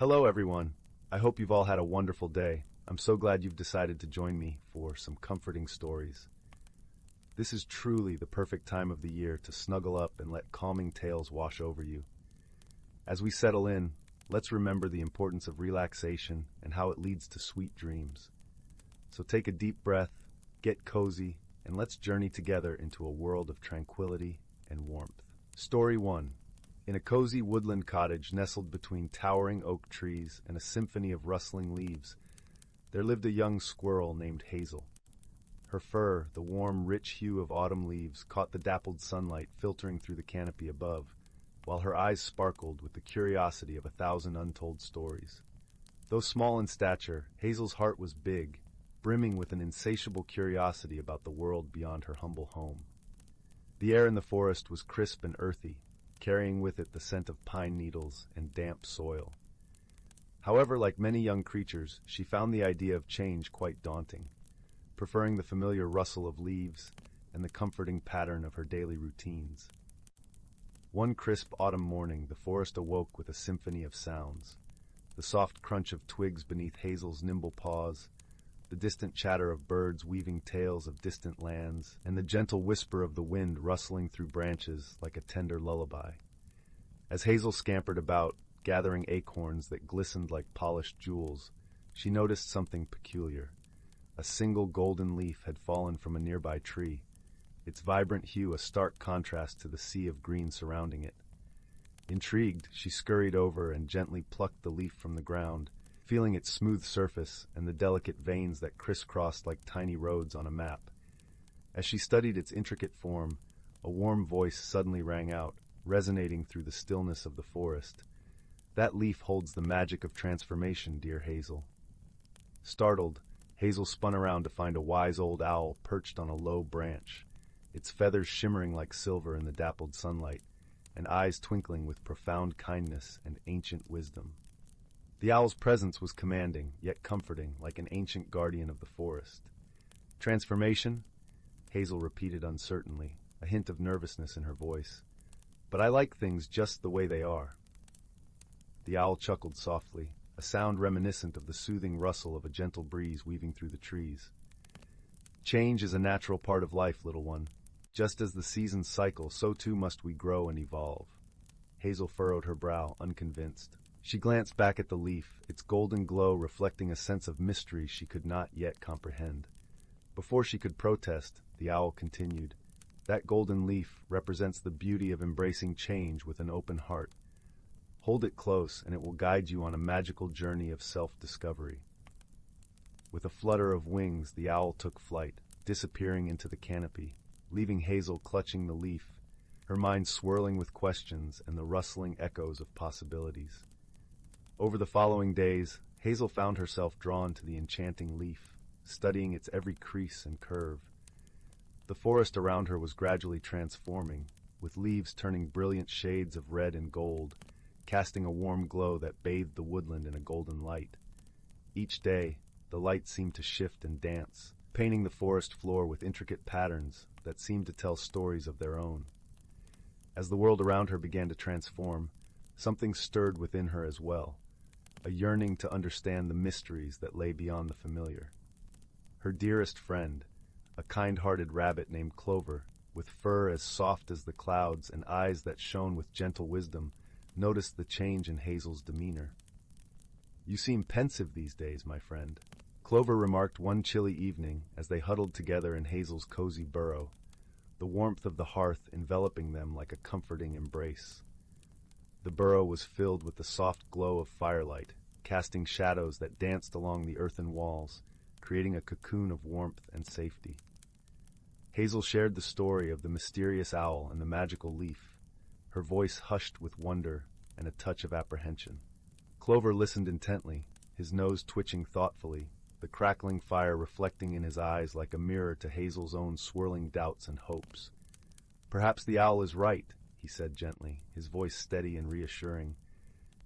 Hello, everyone. I hope you've all had a wonderful day. I'm so glad you've decided to join me for some comforting stories. This is truly the perfect time of the year to snuggle up and let calming tales wash over you. As we settle in, let's remember the importance of relaxation and how it leads to sweet dreams. So take a deep breath, get cozy, and let's journey together into a world of tranquility and warmth. Story 1. In a cozy woodland cottage nestled between towering oak trees and a symphony of rustling leaves, there lived a young squirrel named Hazel. Her fur, the warm, rich hue of autumn leaves, caught the dappled sunlight filtering through the canopy above, while her eyes sparkled with the curiosity of 1,000 untold stories. Though small in stature, Hazel's heart was big, brimming with an insatiable curiosity about the world beyond her humble home. The air in the forest was crisp and earthy, carrying with it the scent of pine needles and damp soil. However, like many young creatures, she found the idea of change quite daunting, preferring the familiar rustle of leaves and the comforting pattern of her daily routines. One crisp autumn morning, the forest awoke with a symphony of sounds. The soft crunch of twigs beneath Hazel's nimble paws, the distant chatter of birds weaving tales of distant lands, and the gentle whisper of the wind rustling through branches like a tender lullaby. As Hazel scampered about, gathering acorns that glistened like polished jewels, she noticed something peculiar. A single golden leaf had fallen from a nearby tree, its vibrant hue a stark contrast to the sea of green surrounding it. Intrigued, she scurried over and gently plucked the leaf from the ground, feeling its smooth surface and the delicate veins that crisscrossed like tiny roads on a map. As she studied its intricate form, a warm voice suddenly rang out, resonating through the stillness of the forest. "That leaf holds the magic of transformation, dear Hazel." Startled, Hazel spun around to find a wise old owl perched on a low branch, its feathers shimmering like silver in the dappled sunlight, and eyes twinkling with profound kindness and ancient wisdom. The owl's presence was commanding, yet comforting, like an ancient guardian of the forest. "Transformation?" Hazel repeated uncertainly, a hint of nervousness in her voice. "But I like things just the way they are." The owl chuckled softly, a sound reminiscent of the soothing rustle of a gentle breeze weaving through the trees. "Change is a natural part of life, little one. Just as the seasons cycle, so too must we grow and evolve." Hazel furrowed her brow, unconvinced. She glanced back at the leaf, its golden glow reflecting a sense of mystery she could not yet comprehend. Before she could protest, the owl continued, "That golden leaf represents the beauty of embracing change with an open heart. Hold it close, and it will guide you on a magical journey of self-discovery." With a flutter of wings, the owl took flight, disappearing into the canopy, leaving Hazel clutching the leaf, her mind swirling with questions and the rustling echoes of possibilities. Over the following days, Hazel found herself drawn to the enchanting leaf, studying its every crease and curve. The forest around her was gradually transforming, with leaves turning brilliant shades of red and gold, casting a warm glow that bathed the woodland in a golden light. Each day, the light seemed to shift and dance, painting the forest floor with intricate patterns that seemed to tell stories of their own. As the world around her began to transform, something stirred within her as well, a yearning to understand the mysteries that lay beyond the familiar. Her dearest friend, a kind-hearted rabbit named Clover, with fur as soft as the clouds and eyes that shone with gentle wisdom, noticed the change in Hazel's demeanor. "You seem pensive these days, my friend," Clover remarked one chilly evening as they huddled together in Hazel's cozy burrow, the warmth of the hearth enveloping them like a comforting embrace. The burrow was filled with the soft glow of firelight, casting shadows that danced along the earthen walls, creating a cocoon of warmth and safety. Hazel shared the story of the mysterious owl and the magical leaf, her voice hushed with wonder and a touch of apprehension. Clover listened intently, his nose twitching thoughtfully, the crackling fire reflecting in his eyes like a mirror to Hazel's own swirling doubts and hopes. "Perhaps the owl is right," he said gently, his voice steady and reassuring.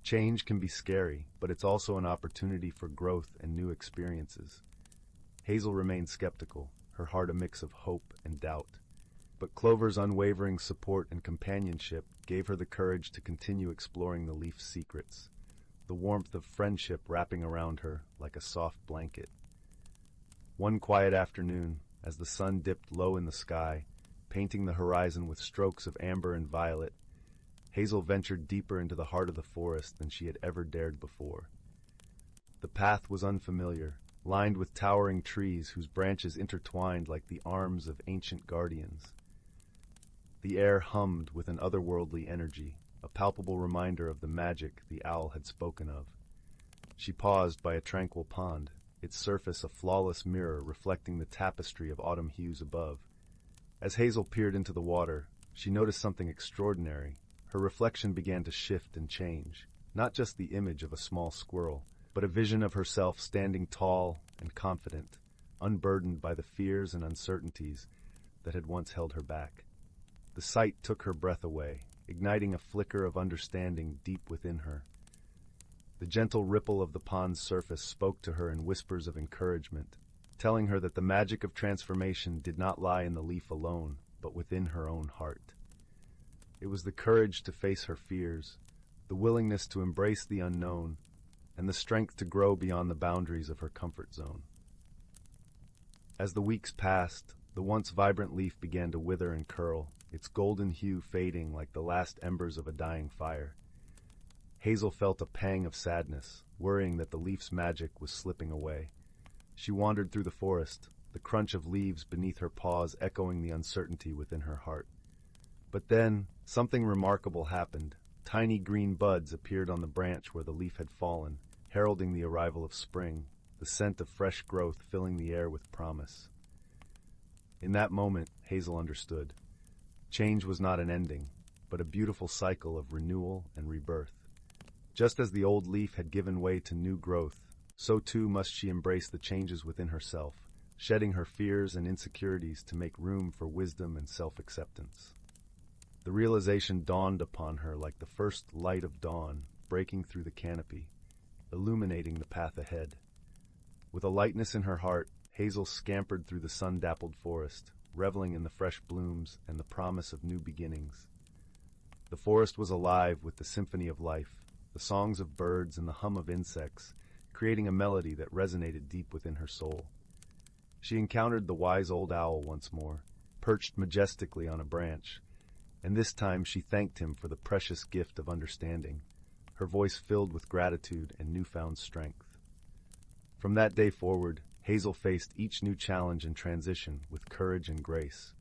"Change can be scary, but it's also an opportunity for growth and new experiences." Hazel remained skeptical, her heart a mix of hope and doubt. But Clover's unwavering support and companionship gave her the courage to continue exploring the leaf's secrets. the warmth of friendship wrapping around her like a soft blanket. One quiet afternoon, as the sun dipped low in the sky, painting the horizon with strokes of amber and violet, Hazel ventured deeper into the heart of the forest than she had ever dared before. The path was unfamiliar, lined with towering trees whose branches intertwined like the arms of ancient guardians. The air hummed with an otherworldly energy, a palpable reminder of the magic the owl had spoken of. She paused by a tranquil pond, its surface a flawless mirror reflecting the tapestry of autumn hues above. As Hazel peered into the water, she noticed something extraordinary. Her reflection began to shift and change, not just the image of a small squirrel, but a vision of herself standing tall and confident, unburdened by the fears and uncertainties that had once held her back. The sight took her breath away, igniting a flicker of understanding deep within her. The gentle ripple of the pond's surface spoke to her in whispers of encouragement, telling her that the magic of transformation did not lie in the leaf alone, but within her own heart. It was the courage to face her fears, the willingness to embrace the unknown, and the strength to grow beyond the boundaries of her comfort zone. As the weeks passed, the once vibrant leaf began to wither and curl, its golden hue fading like the last embers of a dying fire. Hazel felt a pang of sadness, worrying that the leaf's magic was slipping away. She wandered through the forest, the crunch of leaves beneath her paws echoing the uncertainty within her heart. But then, something remarkable happened. Tiny green buds appeared on the branch where the leaf had fallen, heralding the arrival of spring, the scent of fresh growth filling the air with promise. In that moment, Hazel understood. Change was not an ending, but a beautiful cycle of renewal and rebirth. Just as the old leaf had given way to new growth, so too must she embrace the changes within herself, shedding her fears and insecurities to make room for wisdom and self-acceptance. The realization dawned upon her like the first light of dawn, breaking through the canopy, illuminating the path ahead. With a lightness in her heart, Hazel scampered through the sun-dappled forest, reveling in the fresh blooms and the promise of new beginnings. The forest was alive with the symphony of life, the songs of birds and the hum of insects, creating a melody that resonated deep within her soul. She encountered the wise old owl once more, perched majestically on a branch, and this time she thanked him for the precious gift of understanding, her voice filled with gratitude and newfound strength. From that day forward, Hazel faced each new challenge and transition with courage and grace,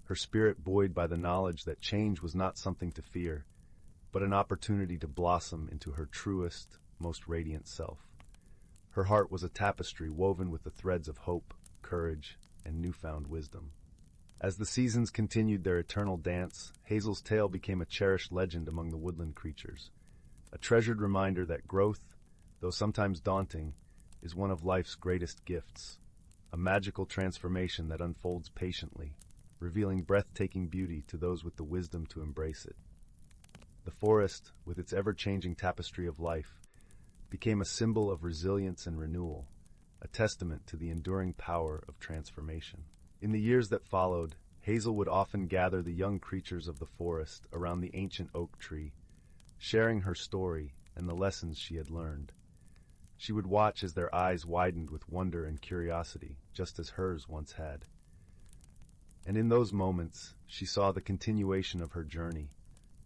her spirit buoyed by the knowledge that change was not something to fear, but an opportunity to blossom into her truest, most radiant self. Her heart was a tapestry woven with the threads of hope, courage, and newfound wisdom. As the seasons continued their eternal dance, Hazel's tale became a cherished legend among the woodland creatures, a treasured reminder that growth, though sometimes daunting, is one of life's greatest gifts, a magical transformation that unfolds patiently, revealing breathtaking beauty to those with the wisdom to embrace it. The forest, with its ever-changing tapestry of life, became a symbol of resilience and renewal, a testament to the enduring power of transformation. In the years that followed, Hazel would often gather the young creatures of the forest around the ancient oak tree, sharing her story and the lessons she had learned. She would watch as their eyes widened with wonder and curiosity, just as hers once had. And in those moments, she saw the continuation of her journey,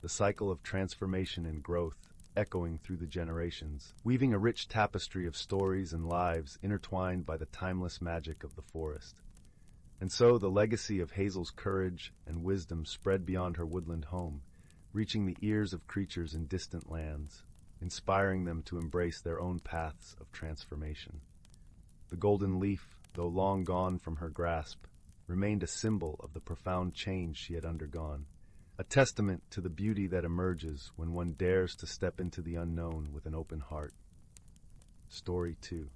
the cycle of transformation and growth echoing through the generations, weaving a rich tapestry of stories and lives intertwined by the timeless magic of the forest. And so the legacy of Hazel's courage and wisdom spread beyond her woodland home, reaching the ears of creatures in distant lands, inspiring them to embrace their own paths of transformation. The golden leaf, though long gone from her grasp, remained a symbol of the profound change she had undergone, a testament to the beauty that emerges when one dares to step into the unknown with an open heart. Story 2.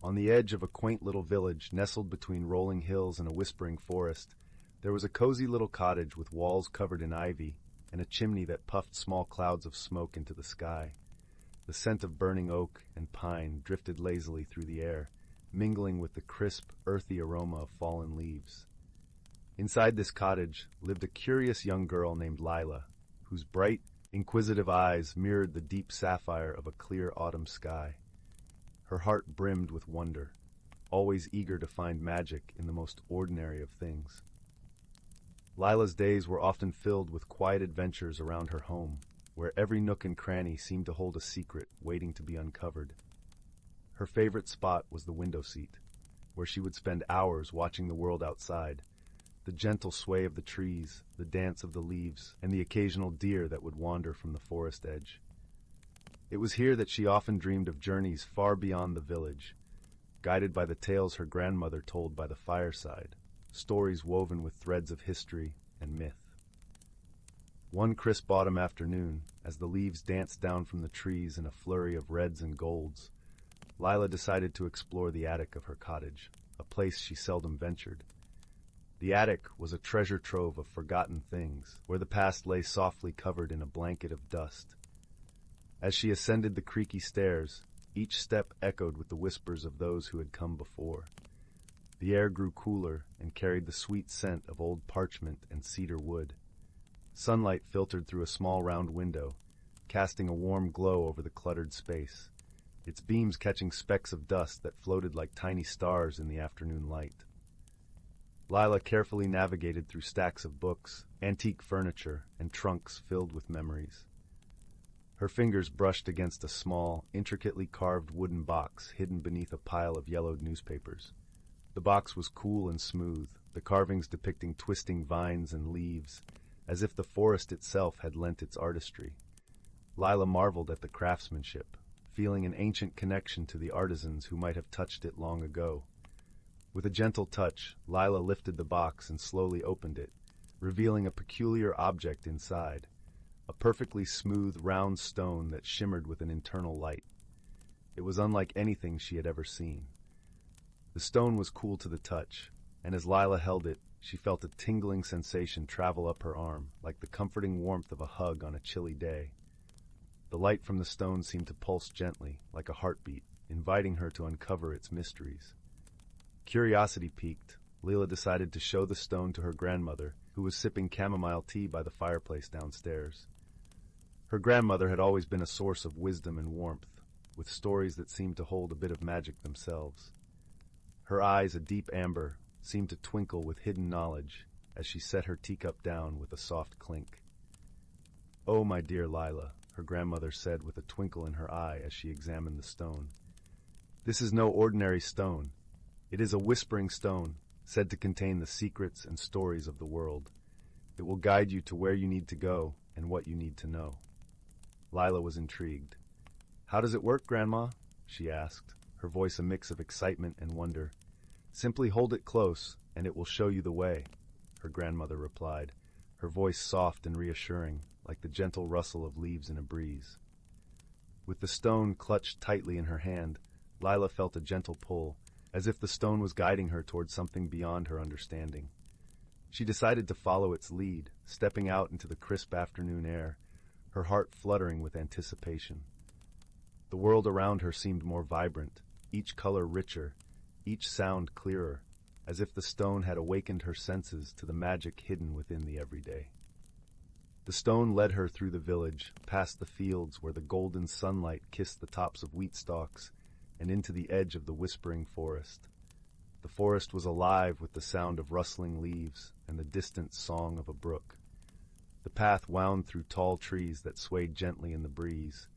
On the edge of a quaint little village nestled between rolling hills and a whispering forest, there was a cozy little cottage with walls covered in ivy and a chimney that puffed small clouds of smoke into the sky. The scent of burning oak and pine drifted lazily through the air, mingling with the crisp, earthy aroma of fallen leaves. Inside this cottage lived a curious young girl named Lila, whose bright, inquisitive eyes mirrored the deep sapphire of a clear autumn sky. Her heart brimmed with wonder, always eager to find magic in the most ordinary of things. Lila's days were often filled with quiet adventures around her home, where every nook and cranny seemed to hold a secret waiting to be uncovered. Her favorite spot was the window seat, where she would spend hours watching the world outside, the gentle sway of the trees, the dance of the leaves, and the occasional deer that would wander from the forest edge. It was here that she often dreamed of journeys far beyond the village, guided by the tales her grandmother told by the fireside, stories woven with threads of history and myth. One crisp autumn afternoon, as the leaves danced down from the trees in a flurry of reds and golds, Lila decided to explore the attic of her cottage, a place she seldom ventured. The attic was a treasure trove of forgotten things, where the past lay softly covered in a blanket of dust. As she ascended the creaky stairs, each step echoed with the whispers of those who had come before. The air grew cooler and carried the sweet scent of old parchment and cedar wood. Sunlight filtered through a small round window, casting a warm glow over the cluttered space, its beams catching specks of dust that floated like tiny stars in the afternoon light. Lila carefully navigated through stacks of books, antique furniture, and trunks filled with memories. Her fingers brushed against a small, intricately carved wooden box hidden beneath a pile of yellowed newspapers. The box was cool and smooth, the carvings depicting twisting vines and leaves, as if the forest itself had lent its artistry. Lila marveled at the craftsmanship, feeling an ancient connection to the artisans who might have touched it long ago. With a gentle touch, Lila lifted the box and slowly opened it, revealing a peculiar object inside, a perfectly smooth, round stone that shimmered with an internal light. It was unlike anything she had ever seen. The stone was cool to the touch, and as Lila held it, she felt a tingling sensation travel up her arm, like the comforting warmth of a hug on a chilly day. The light from the stone seemed to pulse gently, like a heartbeat, inviting her to uncover its mysteries. Curiosity piqued, Lila decided to show the stone to her grandmother, who was sipping chamomile tea by the fireplace downstairs. Her grandmother had always been a source of wisdom and warmth, with stories that seemed to hold a bit of magic themselves. Her eyes, a deep amber, seemed to twinkle with hidden knowledge as she set her teacup down with a soft clink. "Oh, my dear Lila," her grandmother said with a twinkle in her eye as she examined the stone. "This is no ordinary stone. It is a whispering stone, said to contain the secrets and stories of the world. It will guide you to where you need to go and what you need to know." Lila was intrigued. "How does it work, Grandma?" she asked, her voice a mix of excitement and wonder. "Simply hold it close, and it will show you the way," her grandmother replied, her voice soft and reassuring, like the gentle rustle of leaves in a breeze. With the stone clutched tightly in her hand, Lila felt a gentle pull, as if the stone was guiding her toward something beyond her understanding. She decided to follow its lead, stepping out into the crisp afternoon air, her heart fluttering with anticipation. The world around her seemed more vibrant, each color richer, each sound clearer, as if the stone had awakened her senses to the magic hidden within the everyday. The stone led her through the village, past the fields where the golden sunlight kissed the tops of wheat stalks, and into the edge of the whispering forest. The forest was alive with the sound of rustling leaves and the distant song of a brook. The path wound through tall trees that swayed gently in the breeze,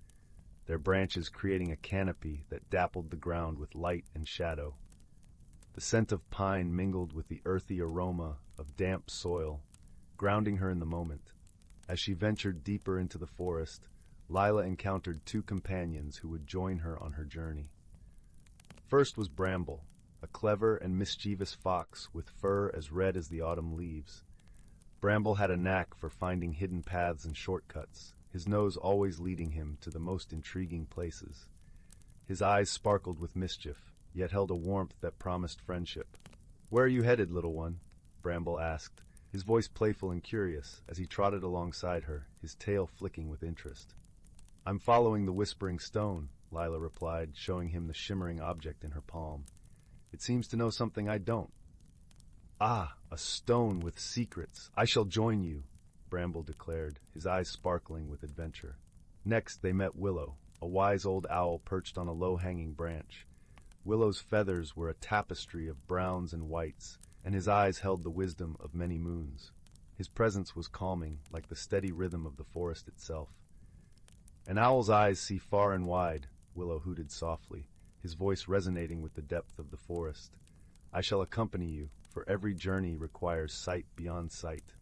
their branches creating a canopy that dappled the ground with light and shadow. The scent of pine mingled with the earthy aroma of damp soil, grounding her in the moment. As she ventured deeper into the forest, Lila encountered two companions who would join her on her journey. First was Bramble, a clever and mischievous fox with fur as red as the autumn leaves. Bramble had a knack for finding hidden paths and shortcuts, his nose always leading him to the most intriguing places. His eyes sparkled with mischief, yet held a warmth that promised friendship. "Where are you headed, little one?" Bramble asked, his voice playful and curious as he trotted alongside her, his tail flicking with interest. "I'm following the whispering stone," Lila replied, showing him the shimmering object in her palm. "It seems to know something I don't." "Ah, a stone with secrets. I shall join you." Bramble declared, his eyes sparkling with adventure. Next, they met Willow, a wise old owl perched on a low-hanging branch. Willow's feathers were a tapestry of browns and whites, and his eyes held the wisdom of many moons. His presence was calming, like the steady rhythm of the forest itself. An owl's eyes see far and wide, Willow hooted softly, his voice resonating with the depth of the forest. I shall accompany you, for every journey requires sight beyond sight.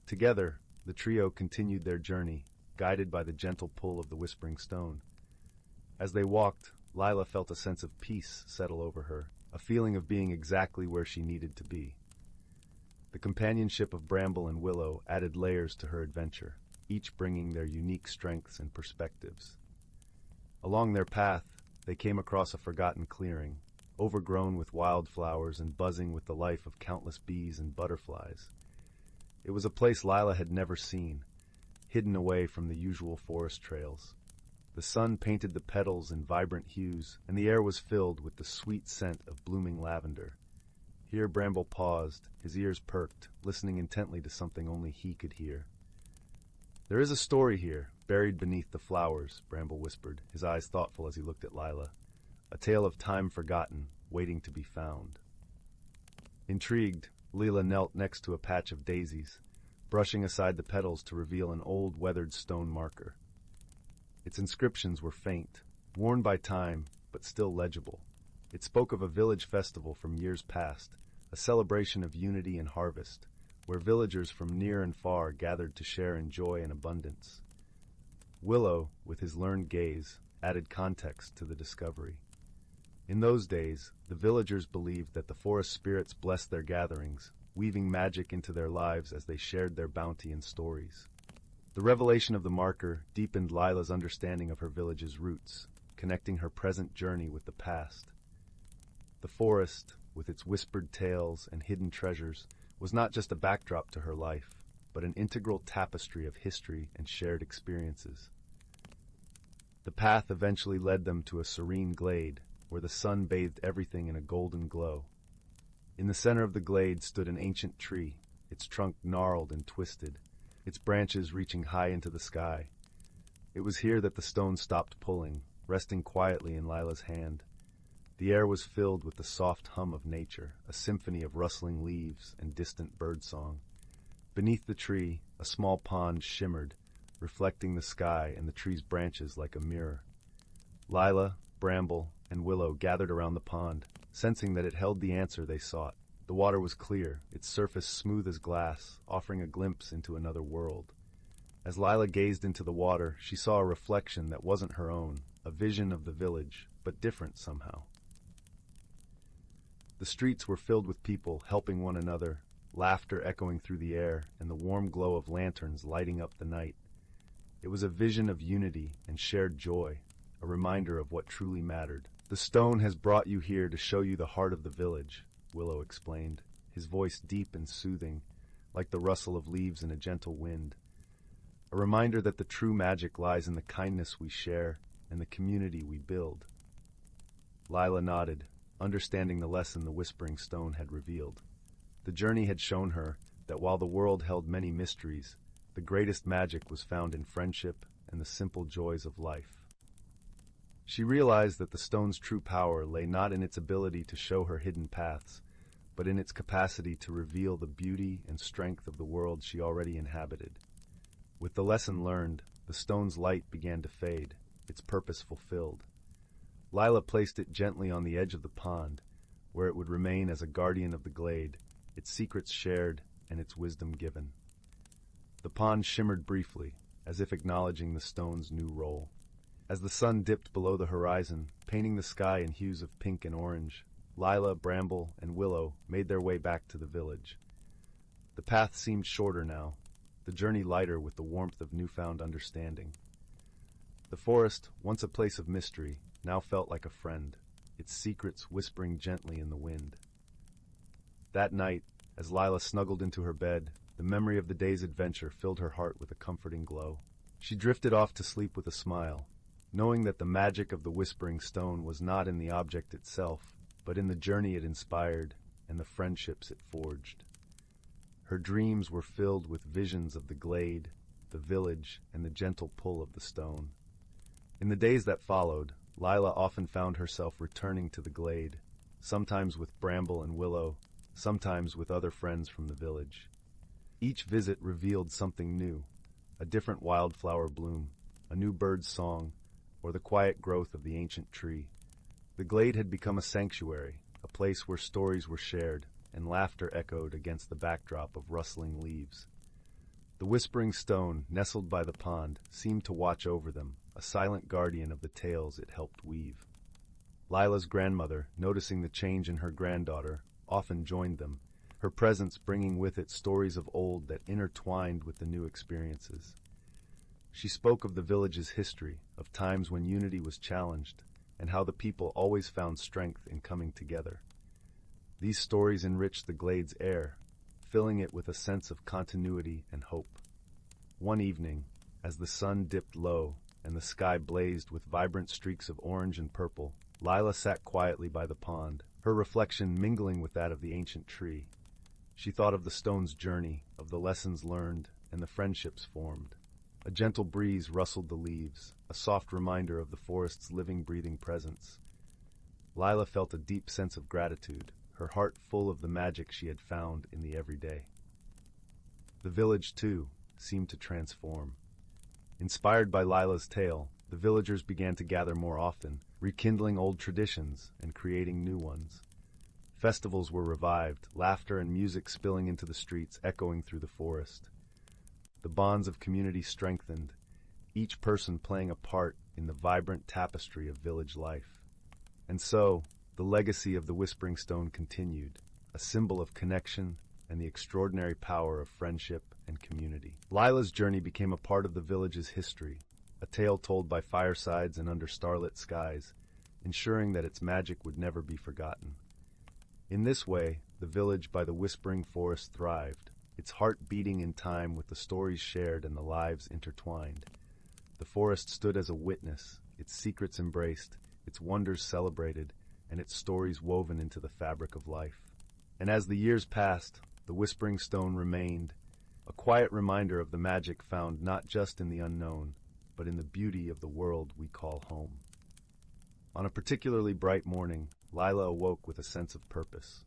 Together, the trio continued their journey, guided by the gentle pull of the whispering stone. As they walked, Lila felt a sense of peace settle over her, a feeling of being exactly where she needed to be. The companionship of Bramble and Willow added layers to her adventure, each bringing their unique strengths and perspectives. Along their path, they came across a forgotten clearing, overgrown with wildflowers and buzzing with the life of countless bees and butterflies. It was a place Lila had never seen, hidden away from the usual forest trails. The sun painted the petals in vibrant hues, and the air was filled with the sweet scent of blooming lavender. Here Bramble paused, his ears perked, listening intently to something only he could hear. There is a story here, buried beneath the flowers, Bramble whispered, his eyes thoughtful as he looked at Lila. A tale of time forgotten, waiting to be found. Intrigued, Lila knelt next to a patch of daisies, brushing aside the petals to reveal an old, weathered stone marker. Its inscriptions were faint, worn by time, but still legible. It spoke of a village festival from years past, a celebration of unity and harvest, where villagers from near and far gathered to share in joy and abundance. Willow, with his learned gaze, added context to the discovery. In those days, the villagers believed that the forest spirits blessed their gatherings, weaving magic into their lives as they shared their bounty and stories. The revelation of the marker deepened Lila's understanding of her village's roots, connecting her present journey with the past. The forest, with its whispered tales and hidden treasures, was not just a backdrop to her life, but an integral tapestry of history and shared experiences. The path eventually led them to a serene glade, where the sun bathed everything in a golden glow. In the center of the glade stood an ancient tree, its trunk gnarled and twisted, its branches reaching high into the sky. It was here that the stone stopped pulling, resting quietly in Lila's hand. The air was filled with the soft hum of nature, a symphony of rustling leaves and distant birdsong. Beneath the tree, a small pond shimmered, reflecting the sky and the tree's branches like a mirror. Lila, Bramble, and Willow gathered around the pond, sensing that it held the answer they sought. The water was clear, its surface smooth as glass, offering a glimpse into another world. As Lila gazed into the water, she saw a reflection that wasn't her own, a vision of the village, but different somehow. The streets were filled with people helping one another, laughter echoing through the air, and the warm glow of lanterns lighting up the night. It was a vision of unity and shared joy, a reminder of what truly mattered. The stone has brought you here to show you the heart of the village, Willow explained, his voice deep and soothing, like the rustle of leaves in a gentle wind. A reminder that the true magic lies in the kindness we share and the community we build. Lila nodded, understanding the lesson the whispering stone had revealed. The journey had shown her that while the world held many mysteries, the greatest magic was found in friendship and the simple joys of life. She realized that the stone's true power lay not in its ability to show her hidden paths, but in its capacity to reveal the beauty and strength of the world she already inhabited. With the lesson learned, the stone's light began to fade, its purpose fulfilled. Lila placed it gently on the edge of the pond, where it would remain as a guardian of the glade, its secrets shared and its wisdom given. The pond shimmered briefly, as if acknowledging the stone's new role. As the sun dipped below the horizon, painting the sky in hues of pink and orange, Lila, Bramble, and Willow made their way back to the village. The path seemed shorter now, the journey lighter with the warmth of newfound understanding. The forest, once a place of mystery, now felt like a friend, its secrets whispering gently in the wind. That night, as Lila snuggled into her bed, the memory of the day's adventure filled her heart with a comforting glow. She drifted off to sleep with a smile, knowing that the magic of the whispering stone was not in the object itself, but in the journey it inspired and the friendships it forged. Her dreams were filled with visions of the glade, the village, and the gentle pull of the stone. In the days that followed, Lila often found herself returning to the glade, sometimes with Bramble and Willow, sometimes with other friends from the village. Each visit revealed something new, a different wildflower bloom, a new bird's song, or the quiet growth of the ancient tree. The glade had become a sanctuary, a place where stories were shared and laughter echoed against the backdrop of rustling leaves. The whispering stone, nestled by the pond, seemed to watch over them, a silent guardian of the tales it helped weave. Lila's grandmother, noticing the change in her granddaughter, often joined them, her presence bringing with it stories of old that intertwined with the new experiences. She spoke of the village's history, of times when unity was challenged, and how the people always found strength in coming together. These stories enriched the glade's air, filling it with a sense of continuity and hope. One evening, as the sun dipped low and the sky blazed with vibrant streaks of orange and purple, Lila sat quietly by the pond, her reflection mingling with that of the ancient tree. She thought of the stone's journey, of the lessons learned, and the friendships formed. A gentle breeze rustled the leaves, a soft reminder of the forest's living, breathing presence. Lila felt a deep sense of gratitude, her heart full of the magic she had found in the everyday. The village, too, seemed to transform. Inspired by Lila's tale, the villagers began to gather more often, rekindling old traditions and creating new ones. Festivals were revived, laughter and music spilling into the streets, echoing through the forest. The bonds of community strengthened, each person playing a part in the vibrant tapestry of village life. And so, the legacy of the Whispering Stone continued, a symbol of connection and the extraordinary power of friendship and community. Lila's journey became a part of the village's history, a tale told by firesides and under starlit skies, ensuring that its magic would never be forgotten. In this way, the village by the Whispering Forest thrived, its heart beating in time with the stories shared and the lives intertwined. The forest stood as a witness, its secrets embraced, its wonders celebrated, and its stories woven into the fabric of life. And as the years passed, the Whispering Stone remained, a quiet reminder of the magic found not just in the unknown, but in the beauty of the world we call home. On a particularly bright morning, Lila awoke with a sense of purpose.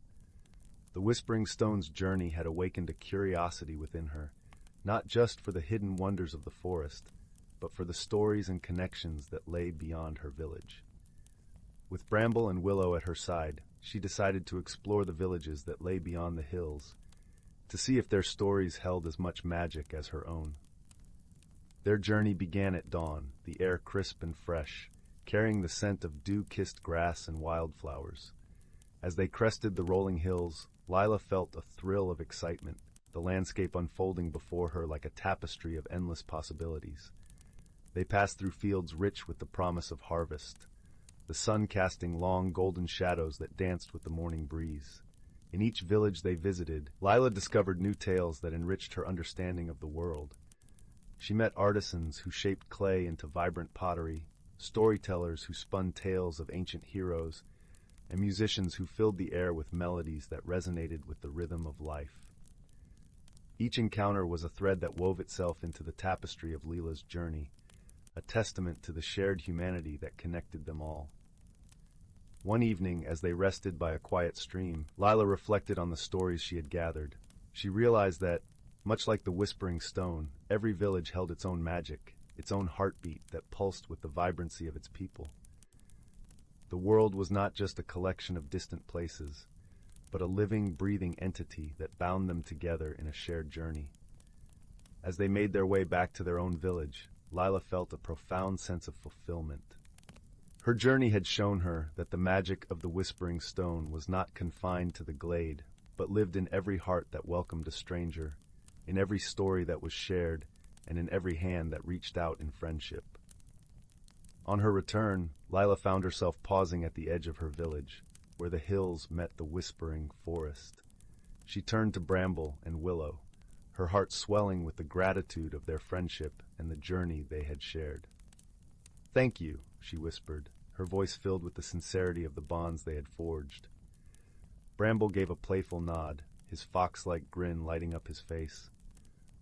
The Whispering Stone's journey had awakened a curiosity within her, not just for the hidden wonders of the forest, but for the stories and connections that lay beyond her village. With Bramble and Willow at her side, she decided to explore the villages that lay beyond the hills, to see if their stories held as much magic as her own. Their journey began at dawn, the air crisp and fresh, carrying the scent of dew-kissed grass and wildflowers. As they crested the rolling hills, Lila felt a thrill of excitement, the landscape unfolding before her like a tapestry of endless possibilities. They passed through fields rich with the promise of harvest, the sun casting long golden shadows that danced with the morning breeze. In each village they visited, Lila discovered new tales that enriched her understanding of the world. She met artisans who shaped clay into vibrant pottery, storytellers who spun tales of ancient heroes, and musicians who filled the air with melodies that resonated with the rhythm of life. Each encounter was a thread that wove itself into the tapestry of Lila's journey, a testament to the shared humanity that connected them all. One evening, as they rested by a quiet stream, Lila reflected on the stories she had gathered. She realized that, much like the Whispering Stone, every village held its own magic, its own heartbeat that pulsed with the vibrancy of its people. The world was not just a collection of distant places, but a living, breathing entity that bound them together in a shared journey. As they made their way back to their own village, Lila felt a profound sense of fulfillment. Her journey had shown her that the magic of the Whispering Stone was not confined to the glade, but lived in every heart that welcomed a stranger, in every story that was shared, and in every hand that reached out in friendship. On her return, Lila found herself pausing at the edge of her village, where the hills met the Whispering Forest. She turned to Bramble and Willow, her heart swelling with the gratitude of their friendship and the journey they had shared. "Thank you," she whispered, her voice filled with the sincerity of the bonds they had forged. Bramble gave a playful nod, his fox-like grin lighting up his face.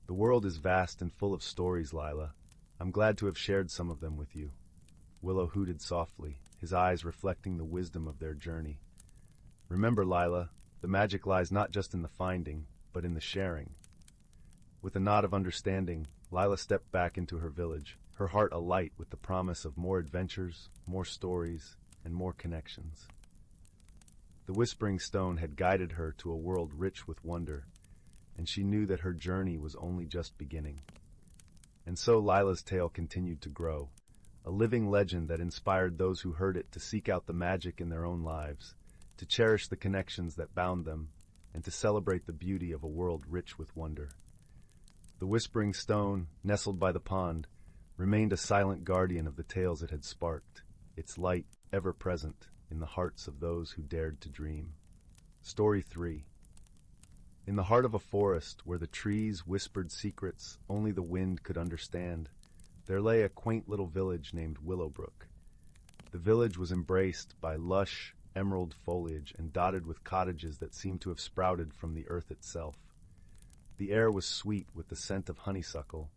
"The world is vast and full of stories, Lila. I'm glad to have shared some of them with you." Willow hooted softly, his eyes reflecting the wisdom of their journey. "Remember, Lila, the magic lies not just in the finding, but in the sharing." With a nod of understanding, Lila stepped back into her village, her heart alight with the promise of more adventures, more stories, and more connections. The Whispering Stone had guided her to a world rich with wonder, and she knew that her journey was only just beginning. And so Lila's tale continued to grow, a living legend that inspired those who heard it to seek out the magic in their own lives, to cherish the connections that bound them, and to celebrate the beauty of a world rich with wonder. The Whispering Stone, nestled by the pond, remained a silent guardian of the tales it had sparked, its light ever present in the hearts of those who dared to dream. Story 3. In the heart of a forest where the trees whispered secrets only the wind could understand, there lay a quaint little village named Willowbrook. The village was embraced by lush, emerald foliage and dotted with cottages that seemed to have sprouted from the earth itself. The air was sweet with the scent of honeysuckle,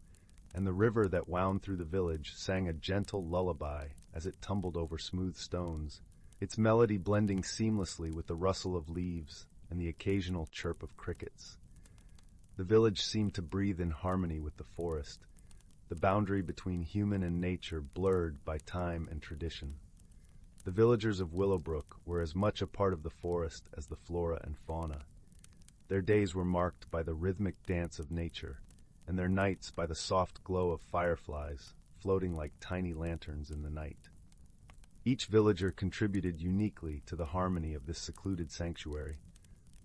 and the river that wound through the village sang a gentle lullaby as it tumbled over smooth stones, its melody blending seamlessly with the rustle of leaves and the occasional chirp of crickets. The village seemed to breathe in harmony with the forest, the boundary between human and nature blurred by time and tradition. The villagers of Willowbrook were as much a part of the forest as the flora and fauna. Their days were marked by the rhythmic dance of nature, and their nights by the soft glow of fireflies floating like tiny lanterns in the night. Each villager contributed uniquely to the harmony of this secluded sanctuary.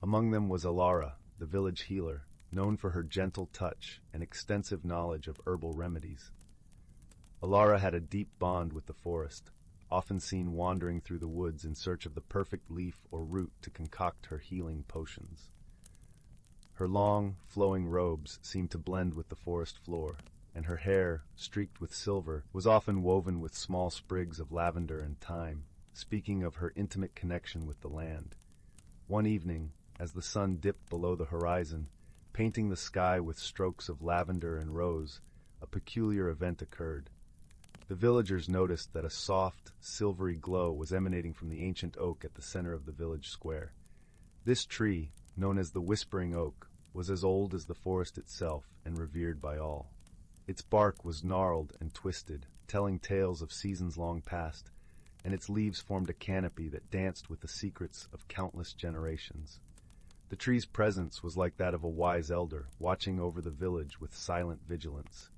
Among them was Alara, the village healer, known for her gentle touch and extensive knowledge of herbal remedies. Alara had a deep bond with the forest, often seen wandering through the woods in search of the perfect leaf or root to concoct her healing potions. Her long, flowing robes seemed to blend with the forest floor, and her hair, streaked with silver, was often woven with small sprigs of lavender and thyme, speaking of her intimate connection with the land. One evening, as the sun dipped below the horizon, painting the sky with strokes of lavender and rose, a peculiar event occurred. The villagers noticed that a soft, silvery glow was emanating from the ancient oak at the center of the village square. This tree, known as the Whispering Oak, was as old as the forest itself and revered by all. Its bark was gnarled and twisted, telling tales of seasons long past, and its leaves formed a canopy that danced with the secrets of countless generations. The tree's presence was like that of a wise elder, watching over the village with silent vigilance.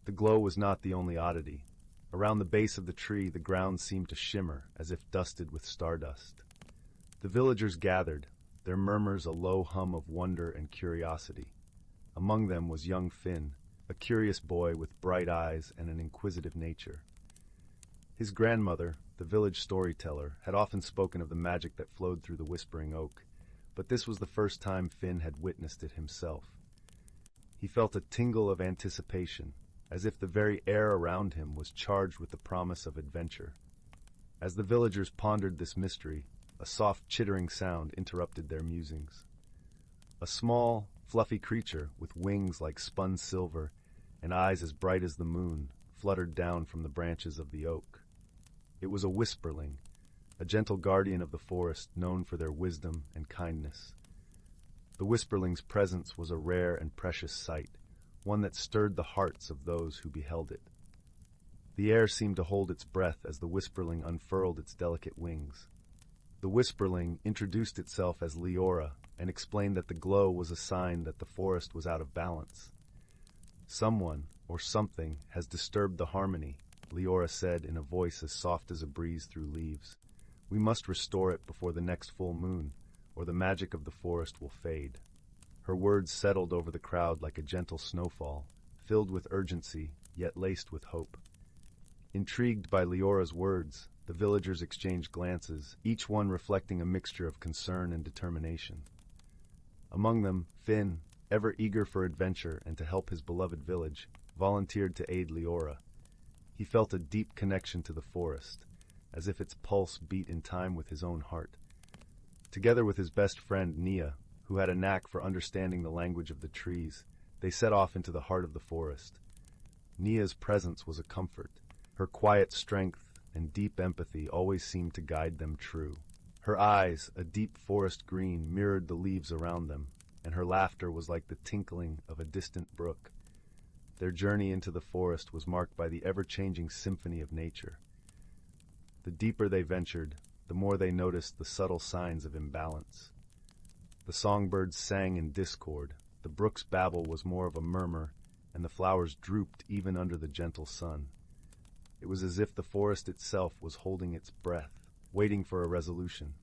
The glow was not the only oddity. Around the base of the tree, the ground seemed to shimmer, as if dusted with stardust. The villagers gathered, their murmurs a low hum of wonder and curiosity. Among them was young Finn, a curious boy with bright eyes and an inquisitive nature. His grandmother, the village storyteller, had often spoken of the magic that flowed through the Whispering Oak, but this was the first time Finn had witnessed it himself. He felt a tingle of anticipation, as if the very air around him was charged with the promise of adventure. As the villagers pondered this mystery, a soft chittering sound interrupted their musings. A small, fluffy creature with wings like spun silver and eyes as bright as the moon fluttered down from the branches of the oak. It was a whisperling, a gentle guardian of the forest known for their wisdom and kindness. The whisperling's presence was a rare and precious sight, one that stirred the hearts of those who beheld it. The air seemed to hold its breath as the whisperling unfurled its delicate wings. The whisperling introduced itself as Leora and explained that the glow was a sign that the forest was out of balance. "Someone, or something, has disturbed the harmony," Leora said in a voice as soft as a breeze through leaves. "We must restore it before the next full moon, or the magic of the forest will fade." Her words settled over the crowd like a gentle snowfall, filled with urgency, yet laced with hope. Intrigued by Leora's words, the villagers exchanged glances, each one reflecting a mixture of concern and determination. Among them, Finn, ever eager for adventure and to help his beloved village, volunteered to aid Leora. He felt a deep connection to the forest, as if its pulse beat in time with his own heart. Together with his best friend, Nia, who had a knack for understanding the language of the trees, they set off into the heart of the forest. Nia's presence was a comfort. Her quiet strength and deep empathy always seemed to guide them true. Her eyes, a deep forest green, mirrored the leaves around them, and her laughter was like the tinkling of a distant brook. Their journey into the forest was marked by the ever-changing symphony of nature. The deeper they ventured, the more they noticed the subtle signs of imbalance. The songbirds sang in discord, the brook's babble was more of a murmur, and the flowers drooped even under the gentle sun. It was as if the forest itself was holding its breath, waiting for a resolution.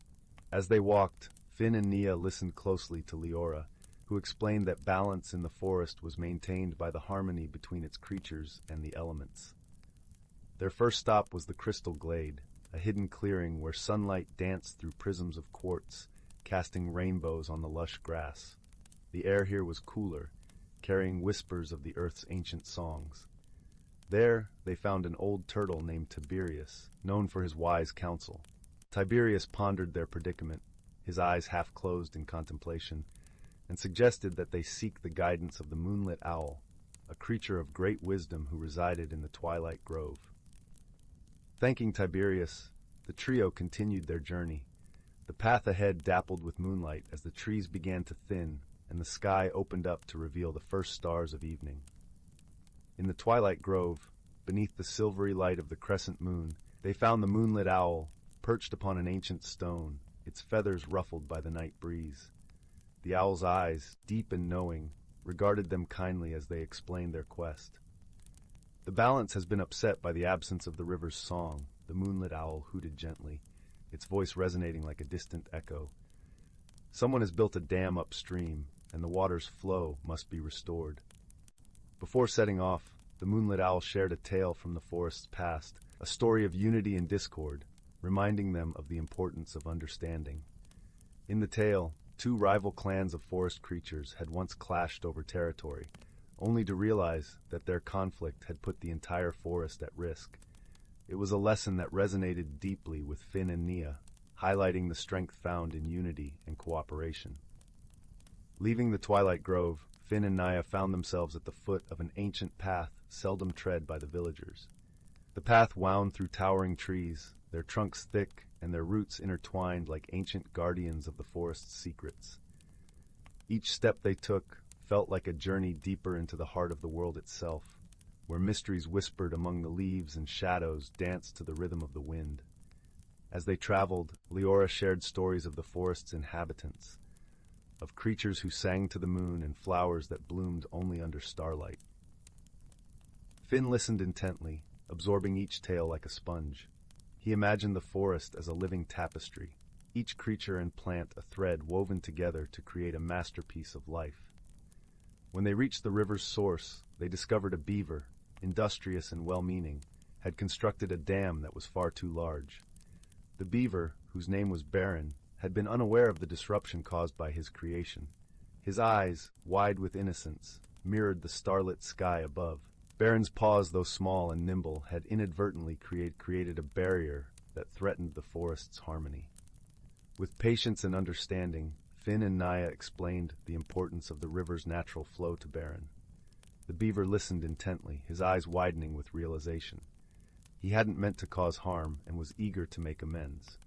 As they walked, Finn and Nia listened closely to Leora, who explained that balance in the forest was maintained by the harmony between its creatures and the elements. Their first stop was the Crystal Glade, a hidden clearing where sunlight danced through prisms of quartz, casting rainbows on the lush grass. The air here was cooler, carrying whispers of the earth's ancient songs. There, they found an old turtle named Tiberius, known for his wise counsel. Tiberius pondered their predicament, his eyes half closed in contemplation, and suggested that they seek the guidance of the moonlit owl, a creature of great wisdom who resided in the twilight grove. Thanking Tiberius, the trio continued their journey. The path ahead dappled with moonlight as the trees began to thin and the sky opened up to reveal the first stars of evening. In the twilight grove, beneath the silvery light of the crescent moon, they found the moonlit owl perched upon an ancient stone, its feathers ruffled by the night breeze. The owl's eyes, deep and knowing, regarded them kindly as they explained their quest. "The balance has been upset by the absence of the river's song," the moonlit owl hooted gently, its voice resonating like a distant echo. "Someone has built a dam upstream, and the water's flow must be restored." Before setting off, the moonlit owl shared a tale from the forest's past, a story of unity and discord, reminding them of the importance of understanding. In the tale, two rival clans of forest creatures had once clashed over territory, only to realize that their conflict had put the entire forest at risk. It was a lesson that resonated deeply with Finn and Nia, highlighting the strength found in unity and cooperation. Leaving the Twilight Grove, Finn and Nia found themselves at the foot of an ancient path seldom tread by the villagers. The path wound through towering trees, their trunks thick and their roots intertwined like ancient guardians of the forest's secrets. Each step they took felt like a journey deeper into the heart of the world itself, where mysteries whispered among the leaves and shadows danced to the rhythm of the wind. As they traveled, Leora shared stories of the forest's inhabitants, of creatures who sang to the moon and flowers that bloomed only under starlight. Finn listened intently, absorbing each tale like a sponge. He imagined the forest as a living tapestry, each creature and plant a thread woven together to create a masterpiece of life. When they reached the river's source, they discovered a beaver, industrious and well-meaning, had constructed a dam that was far too large. The beaver, whose name was Baron, had been unaware of the disruption caused by his creation. His eyes, wide with innocence, mirrored the starlit sky above. Baron's paws, though small and nimble, had inadvertently created a barrier that threatened the forest's harmony. With patience and understanding, Finn and Nia explained the importance of the river's natural flow to Baron. The beaver listened intently, his eyes widening with realization. He hadn't meant to cause harm and was eager to make amends.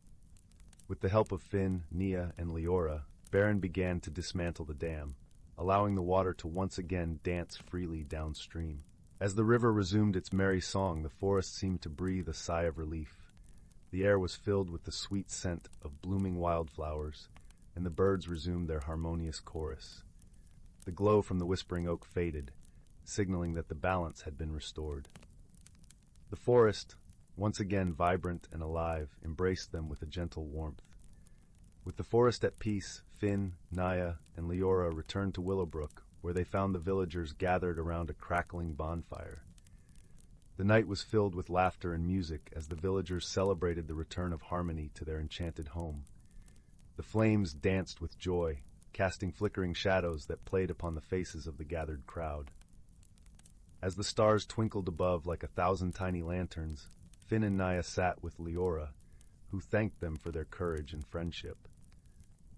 With the help of Finn, Nia, and Leora, Baron began to dismantle the dam, allowing the water to once again dance freely downstream. As the river resumed its merry song, the forest seemed to breathe a sigh of relief. The air was filled with the sweet scent of blooming wildflowers, and the birds resumed their harmonious chorus. The glow from the whispering oak faded, signaling that the balance had been restored. The forest, once again vibrant and alive, embraced them with a gentle warmth. With the forest at peace, Finn, Nia, and Leora returned to Willowbrook, where they found the villagers gathered around a crackling bonfire. The night was filled with laughter and music as the villagers celebrated the return of harmony to their enchanted home. The flames danced with joy, casting flickering shadows that played upon the faces of the gathered crowd. As the stars twinkled above like 1,000 tiny lanterns, Finn and Nia sat with Leora, who thanked them for their courage and friendship.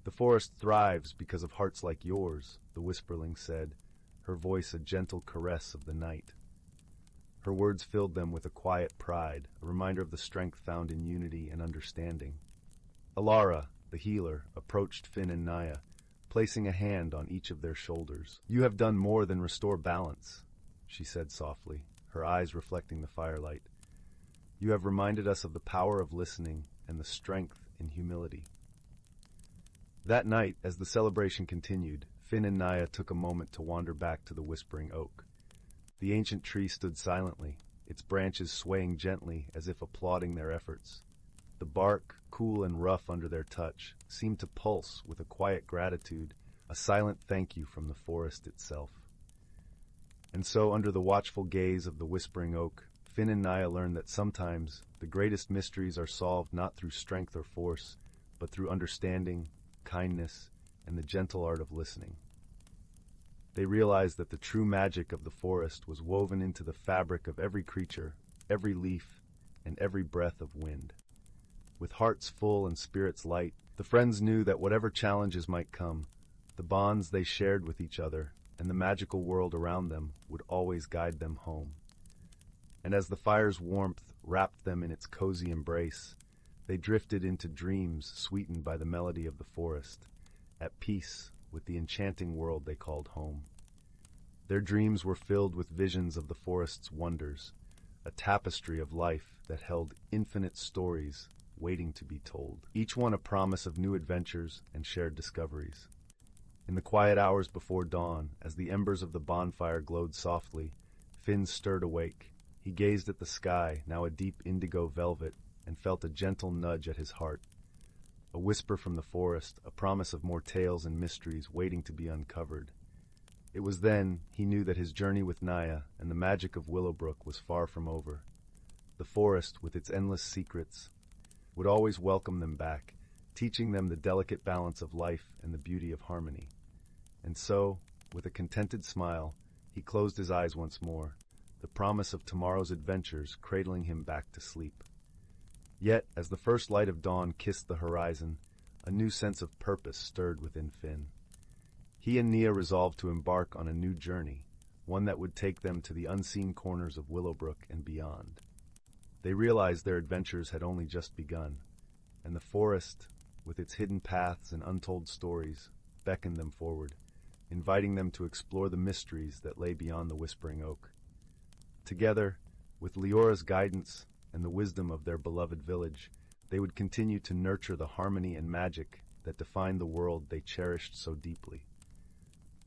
The forest thrives because of hearts like yours, the whisperling said, her voice a gentle caress of the night. Her words filled them with a quiet pride, a reminder of the strength found in unity and understanding. Alara, the healer, approached Finn and Naya, placing a hand on each of their shoulders. "You have done more than restore balance," she said softly, her eyes reflecting the firelight. "You have reminded us of the power of listening and the strength in humility." That night, as the celebration continued, Finn and Naya took a moment to wander back to the Whispering Oak. The ancient tree stood silently, its branches swaying gently as if applauding their efforts. The bark, cool and rough under their touch, seemed to pulse with a quiet gratitude, a silent thank you from the forest itself. And so, under the watchful gaze of the Whispering Oak, Finn and Naya learned that sometimes the greatest mysteries are solved not through strength or force, but through understanding, kindness, and the gentle art of listening. They realized that the true magic of the forest was woven into the fabric of every creature, every leaf, and every breath of wind. With hearts full and spirits light, the friends knew that whatever challenges might come, the bonds they shared with each other and the magical world around them would always guide them home. And as the fire's warmth wrapped them in its cozy embrace, they drifted into dreams sweetened by the melody of the forest, at peace with the enchanting world they called home. Their dreams were filled with visions of the forest's wonders, a tapestry of life that held infinite stories waiting to be told, each one a promise of new adventures and shared discoveries. In the quiet hours before dawn, as the embers of the bonfire glowed softly, Finn stirred awake. He gazed at the sky, now a deep indigo velvet, and felt a gentle nudge at his heart. A whisper from the forest, a promise of more tales and mysteries waiting to be uncovered. It was then he knew that his journey with Naya and the magic of Willowbrook was far from over. The forest, with its endless secrets, would always welcome them back, teaching them the delicate balance of life and the beauty of harmony. And so, with a contented smile, he closed his eyes once more, the promise of tomorrow's adventures cradling him back to sleep. Yet, as the first light of dawn kissed the horizon, a new sense of purpose stirred within Finn. He and Nia resolved to embark on a new journey, one that would take them to the unseen corners of Willowbrook and beyond. They realized their adventures had only just begun, and the forest, with its hidden paths and untold stories, beckoned them forward, inviting them to explore the mysteries that lay beyond the Whispering Oak. Together, with Leora's guidance and the wisdom of their beloved village, they would continue to nurture the harmony and magic that defined the world they cherished so deeply.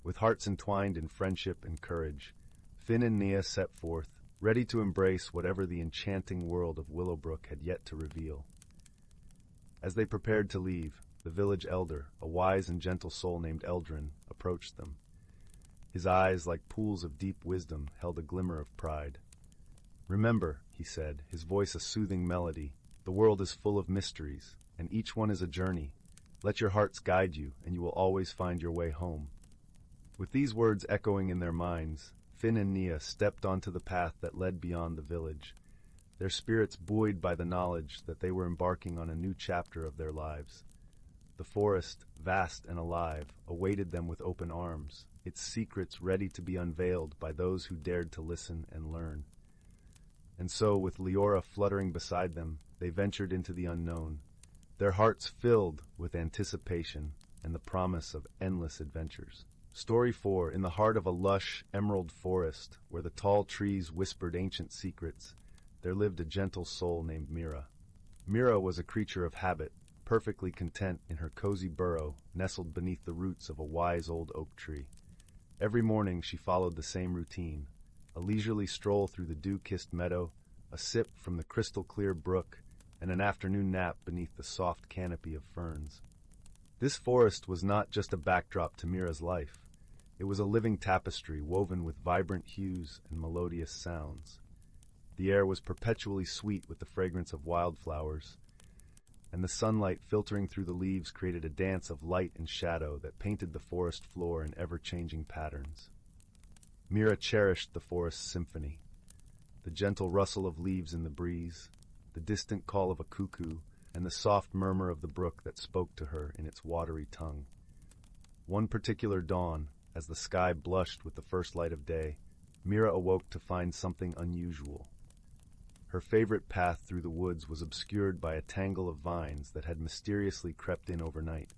With hearts entwined in friendship and courage, Finn and Nia set forth, ready to embrace whatever the enchanting world of Willowbrook had yet to reveal. As they prepared to leave, the village elder, a wise and gentle soul named Eldrin, approached them. His eyes, like pools of deep wisdom, held a glimmer of pride. "Remember," he said, his voice a soothing melody, "the world is full of mysteries, and each one is a journey. Let your hearts guide you, and you will always find your way home." With these words echoing in their minds, Finn and Nia stepped onto the path that led beyond the village, their spirits buoyed by the knowledge that they were embarking on a new chapter of their lives. The forest, vast and alive, awaited them with open arms, its secrets ready to be unveiled by those who dared to listen and learn. And so, with Leora fluttering beside them, they ventured into the unknown, their hearts filled with anticipation and the promise of endless adventures. Story 4. In the heart of a lush, emerald forest, where the tall trees whispered ancient secrets, there lived a gentle soul named Mira. Mira was a creature of habit, perfectly content in her cozy burrow, nestled beneath the roots of a wise old oak tree. Every morning she followed the same routine, a leisurely stroll through the dew-kissed meadow, a sip from the crystal-clear brook, and an afternoon nap beneath the soft canopy of ferns. This forest was not just a backdrop to Mira's life. It was a living tapestry woven with vibrant hues and melodious sounds. The air was perpetually sweet with the fragrance of wildflowers, and the sunlight filtering through the leaves created a dance of light and shadow that painted the forest floor in ever-changing patterns. Mira cherished the forest's symphony, the gentle rustle of leaves in the breeze, the distant call of a cuckoo, and the soft murmur of the brook that spoke to her in its watery tongue. One particular dawn, as the sky blushed with the first light of day, Mira awoke to find something unusual. Her favorite path through the woods was obscured by a tangle of vines that had mysteriously crept in overnight.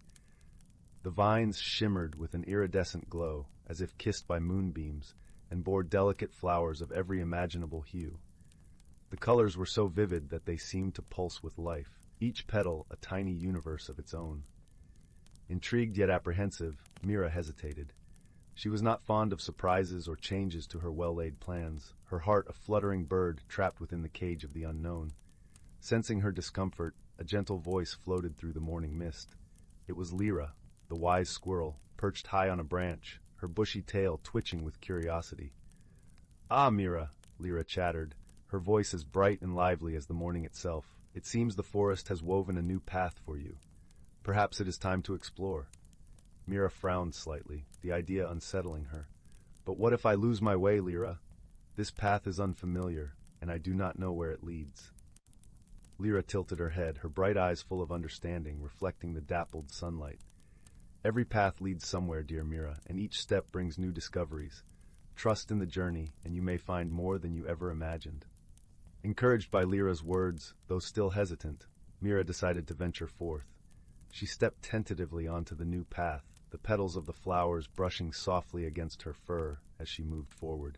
The vines shimmered with an iridescent glow, as if kissed by moonbeams, and bore delicate flowers of every imaginable hue. The colors were so vivid that they seemed to pulse with life, each petal a tiny universe of its own. Intrigued yet apprehensive, Mira hesitated. She was not fond of surprises or changes to her well-laid plans, her heart a fluttering bird trapped within the cage of the unknown. Sensing her discomfort, a gentle voice floated through the morning mist. It was Lyra, the wise squirrel, perched high on a branch, her bushy tail twitching with curiosity. "Ah, Mira," Lyra chattered, her voice as bright and lively as the morning itself. "It seems the forest has woven a new path for you. Perhaps it is time to explore." Mira frowned slightly, the idea unsettling her. "But what if I lose my way, Lyra? This path is unfamiliar, and I do not know where it leads." Lyra tilted her head, her bright eyes full of understanding, reflecting the dappled sunlight. "Every path leads somewhere, dear Mira, and each step brings new discoveries. Trust in the journey, and you may find more than you ever imagined." Encouraged by Lyra's words, though still hesitant, Mira decided to venture forth. She stepped tentatively onto the new path, the petals of the flowers brushing softly against her fur as she moved forward.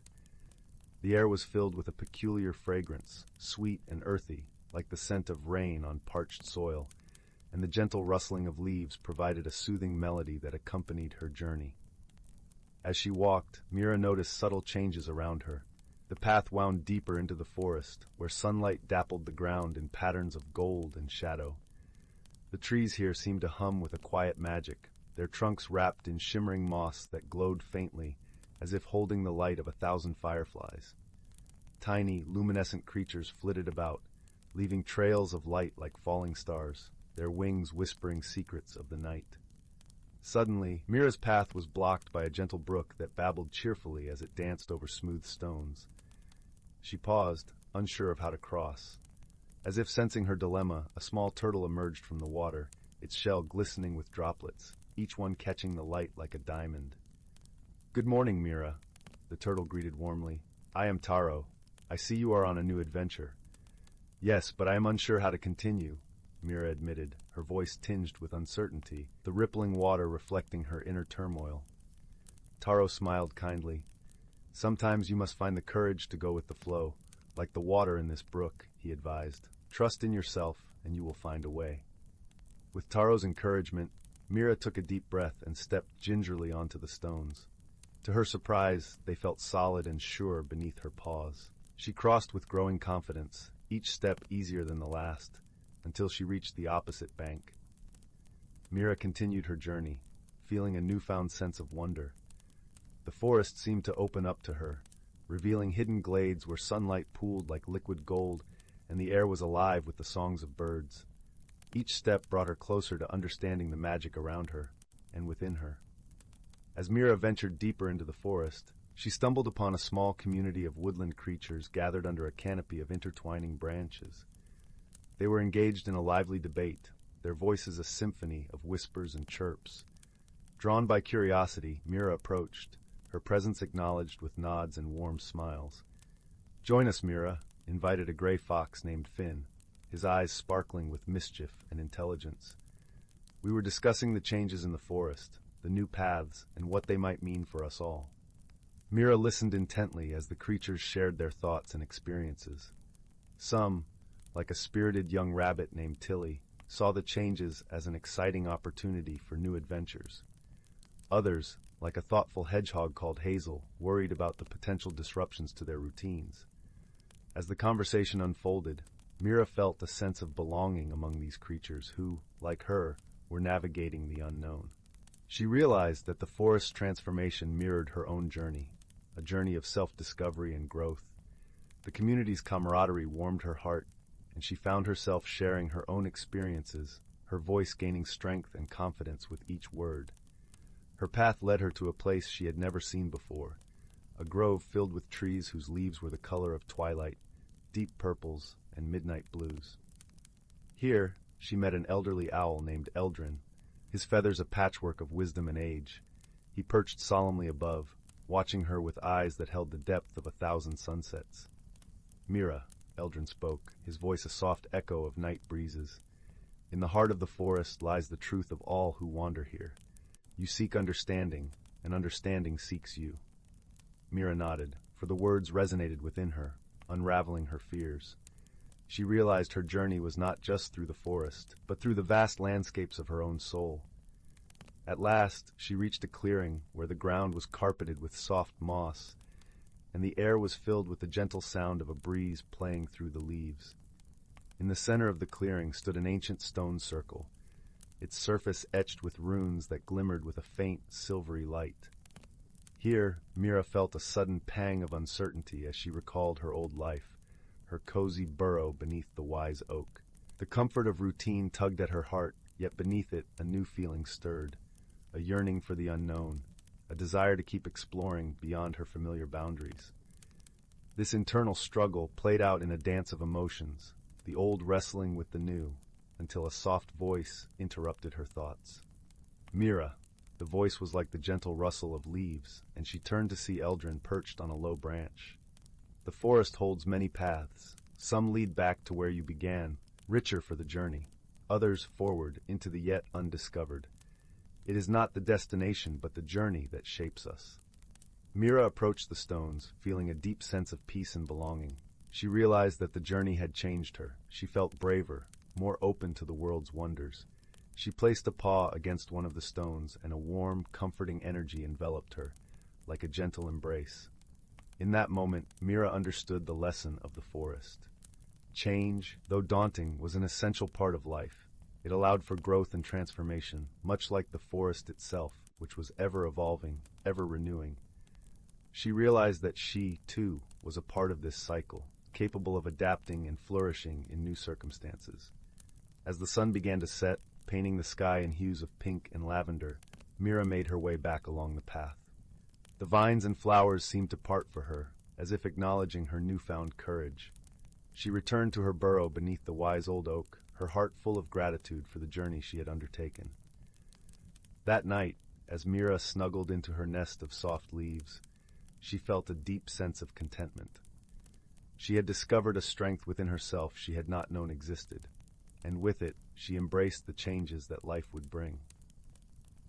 The air was filled with a peculiar fragrance, sweet and earthy, like the scent of rain on parched soil, and the gentle rustling of leaves provided a soothing melody that accompanied her journey. As she walked, Mira noticed subtle changes around her. The path wound deeper into the forest, where sunlight dappled the ground in patterns of gold and shadow. The trees here seemed to hum with a quiet magic, their trunks wrapped in shimmering moss that glowed faintly, as if holding the light of 1,000 fireflies. Tiny, luminescent creatures flitted about, leaving trails of light like falling stars, their wings whispering secrets of the night. Suddenly, Mira's path was blocked by a gentle brook that babbled cheerfully as it danced over smooth stones. She paused, unsure of how to cross. As if sensing her dilemma, a small turtle emerged from the water, its shell glistening with droplets, each one catching the light like a diamond. "Good morning, Mira," the turtle greeted warmly. "I am Taro. I see you are on a new adventure." "Yes, but I am unsure how to continue," Mira admitted, her voice tinged with uncertainty, the rippling water reflecting her inner turmoil. Taro smiled kindly. "Sometimes you must find the courage to go with the flow, like the water in this brook," he advised. "Trust in yourself, and you will find a way." With Taro's encouragement, Mira took a deep breath and stepped gingerly onto the stones. To her surprise, they felt solid and sure beneath her paws. She crossed with growing confidence, each step easier than the last, until she reached the opposite bank. Mira continued her journey, feeling a newfound sense of wonder. The forest seemed to open up to her, revealing hidden glades where sunlight pooled like liquid gold, and the air was alive with the songs of birds. Each step brought her closer to understanding the magic around her and within her. As Mira ventured deeper into the forest, she stumbled upon a small community of woodland creatures gathered under a canopy of intertwining branches. They were engaged in a lively debate, their voices a symphony of whispers and chirps. Drawn by curiosity, Mira approached, her presence acknowledged with nods and warm smiles. "Join us, Mira," invited a gray fox named Finn, his eyes sparkling with mischief and intelligence. "We were discussing the changes in the forest, the new paths, and what they might mean for us all." Mira listened intently as the creatures shared their thoughts and experiences. Some, like a spirited young rabbit named Tilly, saw the changes as an exciting opportunity for new adventures. Others, like a thoughtful hedgehog called Hazel, worried about the potential disruptions to their routines. As the conversation unfolded, Mira felt a sense of belonging among these creatures who, like her, were navigating the unknown. She realized that the forest's transformation mirrored her own journey, a journey of self-discovery and growth. The community's camaraderie warmed her heart, and she found herself sharing her own experiences, her voice gaining strength and confidence with each word. Her path led her to a place she had never seen before, a grove filled with trees whose leaves were the color of twilight, deep purples and midnight blues. Here, she met an elderly owl named Eldrin, his feathers a patchwork of wisdom and age. He perched solemnly above, watching her with eyes that held the depth of 1,000 sunsets. "Mira," Eldrin spoke, his voice a soft echo of night breezes. "In the heart of the forest lies the truth of all who wander here. You seek understanding, and understanding seeks you." Mira nodded, for the words resonated within her, unraveling her fears. She realized her journey was not just through the forest, but through the vast landscapes of her own soul. At last, she reached a clearing where the ground was carpeted with soft moss, and the air was filled with the gentle sound of a breeze playing through the leaves. In the center of the clearing stood an ancient stone circle, its surface etched with runes that glimmered with a faint, silvery light. Here, Mira felt a sudden pang of uncertainty as she recalled her old life, her cozy burrow beneath the wise oak. The comfort of routine tugged at her heart, yet beneath it a new feeling stirred, a yearning for the unknown, a desire to keep exploring beyond her familiar boundaries. This internal struggle played out in a dance of emotions, the old wrestling with the new, until a soft voice interrupted her thoughts. "Mira." The voice was like the gentle rustle of leaves, and she turned to see Eldrin perched on a low branch. "The forest holds many paths. Some lead back to where you began, richer for the journey. Others forward into the yet undiscovered. It is not the destination, but the journey that shapes us." Mira approached the stones, feeling a deep sense of peace and belonging. She realized that the journey had changed her. She felt braver, more open to the world's wonders. She placed a paw against one of the stones, and a warm, comforting energy enveloped her, like a gentle embrace. In that moment, Mira understood the lesson of the forest. Change, though daunting, was an essential part of life. It allowed for growth and transformation, much like the forest itself, which was ever evolving, ever renewing. She realized that she, too, was a part of this cycle, capable of adapting and flourishing in new circumstances. As the sun began to set, painting the sky in hues of pink and lavender, Mira made her way back along the path. The vines and flowers seemed to part for her, as if acknowledging her newfound courage. She returned to her burrow beneath the wise old oak, her heart full of gratitude for the journey she had undertaken. That night, as Mira snuggled into her nest of soft leaves, she felt a deep sense of contentment. She had discovered a strength within herself she had not known existed, and with it, she embraced the changes that life would bring.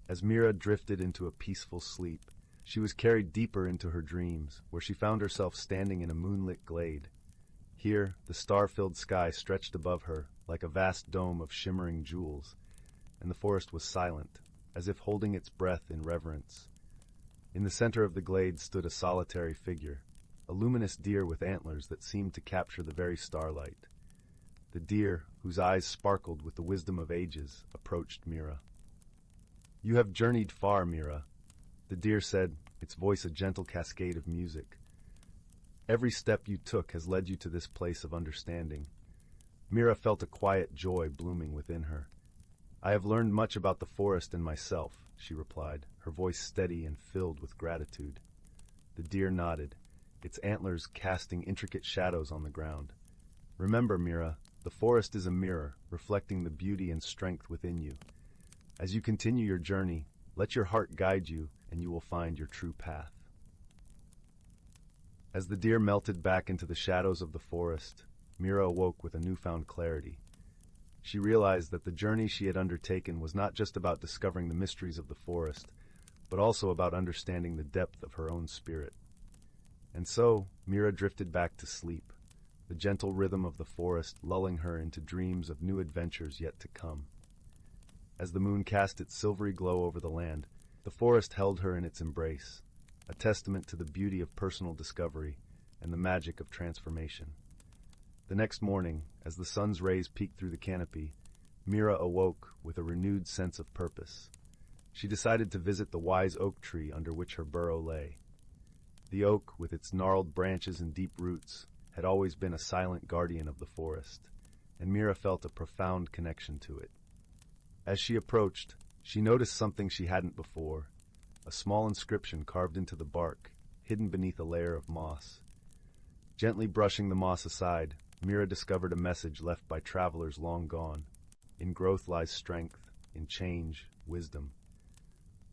As Mira drifted into a peaceful sleep, she was carried deeper into her dreams, where she found herself standing in a moonlit glade. Here, the star-filled sky stretched above her like a vast dome of shimmering jewels, and the forest was silent, as if holding its breath in reverence. In the center of the glade stood a solitary figure, a luminous deer with antlers that seemed to capture the very starlight. The deer, whose eyes sparkled with the wisdom of ages, approached Mira. "You have journeyed far, Mira," the deer said, its voice a gentle cascade of music. "Every step you took has led you to this place of understanding." Mira felt a quiet joy blooming within her. "I have learned much about the forest and myself," she replied, her voice steady and filled with gratitude. The deer nodded, its antlers casting intricate shadows on the ground. "Remember, Mira, the forest is a mirror, reflecting the beauty and strength within you. As you continue your journey, let your heart guide you, and you will find your true path." As the deer melted back into the shadows of the forest, Mira awoke with a newfound clarity. She realized that the journey she had undertaken was not just about discovering the mysteries of the forest, but also about understanding the depth of her own spirit. And so, Mira drifted back to sleep, the gentle rhythm of the forest lulling her into dreams of new adventures yet to come. As the moon cast its silvery glow over the land, the forest held her in its embrace, a testament to the beauty of personal discovery and the magic of transformation. The next morning, as the sun's rays peeked through the canopy, Mira awoke with a renewed sense of purpose. She decided to visit the wise oak tree under which her burrow lay. The oak, with its gnarled branches and deep roots, had always been a silent guardian of the forest, and Mira felt a profound connection to it. As she approached, she noticed something she hadn't before, a small inscription carved into the bark, hidden beneath a layer of moss. Gently brushing the moss aside, Mira discovered a message left by travelers long gone. In growth lies strength, in change, wisdom.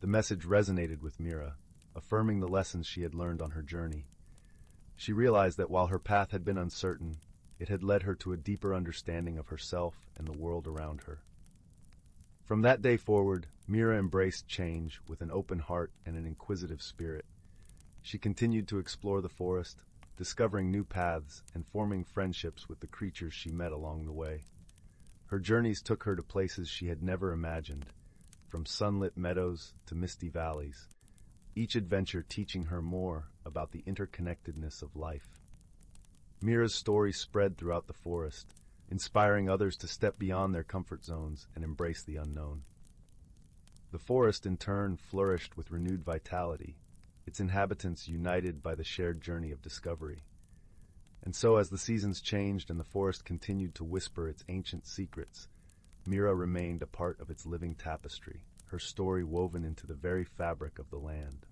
The message resonated with Mira, affirming the lessons she had learned on her journey. She realized that while her path had been uncertain, it had led her to a deeper understanding of herself and the world around her. From that day forward, Mira embraced change with an open heart and an inquisitive spirit. She continued to explore the forest, discovering new paths and forming friendships with the creatures she met along the way. Her journeys took her to places she had never imagined, from sunlit meadows to misty valleys, each adventure teaching her more about the interconnectedness of life. Mira's story spread throughout the forest, inspiring others to step beyond their comfort zones and embrace the unknown. The forest, in turn, flourished with renewed vitality, its inhabitants united by the shared journey of discovery. And so, as the seasons changed and the forest continued to whisper its ancient secrets, Mira remained a part of its living tapestry, her story woven into the very fabric of the land.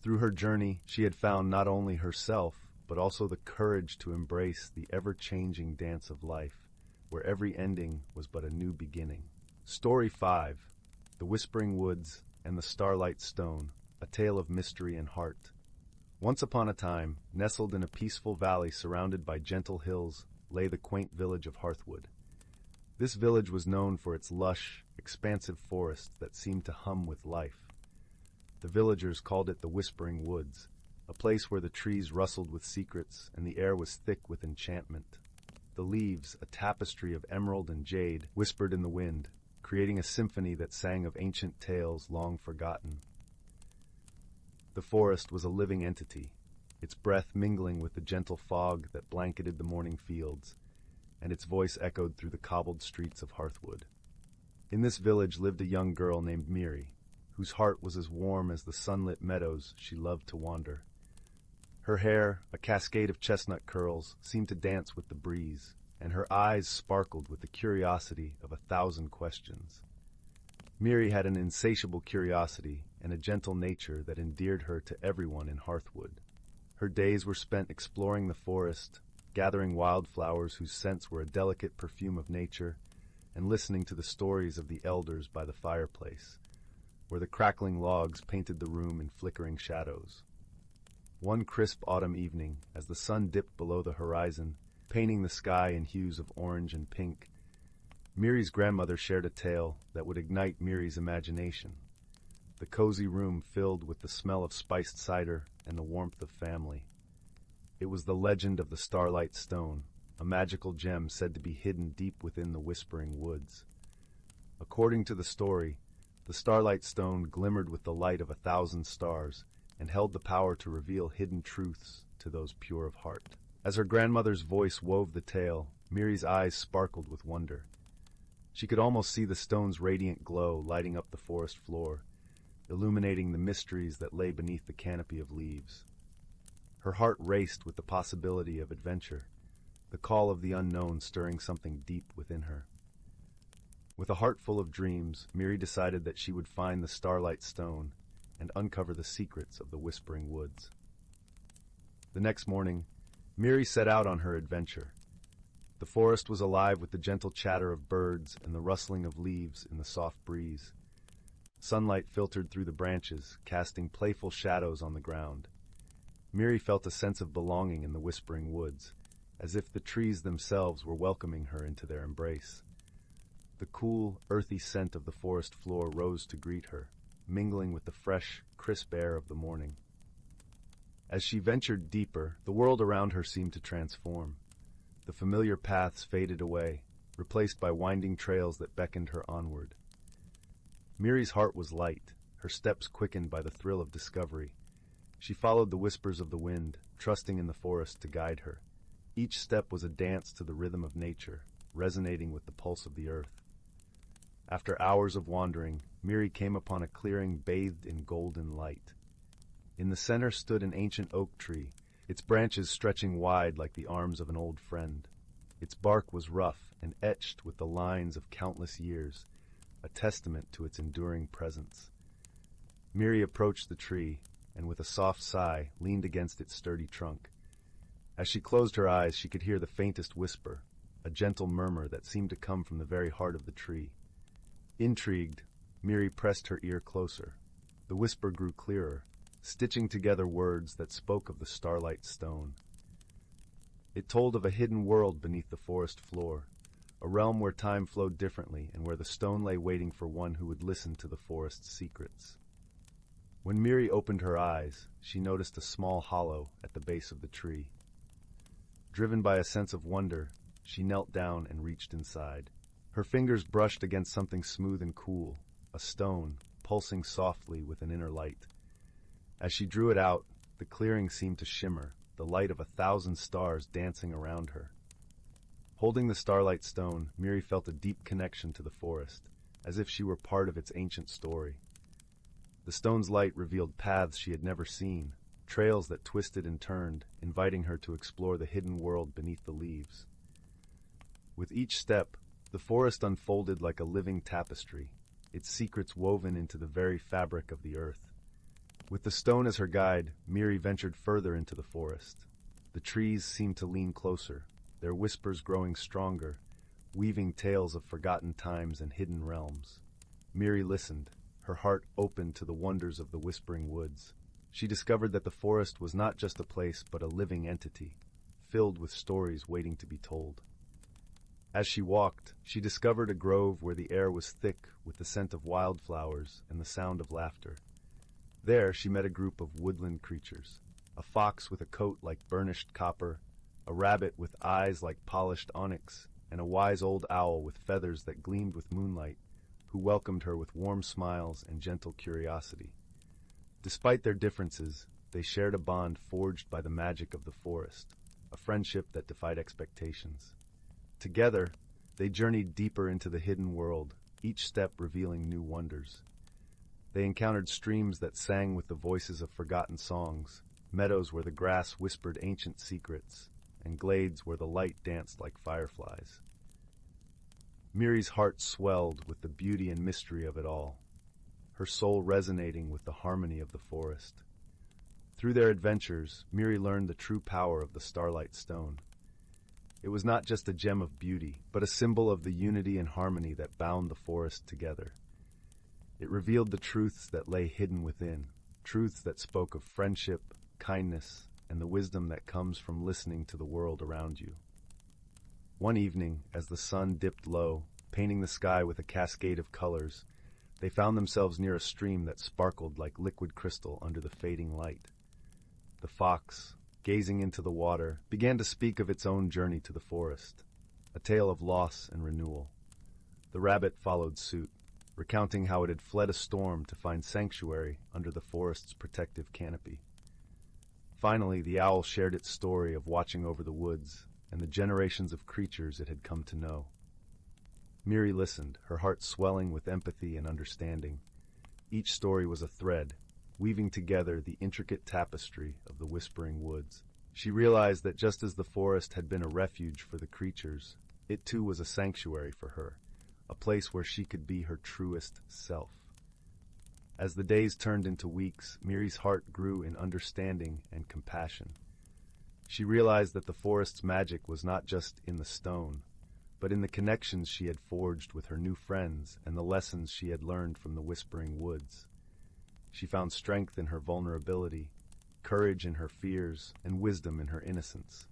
Through her journey, she had found not only herself, but also the courage to embrace the ever-changing dance of life, where every ending was but a new beginning. Story 5: The Whispering Woods and the Starlight Stone, a tale of mystery and heart. Once upon a time, nestled in a peaceful valley surrounded by gentle hills, lay the quaint village of Hearthwood. This village was known for its lush, expansive forests that seemed to hum with life. The villagers called it the Whispering Woods, a place where the trees rustled with secrets and the air was thick with enchantment. The leaves, a tapestry of emerald and jade, whispered in the wind, creating a symphony that sang of ancient tales long forgotten. The forest was a living entity, its breath mingling with the gentle fog that blanketed the morning fields, and its voice echoed through the cobbled streets of Hearthwood. In this village lived a young girl named Miri, whose heart was as warm as the sunlit meadows she loved to wander. Her hair, a cascade of chestnut curls, seemed to dance with the breeze, and her eyes sparkled with the curiosity of 1,000 questions. Miri had an insatiable curiosity and a gentle nature that endeared her to everyone in Hearthwood. Her days were spent exploring the forest, gathering wildflowers whose scents were a delicate perfume of nature, and listening to the stories of the elders by the fireplace, where the crackling logs painted the room in flickering shadows. One crisp autumn evening, as the sun dipped below the horizon, painting the sky in hues of orange and pink, Miri's grandmother shared a tale that would ignite Miri's imagination. The cozy room filled with the smell of spiced cider and the warmth of family. It was the legend of the Starlight Stone, a magical gem said to be hidden deep within the Whispering Woods. According to the story, the Starlight Stone glimmered with the light of 1,000 stars and held the power to reveal hidden truths to those pure of heart. As her grandmother's voice wove the tale, Miri's eyes sparkled with wonder. She could almost see the stone's radiant glow lighting up the forest floor, illuminating the mysteries that lay beneath the canopy of leaves. Her heart raced with the possibility of adventure, the call of the unknown stirring something deep within her. With a heart full of dreams, Miri decided that she would find the Starlight Stone and uncover the secrets of the Whispering Woods. The next morning, Miri set out on her adventure. The forest was alive with the gentle chatter of birds and the rustling of leaves in the soft breeze. Sunlight filtered through the branches, casting playful shadows on the ground. Miri felt a sense of belonging in the Whispering Woods, as if the trees themselves were welcoming her into their embrace. The cool, earthy scent of the forest floor rose to greet her, mingling with the fresh, crisp air of the morning. As she ventured deeper, the world around her seemed to transform. The familiar paths faded away, replaced by winding trails that beckoned her onward. Miri's heart was light, her steps quickened by the thrill of discovery. She followed the whispers of the wind, trusting in the forest to guide her. Each step was a dance to the rhythm of nature, resonating with the pulse of the earth. After hours of wandering, Miri came upon a clearing bathed in golden light. In the center stood an ancient oak tree, its branches stretching wide like the arms of an old friend. Its bark was rough and etched with the lines of countless years, a testament to its enduring presence. Miri approached the tree, and with a soft sigh, leaned against its sturdy trunk. As she closed her eyes, she could hear the faintest whisper, a a gentle murmur that seemed to come from the very heart of the tree. Intrigued, Miri pressed her ear closer. The whisper grew clearer, stitching together words that spoke of the starlight stone. It told of a hidden world beneath the forest floor, a realm where time flowed differently and where the stone lay waiting for one who would listen to the forest's secrets. When Miri opened her eyes, she noticed a small hollow at the base of the tree. Driven by a sense of wonder, she knelt down and reached inside. Her fingers brushed against something smooth and cool, a stone, pulsing softly with an inner light. As she drew it out, the clearing seemed to shimmer, the light of 1,000 stars dancing around her. Holding the starlight stone, Miri felt a deep connection to the forest, as if she were part of its ancient story. The stone's light revealed paths she had never seen, trails that twisted and turned, inviting her to explore the hidden world beneath the leaves. With each step, the forest unfolded like a living tapestry, its secrets woven into the very fabric of the earth. With the stone as her guide, Miri ventured further into the forest. The trees seemed to lean closer, their whispers growing stronger, weaving tales of forgotten times and hidden realms. Miri listened, her heart open to the wonders of the whispering woods. She discovered that the forest was not just a place but a living entity, filled with stories waiting to be told. As she walked, she discovered a grove where the air was thick with the scent of wildflowers and the sound of laughter. There she met a group of woodland creatures, a fox with a coat like burnished copper, a rabbit with eyes like polished onyx, and a wise old owl with feathers that gleamed with moonlight, who welcomed her with warm smiles and gentle curiosity. Despite their differences, they shared a bond forged by the magic of the forest, a friendship that defied expectations. Together, they journeyed deeper into the hidden world, each step revealing new wonders. They encountered streams that sang with the voices of forgotten songs, meadows where the grass whispered ancient secrets, and glades where the light danced like fireflies. Miri's heart swelled with the beauty and mystery of it all, her soul resonating with the harmony of the forest. Through their adventures, Miri learned the true power of the Starlight Stone. It was not just a gem of beauty, but a symbol of the unity and harmony that bound the forest together. It revealed the truths that lay hidden within, truths that spoke of friendship, kindness, and the wisdom that comes from listening to the world around you. One evening, as the sun dipped low, painting the sky with a cascade of colors, they found themselves near a stream that sparkled like liquid crystal under the fading light. The fox, gazing into the water, began to speak of its own journey to the forest, a tale of loss and renewal. The rabbit followed suit, recounting how it had fled a storm to find sanctuary under the forest's protective canopy. Finally, the owl shared its story of watching over the woods and the generations of creatures it had come to know. Miri listened, her heart swelling with empathy and understanding. Each story was a thread, weaving together the intricate tapestry of the whispering woods. She realized that just as the forest had been a refuge for the creatures, it too was a sanctuary for her, a place where she could be her truest self. As the days turned into weeks, Miri's heart grew in understanding and compassion. She realized that the forest's magic was not just in the stone, but in the connections she had forged with her new friends and the lessons she had learned from the whispering woods. She found strength in her vulnerability, courage in her fears, and wisdom in her innocence.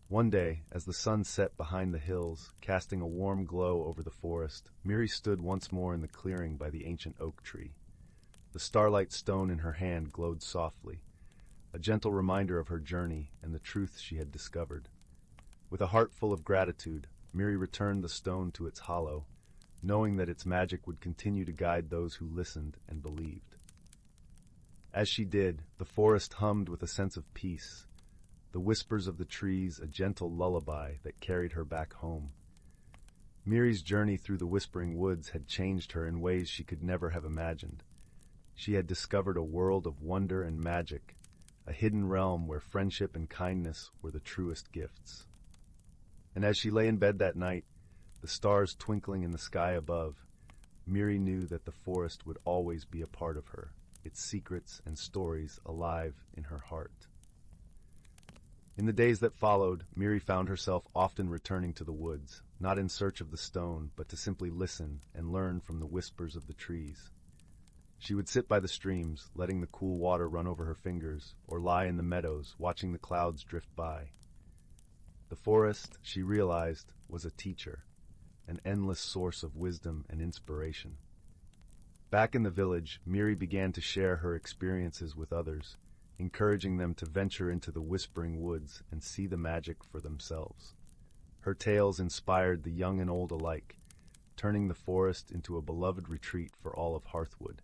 One day, as the sun set behind the hills, casting a warm glow over the forest, Miri stood once more in the clearing by the ancient oak tree. The starlight stone in her hand glowed softly, a gentle reminder of her journey and the truths she had discovered. With a heart full of gratitude, Miri returned the stone to its hollow, knowing that its magic would continue to guide those who listened and believed. As she did, the forest hummed with a sense of peace, the whispers of the trees a gentle lullaby that carried her back home. Miri's journey through the whispering woods had changed her in ways she could never have imagined. She had discovered a world of wonder and magic, a hidden realm where friendship and kindness were the truest gifts. And as she lay in bed that night, the stars twinkling in the sky above, Miri knew that the forest would always be a part of her, its secrets and stories alive in her heart. In the days that followed, Miri found herself often returning to the woods, not in search of the stone, but to simply listen and learn from the whispers of the trees. She would sit by the streams, letting the cool water run over her fingers, or lie in the meadows, watching the clouds drift by. The forest, she realized, was a teacher, an endless source of wisdom and inspiration. Back in the village, Miri began to share her experiences with others, encouraging them to venture into the whispering woods and see the magic for themselves. Her tales inspired the young and old alike, turning the forest into a beloved retreat for all of Hearthwood.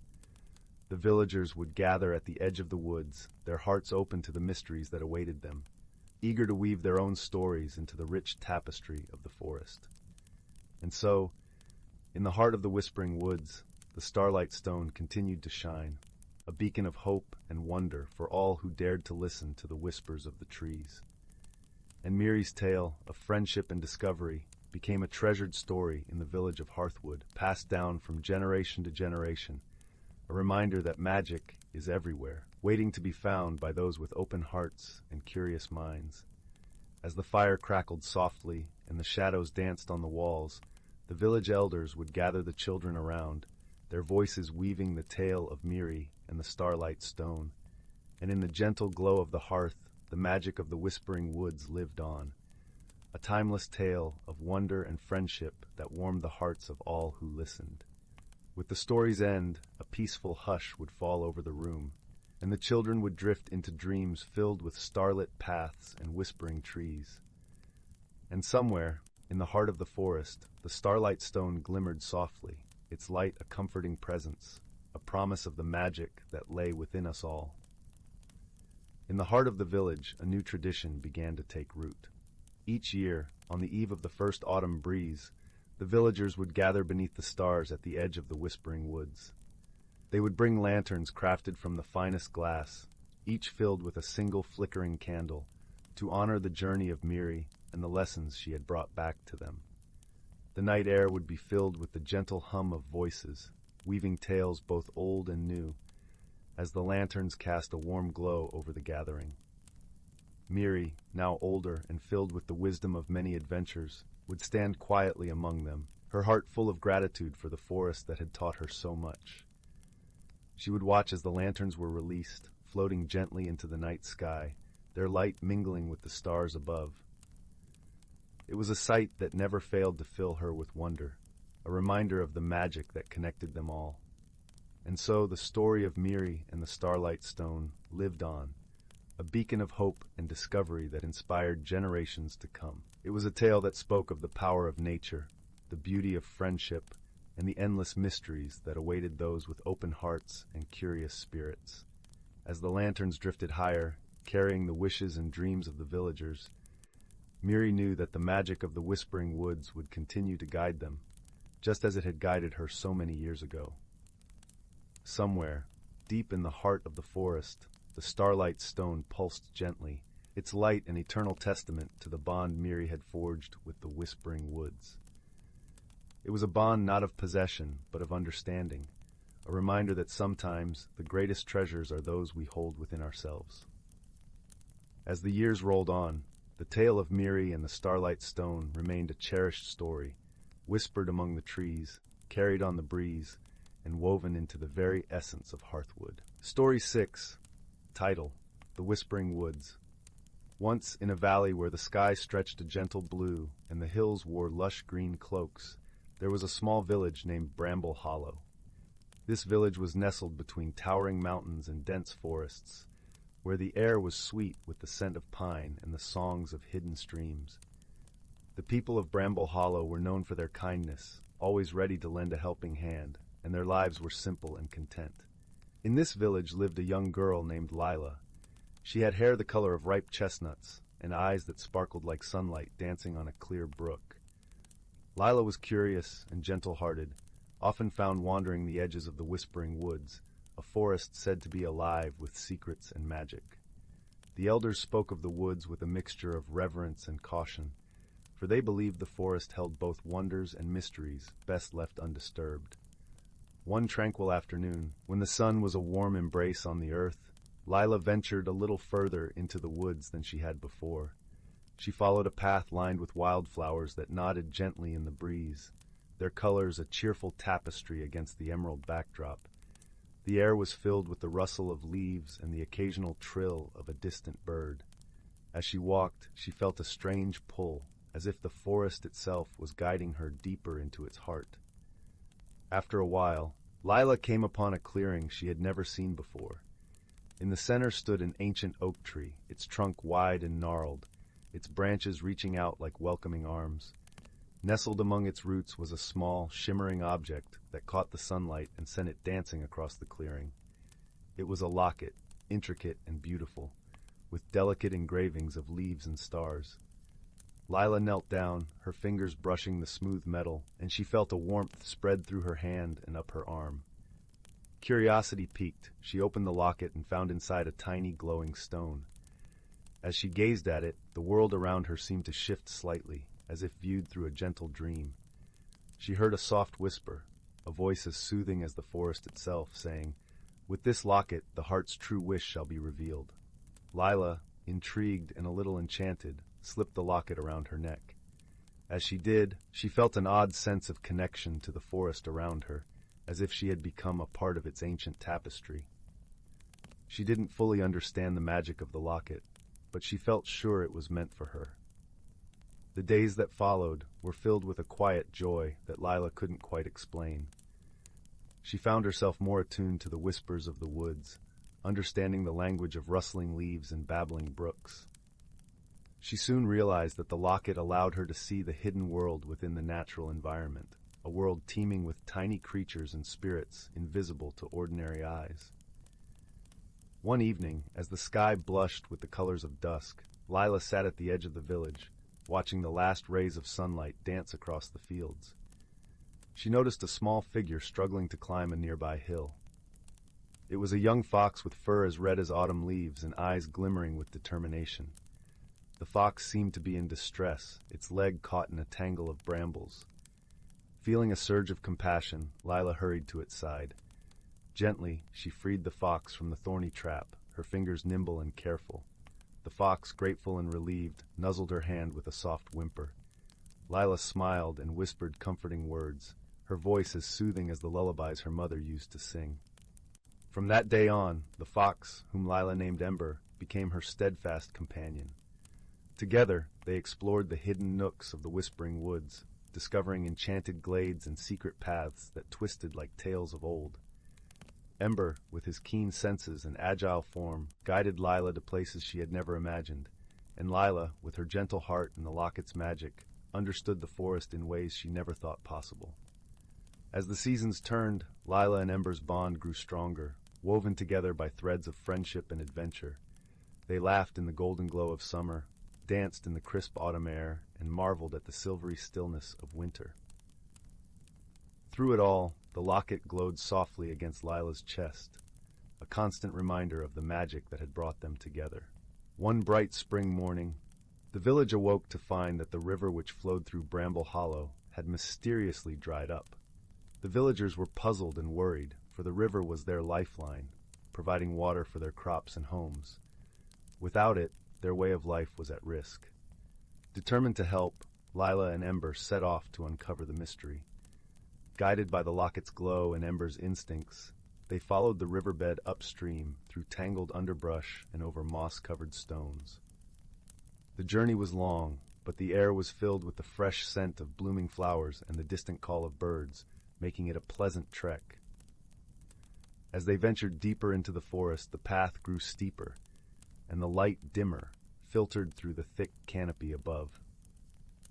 The villagers would gather at the edge of the woods, their hearts open to the mysteries that awaited them, eager to weave their own stories into the rich tapestry of the forest. And so, in the heart of the whispering woods, the starlight stone continued to shine, a beacon of hope and wonder for all who dared to listen to the whispers of the trees. And Miri's tale of friendship and discovery became a treasured story in the village of Hearthwood, passed down from generation to generation, a reminder that magic is everywhere, waiting to be found by those with open hearts and curious minds. As the fire crackled softly and the shadows danced on the walls, the village elders would gather the children around, their voices weaving the tale of Miri and the starlight stone. And in the gentle glow of the hearth, the magic of the whispering woods lived on, a timeless tale of wonder and friendship that warmed the hearts of all who listened. With the story's end, a peaceful hush would fall over the room, and the children would drift into dreams filled with starlit paths and whispering trees. And somewhere, in the heart of the forest, the starlight stone glimmered softly, its light a comforting presence, a promise of the magic that lay within us all. In the heart of the village, a new tradition began to take root. Each year, on the eve of the first autumn breeze, the villagers would gather beneath the stars at the edge of the whispering woods. They would bring lanterns crafted from the finest glass, each filled with a single flickering candle, to honor the journey of Miri and the lessons she had brought back to them. The night air would be filled with the gentle hum of voices, weaving tales both old and new, as the lanterns cast a warm glow over the gathering. Miri, now older and filled with the wisdom of many adventures, would stand quietly among them, her heart full of gratitude for the forest that had taught her so much. She would watch as the lanterns were released, floating gently into the night sky, their light mingling with the stars above. It was a sight that never failed to fill her with wonder, a reminder of the magic that connected them all. And so the story of Miri and the Starlight Stone lived on, a beacon of hope and discovery that inspired generations to come. It was a tale that spoke of the power of nature, the beauty of friendship, and the endless mysteries that awaited those with open hearts and curious spirits. As the lanterns drifted higher, carrying the wishes and dreams of the villagers, Miri knew that the magic of the Whispering Woods would continue to guide them, just as it had guided her so many years ago. Somewhere, deep in the heart of the forest, the Starlight Stone pulsed gently, its light an eternal testament to the bond Miri had forged with the Whispering Woods. It was a bond not of possession, but of understanding, a reminder that sometimes the greatest treasures are those we hold within ourselves. As the years rolled on, the tale of Miri and the Starlight Stone remained a cherished story, whispered among the trees, carried on the breeze, and woven into the very essence of Hearthwood. Story 6, title, The Whispering Woods. Once in a valley where the sky stretched a gentle blue and the hills wore lush green cloaks, there was a small village named Bramble Hollow. This village was nestled between towering mountains and dense forests, where the air was sweet with the scent of pine and the songs of hidden streams. The people of Bramble Hollow were known for their kindness, always ready to lend a helping hand, and their lives were simple and content. In this village lived a young girl named Lila. She had hair the color of ripe chestnuts and eyes that sparkled like sunlight dancing on a clear brook. Lila was curious and gentle-hearted, often found wandering the edges of the Whispering Woods, a forest said to be alive with secrets and magic. The elders spoke of the woods with a mixture of reverence and caution, for they believed the forest held both wonders and mysteries best left undisturbed. One tranquil afternoon, when the sun was a warm embrace on the earth, Lila ventured a little further into the woods than she had before. She followed a path lined with wildflowers that nodded gently in the breeze, their colors a cheerful tapestry against the emerald backdrop. The air was filled with the rustle of leaves and the occasional trill of a distant bird. As she walked, she felt a strange pull, as if the forest itself was guiding her deeper into its heart. After a while, Lila came upon a clearing she had never seen before. In the center stood an ancient oak tree, its trunk wide and gnarled, its branches reaching out like welcoming arms. Nestled among its roots was a small, shimmering object that caught the sunlight and sent it dancing across the clearing. It was a locket, intricate and beautiful, with delicate engravings of leaves and stars. Lila knelt down, her fingers brushing the smooth metal, and she felt a warmth spread through her hand and up her arm. Curiosity piqued, she opened the locket and found inside a tiny glowing stone. As she gazed at it, the world around her seemed to shift slightly, as if viewed through a gentle dream. She heard a soft whisper, a voice as soothing as the forest itself, saying, "With this locket, the heart's true wish shall be revealed." Lila, intrigued and a little enchanted, slipped the locket around her neck. As she did, she felt an odd sense of connection to the forest around her, as if she had become a part of its ancient tapestry. She didn't fully understand the magic of the locket, but she felt sure it was meant for her. The days that followed were filled with a quiet joy that Lila couldn't quite explain. She found herself more attuned to the whispers of the woods, understanding the language of rustling leaves and babbling brooks. She soon realized that the locket allowed her to see the hidden world within the natural environment, a world teeming with tiny creatures and spirits invisible to ordinary eyes. One evening, as the sky blushed with the colors of dusk, Lila sat at the edge of the village, watching the last rays of sunlight dance across the fields. She noticed a small figure struggling to climb a nearby hill. It was a young fox with fur as red as autumn leaves and eyes glimmering with determination. The fox seemed to be in distress, its leg caught in a tangle of brambles. Feeling a surge of compassion, Lila hurried to its side. Gently, she freed the fox from the thorny trap, her fingers nimble and careful. The fox, grateful and relieved, nuzzled her hand with a soft whimper. Lila smiled and whispered comforting words, her voice as soothing as the lullabies her mother used to sing. From that day on, the fox, whom Lila named Ember, became her steadfast companion. Together, they explored the hidden nooks of the whispering woods, discovering enchanted glades and secret paths that twisted like tales of old. Ember, with his keen senses and agile form, guided Lila to places she had never imagined, and Lila, with her gentle heart and the locket's magic, understood the forest in ways she never thought possible. As the seasons turned, Lila and Ember's bond grew stronger, woven together by threads of friendship and adventure. They laughed in the golden glow of summer, danced in the crisp autumn air, and marveled at the silvery stillness of winter. Through it all, the locket glowed softly against Lila's chest, a constant reminder of the magic that had brought them together. One bright spring morning, the village awoke to find that the river which flowed through Bramble Hollow had mysteriously dried up. The villagers were puzzled and worried, for the river was their lifeline, providing water for their crops and homes. Without it, their way of life was at risk. Determined to help, Lila and Ember set off to uncover the mystery. Guided by the locket's glow and Ember's instincts, they followed the riverbed upstream through tangled underbrush and over moss-covered stones. The journey was long, but the air was filled with the fresh scent of blooming flowers and the distant call of birds, making it a pleasant trek. As they ventured deeper into the forest, the path grew steeper, and the light dimmer, filtered through the thick canopy above.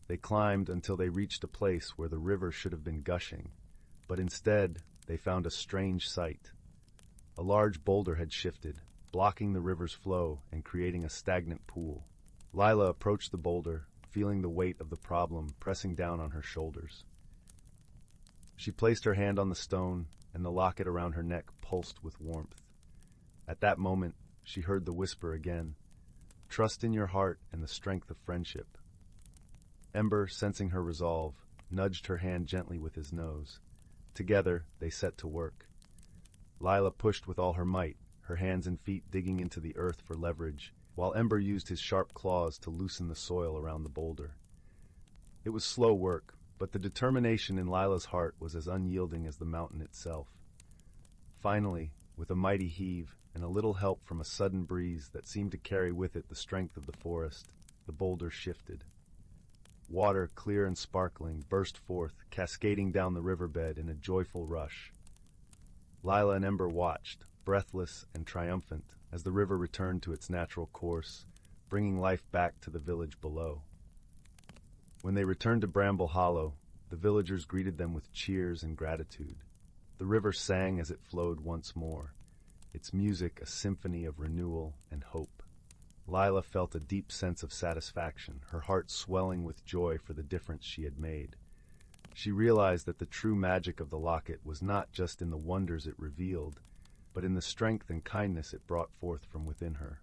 They climbed until they reached a place where the river should have been gushing, but instead they found a strange sight. A large boulder had shifted, blocking the river's flow and creating a stagnant pool. Lila approached the boulder, feeling the weight of the problem pressing down on her shoulders. She placed her hand on the stone, and the locket around her neck pulsed with warmth. At that moment, she heard the whisper again, "Trust in your heart and the strength of friendship." Ember, sensing her resolve, nudged her hand gently with his nose. Together, they set to work. Lila pushed with all her might, her hands and feet digging into the earth for leverage, while Ember used his sharp claws to loosen the soil around the boulder. It was slow work, but the determination in Lila's heart was as unyielding as the mountain itself. Finally, with a mighty heave and a little help from a sudden breeze that seemed to carry with it the strength of the forest, the boulder shifted. Water, clear and sparkling, burst forth, cascading down the riverbed in a joyful rush. Lila and Ember watched, breathless and triumphant, as the river returned to its natural course, bringing life back to the village below. When they returned to Bramble Hollow, the villagers greeted them with cheers and gratitude. The river sang as it flowed once more, its music a symphony of renewal and hope. Lila felt a deep sense of satisfaction, her heart swelling with joy for the difference she had made. She realized that the true magic of the locket was not just in the wonders it revealed, but in the strength and kindness it brought forth from within her.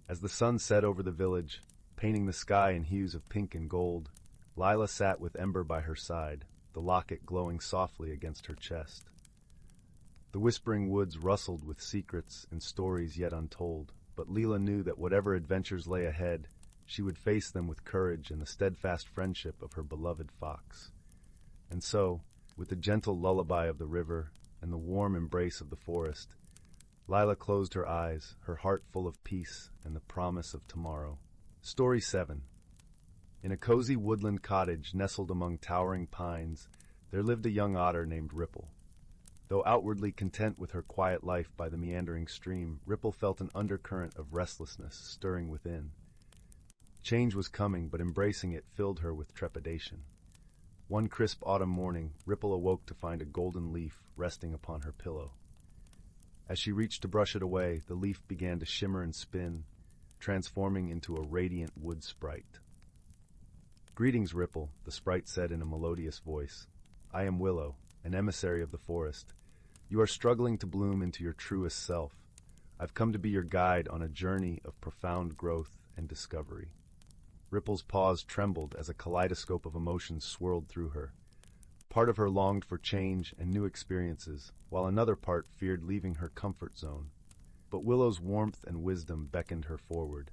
As the sun set over the village, painting the sky in hues of pink and gold, Lila sat with Ember by her side, the locket glowing softly against her chest. The whispering woods rustled with secrets and stories yet untold, but Lila knew that whatever adventures lay ahead, she would face them with courage and the steadfast friendship of her beloved fox. And so, with the gentle lullaby of the river and the warm embrace of the forest, Lila closed her eyes, her heart full of peace and the promise of tomorrow. Story 7. In a cozy woodland cottage nestled among towering pines, there lived a young otter named Ripple. Though outwardly content with her quiet life by the meandering stream, Ripple felt an undercurrent of restlessness stirring within. Change was coming, but embracing it filled her with trepidation. One crisp autumn morning, Ripple awoke to find a golden leaf resting upon her pillow. As she reached to brush it away, the leaf began to shimmer and spin, transforming into a radiant wood sprite. "Greetings, Ripple," the sprite said in a melodious voice. "I am Willow, an emissary of the forest. You are struggling to bloom into your truest self. I've come to be your guide on a journey of profound growth and discovery." Ripple's paws trembled as a kaleidoscope of emotions swirled through her. Part of her longed for change and new experiences, while another part feared leaving her comfort zone. But Willow's warmth and wisdom beckoned her forward.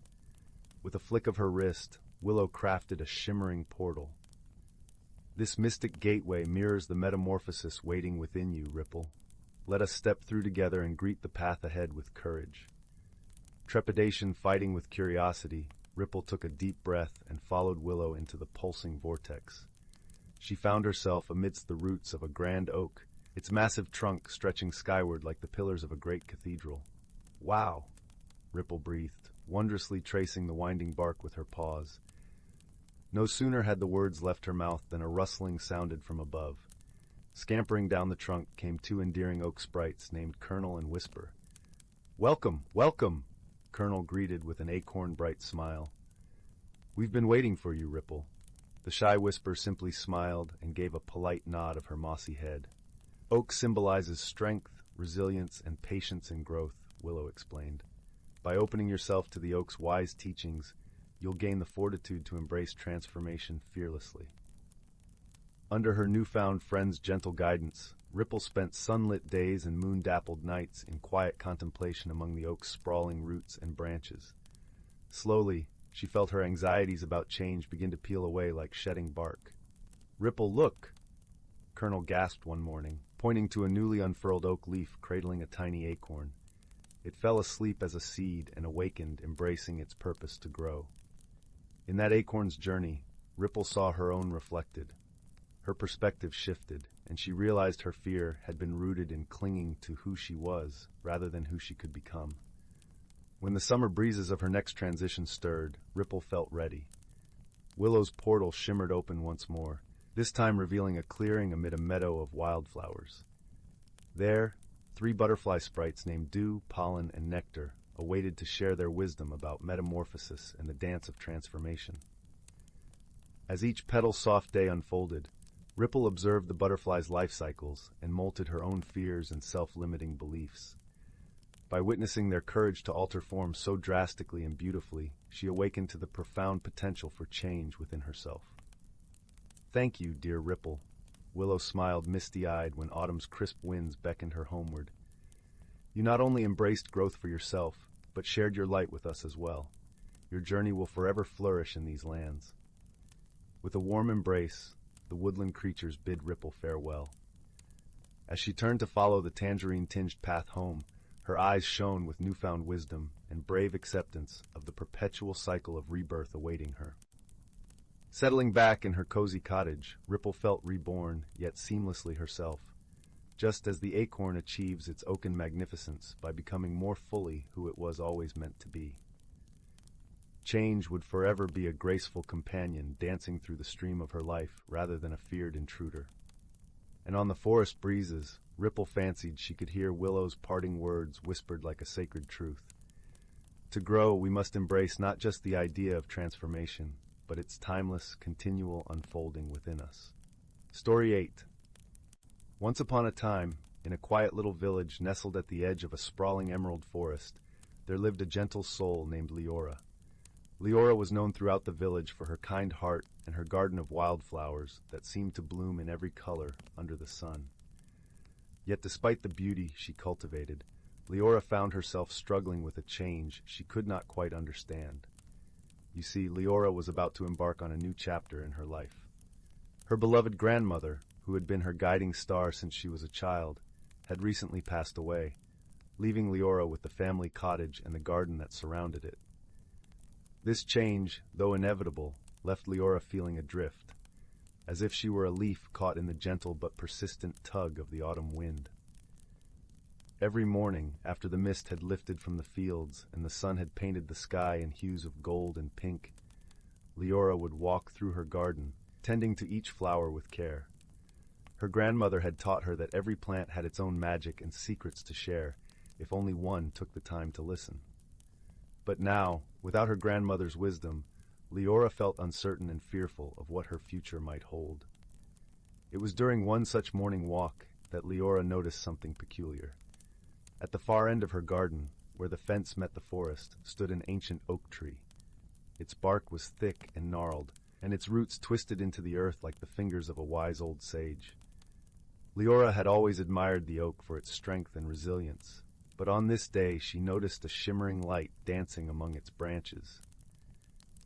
With a flick of her wrist, Willow crafted a shimmering portal. "This mystic gateway mirrors the metamorphosis waiting within you, Ripple. Let us step through together and greet the path ahead with courage." Trepidation fighting with curiosity, Ripple took a deep breath and followed Willow into the pulsing vortex. She found herself amidst the roots of a grand oak, its massive trunk stretching skyward like the pillars of a great cathedral. "Wow," Ripple breathed, wondrously tracing the winding bark with her paws. No sooner had the words left her mouth than a rustling sounded from above. Scampering down the trunk came two endearing oak sprites named Colonel and Whisper. "Welcome, welcome," Colonel greeted with an acorn-bright smile. "We've been waiting for you, Ripple." The shy Whisper simply smiled and gave a polite nod of her mossy head. "Oak symbolizes strength, resilience, and patience in growth," Willow explained. "By opening yourself to the oak's wise teachings, you'll gain the fortitude to embrace transformation fearlessly." Under her newfound friend's gentle guidance, Ripple spent sunlit days and moon-dappled nights in quiet contemplation among the oak's sprawling roots and branches. Slowly, she felt her anxieties about change begin to peel away like shedding bark. "Ripple, look!" Colonel gasped one morning, pointing to a newly unfurled oak leaf cradling a tiny acorn. It fell asleep as a seed and awakened, embracing its purpose to grow. In that acorn's journey, Ripple saw her own reflected. Her perspective shifted, and she realized her fear had been rooted in clinging to who she was rather than who she could become. When the summer breezes of her next transition stirred, Ripple felt ready. Willow's portal shimmered open once more, this time revealing a clearing amid a meadow of wildflowers. There, 3 butterfly sprites named Dew, Pollen, and Nectar awaited to share their wisdom about metamorphosis and the dance of transformation. As each petal's soft day unfolded, Ripple observed the butterflies' life cycles and molted her own fears and self-limiting beliefs. By witnessing their courage to alter form so drastically and beautifully, she awakened to the profound potential for change within herself. "Thank you, dear Ripple." Willow smiled misty-eyed when autumn's crisp winds beckoned her homeward. You not only embraced growth for yourself, but shared your light with us as well. Your journey will forever flourish in these lands. With a warm embrace, the woodland creatures bid Ripple farewell. As she turned to follow the tangerine-tinged path home, her eyes shone with newfound wisdom and brave acceptance of the perpetual cycle of rebirth awaiting her. Settling back in her cozy cottage, Ripple felt reborn, yet seamlessly herself, just as the acorn achieves its oaken magnificence by becoming more fully who it was always meant to be. Change would forever be a graceful companion dancing through the stream of her life rather than a feared intruder. And on the forest breezes, Ripple fancied she could hear Willow's parting words whispered like a sacred truth. To grow, we must embrace not just the idea of transformation, but its timeless, continual unfolding within us. Story 8. Once upon a time, in a quiet little village nestled at the edge of a sprawling emerald forest, there lived a gentle soul named Leora. Leora was known throughout the village for her kind heart and her garden of wildflowers that seemed to bloom in every color under the sun. Yet despite the beauty she cultivated, Leora found herself struggling with a change she could not quite understand. You see, Leora was about to embark on a new chapter in her life. Her beloved grandmother, who had been her guiding star since she was a child, had recently passed away, leaving Leora with the family cottage and the garden that surrounded it. This change, though inevitable, left Leora feeling adrift, as if she were a leaf caught in the gentle but persistent tug of the autumn wind. Every morning, after the mist had lifted from the fields and the sun had painted the sky in hues of gold and pink, Leora would walk through her garden, tending to each flower with care. Her grandmother had taught her that every plant had its own magic and secrets to share, if only one took the time to listen. But now, without her grandmother's wisdom, Leora felt uncertain and fearful of what her future might hold. It was during one such morning walk that Leora noticed something peculiar. At the far end of her garden, where the fence met the forest, stood an ancient oak tree. Its bark was thick and gnarled, and its roots twisted into the earth like the fingers of a wise old sage. Leora had always admired the oak for its strength and resilience, but on this day she noticed a shimmering light dancing among its branches.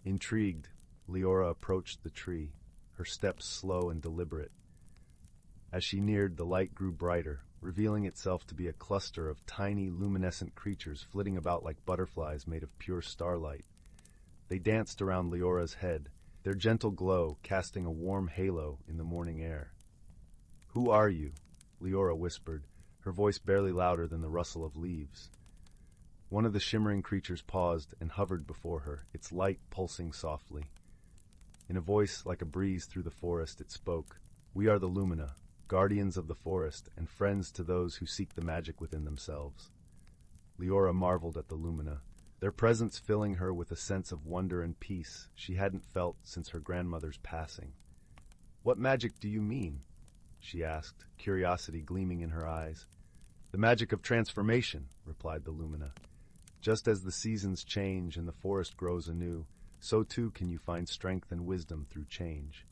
Intrigued, Leora approached the tree, her steps slow and deliberate. As she neared, the light grew brighter, revealing itself to be a cluster of tiny, luminescent creatures flitting about like butterflies made of pure starlight. They danced around Leora's head, their gentle glow casting a warm halo in the morning air. "Who are you?" Leora whispered, her voice barely louder than the rustle of leaves. One of the shimmering creatures paused and hovered before her, its light pulsing softly. In a voice like a breeze through the forest, it spoke, "We are the Lumina, guardians of the forest and friends to those who seek the magic within themselves." Leora marveled at the Lumina, their presence filling her with a sense of wonder and peace she hadn't felt since her grandmother's passing. "What magic do you mean?" she asked, curiosity gleaming in her eyes. "The magic of transformation," replied the Lumina. "Just as the seasons change and the forest grows anew, so too can you find strength and wisdom through change."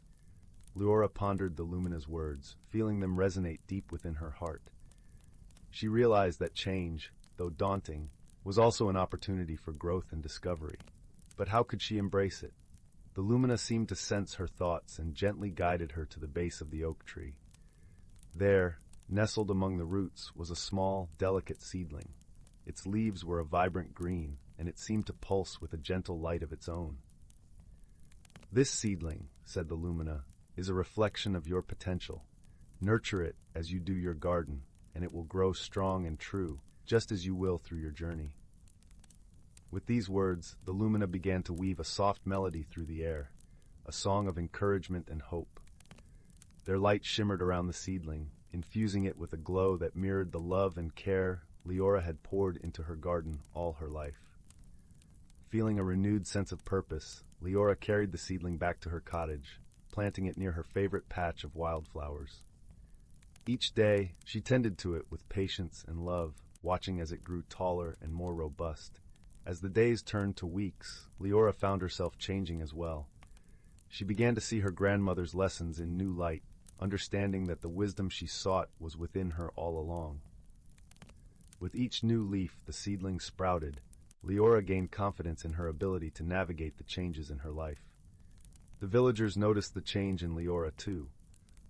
Leora pondered the Lumina's words, feeling them resonate deep within her heart. She realized that change, though daunting, was also an opportunity for growth and discovery. But how could she embrace it? The Lumina seemed to sense her thoughts and gently guided her to the base of the oak tree. There, nestled among the roots, was a small, delicate seedling. Its leaves were a vibrant green, and it seemed to pulse with a gentle light of its own. "This seedling," said the Lumina, "is a reflection of your potential. Nurture it as you do your garden, and it will grow strong and true, just as you will through your journey." With these words, the Lumina began to weave a soft melody through the air, a song of encouragement and hope. Their light shimmered around the seedling, infusing it with a glow that mirrored the love and care Leora had poured into her garden all her life. Feeling a renewed sense of purpose, Leora carried the seedling back to her cottage, planting it near her favorite patch of wildflowers. Each day, she tended to it with patience and love, watching as it grew taller and more robust. As the days turned to weeks, Leora found herself changing as well. She began to see her grandmother's lessons in new light, understanding that the wisdom she sought was within her all along. With each new leaf the seedling sprouted, Leora gained confidence in her ability to navigate the changes in her life. The villagers noticed the change in Leora too.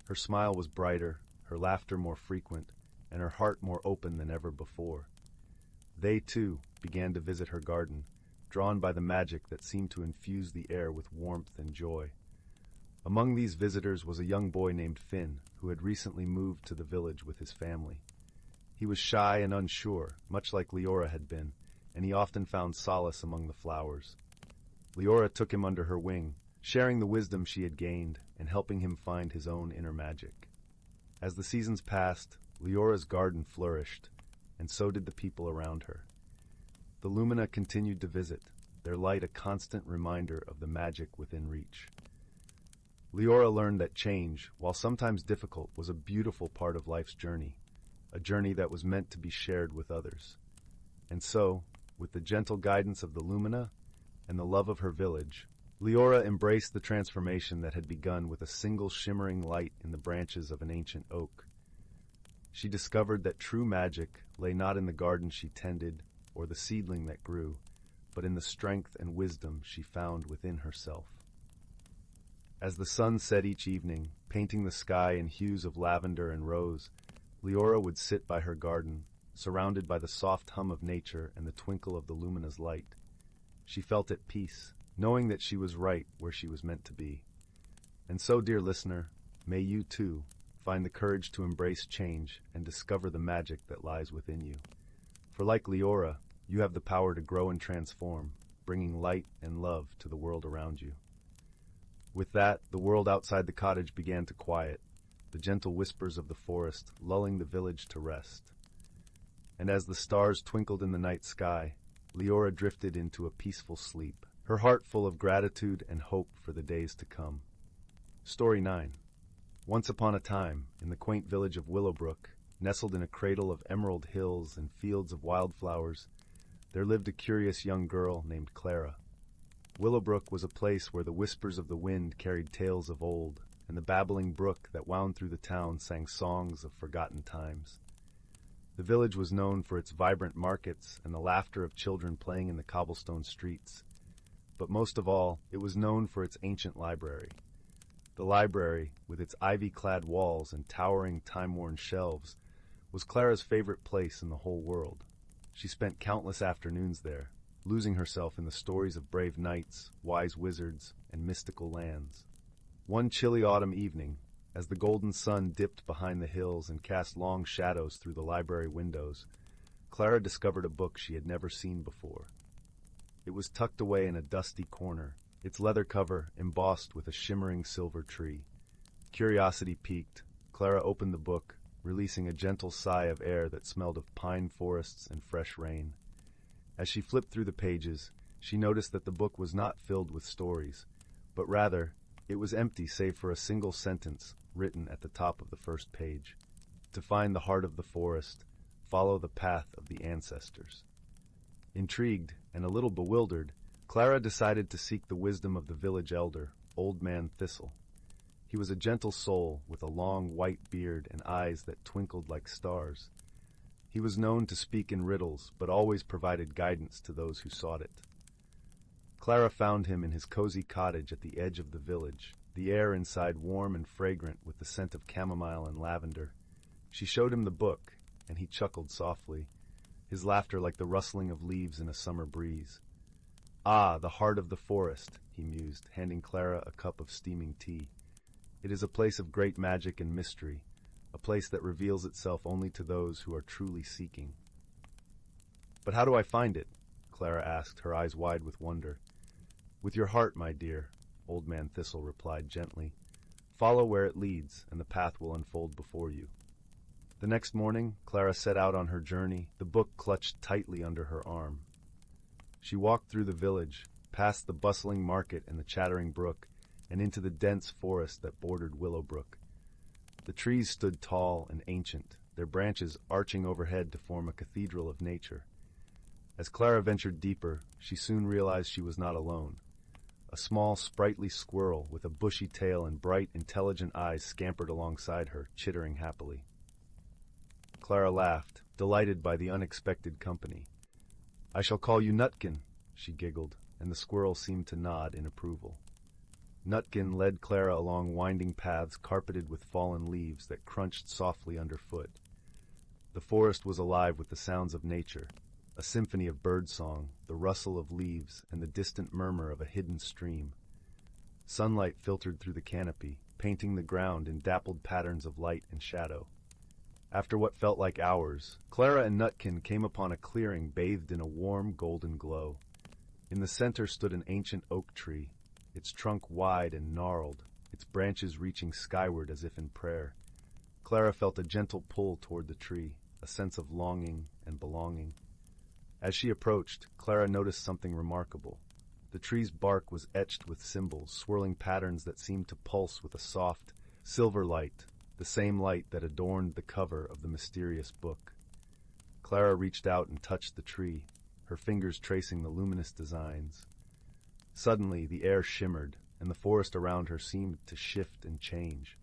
Her smile was brighter, her laughter more frequent, and her heart more open than ever before. They, too, began to visit her garden, drawn by the magic that seemed to infuse the air with warmth and joy. Among these visitors was a young boy named Finn, who had recently moved to the village with his family. He was shy and unsure, much like Leora had been, and he often found solace among the flowers. Leora took him under her wing, sharing the wisdom she had gained and helping him find his own inner magic. As the seasons passed, Leora's garden flourished, and so did the people around her. The Lumina continued to visit, their light a constant reminder of the magic within reach. Leora learned that change, while sometimes difficult, was a beautiful part of life's journey, a journey that was meant to be shared with others. And so, with the gentle guidance of the Lumina and the love of her village, Leora embraced the transformation that had begun with a single shimmering light in the branches of an ancient oak. She discovered that true magic lay not in the garden she tended or the seedling that grew, but in the strength and wisdom she found within herself. As the sun set each evening, painting the sky in hues of lavender and rose, Leora would sit by her garden, surrounded by the soft hum of nature and the twinkle of the Lumina's light. She felt at peace, knowing that she was right where she was meant to be. And so, dear listener, may you too find the courage to embrace change and discover the magic that lies within you. For like Leora, you have the power to grow and transform, bringing light and love to the world around you. With that, the world outside the cottage began to quiet, the gentle whispers of the forest lulling the village to rest. And as the stars twinkled in the night sky, Leora drifted into a peaceful sleep, her heart full of gratitude and hope for the days to come. Story 9. Once upon a time, in the quaint village of Willowbrook, nestled in a cradle of emerald hills and fields of wildflowers, there lived a curious young girl named Clara. Willowbrook was a place where the whispers of the wind carried tales of old, and the babbling brook that wound through the town sang songs of forgotten times. The village was known for its vibrant markets and the laughter of children playing in the cobblestone streets. But most of all, it was known for its ancient library. The library, with its ivy-clad walls and towering time-worn shelves, was Clara's favorite place in the whole world. She spent countless afternoons there, losing herself in the stories of brave knights, wise wizards, and mystical lands. One chilly autumn evening, as the golden sun dipped behind the hills and cast long shadows through the library windows, Clara discovered a book she had never seen before. It was tucked away in a dusty corner, its leather cover embossed with a shimmering silver tree. Curiosity piqued, Clara opened the book, releasing a gentle sigh of air that smelled of pine forests and fresh rain. As she flipped through the pages, she noticed that the book was not filled with stories, but rather, it was empty save for a single sentence written at the top of the first page. To find the heart of the forest, follow the path of the ancestors. Intrigued and a little bewildered, Clara decided to seek the wisdom of the village elder, Old Man Thistle. He was a gentle soul with a long white beard and eyes that twinkled like stars. He was known to speak in riddles, but always provided guidance to those who sought it. Clara found him in his cozy cottage at the edge of the village, the air inside warm and fragrant with the scent of chamomile and lavender. She showed him the book, and he chuckled softly, his laughter like the rustling of leaves in a summer breeze. "Ah, the heart of the forest," he mused, handing Clara a cup of steaming tea. "It is a place of great magic and mystery, a place that reveals itself only to those who are truly seeking." "But how do I find it?" Clara asked, her eyes wide with wonder. "With your heart, my dear," Old Man Thistle replied gently. "Follow where it leads, and the path will unfold before you." The next morning, Clara set out on her journey, the book clutched tightly under her arm. She walked through the village, past the bustling market and the chattering brook, and into the dense forest that bordered Willowbrook. The trees stood tall and ancient, their branches arching overhead to form a cathedral of nature. As Clara ventured deeper, she soon realized she was not alone. A small, sprightly squirrel with a bushy tail and bright, intelligent eyes scampered alongside her, chittering happily. Clara laughed, delighted by the unexpected company. "I shall call you Nutkin," she giggled, and the squirrel seemed to nod in approval. Nutkin led Clara along winding paths carpeted with fallen leaves that crunched softly underfoot. The forest was alive with the sounds of nature, a symphony of birdsong, the rustle of leaves, and the distant murmur of a hidden stream. Sunlight filtered through the canopy, painting the ground in dappled patterns of light and shadow. After what felt like hours, Clara and Nutkin came upon a clearing bathed in a warm golden glow. In the center stood an ancient oak tree, its trunk wide and gnarled, its branches reaching skyward as if in prayer. Clara felt a gentle pull toward the tree, a sense of longing and belonging. As she approached, Clara noticed something remarkable. The tree's bark was etched with symbols, swirling patterns that seemed to pulse with a soft, silver light, the same light that adorned the cover of the mysterious book. Clara reached out and touched the tree, her fingers tracing the luminous designs. Suddenly, the air shimmered, and the forest around her seemed to shift and change.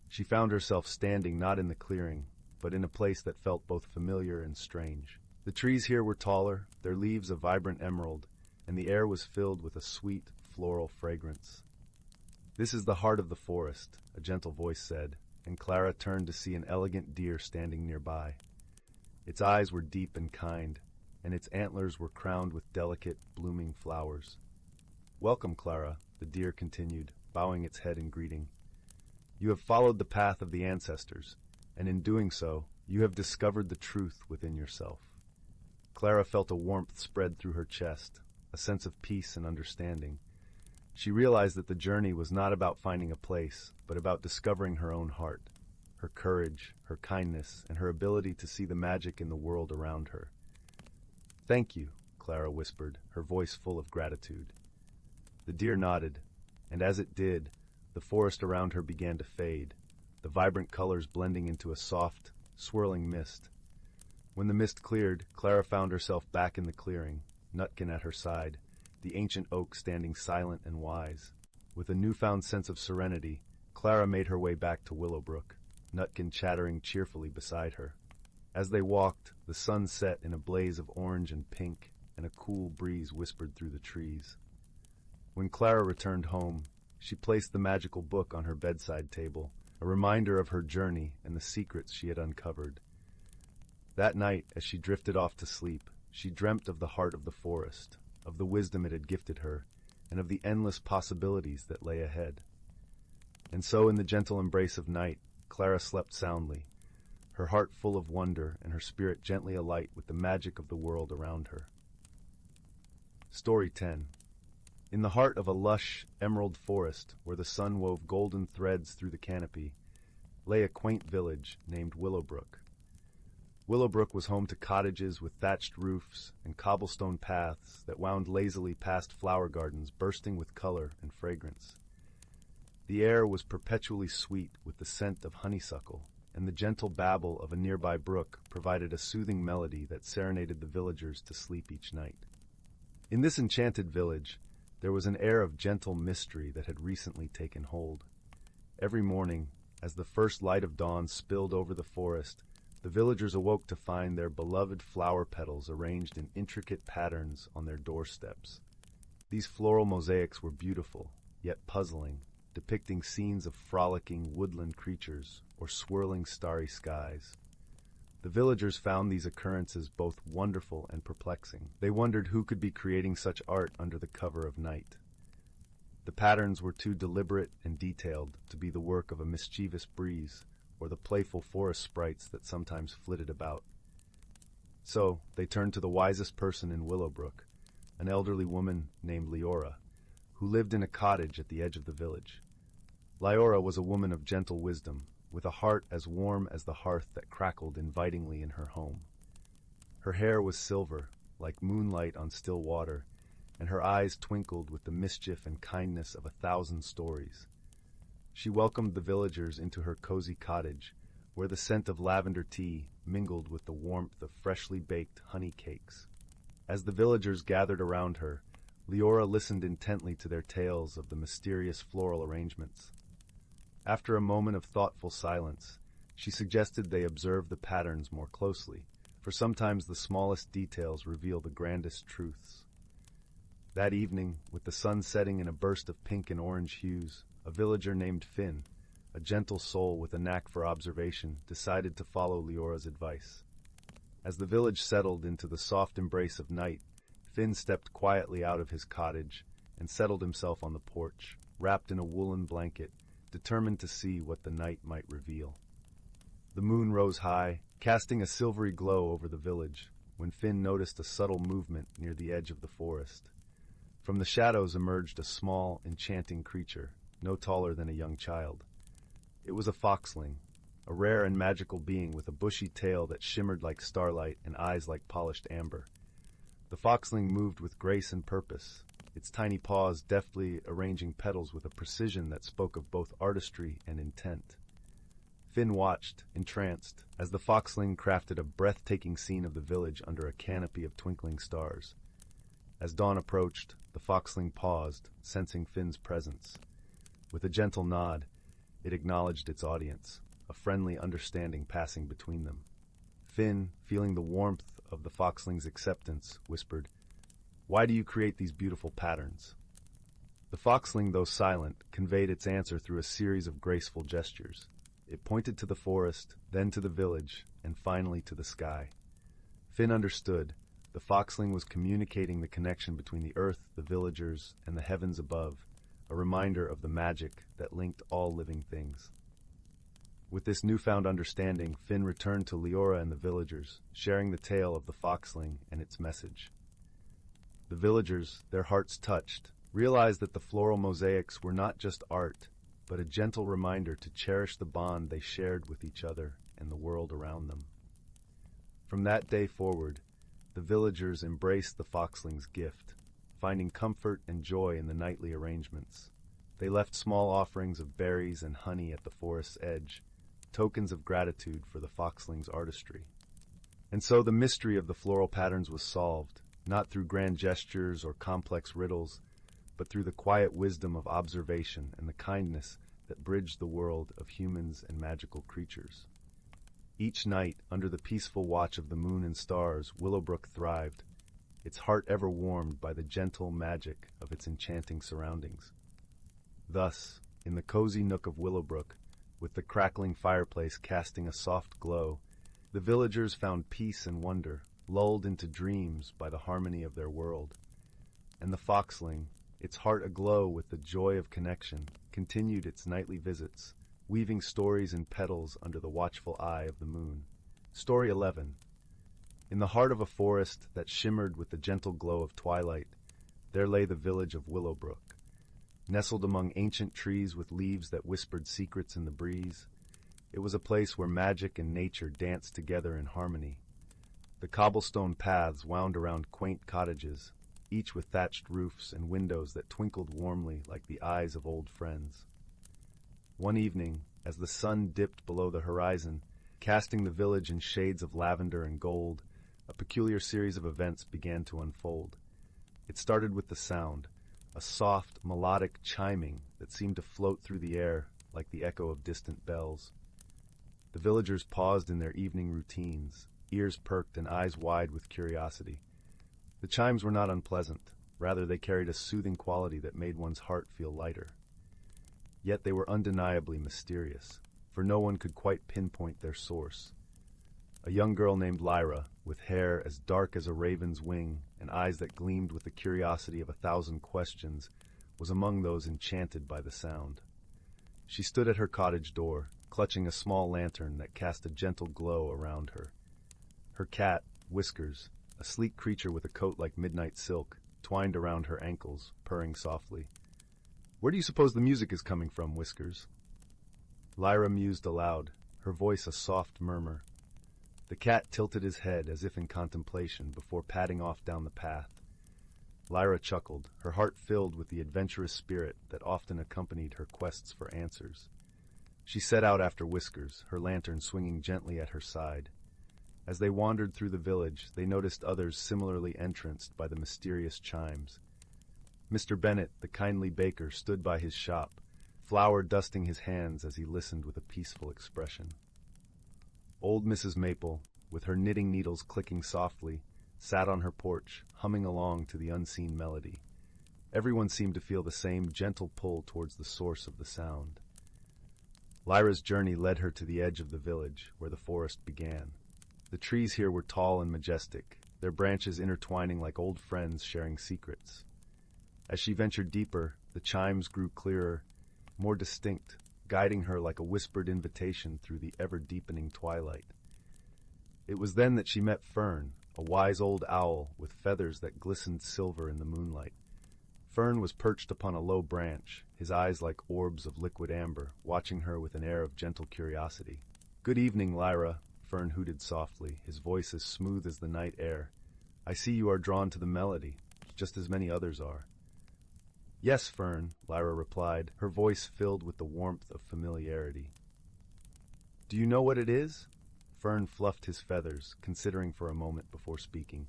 She found herself standing not in the clearing, but in a place that felt both familiar and strange. The trees here were taller, their leaves a vibrant emerald, and the air was filled with a sweet, floral fragrance. "This is the heart of the forest," a gentle voice said, and Clara turned to see an elegant deer standing nearby. Its eyes were deep and kind, and its antlers were crowned with delicate, blooming flowers. "Welcome, Clara," the deer continued, bowing its head in greeting. "You have followed the path of the ancestors, and in doing so, you have discovered the truth within yourself." Clara felt a warmth spread through her chest, a sense of peace and understanding. She realized that the journey was not about finding a place, but about discovering her own heart, her courage, her kindness, and her ability to see the magic in the world around her. "Thank you," Clara whispered, her voice full of gratitude. The deer nodded, and as it did, the forest around her began to fade, the vibrant colors blending into a soft, swirling mist. When the mist cleared, Clara found herself back in the clearing, Nutkin at her side, the ancient oak standing silent and wise. With a newfound sense of serenity, Clara made her way back to Willowbrook, Nutkin chattering cheerfully beside her. As they walked, the sun set in a blaze of orange and pink, and a cool breeze whispered through the trees. When Clara returned home, she placed the magical book on her bedside table, a reminder of her journey and the secrets she had uncovered. That night, as she drifted off to sleep, she dreamt of the heart of the forest, of the wisdom it had gifted her, and of the endless possibilities that lay ahead. And so in the gentle embrace of night, Clara slept soundly, her heart full of wonder and her spirit gently alight with the magic of the world around her. Story 10. In the heart of a lush, emerald forest, where the sun wove golden threads through the canopy, lay a quaint village named Willowbrook. Willowbrook was home to cottages with thatched roofs and cobblestone paths that wound lazily past flower gardens bursting with color and fragrance. The air was perpetually sweet with the scent of honeysuckle, and the gentle babble of a nearby brook provided a soothing melody that serenaded the villagers to sleep each night. In this enchanted village, there was an air of gentle mystery that had recently taken hold. Every morning, as the first light of dawn spilled over the forest, the villagers awoke to find their beloved flower petals arranged in intricate patterns on their doorsteps. These floral mosaics were beautiful, yet puzzling, depicting scenes of frolicking woodland creatures or swirling starry skies. The villagers found these occurrences both wonderful and perplexing. They wondered who could be creating such art under the cover of night. The patterns were too deliberate and detailed to be the work of a mischievous breeze or the playful forest sprites that sometimes flitted about. So they turned to the wisest person in Willowbrook, an elderly woman named Leora, who lived in a cottage at the edge of the village. Leora was a woman of gentle wisdom, with a heart as warm as the hearth that crackled invitingly in her home. Her hair was silver, like moonlight on still water, and her eyes twinkled with the mischief and kindness of 1,000 stories. She welcomed the villagers into her cozy cottage, where the scent of lavender tea mingled with the warmth of freshly baked honey cakes. As the villagers gathered around her, Leora listened intently to their tales of the mysterious floral arrangements. After a moment of thoughtful silence, She suggested they observe the patterns more closely, for sometimes the smallest details reveal the grandest truths. That evening, with the sun setting in a burst of pink and orange hues, a villager named Finn, a gentle soul with a knack for observation, decided to follow Leora's advice. As the village settled into the soft embrace of night, Finn stepped quietly out of his cottage and settled himself on the porch, wrapped in a woolen blanket, determined to see what the night might reveal. The moon rose high, casting a silvery glow over the village, when Finn noticed a subtle movement near the edge of the forest. From the shadows emerged a small, enchanting creature, no taller than a young child. It was a foxling, a rare and magical being with a bushy tail that shimmered like starlight and eyes like polished amber. The foxling moved with grace and purpose, its tiny paws deftly arranging petals with a precision that spoke of both artistry and intent. Finn watched, entranced, as the foxling crafted a breathtaking scene of the village under a canopy of twinkling stars. As dawn approached, the foxling paused, sensing Finn's presence. With a gentle nod, it acknowledged its audience, a friendly understanding passing between them. Finn, feeling the warmth of the foxling's acceptance, whispered, "Why do you create these beautiful patterns?" The foxling, though silent, conveyed its answer through a series of graceful gestures. It pointed to the forest, then to the village, and finally to the sky. Finn understood. The foxling was communicating the connection between the earth, the villagers, and the heavens above, a reminder of the magic that linked all living things. With this newfound understanding, Finn returned to Leora and the villagers, sharing the tale of the foxling and its message. The villagers, their hearts touched, realized that the floral mosaics were not just art, but a gentle reminder to cherish the bond they shared with each other and the world around them. From that day forward, the villagers embraced the foxling's gift, finding comfort and joy in the nightly arrangements. They left small offerings of berries and honey at the forest's edge, tokens of gratitude for the foxling's artistry. And so the mystery of the floral patterns was solved, not through grand gestures or complex riddles, but through the quiet wisdom of observation and the kindness that bridged the world of humans and magical creatures. Each night, under the peaceful watch of the moon and stars, Willowbrook thrived, its heart ever warmed by the gentle magic of its enchanting surroundings. Thus, in the cozy nook of Willowbrook, with the crackling fireplace casting a soft glow, the villagers found peace and wonder, lulled into dreams by the harmony of their world. And the foxling, its heart aglow with the joy of connection, continued its nightly visits, weaving stories in petals under the watchful eye of the moon. Story 11. In the heart of a forest that shimmered with the gentle glow of twilight, there lay the village of Willowbrook. Nestled among ancient trees with leaves that whispered secrets in the breeze, it was a place where magic and nature danced together in harmony. The cobblestone paths wound around quaint cottages, each with thatched roofs and windows that twinkled warmly like the eyes of old friends. One evening, as the sun dipped below the horizon, casting the village in shades of lavender and gold, a peculiar series of events began to unfold. It started with the sound, a soft, melodic chiming that seemed to float through the air like the echo of distant bells. The villagers paused in their evening routines, ears perked and eyes wide with curiosity. The chimes were not unpleasant, rather they carried a soothing quality that made one's heart feel lighter. Yet they were undeniably mysterious, for no one could quite pinpoint their source. A young girl named Lyra, with hair as dark as a raven's wing and eyes that gleamed with the curiosity of 1,000 questions, was among those enchanted by the sound. She stood at her cottage door, clutching a small lantern that cast a gentle glow around her. Her cat, Whiskers, a sleek creature with a coat like midnight silk, twined around her ankles, purring softly. "Where do you suppose the music is coming from, Whiskers?" Lyra mused aloud, her voice a soft murmur. The cat tilted his head as if in contemplation before padding off down the path. Lyra chuckled, her heart filled with the adventurous spirit that often accompanied her quests for answers. She set out after Whiskers, her lantern swinging gently at her side. As they wandered through the village, they noticed others similarly entranced by the mysterious chimes. Mr. Bennett, the kindly baker, stood by his shop, flour dusting his hands as he listened with a peaceful expression. Old Mrs. Maple, with her knitting needles clicking softly, sat on her porch, humming along to the unseen melody. Everyone seemed to feel the same gentle pull towards the source of the sound. Lyra's journey led her to the edge of the village, where the forest began. The trees here were tall and majestic, their branches intertwining like old friends sharing secrets. As she ventured deeper, the chimes grew clearer, more distinct, guiding her like a whispered invitation through the ever-deepening twilight. It was then that she met Fern, a wise old owl with feathers that glistened silver in the moonlight. Fern was perched upon a low branch, his eyes like orbs of liquid amber, watching her with an air of gentle curiosity. "Good evening, Lyra," Fern hooted softly, his voice as smooth as the night air. "I see you are drawn to the melody, just as many others are." "Yes, Fern," Lyra replied, her voice filled with the warmth of familiarity. "Do you know what it is?" Fern fluffed his feathers, considering for a moment before speaking.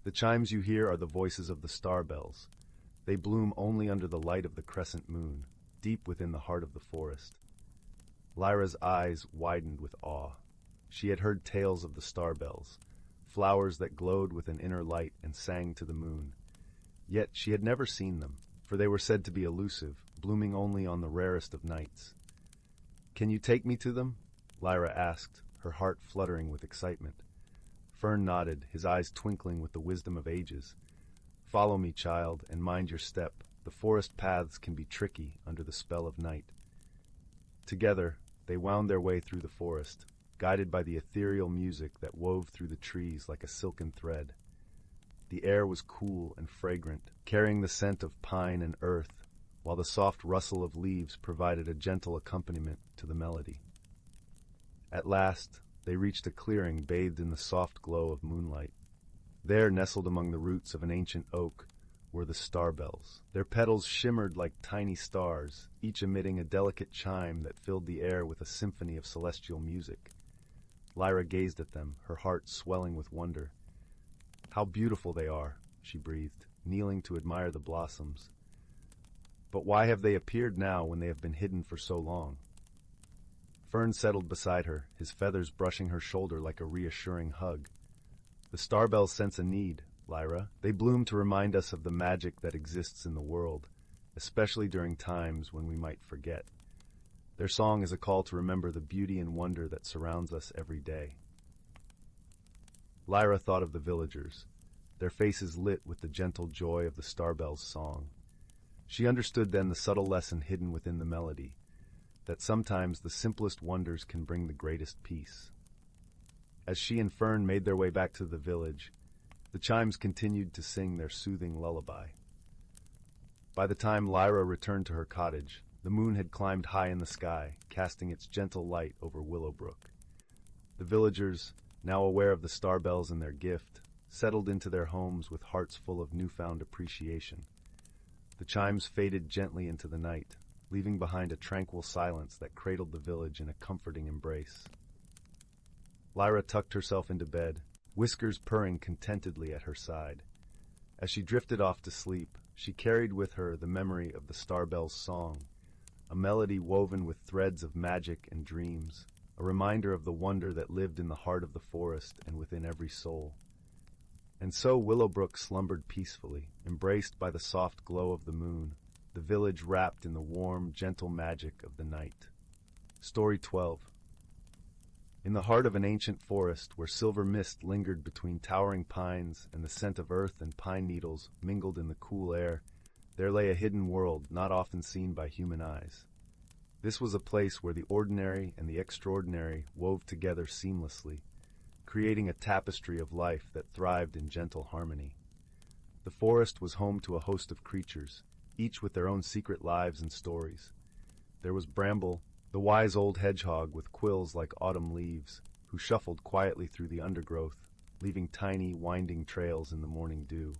"The chimes you hear are the voices of the star bells. They bloom only under the light of the crescent moon, deep within the heart of the forest." Lyra's eyes widened with awe. She had heard tales of the star bells, flowers that glowed with an inner light and sang to the moon. Yet she had never seen them, for they were said to be elusive, blooming only on the rarest of nights. "Can you take me to them?" Lyra asked, her heart fluttering with excitement. Fern nodded, his eyes twinkling with the wisdom of ages. "Follow me, child, and mind your step. The forest paths can be tricky under the spell of night." Together, they wound their way through the forest, guided by the ethereal music that wove through the trees like a silken thread. The air was cool and fragrant, carrying the scent of pine and earth, while the soft rustle of leaves provided a gentle accompaniment to the melody. At last, they reached a clearing bathed in the soft glow of moonlight. There, nestled among the roots of an ancient oak, were the star bells. Their petals shimmered like tiny stars, each emitting a delicate chime that filled the air with a symphony of celestial music. Lyra gazed at them, her heart swelling with wonder. "How beautiful they are," she breathed, kneeling to admire the blossoms. "But why have they appeared now when they have been hidden for so long?" Fern settled beside her, his feathers brushing her shoulder like a reassuring hug. "The star bells sense a need, Lyra. They bloom to remind us of the magic that exists in the world, especially during times when we might forget. Their song is a call to remember the beauty and wonder that surrounds us every day." Lyra thought of the villagers, their faces lit with the gentle joy of the star bells' song. She understood then the subtle lesson hidden within the melody, that sometimes the simplest wonders can bring the greatest peace. As she and Fern made their way back to the village, the chimes continued to sing their soothing lullaby. By the time Lyra returned to her cottage, the moon had climbed high in the sky, casting its gentle light over Willowbrook. The villagers, now aware of the star bells and their gift, settled into their homes with hearts full of newfound appreciation. The chimes faded gently into the night, leaving behind a tranquil silence that cradled the village in a comforting embrace. Lyra tucked herself into bed, Whiskers purring contentedly at her side. As she drifted off to sleep, she carried with her the memory of the star bell's song, a melody woven with threads of magic and dreams, a reminder of the wonder that lived in the heart of the forest and within every soul. And so Willowbrook slumbered peacefully, embraced by the soft glow of the moon, the village wrapped in the warm, gentle magic of the night. Story 12. In the heart of an ancient forest where silver mist lingered between towering pines and the scent of earth and pine needles mingled in the cool air, there lay a hidden world not often seen by human eyes. This was a place where the ordinary and the extraordinary wove together seamlessly, creating a tapestry of life that thrived in gentle harmony. The forest was home to a host of creatures, each with their own secret lives and stories. There was Bramble, the wise old hedgehog with quills like autumn leaves, who shuffled quietly through the undergrowth, leaving tiny, winding trails in the morning dew.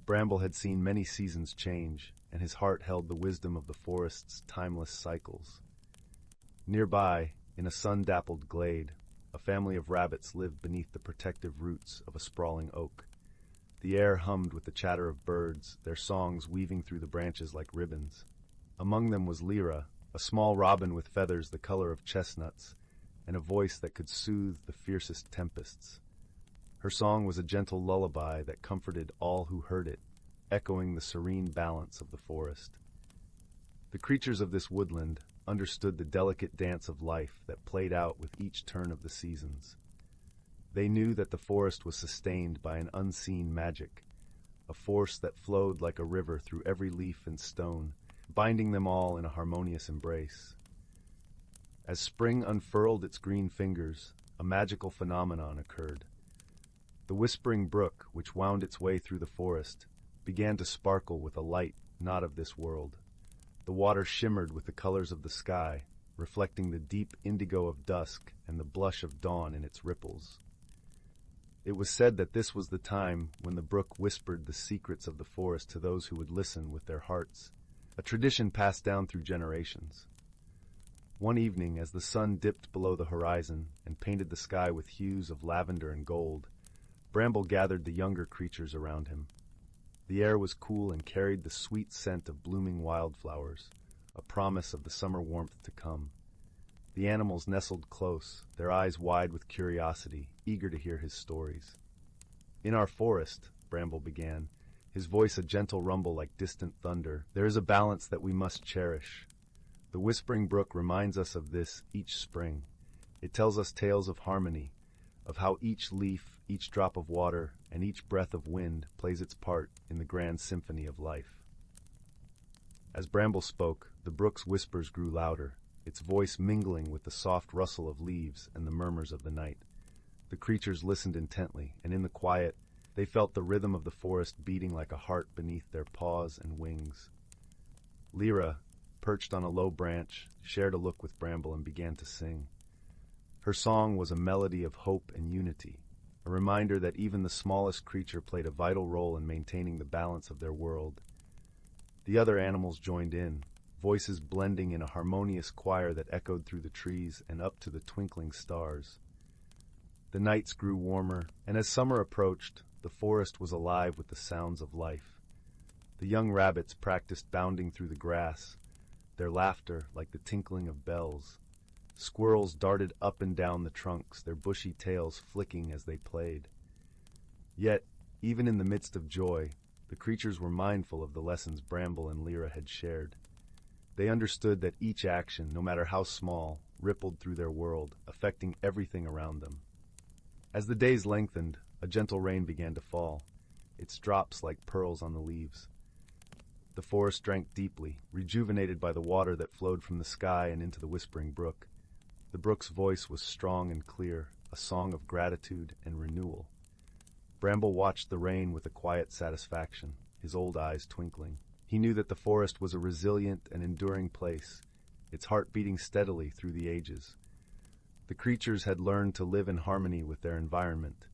Bramble had seen many seasons change, and his heart held the wisdom of the forest's timeless cycles. Nearby, in a sun-dappled glade, a family of rabbits lived beneath the protective roots of a sprawling oak. The air hummed with the chatter of birds, their songs weaving through the branches like ribbons. Among them was Lyra, a small robin with feathers the color of chestnuts, and a voice that could soothe the fiercest tempests. Her song was a gentle lullaby that comforted all who heard it, echoing the serene balance of the forest. The creatures of this woodland understood the delicate dance of life that played out with each turn of the seasons. They knew that the forest was sustained by an unseen magic, a force that flowed like a river through every leaf and stone, binding them all in a harmonious embrace. As spring unfurled its green fingers, a magical phenomenon occurred. The whispering brook, which wound its way through the forest, began to sparkle with a light not of this world. The water shimmered with the colors of the sky, reflecting the deep indigo of dusk and the blush of dawn in its ripples. It was said that this was the time when the brook whispered the secrets of the forest to those who would listen with their hearts, a tradition passed down through generations. One evening, as the sun dipped below the horizon and painted the sky with hues of lavender and gold, Bramble gathered the younger creatures around him. The air was cool and carried the sweet scent of blooming wildflowers, a promise of the summer warmth to come. The animals nestled close, their eyes wide with curiosity, eager to hear his stories. "In our forest," Bramble began, his voice a gentle rumble like distant thunder, "there is a balance that we must cherish. The whispering brook reminds us of this each spring. It tells us tales of harmony, of how each leaf, each drop of water, and each breath of wind plays its part in the grand symphony of life." As Bramble spoke, the brook's whispers grew louder, its voice mingling with the soft rustle of leaves and the murmurs of the night. The creatures listened intently, and in the quiet, they felt the rhythm of the forest beating like a heart beneath their paws and wings. Lyra, perched on a low branch, shared a look with Bramble and began to sing. Her song was a melody of hope and unity, a reminder that even the smallest creature played a vital role in maintaining the balance of their world. The other animals joined in, voices blending in a harmonious choir that echoed through the trees and up to the twinkling stars. The nights grew warmer, and as summer approached, the forest was alive with the sounds of life. The young rabbits practiced bounding through the grass, their laughter like the tinkling of bells. Squirrels darted up and down the trunks, their bushy tails flicking as they played. Yet, even in the midst of joy, the creatures were mindful of the lessons Bramble and Lyra had shared. They understood that each action, no matter how small, rippled through their world, affecting everything around them. As the days lengthened, a gentle rain began to fall, its drops like pearls on the leaves. The forest drank deeply, rejuvenated by the water that flowed from the sky and into the whispering brook. The brook's voice was strong and clear, a song of gratitude and renewal. Bramble watched the rain with a quiet satisfaction, his old eyes twinkling. He knew that the forest was a resilient and enduring place, its heart beating steadily through the ages. The creatures had learned to live in harmony with their environment,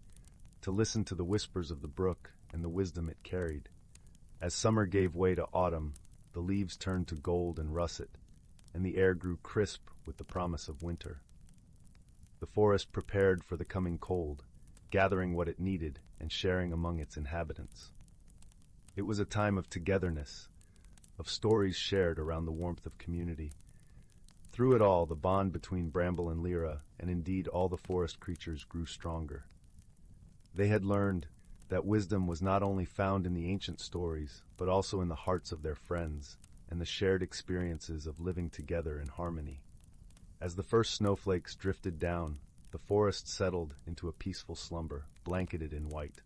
to listen to the whispers of the brook and the wisdom it carried. As summer gave way to autumn, the leaves turned to gold and russet, and the air grew crisp with the promise of winter. The forest prepared for the coming cold, gathering what it needed and sharing among its inhabitants. It was a time of togetherness, of stories shared around the warmth of community. Through it all, the bond between Bramble and Lyra, and indeed all the forest creatures, grew stronger. They had learned that wisdom was not only found in the ancient stories, but also in the hearts of their friends, and the shared experiences of living together in harmony. As the first snowflakes drifted down, the forest settled into a peaceful slumber, blanketed in white.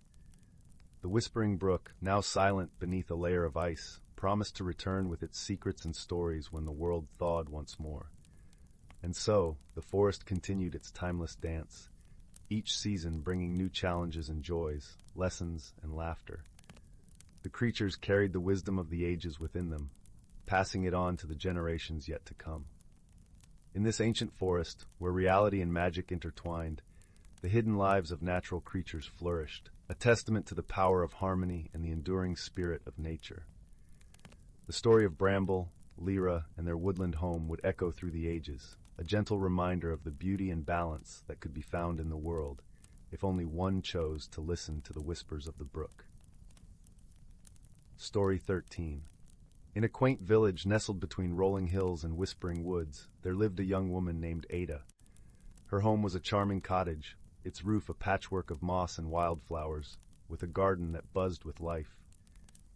The whispering brook, now silent beneath a layer of ice, promised to return with its secrets and stories when the world thawed once more. And so, the forest continued its timeless dance, each season bringing new challenges and joys, lessons and laughter. The creatures carried the wisdom of the ages within them, passing it on to the generations yet to come. In this ancient forest, where reality and magic intertwined, the hidden lives of natural creatures flourished, a testament to the power of harmony and the enduring spirit of nature. The story of Bramble, Lyra, and their woodland home would echo through the ages, a gentle reminder of the beauty and balance that could be found in the world, if only one chose to listen to the whispers of the brook. Story 13. In a quaint village nestled between rolling hills and whispering woods, there lived a young woman named Ada. Her home was a charming cottage, its roof a patchwork of moss and wildflowers, with a garden that buzzed with life.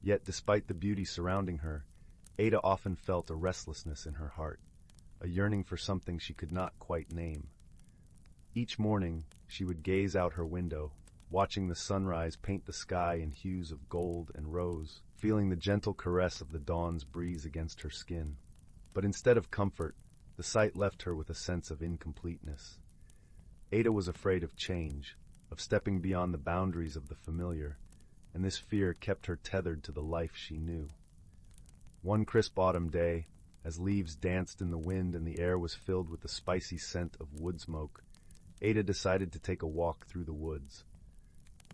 Yet, despite the beauty surrounding her, Ada often felt a restlessness in her heart, a yearning for something she could not quite name. Each morning, she would gaze out her window, watching the sunrise paint the sky in hues of gold and rose, feeling the gentle caress of the dawn's breeze against her skin. But instead of comfort, the sight left her with a sense of incompleteness. Ada was afraid of change, of stepping beyond the boundaries of the familiar, and this fear kept her tethered to the life she knew. One crisp autumn day, as leaves danced in the wind and the air was filled with the spicy scent of wood smoke, Ada decided to take a walk through the woods.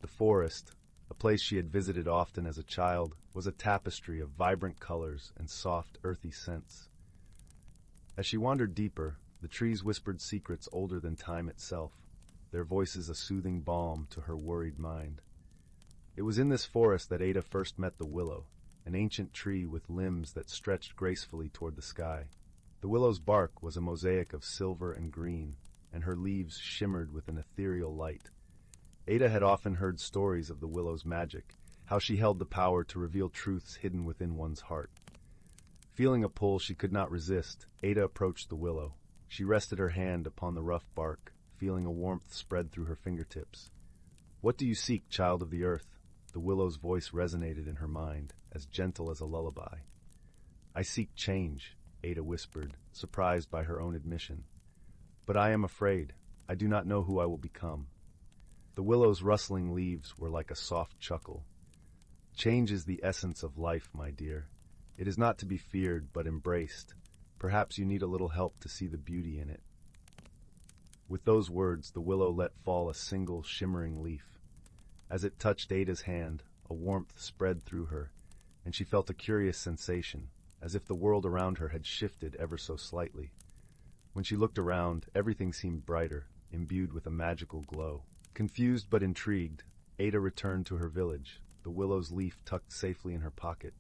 The forest, a place she had visited often as a child, was a tapestry of vibrant colors and soft, earthy scents. As she wandered deeper, the trees whispered secrets older than time itself, their voices a soothing balm to her worried mind. It was in this forest that Ada first met the willow, an ancient tree with limbs that stretched gracefully toward the sky. The willow's bark was a mosaic of silver and green, and her leaves shimmered with an ethereal light. Ada had often heard stories of the willow's magic, how she held the power to reveal truths hidden within one's heart. Feeling a pull she could not resist, Ada approached the willow. She rested her hand upon the rough bark, feeling a warmth spread through her fingertips. "What do you seek, child of the earth?" The willow's voice resonated in her mind, as gentle as a lullaby. "I seek change," Ada whispered, surprised by her own admission. "But I am afraid. I do not know who I will become." The willow's rustling leaves were like a soft chuckle. "Change is the essence of life, my dear. It is not to be feared, but embraced. Perhaps you need a little help to see the beauty in it." With those words, the willow let fall a single shimmering leaf. As it touched Ada's hand, a warmth spread through her, and she felt a curious sensation, as if the world around her had shifted ever so slightly. When she looked around, everything seemed brighter, imbued with a magical glow. Confused but intrigued, Ada returned to her village, the willow's leaf tucked safely in her pocket.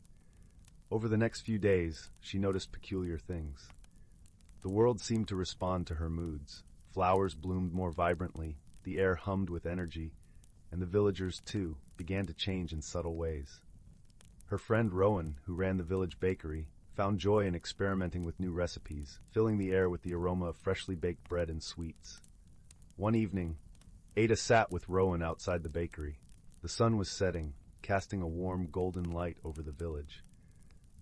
Over the next few days, she noticed peculiar things. The world seemed to respond to her moods. Flowers bloomed more vibrantly, the air hummed with energy, and the villagers, too, began to change in subtle ways. Her friend Rowan, who ran the village bakery, found joy in experimenting with new recipes, filling the air with the aroma of freshly baked bread and sweets. One evening, Ada sat with Rowan outside the bakery. The sun was setting, casting a warm golden light over the village.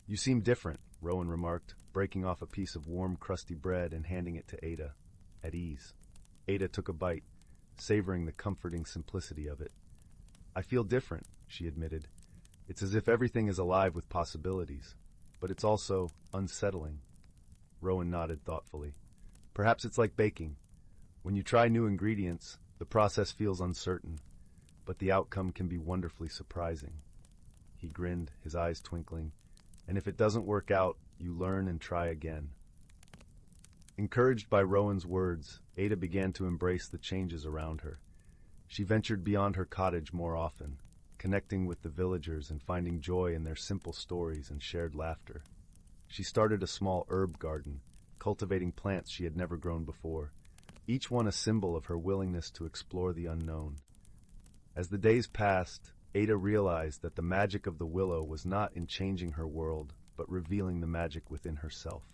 "You seem different," Rowan remarked, breaking off a piece of warm, crusty bread and handing it to Ada. At ease. Ada took a bite, savoring the comforting simplicity of it. "I feel different," she admitted. "It's as if everything is alive with possibilities, but it's also unsettling." Rowan nodded thoughtfully. "Perhaps it's like baking. When you try new ingredients, the process feels uncertain, but the outcome can be wonderfully surprising." He grinned, his eyes twinkling. "And if it doesn't work out, you learn and try again." Encouraged by Rowan's words, Ada began to embrace the changes around her. She ventured beyond her cottage more often, connecting with the villagers and finding joy in their simple stories and shared laughter. She started a small herb garden, cultivating plants she had never grown before, each one a symbol of her willingness to explore the unknown. As the days passed, Ada realized that the magic of the willow was not in changing her world, but revealing the magic within herself.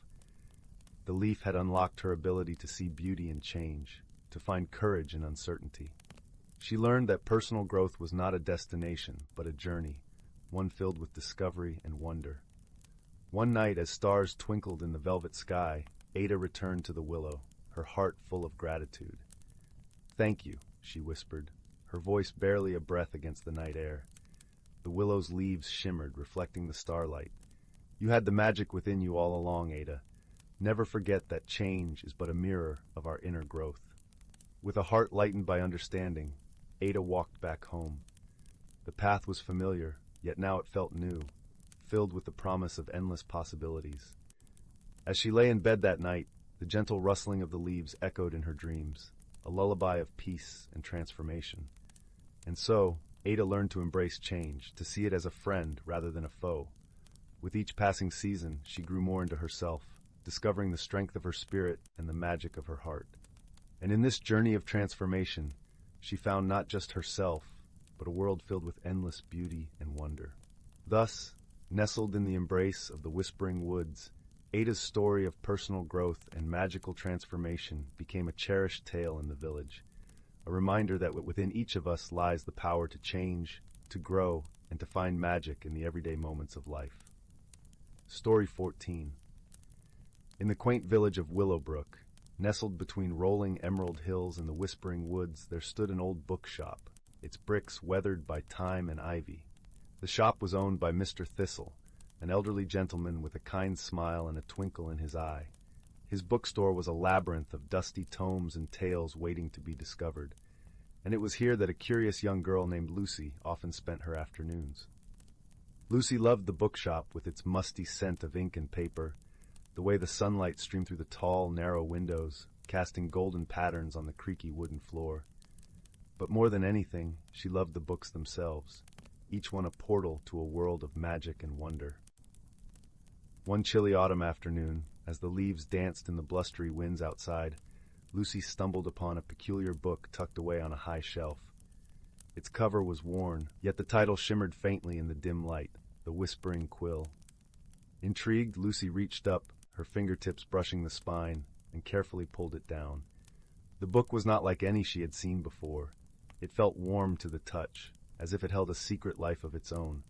The leaf had unlocked her ability to see beauty in change, to find courage in uncertainty. She learned that personal growth was not a destination, but a journey, one filled with discovery and wonder. One night, as stars twinkled in the velvet sky, Ada returned to the willow, her heart full of gratitude. "Thank you," she whispered, her voice barely a breath against the night air. The willow's leaves shimmered, reflecting the starlight. "You had the magic within you all along, Ada. Never forget that change is but a mirror of our inner growth." With a heart lightened by understanding, Ada walked back home. The path was familiar, yet now it felt new, filled with the promise of endless possibilities. As she lay in bed that night, the gentle rustling of the leaves echoed in her dreams, a lullaby of peace and transformation. And so, Ada learned to embrace change, to see it as a friend rather than a foe. With each passing season, she grew more into herself, discovering the strength of her spirit and the magic of her heart. And in this journey of transformation, she found not just herself, but a world filled with endless beauty and wonder. Thus, nestled in the embrace of the whispering woods, Ada's story of personal growth and magical transformation became a cherished tale in the village, a reminder that within each of us lies the power to change, to grow, and to find magic in the everyday moments of life. Story 14. In the quaint village of Willowbrook, nestled between rolling emerald hills and the whispering woods, there stood an old bookshop, its bricks weathered by time and ivy. The shop was owned by Mr. Thistle, an elderly gentleman with a kind smile and a twinkle in his eye. His bookstore was a labyrinth of dusty tomes and tales waiting to be discovered, and it was here that a curious young girl named Lucy often spent her afternoons. Lucy loved the bookshop with its musty scent of ink and paper, the way the sunlight streamed through the tall, narrow windows, casting golden patterns on the creaky wooden floor. But more than anything, she loved the books themselves, each one a portal to a world of magic and wonder. One chilly autumn afternoon, as the leaves danced in the blustery winds outside, Lucy stumbled upon a peculiar book tucked away on a high shelf. Its cover was worn, yet the title shimmered faintly in the dim light, The Whispering Quill. Intrigued, Lucy reached up, her fingertips brushing the spine, and carefully pulled it down. The book was not like any she had seen before. It felt warm to the touch, as if it held a secret life of its own.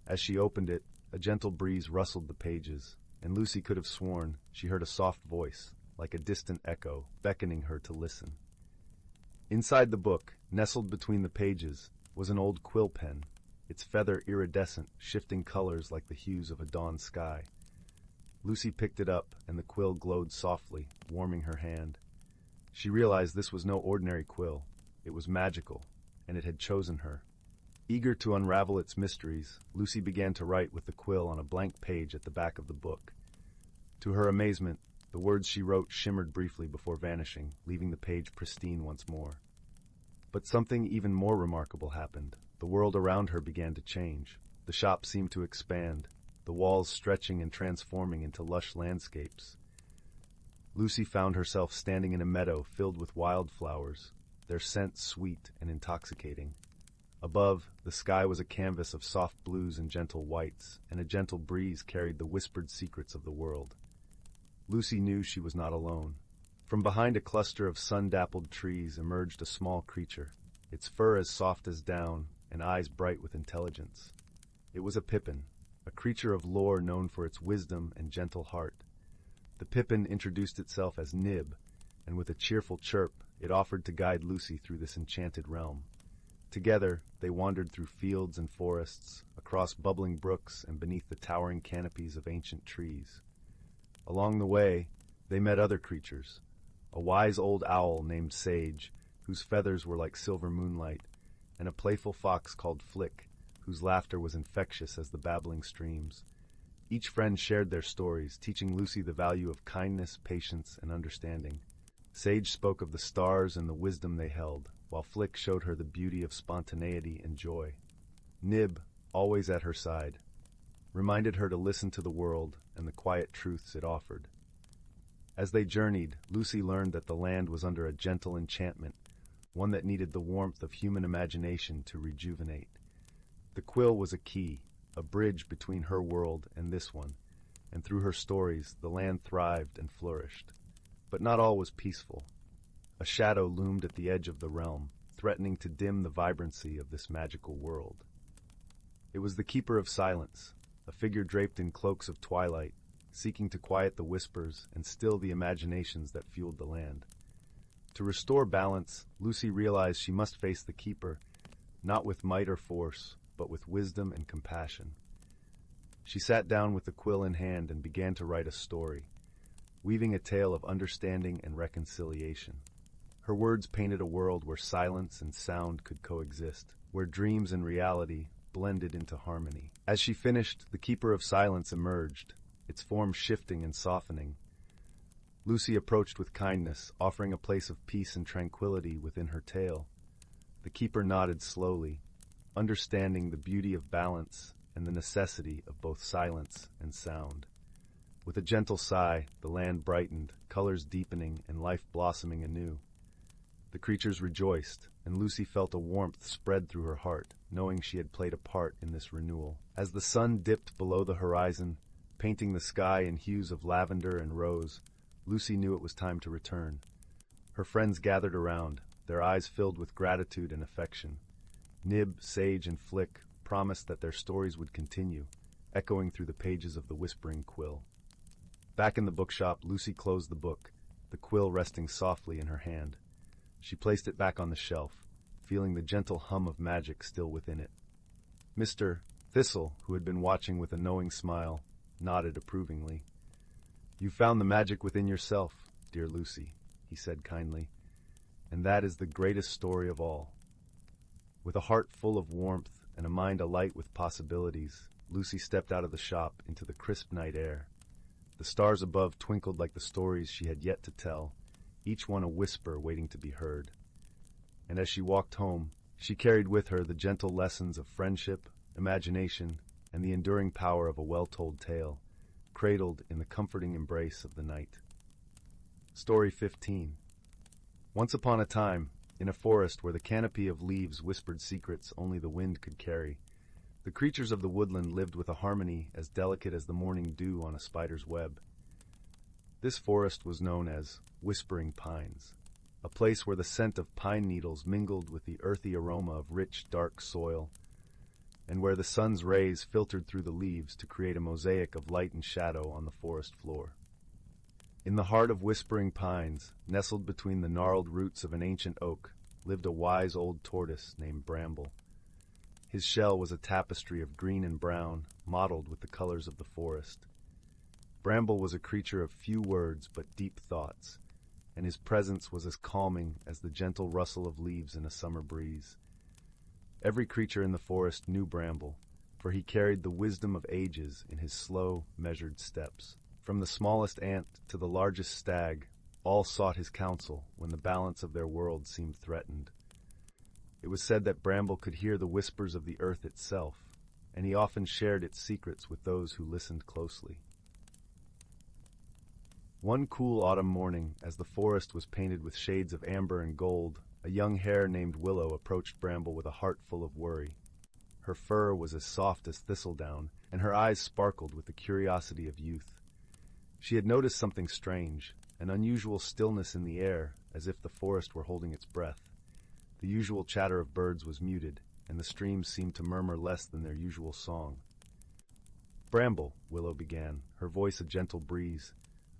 As she opened it, a gentle breeze rustled the pages, and Lucy could have sworn she heard a soft voice, like a distant echo, beckoning her to listen. Inside the book, nestled between the pages, was an old quill pen, its feather iridescent, shifting colors like the hues of a dawn sky. Lucy picked it up, and the quill glowed softly, warming her hand. She realized this was no ordinary quill. It was magical, and it had chosen her. Eager to unravel its mysteries, Lucy began to write with the quill on a blank page at the back of the book. To her amazement, the words she wrote shimmered briefly before vanishing, leaving the page pristine once more. But something even more remarkable happened. The world around her began to change. The shop seemed to expand, the walls stretching and transforming into lush landscapes. Lucy found herself standing in a meadow filled with wildflowers, their scent sweet and intoxicating. Above, the sky was a canvas of soft blues and gentle whites, and a gentle breeze carried the whispered secrets of the world. Lucy knew she was not alone. From behind a cluster of sun-dappled trees emerged a small creature, its fur as soft as down and eyes bright with intelligence. It was a pippin, a creature of lore known for its wisdom and gentle heart. The pippin introduced itself as Nib, and with a cheerful chirp, it offered to guide Lucy through this enchanted realm. Together, they wandered through fields and forests, across bubbling brooks and beneath the towering canopies of ancient trees. Along the way, they met other creatures, a wise old owl named Sage, whose feathers were like silver moonlight, and a playful fox called Flick, whose laughter was infectious as the babbling streams. Each friend shared their stories, teaching Lucy the value of kindness, patience, and understanding. Sage spoke of the stars and the wisdom they held, while Flick showed her the beauty of spontaneity and joy. Nib, always at her side, reminded her to listen to the world and the quiet truths it offered. As they journeyed, Lucy learned that the land was under a gentle enchantment, one that needed the warmth of human imagination to rejuvenate. The quill was a key, a bridge between her world and this one, and through her stories, the land thrived and flourished. But not all was peaceful. A shadow loomed at the edge of the realm, threatening to dim the vibrancy of this magical world. It was the Keeper of Silence, a figure draped in cloaks of twilight, seeking to quiet the whispers and still the imaginations that fueled the land. To restore balance, Lucy realized she must face the Keeper, not with might or force, but with wisdom and compassion. She sat down with the quill in hand and began to write a story, weaving a tale of understanding and reconciliation. Her words painted a world where silence and sound could coexist, where dreams and reality blended into harmony. As she finished, the Keeper of Silence emerged, its form shifting and softening. Lucy approached with kindness, offering a place of peace and tranquility within her tale. The Keeper nodded slowly, understanding the beauty of balance and the necessity of both silence and sound. With a gentle sigh, the land brightened, colors deepening and life blossoming anew. The creatures rejoiced, and Lucy felt a warmth spread through her heart, knowing she had played a part in this renewal. As the sun dipped below the horizon, painting the sky in hues of lavender and rose, Lucy knew it was time to return. Her friends gathered around, their eyes filled with gratitude and affection. Nib, Sage, and Flick promised that their stories would continue, echoing through the pages of the Whispering Quill. Back in the bookshop, Lucy closed the book, the quill resting softly in her hand. She placed it back on the shelf, feeling the gentle hum of magic still within it. Mr. Thistle, who had been watching with a knowing smile, nodded approvingly. "You found the magic within yourself, dear Lucy," he said kindly, "and that is the greatest story of all." With a heart full of warmth and a mind alight with possibilities, Lucy stepped out of the shop into the crisp night air. The stars above twinkled like the stories she had yet to tell, each one a whisper waiting to be heard. And as she walked home, she carried with her the gentle lessons of friendship, imagination, and the enduring power of a well-told tale, cradled in the comforting embrace of the night. Story 15. Once upon a time, in a forest where the canopy of leaves whispered secrets only the wind could carry, the creatures of the woodland lived with a harmony as delicate as the morning dew on a spider's web. This forest was known as Whispering Pines, a place where the scent of pine needles mingled with the earthy aroma of rich, dark soil, and where the sun's rays filtered through the leaves to create a mosaic of light and shadow on the forest floor. In the heart of Whispering Pines, nestled between the gnarled roots of an ancient oak, lived a wise old tortoise named Bramble. His shell was a tapestry of green and brown, mottled with the colors of the forest. Bramble was a creature of few words but deep thoughts, and his presence was as calming as the gentle rustle of leaves in a summer breeze. Every creature in the forest knew Bramble, for he carried the wisdom of ages in his slow, measured steps. From the smallest ant to the largest stag, all sought his counsel when the balance of their world seemed threatened. It was said that Bramble could hear the whispers of the earth itself, and he often shared its secrets with those who listened closely. One cool autumn morning, as the forest was painted with shades of amber and gold, a young hare named Willow approached Bramble with a heart full of worry. Her fur was as soft as thistledown, and her eyes sparkled with the curiosity of youth. She had noticed something strange, an unusual stillness in the air, as if the forest were holding its breath. The usual chatter of birds was muted, and the streams seemed to murmur less than their usual song. "Bramble," Willow began, her voice a gentle breeze,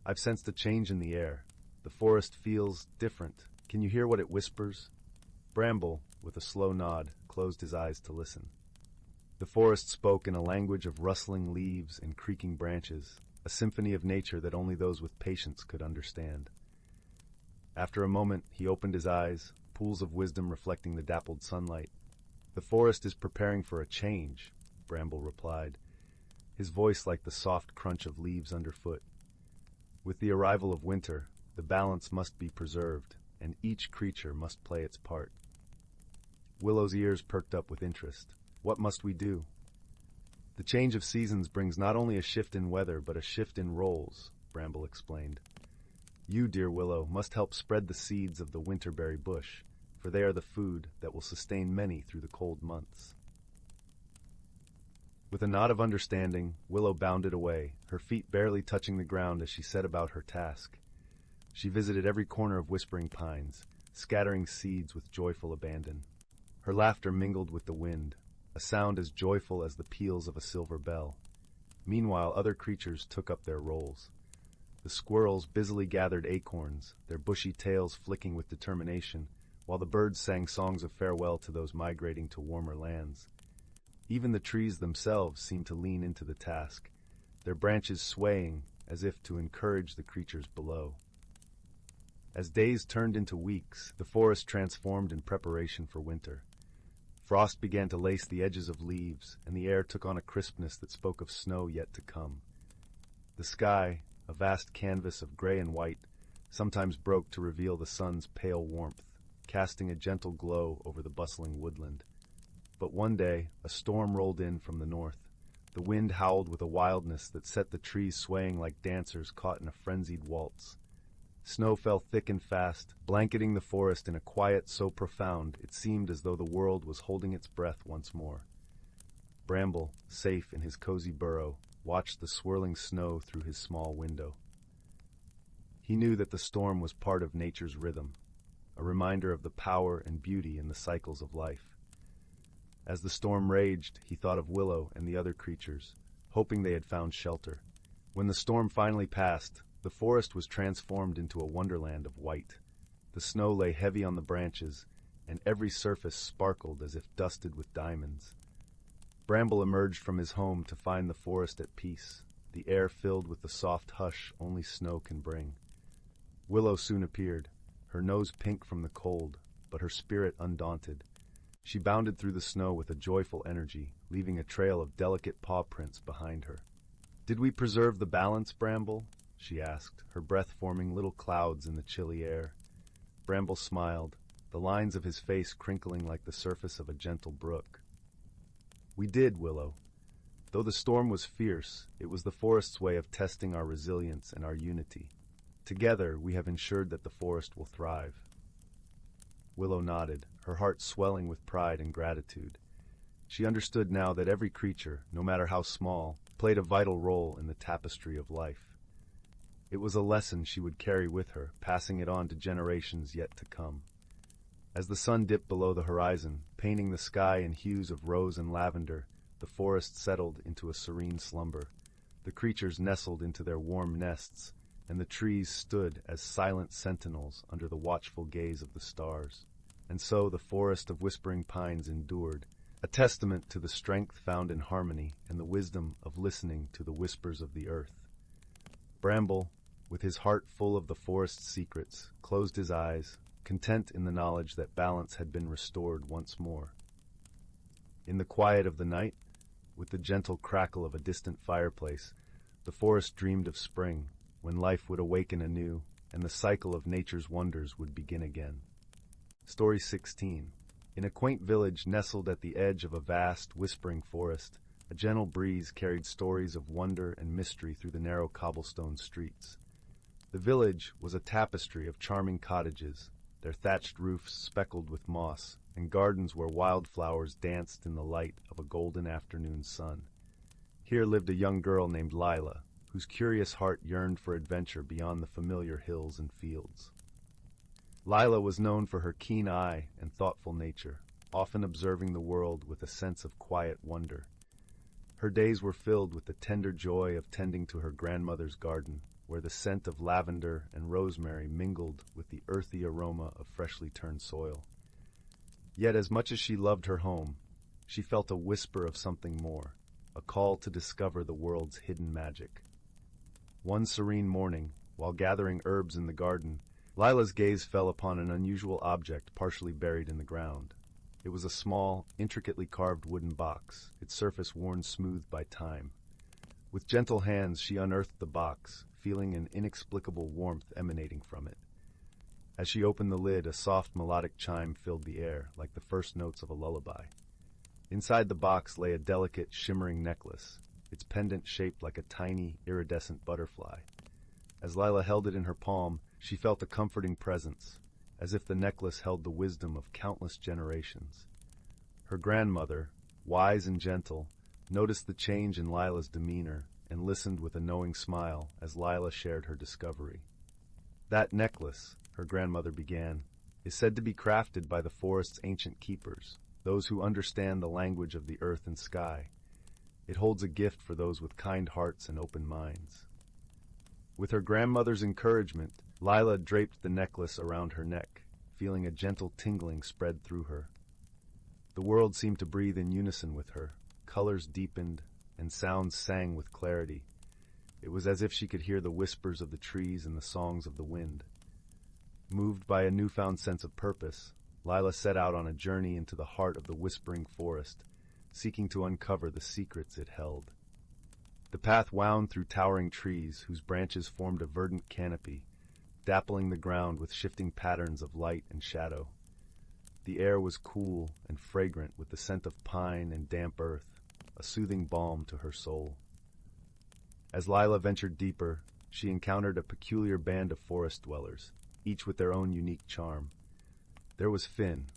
"I've sensed a change in the air. The forest feels different. Can you hear what it whispers?" Bramble, with a slow nod, closed his eyes to listen. The forest spoke in a language of rustling leaves and creaking branches, a symphony of nature that only those with patience could understand. After a moment, he opened his eyes, pools of wisdom reflecting the dappled sunlight. "The forest is preparing for a change," Bramble replied, his voice like the soft crunch of leaves underfoot. "With the arrival of winter, the balance must be preserved, and each creature must play its part." Willow's ears perked up with interest. "What must we do?" "The change of seasons brings not only a shift in weather, but a shift in roles," Bramble explained. "You, dear Willow, must help spread the seeds of the winterberry bush, for they are the food that will sustain many through the cold months." With a nod of understanding, Willow bounded away, her feet barely touching the ground as she set about her task. She visited every corner of Whispering Pines, scattering seeds with joyful abandon. Her laughter mingled with the wind, a sound as joyful as the peals of a silver bell. Meanwhile, other creatures took up their roles. The squirrels busily gathered acorns, their bushy tails flicking with determination, while the birds sang songs of farewell to those migrating to warmer lands. Even the trees themselves seemed to lean into the task, their branches swaying as if to encourage the creatures below. As days turned into weeks, the forest transformed in preparation for winter. Frost began to lace the edges of leaves, and the air took on a crispness that spoke of snow yet to come. The sky, a vast canvas of gray and white, sometimes broke to reveal the sun's pale warmth, casting a gentle glow over the bustling woodland. But one day, a storm rolled in from the north. The wind howled with a wildness that set the trees swaying like dancers caught in a frenzied waltz. Snow fell thick and fast, blanketing the forest in a quiet so profound it seemed as though the world was holding its breath once more. Bramble, safe in his cozy burrow, watched the swirling snow through his small window. He knew that the storm was part of nature's rhythm, a reminder of the power and beauty in the cycles of life. As the storm raged, he thought of Willow and the other creatures, hoping they had found shelter. When the storm finally passed, the forest was transformed into a wonderland of white. The snow lay heavy on the branches, and every surface sparkled as if dusted with diamonds. Bramble emerged from his home to find the forest at peace, the air filled with the soft hush only snow can bring. Willow soon appeared, her nose pink from the cold, but her spirit undaunted. She bounded through the snow with a joyful energy, leaving a trail of delicate paw prints behind her. "Did we preserve the balance, Bramble?" she asked, her breath forming little clouds in the chilly air. Bramble smiled, the lines of his face crinkling like the surface of a gentle brook. "We did, Willow. Though the storm was fierce, it was the forest's way of testing our resilience and our unity. Together, we have ensured that the forest will thrive." Willow nodded, her heart swelling with pride and gratitude. She understood now that every creature, no matter how small, played a vital role in the tapestry of life. It was a lesson she would carry with her, passing it on to generations yet to come. As the sun dipped below the horizon, painting the sky in hues of rose and lavender, the forest settled into a serene slumber. The creatures nestled into their warm nests, and the trees stood as silent sentinels under the watchful gaze of the stars. And so the forest of whispering pines endured, a testament to the strength found in harmony and the wisdom of listening to the whispers of the earth. Bramble, with his heart full of the forest's secrets, closed his eyes, content in the knowledge that balance had been restored once more. In the quiet of the night, with the gentle crackle of a distant fireplace, the forest dreamed of spring, when life would awaken anew, and the cycle of nature's wonders would begin again. Story 16. In a quaint village nestled at the edge of a vast, whispering forest, a gentle breeze carried stories of wonder and mystery through the narrow cobblestone streets. The village was a tapestry of charming cottages, their thatched roofs speckled with moss, and gardens where wildflowers danced in the light of a golden afternoon sun. Here lived a young girl named Lila, whose curious heart yearned for adventure beyond the familiar hills and fields. Lila was known for her keen eye and thoughtful nature, often observing the world with a sense of quiet wonder. Her days were filled with the tender joy of tending to her grandmother's garden, where the scent of lavender and rosemary mingled with the earthy aroma of freshly turned soil. Yet as much as she loved her home, she felt a whisper of something more, a call to discover the world's hidden magic. One serene morning, while gathering herbs in the garden, Lila's gaze fell upon an unusual object partially buried in the ground. It was a small, intricately carved wooden box, its surface worn smooth by time. With gentle hands she unearthed the box, feeling an inexplicable warmth emanating from it. As she opened the lid, a soft melodic chime filled the air, like the first notes of a lullaby. Inside the box lay a delicate, shimmering necklace, its pendant shaped like a tiny, iridescent butterfly. As Lila held it in her palm, she felt a comforting presence, as if the necklace held the wisdom of countless generations. Her grandmother, wise and gentle, noticed the change in Lila's demeanor and listened with a knowing smile as Lila shared her discovery. "That necklace," her grandmother began, "is said to be crafted by the forest's ancient keepers, those who understand the language of the earth and sky. It holds a gift for those with kind hearts and open minds." With her grandmother's encouragement, Lila draped the necklace around her neck, feeling a gentle tingling spread through her. The world seemed to breathe in unison with her. Colors deepened, and sounds sang with clarity. It was as if she could hear the whispers of the trees and the songs of the wind. Moved by a newfound sense of purpose, Lila set out on a journey into the heart of the whispering forest, seeking to uncover the secrets it held. The path wound through towering trees whose branches formed a verdant canopy, dappling the ground with shifting patterns of light and shadow. The air was cool and fragrant with the scent of pine and damp earth, a soothing balm to her soul. As Lila ventured deeper, she encountered a peculiar band of forest dwellers, each with their own unique charm. There was Finn,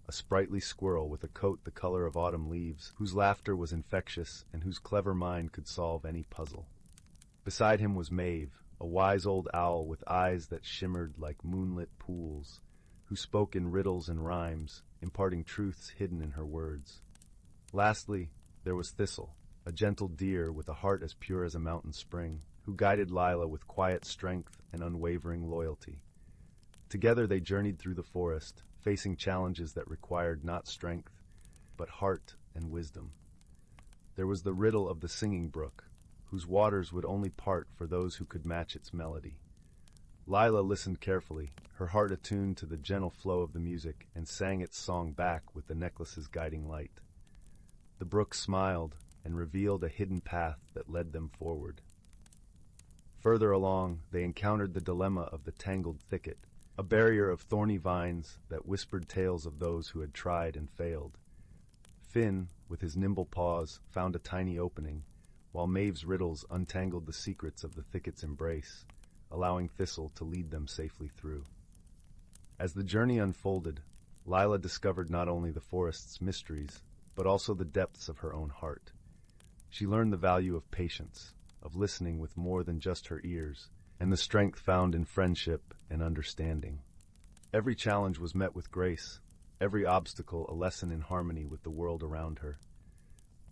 a sprightly squirrel with a coat the color of autumn leaves, whose laughter was infectious and whose clever mind could solve any puzzle. Beside him was Maeve, a wise old owl with eyes that shimmered like moonlit pools, who spoke in riddles and rhymes, imparting truths hidden in her words. Lastly, there was Thistle, a gentle deer with a heart as pure as a mountain spring, who guided Lila with quiet strength and unwavering loyalty. Together they journeyed through the forest, facing challenges that required not strength, but heart and wisdom. There was the riddle of the singing brook, whose waters would only part for those who could match its melody. Lila listened carefully, her heart attuned to the gentle flow of the music, and sang its song back with the necklace's guiding light. The brook smiled and revealed a hidden path that led them forward. Further along, they encountered the dilemma of the tangled thicket, a barrier of thorny vines that whispered tales of those who had tried and failed. Finn, with his nimble paws, found a tiny opening, while Maeve's riddles untangled the secrets of the thicket's embrace, allowing Thistle to lead them safely through. As the journey unfolded, Lila discovered not only the forest's mysteries, but also the depths of her own heart. She learned the value of patience, of listening with more than just her ears, and the strength found in friendship and understanding. Every challenge was met with grace, every obstacle a lesson in harmony with the world around her.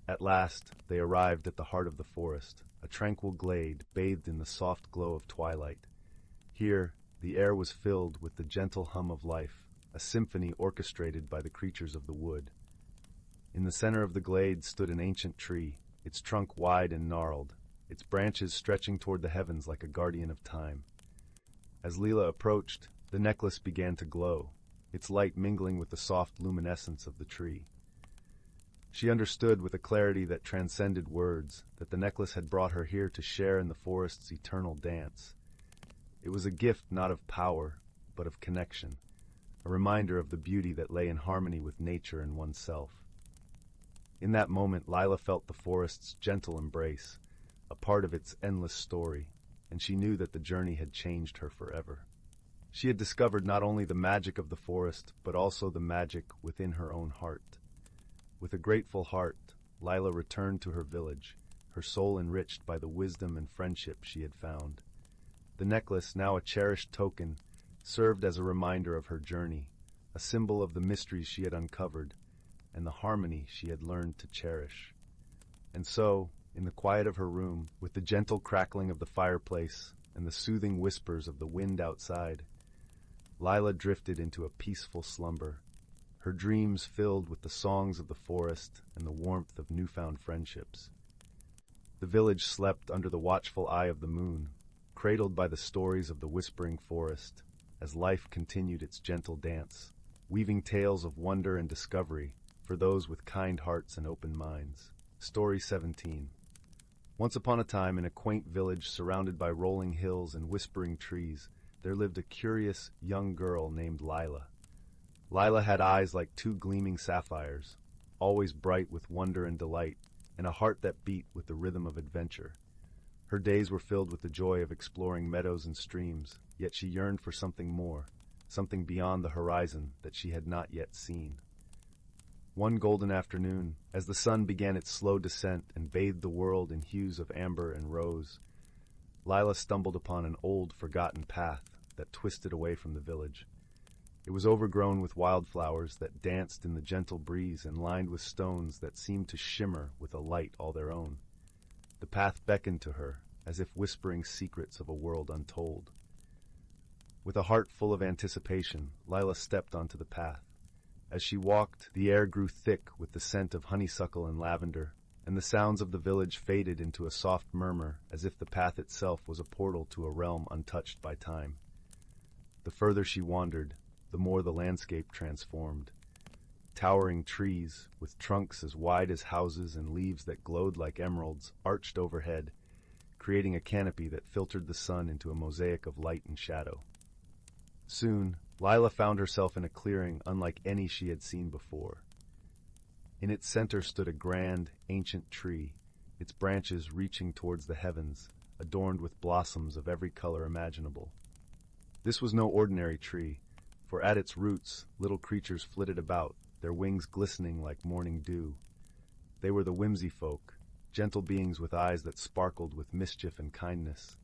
At last, they arrived at the heart of the forest, a tranquil glade bathed in the soft glow of twilight. Here, the air was filled with the gentle hum of life, a symphony orchestrated by the creatures of the wood. In the center of the glade stood an ancient tree, its trunk wide and gnarled, its branches stretching toward the heavens like a guardian of time. As Leela approached, the necklace began to glow, its light mingling with the soft luminescence of the tree. She understood with a clarity that transcended words that the necklace had brought her here to share in the forest's eternal dance. It was a gift not of power, but of connection, a reminder of the beauty that lay in harmony with nature and oneself. In that moment, Lila felt the forest's gentle embrace, a part of its endless story, and she knew that the journey had changed her forever. She had discovered not only the magic of the forest, but also the magic within her own heart. With a grateful heart, Lila returned to her village, her soul enriched by the wisdom and friendship she had found. The necklace, now a cherished token, served as a reminder of her journey, a symbol of the mysteries she had uncovered, and the harmony she had learned to cherish. And so, in the quiet of her room, with the gentle crackling of the fireplace and the soothing whispers of the wind outside, Lila drifted into a peaceful slumber, her dreams filled with the songs of the forest and the warmth of newfound friendships. The village slept under the watchful eye of the moon, cradled by the stories of the whispering forest, as life continued its gentle dance, weaving tales of wonder and discovery for those with kind hearts and open minds. Story 17. Once upon a time, in a quaint village surrounded by rolling hills and whispering trees, there lived a curious young girl named Lila. Lila had eyes like two gleaming sapphires, always bright with wonder and delight, and a heart that beat with the rhythm of adventure. Her days were filled with the joy of exploring meadows and streams, yet she yearned for something more, something beyond the horizon that she had not yet seen. One golden afternoon, as the sun began its slow descent and bathed the world in hues of amber and rose, Lila stumbled upon an old, forgotten path that twisted away from the village. It was overgrown with wildflowers that danced in the gentle breeze and lined with stones that seemed to shimmer with a light all their own. The path beckoned to her, as if whispering secrets of a world untold. With a heart full of anticipation, Lila stepped onto the path. As she walked, the air grew thick with the scent of honeysuckle and lavender, and the sounds of the village faded into a soft murmur, as if the path itself was a portal to a realm untouched by time. The further she wandered, the more the landscape transformed. Towering trees, with trunks as wide as houses and leaves that glowed like emeralds, arched overhead, creating a canopy that filtered the sun into a mosaic of light and shadow. Soon, Lila found herself in a clearing unlike any she had seen before. In its center stood a grand, ancient tree, its branches reaching towards the heavens, adorned with blossoms of every color imaginable. This was no ordinary tree, for at its roots little creatures flitted about, their wings glistening like morning dew. They were the whimsy folk, gentle beings with eyes that sparkled with mischief and kindness.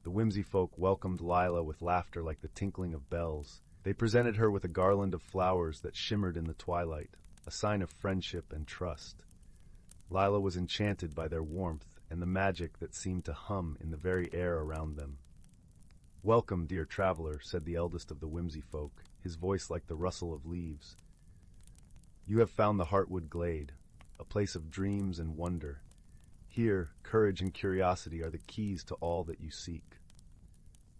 The whimsy folk welcomed Lila with laughter like the tinkling of bells. They presented her with a garland of flowers that shimmered in the twilight, a sign of friendship and trust. Lila was enchanted by their warmth and the magic that seemed to hum in the very air around them. "Welcome, dear traveler," said the eldest of the whimsy folk, his voice like the rustle of leaves. "You have found the Heartwood Glade, a place of dreams and wonder. Here, courage and curiosity are the keys to all that you seek."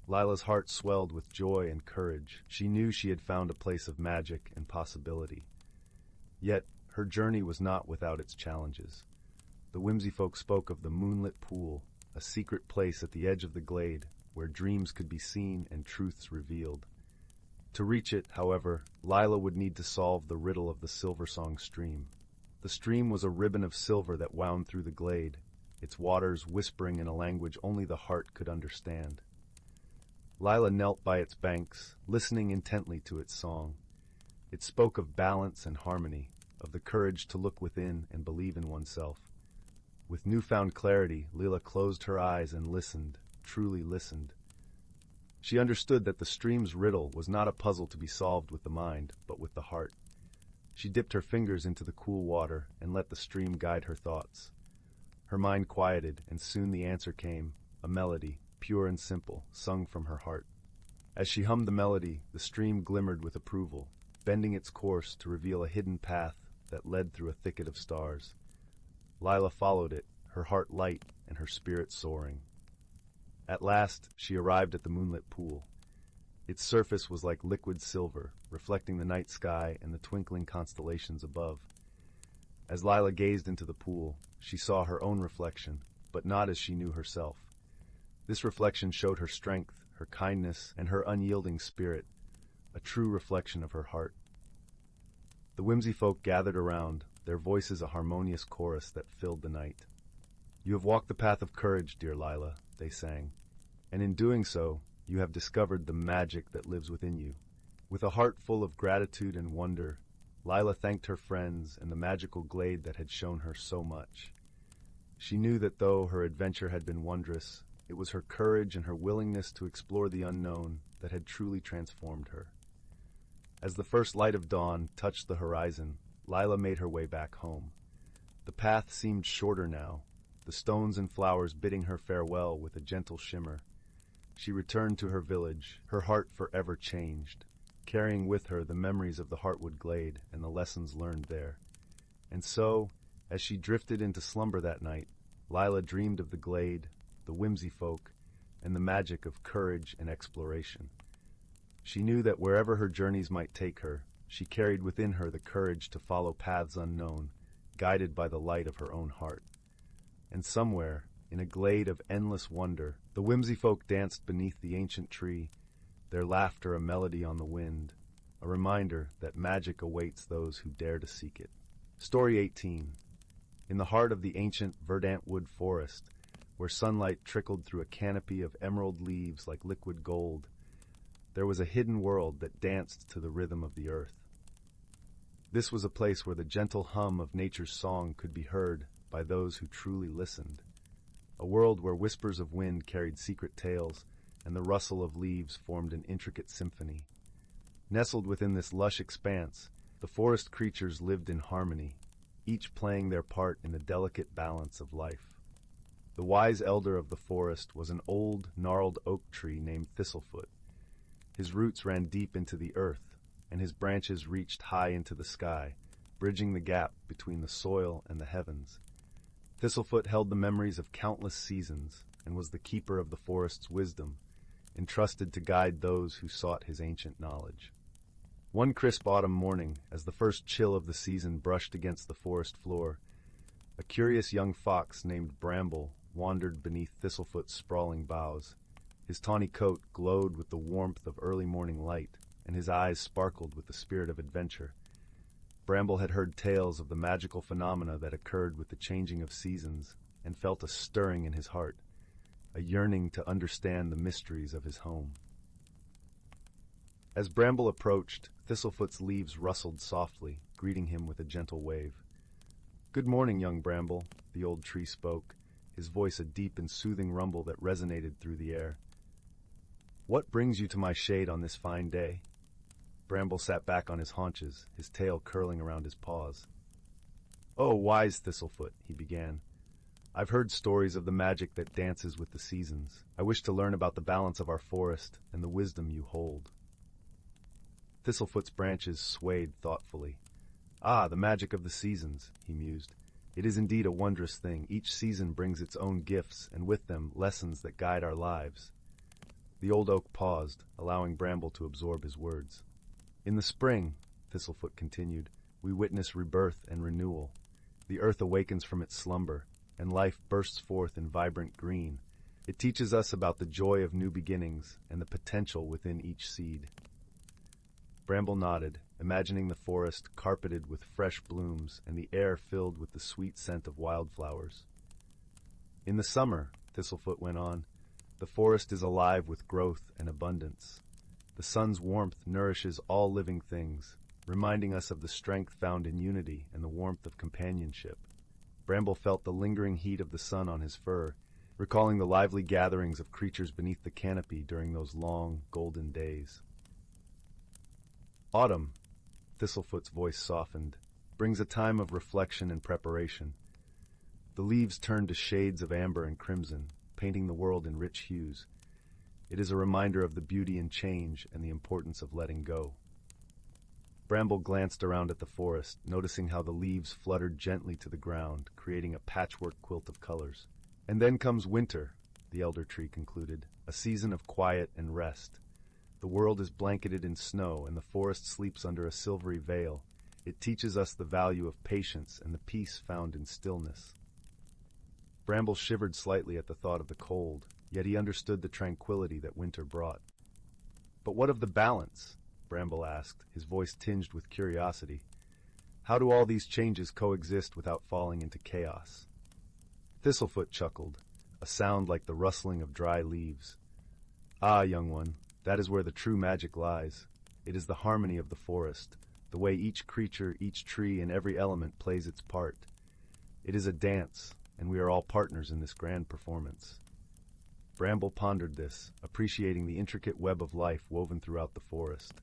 Lila's heart swelled with joy and courage. She knew she had found a place of magic and possibility. Yet, her journey was not without its challenges. The whimsy folk spoke of the moonlit pool, a secret place at the edge of the glade where dreams could be seen and truths revealed. To reach it, however, Lila would need to solve the riddle of the Silversong stream. The stream was a ribbon of silver that wound through the glade, its waters whispering in a language only the heart could understand. Lila knelt by its banks, listening intently to its song. It spoke of balance and harmony, of the courage to look within and believe in oneself. With newfound clarity, Lila closed her eyes and listened, truly listened. She understood that the stream's riddle was not a puzzle to be solved with the mind, but with the heart. She dipped her fingers into the cool water and let the stream guide her thoughts. Her mind quieted, and soon the answer came, a melody, pure and simple, sung from her heart. As she hummed the melody, the stream glimmered with approval, bending its course to reveal a hidden path that led through a thicket of stars. Lila followed it, her heart light and her spirit soaring. At last, she arrived at the moonlit pool. Its surface was like liquid silver, reflecting the night sky and the twinkling constellations above. As Lila gazed into the pool, she saw her own reflection, but not as she knew herself. This reflection showed her strength, her kindness, and her unyielding spirit, a true reflection of her heart. The whimsy folk gathered around, their voices a harmonious chorus that filled the night. "You have walked the path of courage, dear Lila," they sang, "and in doing so, you have discovered the magic that lives within you." With a heart full of gratitude and wonder, Lila thanked her friends and the magical glade that had shown her so much. She knew that though her adventure had been wondrous, it was her courage and her willingness to explore the unknown that had truly transformed her. As the first light of dawn touched the horizon, Lila made her way back home. The path seemed shorter now, the stones and flowers bidding her farewell with a gentle shimmer. She returned to her village, her heart forever changed, carrying with her the memories of the Heartwood Glade and the lessons learned there. And so, as she drifted into slumber that night, Lila dreamed of the glade, the whimsy folk, and the magic of courage and exploration. She knew that wherever her journeys might take her, she carried within her the courage to follow paths unknown, guided by the light of her own heart. And somewhere, in a glade of endless wonder, the whimsy folk danced beneath the ancient tree, their laughter a melody on the wind, a reminder that magic awaits those who dare to seek it. Story 18. In the heart of the ancient verdant wood forest, where sunlight trickled through a canopy of emerald leaves like liquid gold, there was a hidden world that danced to the rhythm of the earth. This was a place where the gentle hum of nature's song could be heard by those who truly listened. A world where whispers of wind carried secret tales and the rustle of leaves formed an intricate symphony. Nestled within this lush expanse, the forest creatures lived in harmony, each playing their part in the delicate balance of life. The wise elder of the forest was an old, gnarled oak tree named Thistlefoot. His roots ran deep into the earth, and his branches reached high into the sky, bridging the gap between the soil and the heavens. Thistlefoot held the memories of countless seasons and was the keeper of the forest's wisdom, entrusted to guide those who sought his ancient knowledge. One crisp autumn morning, as the first chill of the season brushed against the forest floor, a curious young fox named Bramble wandered beneath Thistlefoot's sprawling boughs. His tawny coat glowed with the warmth of early morning light, and his eyes sparkled with the spirit of adventure. Bramble had heard tales of the magical phenomena that occurred with the changing of seasons, and felt a stirring in his heart. a yearning to understand the mysteries of his home. As Bramble approached, Thistlefoot's leaves rustled softly, greeting him with a gentle wave. "Good morning, young Bramble," the old tree spoke, his voice a deep and soothing rumble that resonated through the air. "What brings you to my shade on this fine day?" Bramble sat back on his haunches, his tail curling around his paws. "Oh, wise Thistlefoot," he began. "I've heard stories of the magic that dances with the seasons. I wish to learn about the balance of our forest and the wisdom you hold." Thistlefoot's branches swayed thoughtfully. "Ah, the magic of the seasons," he mused. "It is indeed a wondrous thing. Each season brings its own gifts, and with them lessons that guide our lives." The old oak paused, allowing Bramble to absorb his words. "In the spring," Thistlefoot continued, "we witness rebirth and renewal. The earth awakens from its slumber, and life bursts forth in vibrant green. It teaches us about the joy of new beginnings and the potential within each seed." Bramble nodded, imagining the forest carpeted with fresh blooms and the air filled with the sweet scent of wildflowers. "In the summer," Thistlefoot went on, "the forest is alive with growth and abundance. The sun's warmth nourishes all living things, reminding us of the strength found in unity and the warmth of companionship." Bramble felt the lingering heat of the sun on his fur, recalling the lively gatherings of creatures beneath the canopy during those long, golden days. "Autumn," Thistlefoot's voice softened, "brings a time of reflection and preparation. The leaves turn to shades of amber and crimson, painting the world in rich hues. It is a reminder of the beauty in change and the importance of letting go." Bramble glanced around at the forest, noticing how the leaves fluttered gently to the ground, creating a patchwork quilt of colors. "And then comes winter," the elder tree concluded, "a season of quiet and rest. The world is blanketed in snow, and the forest sleeps under a silvery veil. It teaches us the value of patience and the peace found in stillness." Bramble shivered slightly at the thought of the cold, yet he understood the tranquility that winter brought. "But what of the balance?" Bramble asked, his voice tinged with curiosity. "How do all these changes coexist without falling into chaos?" Thistlefoot chuckled, a sound like the rustling of dry leaves. "Ah, young one, that is where the true magic lies. It is the harmony of the forest, the way each creature, each tree, and every element plays its part. It is a dance, and we are all partners in this grand performance." Bramble pondered this, appreciating the intricate web of life woven throughout the forest.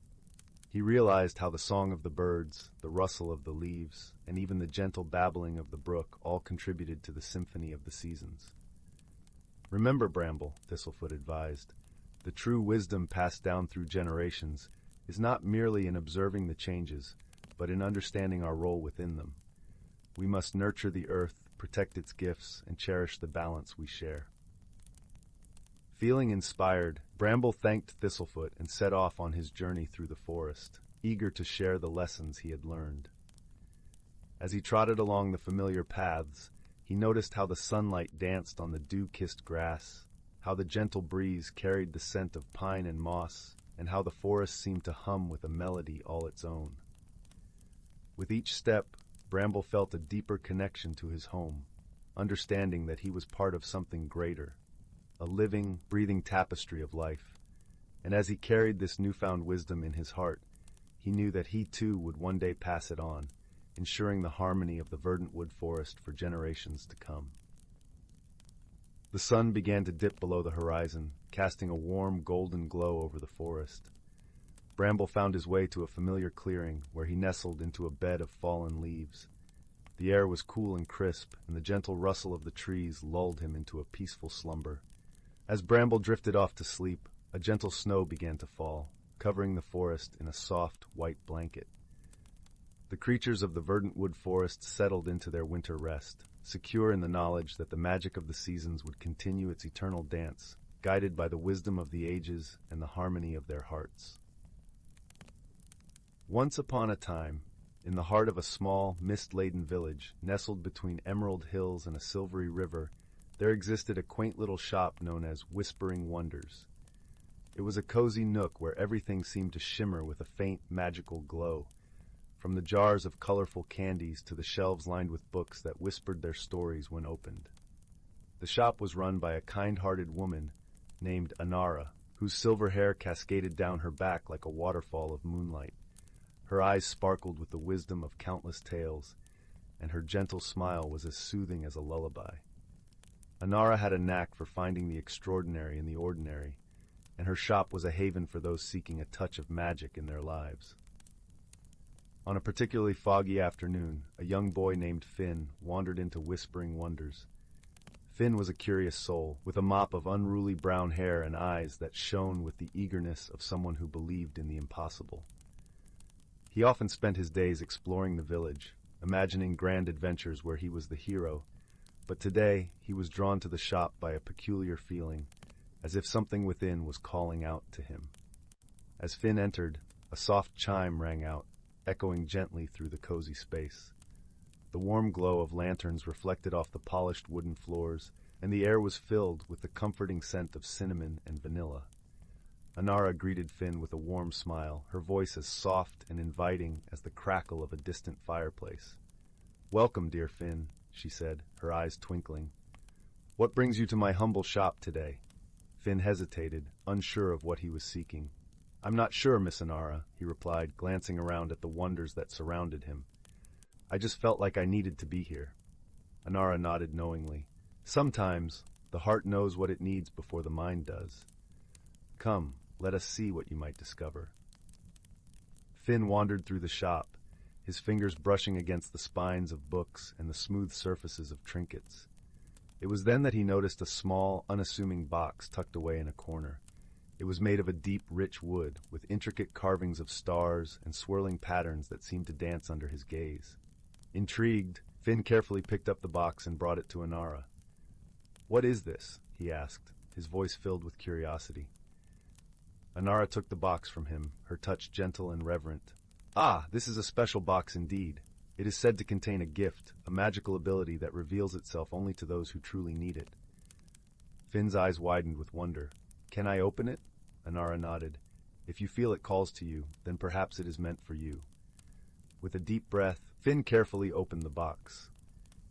He realized how the song of the birds, the rustle of the leaves, and even the gentle babbling of the brook all contributed to the symphony of the seasons. "Remember, Bramble," Thistlefoot advised, "the true wisdom passed down through generations is not merely in observing the changes, but in understanding our role within them. We must nurture the earth, protect its gifts, and cherish the balance we share." Feeling inspired, Bramble thanked Thistlefoot and set off on his journey through the forest, eager to share the lessons he had learned. As he trotted along the familiar paths, he noticed how the sunlight danced on the dew-kissed grass, how the gentle breeze carried the scent of pine and moss, and how the forest seemed to hum with a melody all its own. With each step, Bramble felt a deeper connection to his home, understanding that he was part of something greater, a living, breathing tapestry of life. And as he carried this newfound wisdom in his heart, he knew that he too would one day pass it on, ensuring the harmony of the verdant wood forest for generations to come. The sun began to dip below the horizon, casting a warm, golden glow over the forest. Bramble found his way to a familiar clearing, where he nestled into a bed of fallen leaves. The air was cool and crisp, and the gentle rustle of the trees lulled him into a peaceful slumber. As Bramble drifted off to sleep, a gentle snow began to fall, covering the forest in a soft, white blanket. The creatures of the verdant wood forest settled into their winter rest, secure in the knowledge that the magic of the seasons would continue its eternal dance, guided by the wisdom of the ages and the harmony of their hearts. Once upon a time, in the heart of a small, mist-laden village, nestled between emerald hills and a silvery river, there existed a quaint little shop known as Whispering Wonders. It was a cozy nook where everything seemed to shimmer with a faint, magical glow, from the jars of colorful candies to the shelves lined with books that whispered their stories when opened. The shop was run by a kind-hearted woman named Anara, whose silver hair cascaded down her back like a waterfall of moonlight. Her eyes sparkled with the wisdom of countless tales, and her gentle smile was as soothing as a lullaby. Anara had a knack for finding the extraordinary in the ordinary, and her shop was a haven for those seeking a touch of magic in their lives. On a particularly foggy afternoon, a young boy named Finn wandered into Whispering Wonders. Finn was a curious soul, with a mop of unruly brown hair and eyes that shone with the eagerness of someone who believed in the impossible. He often spent his days exploring the village, imagining grand adventures where he was the hero, but today he was drawn to the shop by a peculiar feeling, as if something within was calling out to him. As Finn entered, a soft chime rang out, echoing gently through the cozy space. The warm glow of lanterns reflected off the polished wooden floors, and the air was filled with the comforting scent of cinnamon and vanilla. Anara greeted Finn with a warm smile, her voice as soft and inviting as the crackle of a distant fireplace. "Welcome, dear Finn," she said, her eyes twinkling. "What brings you to my humble shop today?" Finn hesitated, unsure of what he was seeking. "I'm not sure, Miss Anara," he replied, glancing around at the wonders that surrounded him. "I just felt like I needed to be here." Anara nodded knowingly. "Sometimes the heart knows what it needs before the mind does. Come, let us see what you might discover." Finn wandered through the shop, his fingers brushing against the spines of books and the smooth surfaces of trinkets. It was then that he noticed a small, unassuming box tucked away in a corner. It was made of a deep, rich wood, with intricate carvings of stars and swirling patterns that seemed to dance under his gaze. Intrigued, Finn carefully picked up the box and brought it to Anara. "What is this?" he asked, his voice filled with curiosity. Anara took the box from him, her touch gentle and reverent. "Ah, this is a special box indeed. It is said to contain a gift, a magical ability that reveals itself only to those who truly need it." Finn's eyes widened with wonder. "Can I open it?" Anara nodded. "If you feel it calls to you, then perhaps it is meant for you." With a deep breath, Finn carefully opened the box.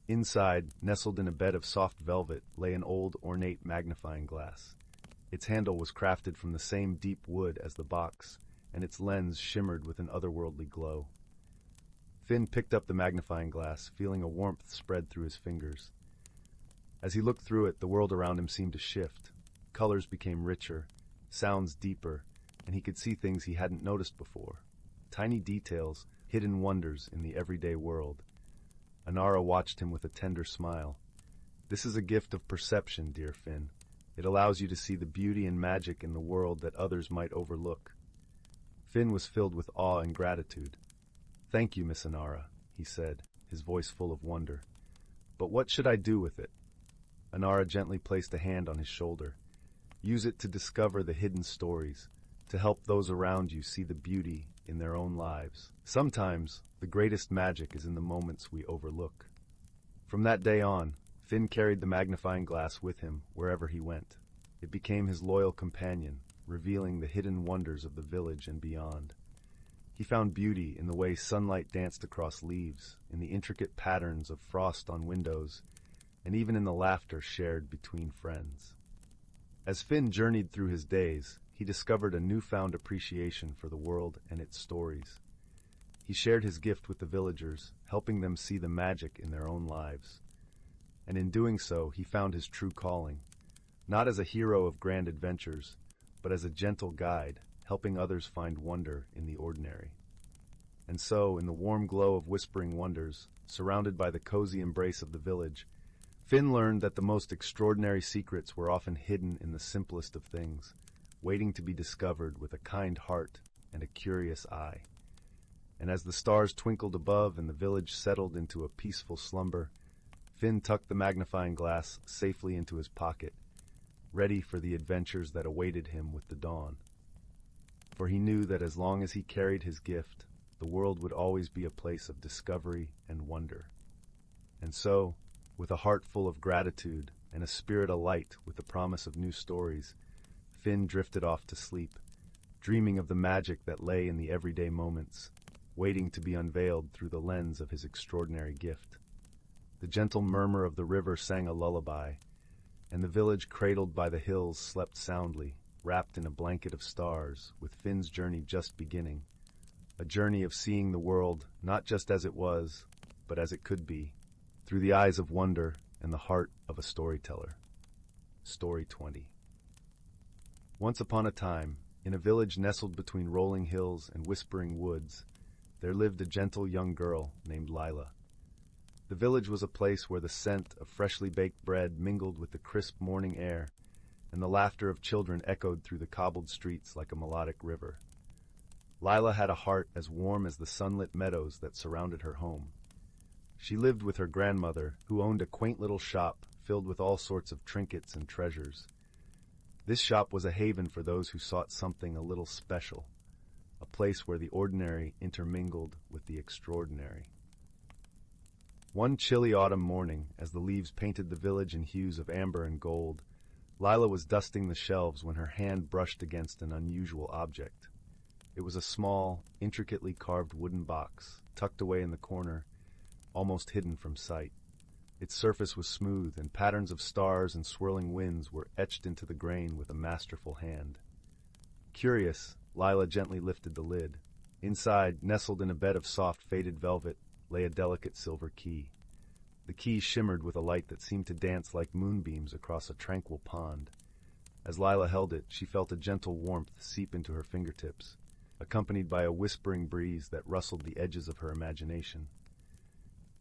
Inside, nestled in a bed of soft velvet, lay an old, ornate magnifying glass. Its handle was crafted from the same deep wood as the box, and its lens shimmered with an otherworldly glow. Finn picked up the magnifying glass, feeling a warmth spread through his fingers. As he looked through it, the world around him seemed to shift. Colors became richer, sounds deeper, and he could see things he hadn't noticed before. Tiny details, hidden wonders in the everyday world. Anara watched him with a tender smile. "This is a gift of perception, dear Finn. It allows you to see the beauty and magic in the world that others might overlook." Finn was filled with awe and gratitude. "Thank you, Miss Anara," he said, his voice full of wonder. "But what should I do with it?" Anara gently placed a hand on his shoulder. "Use it to discover the hidden stories, to help those around you see the beauty in their own lives. Sometimes, the greatest magic is in the moments we overlook." From that day on, Finn carried the magnifying glass with him wherever he went. It became his loyal companion, revealing the hidden wonders of the village and beyond. He found beauty in the way sunlight danced across leaves, in the intricate patterns of frost on windows, and even in the laughter shared between friends. As Finn journeyed through his days, he discovered a newfound appreciation for the world and its stories. He shared his gift with the villagers, helping them see the magic in their own lives. And in doing so, he found his true calling, not as a hero of grand adventures, but as a gentle guide, helping others find wonder in the ordinary. And so, in the warm glow of Whispering Wonders, surrounded by the cozy embrace of the village, Finn learned that the most extraordinary secrets were often hidden in the simplest of things, waiting to be discovered with a kind heart and a curious eye. And as the stars twinkled above and the village settled into a peaceful slumber, Finn tucked the magnifying glass safely into his pocket, ready for the adventures that awaited him with the dawn. For he knew that as long as he carried his gift, the world would always be a place of discovery and wonder. And so, with a heart full of gratitude and a spirit alight with the promise of new stories, Finn drifted off to sleep, dreaming of the magic that lay in the everyday moments, waiting to be unveiled through the lens of his extraordinary gift. The gentle murmur of the river sang a lullaby, and the village cradled by the hills slept soundly, wrapped in a blanket of stars, with Finn's journey just beginning. A journey of seeing the world not just as it was, but as it could be, through the eyes of wonder and the heart of a storyteller. Story 20. Once upon a time, in a village nestled between rolling hills and whispering woods, there lived a gentle young girl named Lila. The village was a place where the scent of freshly baked bread mingled with the crisp morning air, and the laughter of children echoed through the cobbled streets like a melodic river. Lila had a heart as warm as the sunlit meadows that surrounded her home. She lived with her grandmother, who owned a quaint little shop filled with all sorts of trinkets and treasures. This shop was a haven for those who sought something a little special, a place where the ordinary intermingled with the extraordinary. One chilly autumn morning, as the leaves painted the village in hues of amber and gold, Lila was dusting the shelves when her hand brushed against an unusual object. It was a small, intricately carved wooden box, tucked away in the corner, almost hidden from sight. Its surface was smooth, and patterns of stars and swirling winds were etched into the grain with a masterful hand. Curious, Lila gently lifted the lid. Inside, nestled in a bed of soft, faded velvet, lay a delicate silver key. The key shimmered with a light that seemed to dance like moonbeams across a tranquil pond. As Lila held it, she felt a gentle warmth seep into her fingertips, accompanied by a whispering breeze that rustled the edges of her imagination.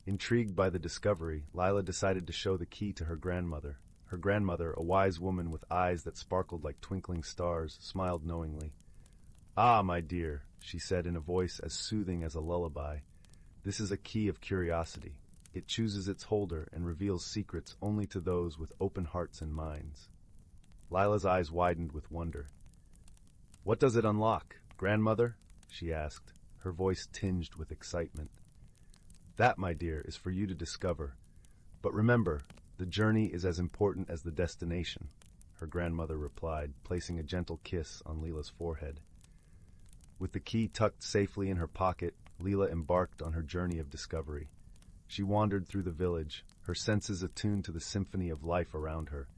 Intrigued by the discovery, Lila decided to show the key to her grandmother. Her grandmother, a wise woman with eyes that sparkled like twinkling stars, smiled knowingly. "Ah, my dear," she said in a voice as soothing as a lullaby, "this is a key of curiosity. It chooses its holder and reveals secrets only to those with open hearts and minds." Lila's eyes widened with wonder. "What does it unlock, grandmother?" she asked, her voice tinged with excitement. "That, my dear, is for you to discover. But remember, the journey is as important as the destination," her grandmother replied, placing a gentle kiss on Lila's forehead. With the key tucked safely in her pocket, Lila embarked on her journey of discovery. She wandered through the village, her senses attuned to the symphony of life around her.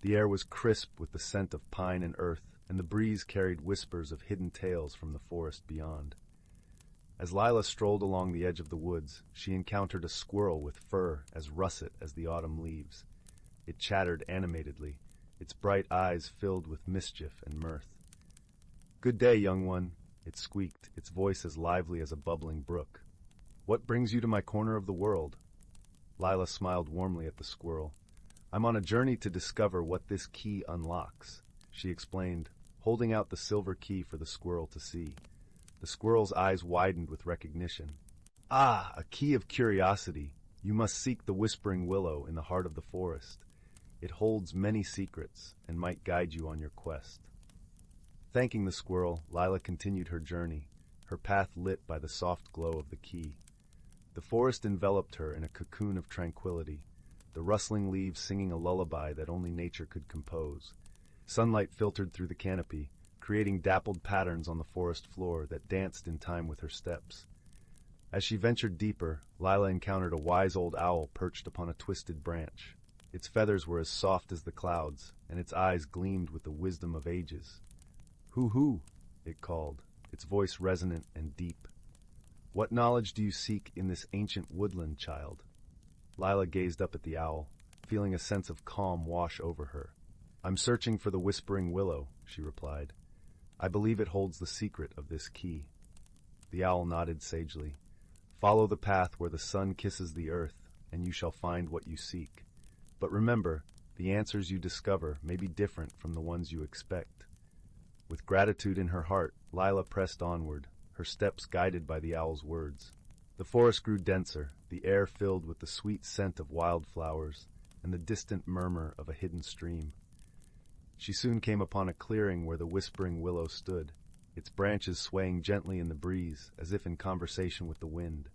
The air was crisp with the scent of pine and earth, and the breeze carried whispers of hidden tales from the forest beyond. As Lila strolled along the edge of the woods, she encountered a squirrel with fur as russet as the autumn leaves. It chattered animatedly, its bright eyes filled with mischief and mirth. "Good day, young one," it squeaked, its voice as lively as a bubbling brook. "What brings you to my corner of the world?" Lila smiled warmly at the squirrel. "I'm on a journey to discover what this key unlocks," she explained, holding out the silver key for the squirrel to see. The squirrel's eyes widened with recognition. "Ah, a key of curiosity. You must seek the whispering willow in the heart of the forest. It holds many secrets and might guide you on your quest." Thanking the squirrel, Lila continued her journey, her path lit by the soft glow of the key. The forest enveloped her in a cocoon of tranquility, the rustling leaves singing a lullaby that only nature could compose. Sunlight filtered through the canopy, creating dappled patterns on the forest floor that danced in time with her steps. As she ventured deeper, Lila encountered a wise old owl perched upon a twisted branch. Its feathers were as soft as the clouds, and its eyes gleamed with the wisdom of ages. "Hoo-hoo," it called, its voice resonant and deep. "What knowledge do you seek in this ancient woodland, child?" Lila gazed up at the owl, feeling a sense of calm wash over her. "I'm searching for the whispering willow," she replied. "I believe it holds the secret of this key." The owl nodded sagely. "Follow the path where the sun kisses the earth, and you shall find what you seek. But remember, the answers you discover may be different from the ones you expect." With gratitude in her heart, Lila pressed onward, her steps guided by the owl's words. The forest grew denser, the air filled with the sweet scent of wildflowers and the distant murmur of a hidden stream. She soon came upon a clearing where the whispering willow stood, its branches swaying gently in the breeze as if in conversation with the wind.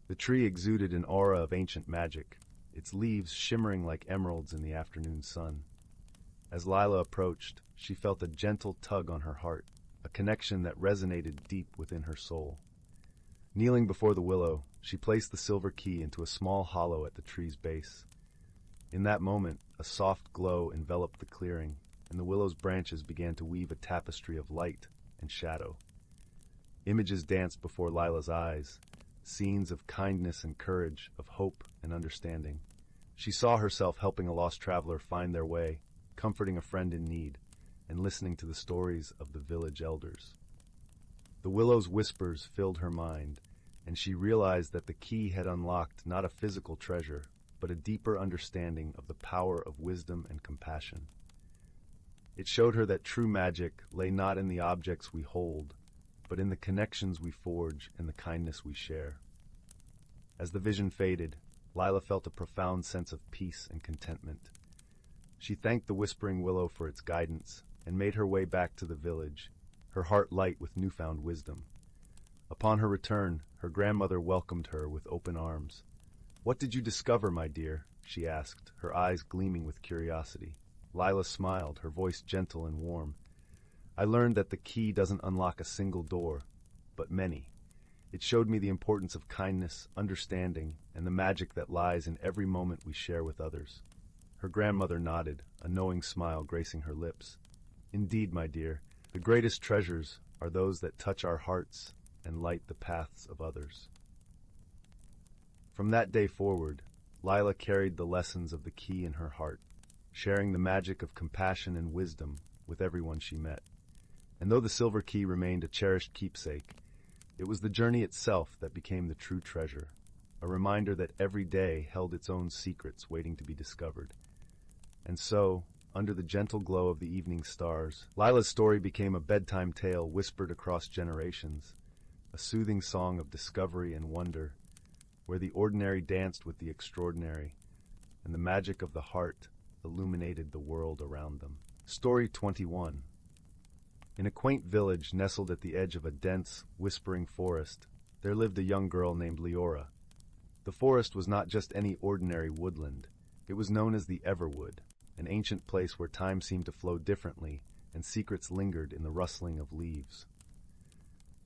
The tree exuded an aura of ancient magic, its leaves shimmering like emeralds in the afternoon sun. As Lila approached, she felt a gentle tug on her heart, a connection that resonated deep within her soul. Kneeling before the willow, she placed the silver key into a small hollow at the tree's base. In that moment, a soft glow enveloped the clearing, and the willow's branches began to weave a tapestry of light and shadow. Images danced before Lila's eyes, scenes of kindness and courage, of hope and understanding. She saw herself helping a lost traveler find their way, comforting a friend in need, and listening to the stories of the village elders. The willow's whispers filled her mind, and she realized that the key had unlocked not a physical treasure, but a deeper understanding of the power of wisdom and compassion. It showed her that true magic lay not in the objects we hold, but in the connections we forge and the kindness we share. As the vision faded, Lila felt a profound sense of peace and contentment. She thanked the whispering willow for its guidance and made her way back to the village, her heart light with newfound wisdom. Upon her return, her grandmother welcomed her with open arms. "What did you discover, my dear?" she asked, her eyes gleaming with curiosity. Lila smiled, her voice gentle and warm. "I learned that the key doesn't unlock a single door, but many. It showed me the importance of kindness, understanding, and the magic that lies in every moment we share with others." Her grandmother nodded, a knowing smile gracing her lips. "Indeed, my dear, the greatest treasures are those that touch our hearts and light the paths of others." From that day forward, Lila carried the lessons of the key in her heart, sharing the magic of compassion and wisdom with everyone she met. And though the silver key remained a cherished keepsake, it was the journey itself that became the true treasure, a reminder that every day held its own secrets waiting to be discovered. And so, under the gentle glow of the evening stars, Lila's story became a bedtime tale whispered across generations, a soothing song of discovery and wonder, where the ordinary danced with the extraordinary, and the magic of the heart illuminated the world around them. Story 21. In a quaint village nestled at the edge of a dense, whispering forest, there lived a young girl named Leora. The forest was not just any ordinary woodland. It was known as the Everwood, an ancient place where time seemed to flow differently and secrets lingered in the rustling of leaves.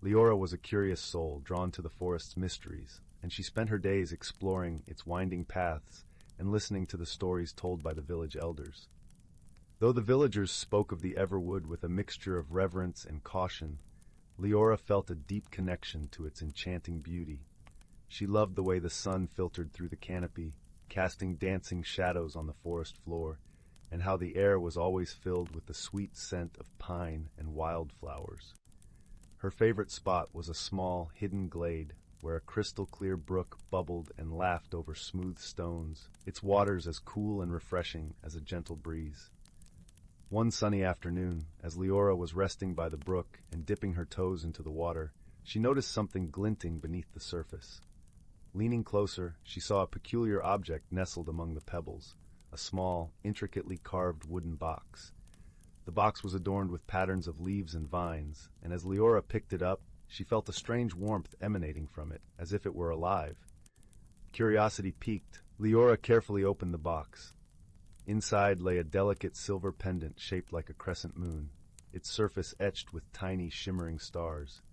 Leora was a curious soul drawn to the forest's mysteries, and she spent her days exploring its winding paths and listening to the stories told by the village elders. Though the villagers spoke of the Everwood with a mixture of reverence and caution, Leora felt a deep connection to its enchanting beauty. She loved the way the sun filtered through the canopy, casting dancing shadows on the forest floor, and how the air was always filled with the sweet scent of pine and wildflowers. Her favorite spot was a small, hidden glade where a crystal-clear brook bubbled and laughed over smooth stones, its waters as cool and refreshing as a gentle breeze. One sunny afternoon, as Leora was resting by the brook and dipping her toes into the water, she noticed something glinting beneath the surface. Leaning closer, she saw a peculiar object nestled among the pebbles, a small, intricately carved wooden box. The box was adorned with patterns of leaves and vines, and as Leora picked it up, she felt a strange warmth emanating from it, as if it were alive. Curiosity piqued, Leora carefully opened the box. Inside lay a delicate silver pendant shaped like a crescent moon, its surface etched with tiny, shimmering stars.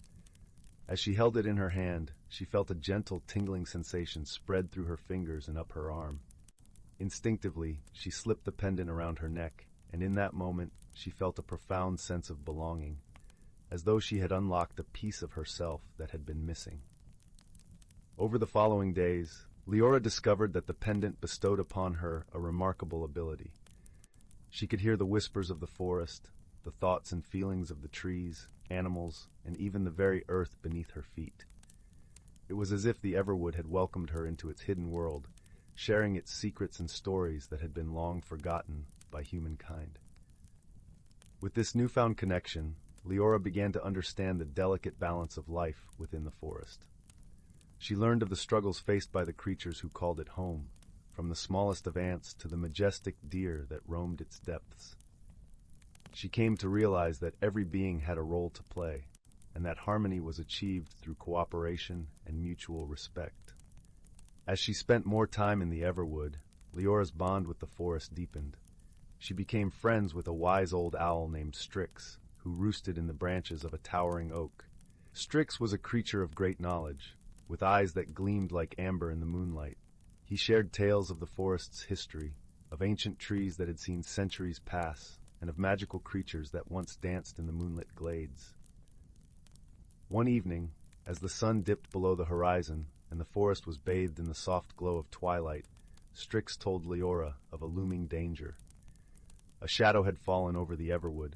As she held it in her hand, she felt a gentle, tingling sensation spread through her fingers and up her arm. Instinctively, she slipped the pendant around her neck, and in that moment, she felt a profound sense of belonging, as though she had unlocked a piece of herself that had been missing. Over the following days, Leora discovered that the pendant bestowed upon her a remarkable ability. She could hear the whispers of the forest, the thoughts and feelings of the trees, animals, and even the very earth beneath her feet. It was as if the Everwood had welcomed her into its hidden world, sharing its secrets and stories that had been long forgotten by humankind. With this newfound connection, Leora began to understand the delicate balance of life within the forest. She learned of the struggles faced by the creatures who called it home, from the smallest of ants to the majestic deer that roamed its depths. She came to realize that every being had a role to play, and that harmony was achieved through cooperation and mutual respect. As she spent more time in the Everwood, Leora's bond with the forest deepened. She became friends with a wise old owl named Strix, who roosted in the branches of a towering oak. Strix was a creature of great knowledge, with eyes that gleamed like amber in the moonlight. He shared tales of the forest's history, of ancient trees that had seen centuries pass, and of magical creatures that once danced in the moonlit glades. One evening, as the sun dipped below the horizon and the forest was bathed in the soft glow of twilight, Strix told Leora of a looming danger. A shadow had fallen over the Everwood,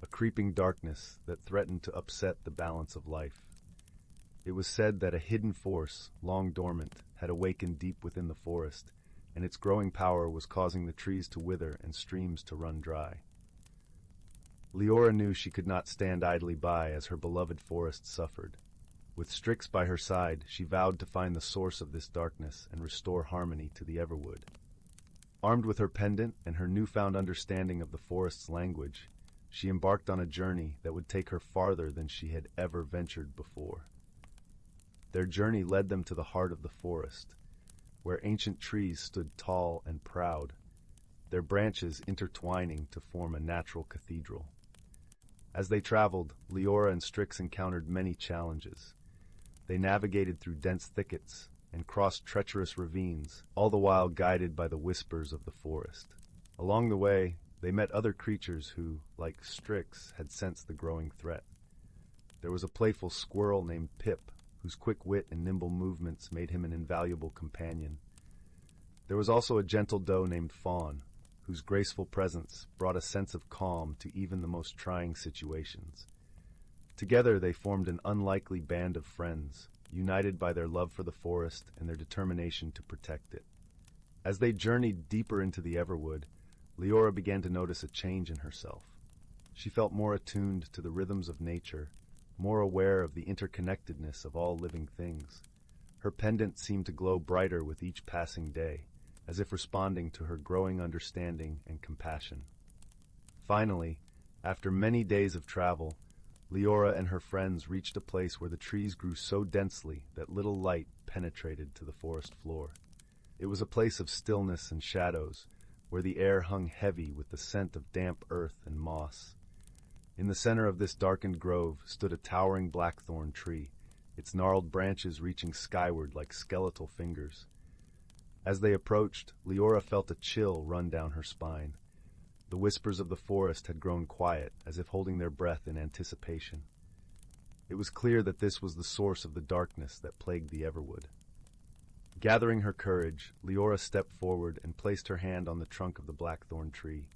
a creeping darkness that threatened to upset the balance of life. It was said that a hidden force, long dormant, had awakened deep within the forest, and its growing power was causing the trees to wither and streams to run dry. Leora knew she could not stand idly by as her beloved forest suffered. With Strix by her side, she vowed to find the source of this darkness and restore harmony to the Everwood. Armed with her pendant and her newfound understanding of the forest's language, she embarked on a journey that would take her farther than she had ever ventured before. Their journey led them to the heart of the forest, where ancient trees stood tall and proud, their branches intertwining to form a natural cathedral. As they traveled, Leora and Strix encountered many challenges. They navigated through dense thickets and crossed treacherous ravines, all the while guided by the whispers of the forest. Along the way, they met other creatures who, like Strix, had sensed the growing threat. There was a playful squirrel named Pip, whose quick wit and nimble movements made him an invaluable companion. There was also a gentle doe named Fawn, whose graceful presence brought a sense of calm to even the most trying situations. Together they formed an unlikely band of friends, united by their love for the forest and their determination to protect it. As they journeyed deeper into the Everwood, Leora began to notice a change in herself. She felt more attuned to the rhythms of nature, more aware of the interconnectedness of all living things. Her pendant seemed to glow brighter with each passing day, as if responding to her growing understanding and compassion. Finally, after many days of travel, Leora and her friends reached a place where the trees grew so densely that little light penetrated to the forest floor. It was a place of stillness and shadows, where the air hung heavy with the scent of damp earth and moss. In the center of this darkened grove stood a towering blackthorn tree, its gnarled branches reaching skyward like skeletal fingers. As they approached, Leora felt a chill run down her spine. The whispers of the forest had grown quiet, as if holding their breath in anticipation. It was clear that this was the source of the darkness that plagued the Everwood. Gathering her courage, Leora stepped forward and placed her hand on the trunk of the blackthorn tree.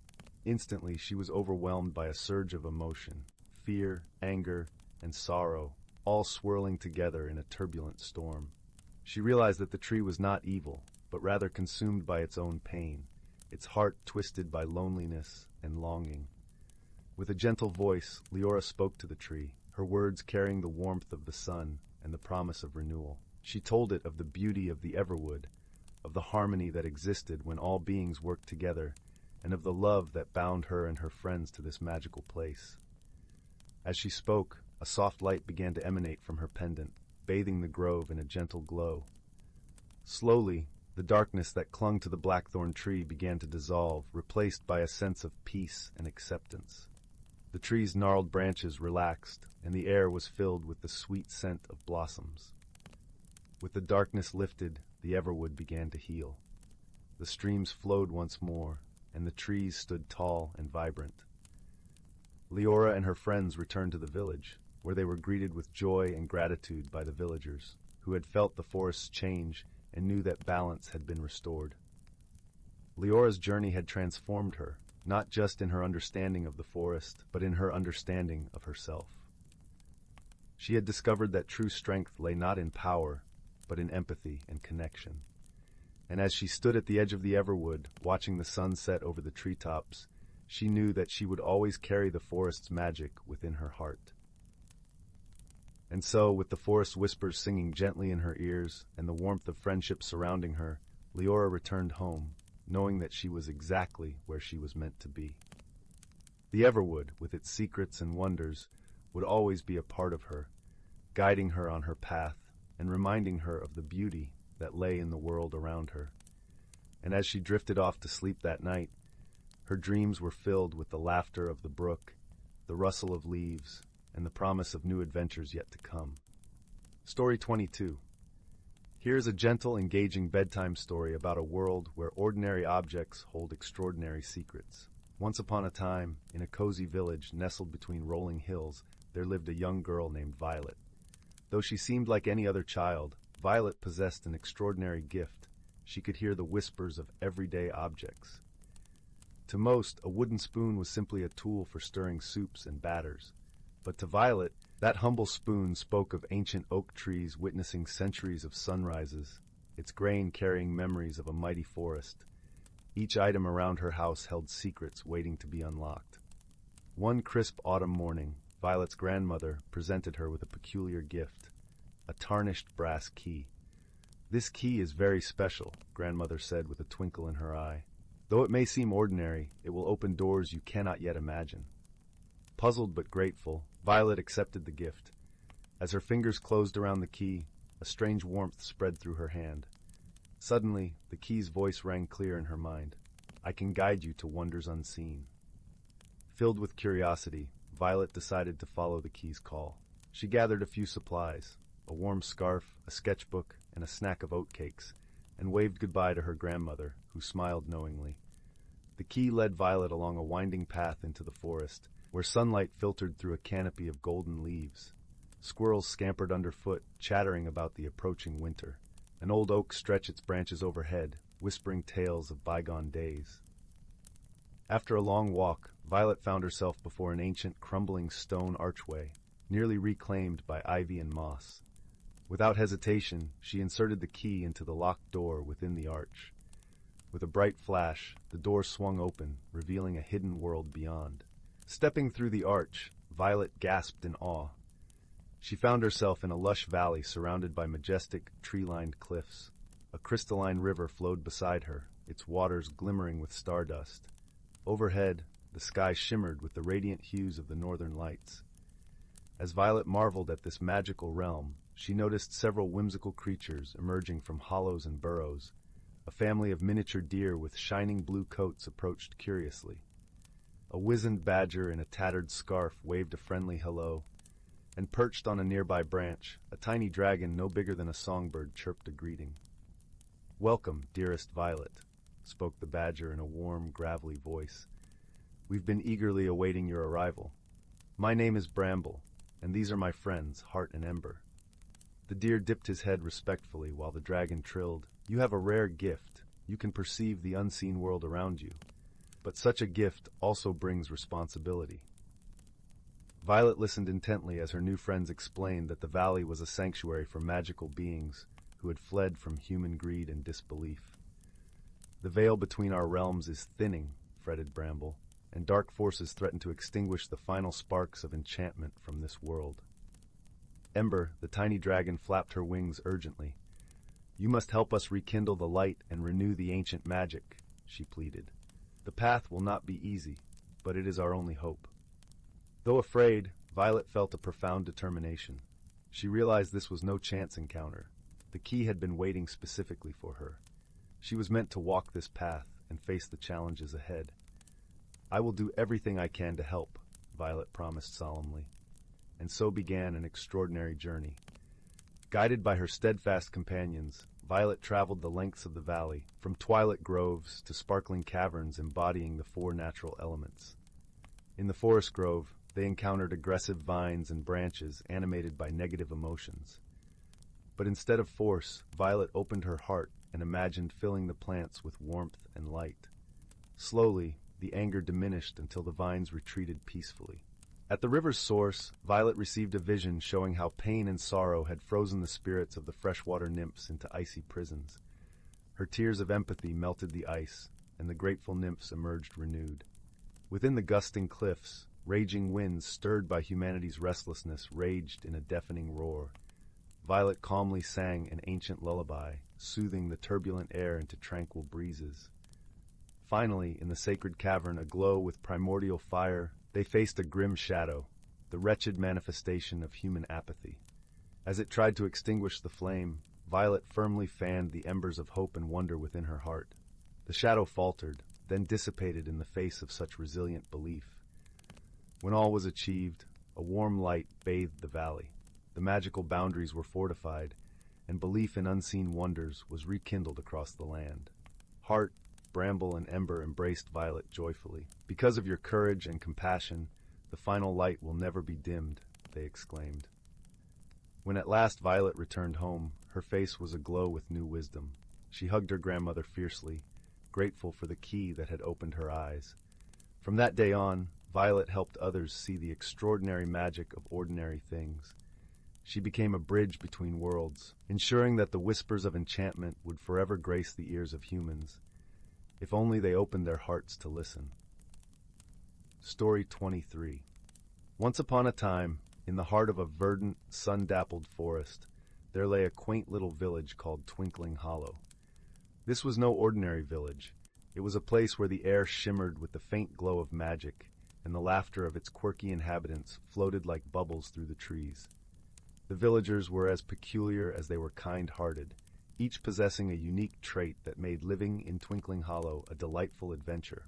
Instantly, she was overwhelmed by a surge of emotion, fear, anger, and sorrow, all swirling together in a turbulent storm. She realized that the tree was not evil, but rather consumed by its own pain, its heart twisted by loneliness and longing. With a gentle voice, Leora spoke to the tree, her words carrying the warmth of the sun and the promise of renewal. She told it of the beauty of the Everwood, of the harmony that existed when all beings worked together, and of the love that bound her and her friends to this magical place. As she spoke, a soft light began to emanate from her pendant, bathing the grove in a gentle glow. Slowly, the darkness that clung to the blackthorn tree began to dissolve, replaced by a sense of peace and acceptance. The tree's gnarled branches relaxed, and the air was filled with the sweet scent of blossoms. With the darkness lifted, the Everwood began to heal. The streams flowed once more, and the trees stood tall and vibrant. Leora and her friends returned to the village, where they were greeted with joy and gratitude by the villagers, who had felt the forest's change and knew that balance had been restored. Leora's journey had transformed her, not just in her understanding of the forest, but in her understanding of herself. She had discovered that true strength lay not in power, but in empathy and connection. And as she stood at the edge of the Everwood, watching the sun set over the treetops, she knew that she would always carry the forest's magic within her heart. And so, with the forest whispers singing gently in her ears and the warmth of friendship surrounding her, Leora returned home, knowing that she was exactly where she was meant to be. The Everwood, with its secrets and wonders, would always be a part of her, guiding her on her path and reminding her of the beauty that lay in the world around her. And as she drifted off to sleep that night, her dreams were filled with the laughter of the brook, the rustle of leaves, and the promise of new adventures yet to come. Story 22. Here is a gentle, engaging bedtime story about a world where ordinary objects hold extraordinary secrets. Once upon a time, in a cozy village nestled between rolling hills, there lived a young girl named Violet. Though she seemed like any other child, Violet possessed an extraordinary gift. She could hear the whispers of everyday objects. To most, a wooden spoon was simply a tool for stirring soups and batters. But to Violet, that humble spoon spoke of ancient oak trees witnessing centuries of sunrises, its grain carrying memories of a mighty forest. Each item around her house held secrets waiting to be unlocked. One crisp autumn morning, Violet's grandmother presented her with a peculiar gift, a tarnished brass key. "This key is very special," grandmother said with a twinkle in her eye. "Though it may seem ordinary, it will open doors you cannot yet imagine." Puzzled but grateful, Violet accepted the gift. As her fingers closed around the key, a strange warmth spread through her hand. Suddenly, the key's voice rang clear in her mind. "I can guide you to wonders unseen." Filled with curiosity, Violet decided to follow the key's call. She gathered a few supplies, a warm scarf, a sketchbook, and a snack of oatcakes, and waved goodbye to her grandmother, who smiled knowingly. The key led Violet along a winding path into the forest, where sunlight filtered through a canopy of golden leaves. Squirrels scampered underfoot, chattering about the approaching winter. An old oak stretched its branches overhead, whispering tales of bygone days. After a long walk, Violet found herself before an ancient, crumbling stone archway, nearly reclaimed by ivy and moss. Without hesitation, she inserted the key into the locked door within the arch. With a bright flash, the door swung open, revealing a hidden world beyond. Stepping through the arch, Violet gasped in awe. She found herself in a lush valley surrounded by majestic, tree-lined cliffs. A crystalline river flowed beside her, its waters glimmering with stardust. Overhead, the sky shimmered with the radiant hues of the northern lights. As Violet marveled at this magical realm, she noticed several whimsical creatures emerging from hollows and burrows. A family of miniature deer with shining blue coats approached curiously. A wizened badger in a tattered scarf waved a friendly hello, and perched on a nearby branch, a tiny dragon no bigger than a songbird chirped a greeting. "Welcome, dearest Violet," spoke the badger in a warm, gravelly voice. "We've been eagerly awaiting your arrival. My name is Bramble, and these are my friends, Heart and Ember." The deer dipped his head respectfully while the dragon trilled, "You have a rare gift. You can perceive the unseen world around you. But such a gift also brings responsibility." Violet listened intently as her new friends explained that the valley was a sanctuary for magical beings who had fled from human greed and disbelief. "The veil between our realms is thinning," fretted Bramble, "and dark forces threaten to extinguish the final sparks of enchantment from this world." Ember, the tiny dragon, flapped her wings urgently. "You must help us rekindle the light and renew the ancient magic," she pleaded. "The path will not be easy, but it is our only hope." Though afraid, Violet felt a profound determination. She realized this was no chance encounter. The key had been waiting specifically for her. She was meant to walk this path and face the challenges ahead. "I will do everything I can to help," Violet promised solemnly. And so began an extraordinary journey. Guided by her steadfast companions, Violet traveled the lengths of the valley, from twilit groves to sparkling caverns embodying the four natural elements. In the forest grove, they encountered aggressive vines and branches animated by negative emotions. But instead of force, Violet opened her heart and imagined filling the plants with warmth and light. Slowly, the anger diminished until the vines retreated peacefully. At the river's source, Violet received a vision showing how pain and sorrow had frozen the spirits of the freshwater nymphs into icy prisons. Her tears of empathy melted the ice, and the grateful nymphs emerged renewed. Within the gusting cliffs, raging winds stirred by humanity's restlessness raged in a deafening roar. Violet calmly sang an ancient lullaby, soothing the turbulent air into tranquil breezes. Finally, in the sacred cavern aglow with primordial fire, they faced a grim shadow, the wretched manifestation of human apathy. As it tried to extinguish the flame, Violet firmly fanned the embers of hope and wonder within her heart. The shadow faltered, then dissipated in the face of such resilient belief. When all was achieved, a warm light bathed the valley. The magical boundaries were fortified, and belief in unseen wonders was rekindled across the land. Heart, Bramble, and Ember embraced Violet joyfully. "Because of your courage and compassion, the final light will never be dimmed," they exclaimed. When at last Violet returned home, her face was aglow with new wisdom. She hugged her grandmother fiercely, grateful for the key that had opened her eyes. From that day on, Violet helped others see the extraordinary magic of ordinary things. She became a bridge between worlds, ensuring that the whispers of enchantment would forever grace the ears of humans, if only they opened their hearts to listen. Story 23. Once upon a time, in the heart of a verdant, sun-dappled forest, there lay a quaint little village called Twinkling Hollow. This was no ordinary village. It was a place where the air shimmered with the faint glow of magic, and the laughter of its quirky inhabitants floated like bubbles through the trees. The villagers were as peculiar as they were kind-hearted, each possessing a unique trait that made living in Twinkling Hollow a delightful adventure.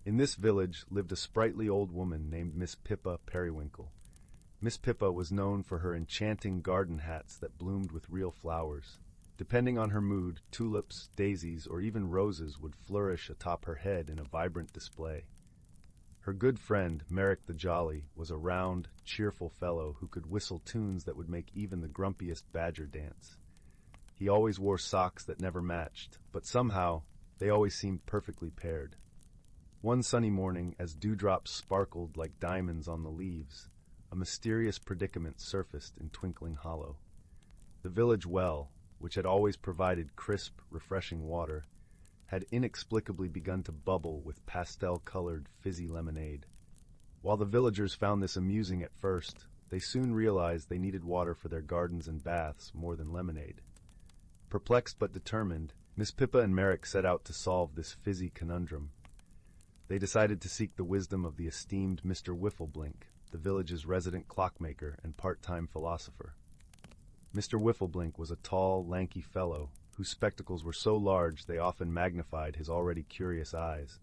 In this village lived a sprightly old woman named Miss Pippa Periwinkle. Miss Pippa was known for her enchanting garden hats that bloomed with real flowers. Depending on her mood, tulips, daisies, or even roses would flourish atop her head in a vibrant display. Her good friend, Merrick the Jolly, was a round, cheerful fellow who could whistle tunes that would make even the grumpiest badger dance. He always wore socks that never matched, but somehow they always seemed perfectly paired. One sunny morning, as dewdrops sparkled like diamonds on the leaves, a mysterious predicament surfaced in Twinkling Hollow. The village well, which had always provided crisp, refreshing water, had inexplicably begun to bubble with pastel-colored, fizzy lemonade. While the villagers found this amusing at first, they soon realized they needed water for their gardens and baths more than lemonade. Perplexed but determined, Miss Pippa and Merrick set out to solve this fizzy conundrum. They decided to seek the wisdom of the esteemed Mr. Whiffleblink, the village's resident clockmaker and part-time philosopher. Mr. Whiffleblink was a tall, lanky fellow whose spectacles were so large they often magnified his already curious eyes.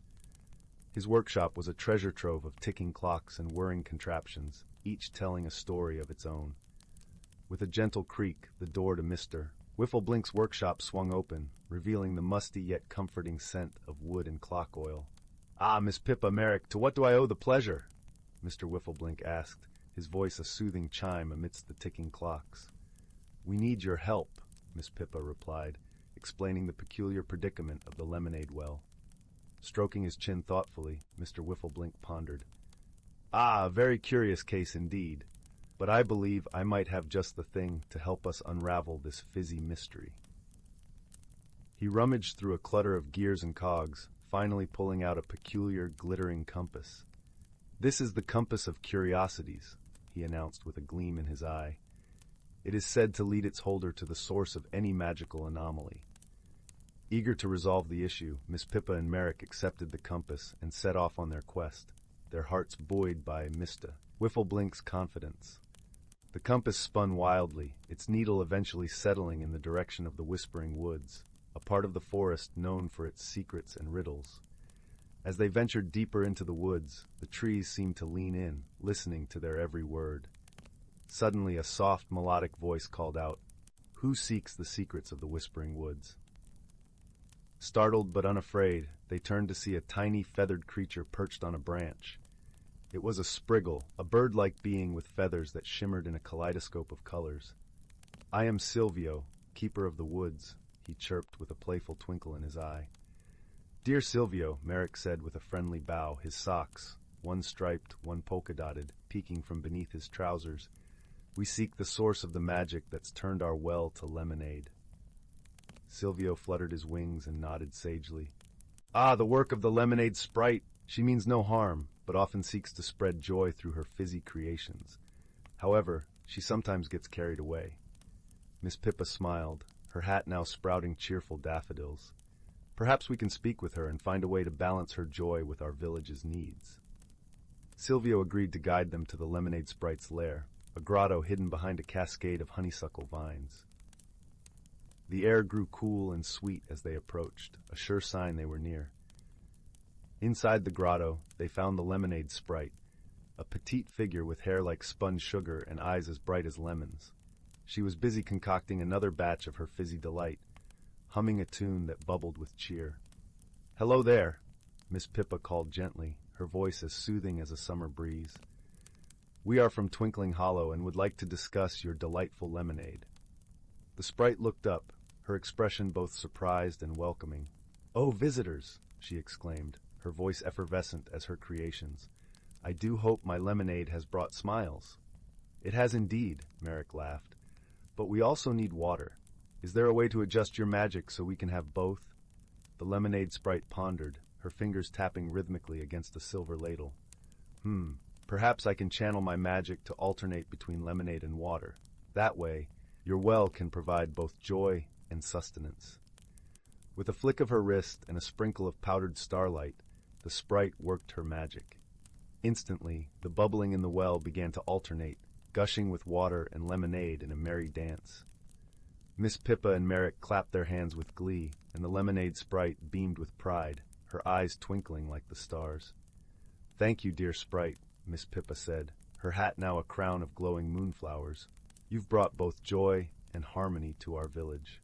His workshop was a treasure trove of ticking clocks and whirring contraptions, each telling a story of its own. With a gentle creak, the door to Mr. Whiffleblink's workshop swung open, revealing the musty yet comforting scent of wood and clock oil. "Ah, Miss Pippa, Merrick, to what do I owe the pleasure?" Mr. Whiffleblink asked, his voice a soothing chime amidst the ticking clocks. "We need your help," Miss Pippa replied, explaining the peculiar predicament of the lemonade well. Stroking his chin thoughtfully, Mr. Whiffleblink pondered. "Ah, a very curious case indeed, but I believe I might have just the thing to help us unravel this fizzy mystery." He rummaged through a clutter of gears and cogs, finally pulling out a peculiar, glittering compass. "This is the compass of curiosities," he announced with a gleam in his eye. "It is said to lead its holder to the source of any magical anomaly." Eager to resolve the issue, Miss Pippa and Merrick accepted the compass and set off on their quest, their hearts buoyed by Mr. Whiffleblink's confidence. The compass spun wildly, its needle eventually settling in the direction of the Whispering Woods, a part of the forest known for its secrets and riddles. As they ventured deeper into the woods, the trees seemed to lean in, listening to their every word. Suddenly, a soft, melodic voice called out, "Who seeks the secrets of the Whispering Woods?" Startled but unafraid, they turned to see a tiny feathered creature perched on a branch. It was a spriggle, a bird-like being with feathers that shimmered in a kaleidoscope of colors. "I am Silvio, keeper of the woods," he chirped with a playful twinkle in his eye. "Dear Silvio," Merrick said with a friendly bow, his socks, one striped, one polka-dotted, peeking from beneath his trousers, "we seek the source of the magic that's turned our well to lemonade." Silvio fluttered his wings and nodded sagely. "Ah, the work of the lemonade sprite! She means no harm, but often seeks to spread joy through her fizzy creations. However, she sometimes gets carried away." Miss Pippa smiled, her hat now sprouting cheerful daffodils. "Perhaps we can speak with her and find a way to balance her joy with our village's needs." Silvio agreed to guide them to the lemonade sprite's lair, a grotto hidden behind a cascade of honeysuckle vines. The air grew cool and sweet as they approached, a sure sign they were near. Inside the grotto, they found the lemonade sprite, a petite figure with hair like spun sugar and eyes as bright as lemons. She was busy concocting another batch of her fizzy delight, humming a tune that bubbled with cheer. "Hello there," Miss Pippa called gently, her voice as soothing as a summer breeze. "We are from Twinkling Hollow and would like to discuss your delightful lemonade." The sprite looked up, her expression both surprised and welcoming. "Oh, visitors!" she exclaimed, her voice effervescent as her creations. "I do hope my lemonade has brought smiles." "It has indeed," Merrick laughed. "But we also need water. Is there a way to adjust your magic so we can have both?" The lemonade sprite pondered, her fingers tapping rhythmically against a silver ladle. Perhaps I can channel my magic to alternate between lemonade and water. That way, your well can provide both joy and sustenance." With a flick of her wrist and a sprinkle of powdered starlight, the sprite worked her magic. Instantly, the bubbling in the well began to alternate, gushing with water and lemonade in a merry dance. Miss Pippa and Merrick clapped their hands with glee, and the lemonade sprite beamed with pride, her eyes twinkling like the stars. "Thank you, dear sprite," Miss Pippa said, her hat now a crown of glowing moonflowers. "You've brought both joy and harmony to our village."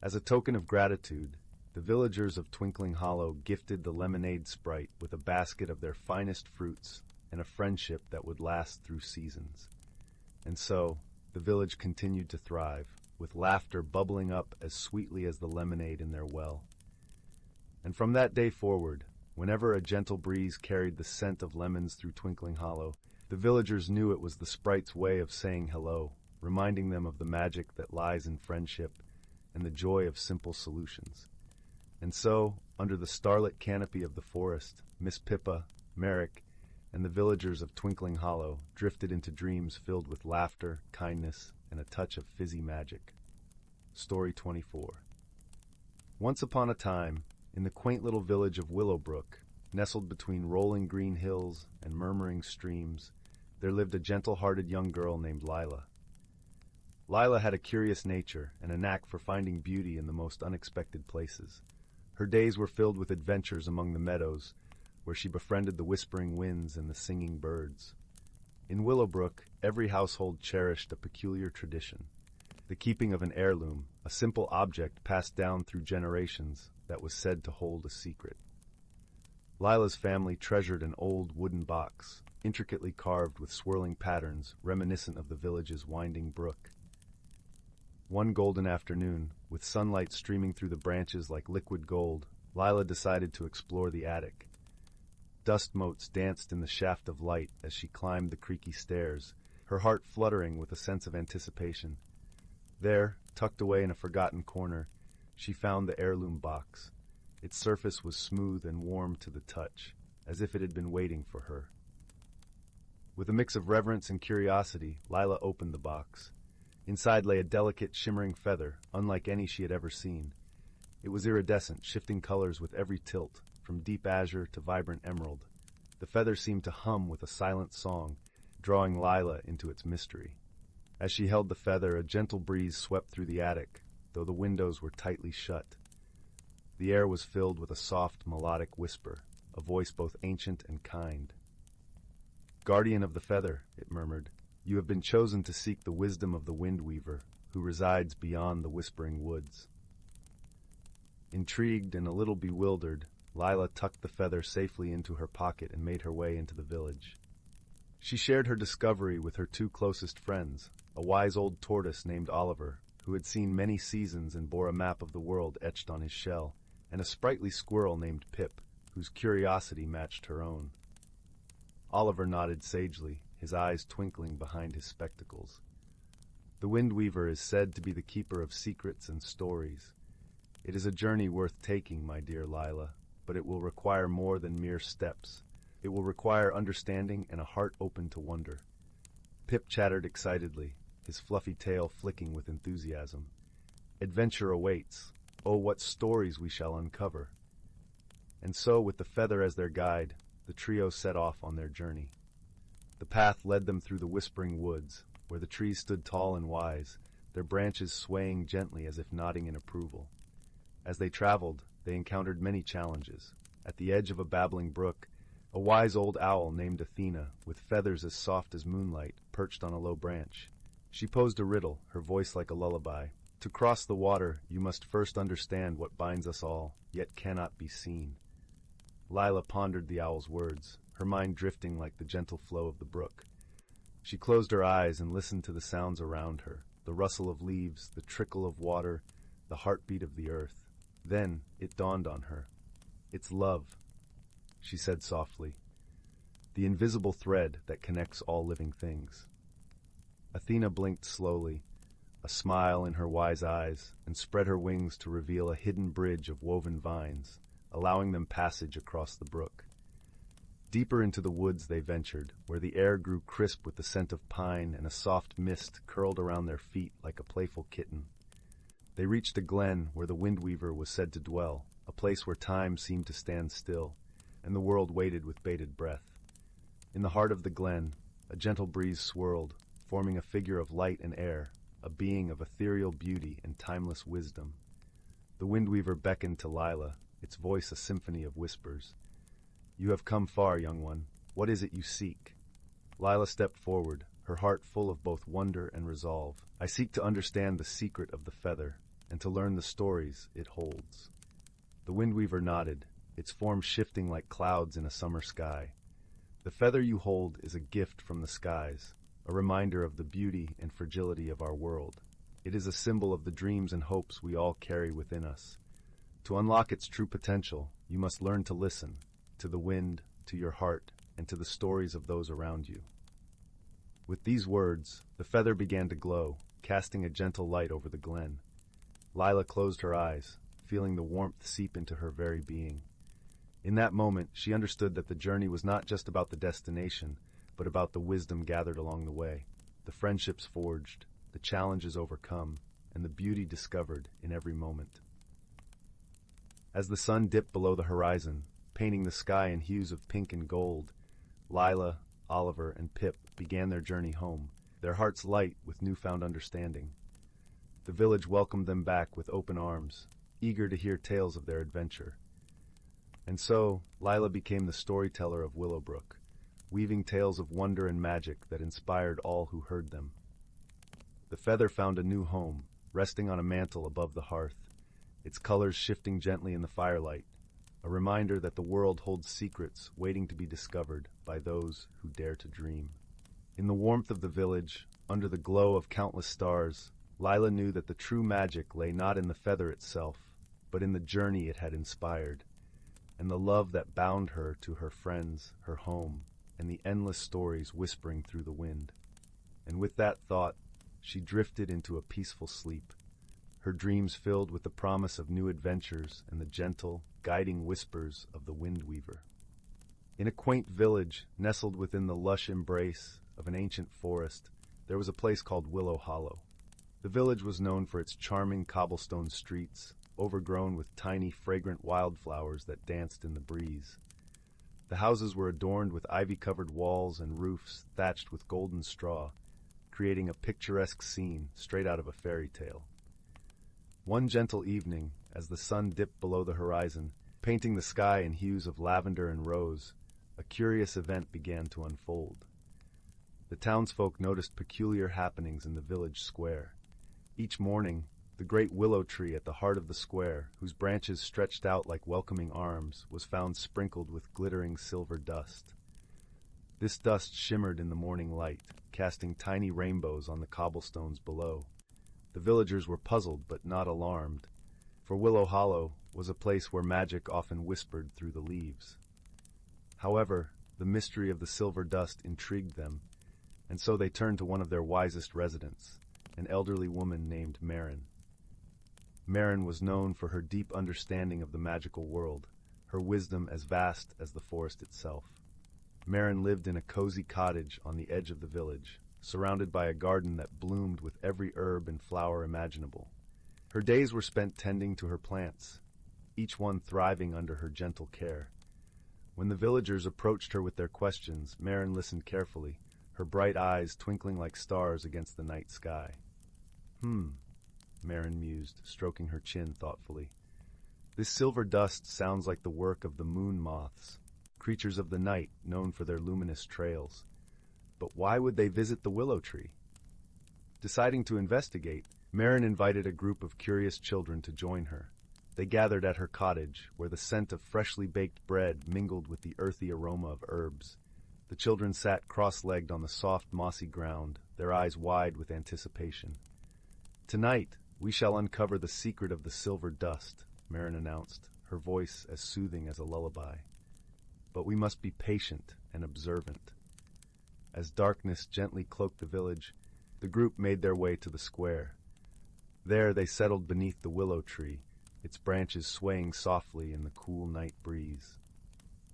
As a token of gratitude, the villagers of Twinkling Hollow gifted the lemonade sprite with a basket of their finest fruits and a friendship that would last through seasons. And so, the village continued to thrive, with laughter bubbling up as sweetly as the lemonade in their well. And from that day forward, whenever a gentle breeze carried the scent of lemons through Twinkling Hollow, the villagers knew it was the sprite's way of saying hello, reminding them of the magic that lies in friendship and the joy of simple solutions. And so, under the starlit canopy of the forest, Miss Pippa, Merrick, and the villagers of Twinkling Hollow drifted into dreams filled with laughter, kindness, and a touch of fizzy magic. Story 24. Once upon a time, in the quaint little village of Willowbrook, nestled between rolling green hills and murmuring streams, there lived a gentle-hearted young girl named Lila. Lila had a curious nature and a knack for finding beauty in the most unexpected places. Her days were filled with adventures among the meadows, where she befriended the whispering winds and the singing birds. In Willowbrook, every household cherished a peculiar tradition, the keeping of an heirloom, a simple object passed down through generations that was said to hold a secret. Lila's family treasured an old wooden box, intricately carved with swirling patterns reminiscent of the village's winding brook. One golden afternoon, with sunlight streaming through the branches like liquid gold, Lila decided to explore the attic. Dust motes danced in the shaft of light as she climbed the creaky stairs, her heart fluttering with a sense of anticipation. There, tucked away in a forgotten corner, she found the heirloom box. Its surface was smooth and warm to the touch, as if it had been waiting for her. With a mix of reverence and curiosity, Lila opened the box. Inside lay a delicate, shimmering feather, unlike any she had ever seen. It was iridescent, shifting colors with every tilt, from deep azure to vibrant emerald. The feather seemed to hum with a silent song, drawing Lila into its mystery. As she held the feather, a gentle breeze swept through the attic, though the windows were tightly shut. The air was filled with a soft, melodic whisper, a voice both ancient and kind. "Guardian of the feather," it murmured, "you have been chosen to seek the wisdom of the wind weaver, who resides beyond the whispering woods." Intrigued and a little bewildered, Lila tucked the feather safely into her pocket and made her way into the village. She shared her discovery with her two closest friends, a wise old tortoise named Oliver, who had seen many seasons and bore a map of the world etched on his shell, and a sprightly squirrel named Pip, whose curiosity matched her own. Oliver nodded sagely, his eyes twinkling behind his spectacles. The wind weaver is said to be the keeper of secrets and stories. It is a journey worth taking, my dear Lila, but it will require more than mere steps. It will require understanding and a heart open to wonder. Pip chattered excitedly, his fluffy tail flicking with enthusiasm. Adventure awaits. Oh, what stories we shall uncover. And so, with the feather as their guide, the trio set off on their journey. The path led them through the whispering woods, where the trees stood tall and wise, their branches swaying gently as if nodding in approval. As they traveled, they encountered many challenges. At the edge of a babbling brook, a wise old owl named Athena, with feathers as soft as moonlight, perched on a low branch. She posed a riddle, her voice like a lullaby. To cross the water, you must first understand what binds us all, yet cannot be seen. Lila pondered the owl's words, her mind drifting like the gentle flow of the brook. She closed her eyes and listened to the sounds around her, the rustle of leaves, the trickle of water, the heartbeat of the earth. Then it dawned on her. It's love, she said softly. The invisible thread that connects all living things. Athena blinked slowly, a smile in her wise eyes, and spread her wings to reveal a hidden bridge of woven vines, allowing them passage across the brook. Deeper into the woods they ventured, where the air grew crisp with the scent of pine and a soft mist curled around their feet like a playful kitten. They reached a glen where the windweaver was said to dwell, a place where time seemed to stand still, and the world waited with bated breath. In the heart of the glen, a gentle breeze swirled, forming a figure of light and air, a being of ethereal beauty and timeless wisdom. The windweaver beckoned to Lila, its voice a symphony of whispers. You have come far, young one. What is it you seek? Lila stepped forward, her heart full of both wonder and resolve. I seek to understand the secret of the feather, and to learn the stories it holds. The windweaver nodded, its form shifting like clouds in a summer sky. The feather you hold is a gift from the skies, a reminder of the beauty and fragility of our world. It is a symbol of the dreams and hopes we all carry within us. To unlock its true potential, you must learn to listen, to the wind, to your heart, and to the stories of those around you. With these words, the feather began to glow, casting a gentle light over the glen. Lila closed her eyes, feeling the warmth seep into her very being. In that moment, she understood that the journey was not just about the destination, but about the wisdom gathered along the way, the friendships forged, the challenges overcome, and the beauty discovered in every moment. As the sun dipped below the horizon, painting the sky in hues of pink and gold, Lila, Oliver, and Pip began their journey home, their hearts light with newfound understanding. The village welcomed them back with open arms, eager to hear tales of their adventure. And so, Lila became the storyteller of Willowbrook, weaving tales of wonder and magic that inspired all who heard them. The feather found a new home, resting on a mantle above the hearth, its colors shifting gently in the firelight, a reminder that the world holds secrets waiting to be discovered by those who dare to dream. In the warmth of the village, under the glow of countless stars, Lila knew that the true magic lay not in the feather itself, but in the journey it had inspired, and the love that bound her to her friends, her home, and the endless stories whispering through the wind. And with that thought, she drifted into a peaceful sleep, her dreams filled with the promise of new adventures and the gentle, guiding whispers of the windweaver. In a quaint village nestled within the lush embrace of an ancient forest, there was a place called Willow Hollow. The village was known for its charming cobblestone streets, overgrown with tiny, fragrant wildflowers that danced in the breeze. The houses were adorned with ivy-covered walls and roofs thatched with golden straw, creating a picturesque scene straight out of a fairy tale. One gentle evening, as the sun dipped below the horizon, painting the sky in hues of lavender and rose, a curious event began to unfold. The townsfolk noticed peculiar happenings in the village square. Each morning, the great willow tree at the heart of the square, whose branches stretched out like welcoming arms, was found sprinkled with glittering silver dust. This dust shimmered in the morning light, casting tiny rainbows on the cobblestones below. The villagers were puzzled but not alarmed, for Willow Hollow was a place where magic often whispered through the leaves. However, the mystery of the silver dust intrigued them, and so they turned to one of their wisest residents, an elderly woman named Marin. Marin was known for her deep understanding of the magical world, her wisdom as vast as the forest itself. Marin lived in a cozy cottage on the edge of the village, surrounded by a garden that bloomed with every herb and flower imaginable. Her days were spent tending to her plants, each one thriving under her gentle care. When the villagers approached her with their questions, Marin listened carefully, her bright eyes twinkling like stars against the night sky. Marin mused, stroking her chin thoughtfully. This silver dust sounds like the work of the moon moths, creatures of the night known for their luminous trails. But why would they visit the willow tree? Deciding to investigate, Marin invited a group of curious children to join her. They gathered at her cottage, where the scent of freshly baked bread mingled with the earthy aroma of herbs. The children sat cross-legged on the soft, mossy ground, their eyes wide with anticipation. "Tonight, we shall uncover the secret of the silver dust," Marin announced, her voice as soothing as a lullaby. "But we must be patient and observant." As darkness gently cloaked the village, the group made their way to the square. There they settled beneath the willow tree, its branches swaying softly in the cool night breeze.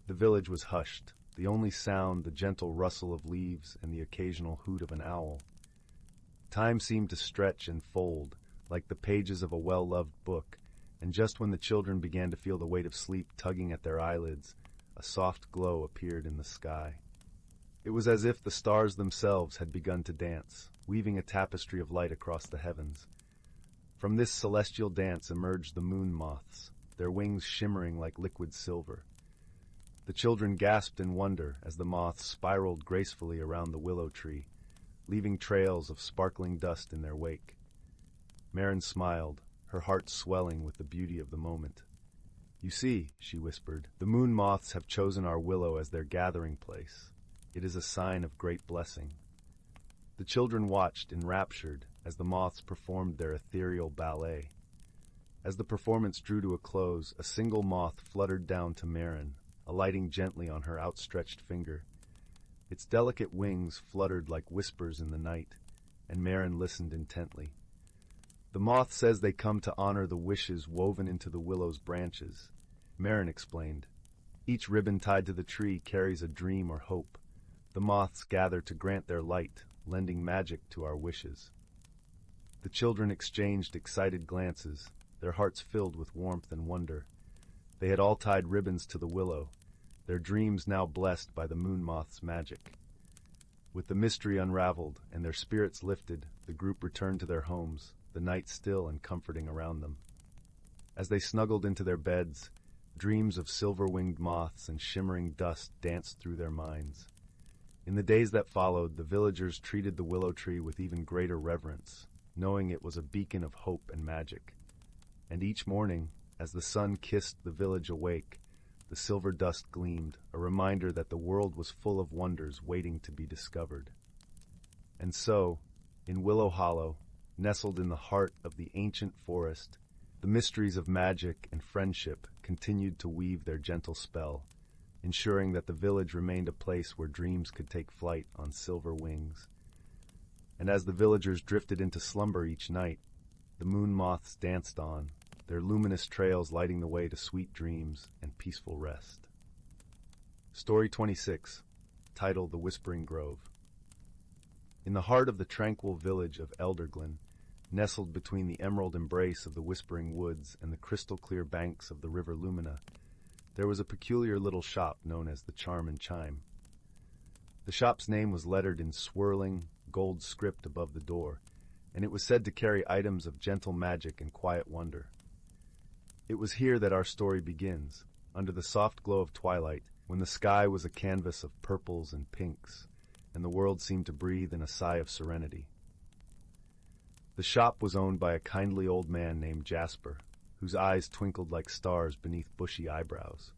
The village was hushed, the only sound the gentle rustle of leaves and the occasional hoot of an owl. Time seemed to stretch and fold, like the pages of a well-loved book, and just when the children began to feel the weight of sleep tugging at their eyelids, a soft glow appeared in the sky. It was as if the stars themselves had begun to dance, weaving a tapestry of light across the heavens. From this celestial dance emerged the moon moths, their wings shimmering like liquid silver. The children gasped in wonder as the moths spiraled gracefully around the willow tree, leaving trails of sparkling dust in their wake. Marin smiled, her heart swelling with the beauty of the moment. "You see," she whispered, "the moon moths have chosen our willow as their gathering place. It is a sign of great blessing." The children watched, enraptured, as the moths performed their ethereal ballet. As the performance drew to a close, a single moth fluttered down to Marin, alighting gently on her outstretched finger. Its delicate wings fluttered like whispers in the night, and Marin listened intently. "The moth says they come to honor the wishes woven into the willow's branches," Marin explained. "Each ribbon tied to the tree carries a dream or hope. The moths gather to grant their light, lending magic to our wishes." The children exchanged excited glances, their hearts filled with warmth and wonder. They had all tied ribbons to the willow, their dreams now blessed by the moon moth's magic. With the mystery unraveled and their spirits lifted, the group returned to their homes, the night still and comforting around them. As they snuggled into their beds, dreams of silver-winged moths and shimmering dust danced through their minds. In the days that followed, the villagers treated the willow tree with even greater reverence, knowing it was a beacon of hope and magic. And each morning, as the sun kissed the village awake, the silver dust gleamed, a reminder that the world was full of wonders waiting to be discovered. And so, in Willow Hollow, nestled in the heart of the ancient forest, the mysteries of magic and friendship continued to weave their gentle spell, ensuring that the village remained a place where dreams could take flight on silver wings. And as the villagers drifted into slumber each night, the moon moths danced on, their luminous trails lighting the way to sweet dreams and peaceful rest. Story 26, titled The Whispering Grove. In the heart of the tranquil village of Elderglen, nestled between the emerald embrace of the Whispering Woods and the crystal-clear banks of the River Lumina, there was a peculiar little shop known as the Charm and Chime. The shop's name was lettered in swirling, gold script above the door, and it was said to carry items of gentle magic and quiet wonder. It was here that our story begins, under the soft glow of twilight, when the sky was a canvas of purples and pinks, and the world seemed to breathe in a sigh of serenity. The shop was owned by a kindly old man named Jasper, whose eyes twinkled like stars beneath bushy eyebrows.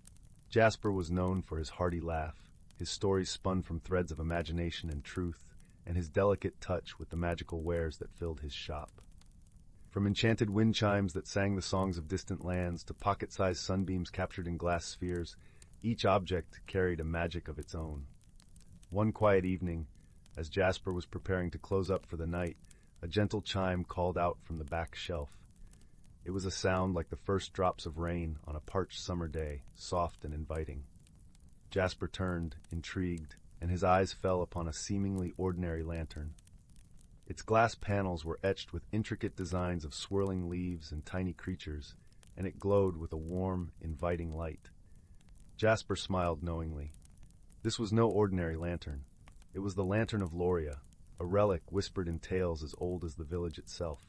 Jasper was known for his hearty laugh, his stories spun from threads of imagination and truth, and his delicate touch with the magical wares that filled his shop. From enchanted wind chimes that sang the songs of distant lands to pocket-sized sunbeams captured in glass spheres, each object carried a magic of its own. One quiet evening, as Jasper was preparing to close up for the night, a gentle chime called out from the back shelf. It was a sound like the first drops of rain on a parched summer day, soft and inviting. Jasper turned, intrigued, and his eyes fell upon a seemingly ordinary lantern. Its glass panels were etched with intricate designs of swirling leaves and tiny creatures, and it glowed with a warm, inviting light. Jasper smiled knowingly. This was no ordinary lantern. It was the lantern of Loria, a relic whispered in tales as old as the village itself.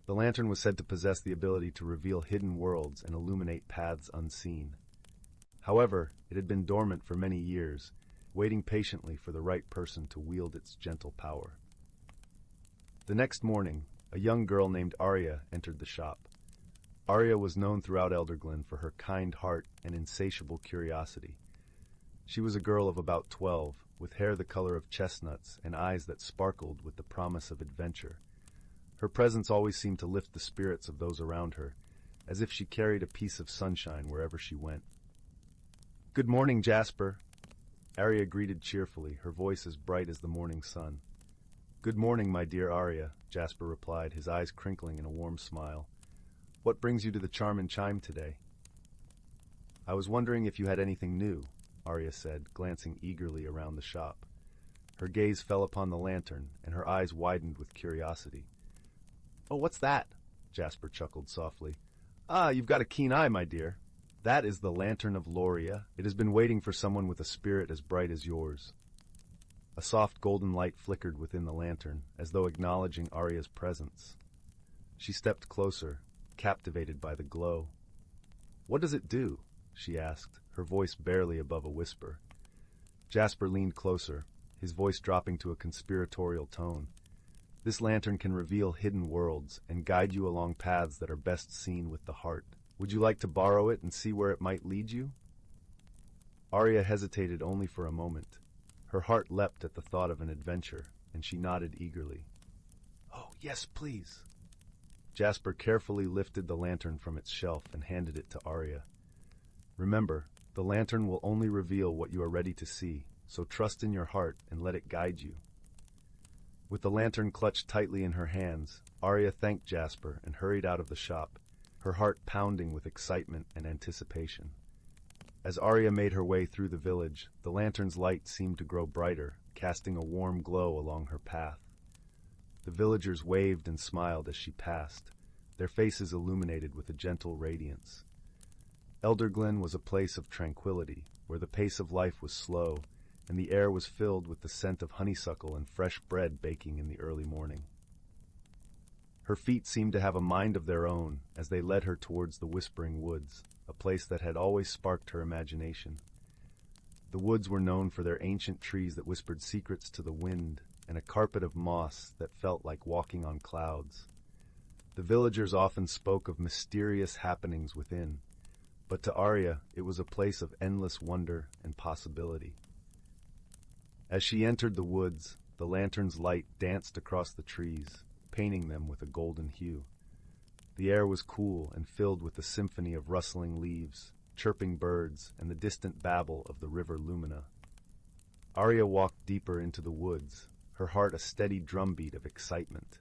The lantern was said to possess the ability to reveal hidden worlds and illuminate paths unseen. However, it had been dormant for many years, waiting patiently for the right person to wield its gentle power. The next morning, a young girl named Arya entered the shop. Arya was known throughout Elderglen for her kind heart and insatiable curiosity. She was a girl of about 12, with hair the color of chestnuts and eyes that sparkled with the promise of adventure. Her presence always seemed to lift the spirits of those around her, as if she carried a piece of sunshine wherever she went. "Good morning, Jasper," Arya greeted cheerfully, her voice as bright as the morning sun. "Good morning, my dear Arya," Jasper replied, his eyes crinkling in a warm smile. "What brings you to the Charm and Chime today?" "I was wondering if you had anything new," Arya said, glancing eagerly around the shop. Her gaze fell upon the lantern, and her eyes widened with curiosity. "Oh, what's that?" Jasper chuckled softly. "Ah, you've got a keen eye, my dear. That is the Lantern of Loria. It has been waiting for someone with a spirit as bright as yours." A soft golden light flickered within the lantern, as though acknowledging Arya's presence. She stepped closer, captivated by the glow. "What does it do?" she asked, her voice barely above a whisper. Jasper leaned closer, his voice dropping to a conspiratorial tone. "This lantern can reveal hidden worlds and guide you along paths that are best seen with the heart. Would you like to borrow it and see where it might lead you?" Arya hesitated only for a moment. Her heart leapt at the thought of an adventure, and she nodded eagerly. "Oh, yes, please." Jasper carefully lifted the lantern from its shelf and handed it to Arya. "Remember, the lantern will only reveal what you are ready to see, so trust in your heart and let it guide you." With the lantern clutched tightly in her hands, Arya thanked Jasper and hurried out of the shop, her heart pounding with excitement and anticipation. As Arya made her way through the village, the lantern's light seemed to grow brighter, casting a warm glow along her path. The villagers waved and smiled as she passed, their faces illuminated with a gentle radiance. Elderglen was a place of tranquility, where the pace of life was slow, and the air was filled with the scent of honeysuckle and fresh bread baking in the early morning. Her feet seemed to have a mind of their own as they led her towards the Whispering Woods, a place that had always sparked her imagination. The woods were known for their ancient trees that whispered secrets to the wind, and a carpet of moss that felt like walking on clouds. The villagers often spoke of mysterious happenings within, but to Arya it was a place of endless wonder and possibility. As she entered the woods, the lantern's light danced across the trees, painting them with a golden hue. The air was cool and filled with the symphony of rustling leaves, chirping birds, and the distant babble of the river Lumina. Arya walked deeper into the woods, her heart a steady drumbeat of excitement.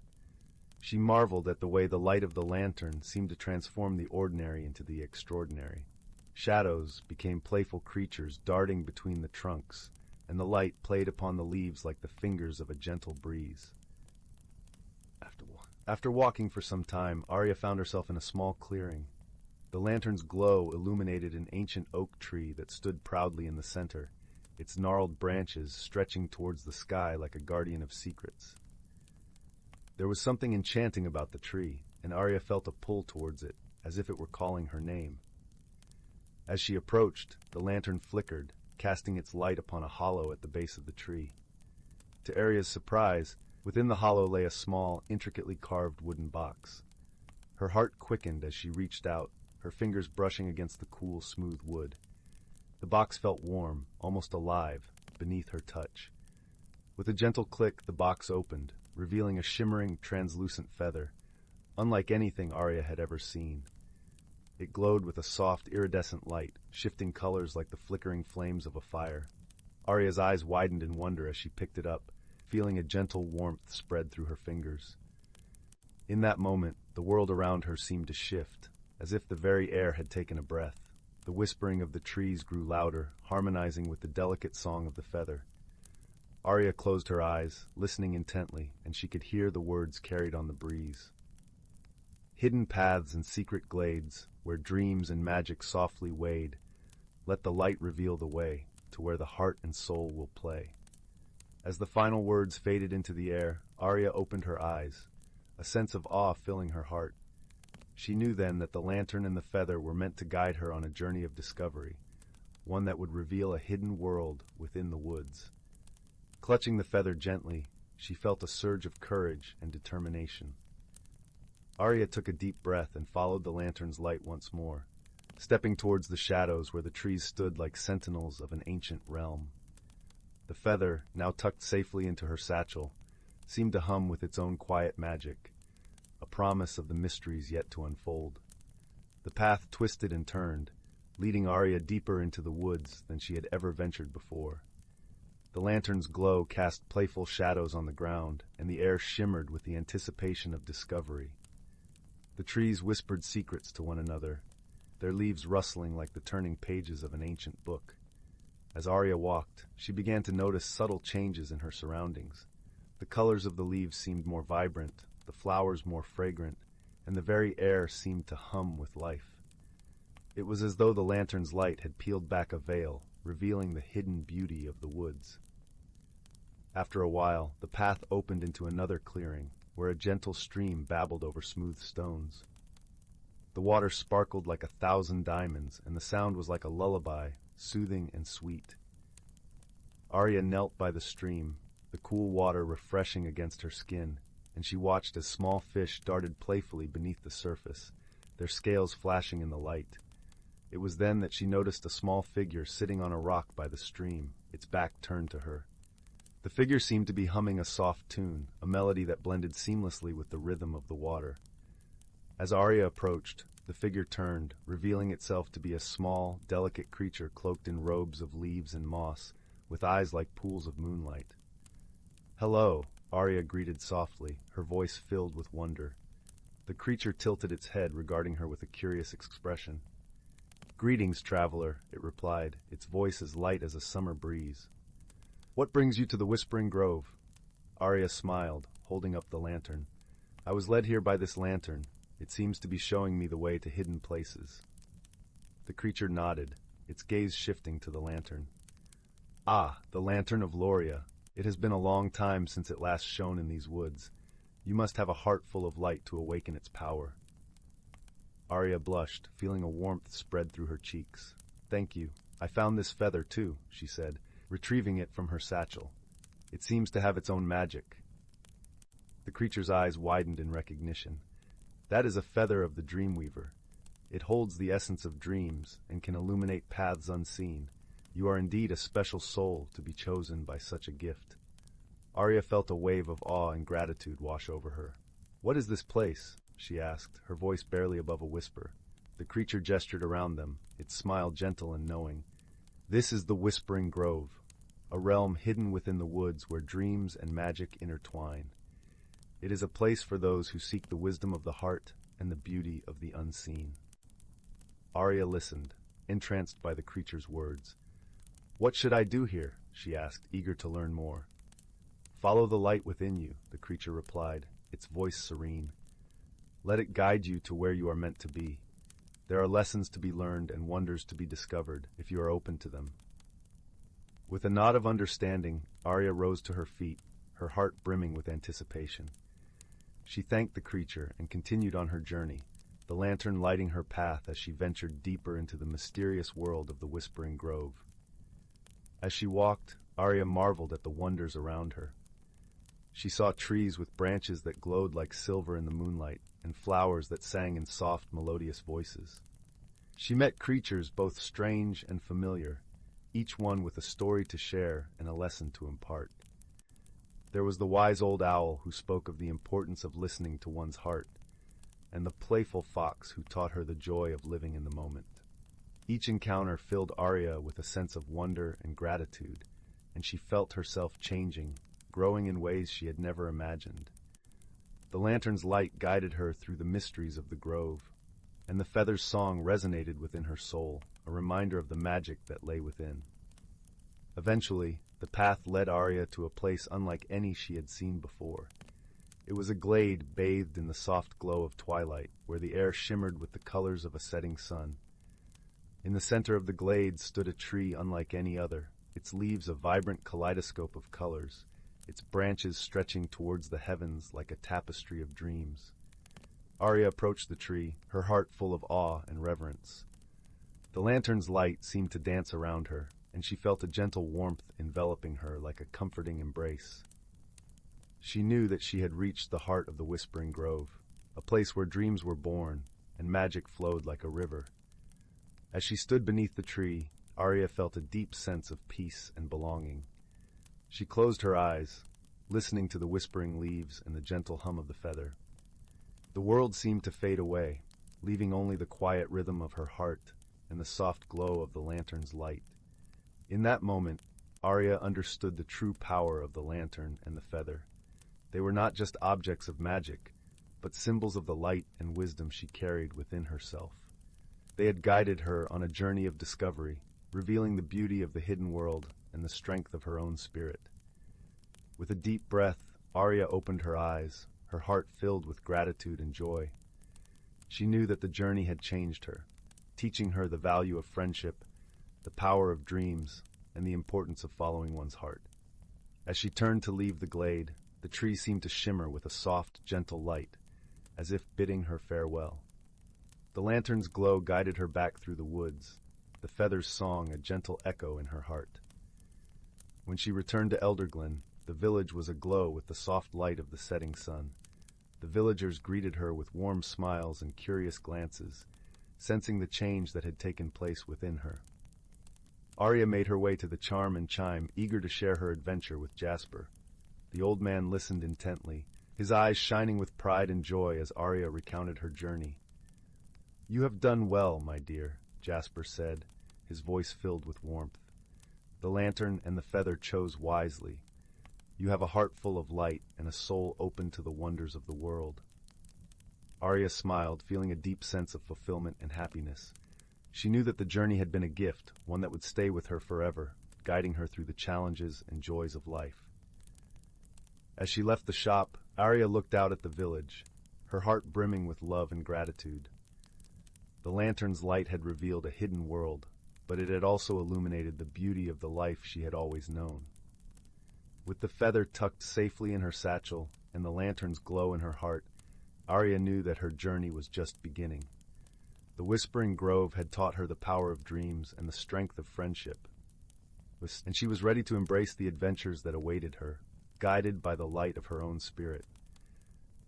She marveled at the way the light of the lantern seemed to transform the ordinary into the extraordinary. Shadows became playful creatures darting between the trunks, and the light played upon the leaves like the fingers of a gentle breeze. After walking for some time, Arya found herself in a small clearing. The lantern's glow illuminated an ancient oak tree that stood proudly in the center, its gnarled branches stretching towards the sky like a guardian of secrets. There was something enchanting about the tree, and Arya felt a pull towards it, as if it were calling her name. As she approached, the lantern flickered, casting its light upon a hollow at the base of the tree. To Arya's surprise, within the hollow lay a small, intricately carved wooden box. Her heart quickened as she reached out, her fingers brushing against the cool, smooth wood. The box felt warm, almost alive, beneath her touch. With a gentle click, the box opened, revealing a shimmering, translucent feather, unlike anything Arya had ever seen. It glowed with a soft, iridescent light, shifting colors like the flickering flames of a fire. Arya's eyes widened in wonder as she picked it up, feeling a gentle warmth spread through her fingers. In that moment, the world around her seemed to shift, as if the very air had taken a breath. The whispering of the trees grew louder, harmonizing with the delicate song of the feather. Arya closed her eyes, listening intently, and she could hear the words carried on the breeze. Hidden paths and secret glades, where dreams and magic softly wade, let the light reveal the way to where the heart and soul will play. As the final words faded into the air, Arya opened her eyes, a sense of awe filling her heart. She knew then that the lantern and the feather were meant to guide her on a journey of discovery, one that would reveal a hidden world within the woods. Clutching the feather gently, she felt a surge of courage and determination. Arya took a deep breath and followed the lantern's light once more, stepping towards the shadows where the trees stood like sentinels of an ancient realm. The feather, now tucked safely into her satchel, seemed to hum with its own quiet magic, a promise of the mysteries yet to unfold. The path twisted and turned, leading Arya deeper into the woods than she had ever ventured before. The lantern's glow cast playful shadows on the ground, and the air shimmered with the anticipation of discovery. The trees whispered secrets to one another, their leaves rustling like the turning pages of an ancient book. As Arya walked, she began to notice subtle changes in her surroundings. The colors of the leaves seemed more vibrant, the flowers more fragrant, and the very air seemed to hum with life. It was as though the lantern's light had peeled back a veil, revealing the hidden beauty of the woods. After a while, the path opened into another clearing, where a gentle stream babbled over smooth stones. The water sparkled like 1,000 diamonds, and the sound was like a lullaby, soothing and sweet. Arya knelt by the stream, the cool water refreshing against her skin, and she watched as small fish darted playfully beneath the surface, their scales flashing in the light. It was then that she noticed a small figure sitting on a rock by the stream, its back turned to her. The figure seemed to be humming a soft tune, a melody that blended seamlessly with the rhythm of the water. As Arya approached, the figure turned, revealing itself to be a small, delicate creature cloaked in robes of leaves and moss, with eyes like pools of moonlight. "Hello," Arya greeted softly, her voice filled with wonder. The creature tilted its head, regarding her with a curious expression. "Greetings, traveler," it replied, its voice as light as a summer breeze. "What brings you to the Whispering Grove?" Arya smiled, holding up the lantern. "I was led here by this lantern. It seems to be showing me the way to hidden places." The creature nodded, its gaze shifting to the lantern. "Ah, the Lantern of Loria. It has been a long time since it last shone in these woods. You must have a heart full of light to awaken its power." Arya blushed, feeling a warmth spread through her cheeks. "Thank you. I found this feather, too," she said, retrieving it from her satchel. "It seems to have its own magic." The creature's eyes widened in recognition. "That is a feather of the Dreamweaver. It holds the essence of dreams and can illuminate paths unseen. You are indeed a special soul to be chosen by such a gift." Arya felt a wave of awe and gratitude wash over her. "What is this place?" she asked, her voice barely above a whisper. The creature gestured around them, its smile gentle and knowing. "This is the Whispering Grove, a realm hidden within the woods where dreams and magic intertwine. It is a place for those who seek the wisdom of the heart and the beauty of the unseen." Arya listened, entranced by the creature's words. "What should I do here?" she asked, eager to learn more. "Follow the light within you," the creature replied, its voice serene. "Let it guide you to where you are meant to be. There are lessons to be learned and wonders to be discovered if you are open to them." With a nod of understanding, Arya rose to her feet, her heart brimming with anticipation. She thanked the creature and continued on her journey, the lantern lighting her path as she ventured deeper into the mysterious world of the Whispering Grove. As she walked, Arya marveled at the wonders around her. She saw trees with branches that glowed like silver in the moonlight, and flowers that sang in soft, melodious voices. She met creatures both strange and familiar, each one with a story to share and a lesson to impart. There was the wise old owl who spoke of the importance of listening to one's heart, and the playful fox who taught her the joy of living in the moment. Each encounter filled Arya with a sense of wonder and gratitude, and she felt herself changing, growing in ways she had never imagined. The lantern's light guided her through the mysteries of the grove, and the feather's song resonated within her soul, a reminder of the magic that lay within. Eventually, the path led Arya to a place unlike any she had seen before. It was a glade bathed in the soft glow of twilight, where the air shimmered with the colors of a setting sun. In the center of the glade stood a tree unlike any other, its leaves a vibrant kaleidoscope of colors, its branches stretching towards the heavens like a tapestry of dreams. Arya approached the tree, her heart full of awe and reverence. The lantern's light seemed to dance around her, and she felt a gentle warmth enveloping her like a comforting embrace. She knew that she had reached the heart of the Whispering Grove, a place where dreams were born and magic flowed like a river. As she stood beneath the tree, Arya felt a deep sense of peace and belonging. She closed her eyes, listening to the whispering leaves and the gentle hum of the feather. The world seemed to fade away, leaving only the quiet rhythm of her heart and the soft glow of the lantern's light. In that moment, Arya understood the true power of the lantern and the feather. They were not just objects of magic, but symbols of the light and wisdom she carried within herself. They had guided her on a journey of discovery, revealing the beauty of the hidden world and the strength of her own spirit. With a deep breath, Arya opened her eyes, her heart filled with gratitude and joy. She knew that the journey had changed her, teaching her the value of friendship, the power of dreams, and the importance of following one's heart. As she turned to leave the glade, the tree seemed to shimmer with a soft, gentle light, as if bidding her farewell. The lantern's glow guided her back through the woods, the feather's song a gentle echo in her heart. When she returned to Elderglen, the village was aglow with the soft light of the setting sun. The villagers greeted her with warm smiles and curious glances, sensing the change that had taken place within her. Arya made her way to the charm and chime, eager to share her adventure with Jasper. The old man listened intently, his eyes shining with pride and joy as Arya recounted her journey. "You have done well, my dear," Jasper said, his voice filled with warmth. "The lantern and the feather chose wisely. You have a heart full of light and a soul open to the wonders of the world." Arya smiled, feeling a deep sense of fulfillment and happiness. She knew that the journey had been a gift, one that would stay with her forever, guiding her through the challenges and joys of life. As she left the shop, Arya looked out at the village, her heart brimming with love and gratitude. The lantern's light had revealed a hidden world, but it had also illuminated the beauty of the life she had always known. With the feather tucked safely in her satchel and the lantern's glow in her heart, Arya knew that her journey was just beginning. The Whispering Grove had taught her the power of dreams and the strength of friendship, and she was ready to embrace the adventures that awaited her, guided by the light of her own spirit.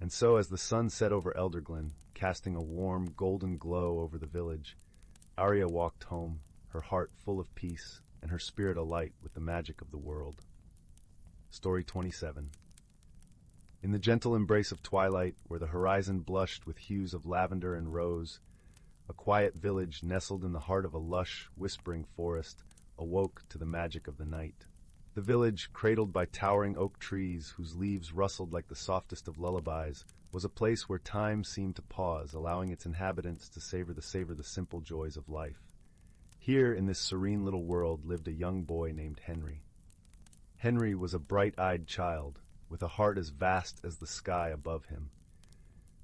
And so, as the sun set over Elderglen, casting a warm, golden glow over the village, Arya walked home, her heart full of peace and her spirit alight with the magic of the world. Story 27. In the gentle embrace of twilight, where the horizon blushed with hues of lavender and rose, a quiet village nestled in the heart of a lush, whispering forest awoke to the magic of the night. The village, cradled by towering oak trees whose leaves rustled like the softest of lullabies, was a place where time seemed to pause, allowing its inhabitants to savor the simple joys of life. Here, in this serene little world, lived a young boy named Henry. Henry was a bright-eyed child, with a heart as vast as the sky above him.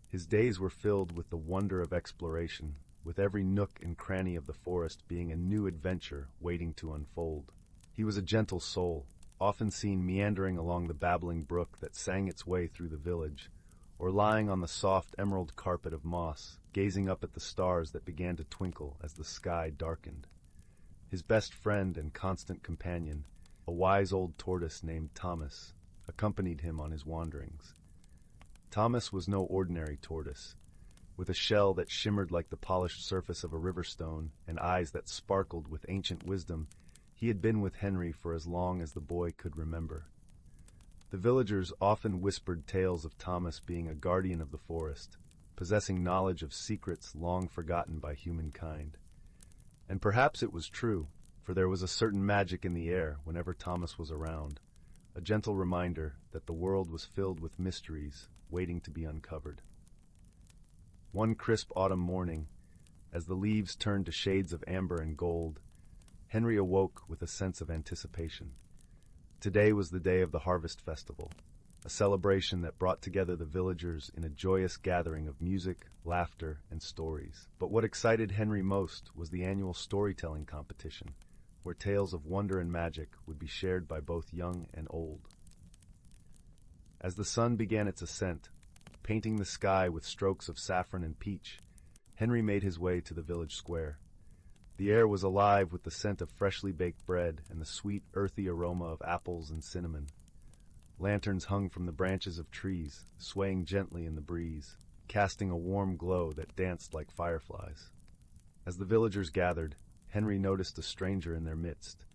His days were filled with the wonder of exploration, with every nook and cranny of the forest being a new adventure waiting to unfold. He was a gentle soul, often seen meandering along the babbling brook that sang its way through the village, or lying on the soft emerald carpet of moss, gazing up at the stars that began to twinkle as the sky darkened. His best friend and constant companion, a wise old tortoise named Thomas, accompanied him on his wanderings. Thomas was no ordinary tortoise. With a shell that shimmered like the polished surface of a river stone and eyes that sparkled with ancient wisdom, he had been with Henry for as long as the boy could remember. The villagers often whispered tales of Thomas being a guardian of the forest, possessing knowledge of secrets long forgotten by humankind. And perhaps it was true, for there was a certain magic in the air whenever Thomas was around, a gentle reminder that the world was filled with mysteries waiting to be uncovered. One crisp autumn morning, as the leaves turned to shades of amber and gold, Henry awoke with a sense of anticipation. Today was the day of the Harvest Festival, a celebration that brought together the villagers in a joyous gathering of music, laughter, and stories. But what excited Henry most was the annual storytelling competition, where tales of wonder and magic would be shared by both young and old. As the sun began its ascent, painting the sky with strokes of saffron and peach, Henry made his way to the village square. The air was alive with the scent of freshly baked bread and the sweet, earthy aroma of apples and cinnamon. Lanterns hung from the branches of trees, swaying gently in the breeze, casting a warm glow that danced like fireflies. As the villagers gathered, Henry noticed a stranger in their midst.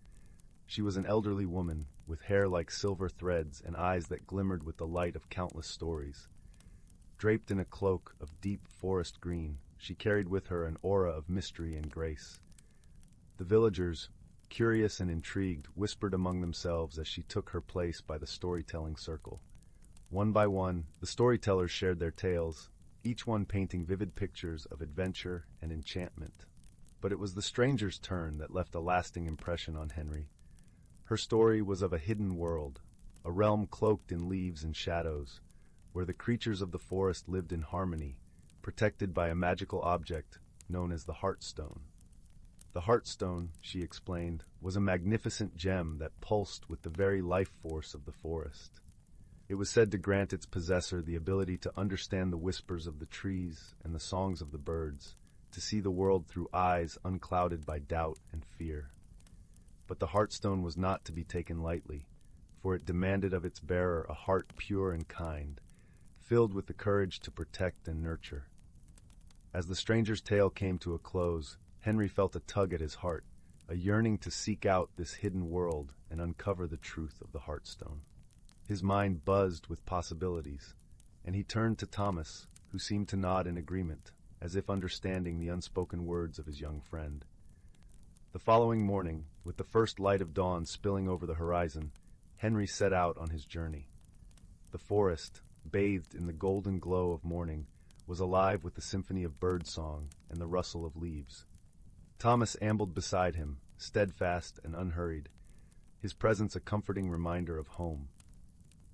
She was an elderly woman, with hair like silver threads and eyes that glimmered with the light of countless stories. Draped in a cloak of deep forest green, she carried with her an aura of mystery and grace. The villagers, curious and intrigued, whispered among themselves as she took her place by the storytelling circle. One by one, the storytellers shared their tales, each one painting vivid pictures of adventure and enchantment. But it was the stranger's turn that left a lasting impression on Henry. Her story was of a hidden world, a realm cloaked in leaves and shadows, where the creatures of the forest lived in harmony, protected by a magical object known as the Heartstone. The Heartstone, she explained, was a magnificent gem that pulsed with the very life force of the forest. It was said to grant its possessor the ability to understand the whispers of the trees and the songs of the birds, to see the world through eyes unclouded by doubt and fear. But the Heartstone was not to be taken lightly, for it demanded of its bearer a heart pure and kind, filled with the courage to protect and nurture. As the stranger's tale came to a close, Henry felt a tug at his heart, a yearning to seek out this hidden world and uncover the truth of the Heartstone. His mind buzzed with possibilities, and he turned to Thomas, who seemed to nod in agreement, as if understanding the unspoken words of his young friend. The following morning, with the first light of dawn spilling over the horizon, Henry set out on his journey. The forest, bathed in the golden glow of morning, was alive with the symphony of birdsong and the rustle of leaves. Thomas ambled beside him, steadfast and unhurried, his presence a comforting reminder of home.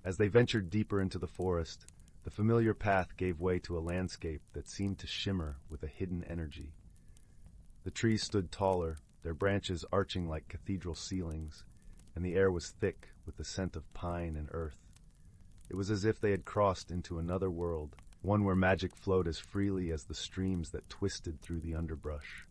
As they ventured deeper into the forest, the familiar path gave way to a landscape that seemed to shimmer with a hidden energy. The trees stood taller, their branches arching like cathedral ceilings, and the air was thick with the scent of pine and earth. It was as if they had crossed into another world, one where magic flowed as freely as the streams that twisted through the underbrush.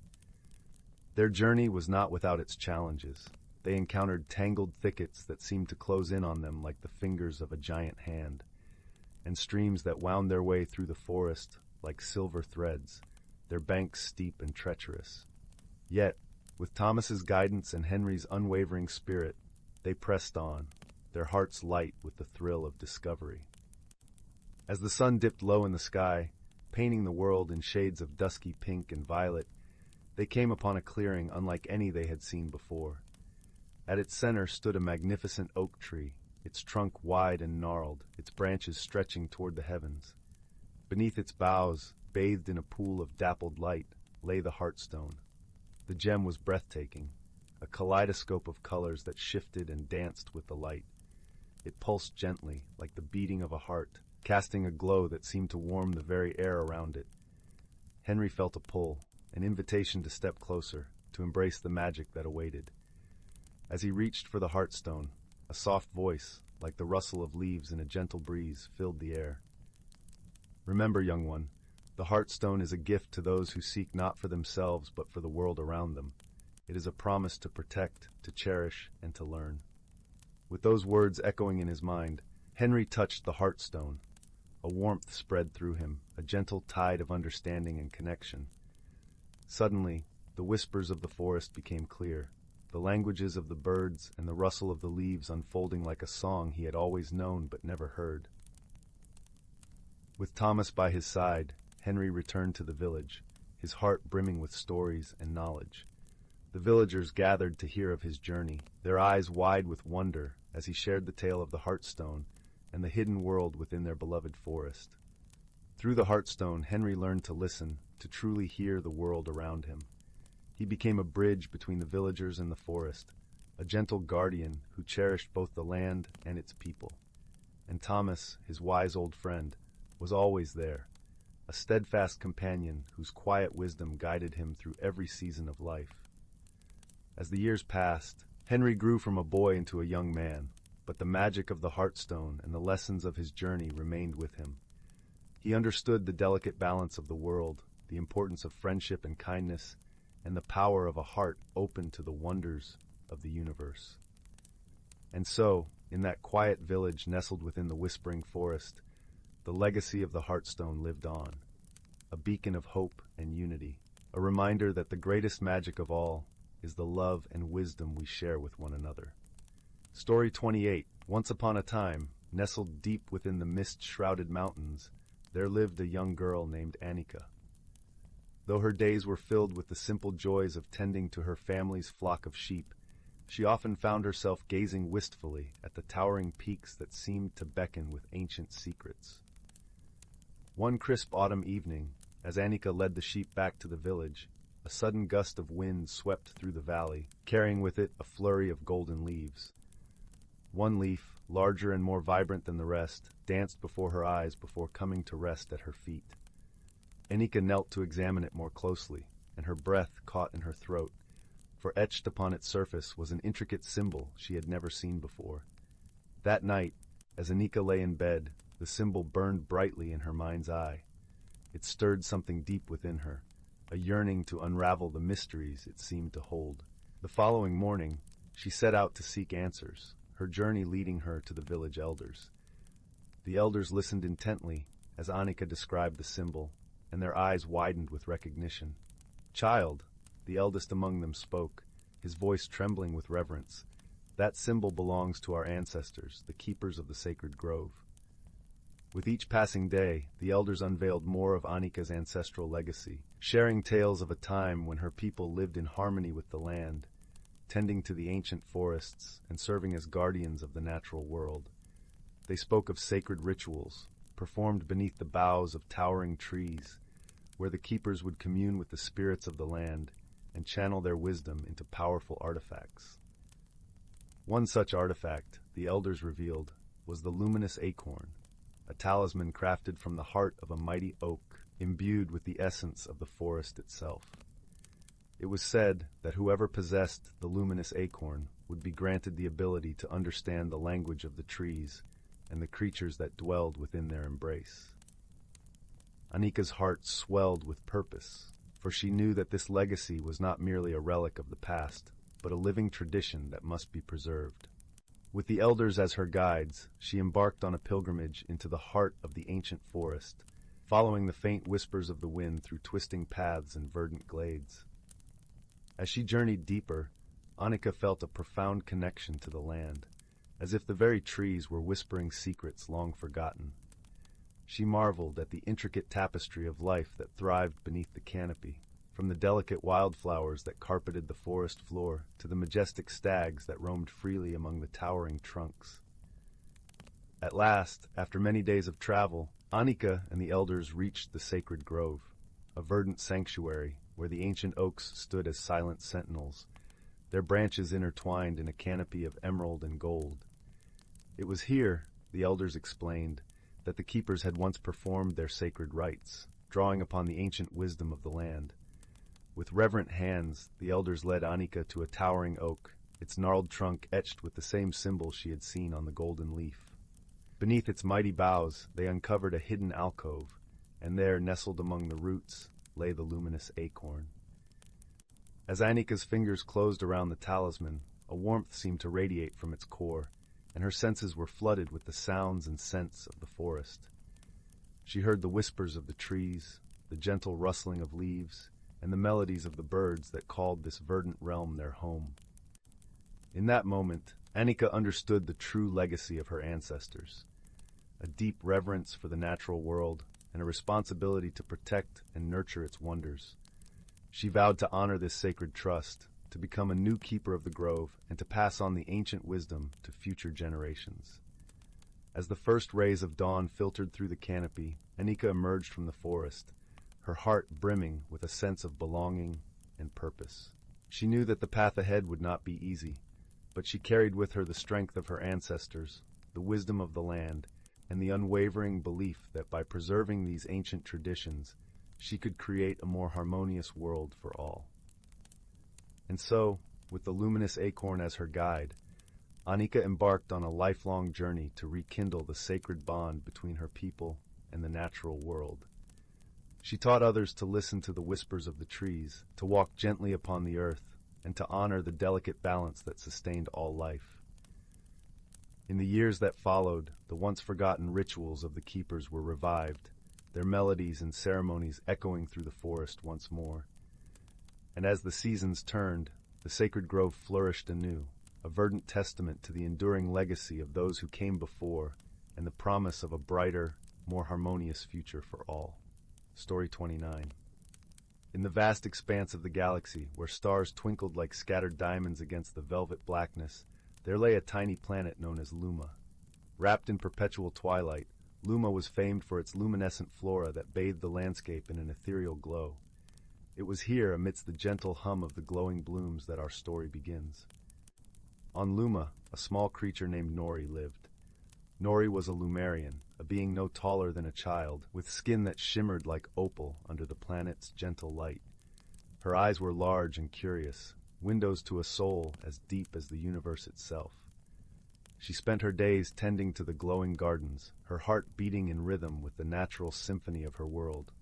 Their journey was not without its challenges. They encountered tangled thickets that seemed to close in on them like the fingers of a giant hand, and streams that wound their way through the forest like silver threads, their banks steep and treacherous. Yet, with Thomas's guidance and Henry's unwavering spirit, they pressed on, their hearts light with the thrill of discovery. As the sun dipped low in the sky, painting the world in shades of dusky pink and violet, they came upon a clearing unlike any they had seen before. At its center stood a magnificent oak tree, its trunk wide and gnarled, its branches stretching toward the heavens. Beneath its boughs, bathed in a pool of dappled light, lay the Heartstone. The gem was breathtaking, a kaleidoscope of colors that shifted and danced with the light. It pulsed gently, like the beating of a heart, casting a glow that seemed to warm the very air around it. Henry felt a pull, an invitation to step closer, to embrace the magic that awaited. As he reached for the Heartstone, a soft voice, like the rustle of leaves in a gentle breeze, filled the air. Remember, young one, the Heartstone is a gift to those who seek not for themselves but for the world around them. It is a promise to protect, to cherish, and to learn. With those words echoing in his mind, Henry touched the Heartstone. A warmth spread through him, a gentle tide of understanding and connection. Suddenly, the whispers of the forest became clear, the languages of the birds and the rustle of the leaves unfolding like a song he had always known but never heard. With Thomas by his side, Henry returned to the village, his heart brimming with stories and knowledge. The villagers gathered to hear of his journey, their eyes wide with wonder as he shared the tale of the Heartstone and the hidden world within their beloved forest. Through the Heartstone, Henry learned to listen, to truly hear the world around him. He became a bridge between the villagers and the forest, a gentle guardian who cherished both the land and its people. And Thomas, his wise old friend, was always there, a steadfast companion whose quiet wisdom guided him through every season of life. As the years passed, Henry grew from a boy into a young man, but the magic of the Heartstone and the lessons of his journey remained with him. He understood the delicate balance of the world, the importance of friendship and kindness, and the power of a heart open to the wonders of the universe. And so, in that quiet village nestled within the whispering forest, the legacy of the Heartstone lived on, a beacon of hope and unity, a reminder that the greatest magic of all is the love and wisdom we share with one another. Story 28. Once upon a time, nestled deep within the mist-shrouded mountains, there lived a young girl named Annika. Though her days were filled with the simple joys of tending to her family's flock of sheep, she often found herself gazing wistfully at the towering peaks that seemed to beckon with ancient secrets. One crisp autumn evening, as Annika led the sheep back to the village, a sudden gust of wind swept through the valley, carrying with it a flurry of golden leaves. One leaf, larger and more vibrant than the rest, danced before her eyes before coming to rest at her feet. Annika knelt to examine it more closely, and her breath caught in her throat, for etched upon its surface was an intricate symbol she had never seen before. That night, as Annika lay in bed, the symbol burned brightly in her mind's eye. It stirred something deep within her, a yearning to unravel the mysteries it seemed to hold. The following morning, she set out to seek answers, her journey leading her to the village elders. The elders listened intently as Annika described the symbol, and their eyes widened with recognition. "Child," the eldest among them spoke, his voice trembling with reverence, "that symbol belongs to our ancestors, the keepers of the sacred grove." With each passing day, the elders unveiled more of Annika's ancestral legacy, sharing tales of a time when her people lived in harmony with the land, tending to the ancient forests and serving as guardians of the natural world. They spoke of sacred rituals, performed beneath the boughs of towering trees, where the keepers would commune with the spirits of the land and channel their wisdom into powerful artifacts. One such artifact, the elders revealed, was the luminous acorn, a talisman crafted from the heart of a mighty oak, imbued with the essence of the forest itself. It was said that whoever possessed the luminous acorn would be granted the ability to understand the language of the trees and the creatures that dwelled within their embrace. Annika's heart swelled with purpose, for she knew that this legacy was not merely a relic of the past, but a living tradition that must be preserved. With the elders as her guides, she embarked on a pilgrimage into the heart of the ancient forest, following the faint whispers of the wind through twisting paths and verdant glades. As she journeyed deeper, Annika felt a profound connection to the land, as if the very trees were whispering secrets long forgotten. She marveled at the intricate tapestry of life that thrived beneath the canopy, from the delicate wildflowers that carpeted the forest floor to the majestic stags that roamed freely among the towering trunks. At last, after many days of travel, Annika and the elders reached the sacred grove, a verdant sanctuary where the ancient oaks stood as silent sentinels, their branches intertwined in a canopy of emerald and gold. It was here, the elders explained, that the keepers had once performed their sacred rites, drawing upon the ancient wisdom of the land. With reverent hands, the elders led Annika to a towering oak, its gnarled trunk etched with the same symbol she had seen on the golden leaf. Beneath its mighty boughs, they uncovered a hidden alcove, and there, nestled among the roots, lay the luminous acorn. As Annika's fingers closed around the talisman, a warmth seemed to radiate from its core, and her senses were flooded with the sounds and scents of the forest. She heard the whispers of the trees, the gentle rustling of leaves, and the melodies of the birds that called this verdant realm their home. In that moment, Annika understood the true legacy of her ancestors, a deep reverence for the natural world and a responsibility to protect and nurture its wonders. She vowed to honor this sacred trust, to become a new keeper of the grove, and to pass on the ancient wisdom to future generations. As the first rays of dawn filtered through the canopy, Annika emerged from the forest, her heart brimming with a sense of belonging and purpose. She knew that the path ahead would not be easy, but she carried with her the strength of her ancestors, the wisdom of the land, and the unwavering belief that by preserving these ancient traditions, she could create a more harmonious world for all. And so, with the luminous acorn as her guide, Annika embarked on a lifelong journey to rekindle the sacred bond between her people and the natural world. She taught others to listen to the whispers of the trees, to walk gently upon the earth, and to honor the delicate balance that sustained all life. In the years that followed, the once-forgotten rituals of the keepers were revived, their melodies and ceremonies echoing through the forest once more. And as the seasons turned, the sacred grove flourished anew, a verdant testament to the enduring legacy of those who came before and the promise of a brighter, more harmonious future for all. Story 29. In the vast expanse of the galaxy, where stars twinkled like scattered diamonds against the velvet blackness, there lay a tiny planet known as Luma. Wrapped in perpetual twilight, Luma was famed for its luminescent flora that bathed the landscape in an ethereal glow. It was here, amidst the gentle hum of the glowing blooms, that our story begins. On Luma, a small creature named Nori lived. Nori was a Lumarian, a being no taller than a child, with skin that shimmered like opal under the planet's gentle light. Her eyes were large and curious, windows to a soul as deep as the universe itself. She spent her days tending to the glowing gardens, her heart beating in rhythm with the natural symphony of her world.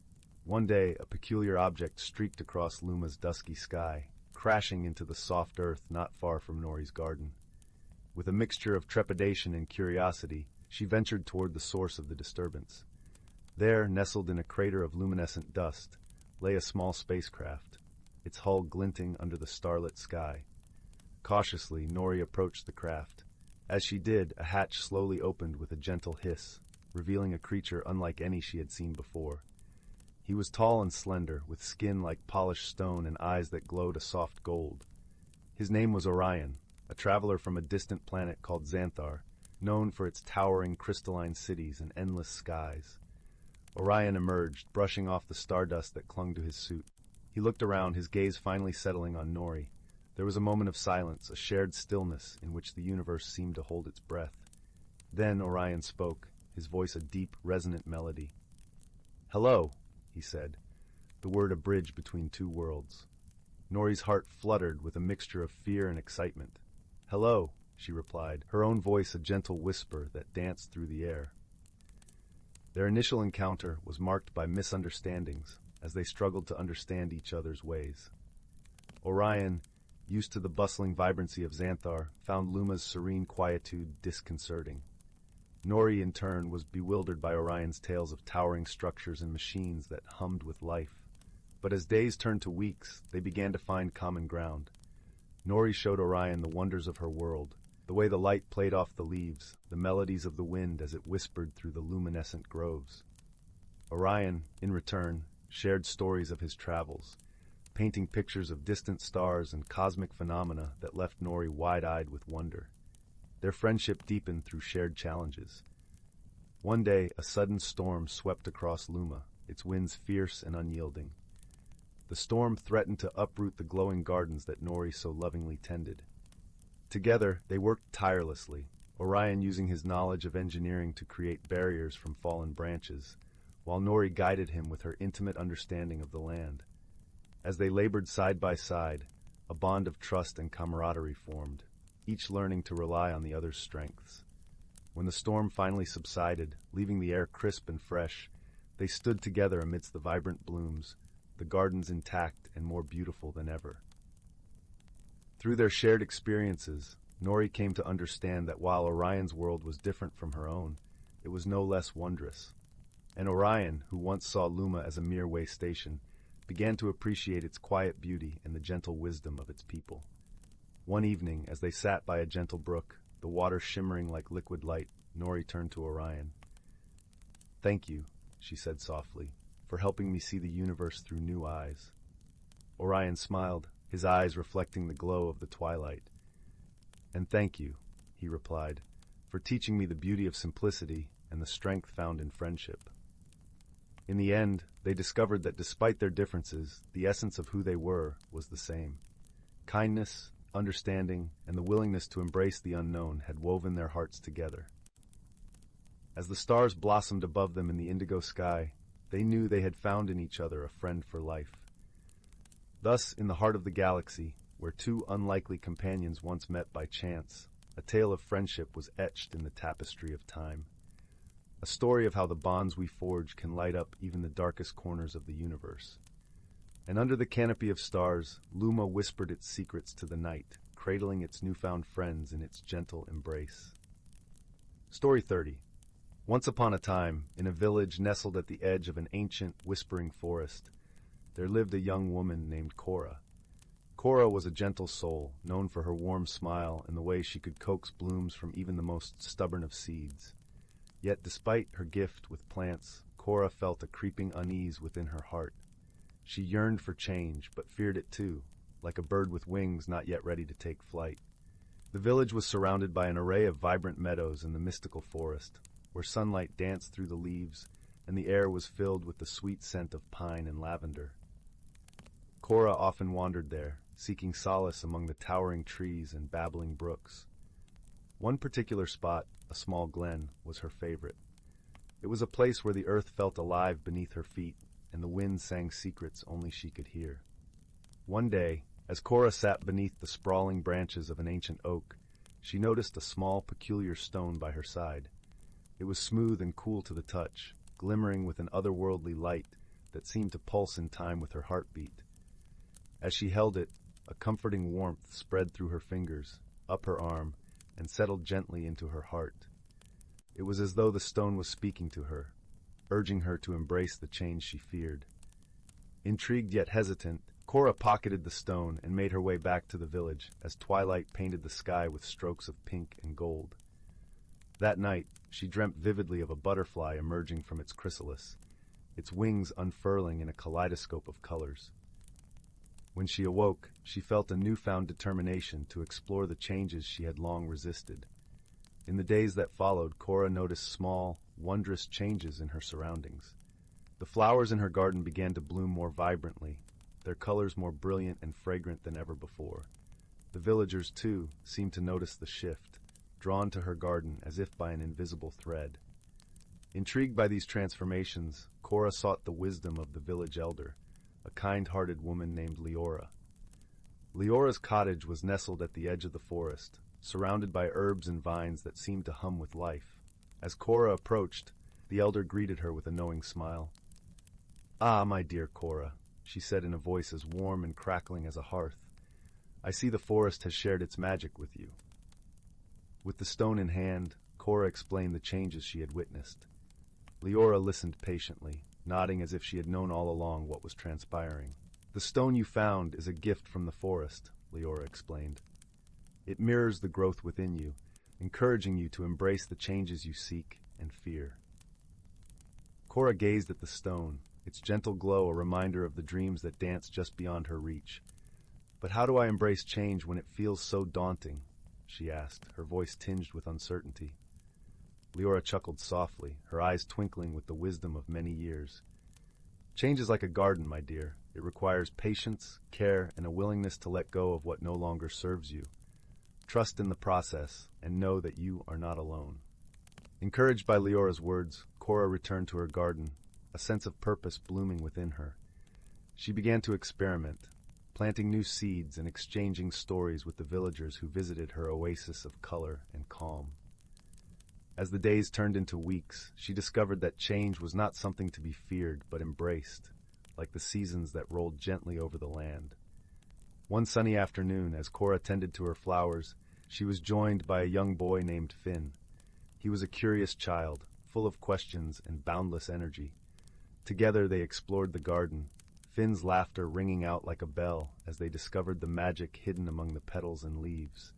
One day, a peculiar object streaked across Luma's dusky sky, crashing into the soft earth not far from Nori's garden. With a mixture of trepidation and curiosity, she ventured toward the source of the disturbance. There, nestled in a crater of luminescent dust, lay a small spacecraft, its hull glinting under the starlit sky. Cautiously, Nori approached the craft. As she did, a hatch slowly opened with a gentle hiss, revealing a creature unlike any she had seen before. He was tall and slender, with skin like polished stone and eyes that glowed a soft gold. His name was Orion, a traveler from a distant planet called Xanthar, known for its towering crystalline cities and endless skies. Orion emerged, brushing off the stardust that clung to his suit. He looked around, his gaze finally settling on Nori. There was a moment of silence, a shared stillness in which the universe seemed to hold its breath. Then Orion spoke, his voice a deep, resonant melody. "Hello," he said, the word a bridge between two worlds. Nori's heart fluttered with a mixture of fear and excitement. "Hello," she replied, her own voice a gentle whisper that danced through the air. Their initial encounter was marked by misunderstandings as they struggled to understand each other's ways. Orion, used to the bustling vibrancy of Xanthar, found Luma's serene quietude disconcerting. Nori, in turn, was bewildered by Orion's tales of towering structures and machines that hummed with life. But as days turned to weeks, they began to find common ground. Nori showed Orion the wonders of her world, the way the light played off the leaves, the melodies of the wind as it whispered through the luminescent groves. Orion, in return, shared stories of his travels, painting pictures of distant stars and cosmic phenomena that left Nori wide-eyed with wonder. Their friendship deepened through shared challenges. One day, a sudden storm swept across Luma, its winds fierce and unyielding. The storm threatened to uproot the glowing gardens that Nori so lovingly tended. Together, they worked tirelessly, Orion using his knowledge of engineering to create barriers from fallen branches, while Nori guided him with her intimate understanding of the land. As they labored side by side, a bond of trust and camaraderie formed, each learning to rely on the other's strengths. When the storm finally subsided, leaving the air crisp and fresh, they stood together amidst the vibrant blooms, the gardens intact and more beautiful than ever. Through their shared experiences, Nori came to understand that while Orion's world was different from her own, it was no less wondrous. And Orion, who once saw Luma as a mere way station, began to appreciate its quiet beauty and the gentle wisdom of its people. One evening, as they sat by a gentle brook, the water shimmering like liquid light, Nori turned to Orion. "Thank you," she said softly, "for helping me see the universe through new eyes." Orion smiled, his eyes reflecting the glow of the twilight. "And thank you," he replied, "for teaching me the beauty of simplicity and the strength found in friendship." In the end, they discovered that despite their differences, the essence of who they were was the same. Kindness, understanding, and the willingness to embrace the unknown had woven their hearts together. As the stars blossomed above them in the indigo sky, they knew they had found in each other a friend for life. Thus, in the heart of the galaxy, where two unlikely companions once met by chance, a tale of friendship was etched in the tapestry of time. A story of how the bonds we forge can light up even the darkest corners of the universe. And under the canopy of stars, Luma whispered its secrets to the night, cradling its newfound friends in its gentle embrace. Story 30. Once upon a time, in a village nestled at the edge of an ancient, whispering forest, there lived a young woman named Cora. Cora was a gentle soul, known for her warm smile and the way she could coax blooms from even the most stubborn of seeds. Yet despite her gift with plants, Cora felt a creeping unease within her heart. She yearned for change, but feared it too, like a bird with wings not yet ready to take flight. The village was surrounded by an array of vibrant meadows in the mystical forest, where sunlight danced through the leaves and the air was filled with the sweet scent of pine and lavender. Cora often wandered there, seeking solace among the towering trees and babbling brooks. One particular spot, a small glen, was her favorite. It was a place where the earth felt alive beneath her feet, and the wind sang secrets only she could hear. One day, as Cora sat beneath the sprawling branches of an ancient oak, she noticed a small, peculiar stone by her side. It was smooth and cool to the touch, glimmering with an otherworldly light that seemed to pulse in time with her heartbeat. As she held it, a comforting warmth spread through her fingers, up her arm, and settled gently into her heart. It was as though the stone was speaking to her, urging her to embrace the change she feared. Intrigued yet hesitant, Cora pocketed the stone and made her way back to the village as twilight painted the sky with strokes of pink and gold. That night, she dreamt vividly of a butterfly emerging from its chrysalis, its wings unfurling in a kaleidoscope of colors. When she awoke, she felt a newfound determination to explore the changes she had long resisted. In the days that followed, Cora noticed small, wondrous changes in her surroundings. The flowers in her garden began to bloom more vibrantly, their colors more brilliant and fragrant than ever before. The villagers, too, seemed to notice the shift, drawn to her garden as if by an invisible thread. Intrigued by these transformations, Cora sought the wisdom of the village elder, a kind-hearted woman named Leora. Leora's cottage was nestled at the edge of the forest, surrounded by herbs and vines that seemed to hum with life. As Cora approached, the elder greeted her with a knowing smile. "Ah, my dear Cora," she said in a voice as warm and crackling as a hearth. "I see the forest has shared its magic with you." With the stone in hand, Cora explained the changes she had witnessed. Leora listened patiently, nodding as if she had known all along what was transpiring. "The stone you found is a gift from the forest," Leora explained. "It mirrors the growth within you, encouraging you to embrace the changes you seek and fear." Cora gazed at the stone, its gentle glow a reminder of the dreams that dance just beyond her reach. "But how do I embrace change when it feels so daunting?" she asked, her voice tinged with uncertainty. Leora chuckled softly, her eyes twinkling with the wisdom of many years. "Change is like a garden, my dear. It requires patience, care, and a willingness to let go of what no longer serves you. Trust in the process, and know that you are not alone." Encouraged by Leora's words, Cora returned to her garden, a sense of purpose blooming within her. She began to experiment, planting new seeds and exchanging stories with the villagers who visited her oasis of color and calm. As the days turned into weeks, she discovered that change was not something to be feared but embraced, like the seasons that rolled gently over the land. One sunny afternoon, as Cora tended to her flowers, she was joined by a young boy named Finn. He was a curious child, full of questions and boundless energy. Together they explored the garden, Finn's laughter ringing out like a bell as they discovered the magic hidden among the petals and leaves.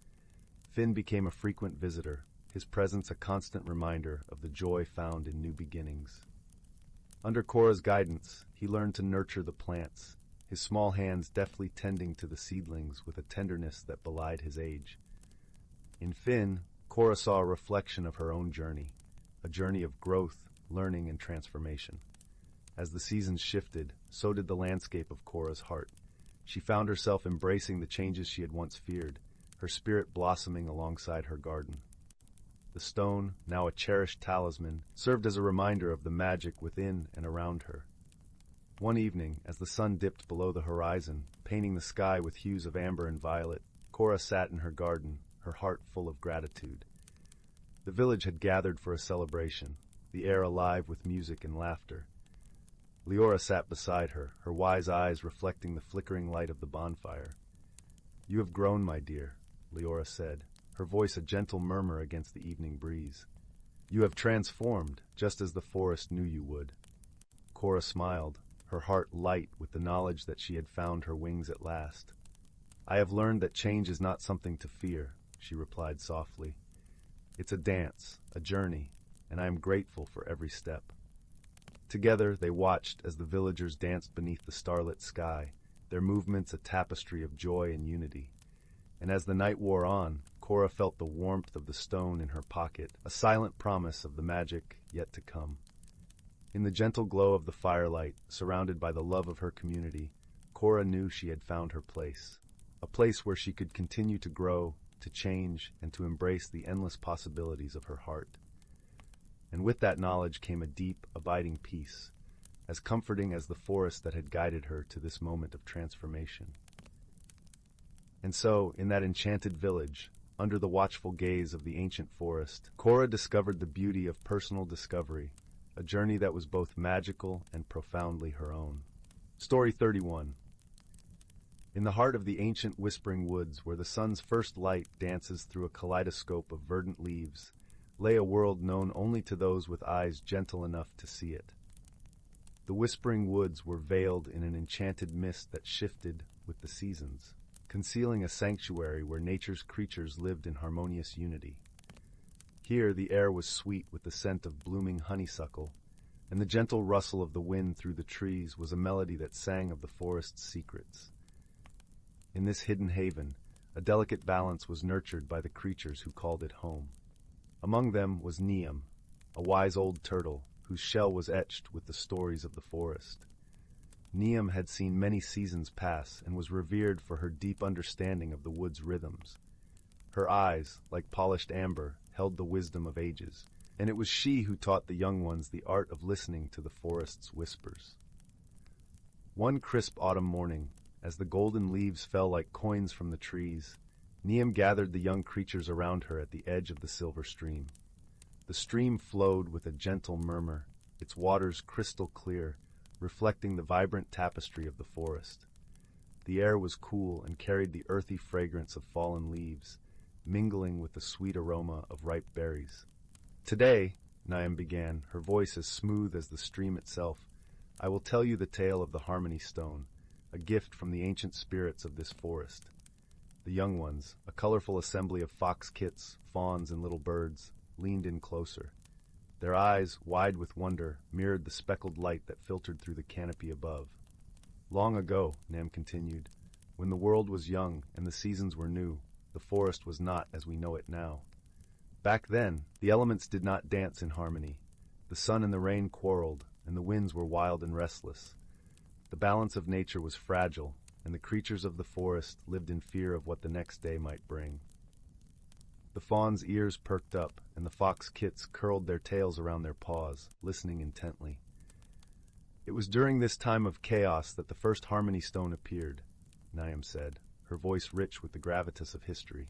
Finn became a frequent visitor, his presence a constant reminder of the joy found in new beginnings. Under Cora's guidance, he learned to nurture the plants, his small hands deftly tending to the seedlings with a tenderness that belied his age. In Finn, Cora saw a reflection of her own journey, a journey of growth, learning, and transformation. As the seasons shifted, so did the landscape of Cora's heart. She found herself embracing the changes she had once feared, her spirit blossoming alongside her garden. The stone, now a cherished talisman, served as a reminder of the magic within and around her. One evening, as the sun dipped below the horizon, painting the sky with hues of amber and violet, Cora sat in her garden, her heart full of gratitude. The village had gathered for a celebration, the air alive with music and laughter. Leora sat beside her, her wise eyes reflecting the flickering light of the bonfire. "You have grown, my dear," Leora said, her voice a gentle murmur against the evening breeze. You have transformed, just as the forest knew you would. Cora smiled, her heart light with the knowledge that she had found her wings at last. I have learned that change is not something to fear, she replied softly. It's a dance, a journey, and I am grateful for every step. Together they watched as the villagers danced beneath the starlit sky, their movements a tapestry of joy and unity. And as the night wore on, Cora felt the warmth of the stone in her pocket, a silent promise of the magic yet to come. In the gentle glow of the firelight, surrounded by the love of her community, Cora knew she had found her place, a place where she could continue to grow, to change, and to embrace the endless possibilities of her heart. And with that knowledge came a deep, abiding peace, as comforting as the forest that had guided her to this moment of transformation. And so, in that enchanted village, under the watchful gaze of the ancient forest, Cora discovered the beauty of personal discovery, a journey that was both magical and profoundly her own. Story 31. In the heart of the ancient whispering woods, where the sun's first light dances through a kaleidoscope of verdant leaves, lay a world known only to those with eyes gentle enough to see it. The whispering woods were veiled in an enchanted mist that shifted with the seasons, concealing a sanctuary where nature's creatures lived in harmonious unity. Here the air was sweet with the scent of blooming honeysuckle, and the gentle rustle of the wind through the trees was a melody that sang of the forest's secrets. In this hidden haven, a delicate balance was nurtured by the creatures who called it home. Among them was Neum, a wise old turtle whose shell was etched with the stories of the forest. Neum had seen many seasons pass and was revered for her deep understanding of the wood's rhythms. Her eyes, like polished amber, held the wisdom of ages, and it was she who taught the young ones the art of listening to the forest's whispers. One crisp autumn morning, as the golden leaves fell like coins from the trees, Neum gathered the young creatures around her at the edge of the silver stream. The stream flowed with a gentle murmur, its waters crystal clear, reflecting the vibrant tapestry of the forest. The air was cool and carried the earthy fragrance of fallen leaves, mingling with the sweet aroma of ripe berries. Today, Neum began, her voice as smooth as the stream itself, I will tell you the tale of the Harmony Stone, a gift from the ancient spirits of this forest. The young ones, a colorful assembly of fox kits, fawns, and little birds, leaned in closer. Their eyes, wide with wonder, mirrored the speckled light that filtered through the canopy above. Long ago, Neum continued, when the world was young and the seasons were new, the forest was not as we know it now. Back then, the elements did not dance in harmony. The sun and the rain quarreled, and the winds were wild and restless. The balance of nature was fragile, and the creatures of the forest lived in fear of what the next day might bring. The fawn's ears perked up, and the fox kits curled their tails around their paws, listening intently. It was during this time of chaos that the first Harmony Stone appeared, Neum said, her voice rich with the gravitas of history.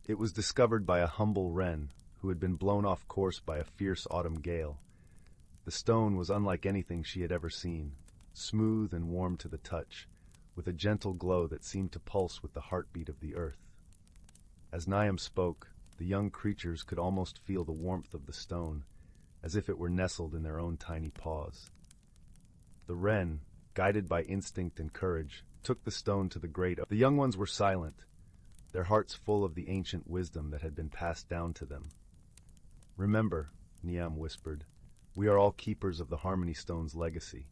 It was discovered by a humble wren who had been blown off course by a fierce autumn gale. The stone was unlike anything she had ever seen, smooth and warm to the touch, with a gentle glow that seemed to pulse with the heartbeat of the earth. As Neum spoke, the young creatures could almost feel the warmth of the stone, as if it were nestled in their own tiny paws. The wren, guided by instinct and courage, took the stone to the great oak. The young ones were silent, their hearts full of the ancient wisdom that had been passed down to them. Remember, Neum whispered, we are all keepers of the Harmony Stone's legacy.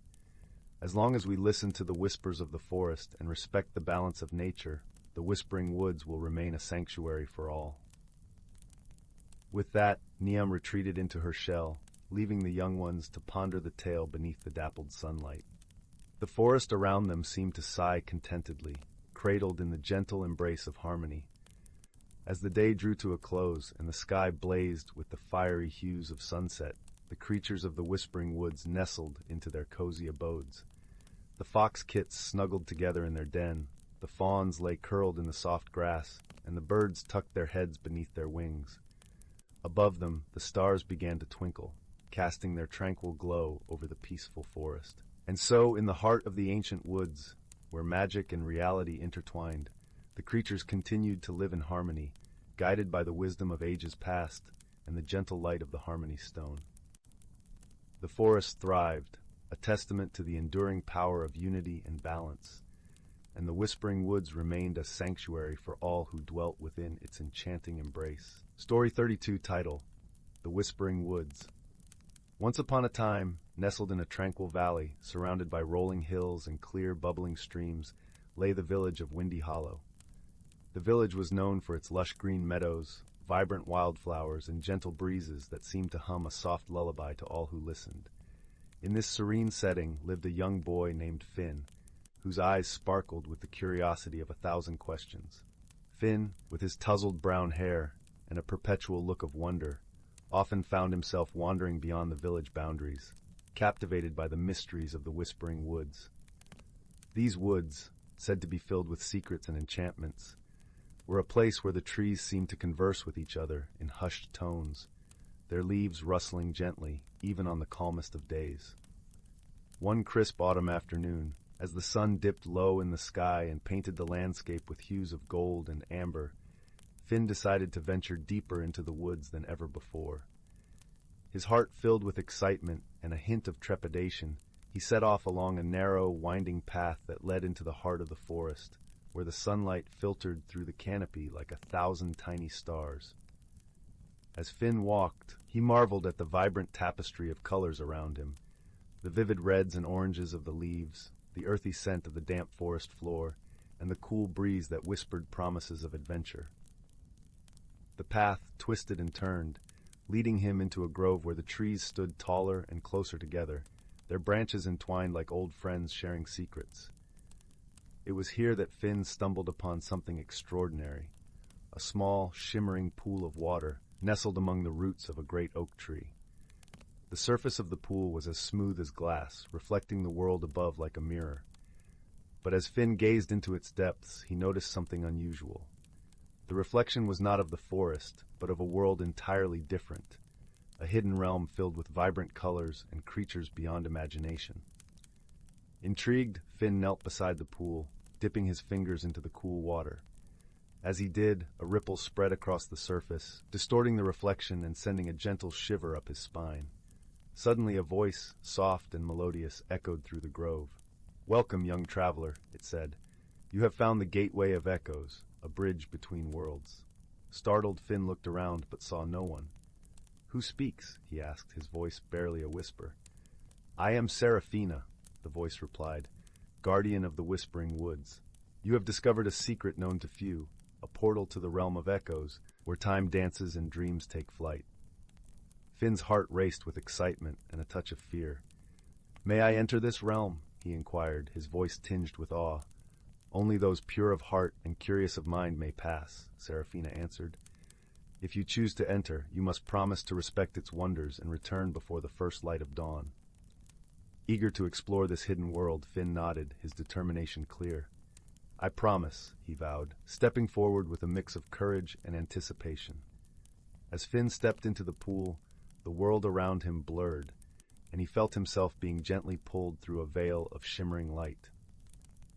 As long as we listen to the whispers of the forest and respect the balance of nature, the whispering woods will remain a sanctuary for all. With that, Neum retreated into her shell, leaving the young ones to ponder the tale beneath the dappled sunlight. The forest around them seemed to sigh contentedly, cradled in the gentle embrace of harmony. As the day drew to a close and the sky blazed with the fiery hues of sunset, the creatures of the whispering woods nestled into their cozy abodes. The fox kits snuggled together in their den, the fawns lay curled in the soft grass, and the birds tucked their heads beneath their wings. Above them, the stars began to twinkle, casting their tranquil glow over the peaceful forest. And so, in the heart of the ancient woods, where magic and reality intertwined, the creatures continued to live in harmony, guided by the wisdom of ages past and the gentle light of the harmony stone. The forest thrived, a testament to the enduring power of unity and balance, and the whispering woods remained a sanctuary for all who dwelt within its enchanting embrace. Story 32 title, The Whispering Woods. Once upon a time, nestled in a tranquil valley, surrounded by rolling hills and clear, bubbling streams, lay the village of Windy Hollow. The village was known for its lush green meadows, vibrant wildflowers, and gentle breezes that seemed to hum a soft lullaby to all who listened. In this serene setting lived a young boy named Finn, whose eyes sparkled with the curiosity of 1,000 questions. Finn, with his tousled brown hair and a perpetual look of wonder, often found himself wandering beyond the village boundaries, captivated by the mysteries of the Whispering Woods. These woods, said to be filled with secrets and enchantments, were a place where the trees seemed to converse with each other in hushed tones, their leaves rustling gently, even on the calmest of days. One crisp autumn afternoon, as the sun dipped low in the sky and painted the landscape with hues of gold and amber, Finn decided to venture deeper into the woods than ever before. His heart filled with excitement and a hint of trepidation, he set off along a narrow, winding path that led into the heart of the forest, where the sunlight filtered through the canopy like 1,000 tiny stars. As Finn walked, he marveled at the vibrant tapestry of colors around him, the vivid reds and oranges of the leaves, the earthy scent of the damp forest floor, and the cool breeze that whispered promises of adventure. The path twisted and turned, leading him into a grove where the trees stood taller and closer together, their branches entwined like old friends sharing secrets. It was here that Finn stumbled upon something extraordinary, a small, shimmering pool of water nestled among the roots of a great oak tree. The surface of the pool was as smooth as glass, reflecting the world above like a mirror. But as Finn gazed into its depths, he noticed something unusual. The reflection was not of the forest, but of a world entirely different, a hidden realm filled with vibrant colors and creatures beyond imagination. Intrigued, Finn knelt beside the pool, dipping his fingers into the cool water. As he did, a ripple spread across the surface, distorting the reflection and sending a gentle shiver up his spine. Suddenly a voice, soft and melodious, echoed through the grove. "Welcome, young traveler," it said. "You have found the gateway of echoes, a bridge between worlds." Startled, Finn looked around but saw no one. "Who speaks?" he asked, his voice barely a whisper. "I am Seraphina," the voice replied, "guardian of the Whispering Woods. You have discovered a secret known to few, a portal to the realm of echoes, where time dances and dreams take flight." Finn's heart raced with excitement and a touch of fear. "May I enter this realm?" he inquired, his voice tinged with awe. "Only those pure of heart and curious of mind may pass," Seraphina answered. "If you choose to enter, you must promise to respect its wonders and return before the first light of dawn." Eager to explore this hidden world, Finn nodded, his determination clear. "I promise," he vowed, stepping forward with a mix of courage and anticipation. As Finn stepped into the pool, the world around him blurred, and he felt himself being gently pulled through a veil of shimmering light.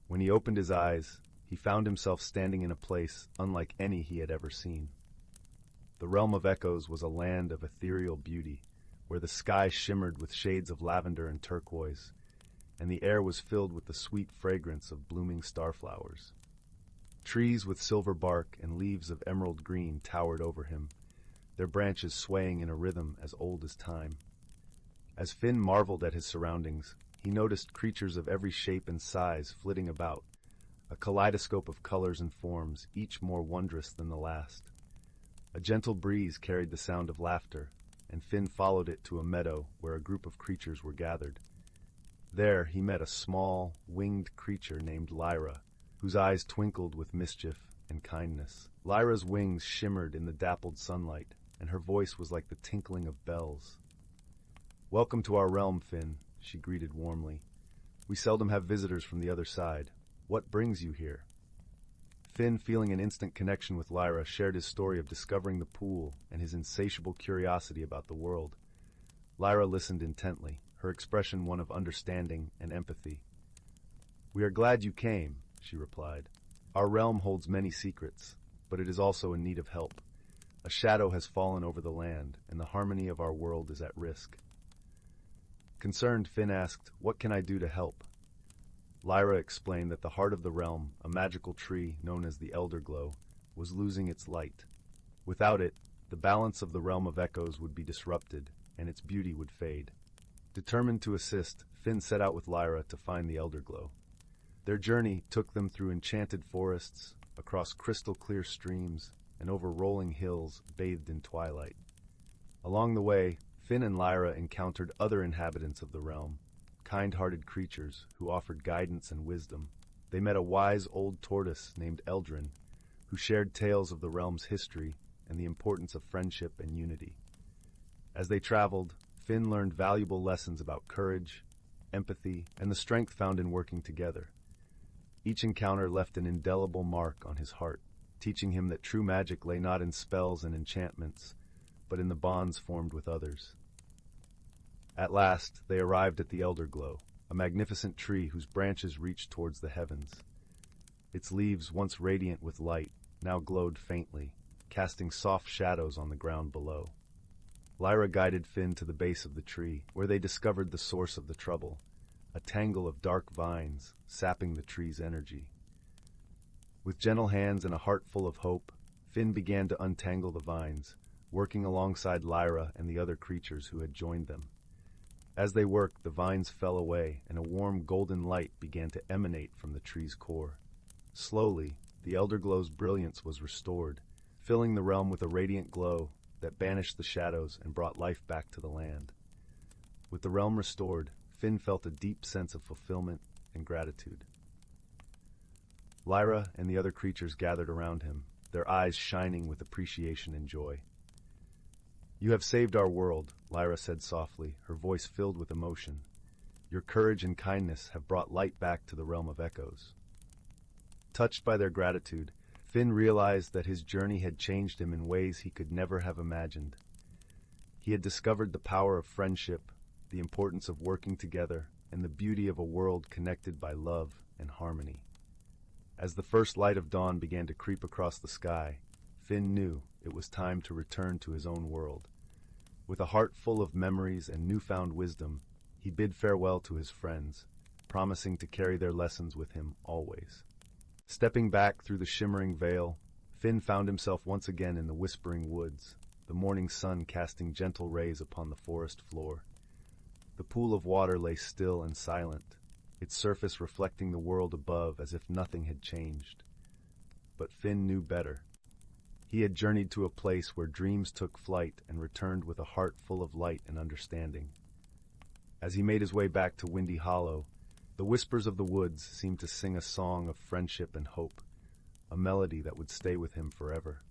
When he opened his eyes, he found himself standing in a place unlike any he had ever seen. The realm of echoes was a land of ethereal beauty, where the sky shimmered with shades of lavender and turquoise, and the air was filled with the sweet fragrance of blooming starflowers. Trees with silver bark and leaves of emerald green towered over him, their branches swaying in a rhythm as old as time. As Finn marveled at his surroundings, he noticed creatures of every shape and size flitting about, a kaleidoscope of colors and forms, each more wondrous than the last. A gentle breeze carried the sound of laughter, and Finn followed it to a meadow where a group of creatures were gathered. There he met a small, winged creature named Lyra, whose eyes twinkled with mischief and kindness. Lyra's wings shimmered in the dappled sunlight, and her voice was like the tinkling of bells. "Welcome to our realm, Finn," she greeted warmly. "We seldom have visitors from the other side. What brings you here?" Finn, feeling an instant connection with Lyra, shared his story of discovering the pool and his insatiable curiosity about the world. Lyra listened intently, her expression one of understanding and empathy. "We are glad you came," she replied. "Our realm holds many secrets, but it is also in need of help. A shadow has fallen over the land, and the harmony of our world is at risk. Concerned, Finn asked, "What can I do to help?" Lyra explained that the heart of the realm, a magical tree known as the Elder Glow, was losing its light. Without it, the balance of the realm of echoes would be disrupted, and its beauty would fade. Determined to assist, Finn set out with Lyra to find the Elder Glow. Their journey took them through enchanted forests, across crystal-clear streams, and over rolling hills bathed in twilight. Along the way, Finn and Lyra encountered other inhabitants of the realm, kind-hearted creatures who offered guidance and wisdom. They met a wise old tortoise named Eldrin, who shared tales of the realm's history and the importance of friendship and unity. As they traveled, Finn learned valuable lessons about courage, empathy, and the strength found in working together. Each encounter left an indelible mark on his heart, teaching him that true magic lay not in spells and enchantments, but in the bonds formed with others. At last, they arrived at the Elder Glow, a magnificent tree whose branches reached towards the heavens. Its leaves, once radiant with light, now glowed faintly, casting soft shadows on the ground below. Lyra guided Finn to the base of the tree, where they discovered the source of the trouble, a tangle of dark vines, sapping the tree's energy. With gentle hands and a heart full of hope, Finn began to untangle the vines, working alongside Lyra and the other creatures who had joined them. As they worked, the vines fell away, and a warm golden light began to emanate from the tree's core. Slowly, the Elder Glow's brilliance was restored, filling the realm with a radiant glow that banished the shadows and brought life back to the land. With the realm restored, Finn felt a deep sense of fulfillment and gratitude. Lyra and the other creatures gathered around him, their eyes shining with appreciation and joy. "You have saved our world," Lyra said softly, her voice filled with emotion. "Your courage and kindness have brought light back to the realm of echoes." Touched by their gratitude, Finn realized that his journey had changed him in ways he could never have imagined. He had discovered the power of friendship, the importance of working together, and the beauty of a world connected by love and harmony. As the first light of dawn began to creep across the sky, Finn knew it was time to return to his own world. With a heart full of memories and newfound wisdom, he bid farewell to his friends, promising to carry their lessons with him always. Stepping back through the shimmering veil, Finn found himself once again in the whispering woods, the morning sun casting gentle rays upon the forest floor. The pool of water lay still and silent, its surface reflecting the world above as if nothing had changed. But Finn knew better. He had journeyed to a place where dreams took flight and returned with a heart full of light and understanding. As he made his way back to Windy Hollow, the whispers of the woods seemed to sing a song of friendship and hope, a melody that would stay with him forever.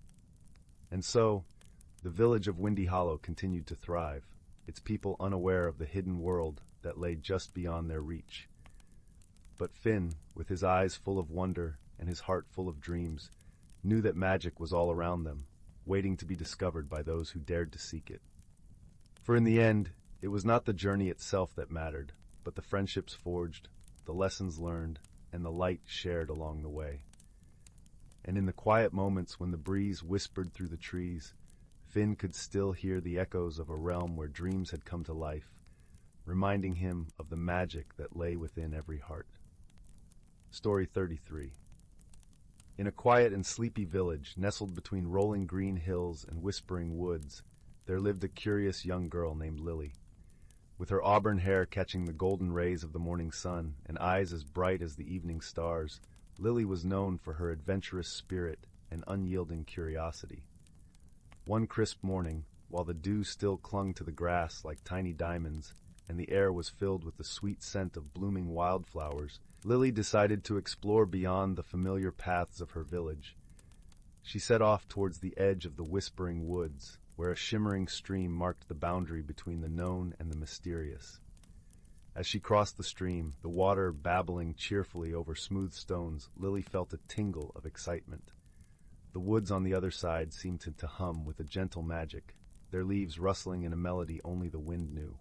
And so, the village of Windy Hollow continued to thrive, its people unaware of the hidden world that lay just beyond their reach. But Finn, with his eyes full of wonder and his heart full of dreams, knew that magic was all around them, waiting to be discovered by those who dared to seek it. For in the end, it was not the journey itself that mattered, but the friendships forged, the lessons learned, and the light shared along the way. And in the quiet moments when the breeze whispered through the trees, Finn could still hear the echoes of a realm where dreams had come to life, reminding him of the magic that lay within every heart. Story 33. In a quiet and sleepy village nestled between rolling green hills and whispering woods, there lived a curious young girl named Lily. With her auburn hair catching the golden rays of the morning sun and eyes as bright as the evening stars, Lily was known for her adventurous spirit and unyielding curiosity. One crisp morning, while the dew still clung to the grass like tiny diamonds, and the air was filled with the sweet scent of blooming wildflowers, Lily decided to explore beyond the familiar paths of her village. She set off towards the edge of the whispering woods, where a shimmering stream marked the boundary between the known and the mysterious. As she crossed the stream, the water babbling cheerfully over smooth stones, Lily felt a tingle of excitement. The woods on the other side seemed to hum with a gentle magic, their leaves rustling in a melody only the wind knew.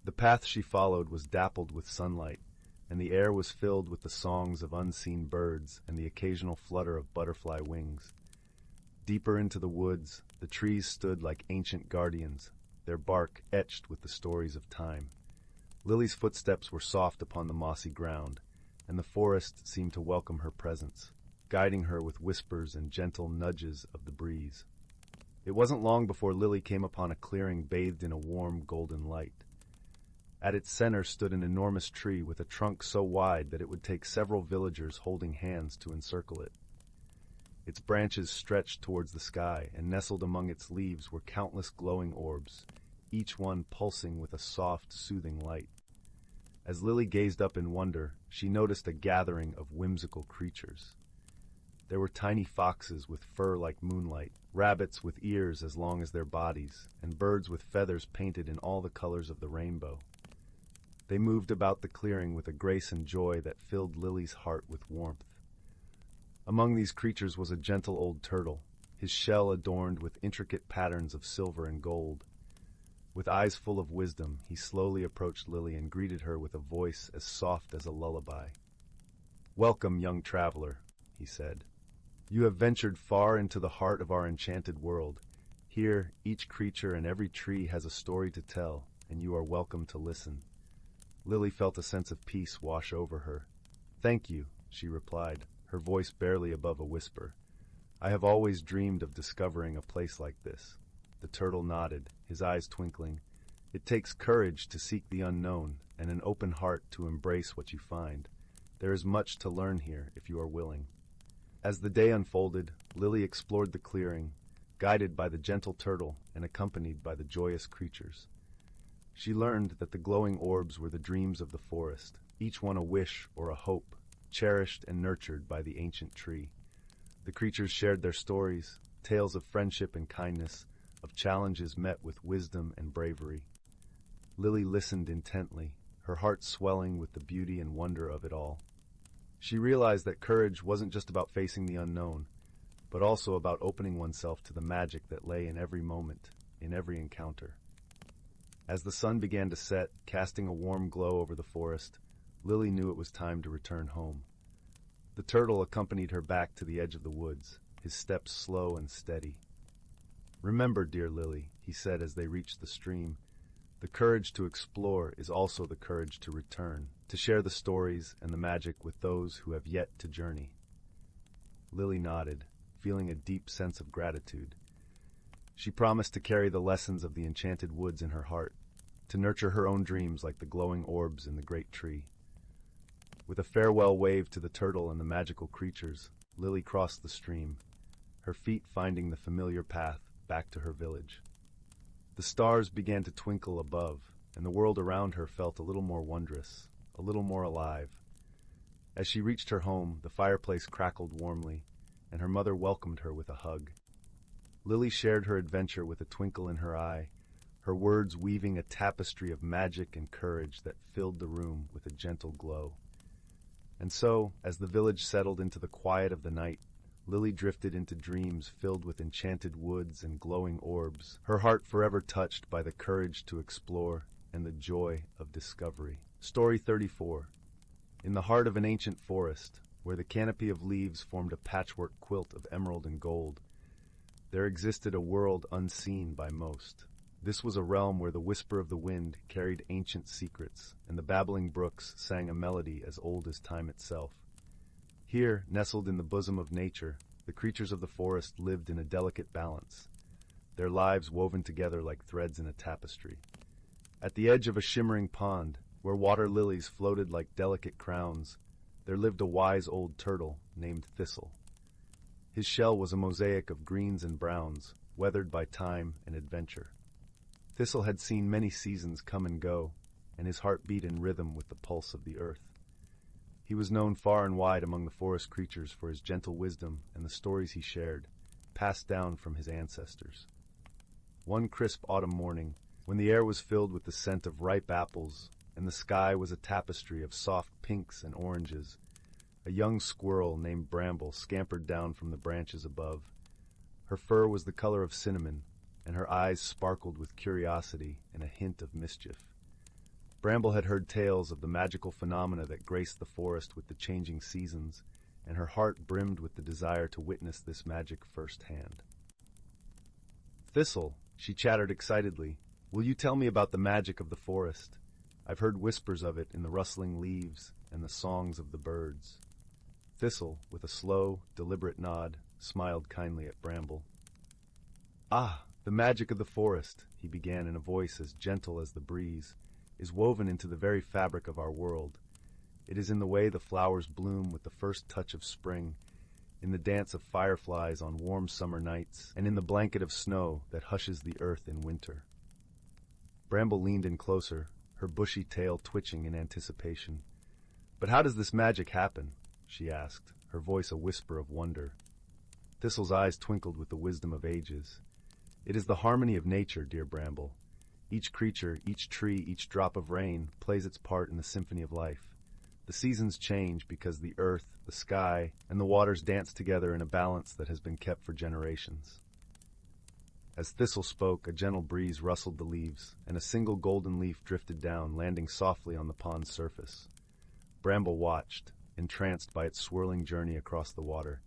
The path she followed was dappled with sunlight, and the air was filled with the songs of unseen birds and the occasional flutter of butterfly wings. Deeper into the woods, the trees stood like ancient guardians, their bark etched with the stories of time. Lily's footsteps were soft upon the mossy ground, and the forest seemed to welcome her presence, guiding her with whispers and gentle nudges of the breeze. It wasn't long before Lily came upon a clearing bathed in a warm golden light. At its center stood an enormous tree with a trunk so wide that it would take several villagers holding hands to encircle it. Its branches stretched towards the sky, and nestled among its leaves were countless glowing orbs, each one pulsing with a soft, soothing light. As Lily gazed up in wonder, she noticed a gathering of whimsical creatures. There were tiny foxes with fur like moonlight, rabbits with ears as long as their bodies, and birds with feathers painted in all the colors of the rainbow. They moved about the clearing with a grace and joy that filled Lily's heart with warmth. Among these creatures was a gentle old turtle, his shell adorned with intricate patterns of silver and gold. With eyes full of wisdom, he slowly approached Lily and greeted her with a voice as soft as a lullaby. "Welcome, young traveler," he said. "You have ventured far into the heart of our enchanted world. Here, each creature and every tree has a story to tell, and you are welcome to listen." Lily felt a sense of peace wash over her. "Thank you," she replied, her voice barely above a whisper. "I have always dreamed of discovering a place like this." The turtle nodded, his eyes twinkling. "It takes courage to seek the unknown, and an open heart to embrace what you find. There is much to learn here if you are willing." As the day unfolded, Lily explored the clearing, guided by the gentle turtle and accompanied by the joyous creatures. She learned that the glowing orbs were the dreams of the forest, each one a wish or a hope, cherished and nurtured by the ancient tree. The creatures shared their stories, tales of friendship and kindness, of challenges met with wisdom and bravery. Lily listened intently, her heart swelling with the beauty and wonder of it all. She realized that courage wasn't just about facing the unknown, but also about opening oneself to the magic that lay in every moment, in every encounter. As the sun began to set, casting a warm glow over the forest, Lily knew it was time to return home. The turtle accompanied her back to the edge of the woods, his steps slow and steady. "Remember, dear Lily," he said as they reached the stream, "the courage to explore is also the courage to return, to share the stories and the magic with those who have yet to journey." Lily nodded, feeling a deep sense of gratitude. She promised to carry the lessons of the enchanted woods in her heart, to nurture her own dreams like the glowing orbs in the great tree. With a farewell wave to the turtle and the magical creatures, Lily crossed the stream, her feet finding the familiar path back to her village. The stars began to twinkle above, and the world around her felt a little more wondrous, a little more alive. As she reached her home, the fireplace crackled warmly, and her mother welcomed her with a hug. Lily shared her adventure with a twinkle in her eye, her words weaving a tapestry of magic and courage that filled the room with a gentle glow. And so, as the village settled into the quiet of the night, Lily drifted into dreams filled with enchanted woods and glowing orbs, her heart forever touched by the courage to explore and the joy of discovery. Story 34. In the heart of an ancient forest, where the canopy of leaves formed a patchwork quilt of emerald and gold, there existed a world unseen by most. This was a realm where the whisper of the wind carried ancient secrets, and the babbling brooks sang a melody as old as time itself. Here, nestled in the bosom of nature, the creatures of the forest lived in a delicate balance, their lives woven together like threads in a tapestry. At the edge of a shimmering pond, where water lilies floated like delicate crowns, there lived a wise old turtle named Thistle. His shell was a mosaic of greens and browns, weathered by time and adventure. Thistle had seen many seasons come and go, and his heart beat in rhythm with the pulse of the earth. He was known far and wide among the forest creatures for his gentle wisdom and the stories he shared, passed down from his ancestors. One crisp autumn morning, when the air was filled with the scent of ripe apples, and the sky was a tapestry of soft pinks and oranges, a young squirrel named Bramble scampered down from the branches above. Her fur was the color of cinnamon, and her eyes sparkled with curiosity and a hint of mischief. Bramble had heard tales of the magical phenomena that graced the forest with the changing seasons, and her heart brimmed with the desire to witness this magic firsthand. "Thistle," she chattered excitedly, "will you tell me about the magic of the forest? I've heard whispers of it in the rustling leaves and the songs of the birds." Thistle, with a slow, deliberate nod, smiled kindly at Bramble. "Ah, the magic of the forest," he began in a voice as gentle as the breeze, "is woven into the very fabric of our world. It is in the way the flowers bloom with the first touch of spring, in the dance of fireflies on warm summer nights, and in the blanket of snow that hushes the earth in winter." Bramble leaned in closer, her bushy tail twitching in anticipation. "But how does this magic happen?" she asked, her voice a whisper of wonder. Thistle's eyes twinkled with the wisdom of ages. "It is the harmony of nature, dear Bramble. Each creature, each tree, each drop of rain plays its part in the symphony of life. The seasons change because the earth, the sky, and the waters dance together in a balance that has been kept for generations." As Thistle spoke, a gentle breeze rustled the leaves, and a single golden leaf drifted down, landing softly on the pond's surface. Bramble watched, entranced by its swirling journey across the water.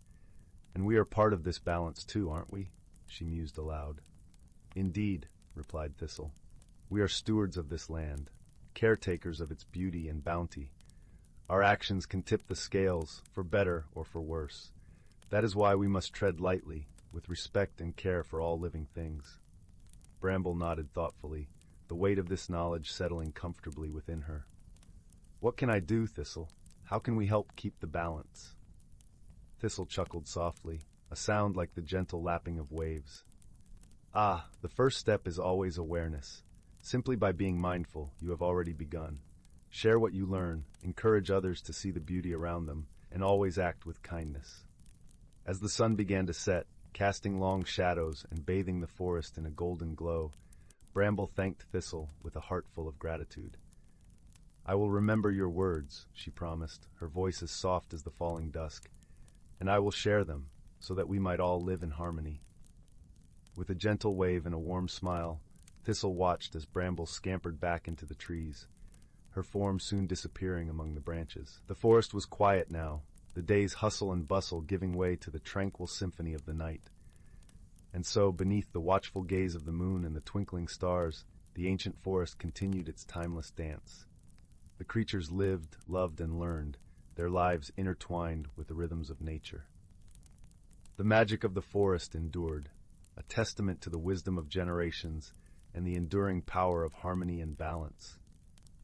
"And we are part of this balance too, aren't we?" she mused aloud. "Indeed," replied Thistle. "We are stewards of this land, caretakers of its beauty and bounty. Our actions can tip the scales, for better or for worse. That is why we must tread lightly, with respect and care for all living things." Bramble nodded thoughtfully, the weight of this knowledge settling comfortably within her. "What can I do, Thistle? How can we help keep the balance?" Thistle chuckled softly, a sound like the gentle lapping of waves. "Ah, the first step is always awareness. Simply by being mindful, you have already begun. Share what you learn, encourage others to see the beauty around them, and always act with kindness." As the sun began to set, casting long shadows and bathing the forest in a golden glow, Bramble thanked Thistle with a heart full of gratitude. "I will remember your words," she promised, her voice as soft as the falling dusk, "and I will share them, so that we might all live in harmony." With a gentle wave and a warm smile, Thistle watched as Bramble scampered back into the trees, her form soon disappearing among the branches. The forest was quiet now, the day's hustle and bustle giving way to the tranquil symphony of the night. And so, beneath the watchful gaze of the moon and the twinkling stars, the ancient forest continued its timeless dance. The creatures lived, loved, and learned, their lives intertwined with the rhythms of nature. The magic of the forest endured, a testament to the wisdom of generations and the enduring power of harmony and balance.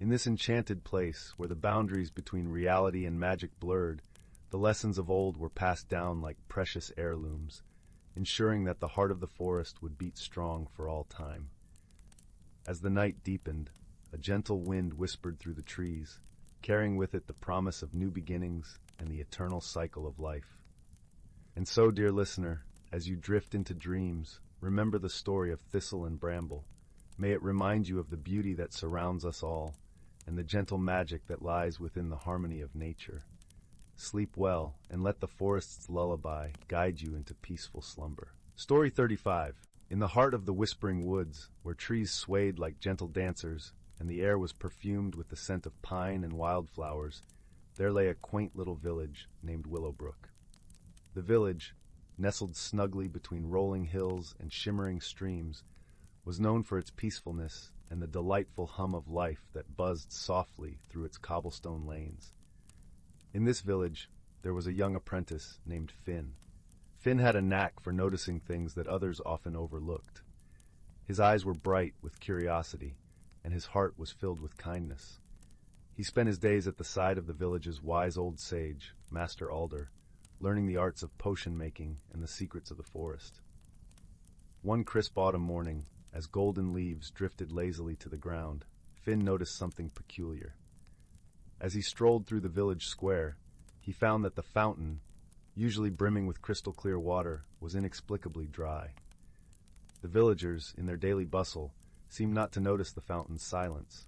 In this enchanted place, where the boundaries between reality and magic blurred, the lessons of old were passed down like precious heirlooms, ensuring that the heart of the forest would beat strong for all time. As the night deepened, a gentle wind whispered through the trees, carrying with it the promise of new beginnings and the eternal cycle of life. And so, dear listener, as you drift into dreams, remember the story of Thistle and Bramble. May it remind you of the beauty that surrounds us all, and the gentle magic that lies within the harmony of nature. Sleep well, and let the forest's lullaby guide you into peaceful slumber. Story 35. In the heart of the whispering woods, where trees swayed like gentle dancers, and the air was perfumed with the scent of pine and wildflowers, there lay a quaint little village named Willowbrook. The village, nestled snugly between rolling hills and shimmering streams, was known for its peacefulness and the delightful hum of life that buzzed softly through its cobblestone lanes. In this village, there was a young apprentice named Finn. Finn had a knack for noticing things that others often overlooked. His eyes were bright with curiosity, and his heart was filled with kindness. He spent his days at the side of the village's wise old sage, Master Alder, learning the arts of potion making and the secrets of the forest. One crisp autumn morning, as golden leaves drifted lazily to the ground, Finn noticed something peculiar. As he strolled through the village square, he found that the fountain, usually brimming with crystal-clear water, was inexplicably dry. The villagers, in their daily bustle, seemed not to notice the fountain's silence,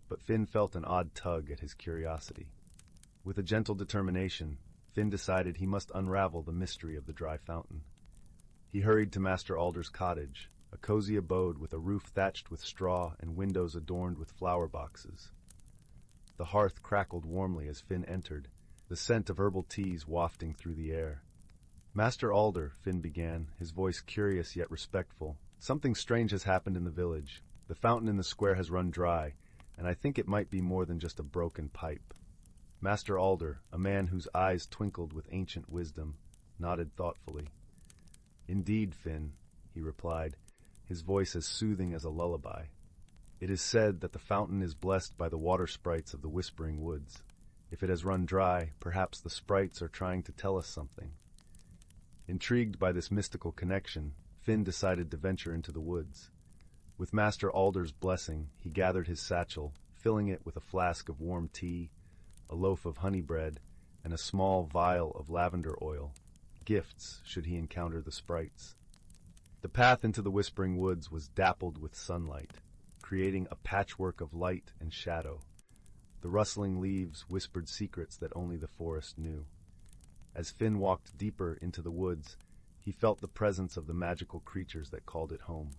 but Finn felt an odd tug at his curiosity. With a gentle determination, Finn decided he must unravel the mystery of the dry fountain. He hurried to Master Alder's cottage, a cozy abode with a roof thatched with straw and windows adorned with flower boxes. The hearth crackled warmly as Finn entered, the scent of herbal teas wafting through the air. "Master Alder," Finn began, his voice curious yet respectful, "something strange has happened in the village. The fountain in the square has run dry, and I think it might be more than just a broken pipe." Master Alder, a man whose eyes twinkled with ancient wisdom, nodded thoughtfully. "Indeed, Finn," he replied, his voice as soothing as a lullaby. "It is said that the fountain is blessed by the water sprites of the Whispering Woods. If it has run dry, perhaps the sprites are trying to tell us something." Intrigued by this mystical connection, Finn decided to venture into the woods. With Master Alder's blessing, he gathered his satchel, filling it with a flask of warm tea, a loaf of honey bread, and a small vial of lavender oil, gifts should he encounter the sprites. The path into the Whispering Woods was dappled with sunlight, creating a patchwork of light and shadow. The rustling leaves whispered secrets that only the forest knew. As Finn walked deeper into the woods, he felt the presence of the magical creatures that called it home.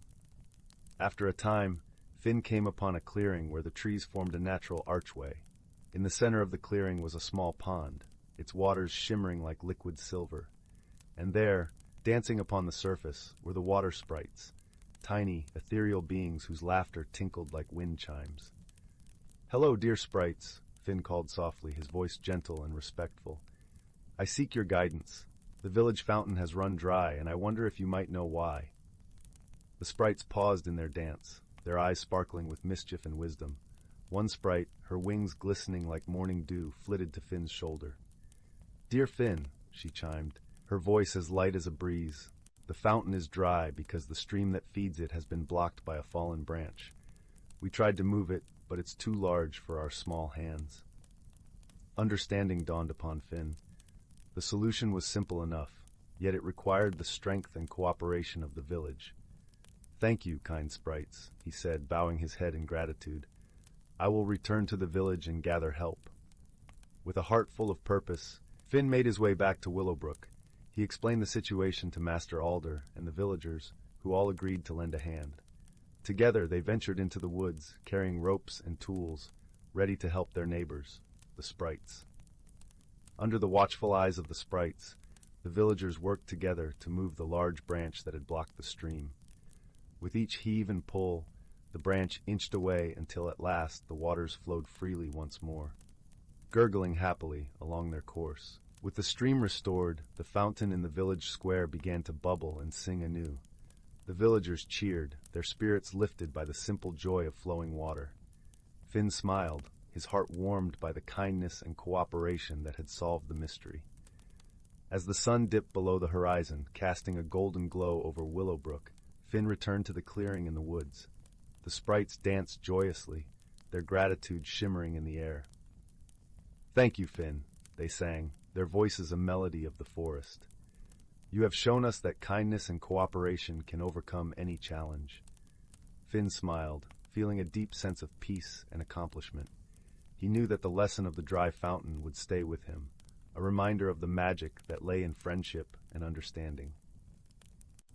After a time, Finn came upon a clearing where the trees formed a natural archway. In the center of the clearing was a small pond, its waters shimmering like liquid silver. And there, dancing upon the surface, were the water sprites, tiny, ethereal beings whose laughter tinkled like wind chimes. "Hello, dear sprites," Finn called softly, his voice gentle and respectful. "I seek your guidance. The village fountain has run dry, and I wonder if you might know why." The sprites paused in their dance, their eyes sparkling with mischief and wisdom. One sprite, her wings glistening like morning dew, flitted to Finn's shoulder. "Dear Finn," she chimed, her voice as light as a breeze, "the fountain is dry because the stream that feeds it has been blocked by a fallen branch. We tried to move it, but it's too large for our small hands." Understanding dawned upon Finn. The solution was simple enough, yet it required the strength and cooperation of the village. "Thank you, kind sprites," he said, bowing his head in gratitude. "I will return to the village and gather help." With a heart full of purpose, Finn made his way back to Willowbrook. He explained the situation to Master Alder and the villagers, who all agreed to lend a hand. Together they ventured into the woods, carrying ropes and tools, ready to help their neighbors, the sprites. Under the watchful eyes of the sprites, the villagers worked together to move the large branch that had blocked the stream. With each heave and pull, the branch inched away until at last the waters flowed freely once more, gurgling happily along their course. With the stream restored, the fountain in the village square began to bubble and sing anew. The villagers cheered, their spirits lifted by the simple joy of flowing water. Finn smiled, his heart warmed by the kindness and cooperation that had solved the mystery. As the sun dipped below the horizon, casting a golden glow over Willowbrook, Finn returned to the clearing in the woods. The sprites danced joyously, their gratitude shimmering in the air. "Thank you, Finn," they sang, their voices a melody of the forest. "You have shown us that kindness and cooperation can overcome any challenge." Finn smiled, feeling a deep sense of peace and accomplishment. He knew that the lesson of the dry fountain would stay with him, a reminder of the magic that lay in friendship and understanding.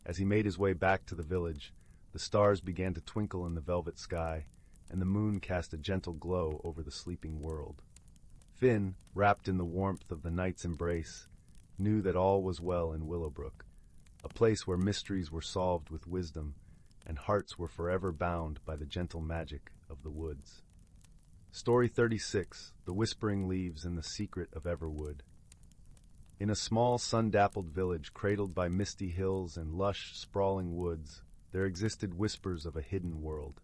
As he made his way back to the village, the stars began to twinkle in the velvet sky, and the moon cast a gentle glow over the sleeping world. Finn, wrapped in the warmth of the night's embrace, knew that all was well in Willowbrook, a place where mysteries were solved with wisdom and hearts were forever bound by the gentle magic of the woods. Story 36, The Whispering Leaves and the Secret of Everwood. In a small, sun-dappled village cradled by misty hills and lush, sprawling woods, there existed whispers of a hidden world.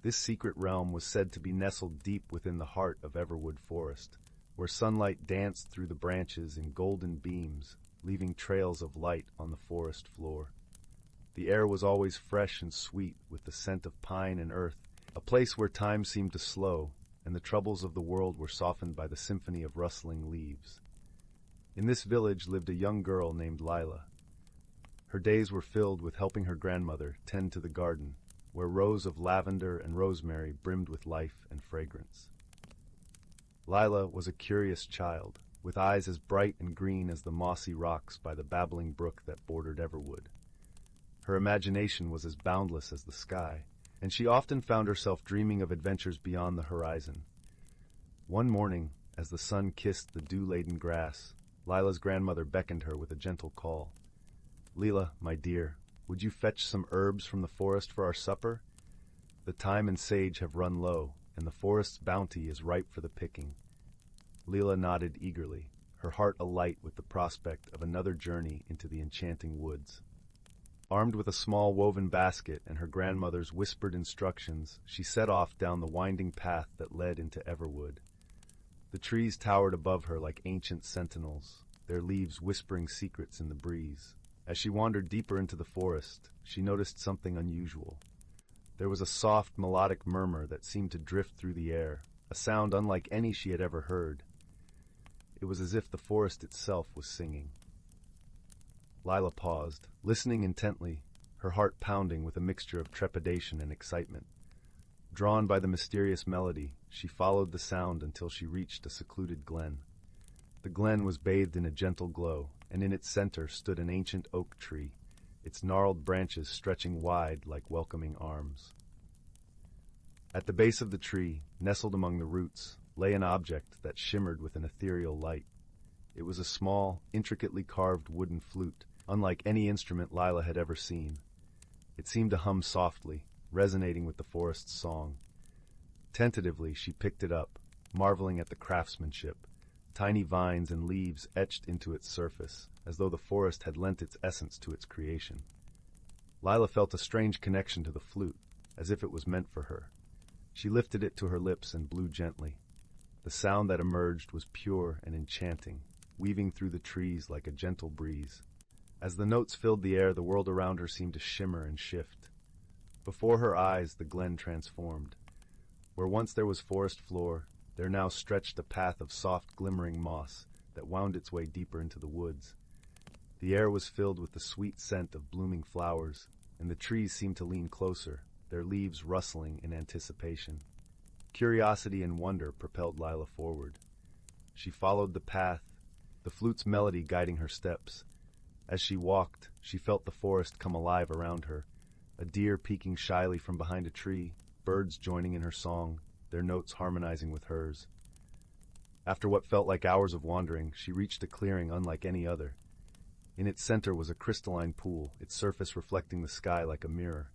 This secret realm was said to be nestled deep within the heart of Everwood Forest, where sunlight danced through the branches in golden beams, leaving trails of light on the forest floor. The air was always fresh and sweet with the scent of pine and earth, a place where time seemed to slow, and the troubles of the world were softened by the symphony of rustling leaves. In this village lived a young girl named Lila. Her days were filled with helping her grandmother tend to the garden, where rows of lavender and rosemary brimmed with life and fragrance. Lila was a curious child, with eyes as bright and green as the mossy rocks by the babbling brook that bordered Everwood. Her imagination was as boundless as the sky, and she often found herself dreaming of adventures beyond the horizon. One morning, As the sun kissed the dew-laden grass, Lila's grandmother beckoned her with a gentle call. "Lila, my dear, would you fetch some herbs from the forest for our supper? The thyme and sage have run low, and the forest's bounty is ripe for the picking." Lila nodded eagerly, her heart alight with the prospect of another journey into the enchanting woods. Armed with a small woven basket and her grandmother's whispered instructions, she set off down the winding path that led into Everwood. The trees towered above her like ancient sentinels, their leaves whispering secrets in the breeze. As she wandered deeper into the forest, she noticed something unusual. There was a soft, melodic murmur that seemed to drift through the air, a sound unlike any she had ever heard. It was as if the forest itself was singing. Lila paused, listening intently, her heart pounding with a mixture of trepidation and excitement. Drawn by the mysterious melody, she followed the sound until she reached a secluded glen. The glen was bathed in a gentle glow, and in its center stood an ancient oak tree, its gnarled branches stretching wide like welcoming arms. At the base of the tree, nestled among the roots, lay an object that shimmered with an ethereal light. It was a small, intricately carved wooden flute, unlike any instrument Lila had ever seen. It seemed to hum softly, resonating with the forest's song. Tentatively, she picked it up, marveling at the craftsmanship, tiny vines and leaves etched into its surface, as though the forest had lent its essence to its creation. Lila felt a strange connection to the flute, as if it was meant for her. She lifted it to her lips and blew gently. The sound that emerged was pure and enchanting, weaving through the trees like a gentle breeze. As the notes filled the air, the world around her seemed to shimmer and shift. Before her eyes, the glen transformed. Where once there was forest floor, there now stretched a path of soft, glimmering moss that wound its way deeper into the woods. The air was filled with the sweet scent of blooming flowers, and the trees seemed to lean closer, their leaves rustling in anticipation. Curiosity and wonder propelled Lila forward. She followed the path, the flute's melody guiding her steps. As she walked, she felt the forest come alive around her, a deer peeking shyly from behind a tree, birds joining in her song, their notes harmonizing with hers. After what felt like hours of wandering, she reached a clearing unlike any other. In its center was a crystalline pool, its surface reflecting the sky like a mirror.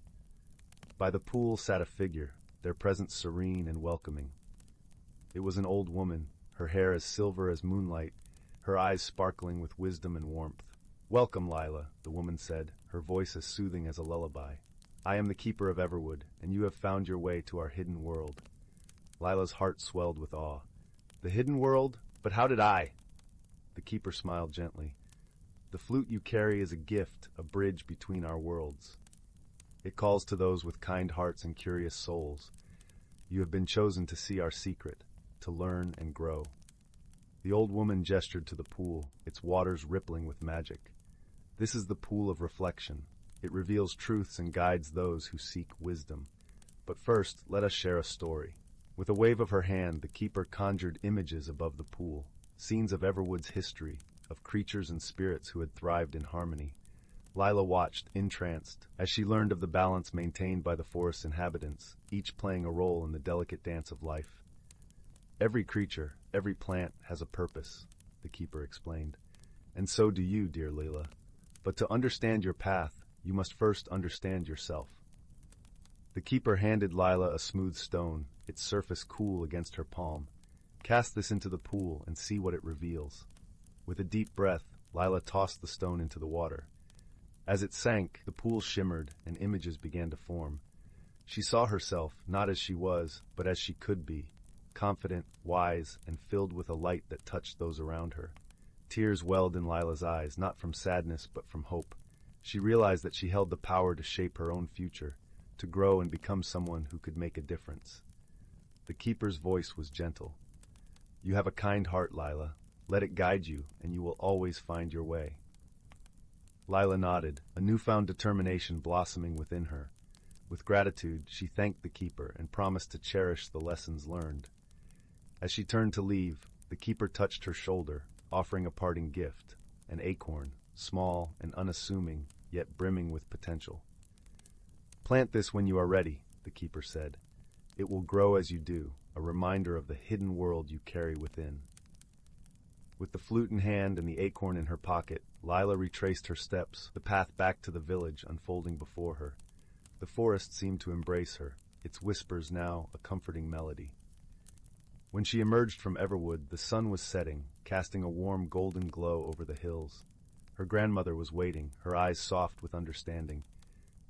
By the pool sat a figure, their presence serene and welcoming. It was an old woman, her hair as silver as moonlight, her eyes sparkling with wisdom and warmth. "Welcome, Lila," the woman said, her voice as soothing as a lullaby. "I am the keeper of Everwood, and you have found your way to our hidden world." Lila's heart swelled with awe. "The hidden world? But how did I?" The keeper smiled gently. "The flute you carry is a gift, a bridge between our worlds. It calls to those with kind hearts and curious souls. You have been chosen to see our secret, to learn and grow." The old woman gestured to the pool, its waters rippling with magic. "This is the pool of reflection. It reveals truths and guides those who seek wisdom. But first, let us share a story." With a wave of her hand, the keeper conjured images above the pool, scenes of Everwood's history, of creatures and spirits who had thrived in harmony. Lila watched, entranced, as she learned of the balance maintained by the forest's inhabitants, each playing a role in the delicate dance of life. "Every creature, every plant has a purpose," the keeper explained. "And so do you, dear Lila. But to understand your path, you must first understand yourself." The keeper handed Lila a smooth stone, its surface cool against her palm. "Cast this into the pool and see what it reveals." With a deep breath, Lila tossed the stone into the water. As it sank, the pool shimmered and images began to form. She saw herself, not as she was, but as she could be, confident, wise, and filled with a light that touched those around her. Tears welled in Lila's eyes, not from sadness, but from hope. She realized that she held the power to shape her own future, to grow and become someone who could make a difference. The keeper's voice was gentle. "You have a kind heart, Lila. Let it guide you, and you will always find your way." Lila nodded, a newfound determination blossoming within her. With gratitude, she thanked the keeper and promised to cherish the lessons learned. As she turned to leave, the keeper touched her shoulder, offering a parting gift, an acorn, small and unassuming, yet brimming with potential. "Plant this when you are ready," the keeper said. "It will grow as you do, a reminder of the hidden world you carry within." With the flute in hand and the acorn in her pocket, Lila retraced her steps, the path back to the village unfolding before her. The forest seemed to embrace her, its whispers now a comforting melody. When she emerged from Everwood, the sun was setting, casting a warm golden glow over the hills. Her grandmother was waiting, her eyes soft with understanding.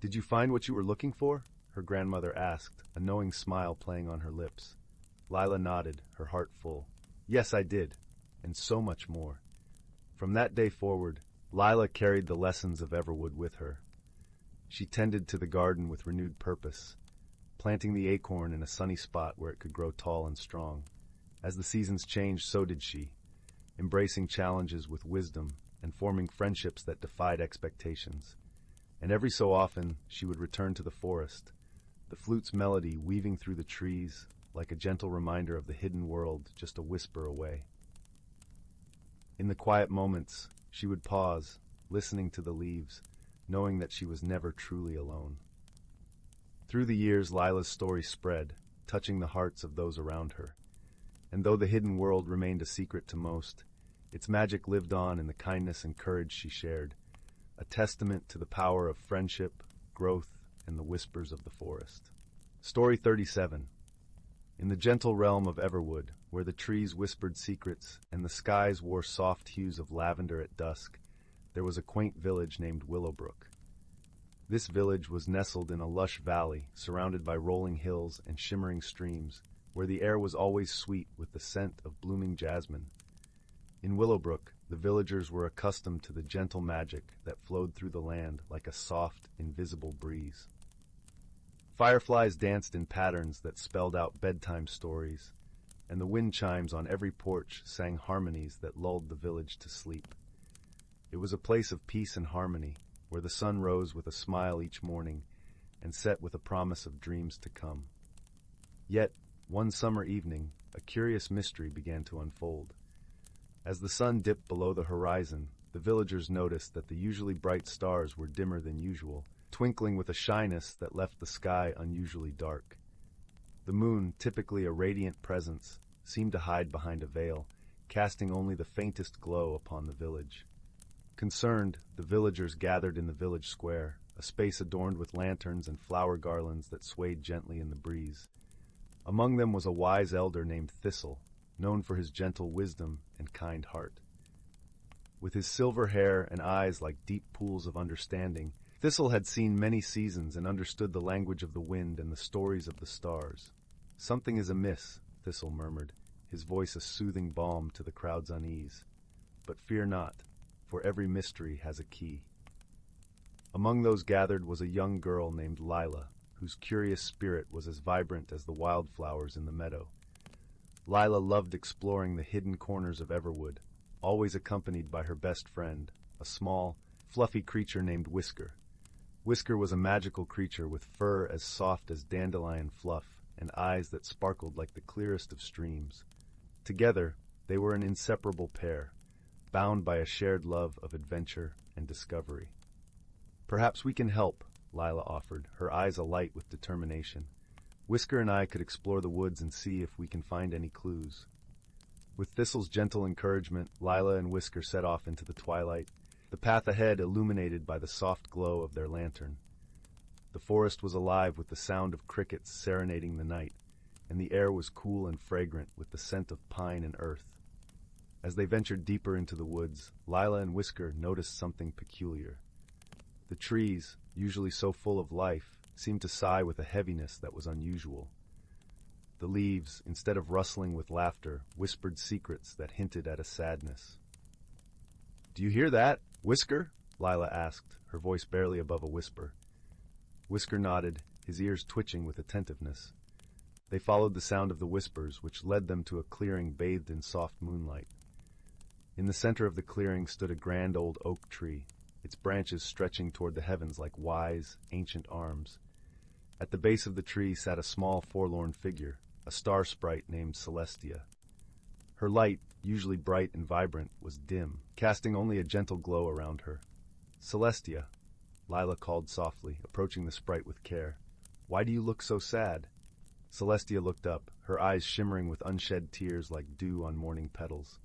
"Did you find what you were looking for?" her grandmother asked, a knowing smile playing on her lips. Lila nodded, her heart full. "Yes, I did, and so much more." From that day forward, Lila carried the lessons of Everwood with her. She tended to the garden with renewed purpose, planting the acorn in a sunny spot where it could grow tall and strong. As the seasons changed, so did she, embracing challenges with wisdom and forming friendships that defied expectations. And every so often, she would return to the forest, the flute's melody weaving through the trees like a gentle reminder of the hidden world just a whisper away. In the quiet moments, she would pause, listening to the leaves, knowing that she was never truly alone. Through the years, Lila's story spread, touching the hearts of those around her. And though the hidden world remained a secret to most, its magic lived on in the kindness and courage she shared, a testament to the power of friendship, growth, and the whispers of the forest. Story 37. In the gentle realm of Everwood, where the trees whispered secrets and the skies wore soft hues of lavender at dusk, there was a quaint village named Willowbrook. This village was nestled in a lush valley, surrounded by rolling hills and shimmering streams, where the air was always sweet with the scent of blooming jasmine. In Willowbrook, the villagers were accustomed to the gentle magic that flowed through the land like a soft, invisible breeze. Fireflies danced in patterns that spelled out bedtime stories, and the wind chimes on every porch sang harmonies that lulled the village to sleep. It was a place of peace and harmony, where the sun rose with a smile each morning and set with a promise of dreams to come. Yet, one summer evening, a curious mystery began to unfold. As the sun dipped below the horizon, the villagers noticed that the usually bright stars were dimmer than usual, twinkling with a shyness that left the sky unusually dark. The moon, typically a radiant presence, seemed to hide behind a veil, casting only the faintest glow upon the village. Concerned, the villagers gathered in the village square, a space adorned with lanterns and flower garlands that swayed gently in the breeze. Among them was a wise elder named Thistle, known for his gentle wisdom and kind heart. With his silver hair and eyes like deep pools of understanding, Thistle had seen many seasons and understood the language of the wind and the stories of the stars. "Something is amiss," Thistle murmured, his voice a soothing balm to the crowd's unease. "But fear not, for every mystery has a key." Among those gathered was a young girl named Lila, whose curious spirit was as vibrant as the wildflowers in the meadow. Lila loved exploring the hidden corners of Everwood, always accompanied by her best friend, a small, fluffy creature named Whisker. Whisker was a magical creature with fur as soft as dandelion fluff and eyes that sparkled like the clearest of streams. Together, they were an inseparable pair, bound by a shared love of adventure and discovery. "Perhaps we can help," Lila offered, her eyes alight with determination. "Whisker and I could explore the woods and see if we can find any clues." With Thistle's gentle encouragement, Lila and Whisker set off into the twilight, the path ahead illuminated by the soft glow of their lantern. The forest was alive with the sound of crickets serenading the night, and the air was cool and fragrant with the scent of pine and earth. As they ventured deeper into the woods, Lila and Whisker noticed something peculiar. The trees, usually so full of life, seemed to sigh with a heaviness that was unusual. The leaves, instead of rustling with laughter, whispered secrets that hinted at a sadness. "Do you hear that, Whisker?" Lila asked, her voice barely above a whisper. Whisker nodded, his ears twitching with attentiveness. They followed the sound of the whispers, which led them to a clearing bathed in soft moonlight. In the center of the clearing stood a grand old oak tree, its branches stretching toward the heavens like wise, ancient arms. At the base of the tree sat a small, forlorn figure, a star sprite named Celestia. Her light, usually bright and vibrant, was dim, casting only a gentle glow around her. "Celestia," Lila called softly, approaching the sprite with care. "Why do you look so sad?" Celestia looked up, her eyes shimmering with unshed tears like dew on morning petals.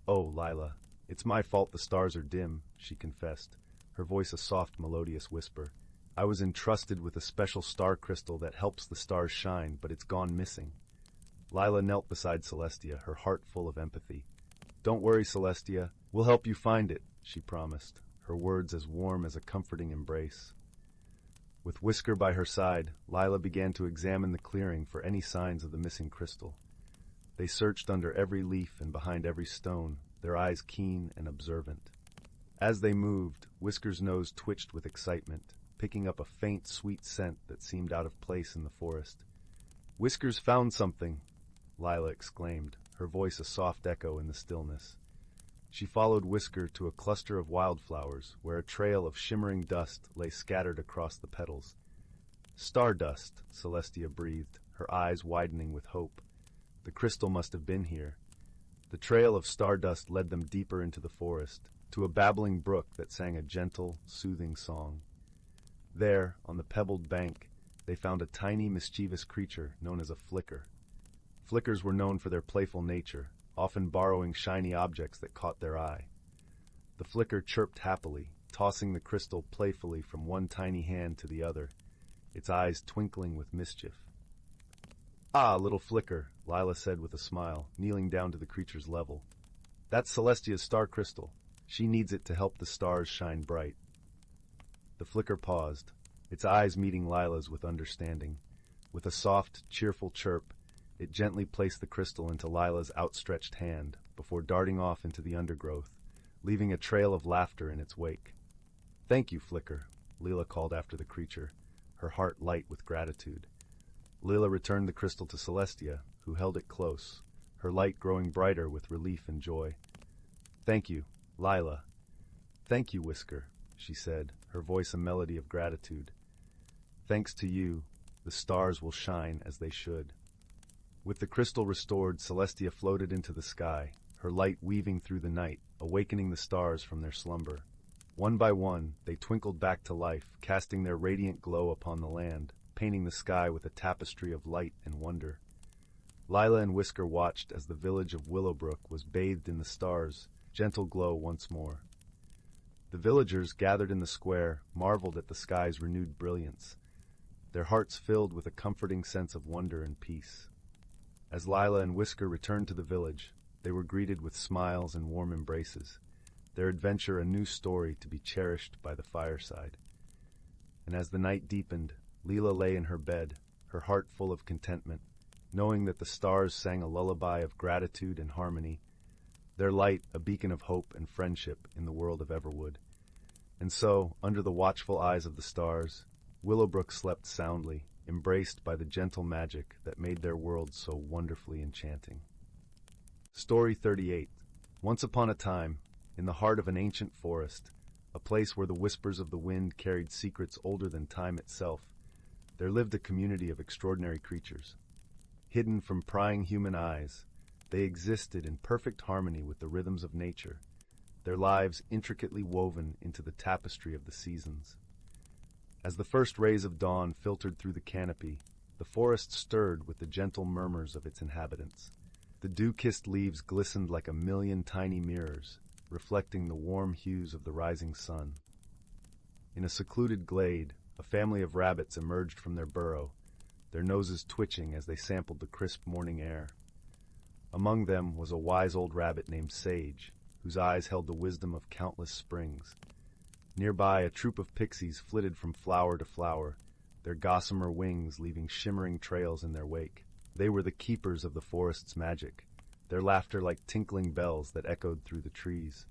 "Oh, Lila, it's my fault the stars are dim," she confessed, her voice a soft, melodious whisper. "I was entrusted with a special star crystal that helps the stars shine, but it's gone missing." Lila knelt beside Celestia, her heart full of empathy. "Don't worry, Celestia. We'll help you find it," she promised, her words as warm as a comforting embrace. With Whisker by her side, Lila began to examine the clearing for any signs of the missing crystal. They searched under every leaf and behind every stone, their eyes keen and observant. As they moved, Whisker's nose twitched with excitement, picking up a faint, sweet scent that seemed out of place in the forest. "Whisker's found something!" Lila exclaimed, her voice a soft echo in the stillness. She followed Whisker to a cluster of wildflowers, where a trail of shimmering dust lay scattered across the petals. "Stardust," Celestia breathed, her eyes widening with hope. The crystal must have been here. The trail of stardust led them deeper into the forest, to a babbling brook that sang a gentle, soothing song. There, on the pebbled bank, they found a tiny, mischievous creature known as a flicker. Flickers were known for their playful nature, often borrowing shiny objects that caught their eye. The flicker chirped happily, tossing the crystal playfully from one tiny hand to the other, its eyes twinkling with mischief. "Ah, little flicker," Lila said with a smile, kneeling down to the creature's level. "That's Celestia's star crystal. She needs it to help the stars shine bright." The flicker paused, its eyes meeting Lila's with understanding. With a soft, cheerful chirp, it gently placed the crystal into Lila's outstretched hand before darting off into the undergrowth, leaving a trail of laughter in its wake. "Thank you, Flicker," Lila called after the creature, her heart light with gratitude. Lila returned the crystal to Celestia, who held it close, her light growing brighter with relief and joy. "Thank you, Lila." "Thank you, Whisker," she said, her voice a melody of gratitude. "Thanks to you, the stars will shine as they should." With the crystal restored, Celestia floated into the sky, her light weaving through the night, awakening the stars from their slumber. One by one, they twinkled back to life, casting their radiant glow upon the land, painting the sky with a tapestry of light and wonder. Lila and Whisker watched as the village of Willowbrook was bathed in the stars' gentle glow once more. The villagers gathered in the square marveled at the sky's renewed brilliance, their hearts filled with a comforting sense of wonder and peace. As Lila and Whisker returned to the village, they were greeted with smiles and warm embraces, their adventure a new story to be cherished by the fireside. And as the night deepened, Lila lay in her bed, her heart full of contentment, knowing that the stars sang a lullaby of gratitude and harmony, their light a beacon of hope and friendship in the world of Everwood. And so, under the watchful eyes of the stars, Willowbrook slept soundly, embraced by the gentle magic that made their world so wonderfully enchanting. Story 38. Once upon a time, in the heart of an ancient forest, a place where the whispers of the wind carried secrets older than time itself, there lived a community of extraordinary creatures. Hidden from prying human eyes, they existed in perfect harmony with the rhythms of nature, their lives intricately woven into the tapestry of the seasons. As the first rays of dawn filtered through the canopy, the forest stirred with the gentle murmurs of its inhabitants. The dew-kissed leaves glistened like a million tiny mirrors, reflecting the warm hues of the rising sun. In a secluded glade, a family of rabbits emerged from their burrow, their noses twitching as they sampled the crisp morning air. Among them was a wise old rabbit named Sage, whose eyes held the wisdom of countless springs. Nearby, a troop of pixies flitted from flower to flower, their gossamer wings leaving shimmering trails in their wake. They were the keepers of the forest's magic, their laughter like tinkling bells that echoed through the trees.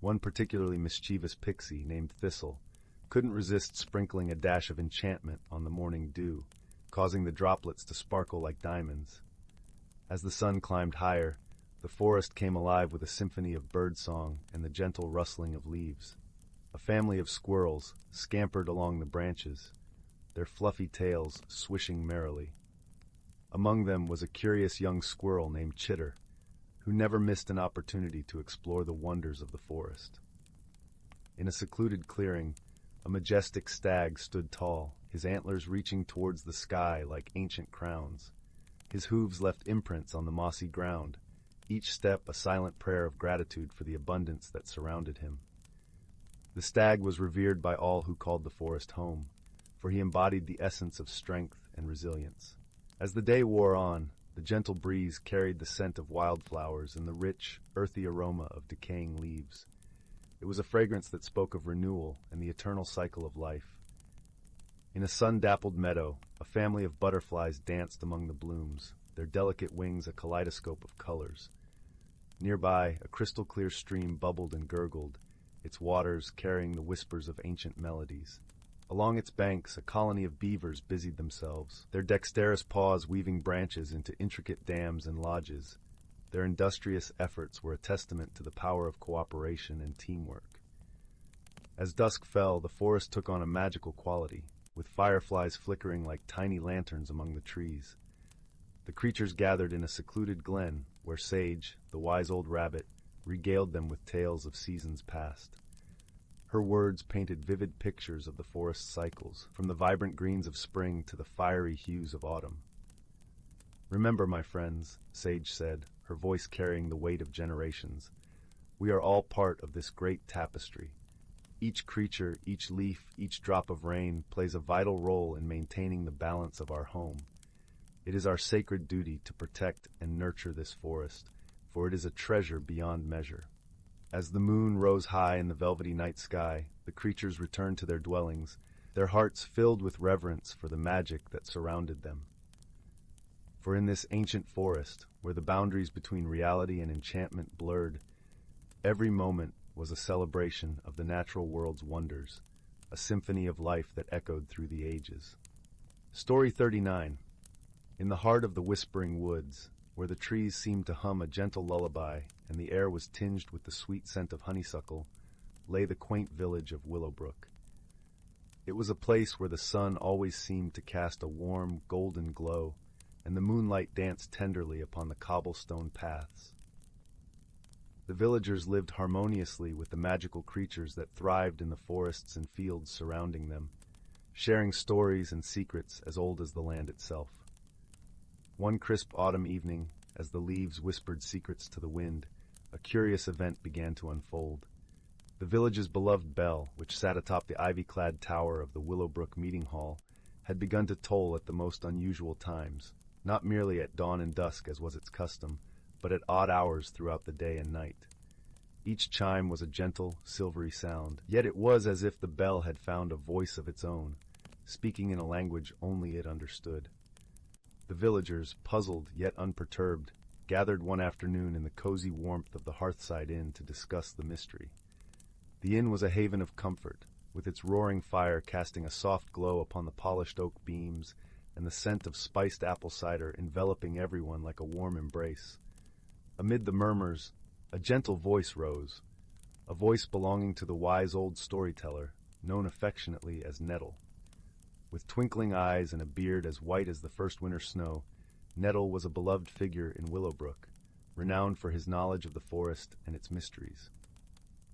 One particularly mischievous pixie, named Thistle, couldn't resist sprinkling a dash of enchantment on the morning dew, causing the droplets to sparkle like diamonds. As the sun climbed higher, the forest came alive with a symphony of birdsong and the gentle rustling of leaves. A family of squirrels scampered along the branches, their fluffy tails swishing merrily. Among them was a curious young squirrel named Chitter, who never missed an opportunity to explore the wonders of the forest. In a secluded clearing, a majestic stag stood tall, his antlers reaching towards the sky like ancient crowns. His hooves left imprints on the mossy ground, each step a silent prayer of gratitude for the abundance that surrounded him. The stag was revered by all who called the forest home, for he embodied the essence of strength and resilience. As the day wore on, the gentle breeze carried the scent of wildflowers and the rich, earthy aroma of decaying leaves. It was a fragrance that spoke of renewal and the eternal cycle of life. In a sun-dappled meadow, a family of butterflies danced among the blooms, their delicate wings a kaleidoscope of colors. Nearby, a crystal-clear stream bubbled and gurgled, its waters carrying the whispers of ancient melodies. Along its banks, a colony of beavers busied themselves, their dexterous paws weaving branches into intricate dams and lodges. Their industrious efforts were a testament to the power of cooperation and teamwork. As dusk fell, the forest took on a magical quality, with fireflies flickering like tiny lanterns among the trees. The creatures gathered in a secluded glen, where Sage, the wise old rabbit, regaled them with tales of seasons past. Her words painted vivid pictures of the forest's cycles, from the vibrant greens of spring to the fiery hues of autumn. "Remember, my friends," Sage said, her voice carrying the weight of generations, "we are all part of this great tapestry. Each creature, each leaf, each drop of rain plays a vital role in maintaining the balance of our home. It is our sacred duty to protect and nurture this forest, for it is a treasure beyond measure." As the moon rose high in the velvety night sky, the creatures returned to their dwellings, their hearts filled with reverence for the magic that surrounded them. For in this ancient forest, where the boundaries between reality and enchantment blurred, every moment was a celebration of the natural world's wonders, a symphony of life that echoed through the ages. Story 39. In the heart of the whispering woods, where the trees seemed to hum a gentle lullaby and the air was tinged with the sweet scent of honeysuckle, lay the quaint village of Willowbrook. It was a place where the sun always seemed to cast a warm, golden glow, and the moonlight danced tenderly upon the cobblestone paths. The villagers lived harmoniously with the magical creatures that thrived in the forests and fields surrounding them, sharing stories and secrets as old as the land itself. One crisp autumn evening, as the leaves whispered secrets to the wind, a curious event began to unfold. The village's beloved bell, which sat atop the ivy-clad tower of the Willowbrook Meeting Hall, had begun to toll at the most unusual times, not merely at dawn and dusk as was its custom, but at odd hours throughout the day and night. Each chime was a gentle, silvery sound, yet it was as if the bell had found a voice of its own, speaking in a language only it understood. The villagers, puzzled yet unperturbed, gathered one afternoon in the cozy warmth of the Hearthside Inn to discuss the mystery. The inn was a haven of comfort, with its roaring fire casting a soft glow upon the polished oak beams and the scent of spiced apple cider enveloping everyone like a warm embrace. Amid the murmurs, a gentle voice rose, a voice belonging to the wise old storyteller, known affectionately as Nettle. With twinkling eyes and a beard as white as the first winter snow, Nettle was a beloved figure in Willowbrook, renowned for his knowledge of the forest and its mysteries.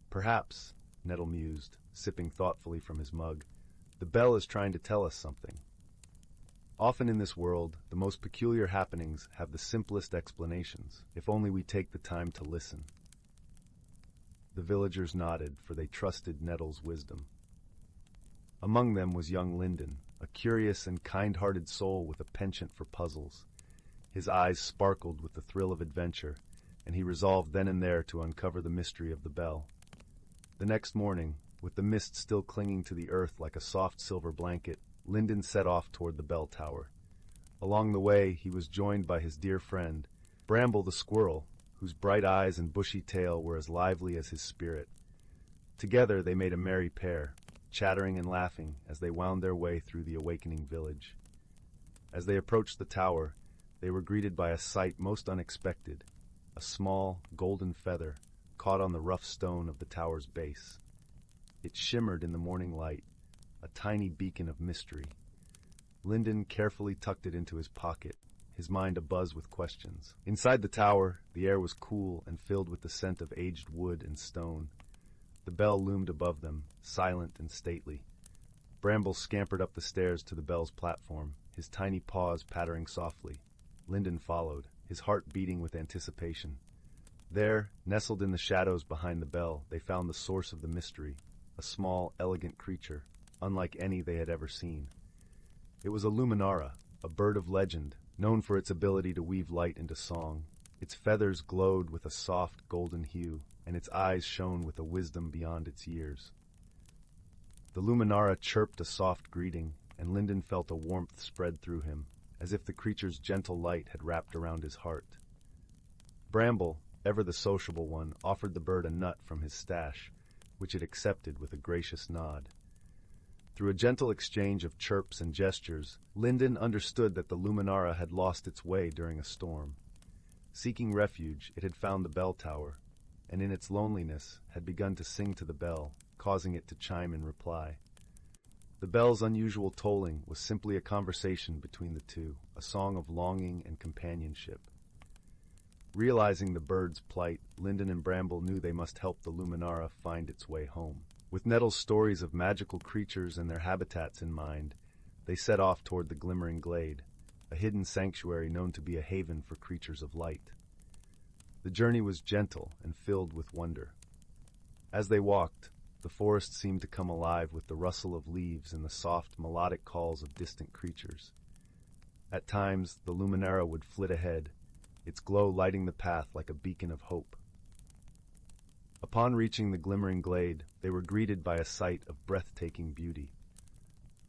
"Perhaps," Nettle mused, sipping thoughtfully from his mug, "the bell is trying to tell us something. Often in this world, the most peculiar happenings have the simplest explanations, if only we take the time to listen." The villagers nodded, for they trusted Nettle's wisdom. Among them was young Lyndon, a curious and kind-hearted soul with a penchant for puzzles. His eyes sparkled with the thrill of adventure, and he resolved then and there to uncover the mystery of the bell. The next morning, with the mist still clinging to the earth like a soft silver blanket, Lyndon set off toward the bell tower. Along the way, he was joined by his dear friend, Bramble the squirrel, whose bright eyes and bushy tail were as lively as his spirit. Together they made a merry pair, chattering and laughing as they wound their way through the awakening village. As they approached the tower, they were greeted by a sight most unexpected, a small, golden feather caught on the rough stone of the tower's base. It shimmered in the morning light, a tiny beacon of mystery. Lyndon carefully tucked it into his pocket, his mind abuzz with questions. Inside the tower, the air was cool and filled with the scent of aged wood and stone. The bell loomed above them, silent and stately. Bramble scampered up the stairs to the bell's platform, his tiny paws pattering softly. Lyndon followed, his heart beating with anticipation. There, nestled in the shadows behind the bell, they found the source of the mystery, a small, elegant creature, unlike any they had ever seen. It was a luminara, a bird of legend, known for its ability to weave light into song. Its feathers glowed with a soft, golden hue, and its eyes shone with a wisdom beyond its years. The luminara chirped a soft greeting, and Lyndon felt a warmth spread through him, as if the creature's gentle light had wrapped around his heart. Bramble, ever the sociable one, offered the bird a nut from his stash, which it accepted with a gracious nod. Through a gentle exchange of chirps and gestures, Lyndon understood that the luminara had lost its way during a storm. Seeking refuge, it had found the bell tower, and in its loneliness had begun to sing to the bell, causing it to chime in reply. The bell's unusual tolling was simply a conversation between the two, a song of longing and companionship. Realizing the bird's plight, Lyndon and Bramble knew they must help the luminara find its way home. With Nettle's stories of magical creatures and their habitats in mind, they set off toward the glimmering glade, a hidden sanctuary known to be a haven for creatures of light. The journey was gentle and filled with wonder. As they walked, the forest seemed to come alive with the rustle of leaves and the soft, melodic calls of distant creatures. At times, the luminara would flit ahead, its glow lighting the path like a beacon of hope. Upon reaching the glimmering glade, they were greeted by a sight of breathtaking beauty.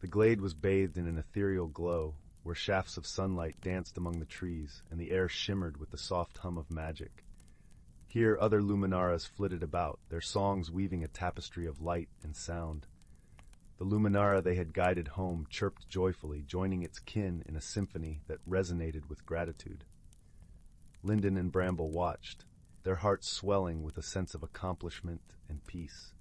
The glade was bathed in an ethereal glow, where shafts of sunlight danced among the trees and the air shimmered with the soft hum of magic. Here other luminaras flitted about, their songs weaving a tapestry of light and sound. The luminara they had guided home chirped joyfully, joining its kin in a symphony that resonated with gratitude. Lyndon and Bramble watched, their hearts swelling with a sense of accomplishment and peace.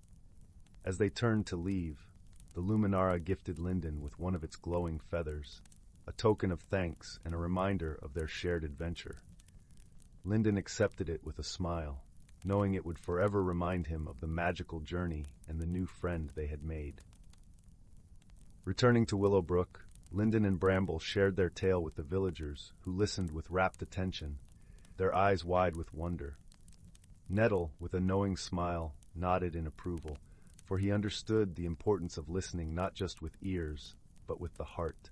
As they turned to leave, the luminara gifted Lyndon with one of its glowing feathers, a token of thanks and a reminder of their shared adventure. Lyndon accepted it with a smile, knowing it would forever remind him of the magical journey and the new friend they had made. Returning to Willowbrook, Lyndon and Bramble shared their tale with the villagers, who listened with rapt attention, their eyes wide with wonder. Nettle, with a knowing smile, nodded in approval, for he understood the importance of listening not just with ears, but with the heart.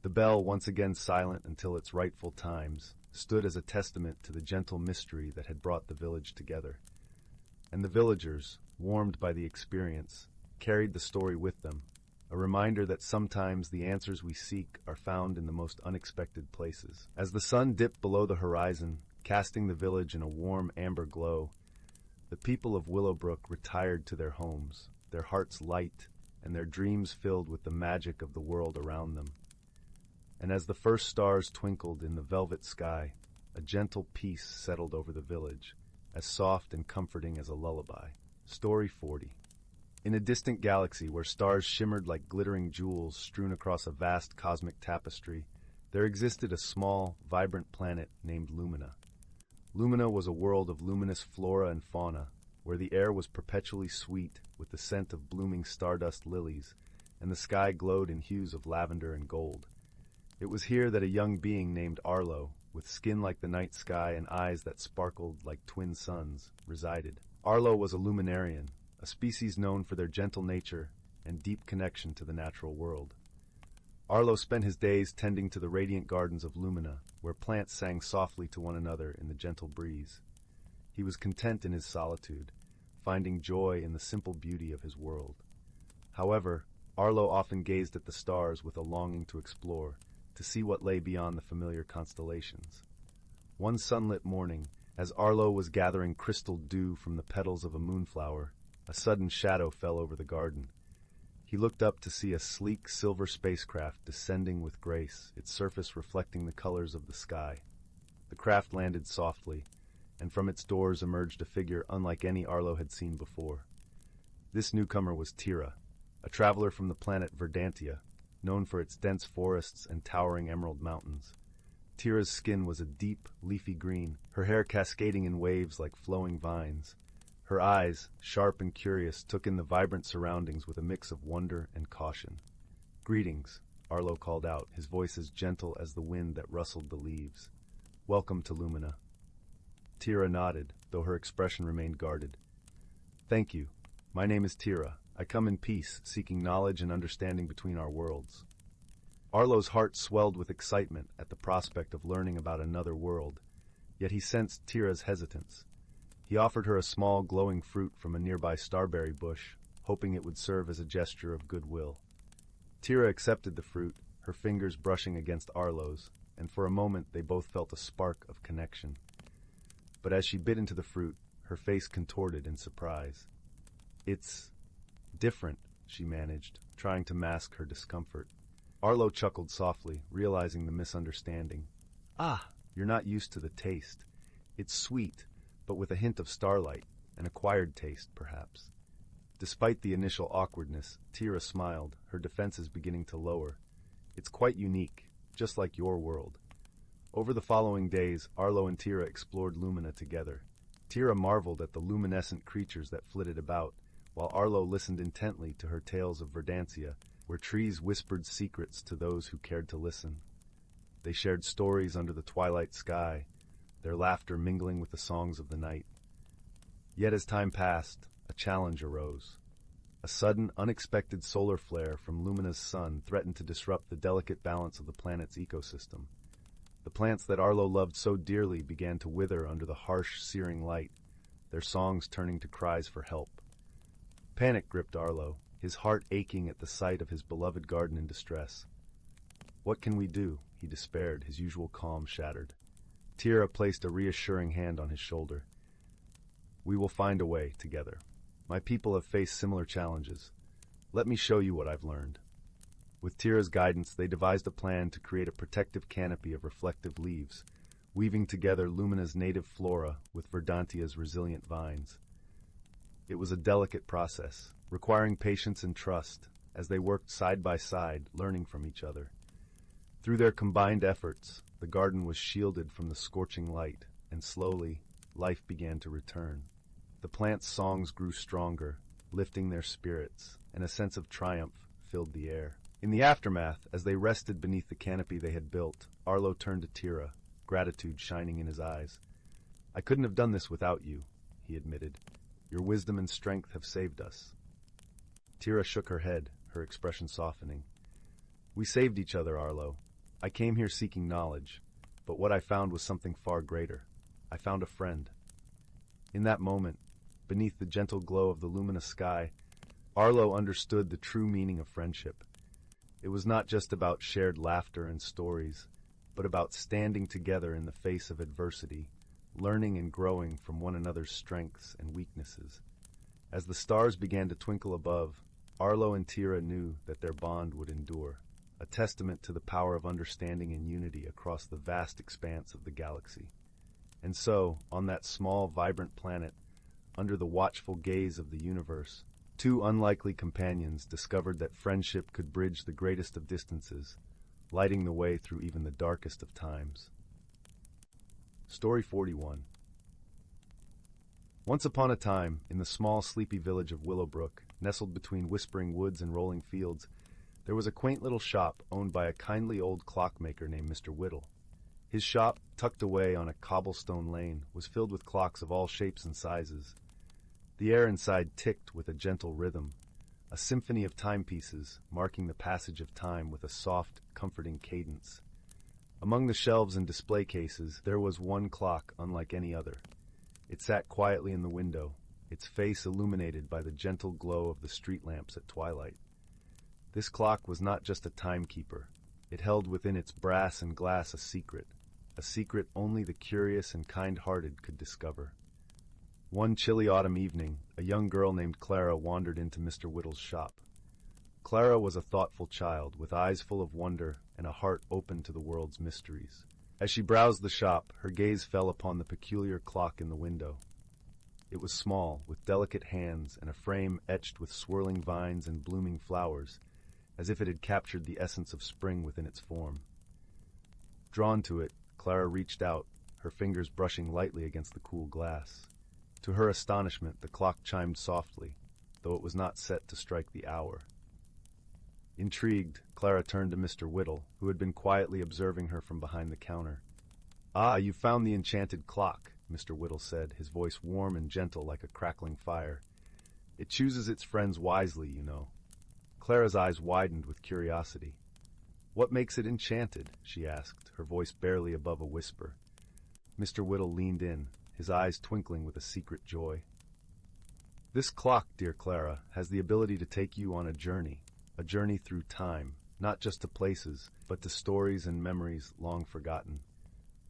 The bell, once again silent until its rightful times, stood as a testament to the gentle mystery that had brought the village together. And the villagers, warmed by the experience, carried the story with them, a reminder that sometimes the answers we seek are found in the most unexpected places. As the sun dipped below the horizon, casting the village in a warm amber glow, the people of Willowbrook retired to their homes, their hearts light and their dreams filled with the magic of the world around them. And as the first stars twinkled in the velvet sky, a gentle peace settled over the village, as soft and comforting as a lullaby. Story 40. In a distant galaxy where stars shimmered like glittering jewels strewn across a vast cosmic tapestry, there existed a small, vibrant planet named Lumina. Lumina was a world of luminous flora and fauna, where the air was perpetually sweet with the scent of blooming stardust lilies, and the sky glowed in hues of lavender and gold. It was here that a young being named Arlo, with skin like the night sky and eyes that sparkled like twin suns, resided. Arlo was a luminarian, a species known for their gentle nature and deep connection to the natural world. Arlo spent his days tending to the radiant gardens of Lumina, where plants sang softly to one another in the gentle breeze. He was content in his solitude, finding joy in the simple beauty of his world. However, Arlo often gazed at the stars with a longing to explore, to see what lay beyond the familiar constellations. One sunlit morning, as Arlo was gathering crystal dew from the petals of a moonflower, a sudden shadow fell over the garden. He looked up to see a sleek silver spacecraft descending with grace, its surface reflecting the colors of the sky. The craft landed softly, and from its doors emerged a figure unlike any Arlo had seen before. This newcomer was Tira, a traveler from the planet Verdantia, known for its dense forests and towering emerald mountains. Tira's skin was a deep, leafy green, her hair cascading in waves like flowing vines. Her eyes, sharp and curious, took in the vibrant surroundings with a mix of wonder and caution. "Greetings," Arlo called out, his voice as gentle as the wind that rustled the leaves. "Welcome to Lumina." Tira nodded, though her expression remained guarded. Thank you. My name is Tira. I come in peace, seeking knowledge and understanding between our worlds. Arlo's heart swelled with excitement at the prospect of learning about another world, yet he sensed Tira's hesitance. He offered her a small, glowing fruit from a nearby starberry bush, hoping it would serve as a gesture of goodwill. Tira accepted the fruit, her fingers brushing against Arlo's, and for a moment they both felt a spark of connection. But as she bit into the fruit, her face contorted in surprise. It's different, she managed, trying to mask her discomfort. Arlo chuckled softly, realizing the misunderstanding. Ah, you're not used to the taste. It's sweet, but with a hint of starlight, an acquired taste, perhaps. Despite the initial awkwardness, Tira smiled, her defenses beginning to lower. It's quite unique, just like your world. Over the following days, Arlo and Tira explored Lumina together. Tira marveled at the luminescent creatures that flitted about, while Arlo listened intently to her tales of Verdantia, where trees whispered secrets to those who cared to listen. They shared stories under the twilight sky, their laughter mingling with the songs of the night. Yet as time passed, a challenge arose. A sudden, unexpected solar flare from Lumina's sun threatened to disrupt the delicate balance of the planet's ecosystem. The plants that Arlo loved so dearly began to wither under the harsh, searing light, their songs turning to cries for help. Panic gripped Arlo, his heart aching at the sight of his beloved garden in distress. What can we do? He despaired, his usual calm shattered. Tira placed a reassuring hand on his shoulder. We will find a way, together. My people have faced similar challenges. Let me show you what I've learned. With Tira's guidance, they devised a plan to create a protective canopy of reflective leaves, weaving together Lumina's native flora with Verdantia's resilient vines. It was a delicate process, requiring patience and trust, as they worked side by side, learning from each other. Through their combined efforts, the garden was shielded from the scorching light, and slowly, life began to return. The plants' songs grew stronger, lifting their spirits, and a sense of triumph filled the air. In the aftermath, as they rested beneath the canopy they had built, Arlo turned to Tira, gratitude shining in his eyes. I couldn't have done this without you, he admitted. Your wisdom and strength have saved us. Tira shook her head, her expression softening. We saved each other, Arlo. I came here seeking knowledge, but what I found was something far greater. I found a friend. In that moment, beneath the gentle glow of the luminous sky, Arlo understood the true meaning of friendship. It was not just about shared laughter and stories, but about standing together in the face of adversity, learning and growing from one another's strengths and weaknesses. As the stars began to twinkle above, Arlo and Tira knew that their bond would endure, a testament to the power of understanding and unity across the vast expanse of the galaxy. And so, on that small, vibrant planet, under the watchful gaze of the universe, two unlikely companions discovered that friendship could bridge the greatest of distances, lighting the way through even the darkest of times. Story 41. Once upon a time, in the small, sleepy village of Willowbrook, nestled between whispering woods and rolling fields, there was a quaint little shop owned by a kindly old clockmaker named Mr. Whittle. His shop, tucked away on a cobblestone lane, was filled with clocks of all shapes and sizes. The air inside ticked with a gentle rhythm, a symphony of timepieces marking the passage of time with a soft, comforting cadence. Among the shelves and display cases, there was one clock unlike any other. It sat quietly in the window, its face illuminated by the gentle glow of the street lamps at twilight. This clock was not just a timekeeper. It held within its brass and glass a secret only the curious and kind-hearted could discover. One chilly autumn evening, a young girl named Clara wandered into Mr. Whittle's shop. Clara was a thoughtful child, with eyes full of wonder and a heart open to the world's mysteries. As she browsed the shop, her gaze fell upon the peculiar clock in the window. It was small, with delicate hands and a frame etched with swirling vines and blooming flowers, as if it had captured the essence of spring within its form. Drawn to it, Clara reached out, her fingers brushing lightly against the cool glass. To her astonishment, the clock chimed softly, though it was not set to strike the hour. Intrigued, Clara turned to Mr. Whittle, who had been quietly observing her from behind the counter. "Ah, you found the enchanted clock," Mr. Whittle said, his voice warm and gentle like a crackling fire. "It chooses its friends wisely, you know." Clara's eyes widened with curiosity. "What makes it enchanted?" she asked, her voice barely above a whisper. Mr. Whittle leaned in, his eyes twinkling with a secret joy. "This clock, dear Clara, has the ability to take you on a journey through time, not just to places, but to stories and memories long forgotten.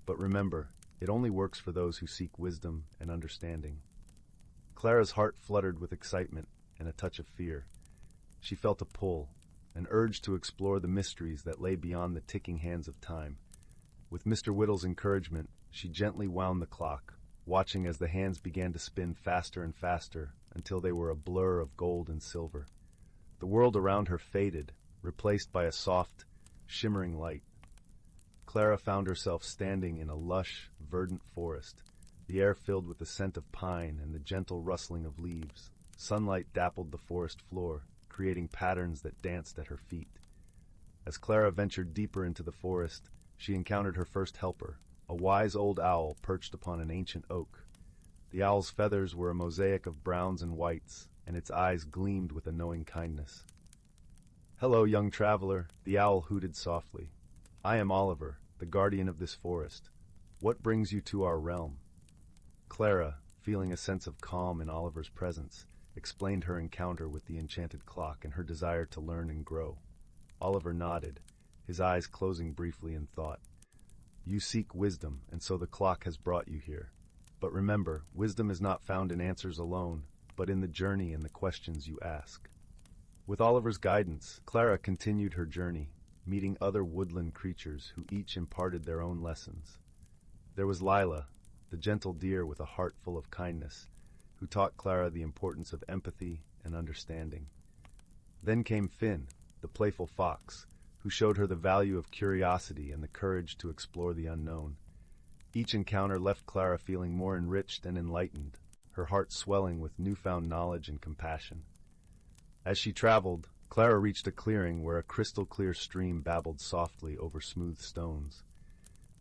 But remember, it only works for those who seek wisdom and understanding." Clara's heart fluttered with excitement and a touch of fear. She felt a pull, an urge to explore the mysteries that lay beyond the ticking hands of time. With Mr. Whittle's encouragement, she gently wound the clock, watching as the hands began to spin faster and faster until they were a blur of gold and silver. The world around her faded, replaced by a soft, shimmering light. Clara found herself standing in a lush, verdant forest, the air filled with the scent of pine and the gentle rustling of leaves. Sunlight dappled the forest floor, creating patterns that danced at her feet. As Clara ventured deeper into the forest, she encountered her first helper, a wise old owl perched upon an ancient oak. The owl's feathers were a mosaic of browns and whites, and its eyes gleamed with a knowing kindness. "Hello, young traveler," the owl hooted softly. "I am Oliver, the guardian of this forest. What brings you to our realm?" Clara, feeling a sense of calm in Oliver's presence, explained her encounter with the enchanted clock and her desire to learn and grow. Oliver nodded, his eyes closing briefly in thought. "You seek wisdom, and so the clock has brought you here. But remember, wisdom is not found in answers alone, but in the journey and the questions you ask." With Oliver's guidance, Clara continued her journey, meeting other woodland creatures who each imparted their own lessons. There was Lila, the gentle deer with a heart full of kindness, who taught Clara the importance of empathy and understanding. Then came Finn, the playful fox, who showed her the value of curiosity and the courage to explore the unknown. Each encounter left Clara feeling more enriched and enlightened, her heart swelling with newfound knowledge and compassion. As she traveled, Clara reached a clearing where a crystal-clear stream babbled softly over smooth stones.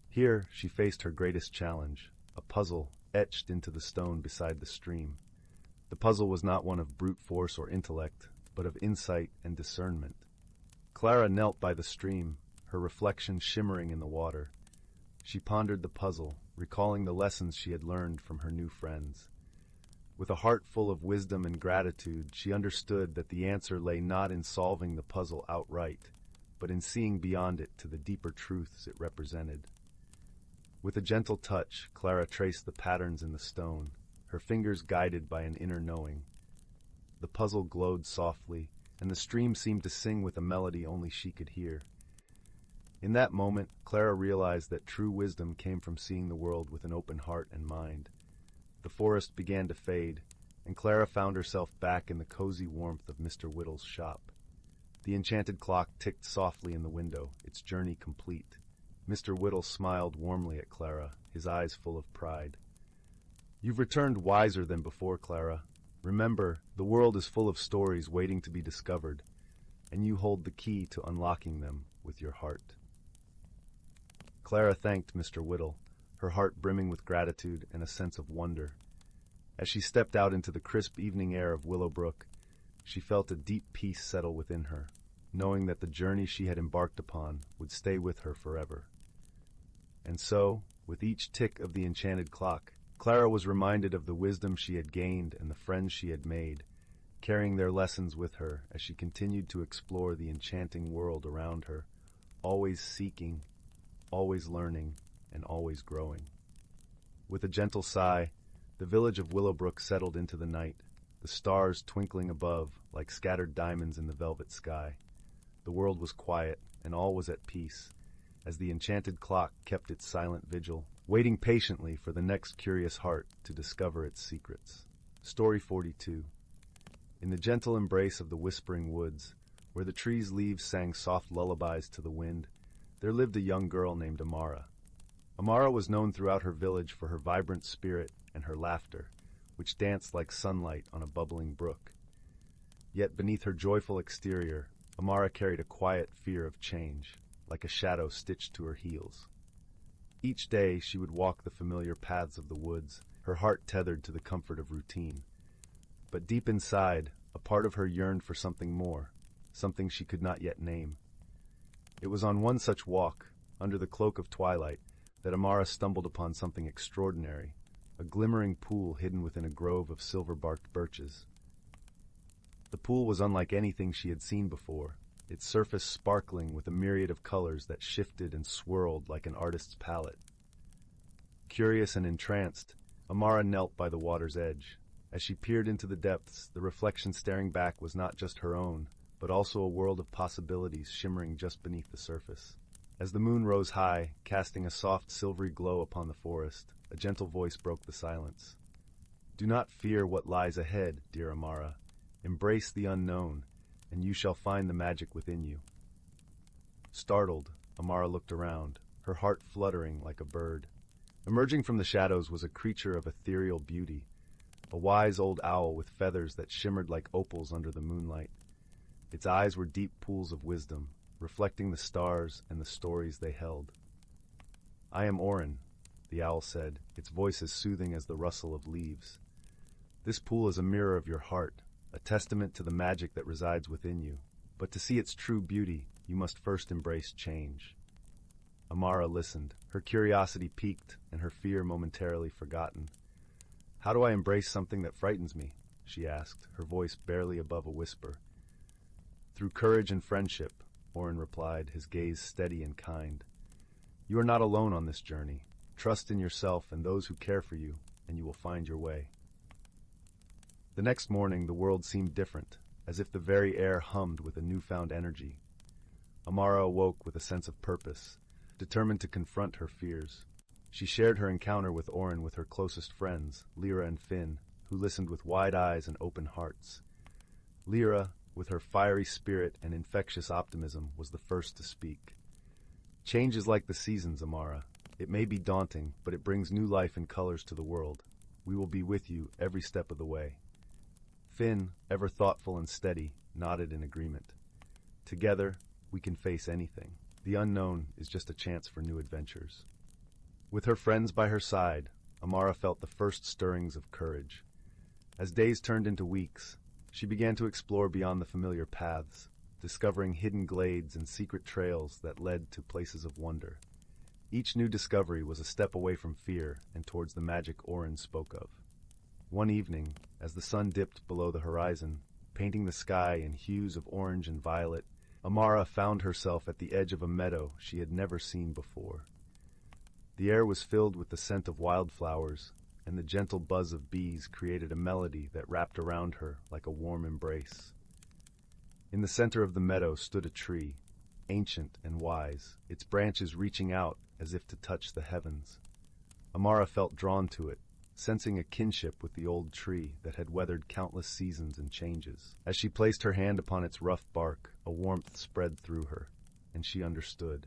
Here she faced her greatest challenge, a puzzle etched into the stone beside the stream. The puzzle was not one of brute force or intellect, but of insight and discernment. Clara knelt by the stream, her reflection shimmering in the water. She pondered the puzzle, recalling the lessons she had learned from her new friends. With a heart full of wisdom and gratitude, she understood that the answer lay not in solving the puzzle outright, but in seeing beyond it to the deeper truths it represented. With a gentle touch, Clara traced the patterns in the stone, her fingers guided by an inner knowing. The puzzle glowed softly, and the stream seemed to sing with a melody only she could hear. In that moment, Clara realized that true wisdom came from seeing the world with an open heart and mind. The forest began to fade, and Clara found herself back in the cozy warmth of Mr. Whittle's shop. The enchanted clock ticked softly in the window, its journey complete. Mr. Whittle smiled warmly at Clara, his eyes full of pride. "You've returned wiser than before, Clara. Remember, the world is full of stories waiting to be discovered, and you hold the key to unlocking them with your heart." Clara thanked Mr. Whittle, her heart brimming with gratitude and a sense of wonder. As she stepped out into the crisp evening air of Willowbrook, she felt a deep peace settle within her, knowing that the journey she had embarked upon would stay with her forever. And so, with each tick of the enchanted clock, Clara was reminded of the wisdom she had gained and the friends she had made, carrying their lessons with her as she continued to explore the enchanting world around her, always seeking, always learning, and always growing. With a gentle sigh, the village of Willowbrook settled into the night, the stars twinkling above like scattered diamonds in the velvet sky. The world was quiet, and all was at peace, as the enchanted clock kept its silent vigil, waiting patiently for the next curious heart to discover its secrets. Story 42. In the gentle embrace of the whispering woods, where the trees' leaves sang soft lullabies to the wind, there lived a young girl named Amara. Amara was known throughout her village for her vibrant spirit and her laughter, which danced like sunlight on a bubbling brook. Yet beneath her joyful exterior, Amara carried a quiet fear of change, like a shadow stitched to her heels. Each day she would walk the familiar paths of the woods, her heart tethered to the comfort of routine. But deep inside, a part of her yearned for something more, something she could not yet name. It was on one such walk, under the cloak of twilight, that Amara stumbled upon something extraordinary, a glimmering pool hidden within a grove of silver-barked birches. The pool was unlike anything she had seen before, its surface sparkling with a myriad of colors that shifted and swirled like an artist's palette. Curious and entranced, Amara knelt by the water's edge. As she peered into the depths, the reflection staring back was not just her own, but also a world of possibilities shimmering just beneath the surface. As the moon rose high, casting a soft silvery glow upon the forest, a gentle voice broke the silence. "Do not fear what lies ahead, dear Amara. Embrace the unknown, and you shall find the magic within you." Startled, Amara looked around, her heart fluttering like a bird. Emerging from the shadows was a creature of ethereal beauty, a wise old owl with feathers that shimmered like opals under the moonlight. Its eyes were deep pools of wisdom, reflecting the stars and the stories they held. "I am Orin," the owl said, its voice as soothing as the rustle of leaves. "This pool is a mirror of your heart, a testament to the magic that resides within you. But to see its true beauty, you must first embrace change." Amara listened, her curiosity piqued and her fear momentarily forgotten. "How do I embrace something that frightens me?" she asked, her voice barely above a whisper. "Through courage and friendship," Orin replied, his gaze steady and kind. "You are not alone on this journey. Trust in yourself and those who care for you, and you will find your way." The next morning, the world seemed different, as if the very air hummed with a newfound energy. Amara awoke with a sense of purpose, determined to confront her fears. She shared her encounter with Orin with her closest friends, Lyra and Finn, who listened with wide eyes and open hearts. Lyra, with her fiery spirit and infectious optimism, was the first to speak. "Change is like the seasons, Amara. It may be daunting, but it brings new life and colors to the world. We will be with you every step of the way." Finn, ever thoughtful and steady, nodded in agreement. "Together, we can face anything. The unknown is just a chance for new adventures." With her friends by her side, Amara felt the first stirrings of courage. As days turned into weeks, she began to explore beyond the familiar paths, discovering hidden glades and secret trails that led to places of wonder. Each new discovery was a step away from fear and towards the magic Orin spoke of. One evening, as the sun dipped below the horizon, painting the sky in hues of orange and violet, Amara found herself at the edge of a meadow she had never seen before. The air was filled with the scent of wildflowers, and the gentle buzz of bees created a melody that wrapped around her like a warm embrace. In the center of the meadow stood a tree, ancient and wise, its branches reaching out as if to touch the heavens. Amara felt drawn to it, sensing a kinship with the old tree that had weathered countless seasons and changes. As she placed her hand upon its rough bark, a warmth spread through her, and she understood.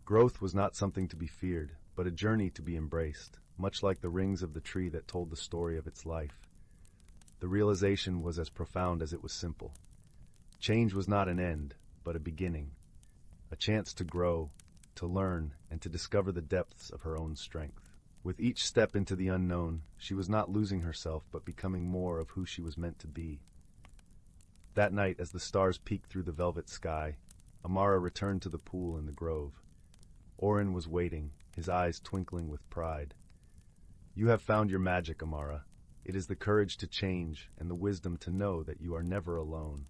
Growth was not something to be feared, but a journey to be embraced, much like the rings of the tree that told the story of its life. The realization was as profound as it was simple. Change was not an end, but a beginning, a chance to grow, to learn, and to discover the depths of her own strength. With each step into the unknown, she was not losing herself, but becoming more of who she was meant to be. That night, as the stars peeked through the velvet sky, Amara returned to the pool in the grove. Orin was waiting, his eyes twinkling with pride. "You have found your magic, Amara. It is the courage to change and the wisdom to know that you are never alone."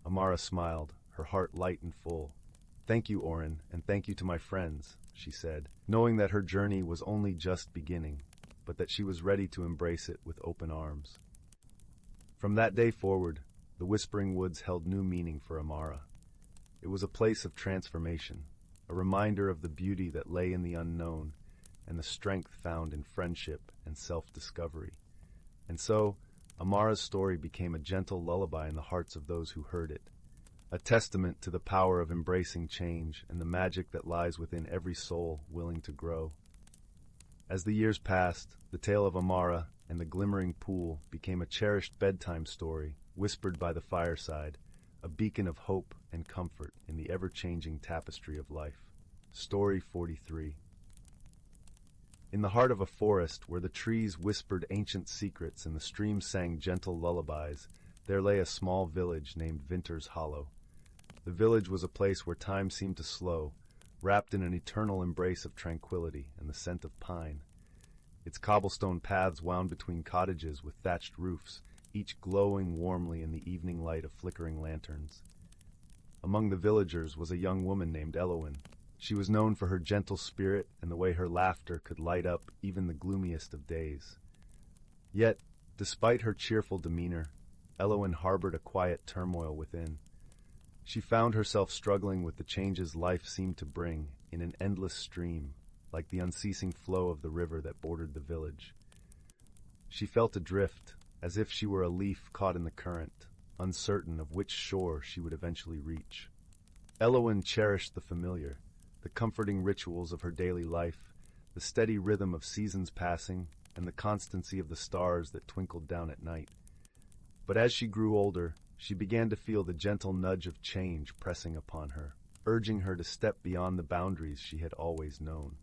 Amara smiled, her heart light and full. "Thank you, Orin, and thank you to my friends," she said, knowing that her journey was only just beginning, but that she was ready to embrace it with open arms. From that day forward, the Whispering Woods held new meaning for Amara. It was a place of transformation, a reminder of the beauty that lay in the unknown and the strength found in friendship and self-discovery. And so, Amara's story became a gentle lullaby in the hearts of those who heard it, a testament to the power of embracing change and the magic that lies within every soul willing to grow. As the years passed, the tale of Amara and the glimmering pool became a cherished bedtime story whispered by the fireside, a beacon of hope and comfort in the ever-changing tapestry of life. Story 43. In the heart of a forest, where the trees whispered ancient secrets and the streams sang gentle lullabies, there lay a small village named Vinter's Hollow. The village was a place where time seemed to slow, wrapped in an eternal embrace of tranquility and the scent of pine. Its cobblestone paths wound between cottages with thatched roofs, each glowing warmly in the evening light of flickering lanterns. Among the villagers was a young woman named Elowen. She was known for her gentle spirit and the way her laughter could light up even the gloomiest of days. Yet, despite her cheerful demeanor, Elowen harbored a quiet turmoil within. She found herself struggling with the changes life seemed to bring in an endless stream, like the unceasing flow of the river that bordered the village. She felt adrift, as if she were a leaf caught in the current, uncertain of which shore she would eventually reach. Elowen cherished the familiar, the comforting rituals of her daily life, the steady rhythm of seasons passing, and the constancy of the stars that twinkled down at night. But as she grew older, she began to feel the gentle nudge of change pressing upon her, urging her to step beyond the boundaries she had always known.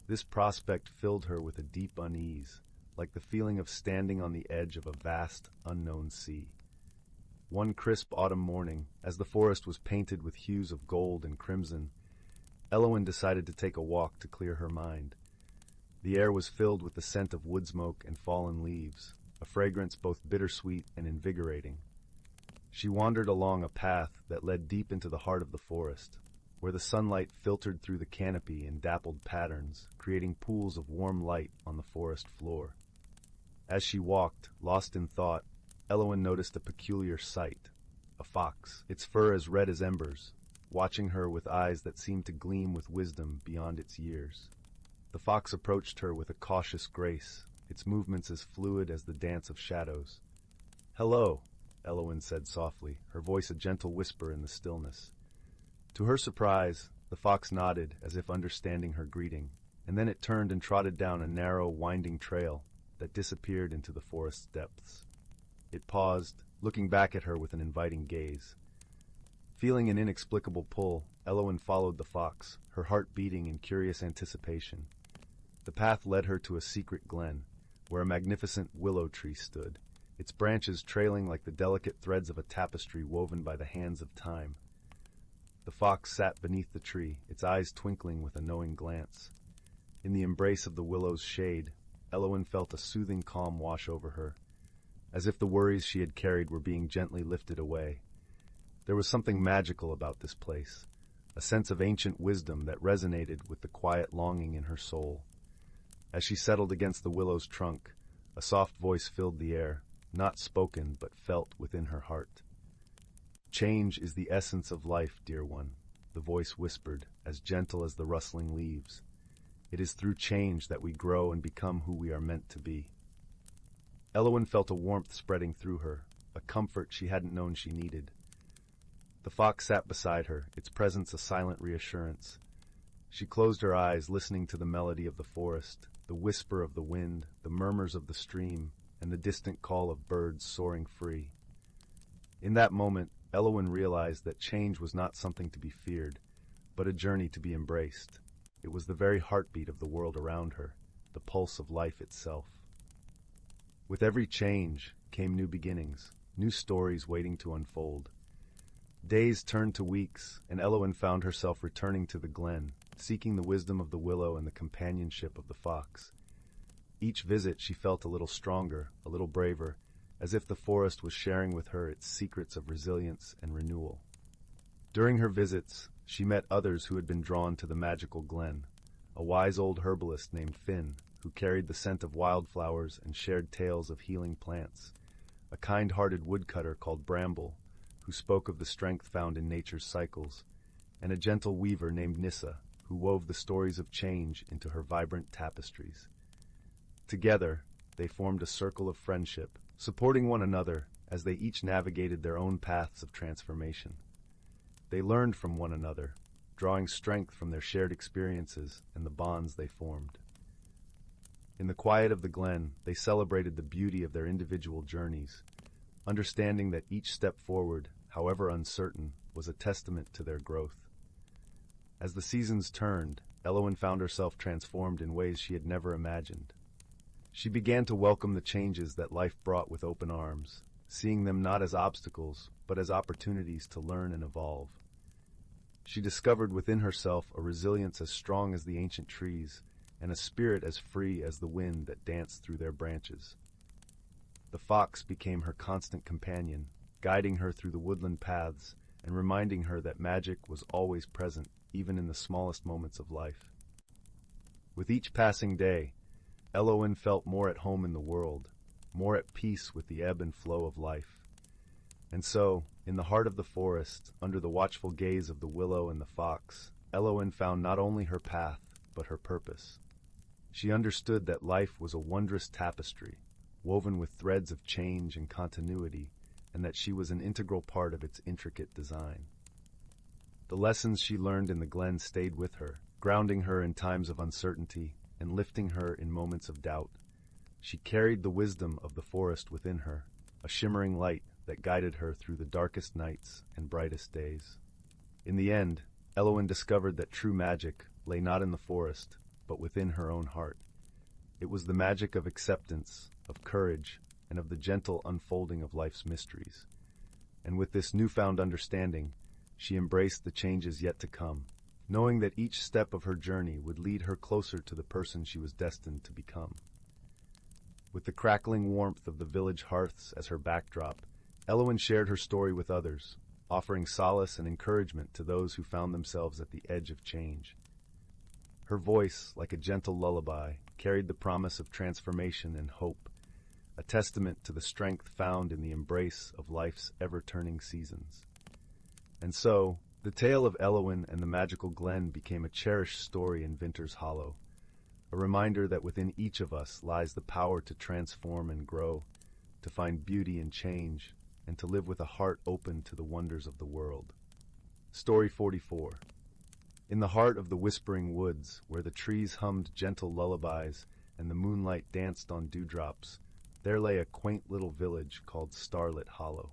This prospect filled her with a deep unease, like the feeling of standing on the edge of a vast, unknown sea. One crisp autumn morning, as the forest was painted with hues of gold and crimson, Elowen decided to take a walk to clear her mind. The air was filled with the scent of wood smoke and fallen leaves, a fragrance both bittersweet and invigorating. She wandered along a path that led deep into the heart of the forest, where the sunlight filtered through the canopy in dappled patterns, creating pools of warm light on the forest floor. As she walked, lost in thought, Elowen noticed a peculiar sight, a fox, its fur as red as embers, watching her with eyes that seemed to gleam with wisdom beyond its years. The fox approached her with a cautious grace, its movements as fluid as the dance of shadows. "Hello," Elowen said softly, her voice a gentle whisper in the stillness. To her surprise, the fox nodded as if understanding her greeting, and then it turned and trotted down a narrow, winding trail that disappeared into the forest's depths. It paused, looking back at her with an inviting gaze. Feeling an inexplicable pull, Elowen followed the fox, her heart beating in curious anticipation. The path led her to a secret glen, where a magnificent willow tree stood, its branches trailing like the delicate threads of a tapestry woven by the hands of time. The fox sat beneath the tree, its eyes twinkling with a knowing glance. In the embrace of the willow's shade, Elowen felt a soothing calm wash over her, as if the worries she had carried were being gently lifted away. There was something magical about this place, a sense of ancient wisdom that resonated with the quiet longing in her soul. As she settled against the willow's trunk, a soft voice filled the air, not spoken but felt within her heart. "Change is the essence of life, dear one," the voice whispered, as gentle as the rustling leaves. "It is through change that we grow and become who we are meant to be." Elowen felt a warmth spreading through her, a comfort she hadn't known she needed. The fox sat beside her, its presence a silent reassurance. She closed her eyes, listening to the melody of the forest, the whisper of the wind, the murmurs of the stream, and the distant call of birds soaring free. In that moment, Elowen realized that change was not something to be feared, but a journey to be embraced. It was the very heartbeat of the world around her, the pulse of life itself. With every change came new beginnings, new stories waiting to unfold. Days turned to weeks, and Elowen found herself returning to the glen, seeking the wisdom of the willow and the companionship of the fox. Each visit she felt a little stronger, a little braver, as if the forest was sharing with her its secrets of resilience and renewal. During her visits, she met others who had been drawn to the magical glen, a wise old herbalist named Finn, who carried the scent of wildflowers and shared tales of healing plants, a kind-hearted woodcutter called Bramble, who spoke of the strength found in nature's cycles, and a gentle weaver named Nissa, who wove the stories of change into her vibrant tapestries. Together, they formed a circle of friendship, supporting one another as they each navigated their own paths of transformation. They learned from one another, drawing strength from their shared experiences and the bonds they formed. In the quiet of the glen, they celebrated the beauty of their individual journeys, understanding that each step forward, however uncertain, was a testament to their growth. As the seasons turned, Elowen found herself transformed in ways she had never imagined. She began to welcome the changes that life brought with open arms, seeing them not as obstacles, but as opportunities to learn and evolve. She discovered within herself a resilience as strong as the ancient trees, and a spirit as free as the wind that danced through their branches. The fox became her constant companion, guiding her through the woodland paths and reminding her that magic was always present, even in the smallest moments of life. With each passing day, Elowen felt more at home in the world, more at peace with the ebb and flow of life. And so, in the heart of the forest, under the watchful gaze of the willow and the fox, Elowen found not only her path, but her purpose. She understood that life was a wondrous tapestry, woven with threads of change and continuity, and that she was an integral part of its intricate design. The lessons she learned in the glen stayed with her, grounding her in times of uncertainty and lifting her in moments of doubt. She carried the wisdom of the forest within her, a shimmering light that guided her through the darkest nights and brightest days. In the end, Elowen discovered that true magic lay not in the forest, but within her own heart. It was the magic of acceptance, of courage, and of the gentle unfolding of life's mysteries. And with this newfound understanding, she embraced the changes yet to come, knowing that each step of her journey would lead her closer to the person she was destined to become. With the crackling warmth of the village hearths as her backdrop, Elowen shared her story with others, offering solace and encouragement to those who found themselves at the edge of change. Her voice, like a gentle lullaby, carried the promise of transformation and hope, a testament to the strength found in the embrace of life's ever-turning seasons. And so, the tale of Elowen and the magical glen became a cherished story in Vinter's Hollow, a reminder that within each of us lies the power to transform and grow, to find beauty in change, and to live with a heart open to the wonders of the world. Story 44. In the heart of the whispering woods, where the trees hummed gentle lullabies and the moonlight danced on dewdrops, there lay a quaint little village called Starlit Hollow.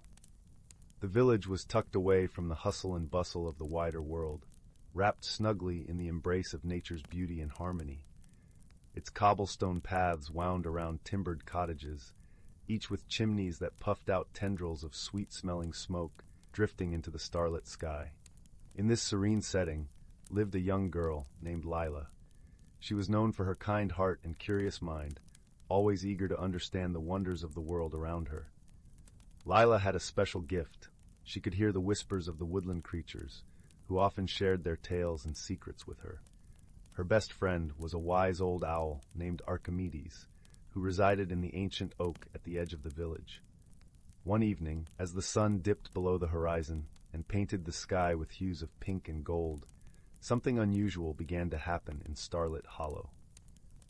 The village was tucked away from the hustle and bustle of the wider world, wrapped snugly in the embrace of nature's beauty and harmony. Its cobblestone paths wound around timbered cottages, each with chimneys that puffed out tendrils of sweet-smelling smoke drifting into the starlit sky. In this serene setting lived a young girl named Lila. She was known for her kind heart and curious mind, always eager to understand the wonders of the world around her. Lila had a special gift. She could hear the whispers of the woodland creatures, who often shared their tales and secrets with her. Her best friend was a wise old owl named Archimedes, who resided in the ancient oak at the edge of the village. One evening, as the sun dipped below the horizon and painted the sky with hues of pink and gold, something unusual began to happen in Starlit Hollow.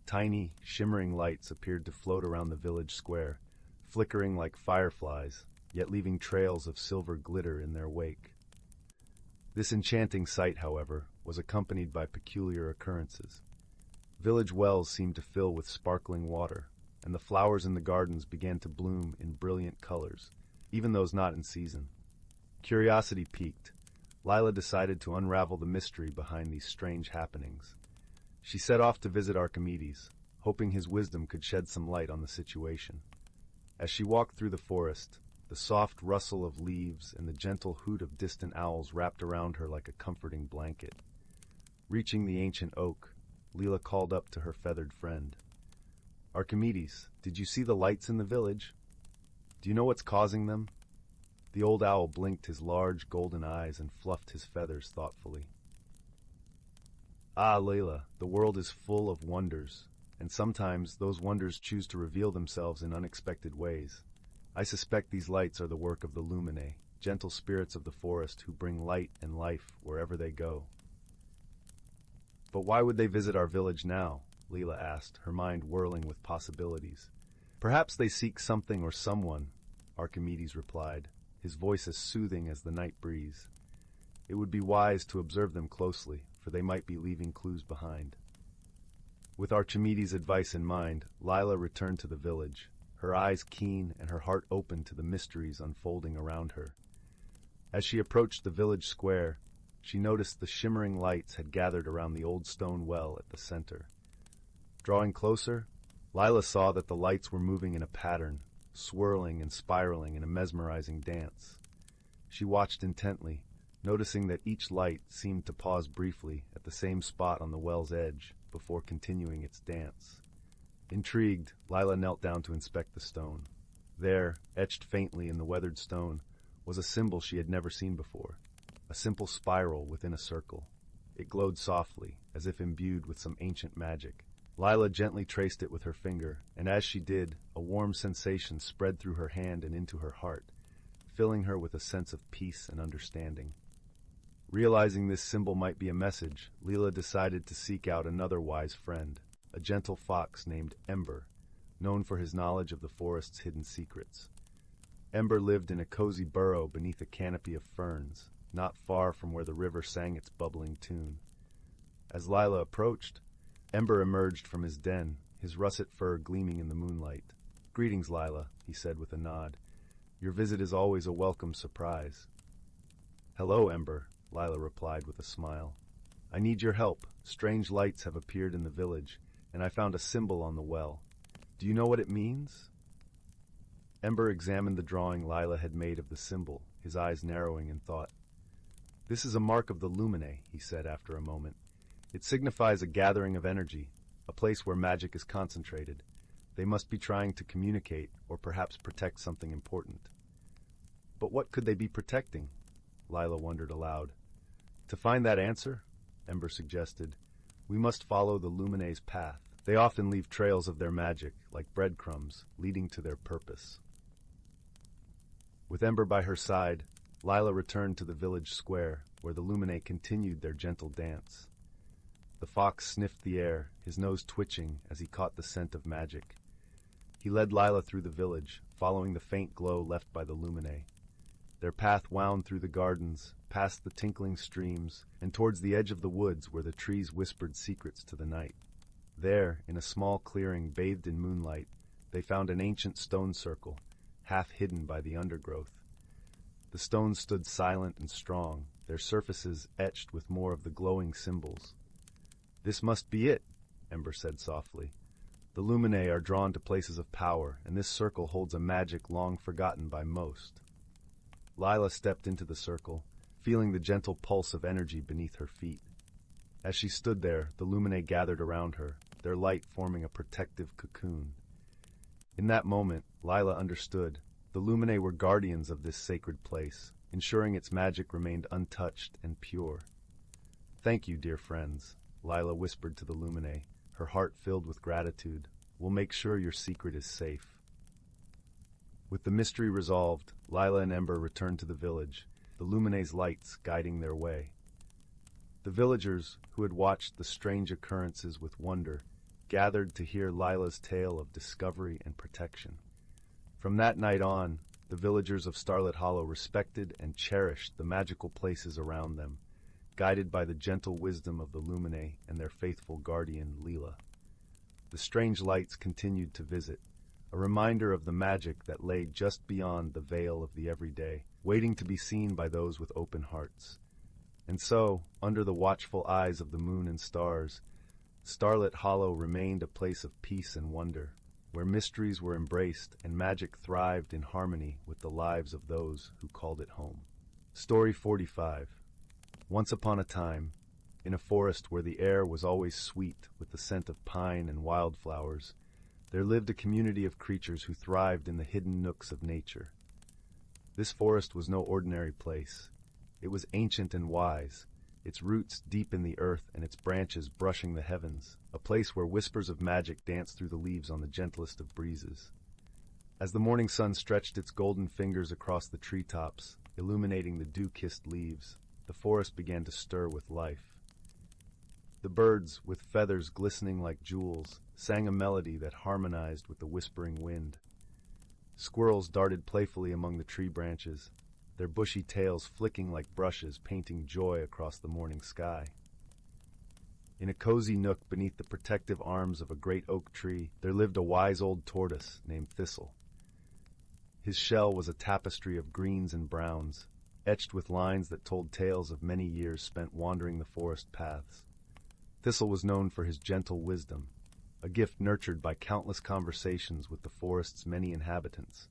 Tiny, shimmering lights appeared to float around the village square, flickering like fireflies, yet leaving trails of silver glitter in their wake. This enchanting sight, however, was accompanied by peculiar occurrences. Village wells seemed to fill with sparkling water, and the flowers in the gardens began to bloom in brilliant colors, even those not in season. Curiosity piqued. Lila decided to unravel the mystery behind these strange happenings. She set off to visit Archimedes, hoping his wisdom could shed some light on the situation. As she walked through the forest, the soft rustle of leaves and the gentle hoot of distant owls wrapped around her like a comforting blanket. Reaching the ancient oak, Lila called up to her feathered friend. "Archimedes, did you see the lights in the village? Do you know what's causing them?" The old owl blinked his large golden eyes and fluffed his feathers thoughtfully. "Ah, Lila, the world is full of wonders, and sometimes those wonders choose to reveal themselves in unexpected ways. I suspect these lights are the work of the Luminae, gentle spirits of the forest who bring light and life wherever they go." "But why would they visit our village now?" Lila asked, her mind whirling with possibilities. "Perhaps they seek something or someone," Archimedes replied, his voice as soothing as the night breeze. "It would be wise to observe them closely, for they might be leaving clues behind." With Archimedes' advice in mind, Lila returned to the village, her eyes keen and her heart open to the mysteries unfolding around her. As she approached the village square, she noticed the shimmering lights had gathered around the old stone well at the center. Drawing closer, Lila saw that the lights were moving in a pattern, swirling and spiraling in a mesmerizing dance. She watched intently, noticing that each light seemed to pause briefly at the same spot on the well's edge before continuing its dance. Intrigued, Lila knelt down to inspect the stone. There, etched faintly in the weathered stone, was a symbol she had never seen before, a simple spiral within a circle. It glowed softly, as if imbued with some ancient magic. Lila gently traced it with her finger, and as she did, a warm sensation spread through her hand and into her heart, filling her with a sense of peace and understanding. Realizing this symbol might be a message, Lila decided to seek out another wise friend, a gentle fox named Ember, known for his knowledge of the forest's hidden secrets. Ember lived in a cozy burrow beneath a canopy of ferns, not far from where the river sang its bubbling tune. As Lila approached, Ember emerged from his den, his russet fur gleaming in the moonlight. "Greetings, Lila," he said with a nod. "Your visit is always a welcome surprise." "Hello, Ember," Lila replied with a smile. "I need your help. Strange lights have appeared in the village, and I found a symbol on the well. Do you know what it means?" Ember examined the drawing Lila had made of the symbol, his eyes narrowing in thought. "This is a mark of the Lumine," he said after a moment. "It signifies a gathering of energy, a place where magic is concentrated. They must be trying to communicate or perhaps protect something important." "But what could they be protecting?" Lila wondered aloud. "To find that answer," Ember suggested, "we must follow the Lumine's path. They often leave trails of their magic, like breadcrumbs, leading to their purpose." With Ember by her side, Lila returned to the village square, where the Lumine continued their gentle dance. The fox sniffed the air, his nose twitching as he caught the scent of magic. He led Lila through the village, following the faint glow left by the Lumine. Their path wound through the gardens, past the tinkling streams, and towards the edge of the woods where the trees whispered secrets to the night. There, in a small clearing bathed in moonlight, they found an ancient stone circle, half hidden by the undergrowth. The stones stood silent and strong, their surfaces etched with more of the glowing symbols. "This must be it," Ember said softly. "The Lumine are drawn to places of power, and this circle holds a magic long forgotten by most." Lila stepped into the circle, feeling the gentle pulse of energy beneath her feet. As she stood there, the Lumine gathered around her, their light forming a protective cocoon. In that moment, Lila understood. The Lumine were guardians of this sacred place, ensuring its magic remained untouched and pure. "Thank you, dear friends," Lila whispered to the Lumine, her heart filled with gratitude. "We'll make sure your secret is safe." With the mystery resolved, Lila and Ember returned to the village, the Lumine's lights guiding their way. The villagers, who had watched the strange occurrences with wonder, gathered to hear Lila's tale of discovery and protection. From that night on, the villagers of Starlit Hollow respected and cherished the magical places around them, guided by the gentle wisdom of the Lumine and their faithful guardian, Lila. The strange lights continued to visit, a reminder of the magic that lay just beyond the veil of the everyday, waiting to be seen by those with open hearts. And so, under the watchful eyes of the moon and stars, Starlit Hollow remained a place of peace and wonder, where mysteries were embraced and magic thrived in harmony with the lives of those who called it home. Story 45. Once upon a time, in a forest where the air was always sweet with the scent of pine and wildflowers, there lived a community of creatures who thrived in the hidden nooks of nature. This forest was no ordinary place. It was ancient and wise, its roots deep in the earth and its branches brushing the heavens, a place where whispers of magic danced through the leaves on the gentlest of breezes. As the morning sun stretched its golden fingers across the treetops, illuminating the dew-kissed leaves, the forest began to stir with life. The birds, with feathers glistening like jewels, sang a melody that harmonized with the whispering wind. Squirrels darted playfully among the tree branches, their bushy tails flicking like brushes, painting joy across the morning sky. In a cozy nook beneath the protective arms of a great oak tree, there lived a wise old tortoise named Thistle. His shell was a tapestry of greens and browns, etched with lines that told tales of many years spent wandering the forest paths. Thistle was known for his gentle wisdom, a gift nurtured by countless conversations with the forest's many inhabitants.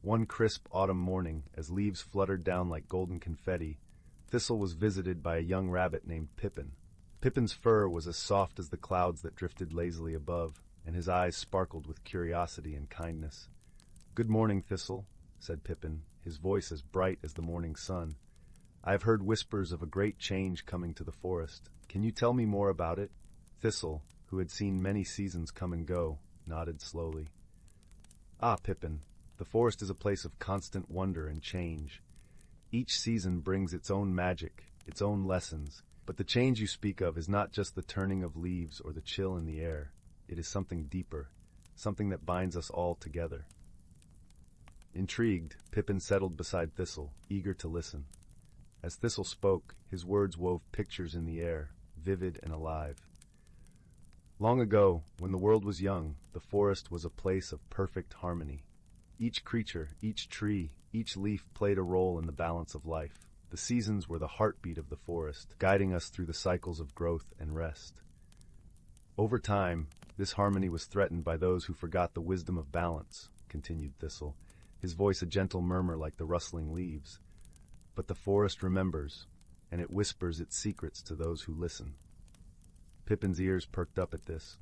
One crisp autumn morning, as leaves fluttered down like golden confetti, Thistle was visited by a young rabbit named Pippin. Pippin's fur was as soft as the clouds that drifted lazily above, and his eyes sparkled with curiosity and kindness. "Good morning, Thistle," said Pippin, his voice as bright as the morning sun. "I have heard whispers of a great change coming to the forest. Can you tell me more about it?" Thistle, who had seen many seasons come and go, nodded slowly. "Ah, Pippin, the forest is a place of constant wonder and change. Each season brings its own magic, its own lessons, but the change you speak of is not just the turning of leaves or the chill in the air. It is something deeper, something that binds us all together." Intrigued, Pippin settled beside Thistle, eager to listen. As Thistle spoke, his words wove pictures in the air, vivid and alive. Long ago, when the world was young, the forest was a place of perfect harmony. Each creature, each tree, each leaf played a role in the balance of life. The seasons were the heartbeat of the forest, guiding us through the cycles of growth and rest. Over time, this harmony was threatened by those who forgot the wisdom of balance, continued Thistle, his voice a gentle murmur like the rustling leaves. But the forest remembers, and it whispers its secrets to those who listen. Pippin's ears perked up at this.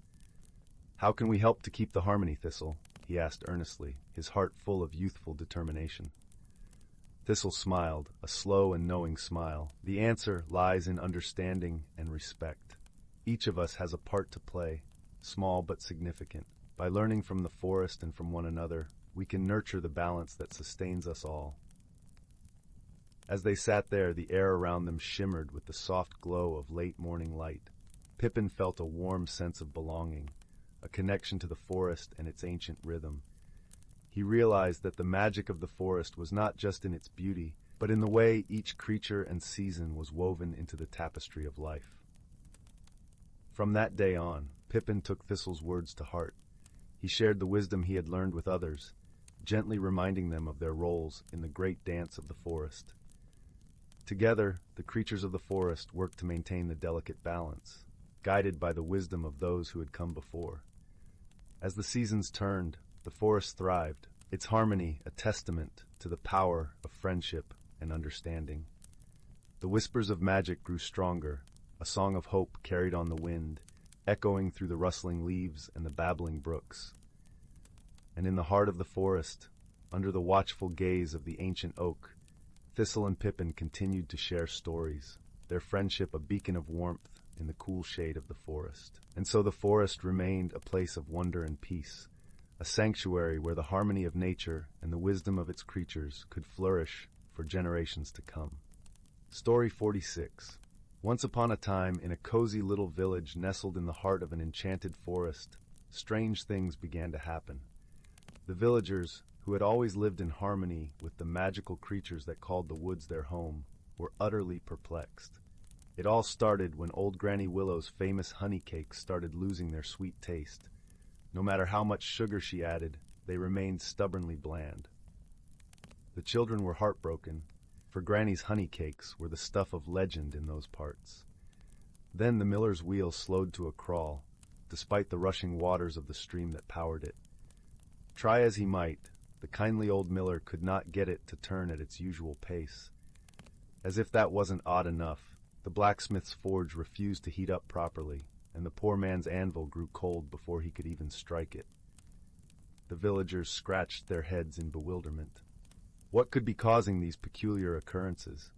"How can we help to keep the harmony, Thistle?" he asked earnestly, his heart full of youthful determination. Thistle smiled, a slow and knowing smile. "The answer lies in understanding and respect. Each of us has a part to play, small but significant. By learning from the forest and from one another, we can nurture the balance that sustains us all." As they sat there, the air around them shimmered with the soft glow of late morning light. Pippin felt a warm sense of belonging, a connection to the forest and its ancient rhythm. He realized that the magic of the forest was not just in its beauty, but in the way each creature and season was woven into the tapestry of life. From that day on, Pippin took Thistle's words to heart. He shared the wisdom he had learned with others, gently reminding them of their roles in the great dance of the forest. Together, the creatures of the forest worked to maintain the delicate balance, guided by the wisdom of those who had come before. As the seasons turned, the forest thrived, its harmony a testament to the power of friendship and understanding. The whispers of magic grew stronger, a song of hope carried on the wind, echoing through the rustling leaves and the babbling brooks. And in the heart of the forest, under the watchful gaze of the ancient oak, Thistle and Pippin continued to share stories, their friendship a beacon of warmth in the cool shade of the forest. And so the forest remained a place of wonder and peace, a sanctuary where the harmony of nature and the wisdom of its creatures could flourish for generations to come. Story 46. Once upon a time, in a cozy little village nestled in the heart of an enchanted forest, strange things began to happen. The villagers, who had always lived in harmony with the magical creatures that called the woods their home, were utterly perplexed. It all started when old Granny Willow's famous honey cakes started losing their sweet taste. No matter how much sugar she added, they remained stubbornly bland. The children were heartbroken, for Granny's honey cakes were the stuff of legend in those parts. Then the miller's wheel slowed to a crawl, despite the rushing waters of the stream that powered it. Try as he might, the kindly old miller could not get it to turn at its usual pace. As if that wasn't odd enough, the blacksmith's forge refused to heat up properly, and the poor man's anvil grew cold before he could even strike it. The villagers scratched their heads in bewilderment. What could be causing these peculiar occurrences?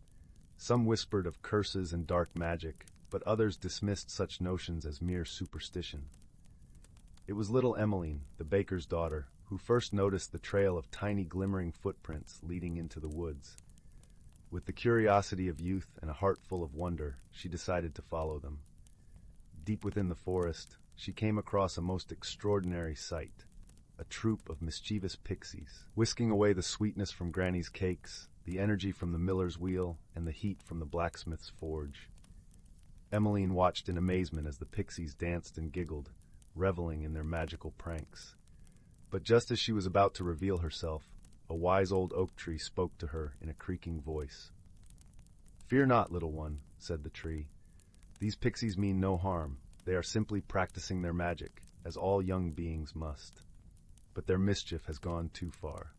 Some whispered of curses and dark magic, but others dismissed such notions as mere superstition. It was little Emmeline, the baker's daughter, who first noticed the trail of tiny glimmering footprints leading into the woods. With the curiosity of youth and a heart full of wonder, she decided to follow them. Deep within the forest, she came across a most extraordinary sight, a troop of mischievous pixies, whisking away the sweetness from Granny's cakes, the energy from the miller's wheel, and the heat from the blacksmith's forge. Emmeline watched in amazement as the pixies danced and giggled, reveling in their magical pranks. But just as she was about to reveal herself, a wise old oak tree spoke to her in a creaking voice. "Fear not, little one," said the tree. "These pixies mean no harm. They are simply practicing their magic, as all young beings must. But their mischief has gone too far."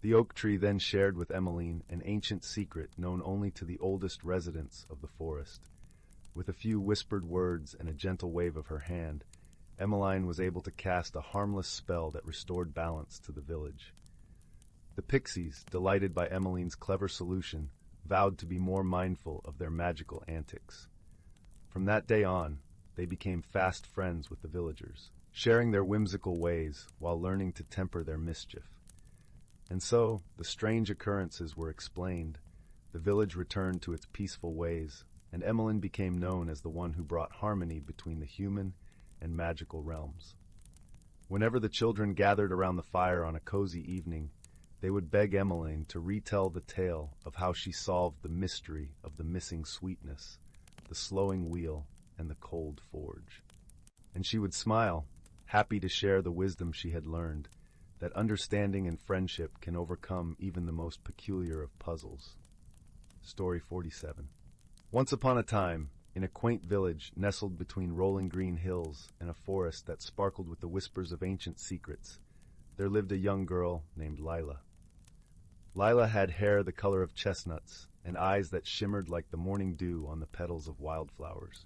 The oak tree then shared with Emmeline an ancient secret known only to the oldest residents of the forest. With a few whispered words and a gentle wave of her hand, Emmeline was able to cast a harmless spell that restored balance to the village. The pixies, delighted by Emmeline's clever solution, vowed to be more mindful of their magical antics. From that day on, they became fast friends with the villagers, sharing their whimsical ways while learning to temper their mischief. And so, the strange occurrences were explained, the village returned to its peaceful ways, and Emmeline became known as the one who brought harmony between the human and magical realms. Whenever the children gathered around the fire on a cozy evening, they would beg Emmeline to retell the tale of how she solved the mystery of the missing sweetness, the slowing wheel, and the cold forge. And she would smile, happy to share the wisdom she had learned, that understanding and friendship can overcome even the most peculiar of puzzles. Story 47. Once upon a time, in a quaint village nestled between rolling green hills and a forest that sparkled with the whispers of ancient secrets, there lived a young girl named Lila. Lila had hair the color of chestnuts and eyes that shimmered like the morning dew on the petals of wildflowers.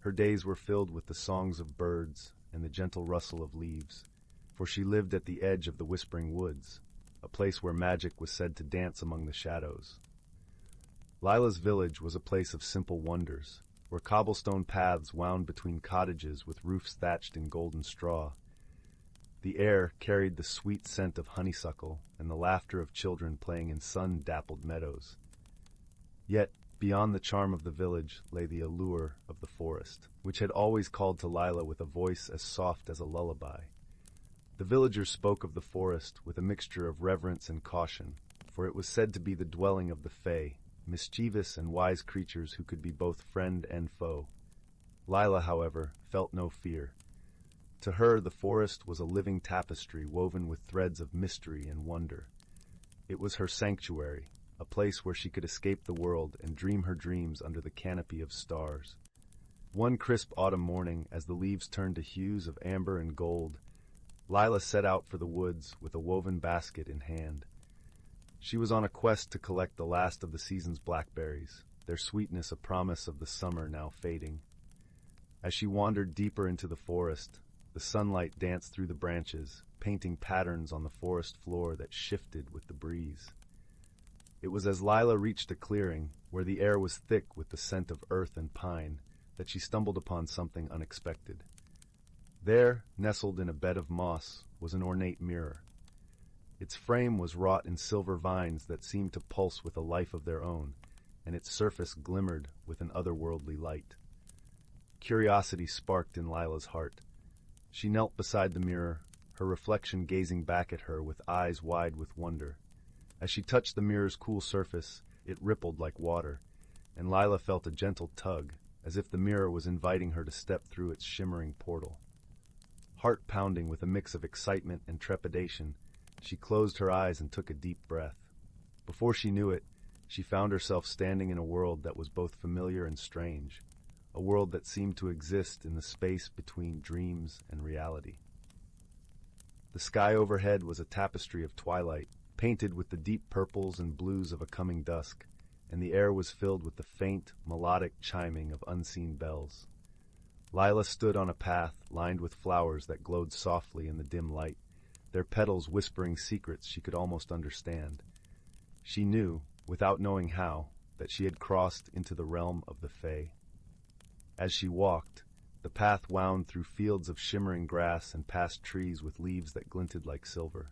Her days were filled with the songs of birds and the gentle rustle of leaves, for she lived at the edge of the Whispering Woods, a place where magic was said to dance among the shadows. Lila's village was a place of simple wonders, where cobblestone paths wound between cottages with roofs thatched in golden straw. The air carried the sweet scent of honeysuckle and the laughter of children playing in sun-dappled meadows. Yet, beyond the charm of the village lay the allure of the forest, which had always called to Lila with a voice as soft as a lullaby. The villagers spoke of the forest with a mixture of reverence and caution, for it was said to be the dwelling of the Fae, mischievous and wise creatures who could be both friend and foe. Lila, however, felt no fear. To her, the forest was a living tapestry woven with threads of mystery and wonder. It was her sanctuary, a place where she could escape the world and dream her dreams under the canopy of stars. One crisp autumn morning, as the leaves turned to hues of amber and gold, Lila set out for the woods with a woven basket in hand. She was on a quest to collect the last of the season's blackberries, their sweetness a promise of the summer now fading. As she wandered deeper into the forest, the sunlight danced through the branches, painting patterns on the forest floor that shifted with the breeze. It was as Lila reached a clearing, where the air was thick with the scent of earth and pine, that she stumbled upon something unexpected. There, nestled in a bed of moss, was an ornate mirror. Its frame was wrought in silver vines that seemed to pulse with a life of their own, and its surface glimmered with an otherworldly light. Curiosity sparked in Lila's heart. She knelt beside the mirror, her reflection gazing back at her with eyes wide with wonder. As she touched the mirror's cool surface, it rippled like water, and Lila felt a gentle tug, as if the mirror was inviting her to step through its shimmering portal. Heart pounding with a mix of excitement and trepidation, she closed her eyes and took a deep breath. Before she knew it, she found herself standing in a world that was both familiar and strange, a world that seemed to exist in the space between dreams and reality. The sky overhead was a tapestry of twilight, painted with the deep purples and blues of a coming dusk, and the air was filled with the faint, melodic chiming of unseen bells. Lila stood on a path lined with flowers that glowed softly in the dim light, their petals whispering secrets she could almost understand. She knew, without knowing how, that she had crossed into the realm of the Fae. As she walked, the path wound through fields of shimmering grass and past trees with leaves that glinted like silver.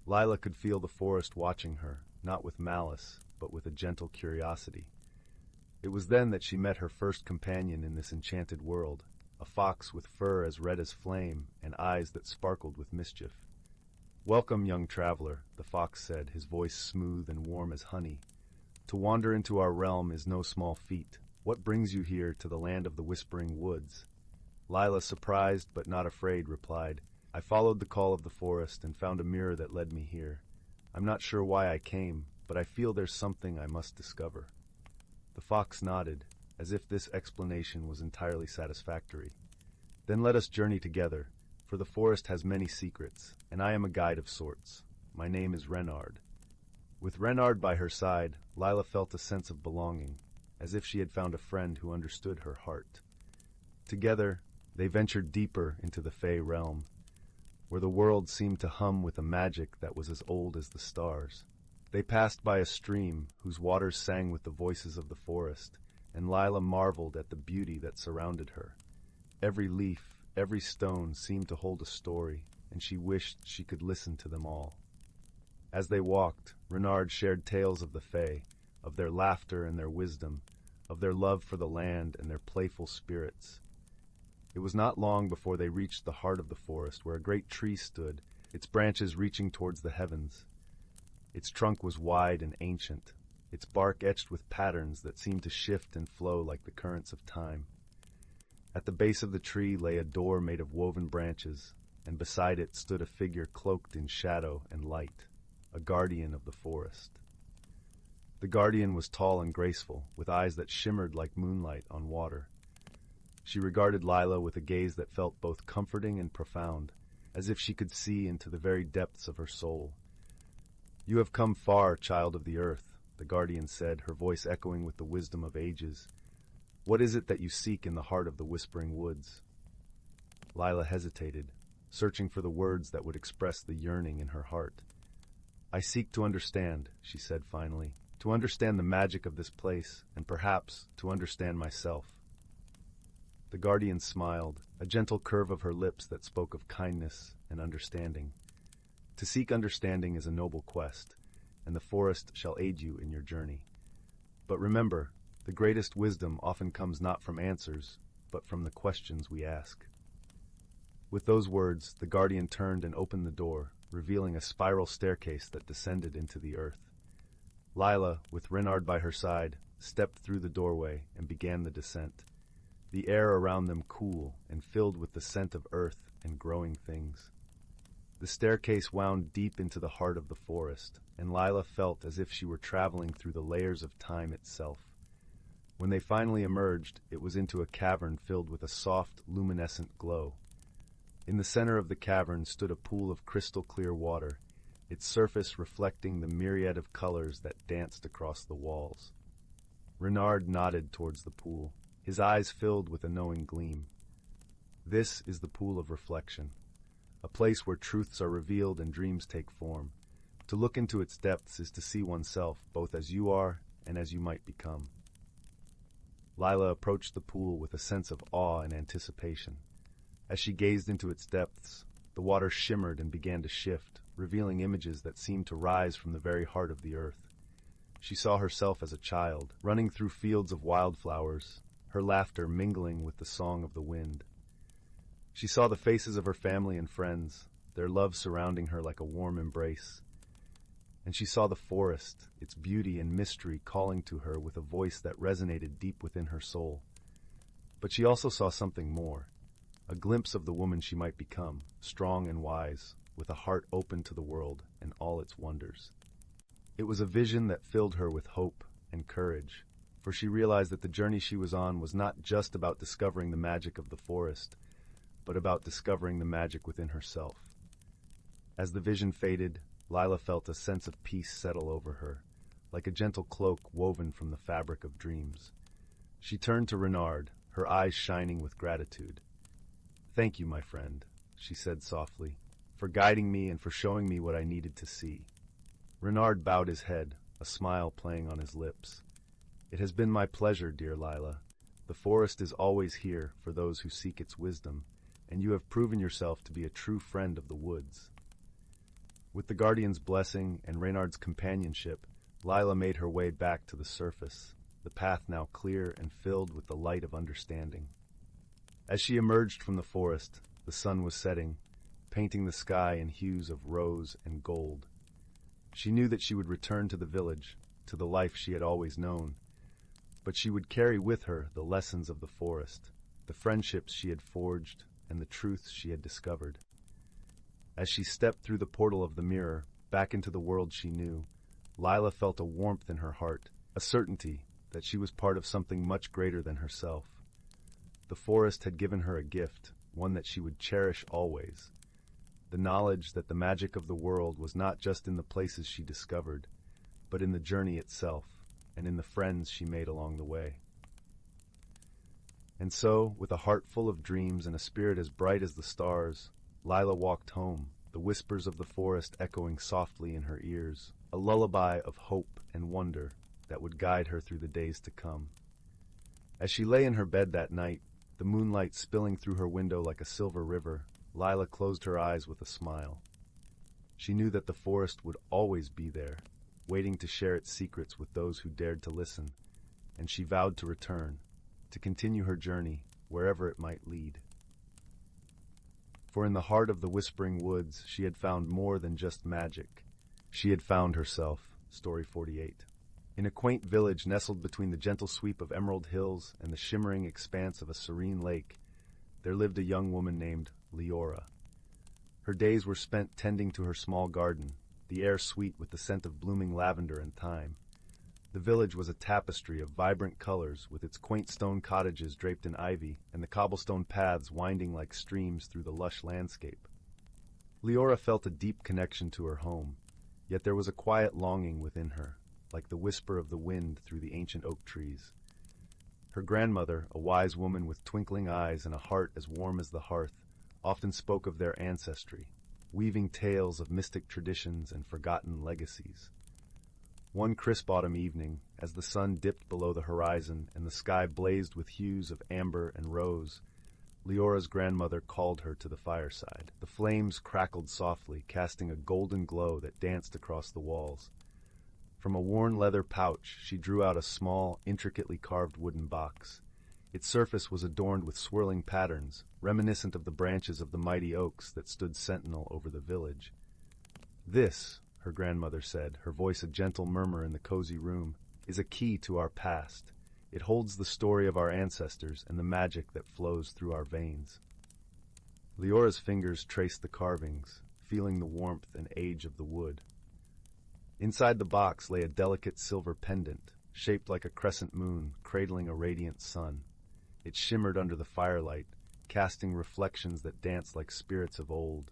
Lila could feel the forest watching her, not with malice, but with a gentle curiosity. It was then that she met her first companion in this enchanted world, a fox with fur as red as flame and eyes that sparkled with mischief. "Welcome, young traveler," the fox said, his voice smooth and warm as honey. "To wander into our realm is no small feat. What brings you here to the land of the Whispering Woods?" Lila, surprised but not afraid, replied, "I followed the call of the forest and found a mirror that led me here. I'm not sure why I came, but I feel there's something I must discover." The fox nodded, as if this explanation was entirely satisfactory. "Then let us journey together, for the forest has many secrets, and I am a guide of sorts. My name is Renard." With Renard by her side, Lila felt a sense of belonging, as if she had found a friend who understood her heart. Together, they ventured deeper into the Fey realm, where the world seemed to hum with a magic that was as old as the stars. They passed by a stream whose waters sang with the voices of the forest, and Lila marveled at the beauty that surrounded her. Every leaf, every stone seemed to hold a story, and she wished she could listen to them all. As they walked, Renard shared tales of the Fey, of their laughter and their wisdom, of their love for the land and their playful spirits. It was not long before they reached the heart of the forest, where a great tree stood, its branches reaching towards the heavens. Its trunk was wide and ancient, its bark etched with patterns that seemed to shift and flow like the currents of time. At the base of the tree lay a door made of woven branches, and beside it stood a figure cloaked in shadow and light, a guardian of the forest. The guardian was tall and graceful, with eyes that shimmered like moonlight on water. She regarded Lila with a gaze that felt both comforting and profound, as if she could see into the very depths of her soul. "You have come far, child of the earth," the guardian said, her voice echoing with the wisdom of ages. "What is it that you seek in the heart of the whispering woods?" Lila hesitated, searching for the words that would express the yearning in her heart. "I seek to understand," she said finally, "to understand the magic of this place, and perhaps to understand myself." The guardian smiled, a gentle curve of her lips that spoke of kindness and understanding. "To seek understanding is a noble quest, and the forest shall aid you in your journey. But remember, the greatest wisdom often comes not from answers, but from the questions we ask." With those words, the guardian turned and opened the door, revealing a spiral staircase that descended into the earth. Lila, with Renard by her side, stepped through the doorway and began the descent, the air around them cool and filled with the scent of earth and growing things. The staircase wound deep into the heart of the forest, and Lila felt as if she were traveling through the layers of time itself. When they finally emerged, it was into a cavern filled with a soft, luminescent glow. In the center of the cavern stood a pool of crystal-clear water, its surface reflecting the myriad of colors that danced across the walls. Renard nodded towards the pool, his eyes filled with a knowing gleam. "This is the pool of reflection, a place where truths are revealed and dreams take form. To look into its depths is to see oneself both as you are and as you might become." Lila approached the pool with a sense of awe and anticipation. As she gazed into its depths, the water shimmered and began to shift, revealing images that seemed to rise from the very heart of the earth. She saw herself as a child, running through fields of wildflowers, her laughter mingling with the song of the wind. She saw the faces of her family and friends, their love surrounding her like a warm embrace. And she saw the forest, its beauty and mystery calling to her with a voice that resonated deep within her soul. But she also saw something more, a glimpse of the woman she might become, strong and wise, with a heart open to the world and all its wonders. It was a vision that filled her with hope and courage, for she realized that the journey she was on was not just about discovering the magic of the forest, but about discovering the magic within herself. As the vision faded, Lila felt a sense of peace settle over her, like a gentle cloak woven from the fabric of dreams. She turned to Renard, her eyes shining with gratitude. "Thank you, my friend," she said softly, "for guiding me and for showing me what I needed to see." Renard bowed his head, a smile playing on his lips. "It has been my pleasure, dear Lila. The forest is always here for those who seek its wisdom, and you have proven yourself to be a true friend of the woods." With the guardian's blessing and Renard's companionship, Lila made her way back to the surface, the path now clear and filled with the light of understanding. As she emerged from the forest, the sun was setting, painting the sky in hues of rose and gold. She knew that she would return to the village, to the life she had always known, but she would carry with her the lessons of the forest, the friendships she had forged, and the truths she had discovered. As she stepped through the portal of the mirror, back into the world she knew, Lila felt a warmth in her heart, a certainty that she was part of something much greater than herself. The forest had given her a gift, one that she would cherish always. The knowledge that the magic of the world was not just in the places she discovered, but in the journey itself, and in the friends she made along the way. And so, with a heart full of dreams and a spirit as bright as the stars, Lila walked home, the whispers of the forest echoing softly in her ears, a lullaby of hope and wonder that would guide her through the days to come. As she lay in her bed that night, the moonlight spilling through her window like a silver river, Lila closed her eyes with a smile. She knew that the forest would always be there, waiting to share its secrets with those who dared to listen, and she vowed to return, to continue her journey, wherever it might lead. For in the heart of the whispering woods, she had found more than just magic. She had found herself. Story 48. In a quaint village nestled between the gentle sweep of emerald hills and the shimmering expanse of a serene lake, there lived a young woman named Leora. Her days were spent tending to her small garden, the air sweet with the scent of blooming lavender and thyme. The village was a tapestry of vibrant colors, with its quaint stone cottages draped in ivy and the cobblestone paths winding like streams through the lush landscape. Leora felt a deep connection to her home, yet there was a quiet longing within her, like the whisper of the wind through the ancient oak trees. Her grandmother, a wise woman with twinkling eyes and a heart as warm as the hearth, often spoke of their ancestry, weaving tales of mystic traditions and forgotten legacies. One crisp autumn evening, as the sun dipped below the horizon and the sky blazed with hues of amber and rose, Leora's grandmother called her to the fireside. The flames crackled softly, casting a golden glow that danced across the walls. From a worn leather pouch, she drew out a small, intricately carved wooden box. Its surface was adorned with swirling patterns, reminiscent of the branches of the mighty oaks that stood sentinel over the village. "This," her grandmother said, her voice a gentle murmur in the cozy room, "is a key to our past. It holds the story of our ancestors and the magic that flows through our veins." Leora's fingers traced the carvings, feeling the warmth and age of the wood. Inside the box lay a delicate silver pendant, shaped like a crescent moon, cradling a radiant sun. It shimmered under the firelight, casting reflections that danced like spirits of old.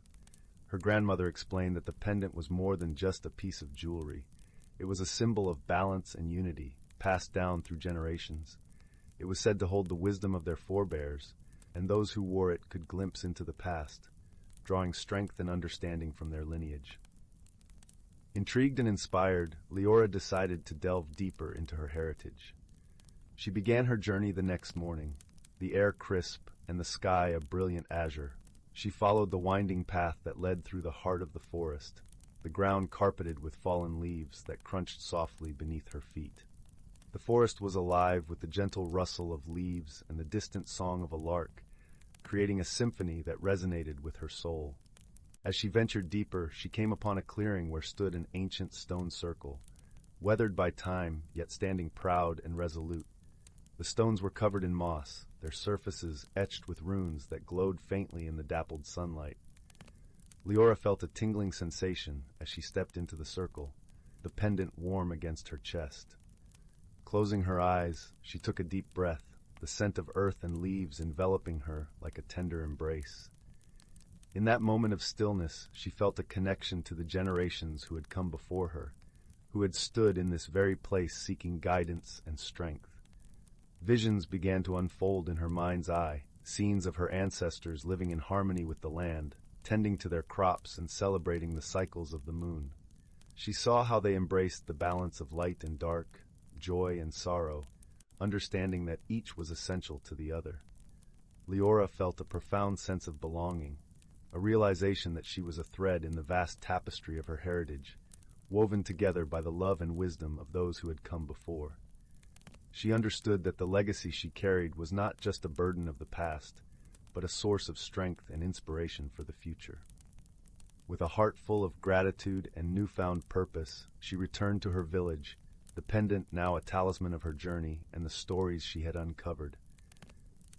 Her grandmother explained that the pendant was more than just a piece of jewelry. It was a symbol of balance and unity, passed down through generations. It was said to hold the wisdom of their forebears, and those who wore it could glimpse into the past, drawing strength and understanding from their lineage. Intrigued and inspired, Leora decided to delve deeper into her heritage. She began her journey the next morning, the air crisp and the sky a brilliant azure. She followed the winding path that led through the heart of the forest, the ground carpeted with fallen leaves that crunched softly beneath her feet. The forest was alive with the gentle rustle of leaves and the distant song of a lark, creating a symphony that resonated with her soul. As she ventured deeper, she came upon a clearing where stood an ancient stone circle, weathered by time, yet standing proud and resolute. The stones were covered in moss, their surfaces etched with runes that glowed faintly in the dappled sunlight. Leora felt a tingling sensation as she stepped into the circle, the pendant warm against her chest. Closing her eyes, she took a deep breath, the scent of earth and leaves enveloping her like a tender embrace. In that moment of stillness, she felt a connection to the generations who had come before her, who had stood in this very place seeking guidance and strength. Visions began to unfold in her mind's eye, scenes of her ancestors living in harmony with the land, tending to their crops and celebrating the cycles of the moon. She saw how they embraced the balance of light and dark, joy and sorrow, understanding that each was essential to the other. Leora felt a profound sense of belonging, a realization that she was a thread in the vast tapestry of her heritage, woven together by the love and wisdom of those who had come before. She understood that the legacy she carried was not just a burden of the past, but a source of strength and inspiration for the future. With a heart full of gratitude and newfound purpose, she returned to her village, the pendant now a talisman of her journey and the stories she had uncovered.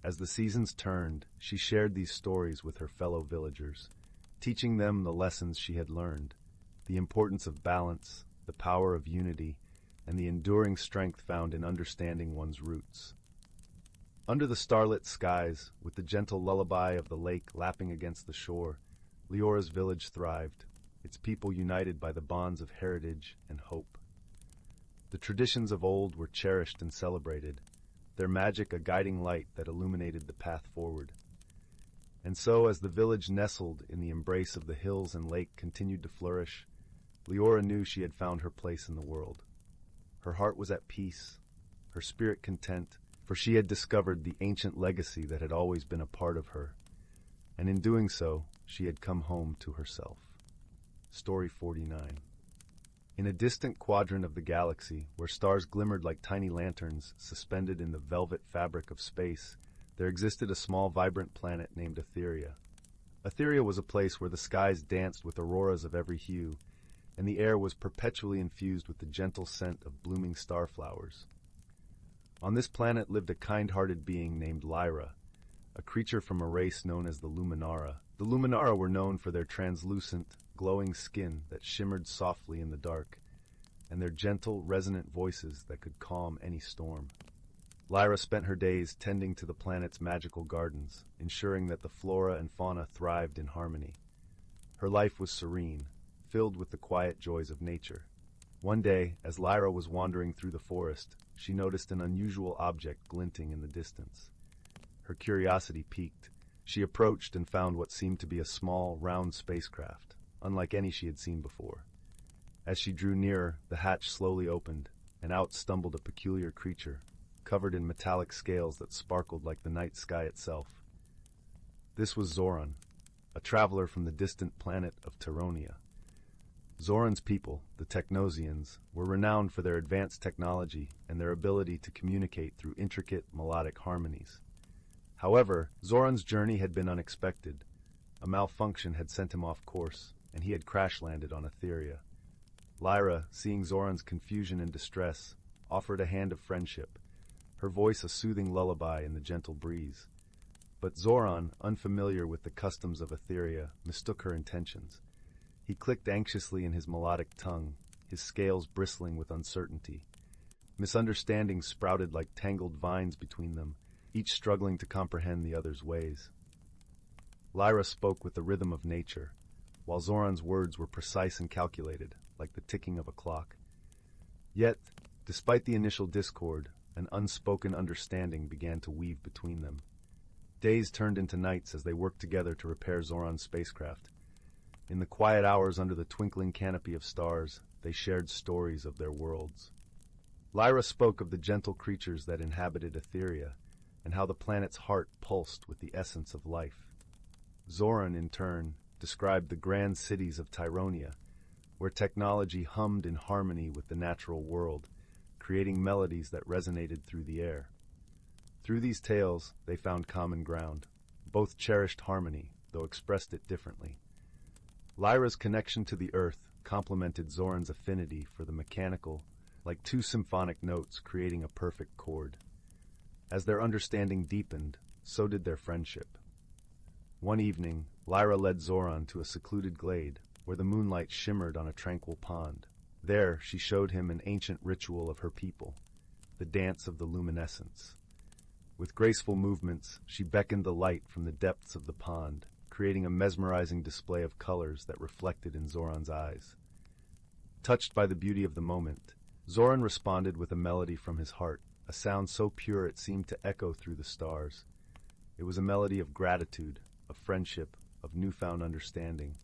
As the seasons turned, she shared these stories with her fellow villagers, teaching them the lessons she had learned, the importance of balance, the power of unity, and the enduring strength found in understanding one's roots. Under the starlit skies, with the gentle lullaby of the lake lapping against the shore, Leora's village thrived, its people united by the bonds of heritage and hope. The traditions of old were cherished and celebrated, their magic a guiding light that illuminated the path forward. And so, as the village nestled in the embrace of the hills and lake continued to flourish, Leora knew she had found her place in the world. Her heart was at peace, her spirit content, for she had discovered the ancient legacy that had always been a part of her, and in doing so, she had come home to herself. Story 49. In a distant quadrant of the galaxy, where stars glimmered like tiny lanterns suspended in the velvet fabric of space, there existed a small, vibrant planet named Etheria. Etheria was a place where the skies danced with auroras of every hue, and the air was perpetually infused with the gentle scent of blooming starflowers. On this planet lived a kind-hearted being named Lyra, a creature from a race known as the Luminara. The Luminara were known for their translucent, glowing skin that shimmered softly in the dark, and their gentle, resonant voices that could calm any storm. Lyra spent her days tending to the planet's magical gardens, ensuring that the flora and fauna thrived in harmony. Her life was serene, filled with the quiet joys of nature. One day, as Lyra was wandering through the forest, she noticed an unusual object glinting in the distance. Her curiosity piqued. She approached and found what seemed to be a small, round spacecraft, unlike any she had seen before. As she drew nearer, the hatch slowly opened, and out stumbled a peculiar creature, covered in metallic scales that sparkled like the night sky itself. This was Zoran, a traveler from the distant planet of Tyronia. Zoran's people, the Technosians, were renowned for their advanced technology and their ability to communicate through intricate melodic harmonies. However, Zoran's journey had been unexpected. A malfunction had sent him off course, and he had crash-landed on Etheria. Lyra, seeing Zoran's confusion and distress, offered a hand of friendship, her voice a soothing lullaby in the gentle breeze. But Zoran, unfamiliar with the customs of Etheria, mistook her intentions. He clicked anxiously in his melodic tongue, his scales bristling with uncertainty. Misunderstandings sprouted like tangled vines between them, each struggling to comprehend the other's ways. Lyra spoke with the rhythm of nature, while Zoran's words were precise and calculated, like the ticking of a clock. Yet, despite the initial discord, an unspoken understanding began to weave between them. Days turned into nights as they worked together to repair Zoran's spacecraft. In the quiet hours under the twinkling canopy of stars, they shared stories of their worlds. Lyra spoke of the gentle creatures that inhabited Etheria, and how the planet's heart pulsed with the essence of life. Zoran, in turn, described the grand cities of Tyronia, where technology hummed in harmony with the natural world, creating melodies that resonated through the air. Through these tales, they found common ground. Both cherished harmony, though expressed it differently. Lyra's connection to the earth complemented Zoran's affinity for the mechanical, like two symphonic notes creating a perfect chord. As their understanding deepened, so did their friendship. One evening, Lyra led Zoran to a secluded glade, where the moonlight shimmered on a tranquil pond. There, she showed him an ancient ritual of her people, the dance of the luminescence. With graceful movements, she beckoned the light from the depths of the pond, creating a mesmerizing display of colors that reflected in Zoran's eyes. Touched by the beauty of the moment, Zoran responded with a melody from his heart, a sound so pure it seemed to echo through the stars. It was a melody of gratitude, of friendship, of newfound understanding.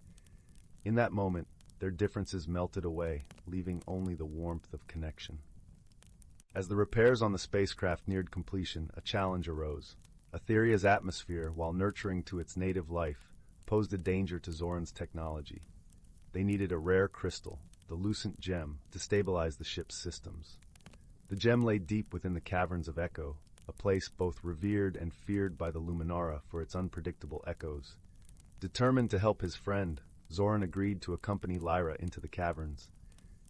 In that moment, their differences melted away, leaving only the warmth of connection. As the repairs on the spacecraft neared completion, a challenge arose. Etheria's atmosphere, while nurturing to its native life, posed a danger to Zoran's technology. They needed a rare crystal, the lucent gem, to stabilize the ship's systems. The gem lay deep within the caverns of Echo, a place both revered and feared by the Luminara for its unpredictable echoes. Determined to help his friend, Zoran agreed to accompany Lyra into the caverns.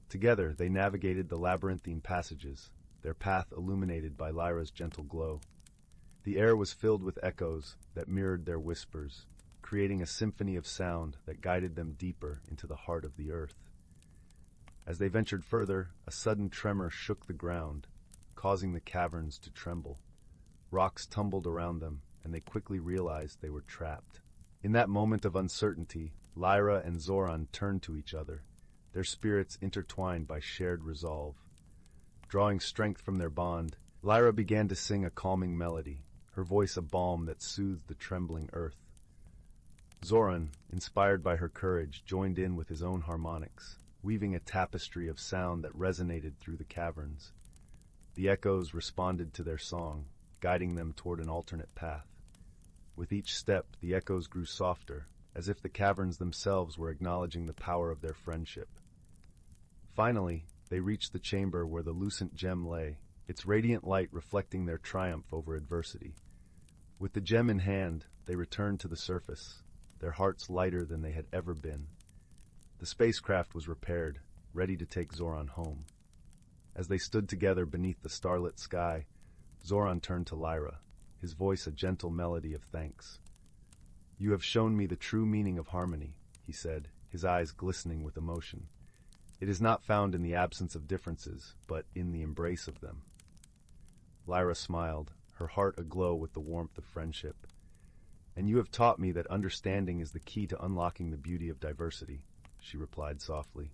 Together, they navigated the labyrinthine passages, their path illuminated by Lyra's gentle glow. The air was filled with echoes that mirrored their whispers, creating a symphony of sound that guided them deeper into the heart of the earth. As they ventured further, a sudden tremor shook the ground, causing the caverns to tremble. Rocks tumbled around them, and they quickly realized they were trapped. In that moment of uncertainty, Lyra and Zoran turned to each other, their spirits intertwined by shared resolve. Drawing strength from their bond, Lyra began to sing a calming melody, her voice a balm that soothed the trembling earth. Zoran, inspired by her courage, joined in with his own harmonics, weaving a tapestry of sound that resonated through the caverns. The echoes responded to their song, guiding them toward an alternate path. With each step, the echoes grew softer, as if the caverns themselves were acknowledging the power of their friendship. Finally, they reached the chamber where the lucent gem lay, its radiant light reflecting their triumph over adversity. With the gem in hand, they returned to the surface, their hearts lighter than they had ever been. The spacecraft was repaired, ready to take Zoran home. As they stood together beneath the starlit sky, Zoran turned to Lyra, his voice a gentle melody of thanks. "You have shown me the true meaning of harmony," he said, his eyes glistening with emotion. "It is not found in the absence of differences, but in the embrace of them." Lyra smiled, her heart aglow with the warmth of friendship. "And you have taught me that understanding is the key to unlocking the beauty of diversity," she replied softly.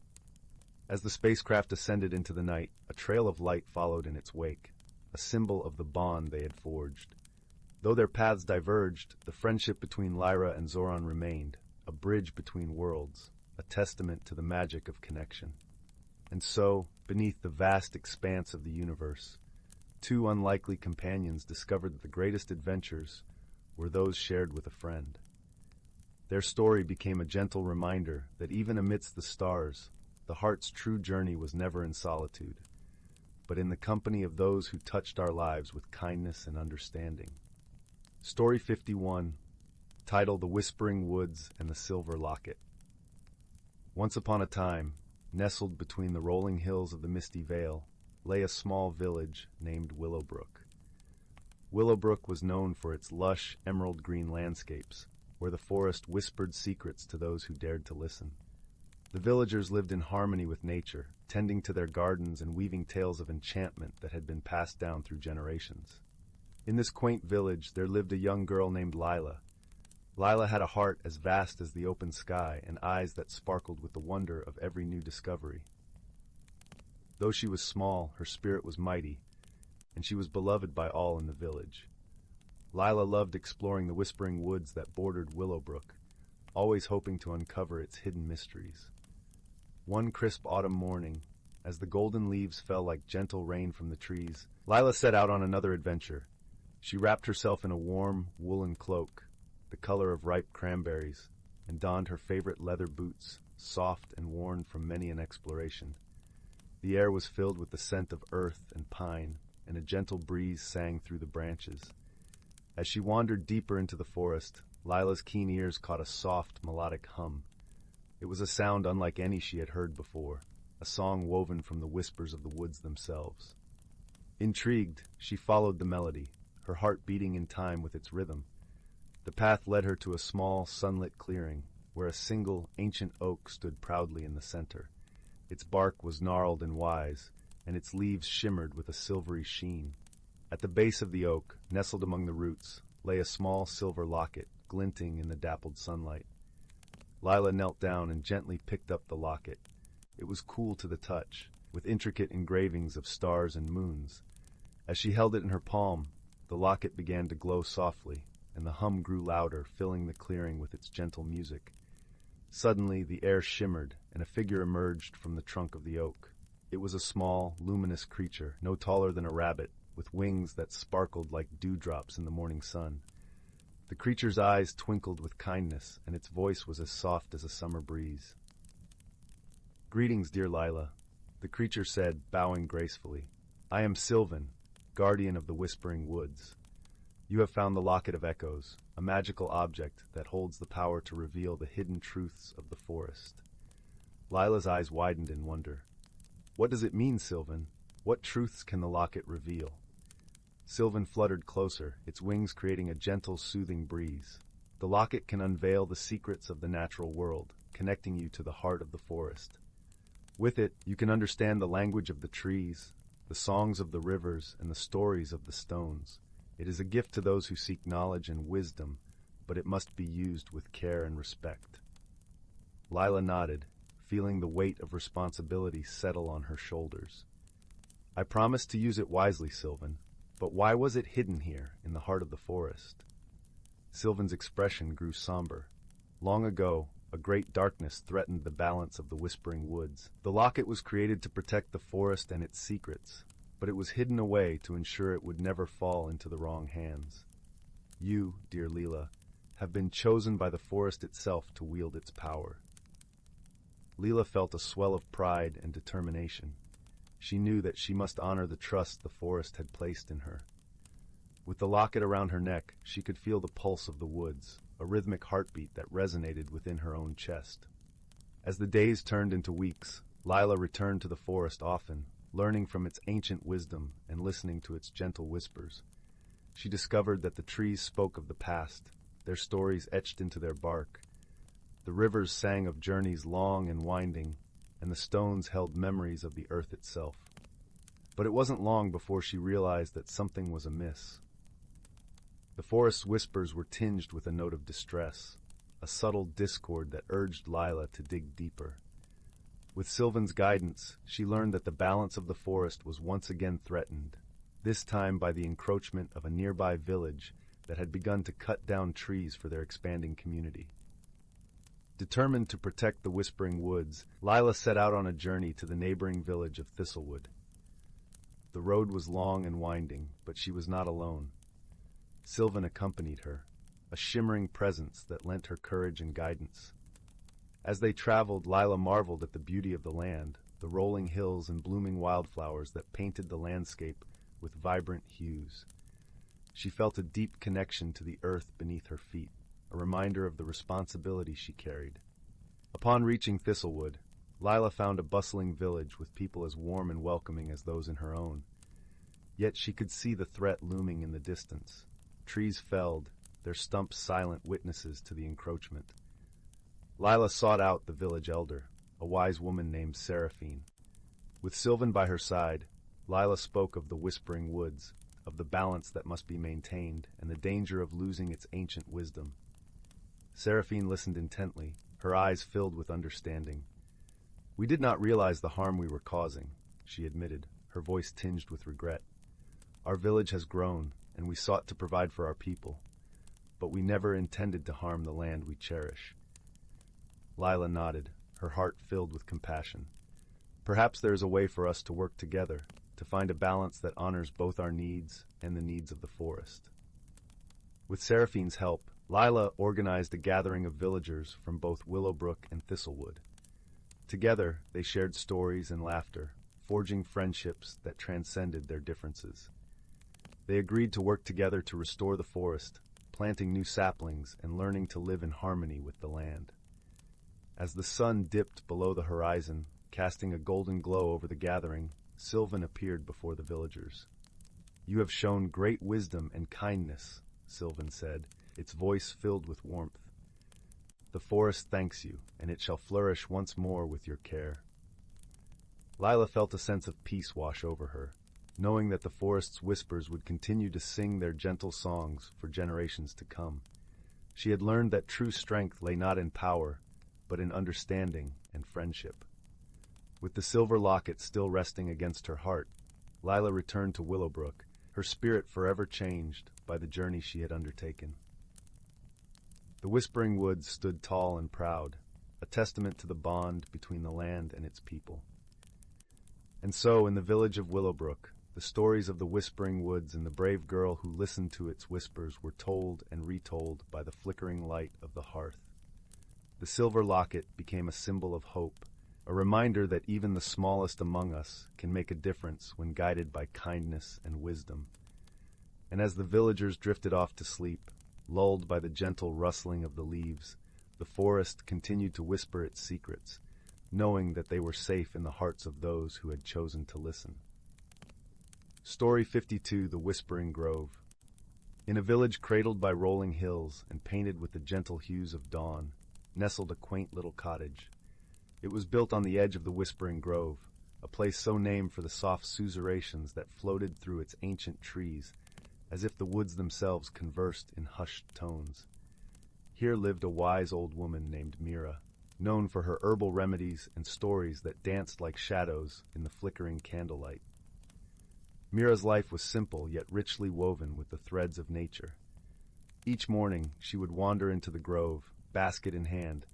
As the spacecraft ascended into the night, a trail of light followed in its wake, a symbol of the bond they had forged. Though their paths diverged, the friendship between Lyra and Zoran remained, a bridge between worlds, a testament to the magic of connection. And so, beneath the vast expanse of the universe, two unlikely companions discovered that the greatest adventures were those shared with a friend. Their story became a gentle reminder that even amidst the stars, the heart's true journey was never in solitude, but in the company of those who touched our lives with kindness and understanding. Story 51, titled The Whispering Woods and the Silver Locket. Once upon a time, nestled between the rolling hills of the Misty Vale, lay a small village named Willowbrook. Willowbrook was known for its lush, emerald-green landscapes, where the forest whispered secrets to those who dared to listen. The villagers lived in harmony with nature, tending to their gardens and weaving tales of enchantment that had been passed down through generations. In this quaint village, there lived a young girl named Lila. Lila had a heart as vast as the open sky and eyes that sparkled with the wonder of every new discovery. Though she was small, her spirit was mighty, and she was beloved by all in the village. Lila loved exploring the whispering woods that bordered Willowbrook, always hoping to uncover its hidden mysteries. One crisp autumn morning, as the golden leaves fell like gentle rain from the trees, Lila set out on another adventure. She wrapped herself in a warm, woolen cloak, the color of ripe cranberries, and donned her favorite leather boots, soft and worn from many an exploration. The air was filled with the scent of earth and pine, and a gentle breeze sang through the branches. As she wandered deeper into the forest, Lila's keen ears caught a soft, melodic hum. It was a sound unlike any she had heard before, a song woven from the whispers of the woods themselves. Intrigued, she followed the melody, her heart beating in time with its rhythm. The path led her to a small, sunlit clearing, where a single, ancient oak stood proudly in the center. Its bark was gnarled and wise, and its leaves shimmered with a silvery sheen. At the base of the oak, nestled among the roots, lay a small silver locket, glinting in the dappled sunlight. Lila knelt down and gently picked up the locket. It was cool to the touch, with intricate engravings of stars and moons. As she held it in her palm, the locket began to glow softly, and the hum grew louder, filling the clearing with its gentle music. Suddenly, the air shimmered, and a figure emerged from the trunk of the oak. It was a small, luminous creature, no taller than a rabbit, with wings that sparkled like dewdrops in the morning sun. The creature's eyes twinkled with kindness, and its voice was as soft as a summer breeze. "Greetings, dear Lila," the creature said, bowing gracefully. "I am Sylvan, guardian of the Whispering Woods. You have found the Locket of Echoes, a magical object that holds the power to reveal the hidden truths of the forest." Lila's eyes widened in wonder. "What does it mean, Sylvan? What truths can the locket reveal?" Sylvan fluttered closer, its wings creating a gentle, soothing breeze. "The locket can unveil the secrets of the natural world, connecting you to the heart of the forest." With it, you can understand the language of the trees, the songs of the rivers, and the stories of the stones. It is a gift to those who seek knowledge and wisdom, but it must be used with care and respect. Lila nodded, feeling the weight of responsibility settle on her shoulders. I promised to use it wisely, Sylvan, but why was it hidden here in the heart of the forest? Sylvan's expression grew somber. Long ago, a great darkness threatened the balance of the Whispering Woods. The locket was created to protect the forest and its secrets, but it was hidden away to ensure it would never fall into the wrong hands. You, dear Leela, have been chosen by the forest itself to wield its power. Leela felt a swell of pride and determination. She knew that she must honor the trust the forest had placed in her. With the locket around her neck, she could feel the pulse of the woods, a rhythmic heartbeat that resonated within her own chest. As the days turned into weeks, Lila returned to the forest often, learning from its ancient wisdom and listening to its gentle whispers. She discovered that the trees spoke of the past, their stories etched into their bark. The rivers sang of journeys long and winding, and the stones held memories of the earth itself. But it wasn't long before she realized that something was amiss. The forest's whispers were tinged with a note of distress, a subtle discord that urged Lila to dig deeper. With Sylvan's guidance, she learned that the balance of the forest was once again threatened, this time by the encroachment of a nearby village that had begun to cut down trees for their expanding community. Determined to protect the Whispering Woods, Lila set out on a journey to the neighboring village of Thistlewood. The road was long and winding, but she was not alone. Sylvan accompanied her, a shimmering presence that lent her courage and guidance. As they traveled, Lila marveled at the beauty of the land, the rolling hills and blooming wildflowers that painted the landscape with vibrant hues. She felt a deep connection to the earth beneath her feet, a reminder of the responsibility she carried. Upon reaching Thistlewood, Lila found a bustling village with people as warm and welcoming as those in her own. Yet she could see the threat looming in the distance. Trees felled, their stumps silent witnesses to the encroachment. Lila sought out the village elder, a wise woman named Seraphine. With Sylvan by her side, Lila spoke of the Whispering Woods, of the balance that must be maintained, and the danger of losing its ancient wisdom. Seraphine listened intently, her eyes filled with understanding. "We did not realize the harm we were causing," she admitted, her voice tinged with regret. "Our village has grown, and we sought to provide for our people, but we never intended to harm the land we cherish." Lila nodded, her heart filled with compassion. "Perhaps there is a way for us to work together, to find a balance that honors both our needs and the needs of the forest." With Seraphine's help, Lila organized a gathering of villagers from both Willowbrook and Thistlewood. Together, they shared stories and laughter, forging friendships that transcended their differences. They agreed to work together to restore the forest, planting new saplings and learning to live in harmony with the land. As the sun dipped below the horizon, casting a golden glow over the gathering, Sylvan appeared before the villagers. "You have shown great wisdom and kindness," Sylvan said, its voice filled with warmth. "The forest thanks you, and it shall flourish once more with your care." Lila felt a sense of peace wash over her, knowing that the forest's whispers would continue to sing their gentle songs for generations to come. She had learned that true strength lay not in power, but in understanding and friendship. With the silver locket still resting against her heart, Lila returned to Willowbrook, her spirit forever changed by the journey she had undertaken. The Whispering Woods stood tall and proud, a testament to the bond between the land and its people. And so, in the village of Willowbrook, the stories of the Whispering Woods and the brave girl who listened to its whispers were told and retold by the flickering light of the hearth. The silver locket became a symbol of hope, a reminder that even the smallest among us can make a difference when guided by kindness and wisdom. And as the villagers drifted off to sleep, lulled by the gentle rustling of the leaves, the forest continued to whisper its secrets, knowing that they were safe in the hearts of those who had chosen to listen. Story 52, The Whispering Grove. In a village cradled by rolling hills and painted with the gentle hues of dawn, nestled a quaint little cottage. It was built on the edge of the Whispering Grove, a place so named for the soft sussurrations that floated through its ancient trees, as if the woods themselves conversed in hushed tones. Here lived a wise old woman named Mira, known for her herbal remedies and stories that danced like shadows in the flickering candlelight. Mira's life was simple yet richly woven with the threads of nature. Each morning she would wander into the grove, basket in hand,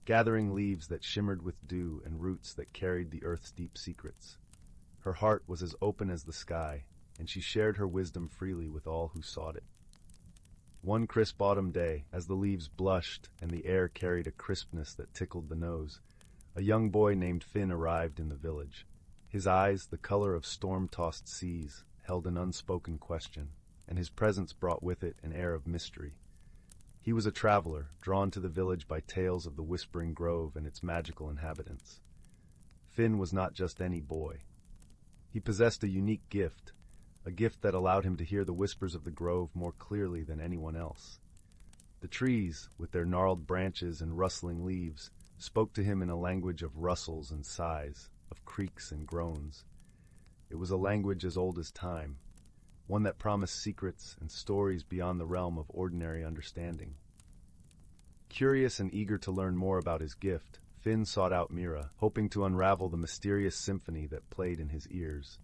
gathering leaves that shimmered with dew and roots that carried the earth's deep secrets. Her heart was as open as the sky, and she shared her wisdom freely with all who sought it. One crisp autumn day, as the leaves blushed and the air carried a crispness that tickled the nose, a young boy named Finn arrived in the village. His eyes, the color of storm-tossed seas, held an unspoken question, and his presence brought with it an air of mystery. He was a traveler, drawn to the village by tales of the Whispering Grove and its magical inhabitants. Finn was not just any boy. He possessed a unique gift, a gift that allowed him to hear the whispers of the grove more clearly than anyone else. The trees, with their gnarled branches and rustling leaves, spoke to him in a language of rustles and sighs, of creaks and groans. It was a language as old as time, one that promised secrets and stories beyond the realm of ordinary understanding. Curious and eager to learn more about his gift, Finn sought out Mira, hoping to unravel the mysterious symphony that played in his ears.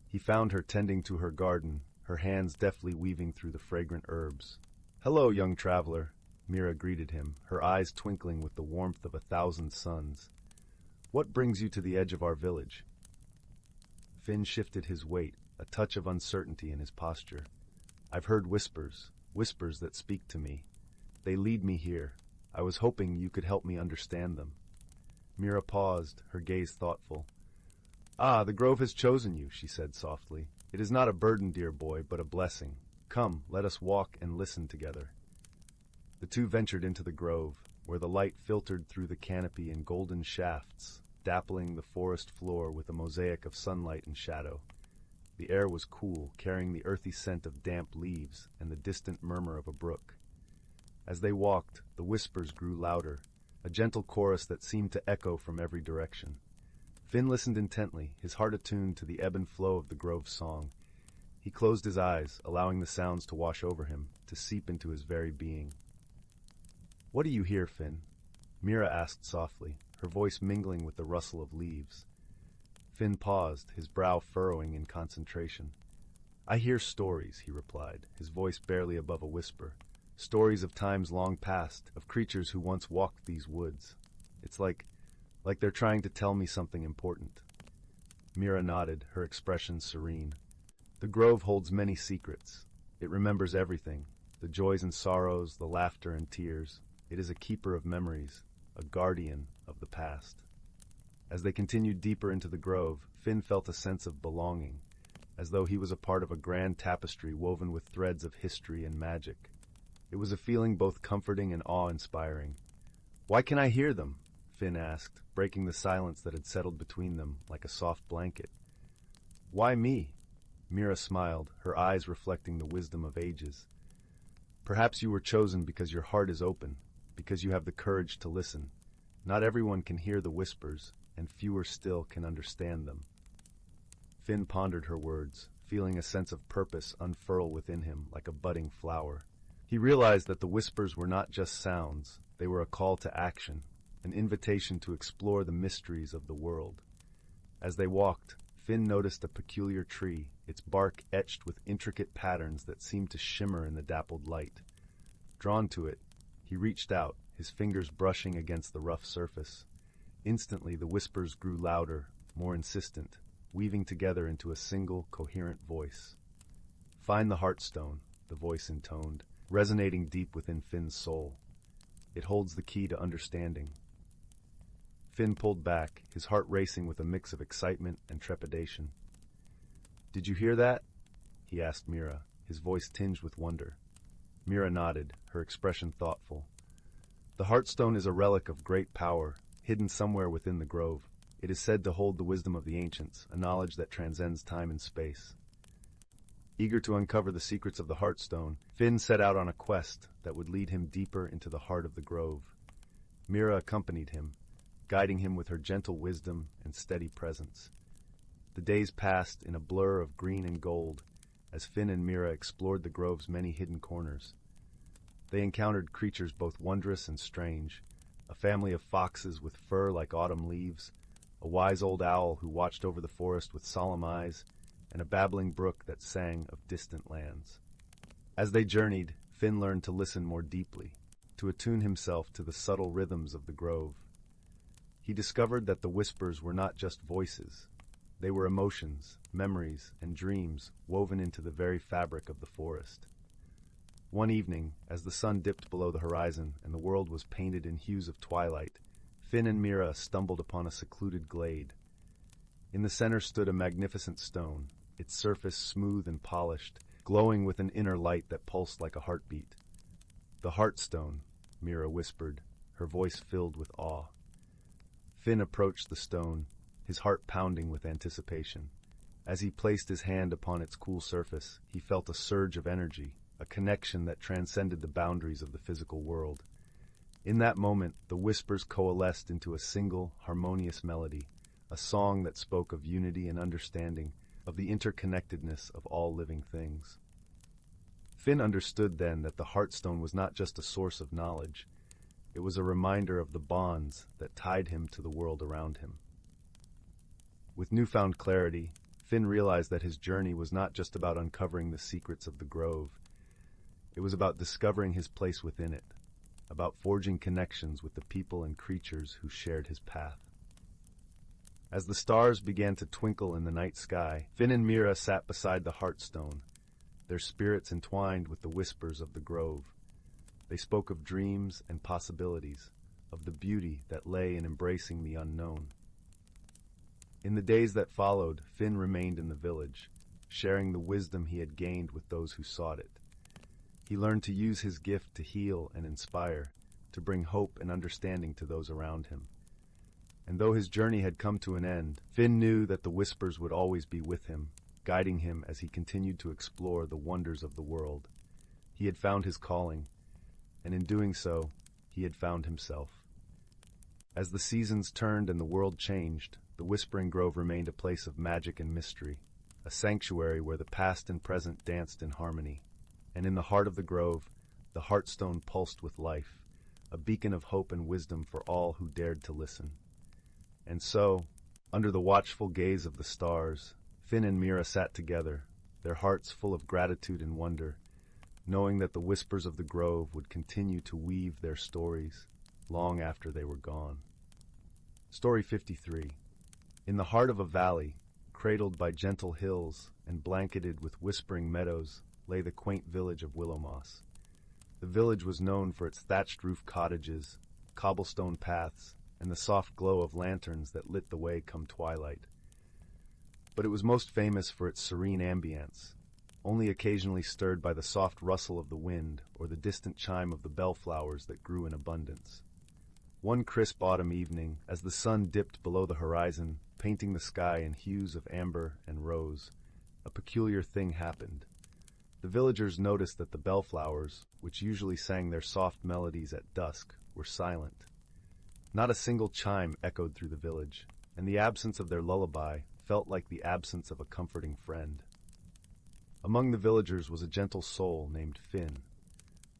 He found her tending to her garden, her hands deftly weaving through the fragrant herbs. "Hello, young traveler," Mira greeted him, her eyes twinkling with the warmth of 1,000 suns. "What brings you to the edge of our village?" Finn shifted his weight, a touch of uncertainty in his posture. "I've heard whispers, whispers that speak to me. They lead me here. I was hoping you could help me understand them." Mira paused, her gaze thoughtful. "Ah, the grove has chosen you," she said softly. "It is not a burden, dear boy, but a blessing. Come, let us walk and listen together." The two ventured into the grove, where the light filtered through the canopy in golden shafts, dappling the forest floor with a mosaic of sunlight and shadow. The air was cool, carrying the earthy scent of damp leaves and the distant murmur of a brook. As they walked, the whispers grew louder, a gentle chorus that seemed to echo from every direction. Finn listened intently, his heart attuned to the ebb and flow of the grove's song. He closed his eyes, allowing the sounds to wash over him, to seep into his very being. "What do you hear, Finn?" Mira asked softly, her voice mingling with the rustle of leaves. Finn paused, his brow furrowing in concentration. "I hear stories," he replied, his voice barely above a whisper. "Stories of times long past, of creatures who once walked these woods. It's like they're trying to tell me something important." Mira nodded, her expression serene. "The grove holds many secrets. It remembers everything, the joys and sorrows, the laughter and tears. It is a keeper of memories, a guardian of the past." As they continued deeper into the grove, Finn felt a sense of belonging, as though he was a part of a grand tapestry woven with threads of history and magic. It was a feeling both comforting and awe-inspiring. "Why can I hear them?" Finn asked, breaking the silence that had settled between them like a soft blanket. "Why me?" Mira smiled, her eyes reflecting the wisdom of ages. "Perhaps you were chosen because your heart is open, because you have the courage to listen. Not everyone can hear the whispers, and fewer still can understand them." Finn pondered her words, feeling a sense of purpose unfurl within him like a budding flower. He realized that the whispers were not just sounds, they were a call to action, an invitation to explore the mysteries of the world. As they walked, Finn noticed a peculiar tree, its bark etched with intricate patterns that seemed to shimmer in the dappled light. Drawn to it, he reached out, his fingers brushing against the rough surface. Instantly, the whispers grew louder, more insistent, weaving together into a single, coherent voice. "Find the heartstone," the voice intoned, resonating deep within Finn's soul. "It holds the key to understanding." Finn pulled back, his heart racing with a mix of excitement and trepidation. "Did you hear that?" he asked Mira, his voice tinged with wonder. Mira nodded, her expression thoughtful. "The Heartstone is a relic of great power, hidden somewhere within the grove. It is said to hold the wisdom of the ancients, a knowledge that transcends time and space." Eager to uncover the secrets of the Heartstone, Finn set out on a quest that would lead him deeper into the heart of the grove. Mira accompanied him, guiding him with her gentle wisdom and steady presence. The days passed in a blur of green and gold as Finn and Mira explored the grove's many hidden corners. They encountered creatures both wondrous and strange, a family of foxes with fur like autumn leaves, a wise old owl who watched over the forest with solemn eyes, and a babbling brook that sang of distant lands. As they journeyed, Finn learned to listen more deeply, to attune himself to the subtle rhythms of the grove. He discovered that the whispers were not just voices. They were emotions, memories, and dreams woven into the very fabric of the forest. One evening, as the sun dipped below the horizon and the world was painted in hues of twilight, Finn and Mira stumbled upon a secluded glade. In the center stood a magnificent stone, its surface smooth and polished, glowing with an inner light that pulsed like a heartbeat. "The Heartstone," Mira whispered, her voice filled with awe. Finn approached the stone, his heart pounding with anticipation. As he placed his hand upon its cool surface, he felt a surge of energy, a connection that transcended the boundaries of the physical world. In that moment, the whispers coalesced into a single, harmonious melody, a song that spoke of unity and understanding, of the interconnectedness of all living things. Finn understood then that the Heartstone was not just a source of knowledge. It was a reminder of the bonds that tied him to the world around him. With newfound clarity, Finn realized that his journey was not just about uncovering the secrets of the grove. It was about discovering his place within it, about forging connections with the people and creatures who shared his path. As the stars began to twinkle in the night sky, Finn and Mira sat beside the Heartstone, their spirits entwined with the whispers of the grove. They spoke of dreams and possibilities, of the beauty that lay in embracing the unknown. In the days that followed, Finn remained in the village, sharing the wisdom he had gained with those who sought it. He learned to use his gift to heal and inspire, to bring hope and understanding to those around him. And though his journey had come to an end, Finn knew that the whispers would always be with him, guiding him as he continued to explore the wonders of the world. He had found his calling, and in doing so, he had found himself. As the seasons turned and the world changed, the Whispering Grove remained a place of magic and mystery, a sanctuary where the past and present danced in harmony. And in the heart of the grove, the Heartstone pulsed with life, a beacon of hope and wisdom for all who dared to listen. And so, under the watchful gaze of the stars, Finn and Mira sat together, their hearts full of gratitude and wonder, knowing that the whispers of the grove would continue to weave their stories long after they were gone. Story 53. In the heart of a valley, cradled by gentle hills and blanketed with whispering meadows, lay the quaint village of Willowmoss. The village was known for its thatched roof cottages, cobblestone paths, and the soft glow of lanterns that lit the way come twilight. But it was most famous for its serene ambience, only occasionally stirred by the soft rustle of the wind or the distant chime of the bellflowers that grew in abundance. One crisp autumn evening, as the sun dipped below the horizon, painting the sky in hues of amber and rose, a peculiar thing happened. The villagers noticed that the bellflowers, which usually sang their soft melodies at dusk, were silent. Not a single chime echoed through the village, and the absence of their lullaby felt like the absence of a comforting friend. Among the villagers was a gentle soul named Finn.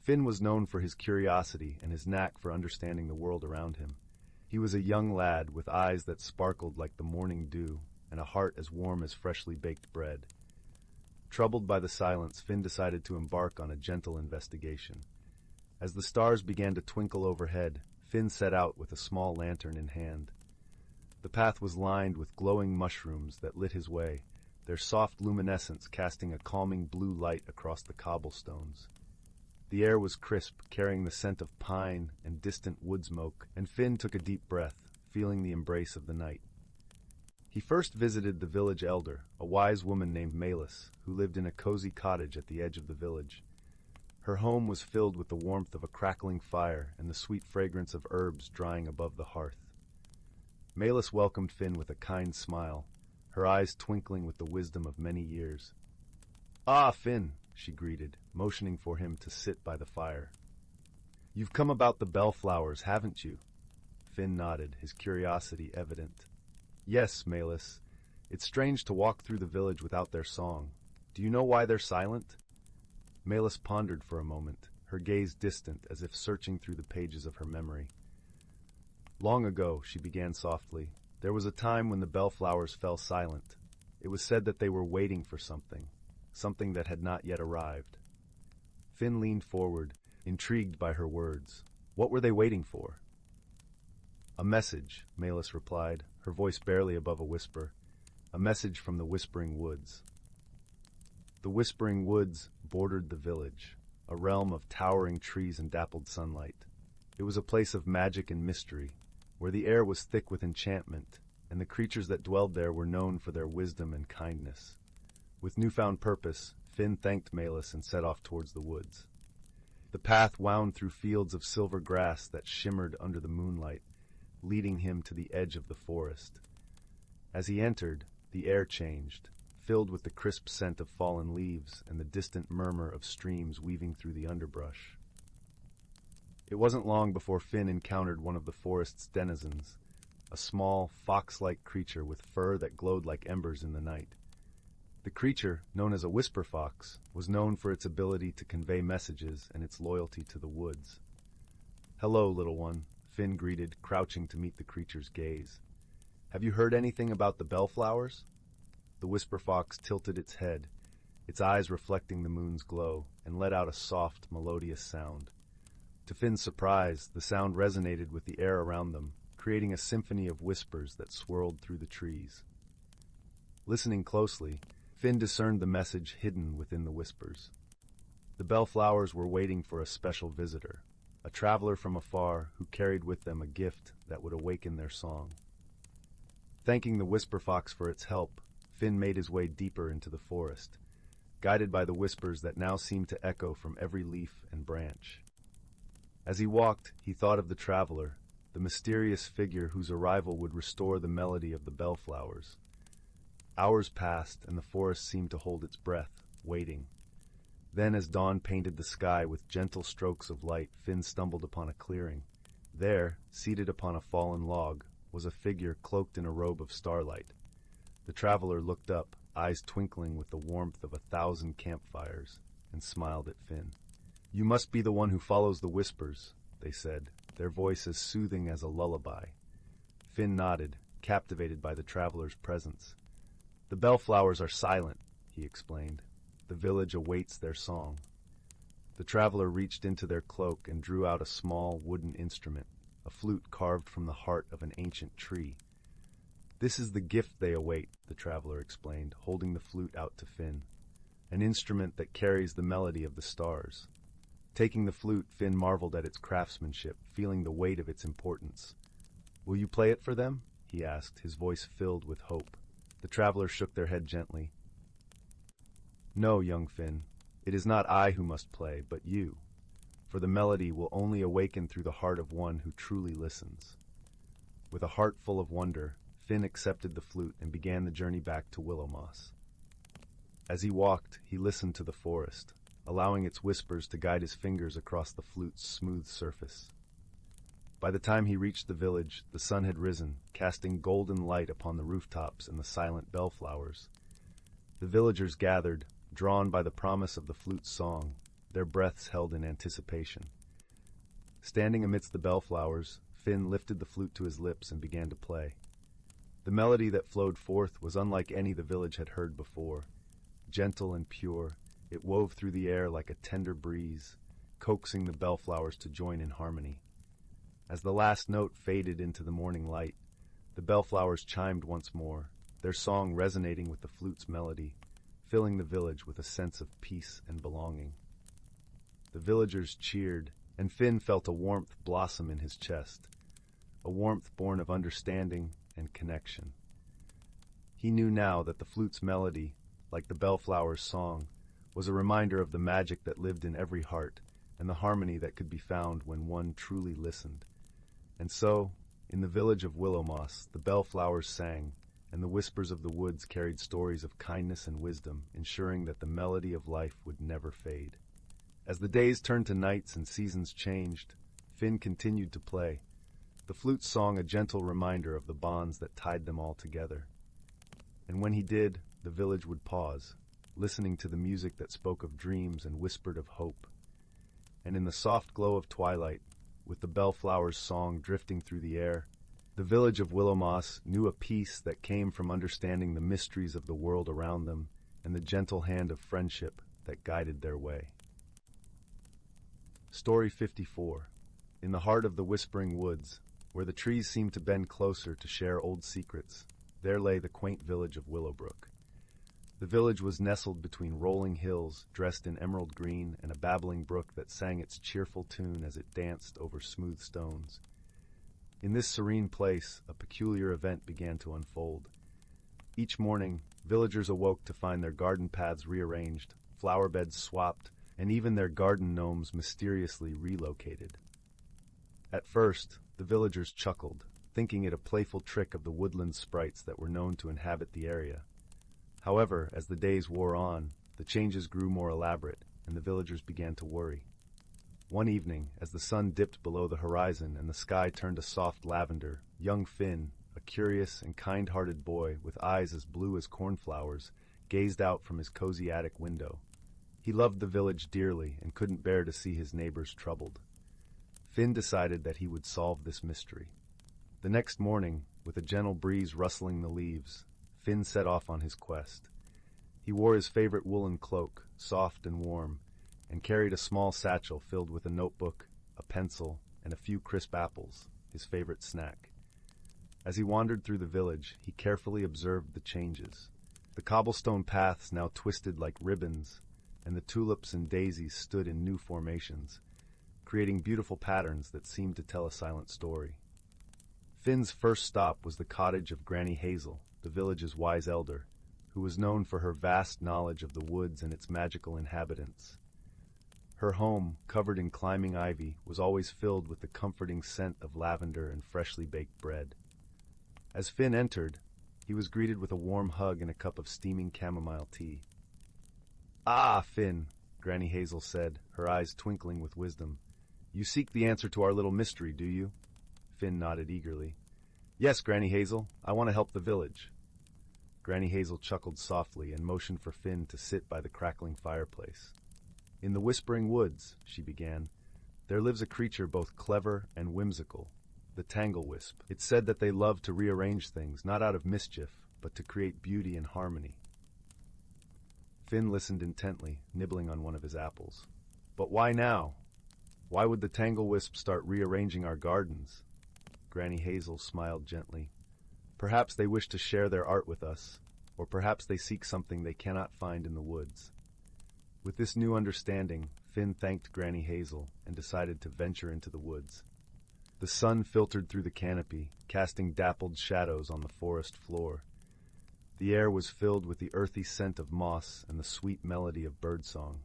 Finn was known for his curiosity and his knack for understanding the world around him. He was a young lad with eyes that sparkled like the morning dew and a heart as warm as freshly baked bread. Troubled by the silence, Finn decided to embark on a gentle investigation. As the stars began to twinkle overhead, Finn set out with a small lantern in hand. The path was lined with glowing mushrooms that lit his way, their soft luminescence casting a calming blue light across the cobblestones. The air was crisp, carrying the scent of pine and distant wood smoke, and Finn took a deep breath, feeling the embrace of the night. He first visited the village elder, a wise woman named Malis, who lived in a cozy cottage at the edge of the village. Her home was filled with the warmth of a crackling fire and the sweet fragrance of herbs drying above the hearth. Malis welcomed Finn with a kind smile, her eyes twinkling with the wisdom of many years. "Ah, Finn," she greeted, motioning for him to sit by the fire. "You've come about the bellflowers, haven't you?" Finn nodded, his curiosity evident. Yes, Malus. It's strange to walk through the village without their song. Do you know why they're silent? Malus pondered for a moment, her gaze distant as if searching through the pages of her memory. Long ago, she began softly, there was a time when the bellflowers fell silent. It was said that they were waiting for something, something that had not yet arrived. Finn leaned forward, intrigued by her words. What were they waiting for? A message, Malus replied, her voice barely above a whisper. A message from the Whispering Woods. The Whispering Woods bordered the village, a realm of towering trees and dappled sunlight. It was a place of magic and mystery, where the air was thick with enchantment, and the creatures that dwelled there were known for their wisdom and kindness. With newfound purpose, Finn thanked Malus and set off towards the woods. The path wound through fields of silver grass that shimmered under the moonlight, leading him to the edge of the forest. As he entered, the air changed, filled with the crisp scent of fallen leaves and the distant murmur of streams weaving through the underbrush. It wasn't long before Finn encountered one of the forest's denizens, a small, fox-like creature with fur that glowed like embers in the night. The creature, known as a whisper fox, was known for its ability to convey messages and its loyalty to the woods. "Hello, little one," Finn greeted, crouching to meet the creature's gaze. "Have you heard anything about the bellflowers?" The whisper fox tilted its head, its eyes reflecting the moon's glow, and let out a soft, melodious sound. To Finn's surprise, the sound resonated with the air around them, creating a symphony of whispers that swirled through the trees. Listening closely, Finn discerned the message hidden within the whispers. The bellflowers were waiting for a special visitor, a traveler from afar who carried with them a gift that would awaken their song. Thanking the whisper fox for its help, Finn made his way deeper into the forest, guided by the whispers that now seemed to echo from every leaf and branch. As he walked, he thought of the traveler, the mysterious figure whose arrival would restore the melody of the bellflowers. Hours passed, and the forest seemed to hold its breath, waiting. Then, as dawn painted the sky with gentle strokes of light, Finn stumbled upon a clearing. There, seated upon a fallen log, was a figure cloaked in a robe of starlight. The traveler looked up, eyes twinkling with the warmth of 1,000 campfires, and smiled at Finn. "You must be the one who follows the whispers," they said, their voice as soothing as a lullaby. Finn nodded, captivated by the traveler's presence. "The bellflowers are silent," he explained. "The village awaits their song." The traveler reached into their cloak and drew out a small wooden instrument, a flute carved from the heart of an ancient tree. "This is the gift they await," the traveler explained, holding the flute out to Finn. "An instrument that carries the melody of the stars." Taking the flute, Finn marveled at its craftsmanship, feeling the weight of its importance. "Will you play it for them?" he asked, his voice filled with hope. The travelers shook their head gently. "No, young Finn, it is not I who must play, but you, for the melody will only awaken through the heart of one who truly listens." With a heart full of wonder, Finn accepted the flute and began the journey back to Willowmoss. As he walked, he listened to the forest, allowing its whispers to guide his fingers across the flute's smooth surface. By the time he reached the village, the sun had risen, casting golden light upon the rooftops and the silent bellflowers. The villagers gathered, drawn by the promise of the flute's song, their breaths held in anticipation. Standing amidst the bellflowers, Finn lifted the flute to his lips and began to play. The melody that flowed forth was unlike any the village had heard before. Gentle and pure, it wove through the air like a tender breeze, coaxing the bellflowers to join in harmony. As the last note faded into the morning light, the bellflowers chimed once more, their song resonating with the flute's melody, filling the village with a sense of peace and belonging. The villagers cheered, and Finn felt a warmth blossom in his chest, a warmth born of understanding and connection. He knew now that the flute's melody, like the bellflower's song, was a reminder of the magic that lived in every heart and the harmony that could be found when one truly listened. And so, in the village of Willowmoss, the bellflowers sang, and the whispers of the woods carried stories of kindness and wisdom, ensuring that the melody of life would never fade. As the days turned to nights and seasons changed, Finn continued to play, the flute's song a gentle reminder of the bonds that tied them all together. And when he did, the village would pause, listening to the music that spoke of dreams and whispered of hope. And in the soft glow of twilight, with the bellflower's song drifting through the air, the village of Willowmoss knew a peace that came from understanding the mysteries of the world around them and the gentle hand of friendship that guided their way. Story 54. In the heart of the whispering woods, where the trees seemed to bend closer to share old secrets, there lay the quaint village of Willowbrook. The village was nestled between rolling hills dressed in emerald green and a babbling brook that sang its cheerful tune as it danced over smooth stones. In this serene place, a peculiar event began to unfold. Each morning, villagers awoke to find their garden paths rearranged, flower beds swapped, and even their garden gnomes mysteriously relocated. At first, the villagers chuckled, thinking it a playful trick of the woodland sprites that were known to inhabit the area. However, as the days wore on, the changes grew more elaborate, and the villagers began to worry. One evening, as the sun dipped below the horizon and the sky turned a soft lavender, young Finn, a curious and kind-hearted boy with eyes as blue as cornflowers, gazed out from his cozy attic window. He loved the village dearly and couldn't bear to see his neighbors troubled. Finn decided that he would solve this mystery. The next morning, with a gentle breeze rustling the leaves, Finn set off on his quest. He wore his favorite woolen cloak, soft and warm, and carried a small satchel filled with a notebook, a pencil, and a few crisp apples, his favorite snack. As he wandered through the village, he carefully observed the changes. The cobblestone paths now twisted like ribbons, and the tulips and daisies stood in new formations, creating beautiful patterns that seemed to tell a silent story. Finn's first stop was the cottage of Granny Hazel, the village's wise elder, who was known for her vast knowledge of the woods and its magical inhabitants. Her home, covered in climbing ivy, was always filled with the comforting scent of lavender and freshly baked bread. As Finn entered, he was greeted with a warm hug and a cup of steaming chamomile tea. "Ah, Finn," Granny Hazel said, her eyes twinkling with wisdom. "You seek the answer to our little mystery, do you?" Finn nodded eagerly. "Yes, Granny Hazel, I want to help the village." Granny Hazel chuckled softly and motioned for Finn to sit by the crackling fireplace. "In the Whispering Woods," she began, "there lives a creature both clever and whimsical, the Tangle-Wisp. It's said that they love to rearrange things, not out of mischief, but to create beauty and harmony." Finn listened intently, nibbling on one of his apples. "But why now? Why would the Tangle-Wisp start rearranging our gardens?" Granny Hazel smiled gently. "Perhaps they wish to share their art with us, or perhaps they seek something they cannot find in the woods." With this new understanding, Finn thanked Granny Hazel and decided to venture into the woods. The sun filtered through the canopy, casting dappled shadows on the forest floor. The air was filled with the earthy scent of moss and the sweet melody of birdsong.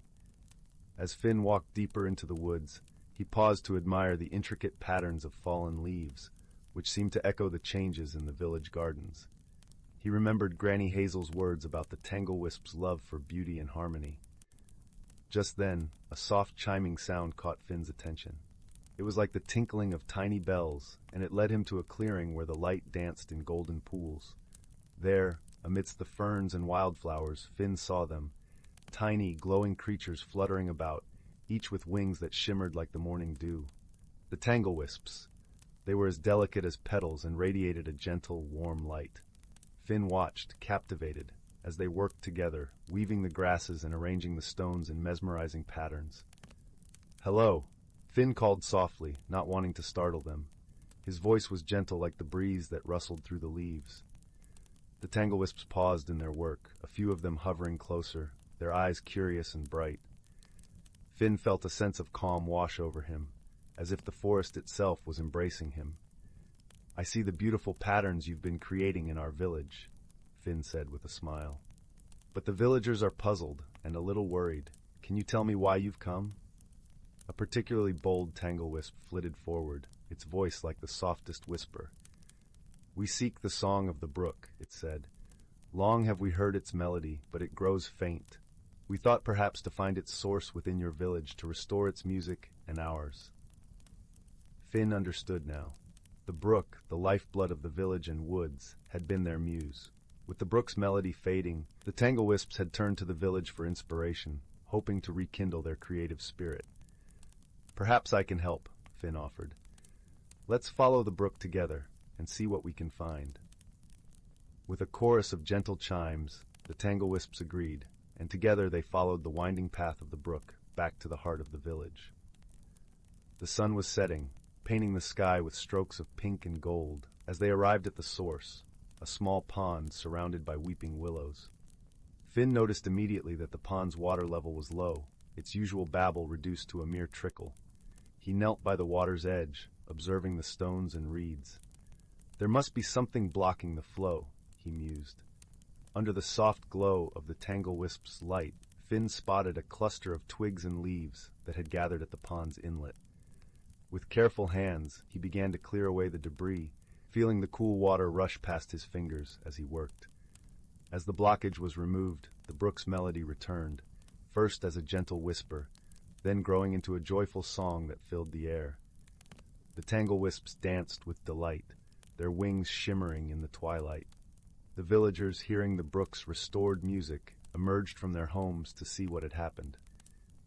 As Finn walked deeper into the woods, he paused to admire the intricate patterns of fallen leaves, which seemed to echo the changes in the village gardens. He remembered Granny Hazel's words about the Tangle-Wisp's love for beauty and harmony. Just then, a soft chiming sound caught Finn's attention. It was like the tinkling of tiny bells, and it led him to a clearing where the light danced in golden pools. There, amidst the ferns and wildflowers, Finn saw them, tiny, glowing creatures fluttering about, each with wings that shimmered like the morning dew. The Tangle-Wisps. They were as delicate as petals and radiated a gentle, warm light. Finn watched, captivated, as they worked together, weaving the grasses and arranging the stones in mesmerizing patterns. "Hello," Finn called softly, not wanting to startle them. His voice was gentle like the breeze that rustled through the leaves. The Tangle-Wisps paused in their work, a few of them hovering closer, their eyes curious and bright. Finn felt a sense of calm wash over him, as if the forest itself was embracing him. "I see the beautiful patterns you've been creating in our village," Finn said with a smile. "But the villagers are puzzled and a little worried. Can you tell me why you've come?" A particularly bold Tangle-Wisp flitted forward, its voice like the softest whisper. "We seek the song of the brook," it said. "Long have we heard its melody, but it grows faint. We thought perhaps to find its source within your village to restore its music and ours." Finn understood now. The brook, the lifeblood of the village and woods, had been their muse. With the brook's melody fading, the Tangle-Wisps had turned to the village for inspiration, hoping to rekindle their creative spirit. "Perhaps I can help," Finn offered. "Let's follow the brook together and see what we can find." With a chorus of gentle chimes, the Tangle-Wisps agreed, and together they followed the winding path of the brook back to the heart of the village. The sun was setting, painting the sky with strokes of pink and gold as they arrived at the source, a small pond surrounded by weeping willows. Finn noticed immediately that the pond's water level was low, its usual babble reduced to a mere trickle. He knelt by the water's edge, observing the stones and reeds. "There must be something blocking the flow," he mused. Under the soft glow of the Tangle-Wisp's light, Finn spotted a cluster of twigs and leaves that had gathered at the pond's inlet. With careful hands, he began to clear away the debris, feeling the cool water rush past his fingers as he worked. As the blockage was removed, the brook's melody returned, first as a gentle whisper, then growing into a joyful song that filled the air. The Tangle-Wisps danced with delight, their wings shimmering in the twilight. The villagers, hearing the brook's restored music, emerged from their homes to see what had happened.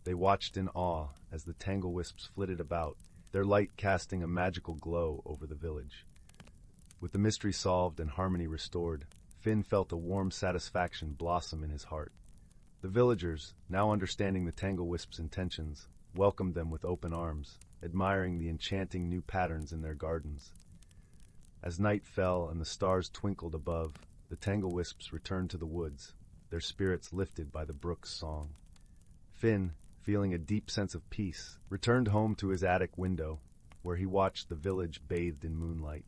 They watched in awe as the Tangle-Wisps flitted about, their light casting a magical glow over the village. With the mystery solved and harmony restored, Finn felt a warm satisfaction blossom in his heart. The villagers, now understanding the Tangle-Wisp's intentions, welcomed them with open arms, admiring the enchanting new patterns in their gardens. As night fell and the stars twinkled above, the Tangle-Wisps returned to the woods, their spirits lifted by the brook's song. Finn, feeling a deep sense of peace, returned home to his attic window, where he watched the village bathed in moonlight.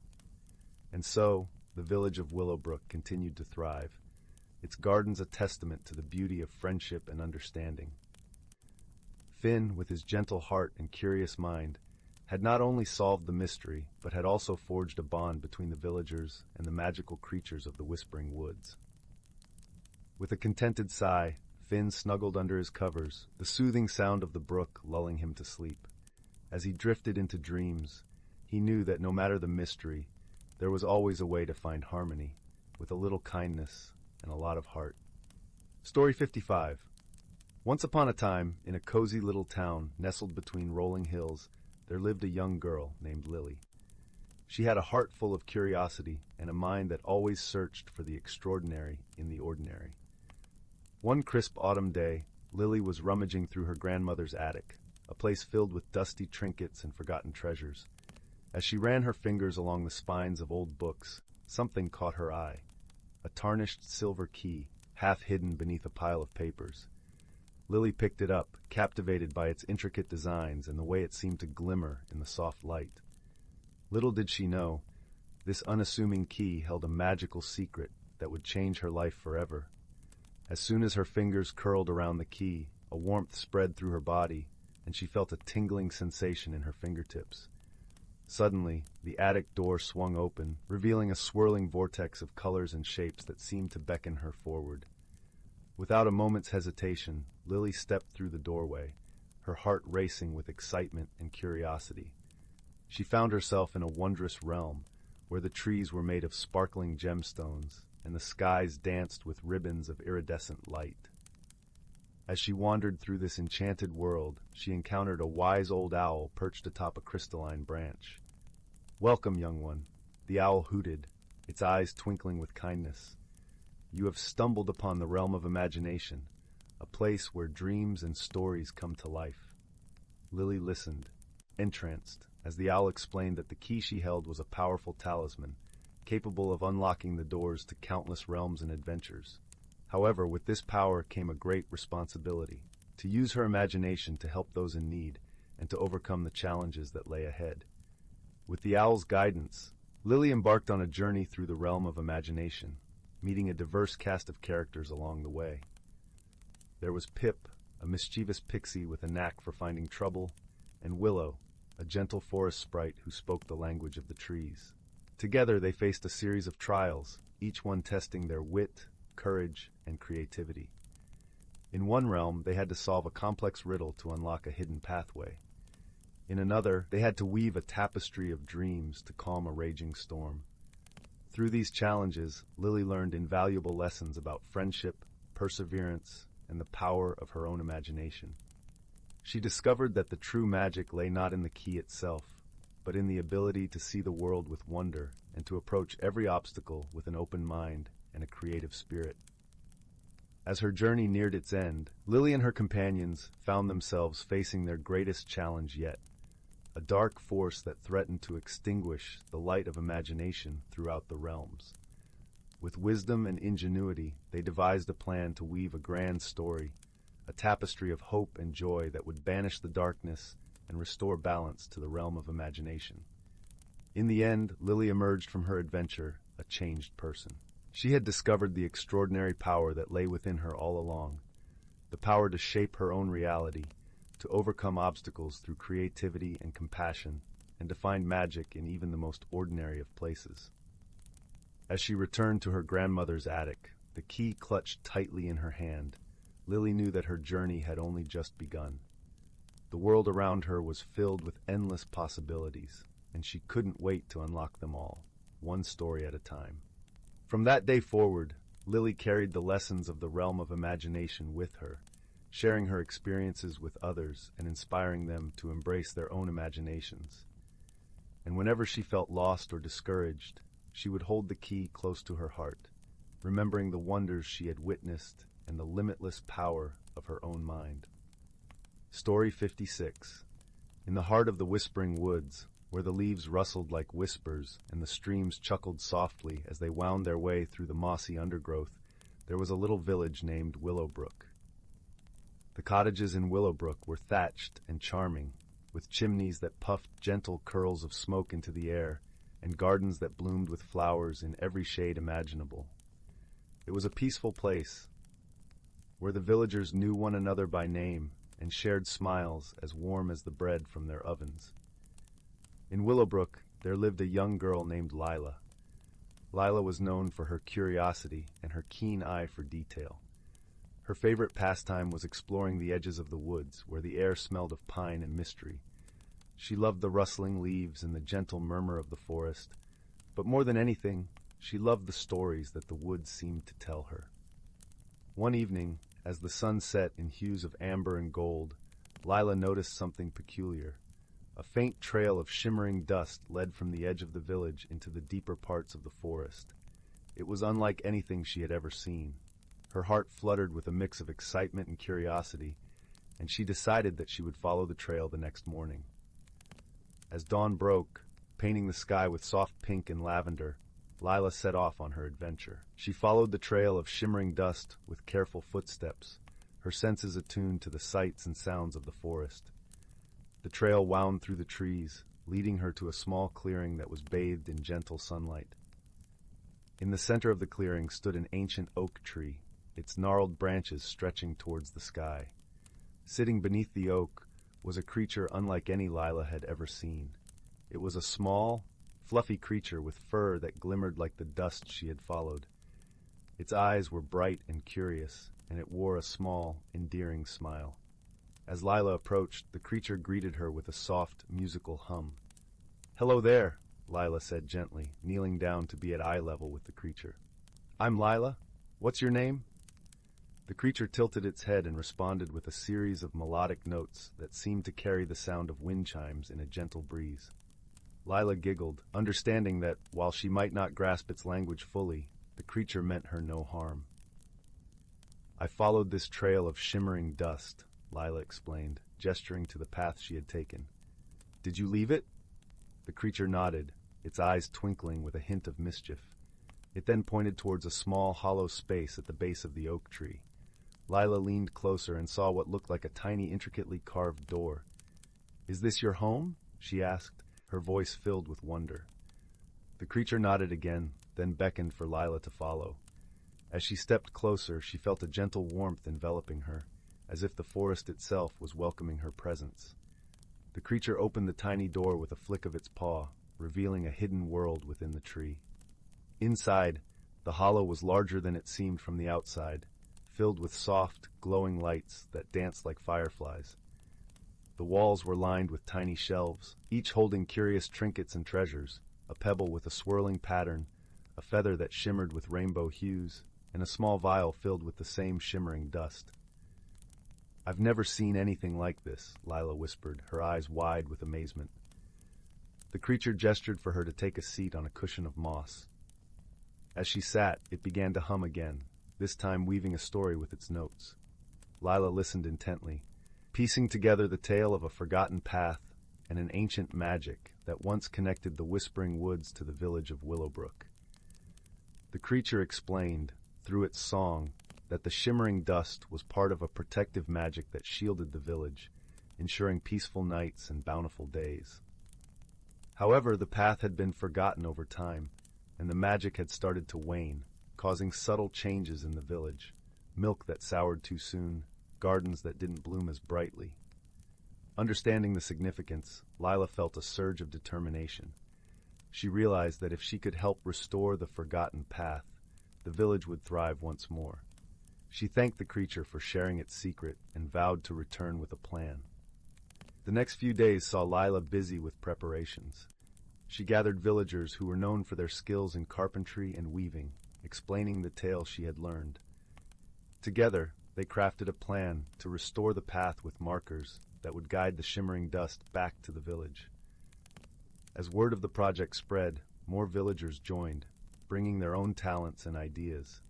And so, the village of Willowbrook continued to thrive, its gardens a testament to the beauty of friendship and understanding. Finn, with his gentle heart and curious mind, had not only solved the mystery, but had also forged a bond between the villagers and the magical creatures of the Whispering Woods. With a contented sigh, Finn snuggled under his covers, the soothing sound of the brook lulling him to sleep. As he drifted into dreams, he knew that no matter the mystery, there was always a way to find harmony, with a little kindness and a lot of heart. Story 55. Once upon a time, in a cozy little town nestled between rolling hills, there lived a young girl named Lily. She had a heart full of curiosity and a mind that always searched for the extraordinary in the ordinary. One crisp autumn day, Lily was rummaging through her grandmother's attic, a place filled with dusty trinkets and forgotten treasures. As she ran her fingers along the spines of old books, something caught her eye. A tarnished silver key, half hidden beneath a pile of papers. Lily picked it up, captivated by its intricate designs and the way it seemed to glimmer in the soft light. Little did she know, this unassuming key held a magical secret that would change her life forever. As soon as her fingers curled around the key, a warmth spread through her body, and she felt a tingling sensation in her fingertips. Suddenly, the attic door swung open, revealing a swirling vortex of colors and shapes that seemed to beckon her forward. Without a moment's hesitation, Lily stepped through the doorway, her heart racing with excitement and curiosity. She found herself in a wondrous realm, where the trees were made of sparkling gemstones, and the skies danced with ribbons of iridescent light. As she wandered through this enchanted world, she encountered a wise old owl perched atop a crystalline branch. "Welcome, young one," the owl hooted, its eyes twinkling with kindness. "You have stumbled upon the realm of imagination, a place where dreams and stories come to life." Lily listened, entranced, as the owl explained that the key she held was a powerful talisman, capable of unlocking the doors to countless realms and adventures. However, with this power came a great responsibility, to use her imagination to help those in need and to overcome the challenges that lay ahead. With the owl's guidance, Lily embarked on a journey through the realm of imagination, meeting a diverse cast of characters along the way. There was Pip, a mischievous pixie with a knack for finding trouble, and Willow, a gentle forest sprite who spoke the language of the trees. Together they faced a series of trials, each one testing their wit, courage, and creativity. In one realm, they had to solve a complex riddle to unlock a hidden pathway. In another, they had to weave a tapestry of dreams to calm a raging storm. Through these challenges, Lily learned invaluable lessons about friendship, perseverance, and the power of her own imagination. She discovered that the true magic lay not in the key itself, but in the ability to see the world with wonder and to approach every obstacle with an open mind and a creative spirit. As her journey neared its end, Lily and her companions found themselves facing their greatest challenge yet, a dark force that threatened to extinguish the light of imagination throughout the realms. With wisdom and ingenuity, they devised a plan to weave a grand story, a tapestry of hope and joy that would banish the darkness and restore balance to the realm of imagination. In the end, Lily emerged from her adventure a changed person. She had discovered the extraordinary power that lay within her all along, the power to shape her own reality, to overcome obstacles through creativity and compassion, and to find magic in even the most ordinary of places. As she returned to her grandmother's attic, the key clutched tightly in her hand, Lily knew that her journey had only just begun. The world around her was filled with endless possibilities, and she couldn't wait to unlock them all, one story at a time. From that day forward, Lily carried the lessons of the realm of imagination with her, sharing her experiences with others and inspiring them to embrace their own imaginations. And whenever she felt lost or discouraged, she would hold the key close to her heart, remembering the wonders she had witnessed and the limitless power of her own mind. Story 56. In the heart of the whispering woods, where the leaves rustled like whispers and the streams chuckled softly as they wound their way through the mossy undergrowth, there was a little village named Willowbrook. The cottages in Willowbrook were thatched and charming, with chimneys that puffed gentle curls of smoke into the air, and gardens that bloomed with flowers in every shade imaginable. It was a peaceful place, where the villagers knew one another by name and shared smiles as warm as the bread from their ovens. In Willowbrook, there lived a young girl named Lila. Lila was known for her curiosity and her keen eye for detail. Her favorite pastime was exploring the edges of the woods, where the air smelled of pine and mystery. She loved the rustling leaves and the gentle murmur of the forest, but more than anything, she loved the stories that the woods seemed to tell her. One evening, as the sun set in hues of amber and gold, Lila noticed something peculiar. A faint trail of shimmering dust led from the edge of the village into the deeper parts of the forest. It was unlike anything she had ever seen. Her heart fluttered with a mix of excitement and curiosity, and she decided that she would follow the trail the next morning. As dawn broke, painting the sky with soft pink and lavender, Lila set off on her adventure. She followed the trail of shimmering dust with careful footsteps, her senses attuned to the sights and sounds of the forest. The trail wound through the trees, leading her to a small clearing that was bathed in gentle sunlight. In the center of the clearing stood an ancient oak tree, its gnarled branches stretching towards the sky. Sitting beneath the oak was a creature unlike any Lila had ever seen. It was a small, fluffy creature with fur that glimmered like the dust she had followed. Its eyes were bright and curious, and it wore a small, endearing smile. As Lila approached, the creature greeted her with a soft, musical hum. "Hello there," Lila said gently, kneeling down to be at eye level with the creature. "I'm Lila. What's your name?" The creature tilted its head and responded with a series of melodic notes that seemed to carry the sound of wind chimes in a gentle breeze. Lila giggled, understanding that, while she might not grasp its language fully, the creature meant her no harm. "I followed this trail of shimmering dust," Lila explained, gesturing to the path she had taken. "Did you leave it?" The creature nodded, its eyes twinkling with a hint of mischief. It then pointed towards a small, hollow space at the base of the oak tree. Lila leaned closer and saw what looked like a tiny, intricately carved door. "Is this your home?" she asked, her voice filled with wonder. The creature nodded again, then beckoned for Lila to follow. As she stepped closer, she felt a gentle warmth enveloping her, as if the forest itself was welcoming her presence. The creature opened the tiny door with a flick of its paw, revealing a hidden world within the tree. Inside, the hollow was larger than it seemed from the outside, filled with soft, glowing lights that danced like fireflies. The walls were lined with tiny shelves, each holding curious trinkets and treasures, a pebble with a swirling pattern, a feather that shimmered with rainbow hues, and a small vial filled with the same shimmering dust. "I've never seen anything like this," Lila whispered, her eyes wide with amazement. The creature gestured for her to take a seat on a cushion of moss. As she sat, it began to hum again, this time weaving a story with its notes. Lila listened intently, piecing together the tale of a forgotten path and an ancient magic that once connected the whispering woods to the village of Willowbrook. The creature explained, through its song, that the shimmering dust was part of a protective magic that shielded the village, ensuring peaceful nights and bountiful days. However, the path had been forgotten over time, and the magic had started to wane, causing subtle changes in the village: milk that soured too soon, gardens that didn't bloom as brightly. Understanding the significance, Lila felt a surge of determination. She realized that if she could help restore the forgotten path, the village would thrive once more. She thanked the creature for sharing its secret and vowed to return with a plan. The next few days saw Lila busy with preparations. She gathered villagers who were known for their skills in carpentry and weaving, explaining the tale she had learned. Together, they crafted a plan to restore the path with markers that would guide the shimmering dust back to the village. As word of the project spread, more villagers joined, bringing their own talents and ideas.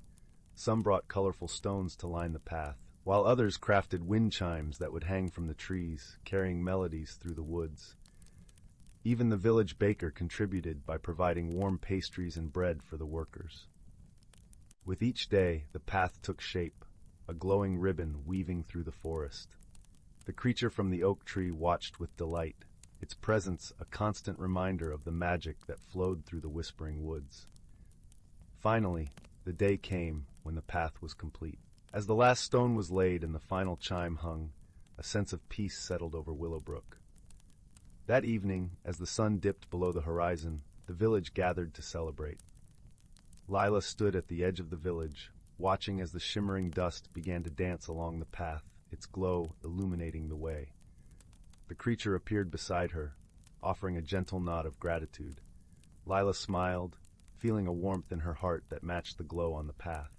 Some brought colorful stones to line the path, while others crafted wind chimes that would hang from the trees, carrying melodies through the woods. Even the village baker contributed by providing warm pastries and bread for the workers. With each day, the path took shape, a glowing ribbon weaving through the forest. The creature from the oak tree watched with delight, its presence a constant reminder of the magic that flowed through the whispering woods. Finally, the day came when the path was complete. As the last stone was laid and the final chime hung, a sense of peace settled over Willowbrook. That evening, as the sun dipped below the horizon, the village gathered to celebrate. Lila stood at the edge of the village, watching as the shimmering dust began to dance along the path, its glow illuminating the way. The creature appeared beside her, offering a gentle nod of gratitude. Lila smiled, feeling a warmth in her heart that matched the glow on the path.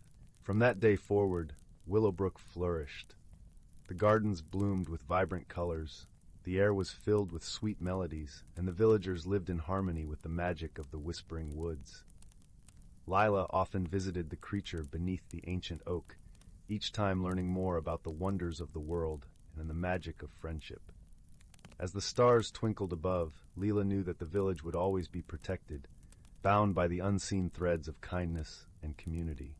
From that day forward, Willowbrook flourished. The gardens bloomed with vibrant colors, the air was filled with sweet melodies, and the villagers lived in harmony with the magic of the whispering woods. Lila often visited the creature beneath the ancient oak, each time learning more about the wonders of the world and the magic of friendship. As the stars twinkled above, Lila knew that the village would always be protected, bound by the unseen threads of kindness and community.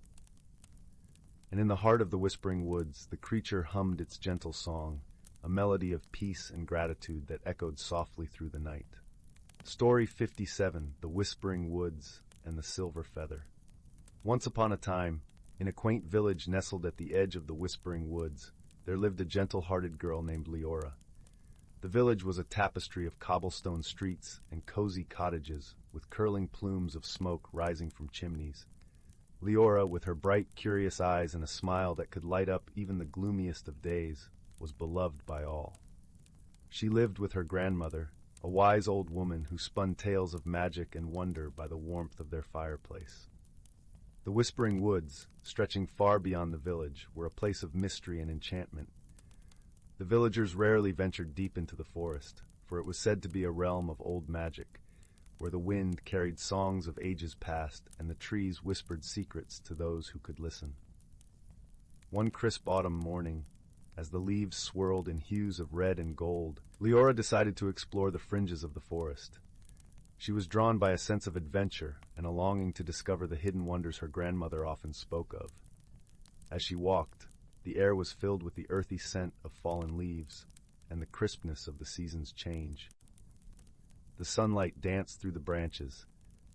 And in the heart of the whispering woods, the creature hummed its gentle song, a melody of peace and gratitude that echoed softly through the night. Story 57, The Whispering Woods and the Silver Feather. Once upon a time, in a quaint village nestled at the edge of the whispering woods, there lived a gentle-hearted girl named Leora. The village was a tapestry of cobblestone streets and cozy cottages, with curling plumes of smoke rising from chimneys. Leora, with her bright, curious eyes and a smile that could light up even the gloomiest of days, was beloved by all. She lived with her grandmother, a wise old woman who spun tales of magic and wonder by the warmth of their fireplace. The whispering woods, stretching far beyond the village, were a place of mystery and enchantment. The villagers rarely ventured deep into the forest, for it was said to be a realm of old magic, where the wind carried songs of ages past and the trees whispered secrets to those who could listen. One crisp autumn morning, as the leaves swirled in hues of red and gold, Leora decided to explore the fringes of the forest. She was drawn by a sense of adventure and a longing to discover the hidden wonders her grandmother often spoke of. As she walked, the air was filled with the earthy scent of fallen leaves and the crispness of the season's change. The sunlight danced through the branches,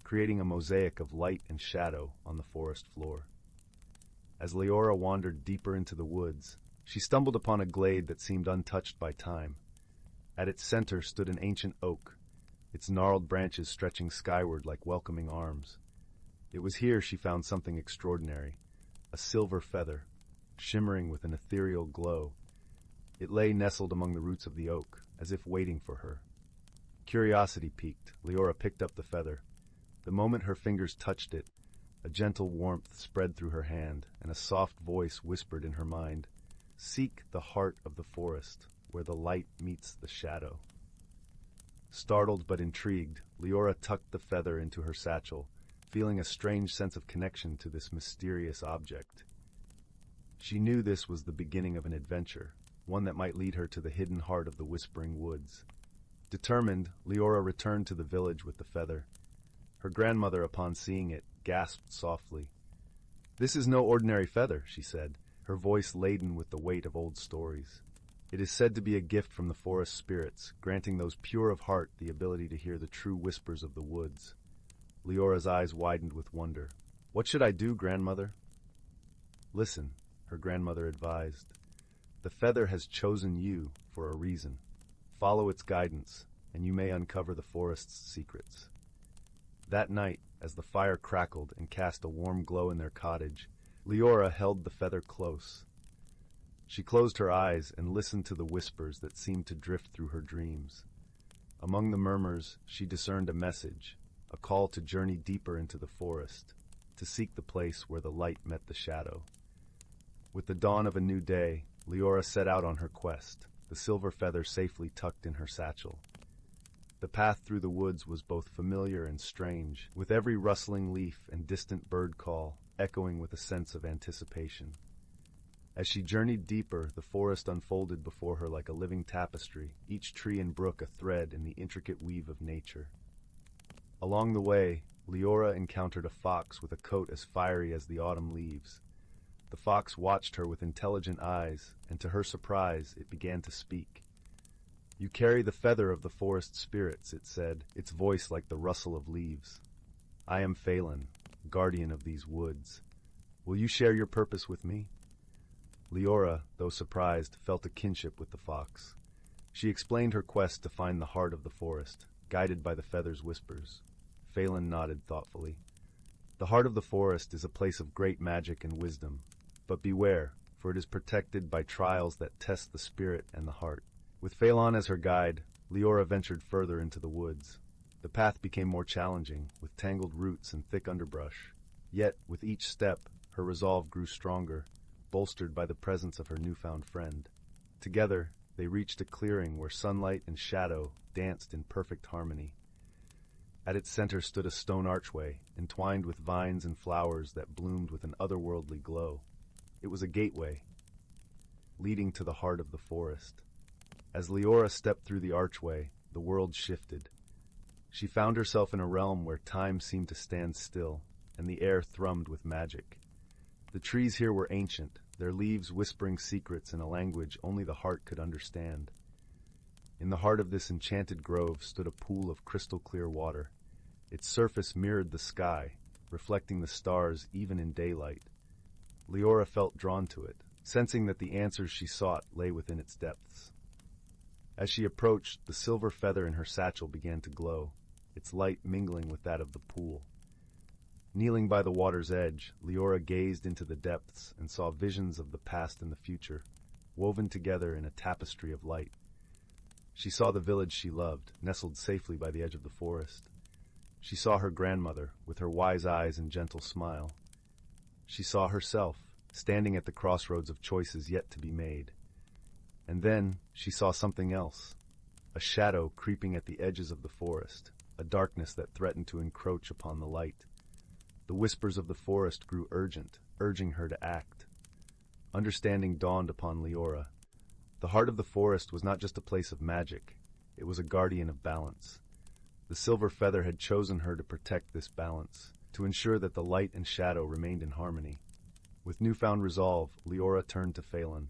creating a mosaic of light and shadow on the forest floor. As Leora wandered deeper into the woods, she stumbled upon a glade that seemed untouched by time. At its center stood an ancient oak, its gnarled branches stretching skyward like welcoming arms. It was here she found something extraordinary, a silver feather, shimmering with an ethereal glow. It lay nestled among the roots of the oak, as if waiting for her. Curiosity piqued, Leora picked up the feather. The moment her fingers touched it, a gentle warmth spread through her hand, and a soft voice whispered in her mind, "Seek the heart of the forest, where the light meets the shadow." Startled but intrigued, Leora tucked the feather into her satchel, feeling a strange sense of connection to this mysterious object. She knew this was the beginning of an adventure, one that might lead her to the hidden heart of the Whispering Woods. Determined, Leora returned to the village with the feather. Her grandmother, upon seeing it, gasped softly. "This is no ordinary feather," she said, her voice laden with the weight of old stories. "It is said to be a gift from the forest spirits, granting those pure of heart the ability to hear the true whispers of the woods." Leora's eyes widened with wonder. "What should I do, grandmother?" "Listen," her grandmother advised. "The feather has chosen you for a reason. Follow its guidance, and you may uncover the forest's secrets." That night, as the fire crackled and cast a warm glow in their cottage, Leora held the feather close. She closed her eyes and listened to the whispers that seemed to drift through her dreams. Among the murmurs, she discerned a message, a call to journey deeper into the forest, to seek the place where the light met the shadow. With the dawn of a new day, Leora set out on her quest, the silver feather safely tucked in her satchel. The path through the woods was both familiar and strange, with every rustling leaf and distant bird call echoing with a sense of anticipation. As she journeyed deeper, the forest unfolded before her like a living tapestry, each tree and brook a thread in the intricate weave of nature. Along the way, Leora encountered a fox with a coat as fiery as the autumn leaves. The fox watched her with intelligent eyes, and to her surprise, it began to speak. "You carry the feather of the forest spirits," it said, its voice like the rustle of leaves. "I am Phelan, guardian of these woods. Will you share your purpose with me?" Leora, though surprised, felt a kinship with the fox. She explained her quest to find the heart of the forest, guided by the feather's whispers. Phelan nodded thoughtfully. "The heart of the forest is a place of great magic and wisdom. But beware, for it is protected by trials that test the spirit and the heart." With Phelan as her guide, Leora ventured further into the woods. The path became more challenging, with tangled roots and thick underbrush. Yet, with each step, her resolve grew stronger, bolstered by the presence of her newfound friend. Together, they reached a clearing where sunlight and shadow danced in perfect harmony. At its center stood a stone archway, entwined with vines and flowers that bloomed with an otherworldly glow. It was a gateway, leading to the heart of the forest. As Leora stepped through the archway, the world shifted. She found herself in a realm where time seemed to stand still, and the air thrummed with magic. The trees here were ancient, their leaves whispering secrets in a language only the heart could understand. In the heart of this enchanted grove stood a pool of crystal-clear water. Its surface mirrored the sky, reflecting the stars even in daylight. Leora felt drawn to it, sensing that the answers she sought lay within its depths. As she approached, the silver feather in her satchel began to glow, its light mingling with that of the pool. Kneeling by the water's edge, Leora gazed into the depths and saw visions of the past and the future, woven together in a tapestry of light. She saw the village she loved, nestled safely by the edge of the forest. She saw her grandmother, with her wise eyes and gentle smile. She saw herself, standing at the crossroads of choices yet to be made. And then she saw something else, a shadow creeping at the edges of the forest, a darkness that threatened to encroach upon the light. The whispers of the forest grew urgent, urging her to act. Understanding dawned upon Leora. The heart of the forest was not just a place of magic, it was a guardian of balance. The silver feather had chosen her to protect this balance, to ensure that the light and shadow remained in harmony. With newfound resolve, Leora turned to Phelan.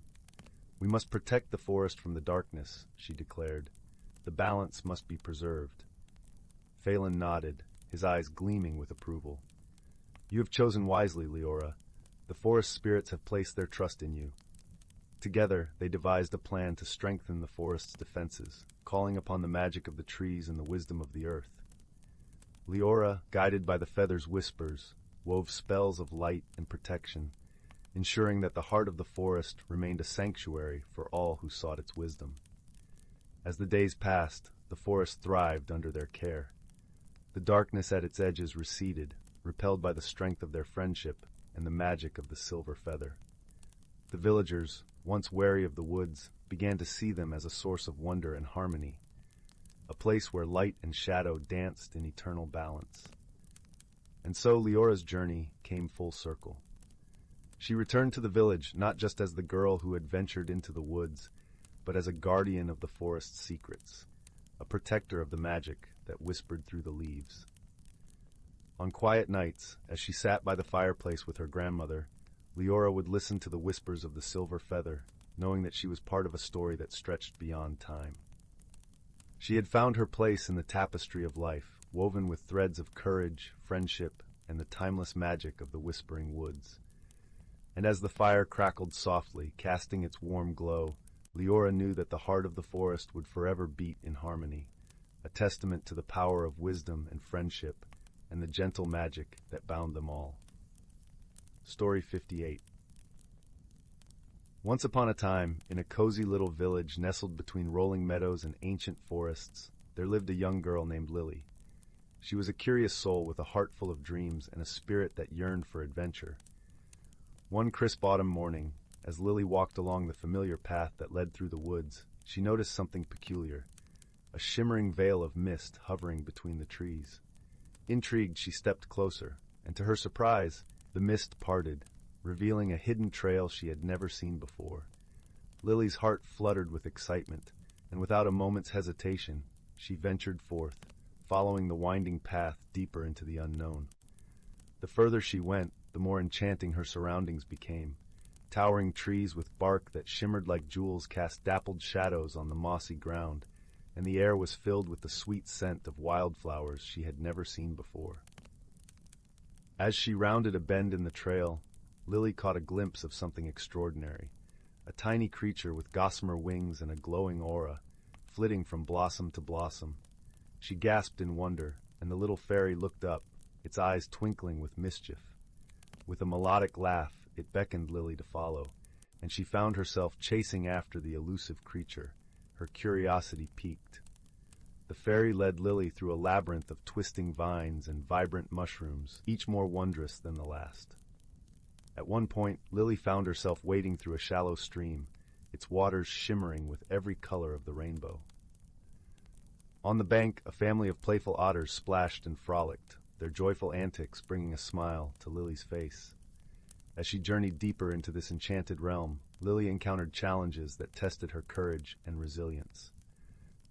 "We must protect the forest from the darkness," she declared. "The balance must be preserved." Phelan nodded, his eyes gleaming with approval. "You have chosen wisely, Leora. The forest spirits have placed their trust in you." Together, they devised a plan to strengthen the forest's defenses, calling upon the magic of the trees and the wisdom of the earth. Leora, guided by the feather's whispers, wove spells of light and protection. ensuring that the heart of the forest remained a sanctuary for all who sought its wisdom. As the days passed, the forest thrived under their care. The darkness at its edges receded, repelled by the strength of their friendship and the magic of the silver feather. The villagers, once wary of the woods, began to see them as a source of wonder and harmony, a place where light and shadow danced in eternal balance. And so Leora's journey came full circle. She returned to the village not just as the girl who had ventured into the woods, but as a guardian of the forest's secrets, a protector of the magic that whispered through the leaves. On quiet nights, as she sat by the fireplace with her grandmother, Leora would listen to the whispers of the silver feather, knowing that she was part of a story that stretched beyond time. She had found her place in the tapestry of life, woven with threads of courage, friendship, and the timeless magic of the whispering woods. And as the fire crackled softly, casting its warm glow, Leora knew that the heart of the forest would forever beat in harmony, a testament to the power of wisdom and friendship, and the gentle magic that bound them all. Story 58. Once upon a time, in a cozy little village nestled between rolling meadows and ancient forests, there lived a young girl named Lily. She was a curious soul with a heart full of dreams and a spirit that yearned for adventure. One crisp autumn morning, as Lily walked along the familiar path that led through the woods, she noticed something peculiar, a shimmering veil of mist hovering between the trees. Intrigued, she stepped closer, and to her surprise, the mist parted, revealing a hidden trail she had never seen before. Lily's heart fluttered with excitement, and without a moment's hesitation, she ventured forth, following the winding path deeper into the unknown. The further she went, the more enchanting her surroundings became. Towering trees with bark that shimmered like jewels cast dappled shadows on the mossy ground, and the air was filled with the sweet scent of wildflowers she had never seen before. As she rounded a bend in the trail, Lily caught a glimpse of something extraordinary, a tiny creature with gossamer wings and a glowing aura, flitting from blossom to blossom. She gasped in wonder, and the little fairy looked up, its eyes twinkling with mischief. With a melodic laugh, it beckoned Lily to follow, and she found herself chasing after the elusive creature, her curiosity piqued. The fairy led Lily through a labyrinth of twisting vines and vibrant mushrooms, each more wondrous than the last. At one point, Lily found herself wading through a shallow stream, its waters shimmering with every color of the rainbow. On the bank, a family of playful otters splashed and frolicked, their joyful antics bringing a smile to Lily's face. As she journeyed deeper into this enchanted realm, Lily encountered challenges that tested her courage and resilience.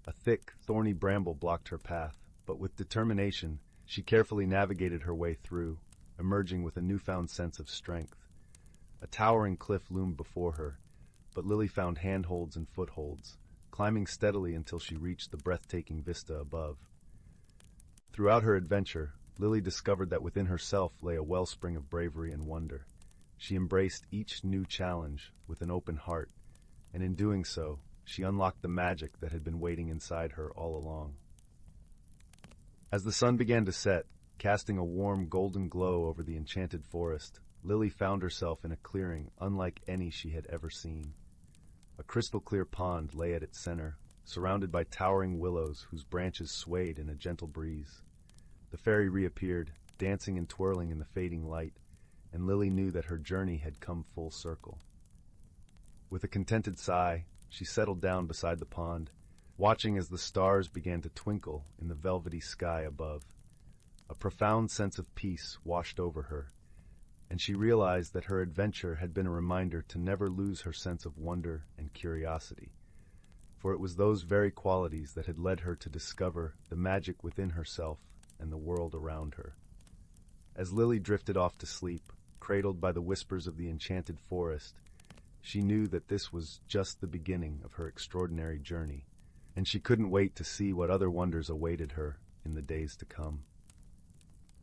A thick, thorny bramble blocked her path, but with determination, she carefully navigated her way through, emerging with a newfound sense of strength. A towering cliff loomed before her, but Lily found handholds and footholds, climbing steadily until she reached the breathtaking vista above. Throughout her adventure, Lily discovered that within herself lay a wellspring of bravery and wonder. She embraced each new challenge with an open heart, and in doing so, she unlocked the magic that had been waiting inside her all along. As the sun began to set, casting a warm golden glow over the enchanted forest, Lily found herself in a clearing unlike any she had ever seen. A crystal-clear pond lay at its center, surrounded by towering willows whose branches swayed in a gentle breeze. The fairy reappeared, dancing and twirling in the fading light, and Lily knew that her journey had come full circle. With a contented sigh, she settled down beside the pond, watching as the stars began to twinkle in the velvety sky above. A profound sense of peace washed over her, and she realized that her adventure had been a reminder to never lose her sense of wonder and curiosity, for it was those very qualities that had led her to discover the magic within herself and the world around her. As Lily drifted off to sleep, cradled by the whispers of the enchanted forest, she knew that this was just the beginning of her extraordinary journey, and she couldn't wait to see what other wonders awaited her in the days to come.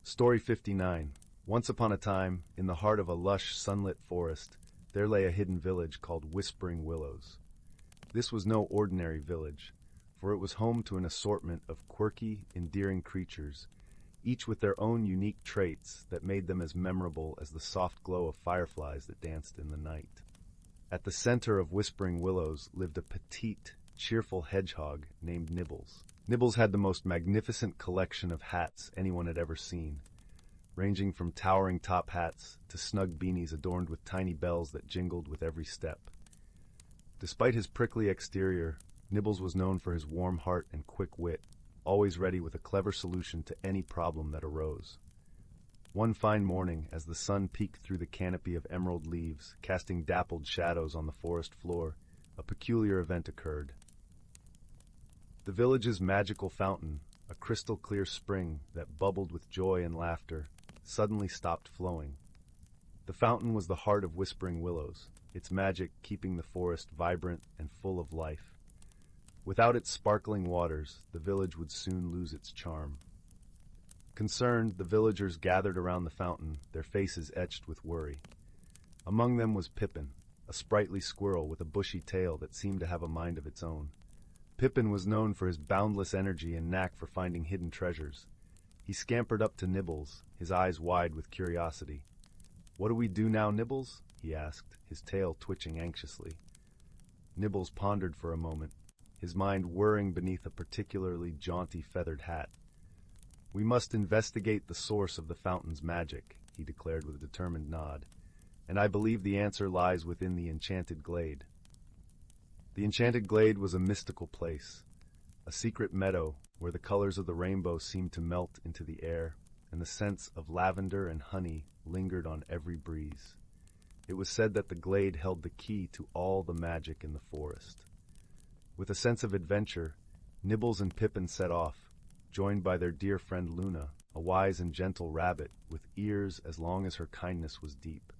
Story 59. Once upon a time, in the heart of a lush, sunlit forest, there lay a hidden village called Whispering Willows. This was no ordinary village, for it was home to an assortment of quirky, endearing creatures, each with their own unique traits that made them as memorable as the soft glow of fireflies that danced in the night. At the center of Whispering Willows lived a petite, cheerful hedgehog named Nibbles. Nibbles had the most magnificent collection of hats anyone had ever seen, ranging from towering top hats to snug beanies adorned with tiny bells that jingled with every step. Despite his prickly exterior, Nibbles was known for his warm heart and quick wit, always ready with a clever solution to any problem that arose. One fine morning, as the sun peeked through the canopy of emerald leaves, casting dappled shadows on the forest floor, a peculiar event occurred. The village's magical fountain, a crystal-clear spring that bubbled with joy and laughter, suddenly stopped flowing. The fountain was the heart of Whispering Willows, its magic keeping the forest vibrant and full of life. Without its sparkling waters, the village would soon lose its charm. Concerned, the villagers gathered around the fountain, their faces etched with worry. Among them was Pippin, a sprightly squirrel with a bushy tail that seemed to have a mind of its own. Pippin was known for his boundless energy and knack for finding hidden treasures. He scampered up to Nibbles, his eyes wide with curiosity. "What do we do now, Nibbles?" he asked, his tail twitching anxiously. Nibbles pondered for a moment, his mind whirring beneath a particularly jaunty feathered hat. "We must investigate the source of the fountain's magic," he declared with a determined nod, "and I believe the answer lies within the Enchanted Glade." The Enchanted Glade was a mystical place, a secret meadow where the colors of the rainbow seemed to melt into the air, and the scents of lavender and honey lingered on every breeze. It was said that the glade held the key to all the magic in the forest. With a sense of adventure, Nibbles and Pippin set off, joined by their dear friend Luna, a wise and gentle rabbit with ears as long as her kindness was deep.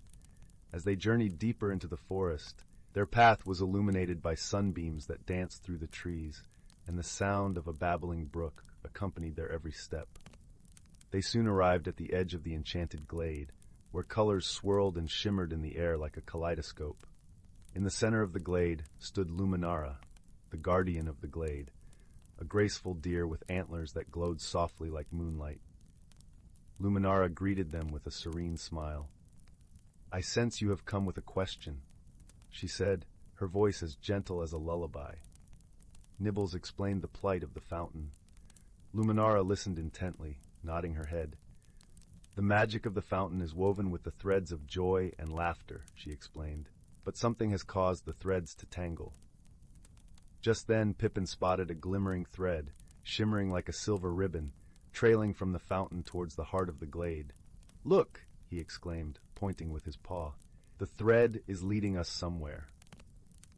As they journeyed deeper into the forest, their path was illuminated by sunbeams that danced through the trees, and the sound of a babbling brook accompanied their every step. They soon arrived at the edge of the Enchanted Glade, where colors swirled and shimmered in the air like a kaleidoscope. In the center of the glade stood Luminara, the guardian of the glade, a graceful deer with antlers that glowed softly like moonlight. Luminara greeted them with a serene smile. "I sense you have come with a question," she said, her voice as gentle as a lullaby. Nibbles explained the plight of the fountain. Luminara listened intently, nodding her head. "The magic of the fountain is woven with the threads of joy and laughter," she explained, "but something has caused the threads to tangle." Just then Pippin spotted a glimmering thread, shimmering like a silver ribbon, trailing from the fountain towards the heart of the glade. "Look!" he exclaimed, pointing with his paw. "The thread is leading us somewhere."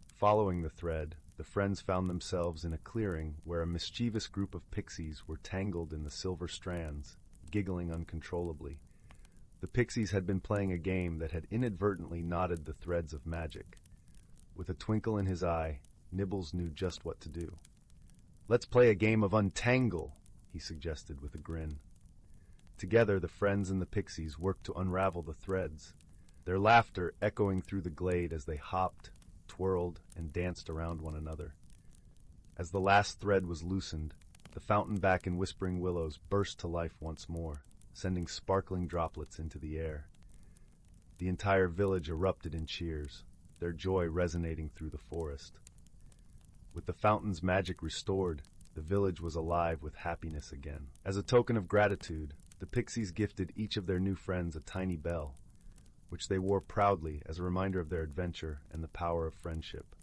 Following the thread, the friends found themselves in a clearing where a mischievous group of pixies were tangled in the silver strands, giggling uncontrollably. The pixies had been playing a game that had inadvertently knotted the threads of magic. With a twinkle in his eye, Nibbles knew just what to do. "Let's play a game of untangle," he suggested with a grin. Together, the friends and the pixies worked to unravel the threads, their laughter echoing through the glade as they hopped, twirled, and danced around one another. As the last thread was loosened, the fountain back in Whispering Willows burst to life once more, sending sparkling droplets into the air. The entire village erupted in cheers, their joy resonating through the forest. With the fountain's magic restored, the village was alive with happiness again. As a token of gratitude, the pixies gifted each of their new friends a tiny bell, which they wore proudly as a reminder of their adventure and the power of friendship.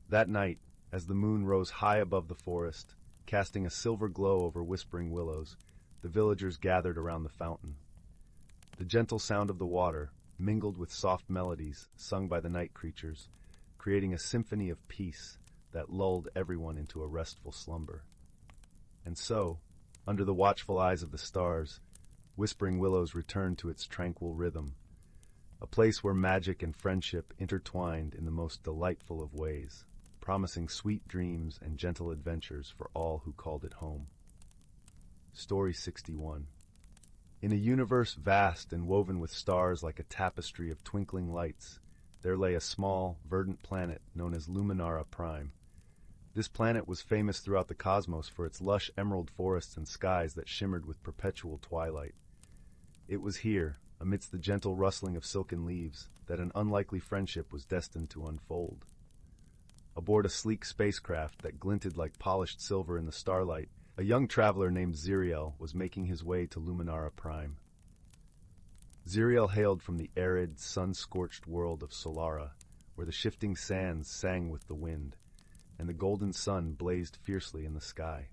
That night, as the moon rose high above the forest, casting a silver glow over Whispering Willows, the villagers gathered around the fountain. The gentle sound of the water, mingled with soft melodies sung by the night creatures, creating a symphony of peace that lulled everyone into a restful slumber. And so, under the watchful eyes of the stars, Whispering Willows returned to its tranquil rhythm, a place where magic and friendship intertwined in the most delightful of ways, promising sweet dreams and gentle adventures for all who called it home. Story 61. In a universe vast and woven with stars like a tapestry of twinkling lights, there lay a small, verdant planet known as Luminara Prime. This planet was famous throughout the cosmos for its lush emerald forests and skies that shimmered with perpetual twilight. It was here, amidst the gentle rustling of silken leaves, that an unlikely friendship was destined to unfold. Aboard a sleek spacecraft that glinted like polished silver in the starlight, a young traveler named Ziriel was making his way to Luminara Prime. Ziriel hailed from the arid, sun-scorched world of Solara, where the shifting sands sang with the wind, and the golden sun blazed fiercely in the sky.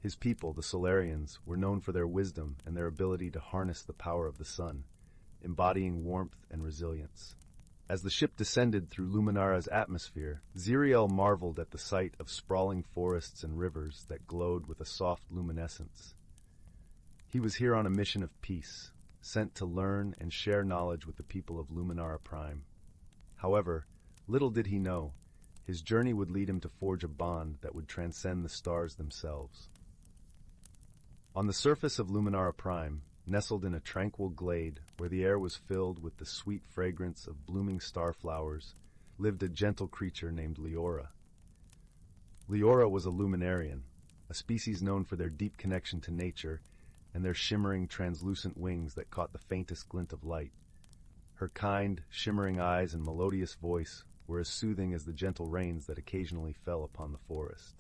His people, the Solarians, were known for their wisdom and their ability to harness the power of the sun, embodying warmth and resilience. As the ship descended through Luminara's atmosphere, Ziriel marveled at the sight of sprawling forests and rivers that glowed with a soft luminescence. He was here on a mission of peace, sent to learn and share knowledge with the people of Luminara Prime. However, little did he know, his journey would lead him to forge a bond that would transcend the stars themselves. On the surface of Luminara Prime, nestled in a tranquil glade where the air was filled with the sweet fragrance of blooming starflowers, lived a gentle creature named Leora. Leora was a luminarian, a species known for their deep connection to nature and their shimmering, translucent wings that caught the faintest glint of light. Her kind, shimmering eyes and melodious voice were as soothing as the gentle rains that occasionally fell upon the forest.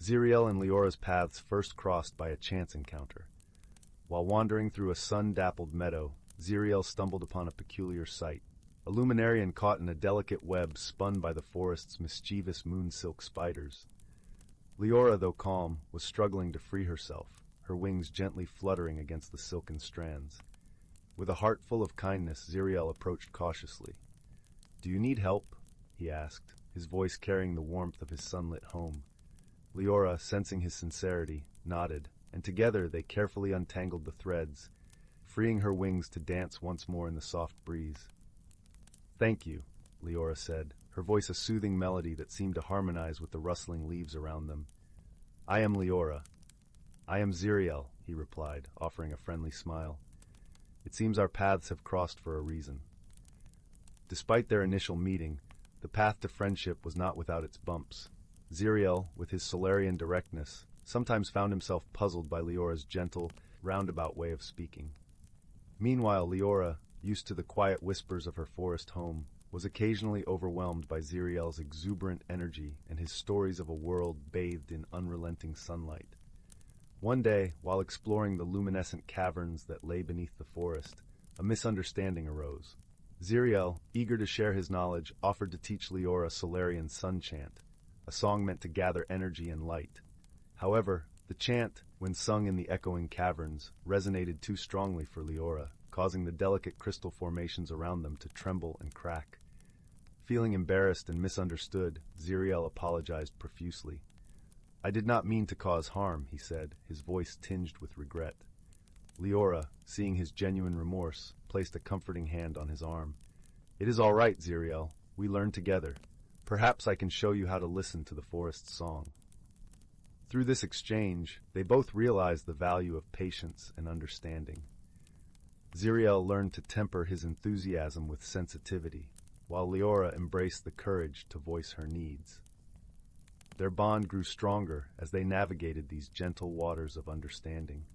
Ziriel and Leora's paths first crossed by a chance encounter. While wandering through a sun-dappled meadow, Ziriel stumbled upon a peculiar sight. A luminarian caught in a delicate web spun by the forest's mischievous moon-silk spiders. Leora, though calm, was struggling to free herself, her wings gently fluttering against the silken strands. With a heart full of kindness, Ziriel approached cautiously. "Do you need help?" he asked, his voice carrying the warmth of his sunlit home. Leora, sensing his sincerity, nodded, and together they carefully untangled the threads, freeing her wings to dance once more in the soft breeze. "Thank you," Leora said, her voice a soothing melody that seemed to harmonize with the rustling leaves around them. "I am Leora." "I am Ziriel," he replied, offering a friendly smile. "It seems our paths have crossed for a reason." Despite their initial meeting, the path to friendship was not without its bumps. Ziriel, with his Solarian directness, sometimes found himself puzzled by Leora's gentle, roundabout way of speaking. Meanwhile, Leora, used to the quiet whispers of her forest home, was occasionally overwhelmed by Ziriel's exuberant energy and his stories of a world bathed in unrelenting sunlight. One day, while exploring the luminescent caverns that lay beneath the forest, a misunderstanding arose. Ziriel, eager to share his knowledge, offered to teach Leora Solarian sun chant, a song meant to gather energy and light. However, the chant, when sung in the echoing caverns, resonated too strongly for Leora, causing the delicate crystal formations around them to tremble and crack. Feeling embarrassed and misunderstood, Ziriel apologized profusely. "I did not mean to cause harm," he said, his voice tinged with regret. Leora, seeing his genuine remorse, placed a comforting hand on his arm. "It is all right, Ziriel. We learn together. Perhaps I can show you how to listen to the forest's song." Through this exchange, they both realized the value of patience and understanding. Ziriel learned to temper his enthusiasm with sensitivity, while Leora embraced the courage to voice her needs. Their bond grew stronger as they navigated these gentle waters of understanding.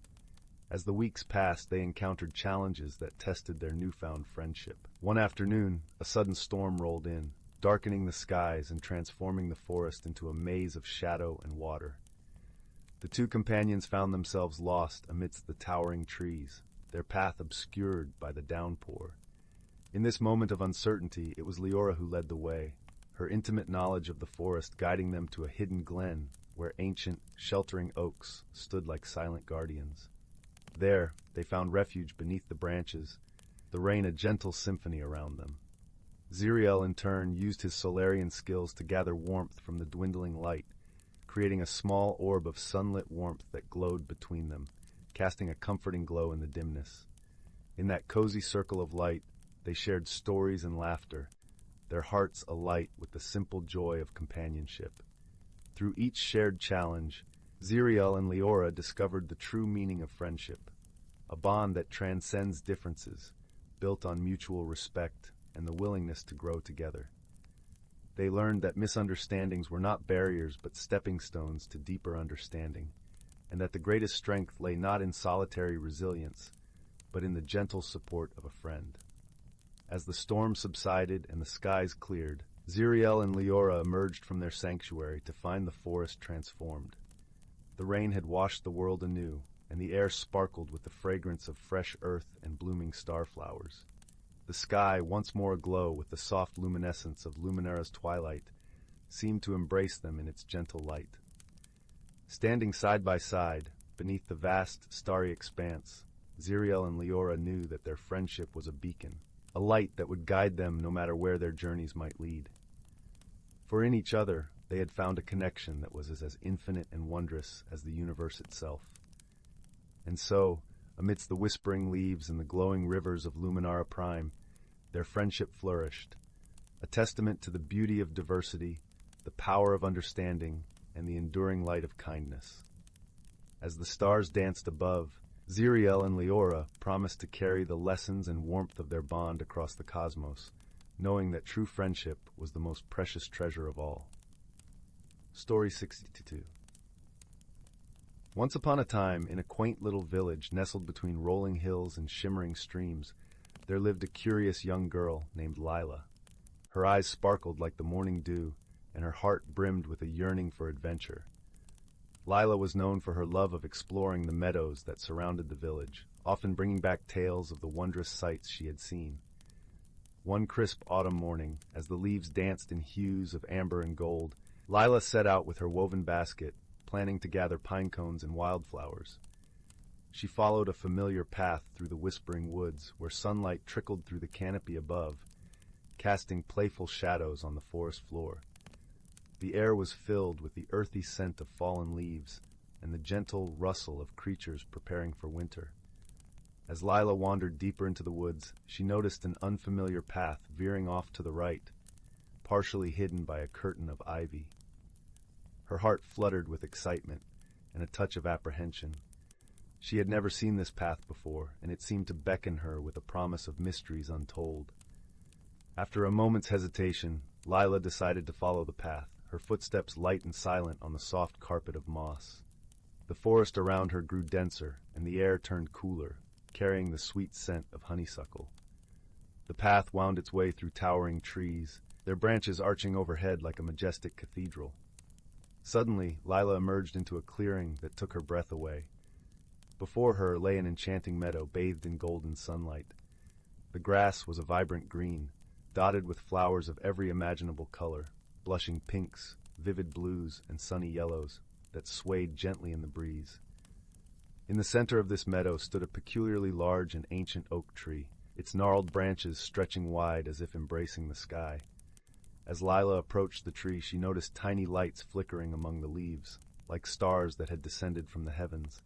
As the weeks passed, they encountered challenges that tested their newfound friendship. One afternoon, a sudden storm rolled in, darkening the skies and transforming the forest into a maze of shadow and water. The two companions found themselves lost amidst the towering trees, their path obscured by the downpour. In this moment of uncertainty, it was Leora who led the way, her intimate knowledge of the forest guiding them to a hidden glen where ancient, sheltering oaks stood like silent guardians. There, they found refuge beneath the branches, the rain a gentle symphony around them. Ziriel, in turn, used his Solarian skills to gather warmth from the dwindling light, creating a small orb of sunlit warmth that glowed between them, casting a comforting glow in the dimness. In that cozy circle of light, they shared stories and laughter, their hearts alight with the simple joy of companionship. Through each shared challenge, Ziriel and Leora discovered the true meaning of friendship, a bond that transcends differences, built on mutual respect and the willingness to grow together. They learned that misunderstandings were not barriers but stepping stones to deeper understanding, and that the greatest strength lay not in solitary resilience, but in the gentle support of a friend. As the storm subsided and the skies cleared, Ziriel and Leora emerged from their sanctuary to find the forest transformed. The rain had washed the world anew, and the air sparkled with the fragrance of fresh earth and blooming starflowers. The sky, once more aglow with the soft luminescence of Luminara's twilight, seemed to embrace them in its gentle light. Standing side by side, beneath the vast, starry expanse, Ziriel and Leora knew that their friendship was a beacon, a light that would guide them no matter where their journeys might lead. For in each other, they had found a connection that was as infinite and wondrous as the universe itself. And so, amidst the whispering leaves and the glowing rivers of Luminara Prime, their friendship flourished, a testament to the beauty of diversity, the power of understanding, and the enduring light of kindness. As the stars danced above, Ziriel and Leora promised to carry the lessons and warmth of their bond across the cosmos, knowing that true friendship was the most precious treasure of all. Story 62. Once upon a time, in a quaint little village nestled between rolling hills and shimmering streams, there lived a curious young girl named Lila. Her eyes sparkled like the morning dew, and her heart brimmed with a yearning for adventure. Lila was known for her love of exploring the meadows that surrounded the village, often bringing back tales of the wondrous sights she had seen. One crisp autumn morning, as the leaves danced in hues of amber and gold, Lila set out with her woven basket, planning to gather pine cones and wildflowers. She followed a familiar path through the whispering woods, where sunlight trickled through the canopy above, casting playful shadows on the forest floor. The air was filled with the earthy scent of fallen leaves and the gentle rustle of creatures preparing for winter. As Lila wandered deeper into the woods, she noticed an unfamiliar path veering off to the right, partially hidden by a curtain of ivy. Her heart fluttered with excitement and a touch of apprehension. She had never seen this path before, and it seemed to beckon her with a promise of mysteries untold. After a moment's hesitation, Lila decided to follow the path, her footsteps light and silent on the soft carpet of moss. The forest around her grew denser, and the air turned cooler, carrying the sweet scent of honeysuckle. The path wound its way through towering trees, their branches arching overhead like a majestic cathedral. Suddenly, Lila emerged into a clearing that took her breath away. Before her lay an enchanting meadow bathed in golden sunlight. The grass was a vibrant green, dotted with flowers of every imaginable color, blushing pinks, vivid blues, and sunny yellows that swayed gently in the breeze. In the center of this meadow stood a peculiarly large and ancient oak tree, its gnarled branches stretching wide as if embracing the sky. As Lila approached the tree, she noticed tiny lights flickering among the leaves, like stars that had descended from the heavens.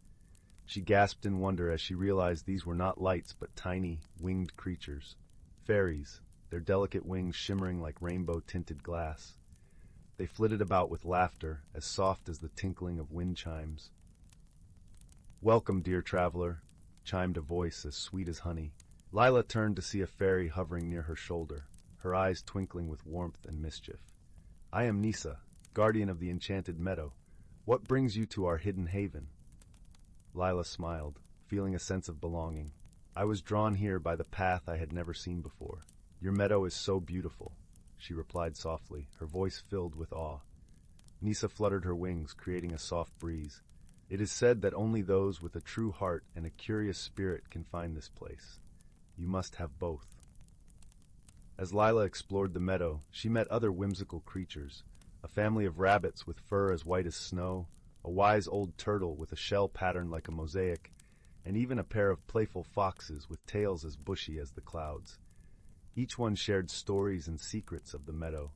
She gasped in wonder as she realized these were not lights but tiny, winged creatures, fairies, their delicate wings shimmering like rainbow-tinted glass. They flitted about with laughter as soft as the tinkling of wind chimes. "Welcome, dear traveler," chimed a voice as sweet as honey. Lila turned to see a fairy hovering near her shoulder, her eyes twinkling with warmth and mischief. "I am Nisa, guardian of the enchanted meadow. What brings you to our hidden haven?" Lila smiled, feeling a sense of belonging. "I was drawn here by the path I had never seen before. Your meadow is so beautiful," she replied softly, her voice filled with awe. Nisa fluttered her wings, creating a soft breeze. "It is said that only those with a true heart and a curious spirit can find this place. You must have both." As Lila explored the meadow, she met other whimsical creatures, a family of rabbits with fur as white as snow, a wise old turtle with a shell patterned like a mosaic, and even a pair of playful foxes with tails as bushy as the clouds. Each one shared stories and secrets of the meadow,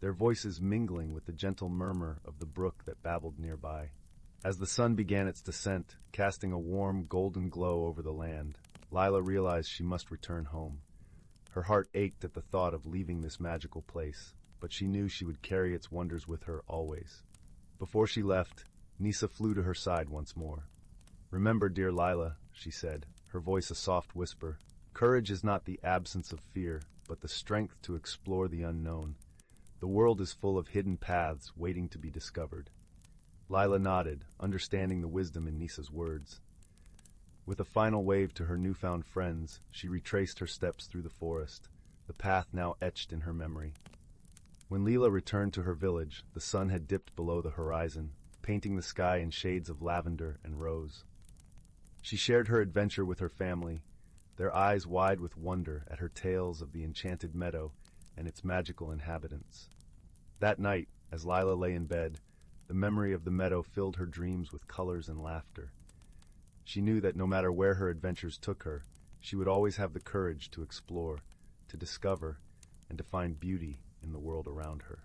their voices mingling with the gentle murmur of the brook that babbled nearby. As the sun began its descent, casting a warm, golden glow over the land, Lila realized she must return home. Her heart ached at the thought of leaving this magical place, but she knew she would carry its wonders with her always. Before she left, Nisa flew to her side once more. "Remember, dear Lila," she said, her voice a soft whisper, "courage is not the absence of fear, but the strength to explore the unknown. The world is full of hidden paths waiting to be discovered. Lila nodded, understanding the wisdom in Nisa's words. With a final wave to her newfound friends, she retraced her steps through the forest, the path now etched in her memory. When Leela returned to her village, the sun had dipped below the horizon, painting the sky in shades of lavender and rose. She shared her adventure with her family, their eyes wide with wonder at her tales of the enchanted meadow and its magical inhabitants. That night, as Lila lay in bed, the memory of the meadow filled her dreams with colors and laughter. She knew that no matter where her adventures took her, she would always have the courage to explore, to discover, and to find beauty in the world around her.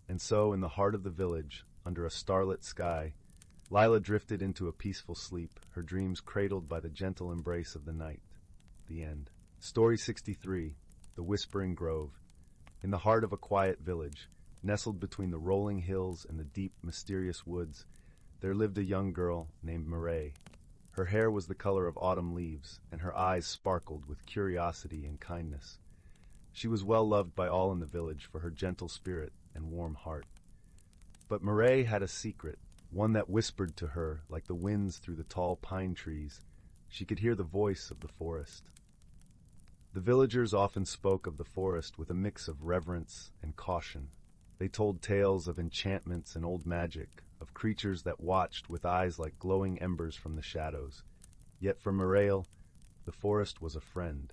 And so, in the heart of the village, under a starlit sky, Lila drifted into a peaceful sleep, her dreams cradled by the gentle embrace of the night. The end. Story 63, The Whispering Grove. In the heart of a quiet village, nestled between the rolling hills and the deep, mysterious woods, there lived a young girl named Mireille. Her hair was the color of autumn leaves, and her eyes sparkled with curiosity and kindness. She was well loved by all in the village for her gentle spirit and warm heart. But Mireille had a secret, one that whispered to her like the winds through the tall pine trees. She could hear the voice of the forest. The villagers often spoke of the forest with a mix of reverence and caution. They told tales of enchantments and old magic, of creatures that watched with eyes like glowing embers from the shadows. Yet for Mireille, the forest was a friend.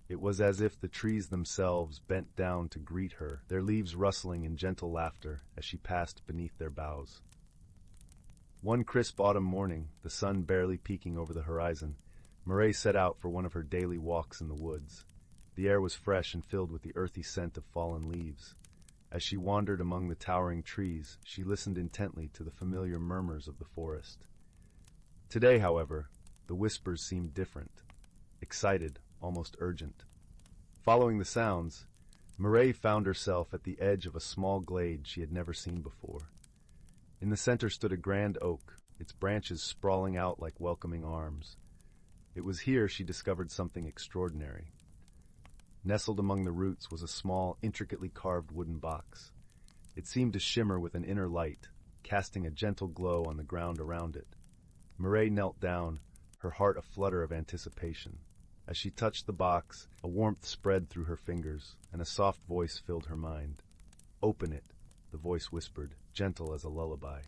It was as if the trees themselves bent down to greet her, their leaves rustling in gentle laughter as she passed beneath their boughs. One crisp autumn morning, the sun barely peeking over the horizon, Mireille set out for one of her daily walks in the woods. The air was fresh and filled with the earthy scent of fallen leaves. As she wandered among the towering trees, she listened intently to the familiar murmurs of the forest. Today, however, the whispers seemed different, excited, almost urgent. Following the sounds, Mireille found herself at the edge of a small glade she had never seen before. In the center stood a grand oak, its branches sprawling out like welcoming arms. It was here she discovered something extraordinary. Nestled among the roots was a small, intricately carved wooden box. It seemed to shimmer with an inner light, casting a gentle glow on the ground around it. Mireille knelt down, her heart a flutter of anticipation. As she touched the box, a warmth spread through her fingers, and a soft voice filled her mind. "Open it," the voice whispered, gentle as a lullaby.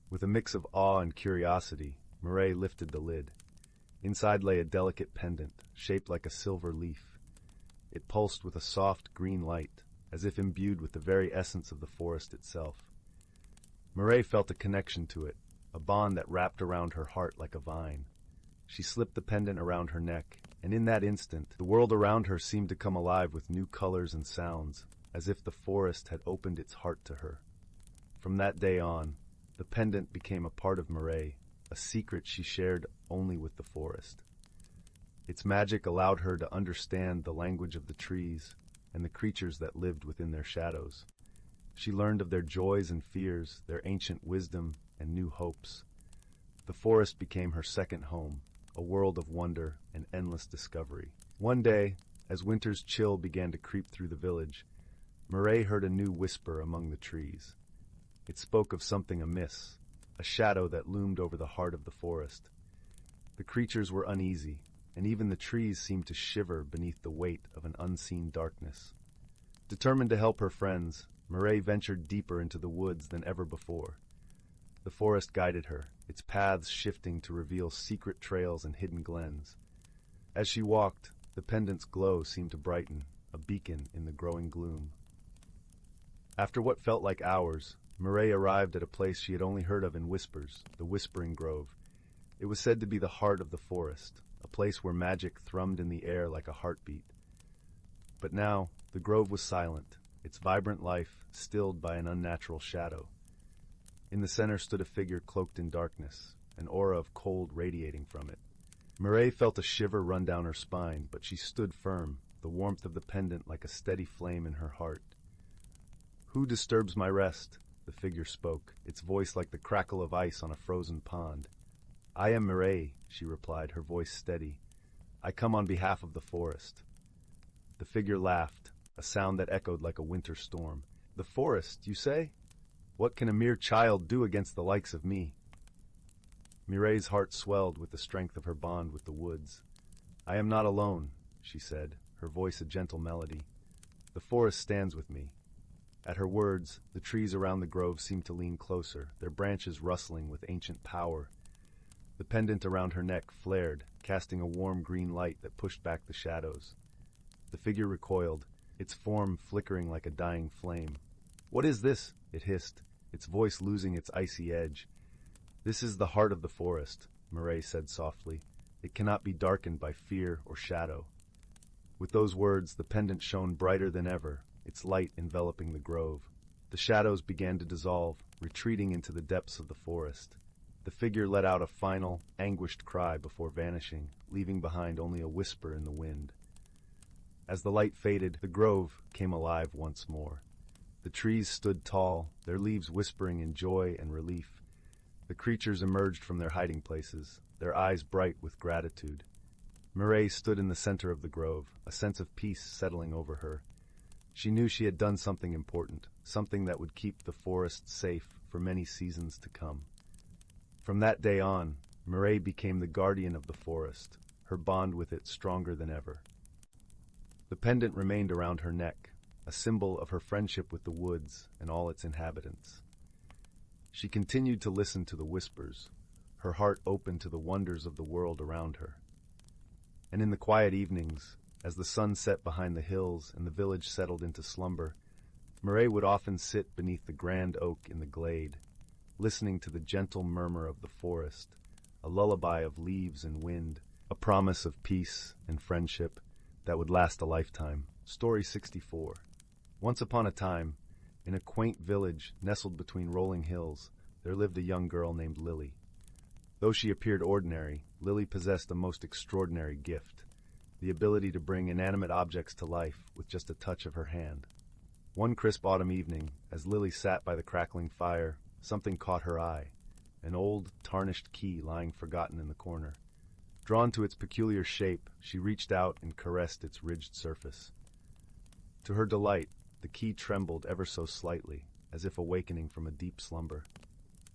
With a mix of awe and curiosity, Mireille lifted the lid. Inside lay a delicate pendant, shaped like a silver leaf. It pulsed with a soft green light, as if imbued with the very essence of the forest itself. Mireille felt a connection to it, a bond that wrapped around her heart like a vine. She slipped the pendant around her neck, and in that instant, the world around her seemed to come alive with new colors and sounds, as if the forest had opened its heart to her. From that day on, the pendant became a part of Mireille, a secret she shared only with the forest. Its magic allowed her to understand the language of the trees and the creatures that lived within their shadows. She learned of their joys and fears, their ancient wisdom and new hopes. The forest became her second home, a world of wonder and endless discovery. One day, as winter's chill began to creep through the village, Mireille heard a new whisper among the trees. It spoke of something amiss, a shadow that loomed over the heart of the forest. The creatures were uneasy, and even the trees seemed to shiver beneath the weight of an unseen darkness. Determined to help her friends, Mireille ventured deeper into the woods than ever before. The forest guided her, its paths shifting to reveal secret trails and hidden glens. As she walked, the pendant's glow seemed to brighten, a beacon in the growing gloom. After what felt like hours, Mireille arrived at a place she had only heard of in whispers, the Whispering Grove. It was said to be the heart of the forest, a place where magic thrummed in the air like a heartbeat. But now, the grove was silent, its vibrant life stilled by an unnatural shadow. In the center stood a figure cloaked in darkness, an aura of cold radiating from it. Mireille felt a shiver run down her spine, but she stood firm, the warmth of the pendant like a steady flame in her heart. "Who disturbs my rest?" the figure spoke, its voice like the crackle of ice on a frozen pond. "I am Mireille," she replied, her voice steady. "I come on behalf of the forest." The figure laughed, a sound that echoed like a winter storm. The forest, you say? What can a mere child do against the likes of me? Mireille's heart swelled with the strength of her bond with the woods. I am not alone, she said, her voice a gentle melody. The forest stands with me. At her words, the trees around the grove seemed to lean closer, their branches rustling with ancient power. The pendant around her neck flared, casting a warm green light that pushed back the shadows. The figure recoiled, its form flickering like a dying flame. What is this? It hissed, its voice losing its icy edge. This is the heart of the forest, Mireille said softly. It cannot be darkened by fear or shadow. With those words, the pendant shone brighter than ever, its light enveloping the grove. The shadows began to dissolve, retreating into the depths of the forest. The figure let out a final, anguished cry before vanishing, leaving behind only a whisper in the wind. As the light faded, the grove came alive once more. The trees stood tall, their leaves whispering in joy and relief. The creatures emerged from their hiding places, their eyes bright with gratitude. Mireille stood in the center of the grove, a sense of peace settling over her. She knew she had done something important, something that would keep the forest safe for many seasons to come. From that day on, Mireille became the guardian of the forest, her bond with it stronger than ever. The pendant remained around her neck, a symbol of her friendship with the woods and all its inhabitants. She continued to listen to the whispers, her heart open to the wonders of the world around her. And in the quiet evenings, as the sun set behind the hills and the village settled into slumber, Mireille would often sit beneath the grand oak in the glade, listening to the gentle murmur of the forest, a lullaby of leaves and wind, a promise of peace and friendship that would last a lifetime. Story 64. Once upon a time, in a quaint village nestled between rolling hills, there lived a young girl named Lily. Though she appeared ordinary, Lily possessed a most extraordinary gift, the ability to bring inanimate objects to life with just a touch of her hand. One crisp autumn evening, as Lily sat by the crackling fire, something caught her eye, an old, tarnished key lying forgotten in the corner. Drawn to its peculiar shape, she reached out and caressed its ridged surface. To her delight, the key trembled ever so slightly, as if awakening from a deep slumber.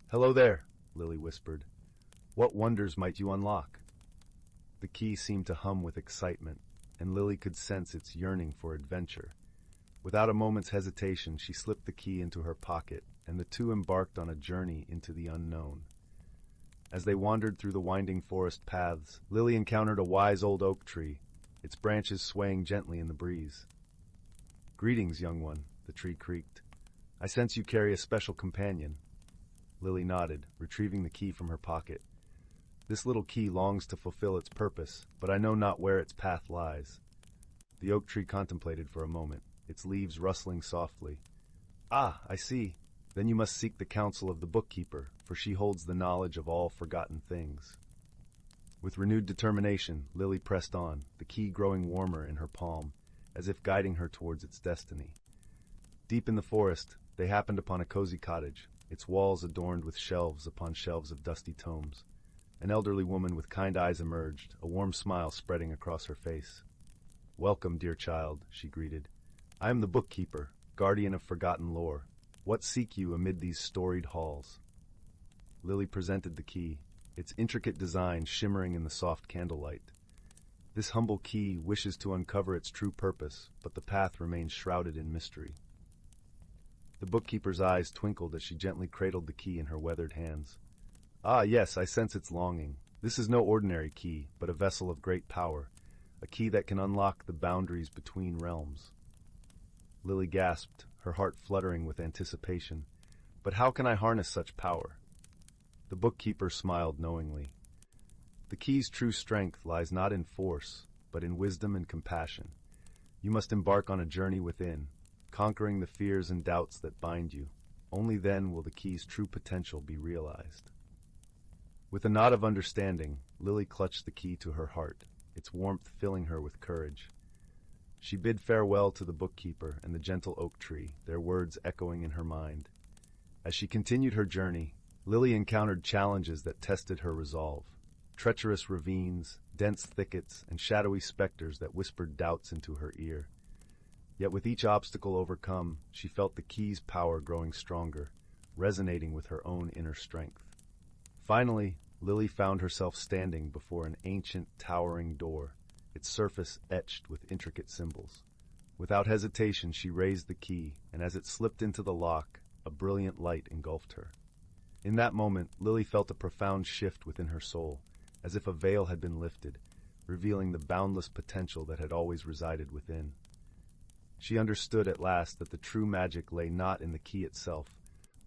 "Hello there," Lily whispered. "What wonders might you unlock?" The key seemed to hum with excitement, and Lily could sense its yearning for adventure. Without a moment's hesitation, she slipped the key into her pocket, and the two embarked on a journey into the unknown. As they wandered through the winding forest paths, Lily encountered a wise old oak tree, its branches swaying gently in the breeze. "Greetings, young one," the tree creaked. "I sense you carry a special companion." Lily nodded, retrieving the key from her pocket. "This little key longs to fulfill its purpose, but I know not where its path lies." The oak tree contemplated for a moment, its leaves rustling softly. "Ah, I see. Then you must seek the counsel of the bookkeeper, for she holds the knowledge of all forgotten things." With renewed determination, Lily pressed on, the key growing warmer in her palm, as if guiding her towards its destiny. Deep in the forest, they happened upon a cozy cottage, its walls adorned with shelves upon shelves of dusty tomes. An elderly woman with kind eyes emerged, a warm smile spreading across her face. "Welcome, dear child," she greeted. "I am the bookkeeper, guardian of forgotten lore. What seek you amid these storied halls?" Lily presented the key, its intricate design shimmering in the soft candlelight. This humble key wishes to uncover its true purpose, but the path remains shrouded in mystery. The bookkeeper's eyes twinkled as she gently cradled the key in her weathered hands. "Ah, yes, I sense its longing. This is no ordinary key, but a vessel of great power, a key that can unlock the boundaries between realms." Lily gasped, her heart fluttering with anticipation. "But how can I harness such power?" The bookkeeper smiled knowingly. "The key's true strength lies not in force, but in wisdom and compassion. You must embark on a journey within, conquering the fears and doubts that bind you. Only then will the key's true potential be realized." With a nod of understanding, Lily clutched the key to her heart, its warmth filling her with courage. She bid farewell to the bookkeeper and the gentle oak tree, their words echoing in her mind. As she continued her journey, Lily encountered challenges that tested her resolve. Treacherous ravines, dense thickets, and shadowy specters that whispered doubts into her ear. Yet with each obstacle overcome, she felt the key's power growing stronger, resonating with her own inner strength. Finally, Lily found herself standing before an ancient, towering door, its surface etched with intricate symbols. Without hesitation, she raised the key, and as it slipped into the lock, a brilliant light engulfed her. In that moment, Lily felt a profound shift within her soul, as if a veil had been lifted, revealing the boundless potential that had always resided within. She understood at last that the true magic lay not in the key itself,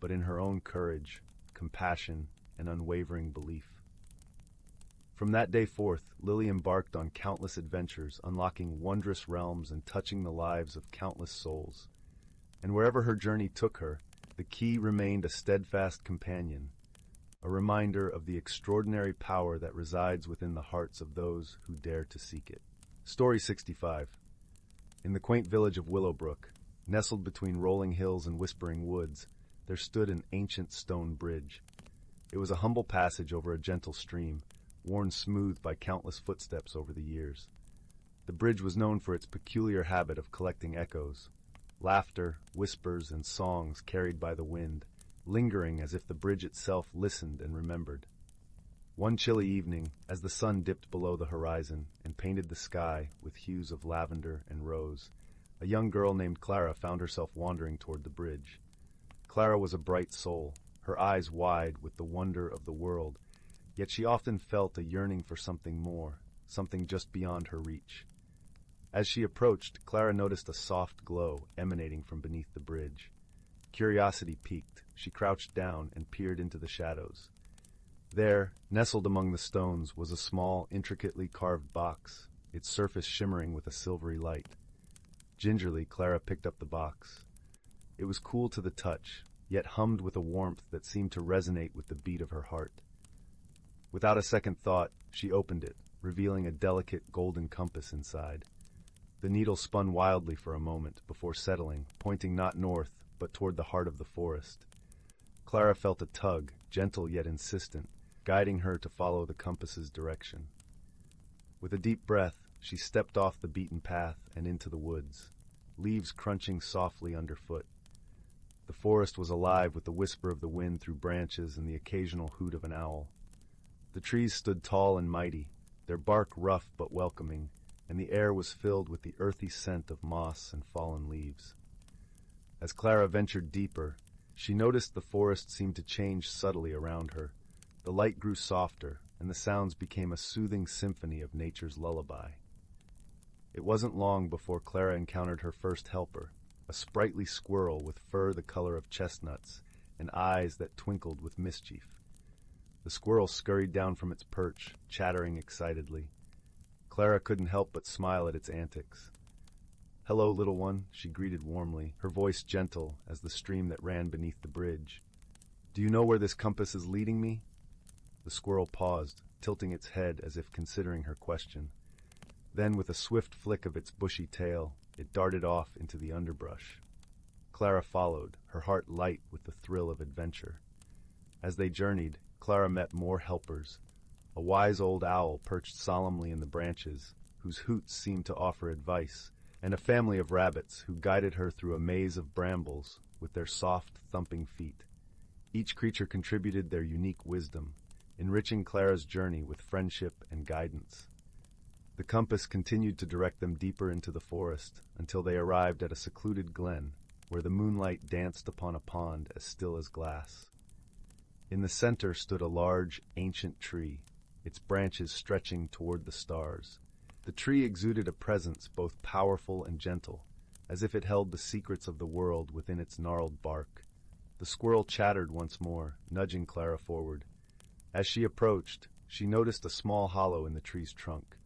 but in her own courage, compassion, and unwavering belief. From that day forth, Lily embarked on countless adventures, unlocking wondrous realms and touching the lives of countless souls. And wherever her journey took her, the key remained a steadfast companion, a reminder of the extraordinary power that resides within the hearts of those who dare to seek it. Story 65. In the quaint village of Willowbrook, nestled between rolling hills and whispering woods, there stood an ancient stone bridge. It was a humble passage over a gentle stream, worn smooth by countless footsteps over the years. The bridge was known for its peculiar habit of collecting echoes, laughter, whispers, and songs carried by the wind, lingering as if the bridge itself listened and remembered. One chilly evening, as the sun dipped below the horizon and painted the sky with hues of lavender and rose, a young girl named Clara found herself wandering toward the bridge. Clara was a bright soul, her eyes wide with the wonder of the world, yet she often felt a yearning for something more, something just beyond her reach. As she approached, Clara noticed a soft glow emanating from beneath the bridge. Curiosity piqued. She crouched down and peered into the shadows. There, nestled among the stones, was a small, intricately carved box, its surface shimmering with a silvery light. Gingerly, Clara picked up the box. It was cool to the touch, yet hummed with a warmth that seemed to resonate with the beat of her heart. Without a second thought, she opened it, revealing a delicate golden compass inside. The needle spun wildly for a moment before settling, pointing not north, but toward the heart of the forest. Clara felt a tug, gentle yet insistent, guiding her to follow the compass's direction. With a deep breath, she stepped off the beaten path and into the woods, leaves crunching softly underfoot. The forest was alive with the whisper of the wind through branches and the occasional hoot of an owl. The trees stood tall and mighty, their bark rough but welcoming, and the air was filled with the earthy scent of moss and fallen leaves. As Clara ventured deeper, she noticed the forest seemed to change subtly around her. The light grew softer, and the sounds became a soothing symphony of nature's lullaby. It wasn't long before Clara encountered her first helper, a sprightly squirrel with fur the color of chestnuts and eyes that twinkled with mischief. The squirrel scurried down from its perch, chattering excitedly. Clara couldn't help but smile at its antics. "Hello, little one," she greeted warmly, her voice gentle as the stream that ran beneath the bridge. "Do you know where this compass is leading me?" The squirrel paused, tilting its head as if considering her question. Then, with a swift flick of its bushy tail, it darted off into the underbrush. Clara followed, her heart light with the thrill of adventure. As they journeyed, Clara met more helpers. A wise old owl perched solemnly in the branches, whose hoots seemed to offer advice, and a family of rabbits who guided her through a maze of brambles with their soft, thumping feet. Each creature contributed their unique wisdom, enriching Clara's journey with friendship and guidance. The compass continued to direct them deeper into the forest until they arrived at a secluded glen where the moonlight danced upon a pond as still as glass. In the center stood a large, ancient tree, its branches stretching toward the stars. The tree exuded a presence both powerful and gentle, as if it held the secrets of the world within its gnarled bark. The squirrel chattered once more, nudging Clara forward. As she approached, she noticed a small hollow in the tree's trunk.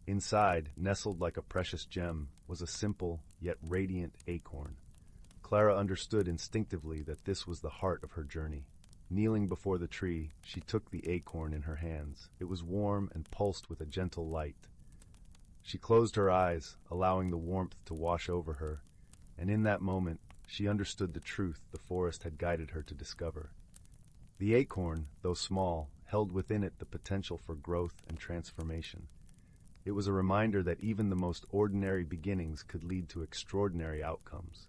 Inside, nestled like a precious gem, was a simple, yet radiant acorn. Clara understood instinctively that this was the heart of her journey. Kneeling before the tree, she took the acorn in her hands. It was warm and pulsed with a gentle light. She closed her eyes, allowing the warmth to wash over her, and in that moment, she understood the truth the forest had guided her to discover. The acorn, though small, held within it the potential for growth and transformation. It was a reminder that even the most ordinary beginnings could lead to extraordinary outcomes.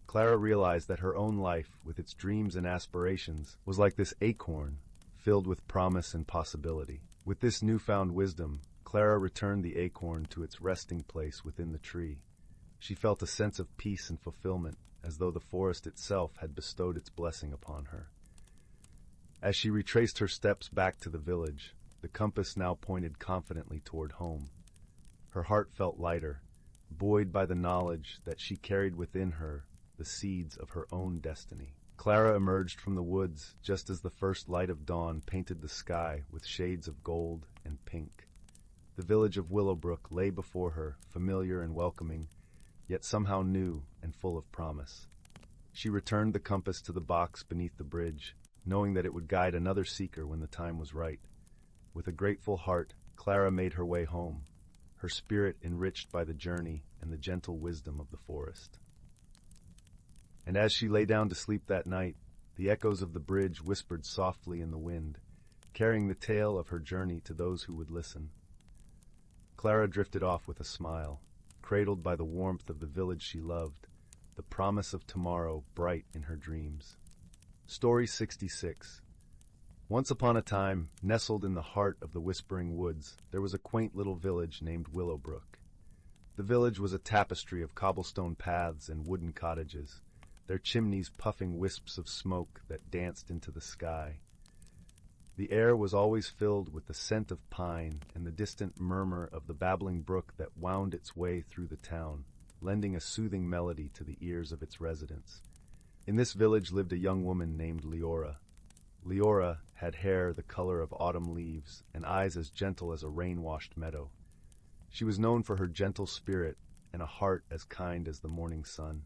Clara realized that her own life, with its dreams and aspirations, was like this acorn, filled with promise and possibility. With this newfound wisdom, Clara returned the acorn to its resting place within the tree. She felt a sense of peace and fulfillment, as though the forest itself had bestowed its blessing upon her. As she retraced her steps back to the village, the compass now pointed confidently toward home. Her heart felt lighter, buoyed by the knowledge that she carried within her the seeds of her own destiny. Clara emerged from the woods just as the first light of dawn painted the sky with shades of gold and pink. The village of Willowbrook lay before her, familiar and welcoming, yet somehow new and full of promise. She returned the compass to the box beneath the bridge, knowing that it would guide another seeker when the time was right. With a grateful heart, Clara made her way home, her spirit enriched by the journey and the gentle wisdom of the forest. And as she lay down to sleep that night, the echoes of the bridge whispered softly in the wind, carrying the tale of her journey to those who would listen. Clara drifted off with a smile, cradled by the warmth of the village she loved, the promise of tomorrow bright in her dreams. Story 66. Once upon a time, nestled in the heart of the Whispering Woods, there was a quaint little village named Willowbrook. The village was a tapestry of cobblestone paths and wooden cottages, their chimneys puffing wisps of smoke that danced into the sky. The air was always filled with the scent of pine and the distant murmur of the babbling brook that wound its way through the town, lending a soothing melody to the ears of its residents. In this village lived a young woman named Leora. Leora had hair the color of autumn leaves and eyes as gentle as a rain-washed meadow. She was known for her gentle spirit and a heart as kind as the morning sun.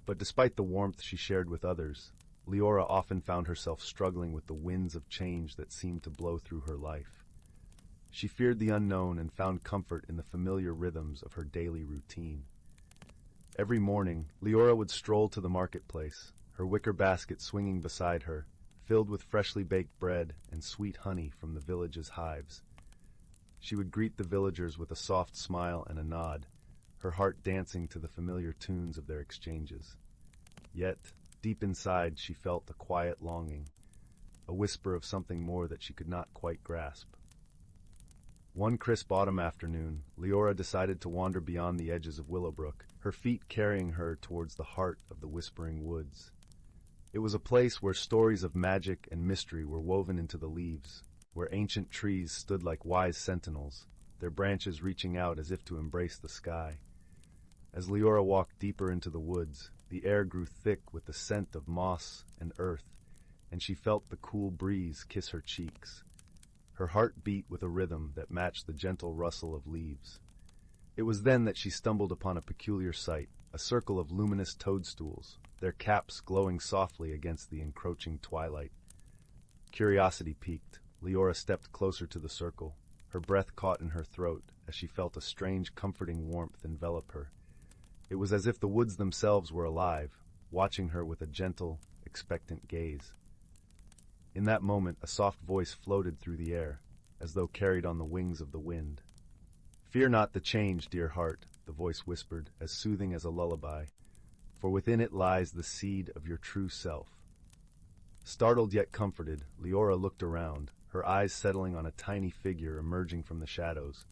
But despite the warmth she shared with others, Leora often found herself struggling with the winds of change that seemed to blow through her life. She feared the unknown and found comfort in the familiar rhythms of her daily routine. Every morning, Leora would stroll to the marketplace, her wicker basket swinging beside her, filled with freshly baked bread and sweet honey from the village's hives. She would greet the villagers with a soft smile and a nod, her heart dancing to the familiar tunes of their exchanges. Yet, deep inside, she felt a quiet longing, a whisper of something more that she could not quite grasp. One crisp autumn afternoon, Leora decided to wander beyond the edges of Willowbrook, her feet carrying her towards the heart of the Whispering Woods. It was a place where stories of magic and mystery were woven into the leaves, where ancient trees stood like wise sentinels, their branches reaching out as if to embrace the sky. As Leora walked deeper into the woods, the air grew thick with the scent of moss and earth, and she felt the cool breeze kiss her cheeks. Her heart beat with a rhythm that matched the gentle rustle of leaves. It was then that she stumbled upon a peculiar sight, a circle of luminous toadstools, their caps glowing softly against the encroaching twilight. Curiosity piqued, Leora stepped closer to the circle, her breath caught in her throat as she felt a strange, comforting warmth envelop her. It was as if the woods themselves were alive, watching her with a gentle, expectant gaze. In that moment, a soft voice floated through the air, as though carried on the wings of the wind. "Fear not the change, dear heart," the voice whispered, as soothing as a lullaby, "for within it lies the seed of your true self." Startled yet comforted, Leora looked around, her eyes settling on a tiny figure emerging from the shadows,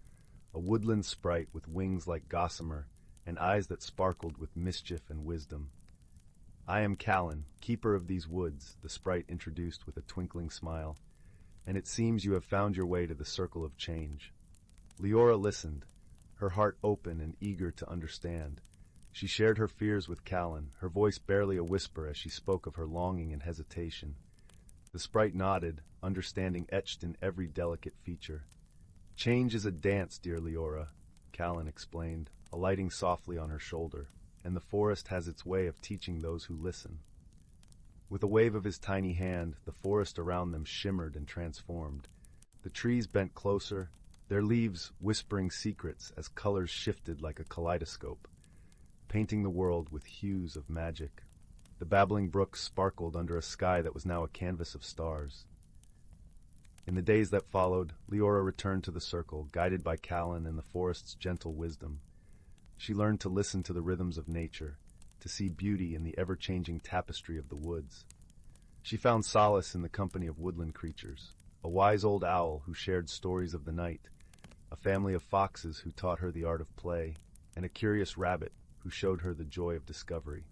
a woodland sprite with wings like gossamer and eyes that sparkled with mischief and wisdom. "I am Callan, keeper of these woods," the sprite introduced with a twinkling smile, "and it seems you have found your way to the circle of change." Leora listened, her heart open and eager to understand. She shared her fears with Callan, her voice barely a whisper as she spoke of her longing and hesitation. The sprite nodded, understanding etched in every delicate feature. "Change is a dance, dear Leora," Callan explained, alighting softly on her shoulder, "and the forest has its way of teaching those who listen." With a wave of his tiny hand, the forest around them shimmered and transformed. The trees bent closer, their leaves whispering secrets as colors shifted like a kaleidoscope, painting the world with hues of magic. The babbling brook sparkled under a sky that was now a canvas of stars. In the days that followed, Leora returned to the circle, guided by Callan and the forest's gentle wisdom. She learned to listen to the rhythms of nature, to see beauty in the ever-changing tapestry of the woods. She found solace in the company of woodland creatures, a wise old owl who shared stories of the night, a family of foxes who taught her the art of play, and a curious rabbit who showed her the joy of discovery.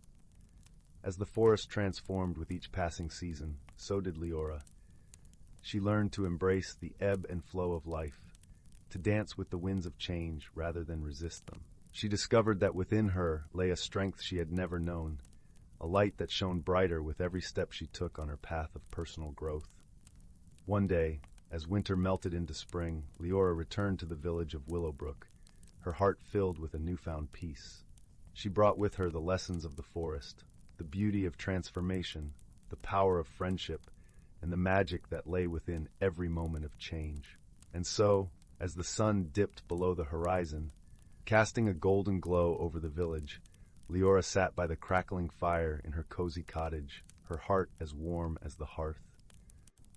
As the forest transformed with each passing season, so did Leora. She learned to embrace the ebb and flow of life, to dance with the winds of change rather than resist them. She discovered that within her lay a strength she had never known, a light that shone brighter with every step she took on her path of personal growth. One day, as winter melted into spring, Leora returned to the village of Willowbrook, her heart filled with a newfound peace. She brought with her the lessons of the forest, the beauty of transformation, the power of friendship, and the magic that lay within every moment of change. And so, as the sun dipped below the horizon, casting a golden glow over the village, Leora sat by the crackling fire in her cozy cottage, her heart as warm as the hearth.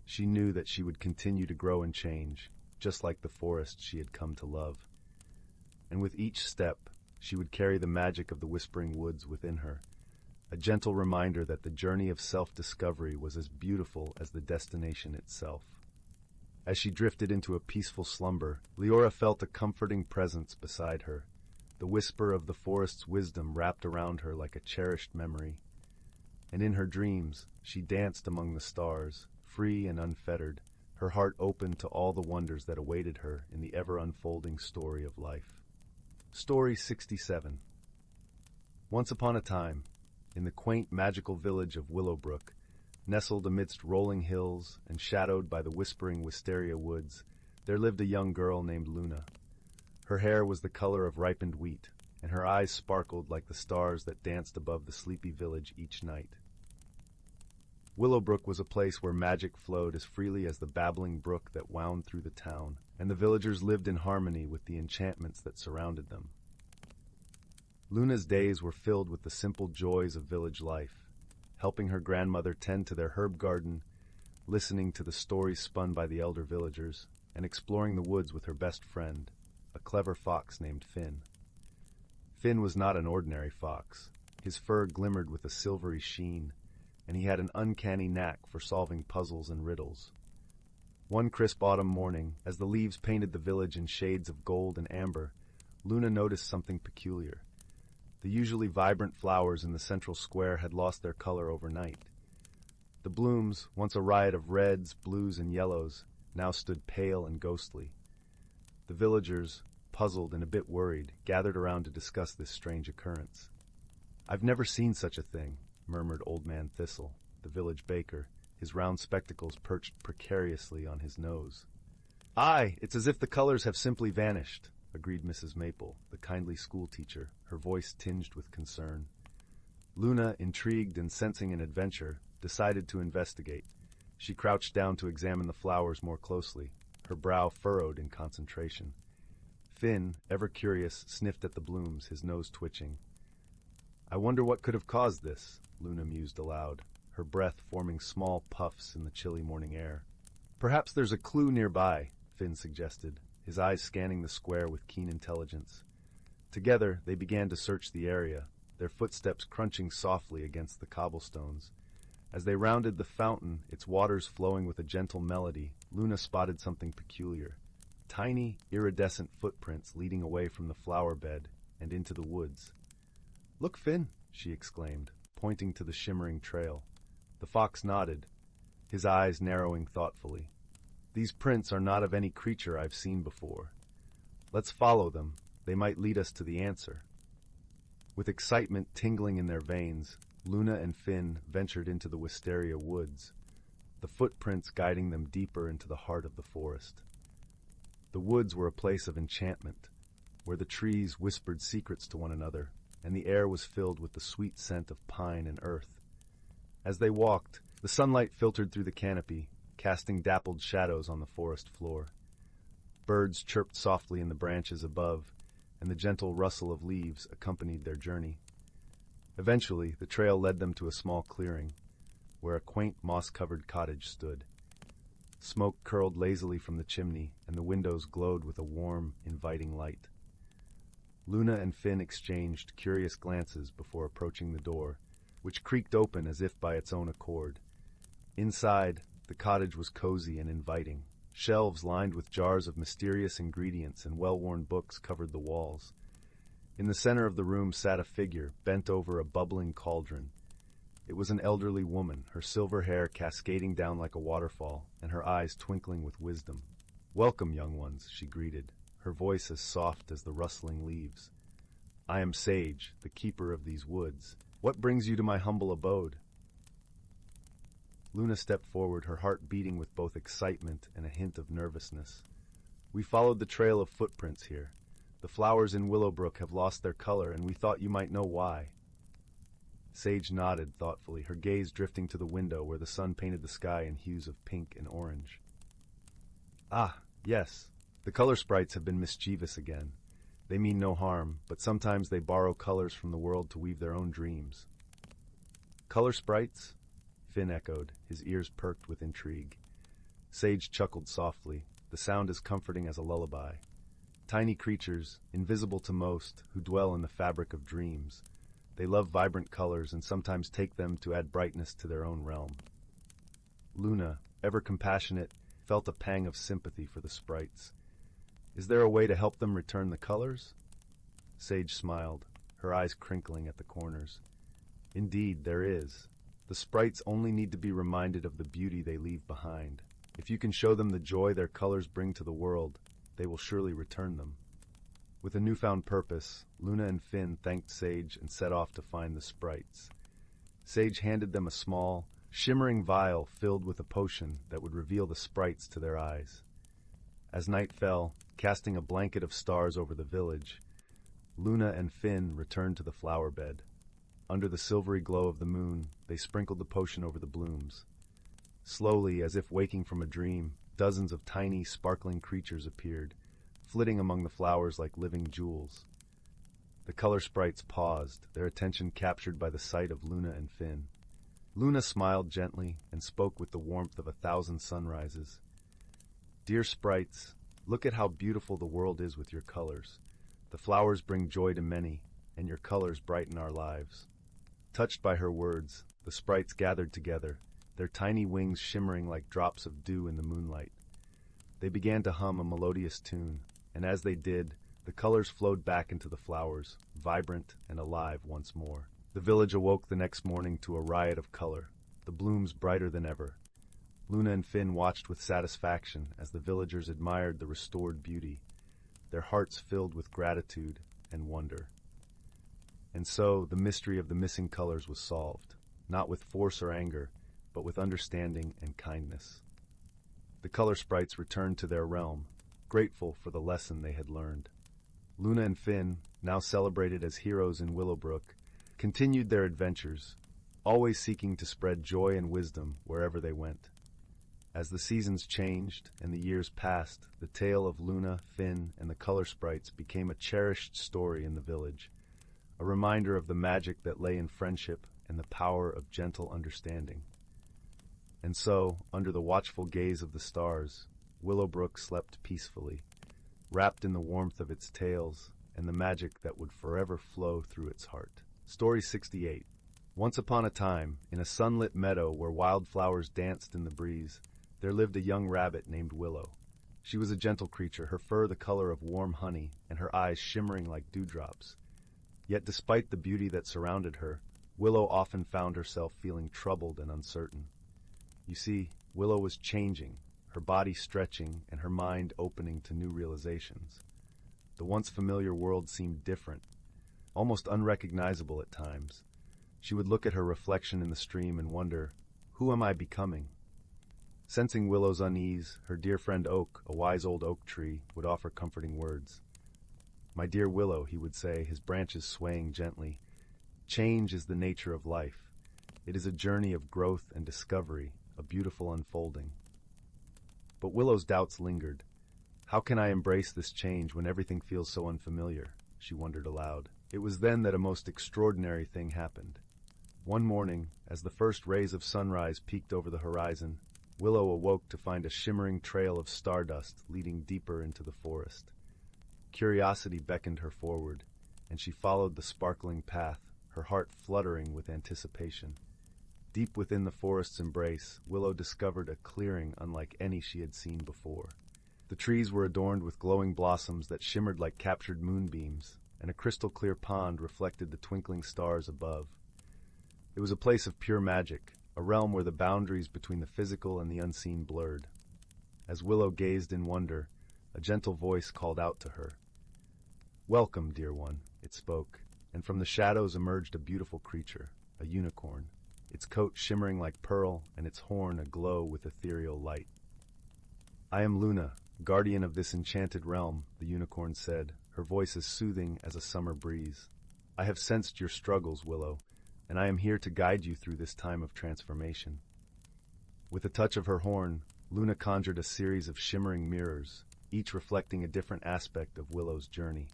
She knew that she would continue to grow and change, just like the forest she had come to love. And with each step, she would carry the magic of the whispering woods within her, a gentle reminder that the journey of self-discovery was as beautiful as the destination itself. As she drifted into a peaceful slumber, Leora felt a comforting presence beside her, the whisper of the forest's wisdom wrapped around her like a cherished memory. And in her dreams, she danced among the stars, free and unfettered, her heart open to all the wonders that awaited her in the ever-unfolding story of life. Story 67. Once upon a time, in the quaint magical village of Willowbrook, nestled amidst rolling hills and shadowed by the whispering wisteria woods, there lived a young girl named Luna. Her hair was the color of ripened wheat, and her eyes sparkled like the stars that danced above the sleepy village each night. Willowbrook was a place where magic flowed as freely as the babbling brook that wound through the town, and the villagers lived in harmony with the enchantments that surrounded them. Luna's days were filled with the simple joys of village life, helping her grandmother tend to their herb garden, listening to the stories spun by the elder villagers, and exploring the woods with her best friend, a clever fox named Finn. Finn was not an ordinary fox. His fur glimmered with a silvery sheen, and he had an uncanny knack for solving puzzles and riddles. One crisp autumn morning, as the leaves painted the village in shades of gold and amber, Luna noticed something peculiar. The usually vibrant flowers in the central square had lost their color overnight. The blooms, once a riot of reds, blues, and yellows, now stood pale and ghostly. The villagers, puzzled and a bit worried, gathered around to discuss this strange occurrence. "I've never seen such a thing," murmured Old Man Thistle, the village baker, his round spectacles perched precariously on his nose. "Aye, it's as if the colors have simply vanished," agreed Mrs. Maple, the kindly schoolteacher, her voice tinged with concern. Luna, intrigued and sensing an adventure, decided to investigate. She crouched down to examine the flowers more closely, her brow furrowed in concentration. Finn, ever curious, sniffed at the blooms, his nose twitching. "I wonder what could have caused this," Luna mused aloud, her breath forming small puffs in the chilly morning air. "Perhaps there's a clue nearby," Finn suggested, his eyes scanning the square with keen intelligence. Together, they began to search the area, their footsteps crunching softly against the cobblestones. As they rounded the fountain, its waters flowing with a gentle melody, Luna spotted something peculiar. Tiny, iridescent footprints leading away from the flower bed and into the woods. "Look, Finn," she exclaimed, pointing to the shimmering trail. The fox nodded, his eyes narrowing thoughtfully. "These prints are not of any creature I've seen before. Let's follow them. They might lead us to the answer." With excitement tingling in their veins, Luna and Finn ventured into the wisteria woods, the footprints guiding them deeper into the heart of the forest. The woods were a place of enchantment, where the trees whispered secrets to one another, and the air was filled with the sweet scent of pine and earth. As they walked, the sunlight filtered through the canopy, casting dappled shadows on the forest floor. Birds chirped softly in the branches above, and the gentle rustle of leaves accompanied their journey. Eventually, the trail led them to a small clearing, where a quaint moss-covered cottage stood. Smoke curled lazily from the chimney, and the windows glowed with a warm, inviting light. Luna and Finn exchanged curious glances before approaching the door, which creaked open as if by its own accord. Inside, the cottage was cozy and inviting. Shelves lined with jars of mysterious ingredients and well-worn books covered the walls. In the center of the room sat a figure, bent over a bubbling cauldron. It was an elderly woman, her silver hair cascading down like a waterfall, and her eyes twinkling with wisdom. "Welcome, young ones," she greeted, her voice as soft as the rustling leaves. "I am Sage, the keeper of these woods. What brings you to my humble abode?" Luna stepped forward, her heart beating with both excitement and a hint of nervousness. "We followed the trail of footprints here. The flowers in Willowbrook have lost their color, and we thought you might know why." Sage nodded thoughtfully, her gaze drifting to the window where the sun painted the sky in hues of pink and orange. "Ah, yes. The color sprites have been mischievous again. They mean no harm, but sometimes they borrow colors from the world to weave their own dreams." "Color sprites?" Finn echoed, his ears perked with intrigue. Sage chuckled softly, the sound as comforting as a lullaby. Tiny creatures, invisible to most, who dwell in the fabric of dreams. They love vibrant colors and sometimes take them to add brightness to their own realm. Luna, ever compassionate, felt a pang of sympathy for the sprites. "Is there a way to help them return the colors?" Sage smiled, her eyes crinkling at the corners. "Indeed, there is. The sprites only need to be reminded of the beauty they leave behind. If you can show them the joy their colors bring to the world, they will surely return them." With a newfound purpose, Luna and Finn thanked Sage and set off to find the sprites. Sage handed them a small, shimmering vial filled with a potion that would reveal the sprites to their eyes. As night fell, casting a blanket of stars over the village, Luna and Finn returned to the flower bed. Under the silvery glow of the moon, they sprinkled the potion over the blooms. Slowly, as if waking from a dream, dozens of tiny, sparkling creatures appeared, flitting among the flowers like living jewels. The color sprites paused, their attention captured by the sight of Luna and Finn. Luna smiled gently and spoke with the warmth of 1,000 sunrises. "Dear sprites, look at how beautiful the world is with your colors. The flowers bring joy to many, and your colors brighten our lives." Touched by her words, the sprites gathered together, their tiny wings shimmering like drops of dew in the moonlight. They began to hum a melodious tune, and as they did, the colors flowed back into the flowers, vibrant and alive once more. The village awoke the next morning to a riot of color, the blooms brighter than ever. Luna and Finn watched with satisfaction as the villagers admired the restored beauty, their hearts filled with gratitude and wonder. And so the mystery of the missing colors was solved, not with force or anger, but with understanding and kindness. The color sprites returned to their realm, grateful for the lesson they had learned. Luna and Finn, now celebrated as heroes in Willowbrook, continued their adventures, always seeking to spread joy and wisdom wherever they went. As the seasons changed and the years passed, the tale of Luna, Finn, and the color sprites became a cherished story in the village, a reminder of the magic that lay in friendship and the power of gentle understanding. And so, under the watchful gaze of the stars, Willowbrook slept peacefully, wrapped in the warmth of its tales and the magic that would forever flow through its heart. Story 68. Once upon a time, in a sunlit meadow where wildflowers danced in the breeze, there lived a young rabbit named Willow. She was a gentle creature, her fur the color of warm honey and her eyes shimmering like dewdrops. Yet despite the beauty that surrounded her, Willow often found herself feeling troubled and uncertain. You see, Willow was changing, her body stretching and her mind opening to new realizations. The once familiar world seemed different, almost unrecognizable at times. She would look at her reflection in the stream and wonder, who am I becoming? Sensing Willow's unease, her dear friend Oak, a wise old oak tree, would offer comforting words. "My dear Willow," he would say, his branches swaying gently, "change is the nature of life. It is a journey of growth and discovery, a beautiful unfolding." But Willow's doubts lingered. How can I embrace this change when everything feels so unfamiliar? She wondered aloud. It was then that a most extraordinary thing happened. One morning, as the first rays of sunrise peeked over the horizon, Willow awoke to find a shimmering trail of stardust leading deeper into the forest. Curiosity beckoned her forward, and she followed the sparkling path, her heart fluttering with anticipation. Deep within the forest's embrace, Willow discovered a clearing unlike any she had seen before. The trees were adorned with glowing blossoms that shimmered like captured moonbeams, and a crystal-clear pond reflected the twinkling stars above. It was a place of pure magic, a realm where the boundaries between the physical and the unseen blurred. As Willow gazed in wonder, a gentle voice called out to her. "Welcome, dear one," it spoke, and from the shadows emerged a beautiful creature, a unicorn, its coat shimmering like pearl and its horn aglow with ethereal light. "I am Luna, guardian of this enchanted realm," the unicorn said, her voice as soothing as a summer breeze. "I have sensed your struggles, Willow, and I am here to guide you through this time of transformation." With a touch of her horn, Luna conjured a series of shimmering mirrors, each reflecting a different aspect of Willow's journey.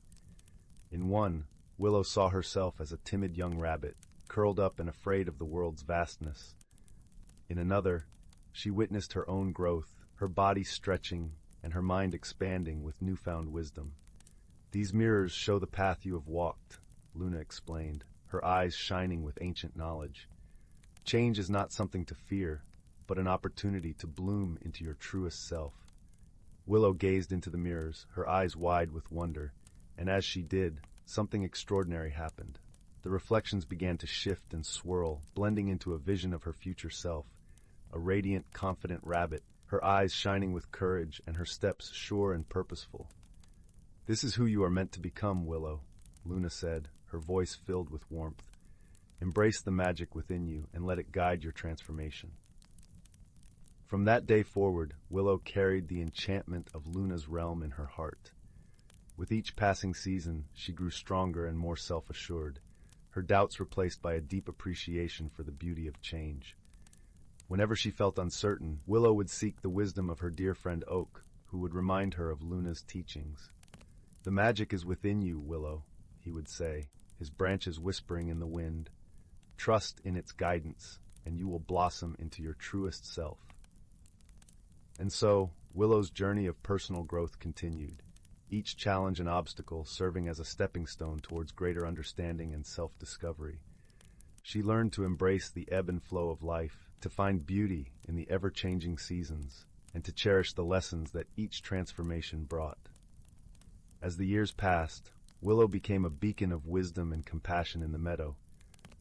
In one, Willow saw herself as a timid young rabbit, curled up and afraid of the world's vastness. In another, she witnessed her own growth, her body stretching and her mind expanding with newfound wisdom. "These mirrors show the path you have walked," Luna explained, her eyes shining with ancient knowledge. "Change is not something to fear, but an opportunity to bloom into your truest self." Willow gazed into the mirrors, her eyes wide with wonder, and as she did, something extraordinary happened. The reflections began to shift and swirl, blending into a vision of her future self, a radiant, confident rabbit, her eyes shining with courage and her steps sure and purposeful. "This is who you are meant to become, Willow," Luna said, her voice filled with warmth. "Embrace the magic within you and let it guide your transformation." From that day forward, Willow carried the enchantment of Luna's realm in her heart. With each passing season, she grew stronger and more self-assured, her doubts replaced by a deep appreciation for the beauty of change. Whenever she felt uncertain, Willow would seek the wisdom of her dear friend Oak, who would remind her of Luna's teachings. "The magic is within you, Willow," he would say, his branches whispering in the wind. "Trust in its guidance, and you will blossom into your truest self." And so, Willow's journey of personal growth continued, each challenge and obstacle serving as a stepping stone towards greater understanding and self-discovery. She learned to embrace the ebb and flow of life, to find beauty in the ever-changing seasons, and to cherish the lessons that each transformation brought. As the years passed, Willow became a beacon of wisdom and compassion in the meadow,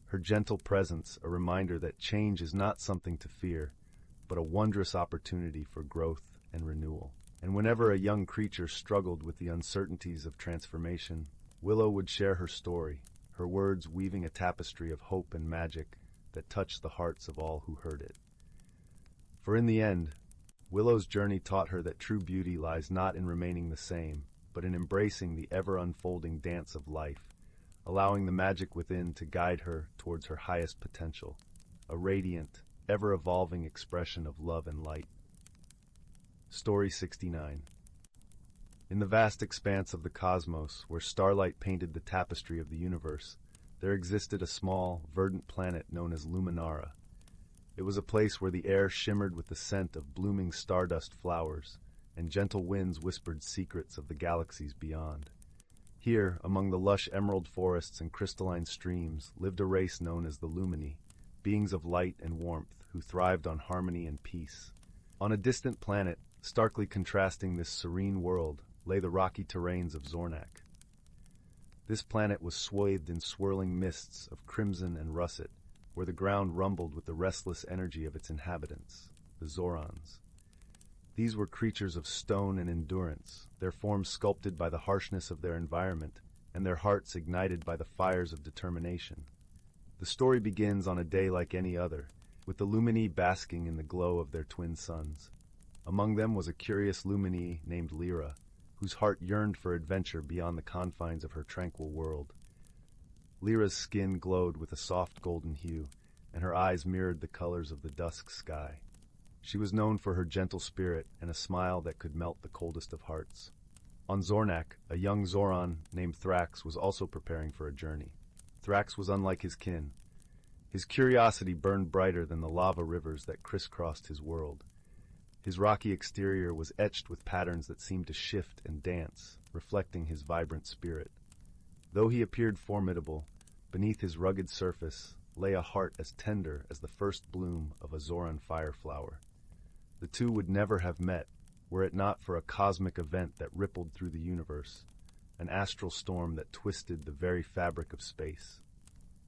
her gentle presence a reminder that change is not something to fear, but a wondrous opportunity for growth and renewal. And whenever a young creature struggled with the uncertainties of transformation, Willow would share her story, her words weaving a tapestry of hope and magic that touched the hearts of all who heard it. For in the end, Willow's journey taught her that true beauty lies not in remaining the same, but in embracing the ever-unfolding dance of life, allowing the magic within to guide her towards her highest potential, a radiant, ever-evolving expression of love and light. Story 69. In the vast expanse of the cosmos, where starlight painted the tapestry of the universe, there existed a small, verdant planet known as Luminara. It was a place where the air shimmered with the scent of blooming stardust flowers, and gentle winds whispered secrets of the galaxies beyond. Here, among the lush emerald forests and crystalline streams, lived a race known as the Lumini, beings of light and warmth who thrived on harmony and peace. On a distant planet, starkly contrasting this serene world, lay the rocky terrains of Zornak. This planet was swathed in swirling mists of crimson and russet, where the ground rumbled with the restless energy of its inhabitants, the Zorons. These were creatures of stone and endurance, their forms sculpted by the harshness of their environment, and their hearts ignited by the fires of determination. The story begins on a day like any other, with the Lumini basking in the glow of their twin suns. Among them was a curious Lumini named Lyra, whose heart yearned for adventure beyond the confines of her tranquil world. Lyra's skin glowed with a soft golden hue, and her eyes mirrored the colors of the dusk sky. She was known for her gentle spirit and a smile that could melt the coldest of hearts. On Zornak, a young Zoron named Thrax was also preparing for a journey. Thrax was unlike his kin. His curiosity burned brighter than the lava rivers that crisscrossed his world. His rocky exterior was etched with patterns that seemed to shift and dance, reflecting his vibrant spirit. Though he appeared formidable, beneath his rugged surface lay a heart as tender as the first bloom of a Zoran fireflower. The two would never have met were it not for a cosmic event that rippled through the universe, an astral storm that twisted the very fabric of space.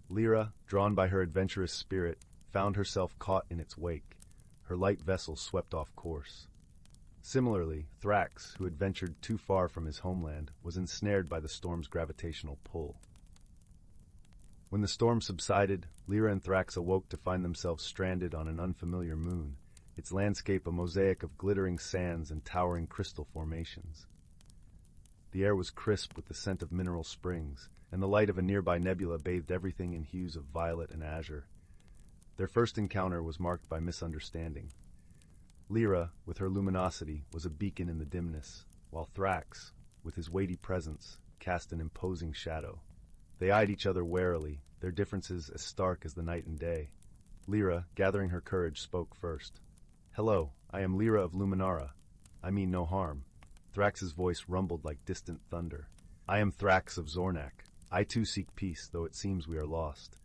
Lyra, drawn by her adventurous spirit, found herself caught in its wake, her light vessel swept off course. Similarly, Thrax, who had ventured too far from his homeland, was ensnared by the storm's gravitational pull. When the storm subsided, Lyra and Thrax awoke to find themselves stranded on an unfamiliar moon, its landscape a mosaic of glittering sands and towering crystal formations. The air was crisp with the scent of mineral springs, and the light of a nearby nebula bathed everything in hues of violet and azure. Their first encounter was marked by misunderstanding. Lyra, with her luminosity, was a beacon in the dimness, while Thrax, with his weighty presence, cast an imposing shadow. They eyed each other warily, their differences as stark as the night and day. Lyra, gathering her courage, spoke first. "Hello, I am Lyra of Luminara. I mean no harm." Thrax's voice rumbled like distant thunder. "I am Thrax of Zornak. I too seek peace, though it seems we are lost."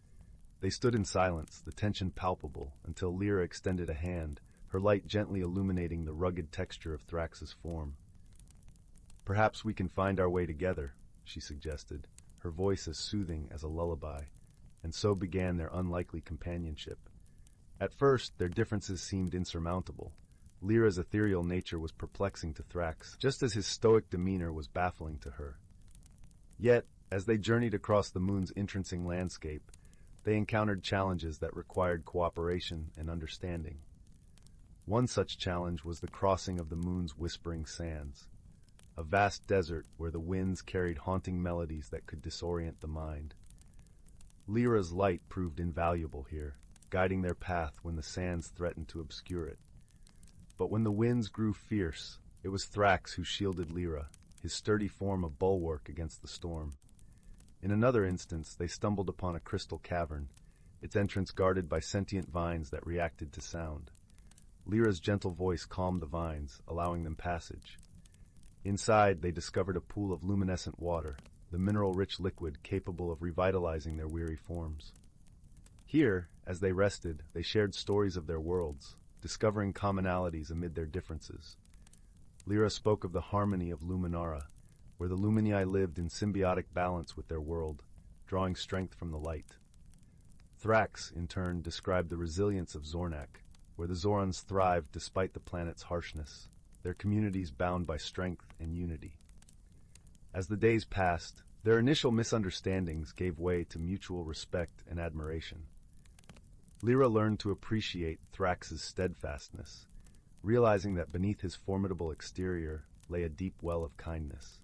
They stood in silence, the tension palpable, until Lyra extended a hand, her light gently illuminating the rugged texture of Thrax's form. "Perhaps we can find our way together," she suggested, her voice as soothing as a lullaby, and so began their unlikely companionship. At first, their differences seemed insurmountable. Lyra's ethereal nature was perplexing to Thrax, just as his stoic demeanor was baffling to her. Yet, as they journeyed across the moon's entrancing landscape, they encountered challenges that required cooperation and understanding. One such challenge was the crossing of the moon's whispering sands, a vast desert where the winds carried haunting melodies that could disorient the mind. Lyra's light proved invaluable here, guiding their path when the sands threatened to obscure it. But when the winds grew fierce, it was Thrax who shielded Lyra, his sturdy form a bulwark against the storm. In another instance, they stumbled upon a crystal cavern, its entrance guarded by sentient vines that reacted to sound. Lyra's gentle voice calmed the vines, allowing them passage. Inside, they discovered a pool of luminescent water, the mineral-rich liquid capable of revitalizing their weary forms. Here, as they rested, they shared stories of their worlds, discovering commonalities amid their differences. Lyra spoke of the harmony of Luminara, where the Luminii lived in symbiotic balance with their world, drawing strength from the light. Thrax, in turn, described the resilience of Zornak, where the Zorans thrived despite the planet's harshness, their communities bound by strength and unity. As the days passed, their initial misunderstandings gave way to mutual respect and admiration. Lyra learned to appreciate Thrax's steadfastness, realizing that beneath his formidable exterior lay a deep well of kindness.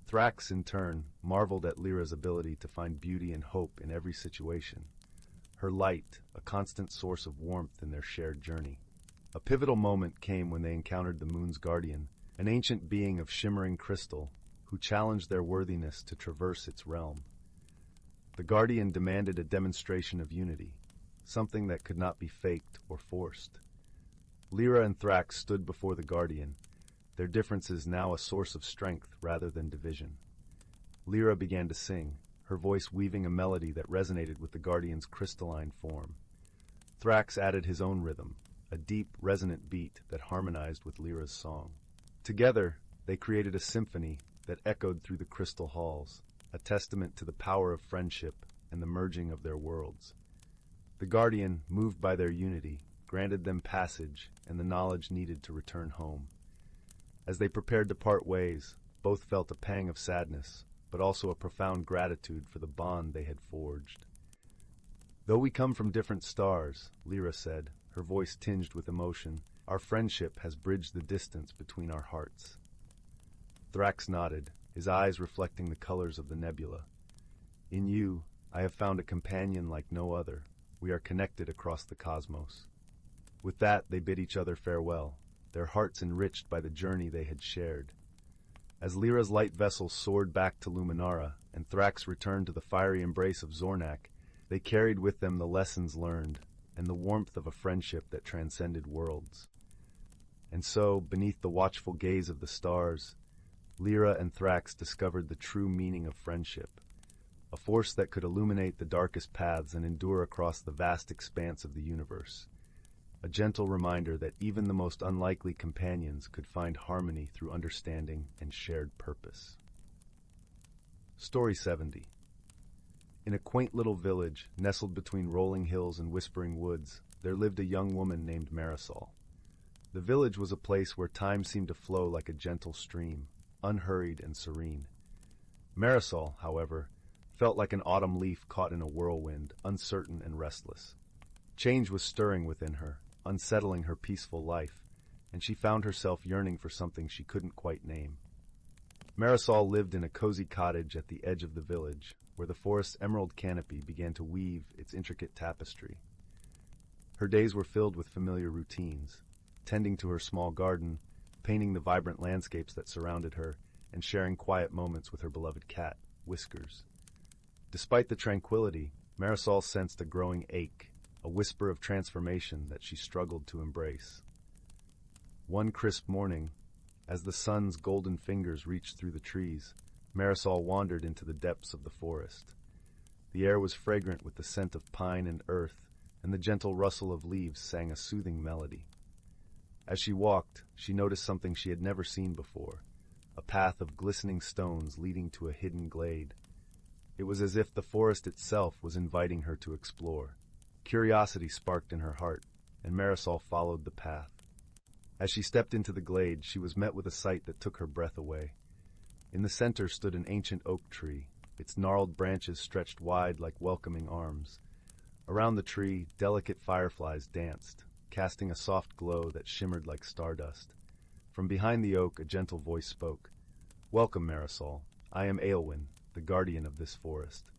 Thrax, in turn, marveled at Lyra's ability to find beauty and hope in every situation, her light a constant source of warmth in their shared journey. A pivotal moment came when they encountered the moon's guardian, an ancient being of shimmering crystal, who challenged their worthiness to traverse its realm. The guardian demanded a demonstration of unity, something that could not be faked or forced. Lyra and Thrax stood before the guardian, their differences now a source of strength rather than division. Lyra began to sing, her voice weaving a melody that resonated with the guardian's crystalline form. Thrax added his own rhythm, a deep, resonant beat that harmonized with Lyra's song. Together, they created a symphony that echoed through the crystal halls, a testament to the power of friendship and the merging of their worlds. The guardian, moved by their unity, granted them passage and the knowledge needed to return home. As they prepared to part ways, both felt a pang of sadness, but also a profound gratitude for the bond they had forged. "Though we come from different stars," Lyra said, her voice tinged with emotion, "our friendship has bridged the distance between our hearts." Thrax nodded, his eyes reflecting the colors of the nebula. "In you, I have found a companion like no other. We are connected across the cosmos." With that, they bid each other farewell, their hearts enriched by the journey they had shared. As Lyra's light vessel soared back to Luminara, and Thrax returned to the fiery embrace of Zornak, they carried with them the lessons learned, and the warmth of a friendship that transcended worlds. And so, beneath the watchful gaze of the stars, Lyra and Thrax discovered the true meaning of friendship, a force that could illuminate the darkest paths and endure across the vast expanse of the universe. A gentle reminder that even the most unlikely companions could find harmony through understanding and shared purpose. Story 70. In a quaint little village, nestled between rolling hills and whispering woods, there lived a young woman named Marisol. The village was a place where time seemed to flow like a gentle stream, unhurried and serene. Marisol, however, felt like an autumn leaf caught in a whirlwind, uncertain and restless. Change was stirring within her, unsettling her peaceful life, and she found herself yearning for something she couldn't quite name. Marisol lived in a cozy cottage at the edge of the village, where the forest's emerald canopy began to weave its intricate tapestry. Her days were filled with familiar routines, tending to her small garden, painting the vibrant landscapes that surrounded her, and sharing quiet moments with her beloved cat, Whiskers. Despite the tranquility, Marisol sensed a growing ache, a whisper of transformation that she struggled to embrace. One crisp morning, as the sun's golden fingers reached through the trees, Marisol wandered into the depths of the forest. The air was fragrant with the scent of pine and earth, and the gentle rustle of leaves sang a soothing melody. As she walked, she noticed something she had never seen before, a path of glistening stones leading to a hidden glade. It was as if the forest itself was inviting her to explore. Curiosity sparked in her heart, and Marisol followed the path. As she stepped into the glade, she was met with a sight that took her breath away. In the center stood an ancient oak tree, its gnarled branches stretched wide like welcoming arms. Around the tree, delicate fireflies danced, casting a soft glow that shimmered like stardust. From behind the oak, a gentle voice spoke. "Welcome, Marisol. I am Aelwyn, the guardian of this forest."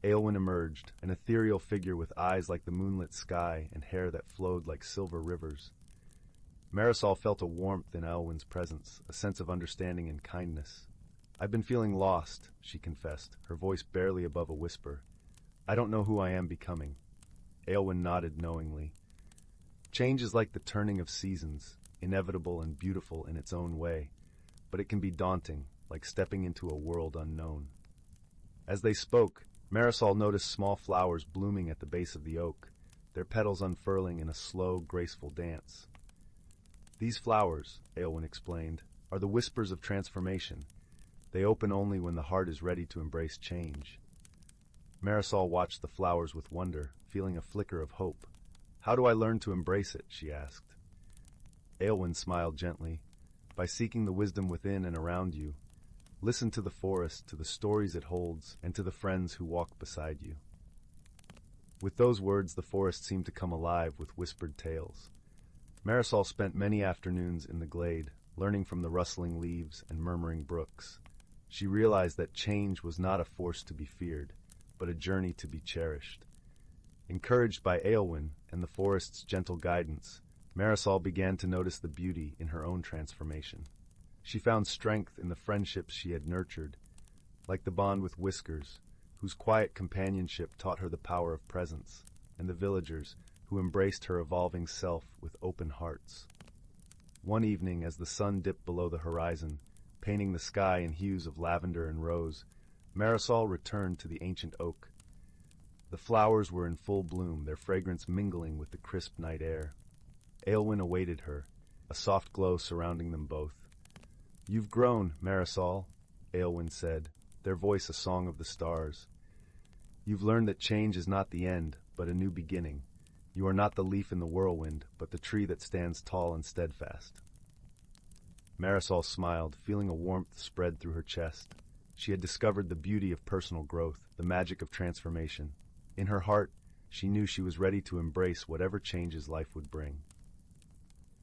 Aelwyn emerged, an ethereal figure with eyes like the moonlit sky and hair that flowed like silver rivers. Marisol felt a warmth in Aelwyn's presence, a sense of understanding and kindness. "I've been feeling lost," she confessed, her voice barely above a whisper. "I don't know who I am becoming." Aelwyn nodded knowingly. Change is like the turning of seasons, inevitable and beautiful in its own way, but it can be daunting, like stepping into a world unknown. As they spoke, Marisol noticed small flowers blooming at the base of the oak, their petals unfurling in a slow, graceful dance. "These flowers," Aelwyn explained, "are the whispers of transformation. They open only when the heart is ready to embrace change." Marisol watched the flowers with wonder, feeling a flicker of hope. "How do I learn to embrace it?" she asked. Aelwyn smiled gently. "By seeking the wisdom within and around you. Listen to the forest, to the stories it holds, and to the friends who walk beside you." With those words, the forest seemed to come alive with whispered tales. Marisol spent many afternoons in the glade, learning from the rustling leaves and murmuring brooks. She realized that change was not a force to be feared, but a journey to be cherished. Encouraged by Aelwyn and the forest's gentle guidance, Marisol began to notice the beauty in her own transformation. She found strength in the friendships she had nurtured, like the bond with Whiskers, whose quiet companionship taught her the power of presence, and the villagers, who embraced her evolving self with open hearts. One evening, as the sun dipped below the horizon, painting the sky in hues of lavender and rose, Marisol returned to the ancient oak. The flowers were in full bloom, their fragrance mingling with the crisp night air. Aelwyn awaited her, a soft glow surrounding them both. "You've grown, Marisol," Aelwyn said, their voice a song of the stars. "You've learned that change is not the end, but a new beginning. You are not the leaf in the whirlwind, but the tree that stands tall and steadfast." Marisol smiled, feeling a warmth spread through her chest. She had discovered the beauty of personal growth, the magic of transformation. In her heart, she knew she was ready to embrace whatever changes life would bring.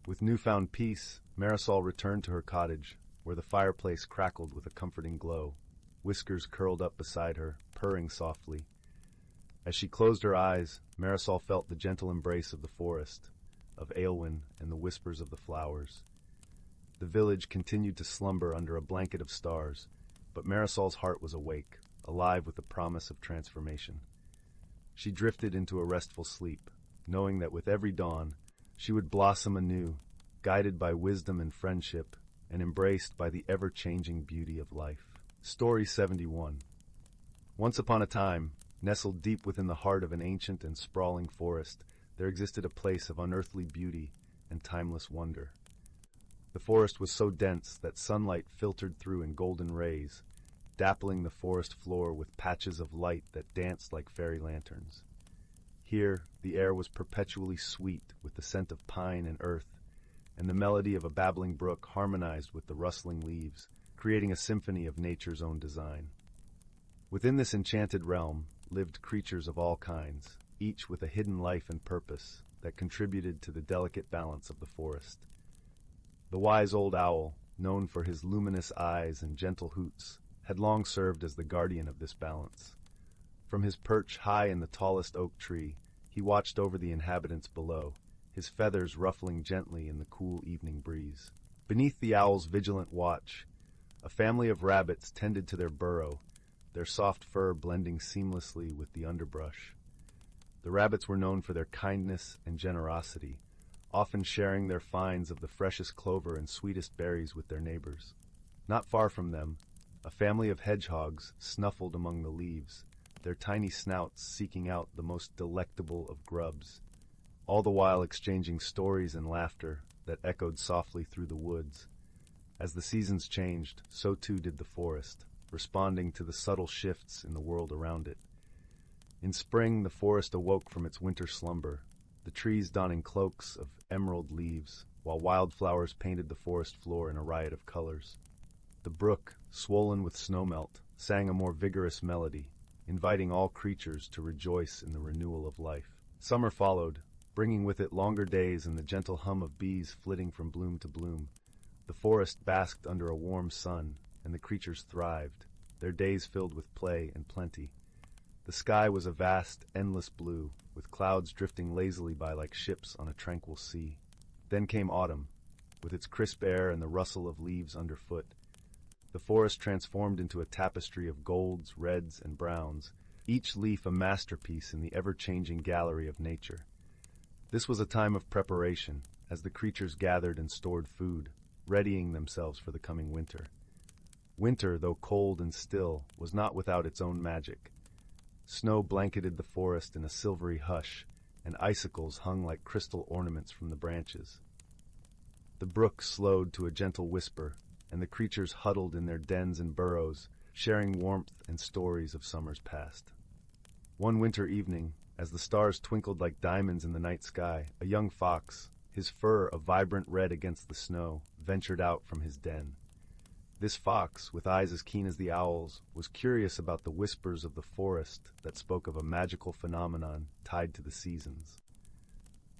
With newfound peace, Marisol returned to her cottage, where the fireplace crackled with a comforting glow. Whiskers curled up beside her, purring softly. As she closed her eyes, Marisol felt the gentle embrace of the forest, of Aelwyn and the whispers of the flowers. The village continued to slumber under a blanket of stars, but Marisol's heart was awake, alive with the promise of transformation. She drifted into a restful sleep, knowing that with every dawn, she would blossom anew, guided by wisdom and friendship, and embraced by the ever-changing beauty of life. Story 71. Once upon a time, nestled deep within the heart of an ancient and sprawling forest, there existed a place of unearthly beauty and timeless wonder. The forest was so dense that sunlight filtered through in golden rays, dappling the forest floor with patches of light that danced like fairy lanterns. Here, the air was perpetually sweet with the scent of pine and earth, and the melody of a babbling brook harmonized with the rustling leaves, creating a symphony of nature's own design. Within this enchanted realm lived creatures of all kinds, each with a hidden life and purpose that contributed to the delicate balance of the forest. The wise old owl, known for his luminous eyes and gentle hoots, had long served as the guardian of this balance. From his perch high in the tallest oak tree, he watched over the inhabitants below, his feathers ruffling gently in the cool evening breeze. Beneath the owl's vigilant watch, a family of rabbits tended to their burrow, their soft fur blending seamlessly with the underbrush. The rabbits were known for their kindness and generosity, often sharing their finds of the freshest clover and sweetest berries with their neighbors. Not far from them, a family of hedgehogs snuffled among the leaves, their tiny snouts seeking out the most delectable of grubs, all the while exchanging stories and laughter that echoed softly through the woods. As the seasons changed, so too did the forest, responding to the subtle shifts in the world around it. In spring, the forest awoke from its winter slumber, the trees donning cloaks of emerald leaves, while wildflowers painted the forest floor in a riot of colors. The brook, swollen with snowmelt, sang a more vigorous melody, inviting all creatures to rejoice in the renewal of life. Summer followed, bringing with it longer days and the gentle hum of bees flitting from bloom to bloom. The forest basked under a warm sun, and the creatures thrived, their days filled with play and plenty. The sky was a vast, endless blue, with clouds drifting lazily by like ships on a tranquil sea. Then came autumn, with its crisp air and the rustle of leaves underfoot. The forest transformed into a tapestry of golds, reds, and browns, each leaf a masterpiece in the ever-changing gallery of nature. This was a time of preparation, as the creatures gathered and stored food, readying themselves for the coming winter. Winter, though cold and still, was not without its own magic. Snow blanketed the forest in a silvery hush, and icicles hung like crystal ornaments from the branches. The brook slowed to a gentle whisper, and the creatures huddled in their dens and burrows, sharing warmth and stories of summers past. One winter evening, as the stars twinkled like diamonds in the night sky, a young fox, his fur a vibrant red against the snow, ventured out from his den. This fox, with eyes as keen as the owl's, was curious about the whispers of the forest that spoke of a magical phenomenon tied to the seasons.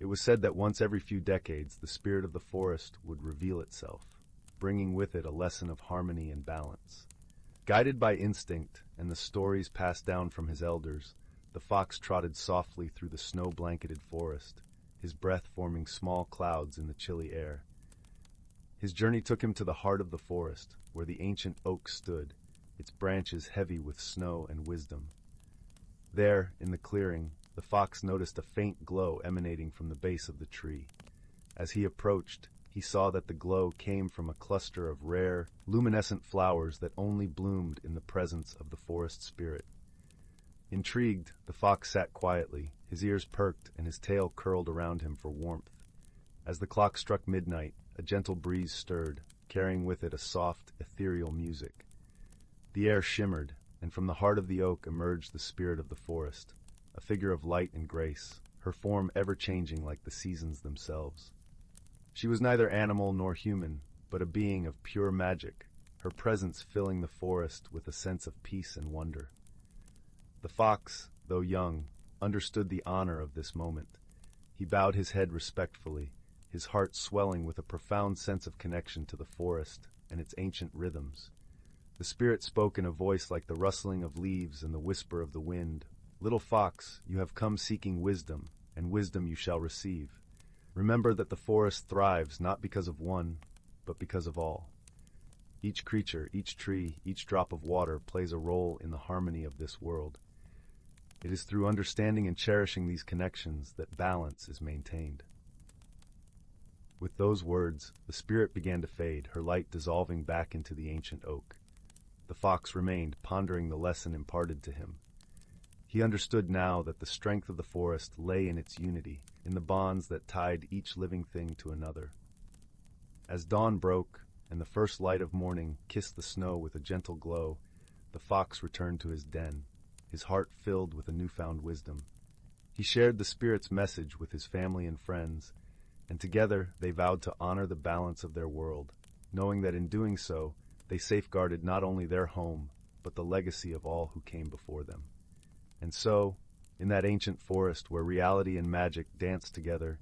It was said that once every few decades the spirit of the forest would reveal itself, bringing with it a lesson of harmony and balance. Guided by instinct and the stories passed down from his elders, the fox trotted softly through the snow-blanketed forest, his breath forming small clouds in the chilly air. His journey took him to the heart of the forest, where the ancient oak stood, its branches heavy with snow and wisdom. There, in the clearing, the fox noticed a faint glow emanating from the base of the tree. As he approached, he saw that the glow came from a cluster of rare, luminescent flowers that only bloomed in the presence of the forest spirit. Intrigued, the fox sat quietly, his ears perked and his tail curled around him for warmth. As the clock struck midnight, a gentle breeze stirred, carrying with it a soft, ethereal music. The air shimmered, and from the heart of the oak emerged the spirit of the forest, a figure of light and grace, her form ever-changing like the seasons themselves. She was neither animal nor human, but a being of pure magic, her presence filling the forest with a sense of peace and wonder. The fox, though young, understood the honor of this moment. He bowed his head respectfully, his heart swelling with a profound sense of connection to the forest and its ancient rhythms. The spirit spoke in a voice like the rustling of leaves and the whisper of the wind. "Little fox, you have come seeking wisdom, and wisdom you shall receive. Remember that the forest thrives not because of one, but because of all. Each creature, each tree, each drop of water plays a role in the harmony of this world. It is through understanding and cherishing these connections that balance is maintained." With those words, the spirit began to fade, her light dissolving back into the ancient oak. The fox remained, pondering the lesson imparted to him. He understood now that the strength of the forest lay in its unity, in the bonds that tied each living thing to another. As dawn broke, and the first light of morning kissed the snow with a gentle glow, the fox returned to his den, his heart filled with a newfound wisdom. He shared the spirit's message with his family and friends, and together they vowed to honor the balance of their world, knowing that in doing so, they safeguarded not only their home, but the legacy of all who came before them. And so, in that ancient forest where reality and magic danced together,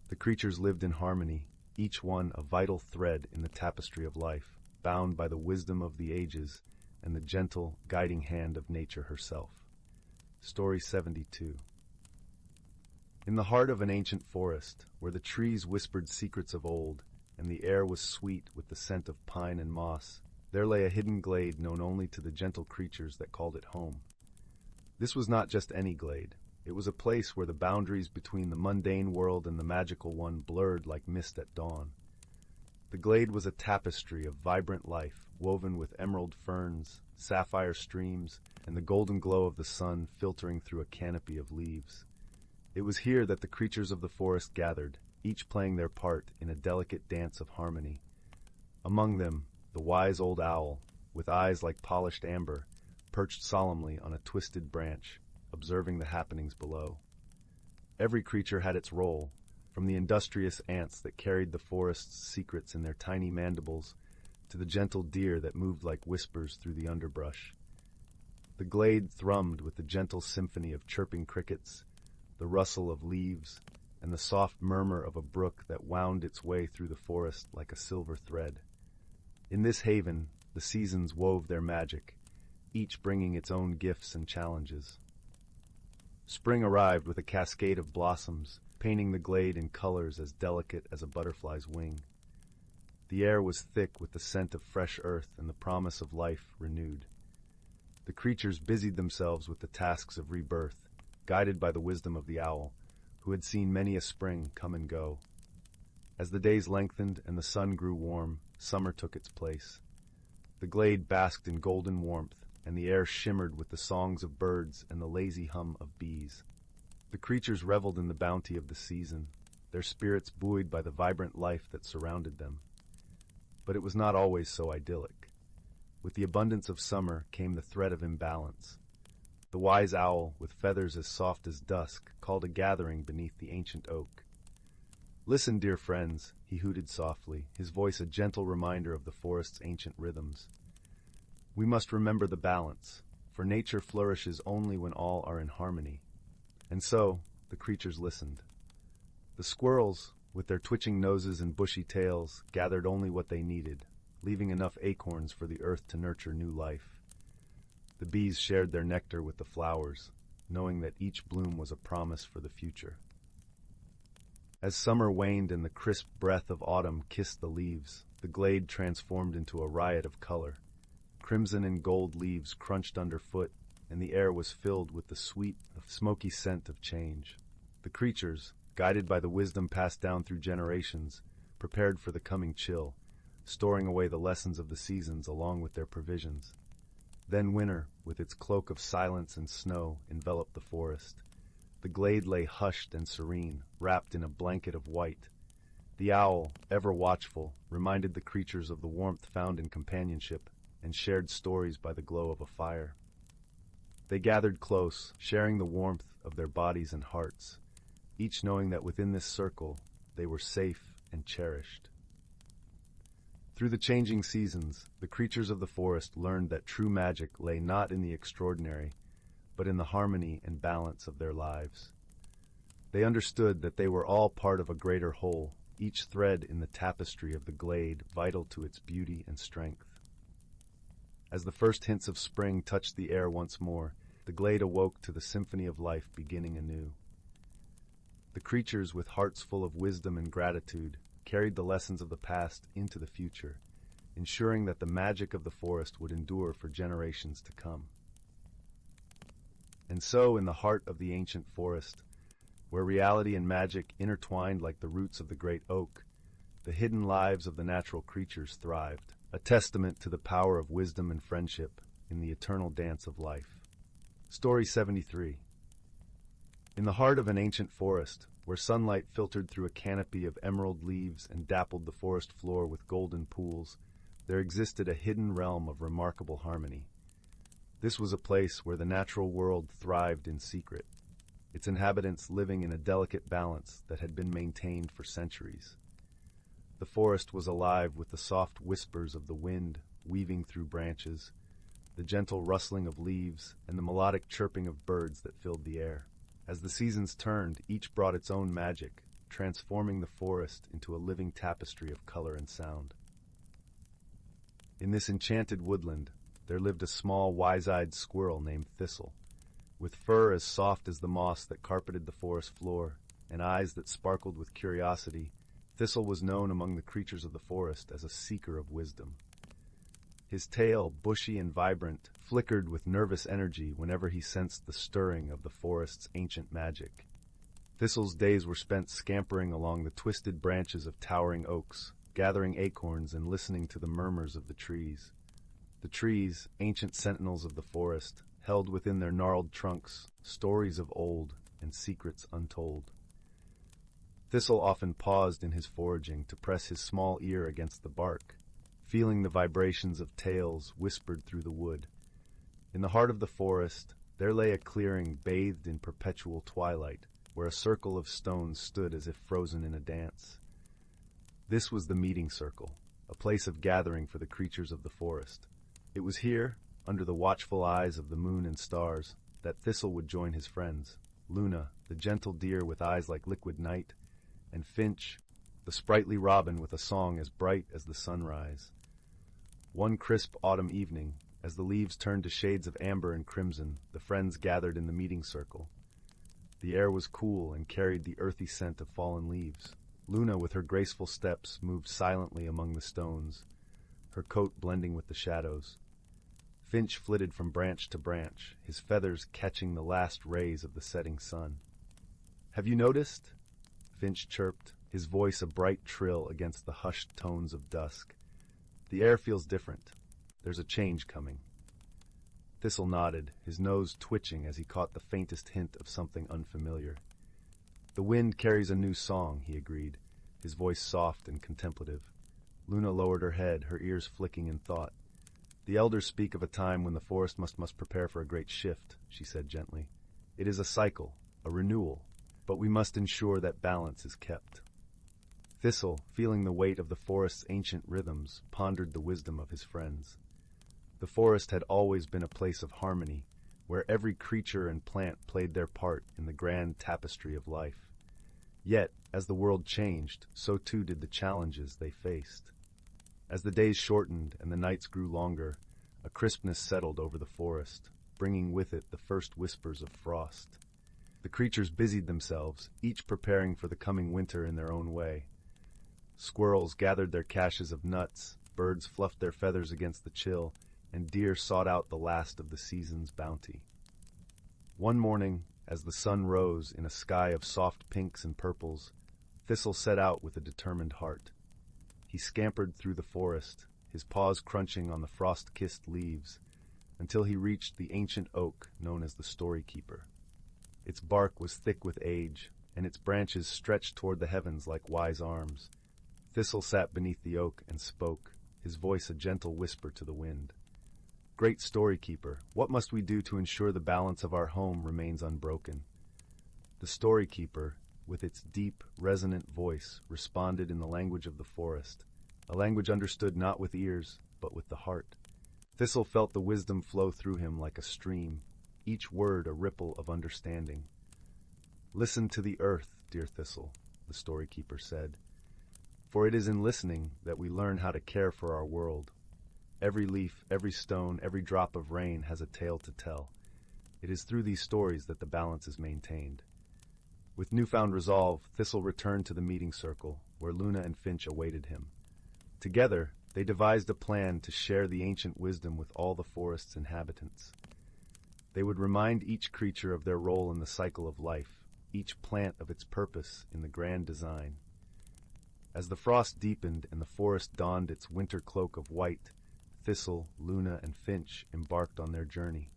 the creatures lived in harmony, each one a vital thread in the tapestry of life, bound by the wisdom of the ages and the gentle, guiding hand of nature herself. Story 72. In the heart of an ancient forest, where the trees whispered secrets of old, and the air was sweet with the scent of pine and moss, there lay a hidden glade known only to the gentle creatures that called it home. This was not just any glade. It was a place where the boundaries between the mundane world and the magical one blurred like mist at dawn. The glade was a tapestry of vibrant life, woven with emerald ferns, sapphire streams, and the golden glow of the sun filtering through a canopy of leaves. It was here that the creatures of the forest gathered, each playing their part in a delicate dance of harmony. Among them, the wise old owl, with eyes like polished amber, perched solemnly on a twisted branch, observing the happenings below. Every creature had its role, from the industrious ants that carried the forest's secrets in their tiny mandibles, to the gentle deer that moved like whispers through the underbrush. The glade thrummed with the gentle symphony of chirping crickets, the rustle of leaves, and the soft murmur of a brook that wound its way through the forest like a silver thread. In this haven, the seasons wove their magic, each bringing its own gifts and challenges. Spring arrived with a cascade of blossoms, painting the glade in colors as delicate as a butterfly's wing. The air was thick with the scent of fresh earth and the promise of life renewed. The creatures busied themselves with the tasks of rebirth, guided by the wisdom of the owl, who had seen many a spring come and go. As the days lengthened and the sun grew warm, summer took its place. The glade basked in golden warmth, and the air shimmered with the songs of birds and the lazy hum of bees. The creatures reveled in the bounty of the season, their spirits buoyed by the vibrant life that surrounded them. But it was not always so idyllic. With the abundance of summer came the threat of imbalance. The wise owl, with feathers as soft as dusk, called a gathering beneath the ancient oak. "Listen, dear friends," he hooted softly, his voice a gentle reminder of the forest's ancient rhythms. "We must remember the balance, for nature flourishes only when all are in harmony." And so, the creatures listened. The squirrels, with their twitching noses and bushy tails, gathered only what they needed, leaving enough acorns for the earth to nurture new life. The bees shared their nectar with the flowers, knowing that each bloom was a promise for the future. As summer waned and the crisp breath of autumn kissed the leaves, the glade transformed into a riot of color. Crimson and gold leaves crunched underfoot, and the air was filled with the sweet, smoky scent of change. The creatures, guided by the wisdom passed down through generations, prepared for the coming chill, storing away the lessons of the seasons along with their provisions. Then winter, with its cloak of silence and snow, enveloped the forest. The glade lay hushed and serene, wrapped in a blanket of white. The owl, ever watchful, reminded the creatures of the warmth found in companionship, and shared stories by the glow of a fire. They gathered close, sharing the warmth of their bodies and hearts, each knowing that within this circle they were safe and cherished. Through the changing seasons, the creatures of the forest learned that true magic lay not in the extraordinary, but in the harmony and balance of their lives. They understood that they were all part of a greater whole, each thread in the tapestry of the glade vital to its beauty and strength. As the first hints of spring touched the air once more, the glade awoke to the symphony of life beginning anew. The creatures, with hearts full of wisdom and gratitude, carried the lessons of the past into the future, ensuring that the magic of the forest would endure for generations to come. And so, in the heart of the ancient forest, where reality and magic intertwined like the roots of the great oak, the hidden lives of the natural creatures thrived, a testament to the power of wisdom and friendship in the eternal dance of life. Story 73. In the heart of an ancient forest, where sunlight filtered through a canopy of emerald leaves and dappled the forest floor with golden pools, there existed a hidden realm of remarkable harmony. This was a place where the natural world thrived in secret, its inhabitants living in a delicate balance that had been maintained for centuries. The forest was alive with the soft whispers of the wind weaving through branches, the gentle rustling of leaves, and the melodic chirping of birds that filled the air. As the seasons turned, each brought its own magic, transforming the forest into a living tapestry of color and sound. In this enchanted woodland, there lived a small, wise-eyed squirrel named Thistle. With fur as soft as the moss that carpeted the forest floor, and eyes that sparkled with curiosity, Thistle was known among the creatures of the forest as a seeker of wisdom. His tail, bushy and vibrant, flickered with nervous energy whenever he sensed the stirring of the forest's ancient magic. Thistle's days were spent scampering along the twisted branches of towering oaks, gathering acorns and listening to the murmurs of the trees. The trees, ancient sentinels of the forest, held within their gnarled trunks stories of old and secrets untold. Thistle often paused in his foraging to press his small ear against the bark, feeling the vibrations of tales whispered through the wood. In the heart of the forest, there lay a clearing bathed in perpetual twilight, where a circle of stones stood as if frozen in a dance. This was the meeting circle, a place of gathering for the creatures of the forest. It was here, under the watchful eyes of the moon and stars, that Thistle would join his friends, Luna, the gentle deer with eyes like liquid night, and Finch, the sprightly robin with a song as bright as the sunrise. One crisp autumn evening, as the leaves turned to shades of amber and crimson, the friends gathered in the meeting circle. The air was cool and carried the earthy scent of fallen leaves. Luna, with her graceful steps, moved silently among the stones, her coat blending with the shadows. Finch flitted from branch to branch, his feathers catching the last rays of the setting sun. "Have you noticed?" Finch chirped, his voice a bright trill against the hushed tones of dusk. "The air feels different. There's a change coming." Thistle nodded, his nose twitching as he caught the faintest hint of something unfamiliar. "The wind carries a new song," he agreed, his voice soft and contemplative. Luna lowered her head, her ears flicking in thought. "The elders speak of a time when the forest must prepare for a great shift," she said gently. "It is a cycle, a renewal, but we must ensure that balance is kept." Thistle, feeling the weight of the forest's ancient rhythms, pondered the wisdom of his friends. The forest had always been a place of harmony, where every creature and plant played their part in the grand tapestry of life. Yet, as the world changed, so too did the challenges they faced. As the days shortened and the nights grew longer, a crispness settled over the forest, bringing with it the first whispers of frost. The creatures busied themselves, each preparing for the coming winter in their own way. Squirrels gathered their caches of nuts, birds fluffed their feathers against the chill, and deer sought out the last of the season's bounty. One morning, as the sun rose in a sky of soft pinks and purples, Thistle set out with a determined heart. He scampered through the forest, his paws crunching on the frost-kissed leaves, until he reached the ancient oak known as the Story Keeper. Its bark was thick with age, and its branches stretched toward the heavens like wise arms. Thistle sat beneath the oak and spoke, his voice a gentle whisper to the wind. "Great Story Keeper, what must we do to ensure the balance of our home remains unbroken?" The Story Keeper, with its deep, resonant voice, responded in the language of the forest, a language understood not with ears, but with the heart. Thistle felt the wisdom flow through him like a stream, each word a ripple of understanding. "Listen to the earth, dear Thistle," the Story Keeper said. "For it is in listening that we learn how to care for our world. Every leaf, every stone, every drop of rain has a tale to tell. It is through these stories that the balance is maintained." With newfound resolve, Thistle returned to the meeting circle, where Luna and Finch awaited him. Together, they devised a plan to share the ancient wisdom with all the forest's inhabitants. They would remind each creature of their role in the cycle of life, each plant of its purpose in the grand design. As the frost deepened and the forest donned its winter cloak of white, Thistle, Luna, and Finch embarked on their journey.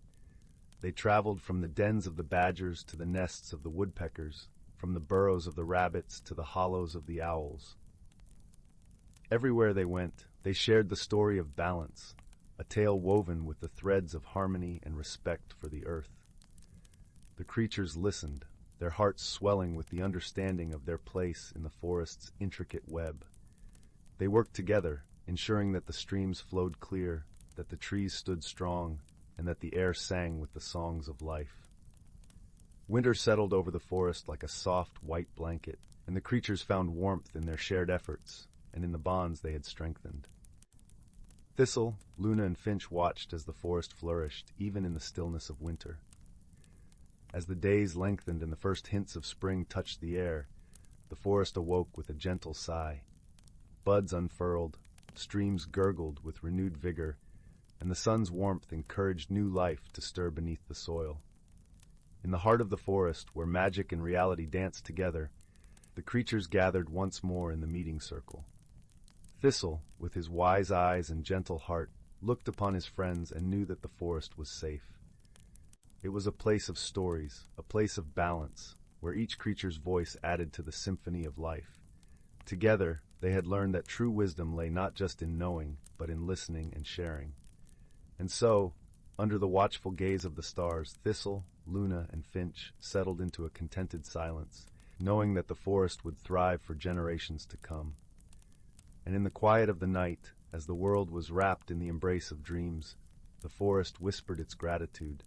They traveled from the dens of the badgers to the nests of the woodpeckers, from the burrows of the rabbits to the hollows of the owls. Everywhere they went, they shared the story of balance, a tale woven with the threads of harmony and respect for the earth. The creatures listened, their hearts swelling with the understanding of their place in the forest's intricate web. They worked together, ensuring that the streams flowed clear, that the trees stood strong, and that the air sang with the songs of life. Winter settled over the forest like a soft, white blanket, and the creatures found warmth in their shared efforts and in the bonds they had strengthened. Thistle, Luna, and Finch watched as the forest flourished, even in the stillness of winter. As the days lengthened and the first hints of spring touched the air, the forest awoke with a gentle sigh. Buds unfurled, streams gurgled with renewed vigor, and the sun's warmth encouraged new life to stir beneath the soil. In the heart of the forest, where magic and reality danced together, the creatures gathered once more in the meeting circle. Thistle, with his wise eyes and gentle heart, looked upon his friends and knew that the forest was safe. It was a place of stories, a place of balance, where each creature's voice added to the symphony of life. Together, they had learned that true wisdom lay not just in knowing, but in listening and sharing. And so, under the watchful gaze of the stars, Thistle, Luna, and Finch settled into a contented silence, knowing that the forest would thrive for generations to come. And in the quiet of the night, as the world was wrapped in the embrace of dreams, the forest whispered its gratitude.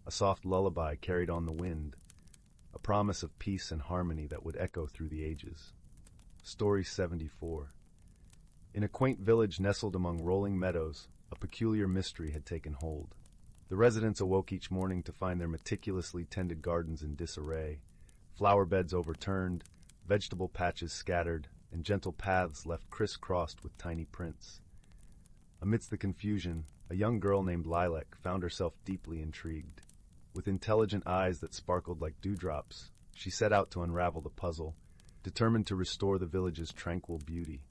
A soft lullaby carried on the wind, a promise of peace and harmony that would echo through the ages. Story 74. In a quaint village nestled among rolling meadows, a peculiar mystery had taken hold. The residents awoke each morning to find their meticulously tended gardens in disarray, flower beds overturned, vegetable patches scattered, and gentle paths left criss-crossed with tiny prints. Amidst the confusion, a young girl named Lilac found herself deeply intrigued. With intelligent eyes that sparkled like dewdrops, she set out to unravel the puzzle, determined to restore the village's tranquil beauty.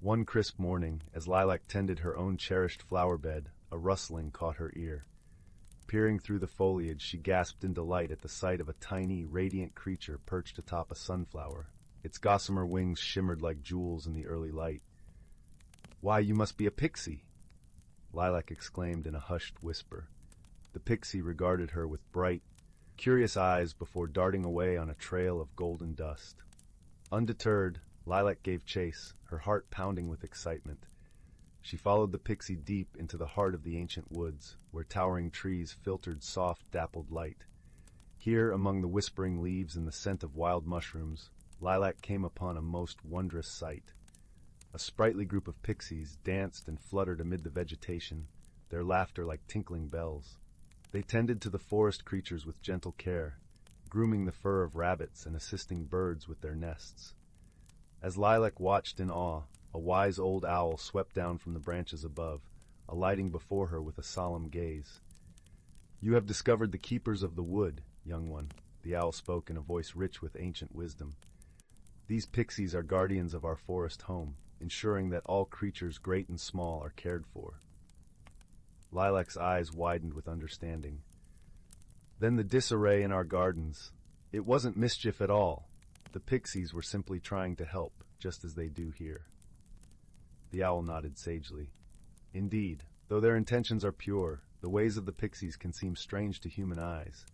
One crisp morning, as Lilac tended her own cherished flower bed, a rustling caught her ear. Peering through the foliage, she gasped in delight at the sight of a tiny, radiant creature perched atop a sunflower. Its gossamer wings shimmered like jewels in the early light. "Why, you must be a pixie!" Lilac exclaimed in a hushed whisper. The pixie regarded her with bright, curious eyes before darting away on a trail of golden dust. Undeterred, Lilac gave chase, her heart pounding with excitement. She followed the pixie deep into the heart of the ancient woods, where towering trees filtered soft, dappled light. Here, among the whispering leaves and the scent of wild mushrooms, Lilac came upon a most wondrous sight. A sprightly group of pixies danced and fluttered amid the vegetation, their laughter like tinkling bells. They tended to the forest creatures with gentle care, grooming the fur of rabbits and assisting birds with their nests. As Lilac watched in awe, a wise old owl swept down from the branches above, alighting before her with a solemn gaze. "You have discovered the keepers of the wood, young one," the owl spoke in a voice rich with ancient wisdom. "These pixies are guardians of our forest home, ensuring that all creatures great and small are cared for." Lilac's eyes widened with understanding. "Then the disarray in our gardens, it wasn't mischief at all. The pixies were simply trying to help, just as they do here." The owl nodded sagely. "Indeed, though their intentions are pure, the ways of the pixies can seem strange to human eyes.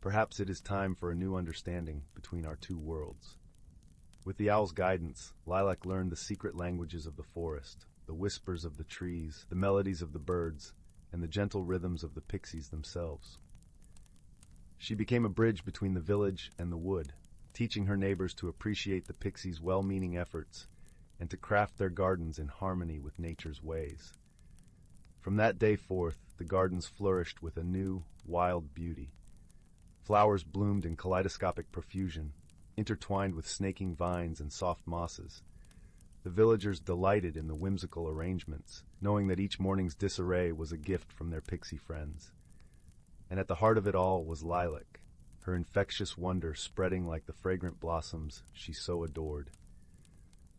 Perhaps it is time for a new understanding between our two worlds." With the owl's guidance, Lilac learned the secret languages of the forest, the whispers of the trees, the melodies of the birds, and the gentle rhythms of the pixies themselves. She became a bridge between the village and the wood, teaching her neighbors to appreciate the pixies' well-meaning efforts and to craft their gardens in harmony with nature's ways. From that day forth, the gardens flourished with a new, wild beauty. Flowers bloomed in kaleidoscopic profusion, intertwined with snaking vines and soft mosses. The villagers delighted in the whimsical arrangements, knowing that each morning's disarray was a gift from their pixie friends. And at the heart of it all was Lilac, her infectious wonder spreading like the fragrant blossoms she so adored.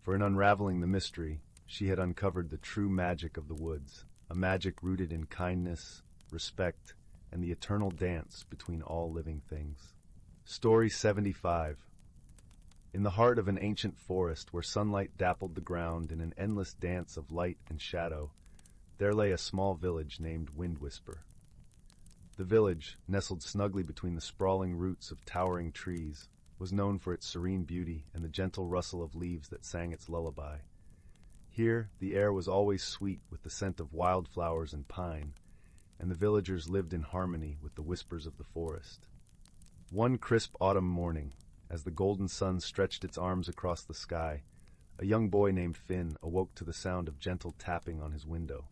for in unraveling the mystery, she had uncovered the true magic of the woods, a magic rooted in kindness, respect, and the eternal dance between all living things. Story 75. In the heart of an ancient forest where sunlight dappled the ground in an endless dance of light and shadow, there lay a small village named Wind Whisper. The village, nestled snugly between the sprawling roots of towering trees, was known for its serene beauty and the gentle rustle of leaves that sang its lullaby. Here, the air was always sweet with the scent of wildflowers and pine, and the villagers lived in harmony with the whispers of the forest. One crisp autumn morning, as the golden sun stretched its arms across the sky, a young boy named Finn awoke to the sound of gentle tapping on his window.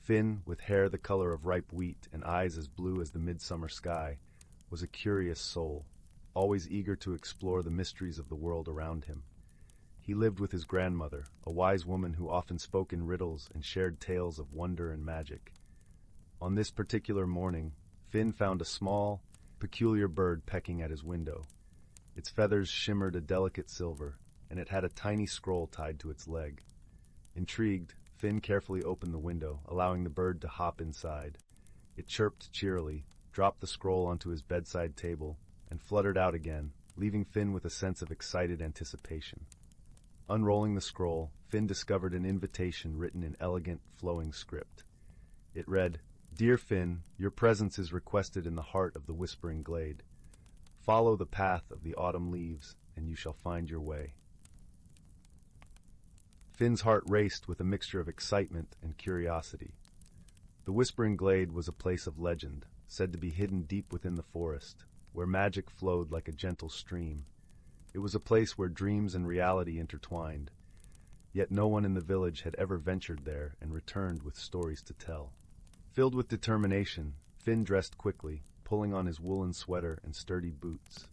Finn, with hair the color of ripe wheat and eyes as blue as the midsummer sky, was a curious soul, always eager to explore the mysteries of the world around him. He lived with his grandmother, a wise woman who often spoke in riddles and shared tales of wonder and magic. On this particular morning, Finn found a small, peculiar bird pecking at his window. Its feathers shimmered a delicate silver, and it had a tiny scroll tied to its leg. Intrigued, Finn carefully opened the window, allowing the bird to hop inside. It chirped cheerily, dropped the scroll onto his bedside table, and fluttered out again, leaving Finn with a sense of excited anticipation. Unrolling the scroll, Finn discovered an invitation written in elegant, flowing script. It read, "Dear Finn, your presence is requested in the heart of the whispering glade. Follow the path of the autumn leaves, and you shall find your way." Finn's heart raced with a mixture of excitement and curiosity. The Whispering Glade was a place of legend, said to be hidden deep within the forest, where magic flowed like a gentle stream. It was a place where dreams and reality intertwined, yet no one in the village had ever ventured there and returned with stories to tell. Filled with determination, Finn dressed quickly, pulling on his woolen sweater and sturdy boots.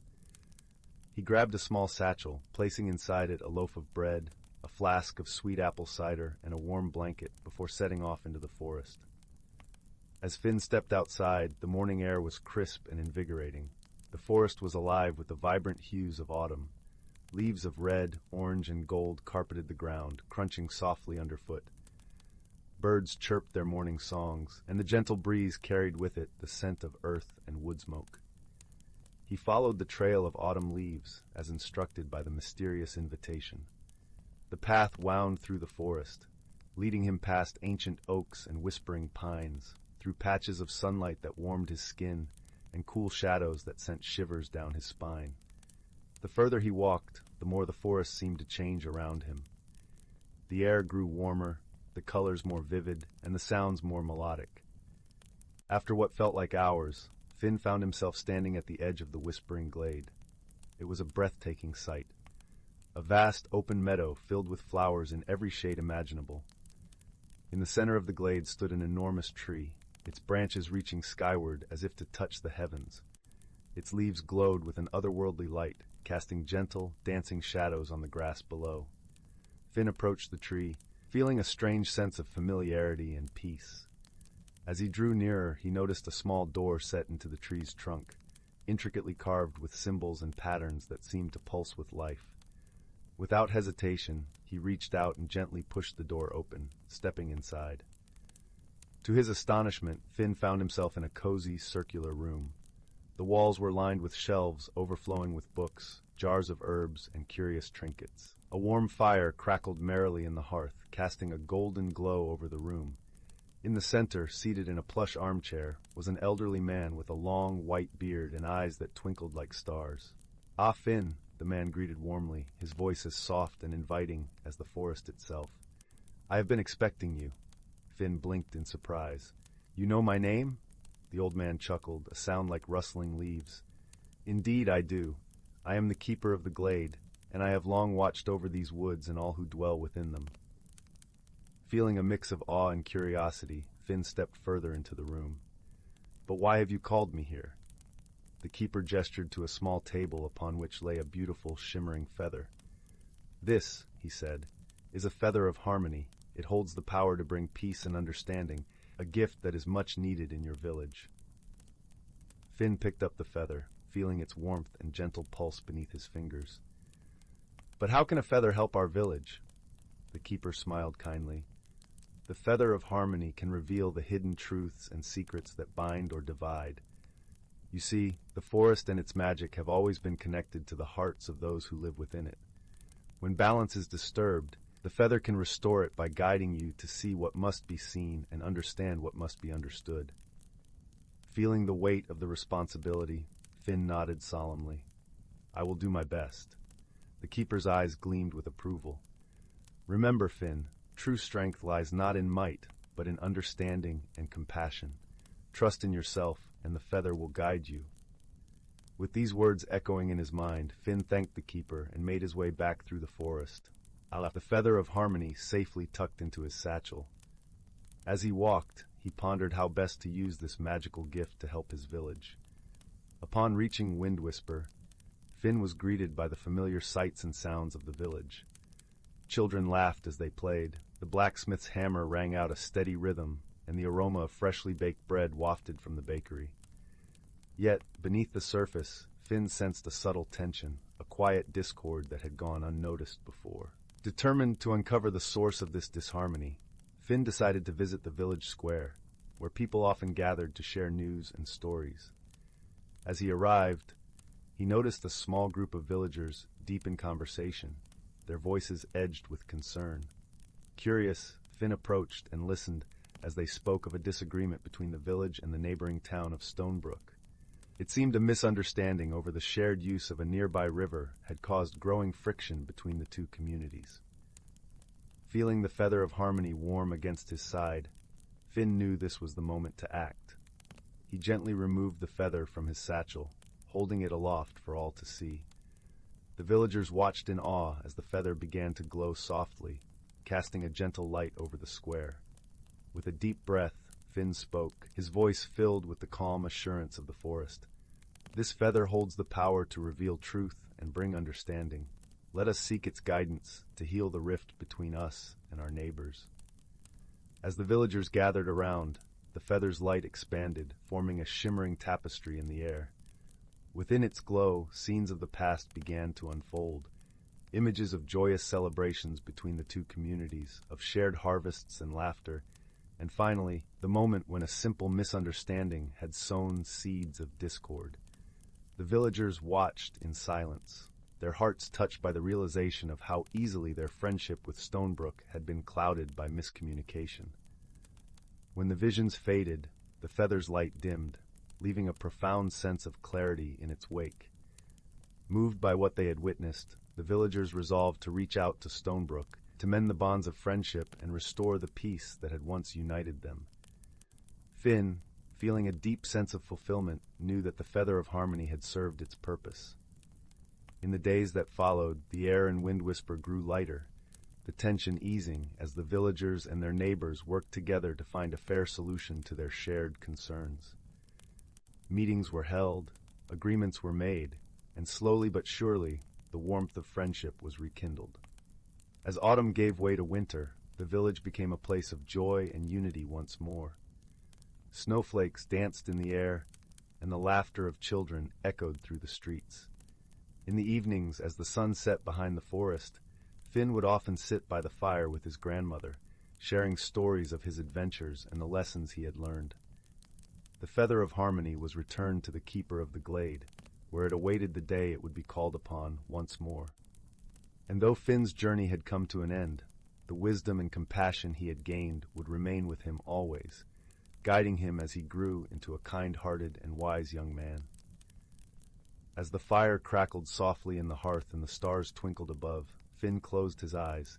He grabbed a small satchel, placing inside it a loaf of bread, a flask of sweet apple cider, and a warm blanket before setting off into the forest. As Finn stepped outside, the morning air was crisp and invigorating. The forest was alive with the vibrant hues of autumn. Leaves of red, orange, and gold carpeted the ground, crunching softly underfoot. Birds chirped their morning songs, and the gentle breeze carried with it the scent of earth and wood smoke. He followed the trail of autumn leaves, as instructed by the mysterious invitation. The path wound through the forest, leading him past ancient oaks and whispering pines, through patches of sunlight that warmed his skin and cool shadows that sent shivers down his spine. The further he walked, the more the forest seemed to change around him. The air grew warmer, the colors more vivid, and the sounds more melodic. After what felt like hours, Finn found himself standing at the edge of the Whispering Glade. It was a breathtaking sight. A vast open meadow filled with flowers in every shade imaginable. In the center of the glade stood an enormous tree, its branches reaching skyward as if to touch the heavens. Its leaves glowed with an otherworldly light, casting gentle, dancing shadows on the grass below. Finn approached the tree, feeling a strange sense of familiarity and peace. As he drew nearer, he noticed a small door set into the tree's trunk, intricately carved with symbols and patterns that seemed to pulse with life. Without hesitation, he reached out and gently pushed the door open, stepping inside. To his astonishment, Finn found himself in a cozy, circular room. The walls were lined with shelves overflowing with books, jars of herbs, and curious trinkets. A warm fire crackled merrily in the hearth, casting a golden glow over the room. In the center, seated in a plush armchair, was an elderly man with a long, white beard and eyes that twinkled like stars. "Ah, Finn," the man greeted warmly, his voice as soft and inviting as the forest itself. "I have been expecting you." Finn blinked in surprise. "You know my name?" The old man chuckled, a sound like rustling leaves. "Indeed I do. I am the keeper of the glade, and I have long watched over these woods and all who dwell within them." Feeling a mix of awe and curiosity, Finn stepped further into the room. "But why have you called me here?" The keeper gestured to a small table upon which lay a beautiful, shimmering feather. "This," he said, "is a feather of harmony. It holds the power to bring peace and understanding, a gift that is much needed in your village." Finn picked up the feather, feeling its warmth and gentle pulse beneath his fingers. But how can a feather help our village? The keeper smiled kindly. The feather of harmony can reveal the hidden truths and secrets that bind or divide. You see, the forest and its magic have always been connected to the hearts of those who live within it. When balance is disturbed, the feather can restore it by guiding you to see what must be seen and understand what must be understood. Feeling the weight of the responsibility, Finn nodded solemnly. I will do my best. The keeper's eyes gleamed with approval. Remember, Finn, true strength lies not in might, but in understanding and compassion. Trust in yourself, and the feather will guide you. With these words echoing in his mind, Finn thanked the keeper and made his way back through the forest, the feather of harmony safely tucked into his satchel. As he walked, he pondered how best to use this magical gift to help his village. Upon reaching Wind Whisper, Finn was greeted by the familiar sights and sounds of the village. Children laughed as they played, the blacksmith's hammer rang out a steady rhythm, and the aroma of freshly baked bread wafted from the bakery. Yet, beneath the surface, Finn sensed a subtle tension, a quiet discord that had gone unnoticed before. Determined to uncover the source of this disharmony, Finn decided to visit the village square, where people often gathered to share news and stories. As he arrived, he noticed a small group of villagers deep in conversation, their voices edged with concern. Curious, Finn approached and listened as they spoke of a disagreement between the village and the neighboring town of Stonebrook. It seemed a misunderstanding over the shared use of a nearby river had caused growing friction between the two communities. Feeling the feather of harmony warm against his side, Finn knew this was the moment to act. He gently removed the feather from his satchel, holding it aloft for all to see. The villagers watched in awe as the feather began to glow softly, casting a gentle light over the square. With a deep breath, Finn spoke, his voice filled with the calm assurance of the forest. This feather holds the power to reveal truth and bring understanding. Let us seek its guidance to heal the rift between us and our neighbors. As the villagers gathered around, the feather's light expanded, forming a shimmering tapestry in the air. Within its glow, scenes of the past began to unfold. Images of joyous celebrations between the two communities, of shared harvests and laughter, and finally, the moment when a simple misunderstanding had sown seeds of discord. The villagers watched in silence, their hearts touched by the realization of how easily their friendship with Stonebrook had been clouded by miscommunication. When the visions faded, the feather's light dimmed, leaving a profound sense of clarity in its wake. Moved by what they had witnessed, the villagers resolved to reach out to Stonebrook, to mend the bonds of friendship and restore the peace that had once united them. Finn, feeling a deep sense of fulfillment, knew that the feather of harmony had served its purpose. In the days that followed, the air in Wind Whisper grew lighter, the tension easing as the villagers and their neighbors worked together to find a fair solution to their shared concerns. Meetings were held, agreements were made, and slowly but surely, the warmth of friendship was rekindled. As autumn gave way to winter, the village became a place of joy and unity once more. Snowflakes danced in the air, and the laughter of children echoed through the streets. In the evenings, as the sun set behind the forest, Finn would often sit by the fire with his grandmother, sharing stories of his adventures and the lessons he had learned. The feather of harmony was returned to the keeper of the glade, where it awaited the day it would be called upon once more. And though Finn's journey had come to an end, the wisdom and compassion he had gained would remain with him always, guiding him as he grew into a kind-hearted and wise young man. As the fire crackled softly in the hearth and the stars twinkled above, Finn closed his eyes,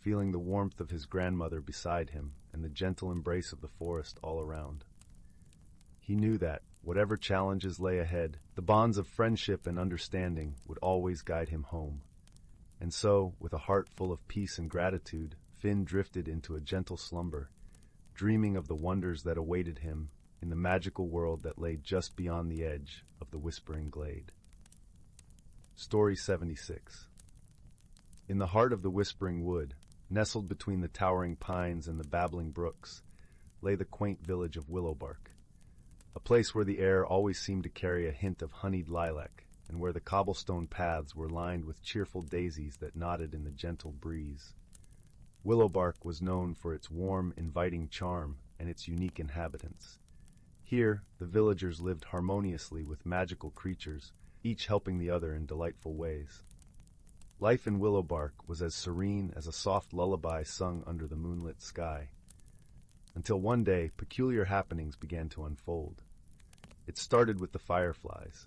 feeling the warmth of his grandmother beside him and the gentle embrace of the forest all around. He knew that, whatever challenges lay ahead, the bonds of friendship and understanding would always guide him home. And so, with a heart full of peace and gratitude, Finn drifted into a gentle slumber, dreaming of the wonders that awaited him in the magical world that lay just beyond the edge of the Whispering Glade. Story 76. In the heart of the Whispering Wood, nestled between the towering pines and the babbling brooks, lay the quaint village of Willowbark, a place where the air always seemed to carry a hint of honeyed lilac and where the cobblestone paths were lined with cheerful daisies that nodded in the gentle breeze. Willowbark was known for its warm, inviting charm and its unique inhabitants. Here, the villagers lived harmoniously with magical creatures, each helping the other in delightful ways. Life in Willowbark was as serene as a soft lullaby sung under the moonlit sky. Until one day, peculiar happenings began to unfold. It started with the fireflies.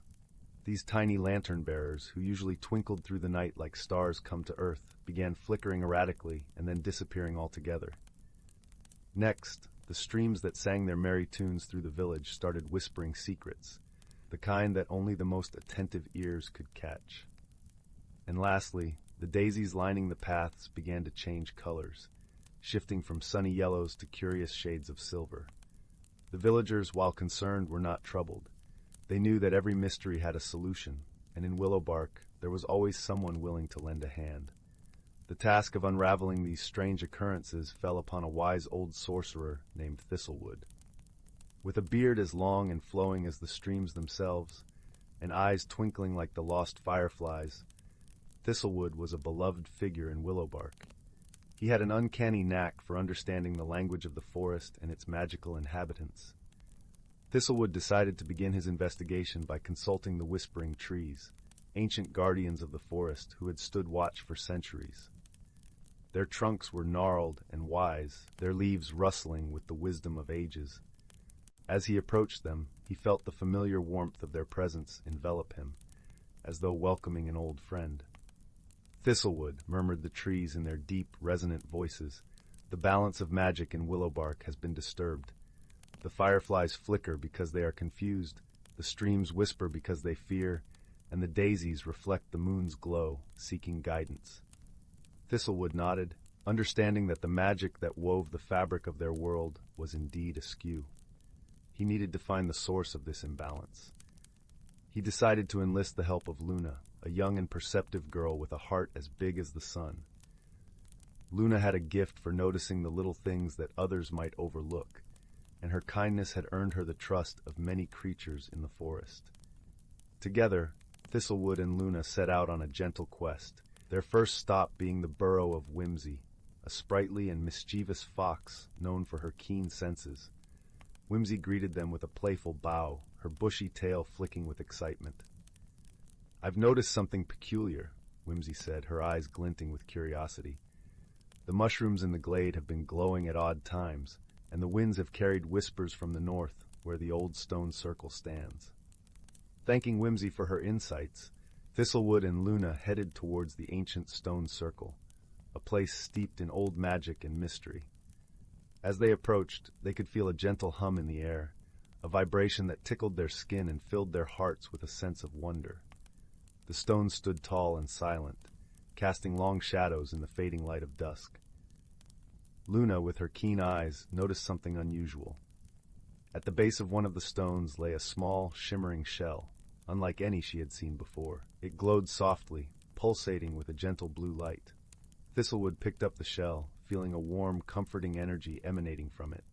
These tiny lantern-bearers, who usually twinkled through the night like stars come to Earth, began flickering erratically and then disappearing altogether. Next, the streams that sang their merry tunes through the village started whispering secrets, the kind that only the most attentive ears could catch. And lastly, the daisies lining the paths began to change colors, shifting from sunny yellows to curious shades of silver. The villagers, while concerned, were not troubled. They knew that every mystery had a solution, and in Willowbark there was always someone willing to lend a hand. The task of unraveling these strange occurrences fell upon a wise old sorcerer named Thistlewood. With a beard as long and flowing as the streams themselves, and eyes twinkling like the lost fireflies, Thistlewood was a beloved figure in Willowbark. He had an uncanny knack for understanding the language of the forest and its magical inhabitants. Thistlewood decided to begin his investigation by consulting the whispering trees, ancient guardians of the forest who had stood watch for centuries. Their trunks were gnarled and wise, their leaves rustling with the wisdom of ages. As he approached them, he felt the familiar warmth of their presence envelop him, as though welcoming an old friend. "Thistlewood," murmured the trees in their deep, resonant voices, "the balance of magic in Willowbark has been disturbed. The fireflies flicker because they are confused, the streams whisper because they fear, and the daisies reflect the moon's glow, seeking guidance." Thistlewood nodded, understanding that the magic that wove the fabric of their world was indeed askew. He needed to find the source of this imbalance. He decided to enlist the help of Luna, a young and perceptive girl with a heart as big as the sun. Luna had a gift for noticing the little things that others might overlook, and her kindness had earned her the trust of many creatures in the forest. Together, Thistlewood and Luna set out on a gentle quest, their first stop being the burrow of Whimsy, a sprightly and mischievous fox known for her keen senses. Whimsy greeted them with a playful bow, her bushy tail flicking with excitement. "I've noticed something peculiar," Whimsy said, her eyes glinting with curiosity. "The mushrooms in the glade have been glowing at odd times, and the winds have carried whispers from the north, where the old stone circle stands." Thanking Whimsy for her insights, Thistlewood and Luna headed towards the ancient stone circle, a place steeped in old magic and mystery. As they approached, they could feel a gentle hum in the air, a vibration that tickled their skin and filled their hearts with a sense of wonder. The stones stood tall and silent, casting long shadows in the fading light of dusk. Luna, with her keen eyes, noticed something unusual. At the base of one of the stones lay a small, shimmering shell, unlike any she had seen before. It glowed softly, pulsating with a gentle blue light. Thistlewood picked up the shell, feeling a warm, comforting energy emanating from it.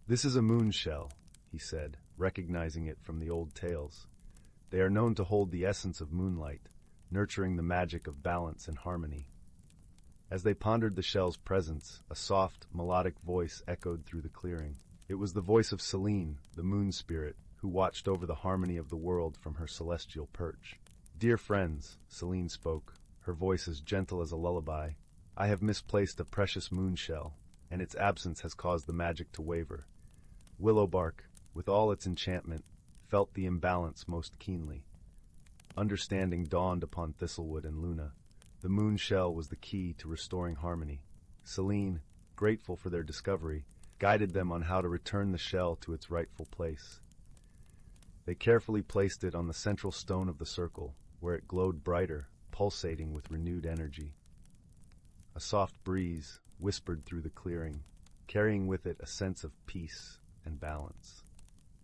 "This is a moon shell," he said, recognizing it from the old tales. "They are known to hold the essence of moonlight, nurturing the magic of balance and harmony." As they pondered the shell's presence, a soft, melodic voice echoed through the clearing. It was the voice of Selene, the moon spirit, who watched over the harmony of the world from her celestial perch. "Dear friends," Selene spoke, her voice as gentle as a lullaby, "I have misplaced a precious moon shell, and its absence has caused the magic to waver. Willowbark, with all its enchantment, felt the imbalance most keenly." Understanding dawned upon Thistlewood and Luna. The moon shell was the key to restoring harmony. Selene, grateful for their discovery, guided them on how to return the shell to its rightful place. They carefully placed it on the central stone of the circle, where it glowed brighter, pulsating with renewed energy. A soft breeze whispered through the clearing, carrying with it a sense of peace and balance.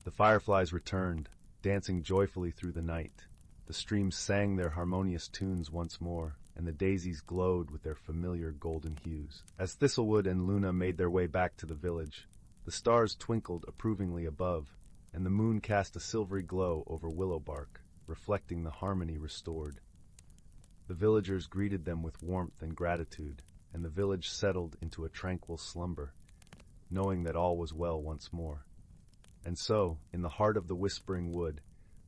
The fireflies returned, dancing joyfully through the night. The streams sang their harmonious tunes once more, and the daisies glowed with their familiar golden hues. As Thistlewood and Luna made their way back to the village, the stars twinkled approvingly above, and the moon cast a silvery glow over Willowbark, reflecting the harmony restored. The villagers greeted them with warmth and gratitude, and the village settled into a tranquil slumber, knowing that all was well once more. And so, in the heart of the whispering wood,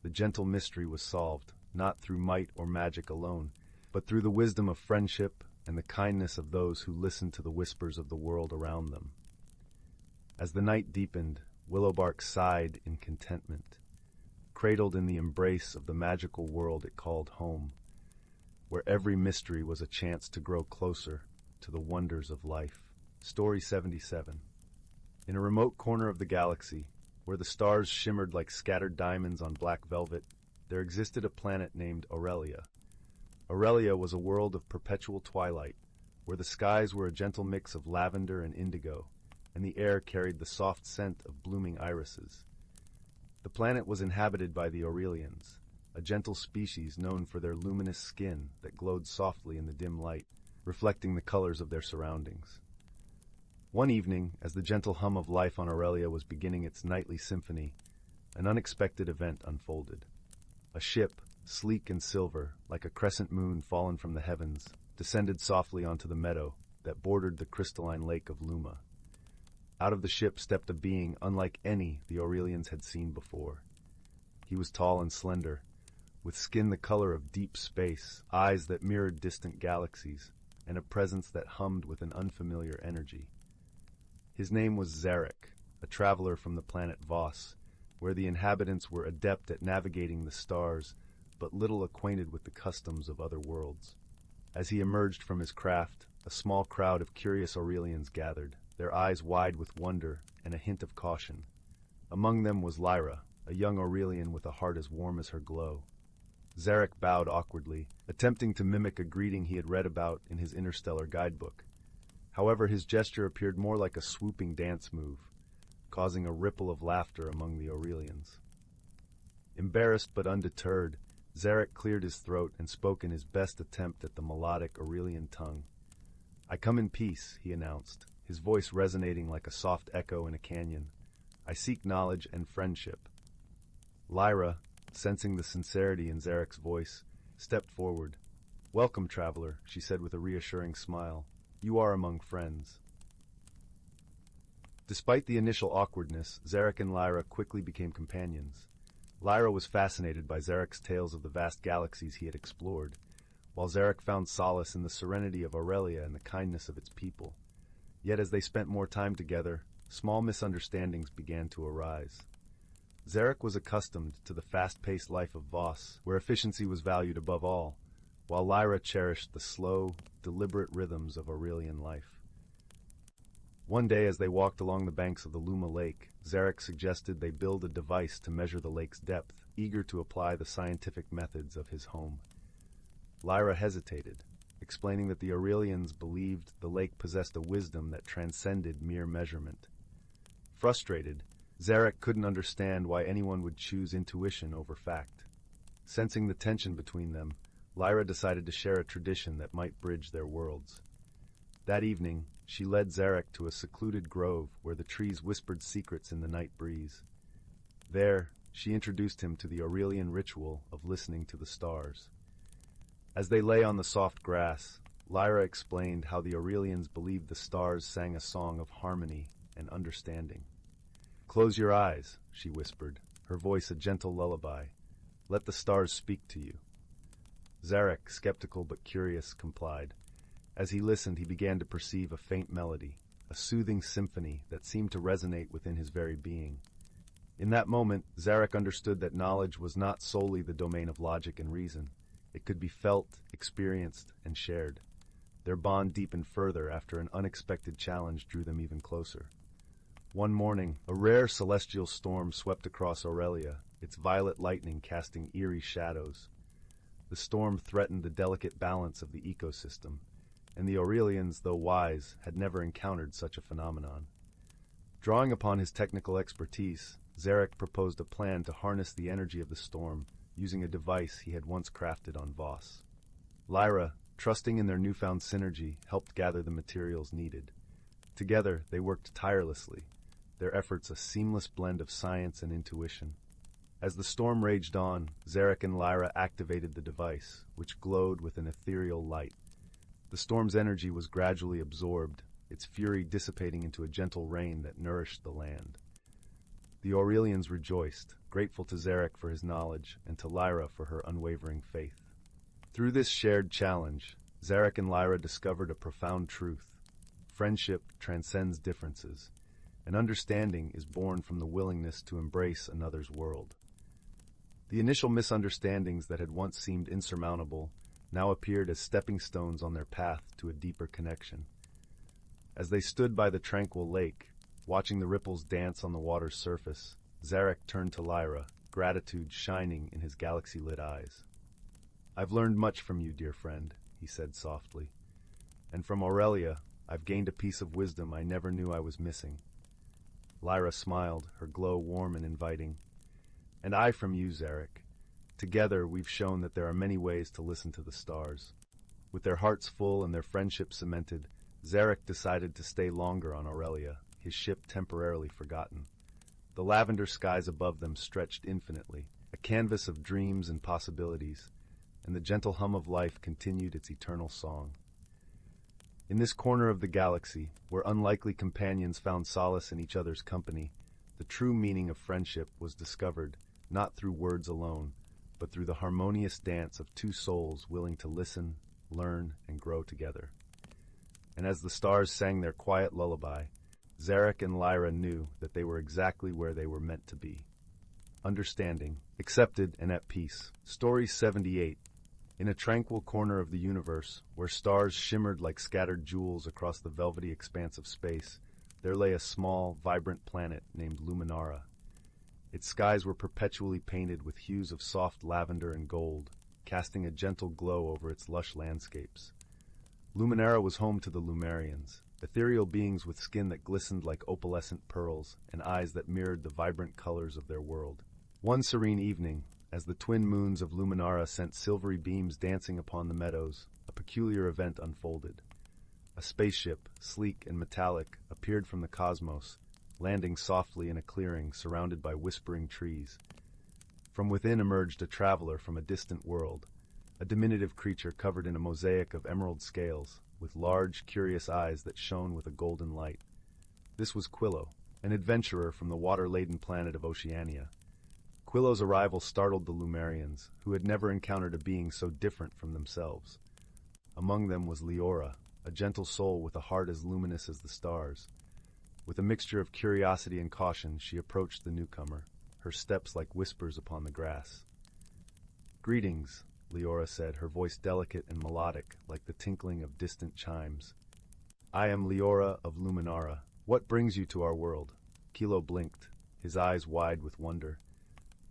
the gentle mystery was solved, not through might or magic alone, but through the wisdom of friendship and the kindness of those who listened to the whispers of the world around them. As the night deepened, Willowbark sighed in contentment, cradled in the embrace of the magical world it called home, where every mystery was a chance to grow closer to the wonders of life. Story 77. In a remote corner of the galaxy, where the stars shimmered like scattered diamonds on black velvet, there existed a planet named Aurelia. Aurelia was a world of perpetual twilight, where the skies were a gentle mix of lavender and indigo, and the air carried the soft scent of blooming irises. The planet was inhabited by the Aurelians, a gentle species known for their luminous skin that glowed softly in the dim light, reflecting the colors of their surroundings. One evening, as the gentle hum of life on Aurelia was beginning its nightly symphony, an unexpected event unfolded. A ship, sleek and silver, like a crescent moon fallen from the heavens, descended softly onto the meadow that bordered the crystalline lake of Luma. Out of the ship stepped a being unlike any the Aurelians had seen before. He was tall and slender, with skin the color of deep space, eyes that mirrored distant galaxies, and a presence that hummed with an unfamiliar energy. His name was Zarek, a traveler from the planet Voss, where the inhabitants were adept at navigating the stars, but little acquainted with the customs of other worlds. As he emerged from his craft, a small crowd of curious Aurelians gathered, their eyes wide with wonder and a hint of caution. Among them was Lyra, a young Aurelian with a heart as warm as her glow. Zarek bowed awkwardly, attempting to mimic a greeting he had read about in his interstellar guidebook. However, his gesture appeared more like a swooping dance move, causing a ripple of laughter among the Aurelians. Embarrassed but undeterred, Zarek cleared his throat and spoke in his best attempt at the melodic Aurelian tongue. "I come in peace," he announced, his voice resonating like a soft echo in a canyon. "I seek knowledge and friendship." Lyra, sensing the sincerity in Zarek's voice, stepped forward. "Welcome, traveler," she said with a reassuring smile. "You are among friends." Despite the initial awkwardness, Zarek and Lyra quickly became companions. Lyra was fascinated by Zarek's tales of the vast galaxies he had explored, while Zarek found solace in the serenity of Aurelia and the kindness of its people. Yet as they spent more time together, small misunderstandings began to arise. Zarek was accustomed to the fast-paced life of Voss, where efficiency was valued above all, while Lyra cherished the slow, deliberate rhythms of Aurelian life. One day, as they walked along the banks of the Luma Lake, Zarek suggested they build a device to measure the lake's depth, eager to apply the scientific methods of his home. Lyra hesitated, explaining that the Aurelians believed the lake possessed a wisdom that transcended mere measurement. Frustrated, Zarek couldn't understand why anyone would choose intuition over fact. Sensing the tension between them, Lyra decided to share a tradition that might bridge their worlds. That evening, she led Zarek to a secluded grove where the trees whispered secrets in the night breeze. There, she introduced him to the Aurelian ritual of listening to the stars. As they lay on the soft grass, Lyra explained how the Aurelians believed the stars sang a song of harmony and understanding. "Close your eyes," she whispered, her voice a gentle lullaby. "Let the stars speak to you." Zarek, skeptical but curious, complied. As he listened, he began to perceive a faint melody, a soothing symphony that seemed to resonate within his very being. In that moment, Zarek understood that knowledge was not solely the domain of logic and reason. It could be felt, experienced, and shared. Their bond deepened further after an unexpected challenge drew them even closer. One morning, a rare celestial storm swept across Aurelia, its violet lightning casting eerie shadows. The storm threatened the delicate balance of the ecosystem, and the Aurelians, though wise, had never encountered such a phenomenon. Drawing upon his technical expertise, Zarek proposed a plan to harness the energy of the storm, using a device he had once crafted on Voss. Lyra, trusting in their newfound synergy, helped gather the materials needed. Together, they worked tirelessly, their efforts a seamless blend of science and intuition. As the storm raged on, Zarek and Lyra activated the device, which glowed with an ethereal light. The storm's energy was gradually absorbed, its fury dissipating into a gentle rain that nourished the land. The Aurelians rejoiced, grateful to Zarek for his knowledge and to Lyra for her unwavering faith. Through this shared challenge, Zarek and Lyra discovered a profound truth. Friendship transcends differences, and understanding is born from the willingness to embrace another's world. The initial misunderstandings that had once seemed insurmountable now appeared as stepping stones on their path to a deeper connection. As they stood by the tranquil lake, watching the ripples dance on the water's surface, Zarek turned to Lyra, gratitude shining in his galaxy-lit eyes. "I've learned much from you, dear friend," he said softly. "And from Aurelia, I've gained a piece of wisdom I never knew I was missing." Lyra smiled, her glow warm and inviting. "And I from you, Zarek. Together, we've shown that there are many ways to listen to the stars." With their hearts full and their friendship cemented, Zarek decided to stay longer on Aurelia, his ship temporarily forgotten. The lavender skies above them stretched infinitely, a canvas of dreams and possibilities, and the gentle hum of life continued its eternal song. In this corner of the galaxy, where unlikely companions found solace in each other's company, the true meaning of friendship was discovered, not through words alone, but through the harmonious dance of two souls willing to listen, learn, and grow together. And as the stars sang their quiet lullaby, Zarek and Lyra knew that they were exactly where they were meant to be. Understanding, accepted, and at peace. Story 78. In a tranquil corner of the universe, where stars shimmered like scattered jewels across the velvety expanse of space, there lay a small, vibrant planet named Luminara. Its skies were perpetually painted with hues of soft lavender and gold, casting a gentle glow over its lush landscapes. Luminara was home to the Lumerians, ethereal beings with skin that glistened like opalescent pearls and eyes that mirrored the vibrant colors of their world. One serene evening, as the twin moons of Luminara sent silvery beams dancing upon the meadows, a peculiar event unfolded. A spaceship, sleek and metallic, appeared from the cosmos, landing softly in a clearing surrounded by whispering trees. From within emerged a traveler from a distant world, a diminutive creature covered in a mosaic of emerald scales, with large, curious eyes that shone with a golden light. This was Quillo, an adventurer from the water-laden planet of Oceania. Quillo's arrival startled the Lumerians, who had never encountered a being so different from themselves. Among them was Leora, a gentle soul with a heart as luminous as the stars. With a mixture of curiosity and caution, she approached the newcomer, her steps like whispers upon the grass. "Greetings," Leora said, her voice delicate and melodic, like the tinkling of distant chimes. "I am Leora of Luminara. What brings you to our world?" Quillo blinked, his eyes wide with wonder.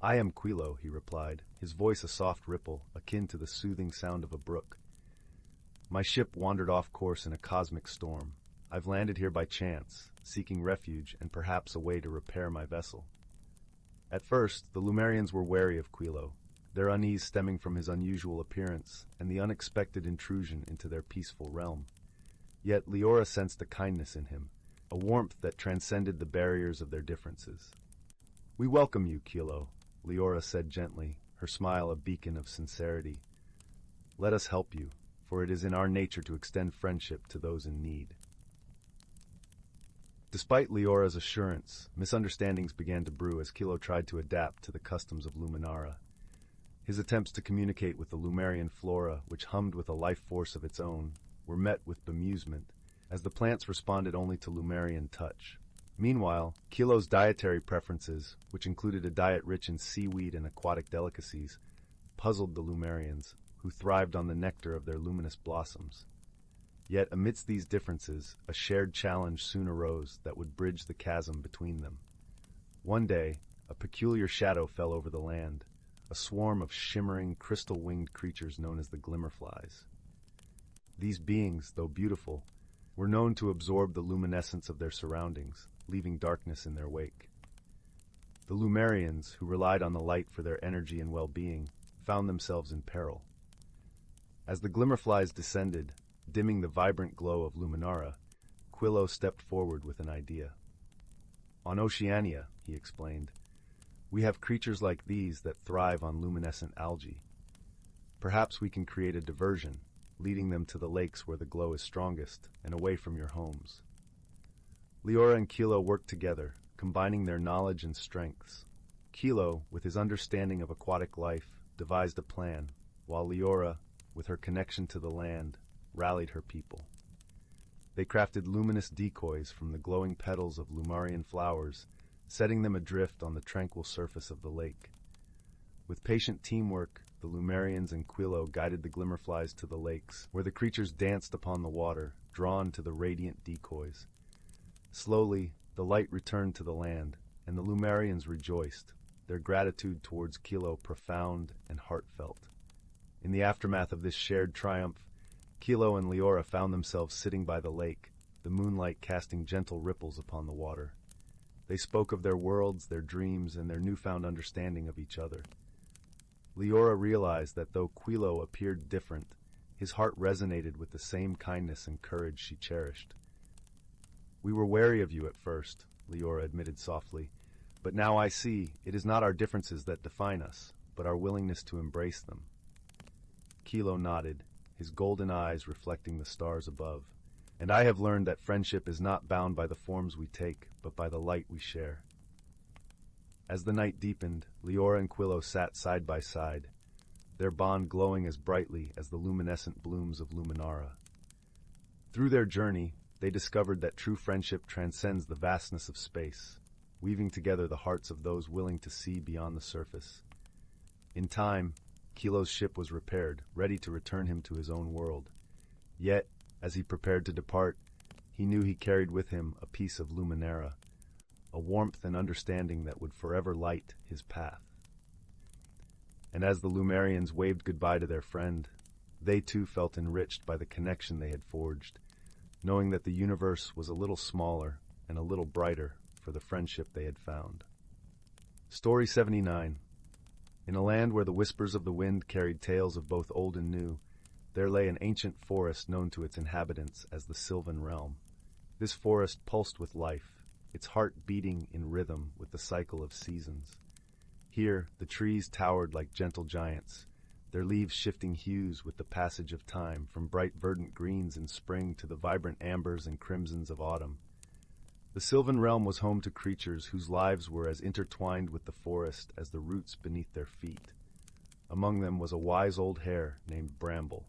"I am Quillo," he replied, his voice a soft ripple, akin to the soothing sound of a brook. "My ship wandered off course in a cosmic storm. I've landed here by chance, seeking refuge and perhaps a way to repair my vessel." At first, the Lumerians were wary of Quillo, their unease stemming from his unusual appearance and the unexpected intrusion into their peaceful realm. Yet Leora sensed a kindness in him, a warmth that transcended the barriers of their differences. "We welcome you, Quillo," Leora said gently, her smile a beacon of sincerity. "Let us help you, for it is in our nature to extend friendship to those in need." Despite Leora's assurance, misunderstandings began to brew as Quillo tried to adapt to the customs of Luminara. His attempts to communicate with the Lumerian flora, which hummed with a life force of its own, were met with bemusement, as the plants responded only to Lumerian touch. Meanwhile, Quillo's dietary preferences, which included a diet rich in seaweed and aquatic delicacies, puzzled the Lumerians, who thrived on the nectar of their luminous blossoms. Yet amidst these differences, a shared challenge soon arose that would bridge the chasm between them. One day, a peculiar shadow fell over the land, a swarm of shimmering, crystal-winged creatures known as the glimmerflies. These beings, though beautiful, were known to absorb the luminescence of their surroundings, leaving darkness in their wake. The Lumerians, who relied on the light for their energy and well-being, found themselves in peril. As the glimmerflies descended, dimming the vibrant glow of Luminara, Quillo stepped forward with an idea. "On Oceania," he explained, We have creatures like these that thrive on luminescent algae. Perhaps we can create a diversion, leading them to the lakes where the glow is strongest and away from your homes. Leora and Kilo worked together, combining their knowledge and strengths. Kilo, with his understanding of aquatic life, devised a plan, while Leora, with her connection to the land, rallied her people. They crafted luminous decoys from the glowing petals of Lumarian flowers, setting them adrift on the tranquil surface of the lake. With patient teamwork, the Lumarians and Quilo guided the glimmerflies to the lakes, where the creatures danced upon the water, drawn to the radiant decoys. Slowly, the light returned to the land, and the Lumarians rejoiced, their gratitude towards Kilo profound and heartfelt. In the aftermath of this shared triumph, Kilo and Leora found themselves sitting by the lake, the moonlight casting gentle ripples upon the water. They spoke of their worlds, their dreams, and their newfound understanding of each other. Leora realized that though Quilo appeared different, his heart resonated with the same kindness and courage she cherished. "We were wary of you at first," Leora admitted softly, "but now I see it is not our differences that define us, but our willingness to embrace them." Kilo nodded, his golden eyes reflecting the stars above. "And I have learned that friendship is not bound by the forms we take, but by the light we share." As the night deepened, Leora and Quilo sat side by side, their bond glowing as brightly as the luminescent blooms of Luminara. Through their journey, they discovered that true friendship transcends the vastness of space, weaving together the hearts of those willing to see beyond the surface. In time, Kilo's ship was repaired, ready to return him to his own world. Yet, as he prepared to depart, he knew he carried with him a piece of Luminara, a warmth and understanding that would forever light his path. And as the Lumarians waved goodbye to their friend, they too felt enriched by the connection they had forged, knowing that the universe was a little smaller and a little brighter for the friendship they had found. Story 79. In a land where the whispers of the wind carried tales of both old and new, there lay an ancient forest known to its inhabitants as the Sylvan Realm. This forest pulsed with life, its heart beating in rhythm with the cycle of seasons. Here, the trees towered like gentle giants, their leaves shifting hues with the passage of time, from bright verdant greens in spring to the vibrant ambers and crimsons of autumn. The Sylvan Realm was home to creatures whose lives were as intertwined with the forest as the roots beneath their feet. Among them was a wise old hare named Bramble.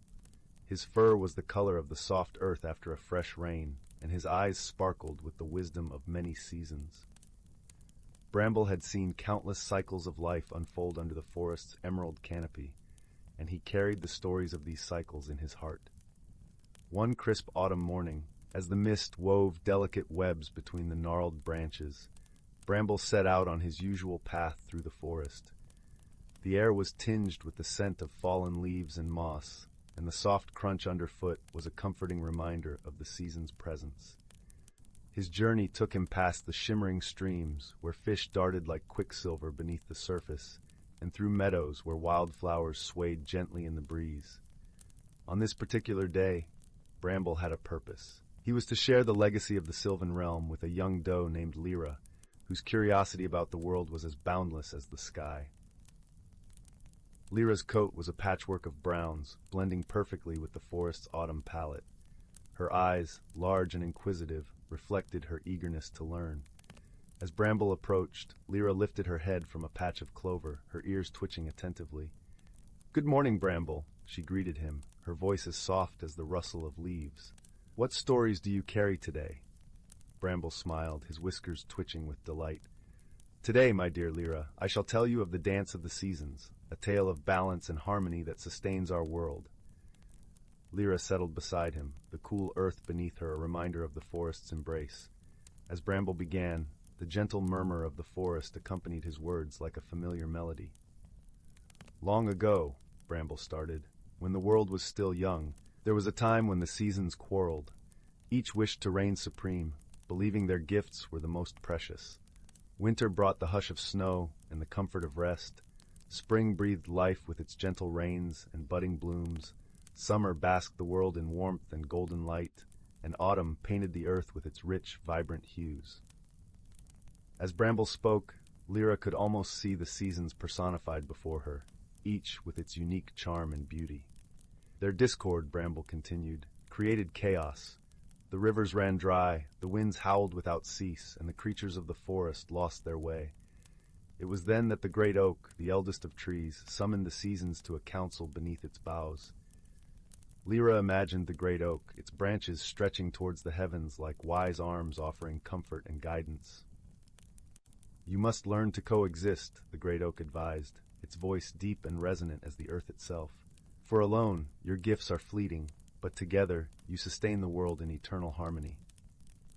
His fur was the color of the soft earth after a fresh rain, and his eyes sparkled with the wisdom of many seasons. Bramble had seen countless cycles of life unfold under the forest's emerald canopy, and he carried the stories of these cycles in his heart. One crisp autumn morning, as the mist wove delicate webs between the gnarled branches, Bramble set out on his usual path through the forest. The air was tinged with the scent of fallen leaves and moss, and the soft crunch underfoot was a comforting reminder of the season's presence. His journey took him past the shimmering streams, where fish darted like quicksilver beneath the surface, and through meadows where wildflowers swayed gently in the breeze. On this particular day, Bramble had a purpose. He was to share the legacy of the Sylvan Realm with a young doe named Lyra, whose curiosity about the world was as boundless as the sky. Lyra's coat was a patchwork of browns, blending perfectly with the forest's autumn palette. Her eyes, large and inquisitive, reflected her eagerness to learn. As Bramble approached, Lyra lifted her head from a patch of clover, her ears twitching attentively. "Good morning, Bramble," she greeted him, her voice as soft as the rustle of leaves. "What stories do you carry today?" Bramble smiled, his whiskers twitching with delight. "Today, my dear Lyra, I shall tell you of the dance of the seasons, a tale of balance and harmony that sustains our world." Lyra settled beside him, the cool earth beneath her a reminder of the forest's embrace. As Bramble began, the gentle murmur of the forest accompanied his words like a familiar melody. "Long ago," Bramble started, "when the world was still young, there was a time when the seasons quarreled. Each wished to reign supreme, believing their gifts were the most precious. Winter brought the hush of snow and the comfort of rest. Spring breathed life with its gentle rains and budding blooms. Summer basked the world in warmth and golden light, and autumn painted the earth with its rich, vibrant hues." As Bramble spoke, Lyra could almost see the seasons personified before her, each with its unique charm and beauty. Their discord, Bramble continued, created chaos. The rivers ran dry, the winds howled without cease, and the creatures of the forest lost their way. It was then that the great oak, the eldest of trees, summoned the seasons to a council beneath its boughs. Lyra imagined the great oak, its branches stretching towards the heavens like wise arms offering comfort and guidance. "You must learn to coexist," the great oak advised, its voice deep and resonant as the earth itself. "For alone, your gifts are fleeting, but together, you sustain the world in eternal harmony."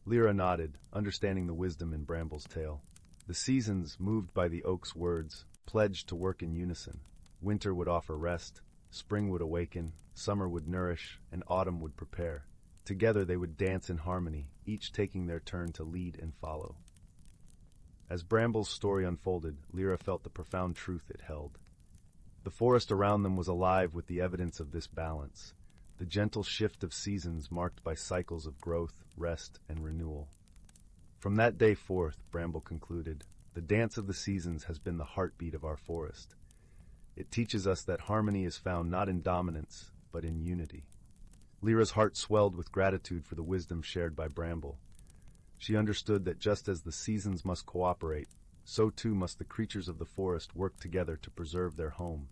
Lyra nodded, understanding the wisdom in Bramble's tale. The seasons, moved by the oak's words, pledged to work in unison. Winter would offer rest, spring would awaken, summer would nourish, and autumn would prepare. Together they would dance in harmony, each taking their turn to lead and follow. As Bramble's story unfolded, Lyra felt the profound truth it held. The forest around them was alive with the evidence of this balance, the gentle shift of seasons marked by cycles of growth, rest, and renewal. From that day forth, Bramble concluded, the dance of the seasons has been the heartbeat of our forest. It teaches us that harmony is found not in dominance, but in unity. Lyra's heart swelled with gratitude for the wisdom shared by Bramble. She understood that just as the seasons must cooperate, so too must the creatures of the forest work together to preserve their home.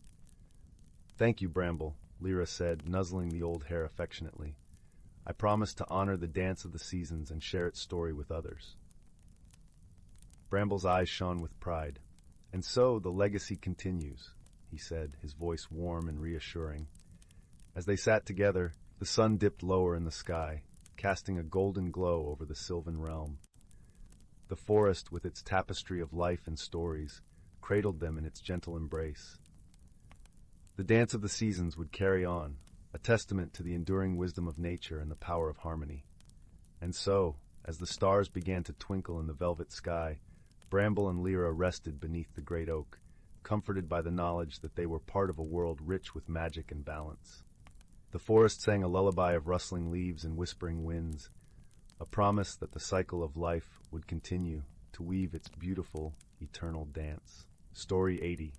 "Thank you, Bramble," Lyra said, nuzzling the old hare affectionately. "I promise to honor the dance of the seasons and share its story with others." Bramble's eyes shone with pride. "And so the legacy continues," he said, his voice warm and reassuring. As they sat together, the sun dipped lower in the sky, casting a golden glow over the sylvan realm. The forest, with its tapestry of life and stories, cradled them in its gentle embrace. The dance of the seasons would carry on, a testament to the enduring wisdom of nature and the power of harmony. And so, as the stars began to twinkle in the velvet sky, Bramble and Lyra rested beneath the great oak, comforted by the knowledge that they were part of a world rich with magic and balance. The forest sang a lullaby of rustling leaves and whispering winds, a promise that the cycle of life would continue to weave its beautiful, eternal dance. Story 80.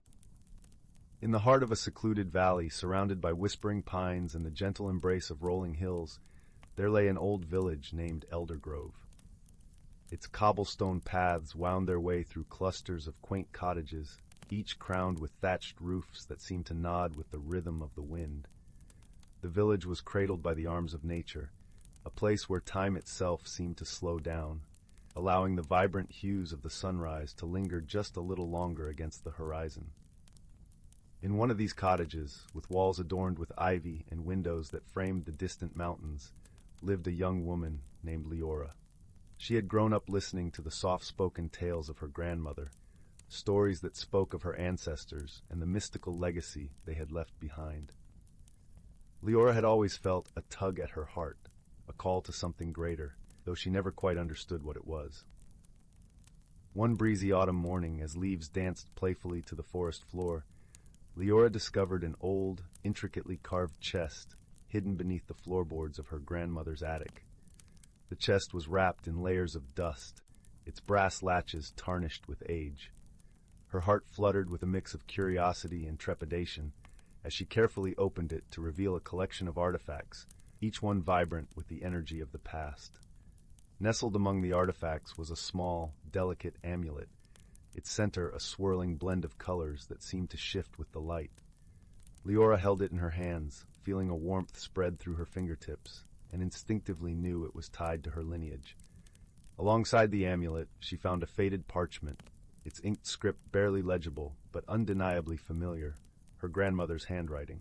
In the heart of a secluded valley, surrounded by whispering pines and the gentle embrace of rolling hills, there lay an old village named Eldergrove. Its cobblestone paths wound their way through clusters of quaint cottages, each crowned with thatched roofs that seemed to nod with the rhythm of the wind. The village was cradled by the arms of nature, a place where time itself seemed to slow down, allowing the vibrant hues of the sunrise to linger just a little longer against the horizon. In one of these cottages, with walls adorned with ivy and windows that framed the distant mountains, lived a young woman named Leora. She had grown up listening to the soft-spoken tales of her grandmother, stories that spoke of her ancestors and the mystical legacy they had left behind. Leora had always felt a tug at her heart, a call to something greater, though she never quite understood what it was. One breezy autumn morning, as leaves danced playfully to the forest floor, Leora discovered an old, intricately carved chest hidden beneath the floorboards of her grandmother's attic. The chest was wrapped in layers of dust, its brass latches tarnished with age. Her heart fluttered with a mix of curiosity and trepidation as she carefully opened it to reveal a collection of artifacts, each one vibrant with the energy of the past. Nestled among the artifacts was a small, delicate amulet, its center a swirling blend of colors that seemed to shift with the light. Leora held it in her hands, feeling a warmth spread through her fingertips, and instinctively knew it was tied to her lineage. Alongside the amulet, she found a faded parchment, its inked script barely legible, but undeniably familiar, her grandmother's handwriting.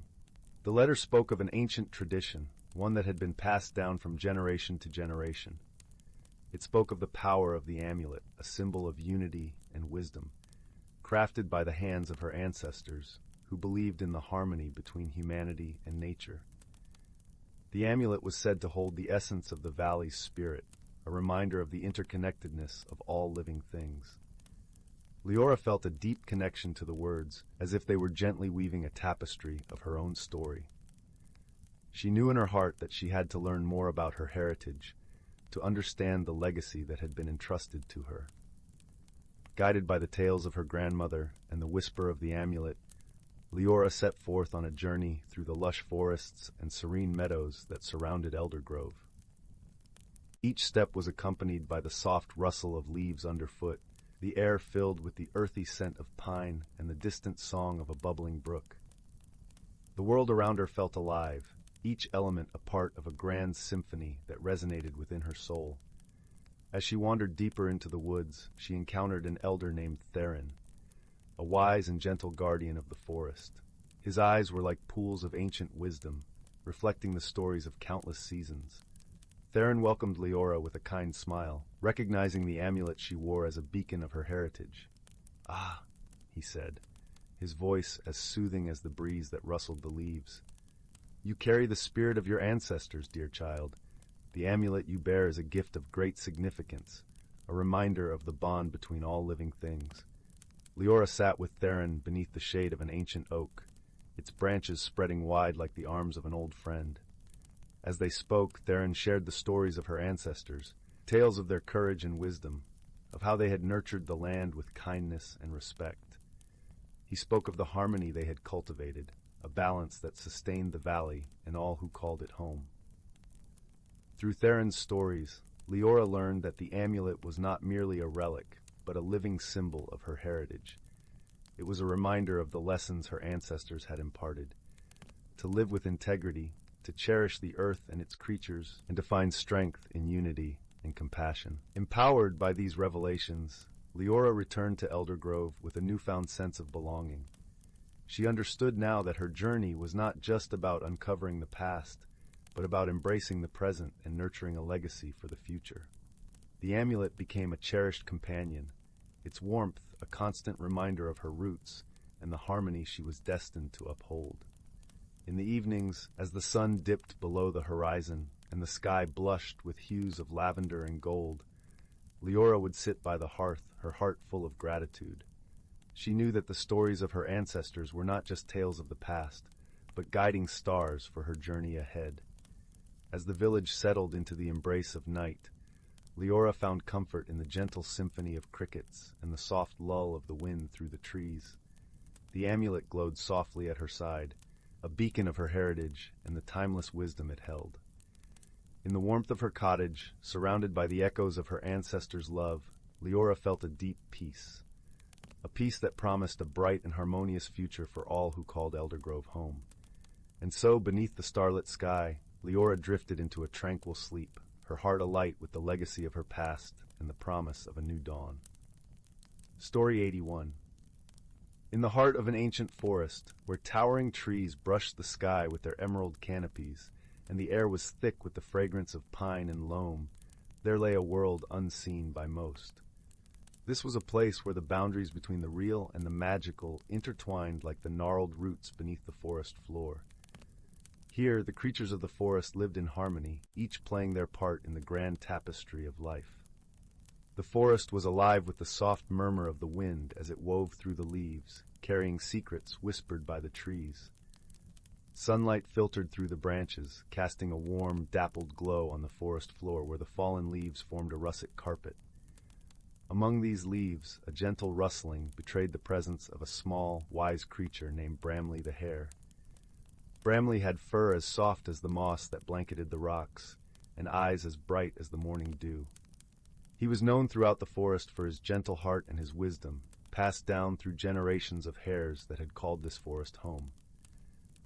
The letter spoke of an ancient tradition, one that had been passed down from generation to generation. It spoke of the power of the amulet, a symbol of unity and wisdom, crafted by the hands of her ancestors, who believed in the harmony between humanity and nature. The amulet was said to hold the essence of the valley's spirit, a reminder of the interconnectedness of all living things. Leora felt a deep connection to the words, as if they were gently weaving a tapestry of her own story. She knew in her heart that she had to learn more about her heritage, to understand the legacy that had been entrusted to her. Guided by the tales of her grandmother and the whisper of the amulet, Leora set forth on a journey through the lush forests and serene meadows that surrounded Eldergrove. Each step was accompanied by the soft rustle of leaves underfoot, the air filled with the earthy scent of pine and the distant song of a bubbling brook. The world around her felt alive, each element a part of a grand symphony that resonated within her soul. As she wandered deeper into the woods, she encountered an elder named Theron, a wise and gentle guardian of the forest. His eyes were like pools of ancient wisdom, reflecting the stories of countless seasons. Theron welcomed Leora with a kind smile, recognizing the amulet she wore as a beacon of her heritage. "Ah," he said, his voice as soothing as the breeze that rustled the leaves. "You carry the spirit of your ancestors, dear child. The amulet you bear is a gift of great significance, a reminder of the bond between all living things." Leora sat with Theron beneath the shade of an ancient oak, its branches spreading wide like the arms of an old friend. As they spoke, Theron shared the stories of her ancestors, tales of their courage and wisdom, of how they had nurtured the land with kindness and respect. He spoke of the harmony they had cultivated, a balance that sustained the valley and all who called it home. Through Theron's stories, Leora learned that the amulet was not merely a relic, but a living symbol of her heritage. It was a reminder of the lessons her ancestors had imparted: to live with integrity, to cherish the earth and its creatures, and to find strength in unity and compassion. Empowered by these revelations, Leora returned to Eldergrove with a newfound sense of belonging. She understood now that her journey was not just about uncovering the past, but about embracing the present and nurturing a legacy for the future. The amulet became a cherished companion, its warmth a constant reminder of her roots and the harmony she was destined to uphold. In the evenings, as the sun dipped below the horizon and the sky blushed with hues of lavender and gold, Leora would sit by the hearth, her heart full of gratitude. She knew that the stories of her ancestors were not just tales of the past, but guiding stars for her journey ahead. As the village settled into the embrace of night, Leora found comfort in the gentle symphony of crickets and the soft lull of the wind through the trees. The amulet glowed softly at her side, a beacon of her heritage and the timeless wisdom it held. In the warmth of her cottage, surrounded by the echoes of her ancestors' love, Leora felt a deep peace, a peace that promised a bright and harmonious future for all who called Eldergrove home. And so, beneath the starlit sky, Leora drifted into a tranquil sleep, her heart alight with the legacy of her past and the promise of a new dawn. Story 81. In the heart of an ancient forest, where towering trees brushed the sky with their emerald canopies, and the air was thick with the fragrance of pine and loam, there lay a world unseen by most. This was a place where the boundaries between the real and the magical intertwined like the gnarled roots beneath the forest floor. Here, the creatures of the forest lived in harmony, each playing their part in the grand tapestry of life. The forest was alive with the soft murmur of the wind as it wove through the leaves, carrying secrets whispered by the trees. Sunlight filtered through the branches, casting a warm, dappled glow on the forest floor where the fallen leaves formed a russet carpet. Among these leaves, a gentle rustling betrayed the presence of a small, wise creature named Bramley the hare. Bramley had fur as soft as the moss that blanketed the rocks, and eyes as bright as the morning dew. He was known throughout the forest for his gentle heart and his wisdom, passed down through generations of hares that had called this forest home.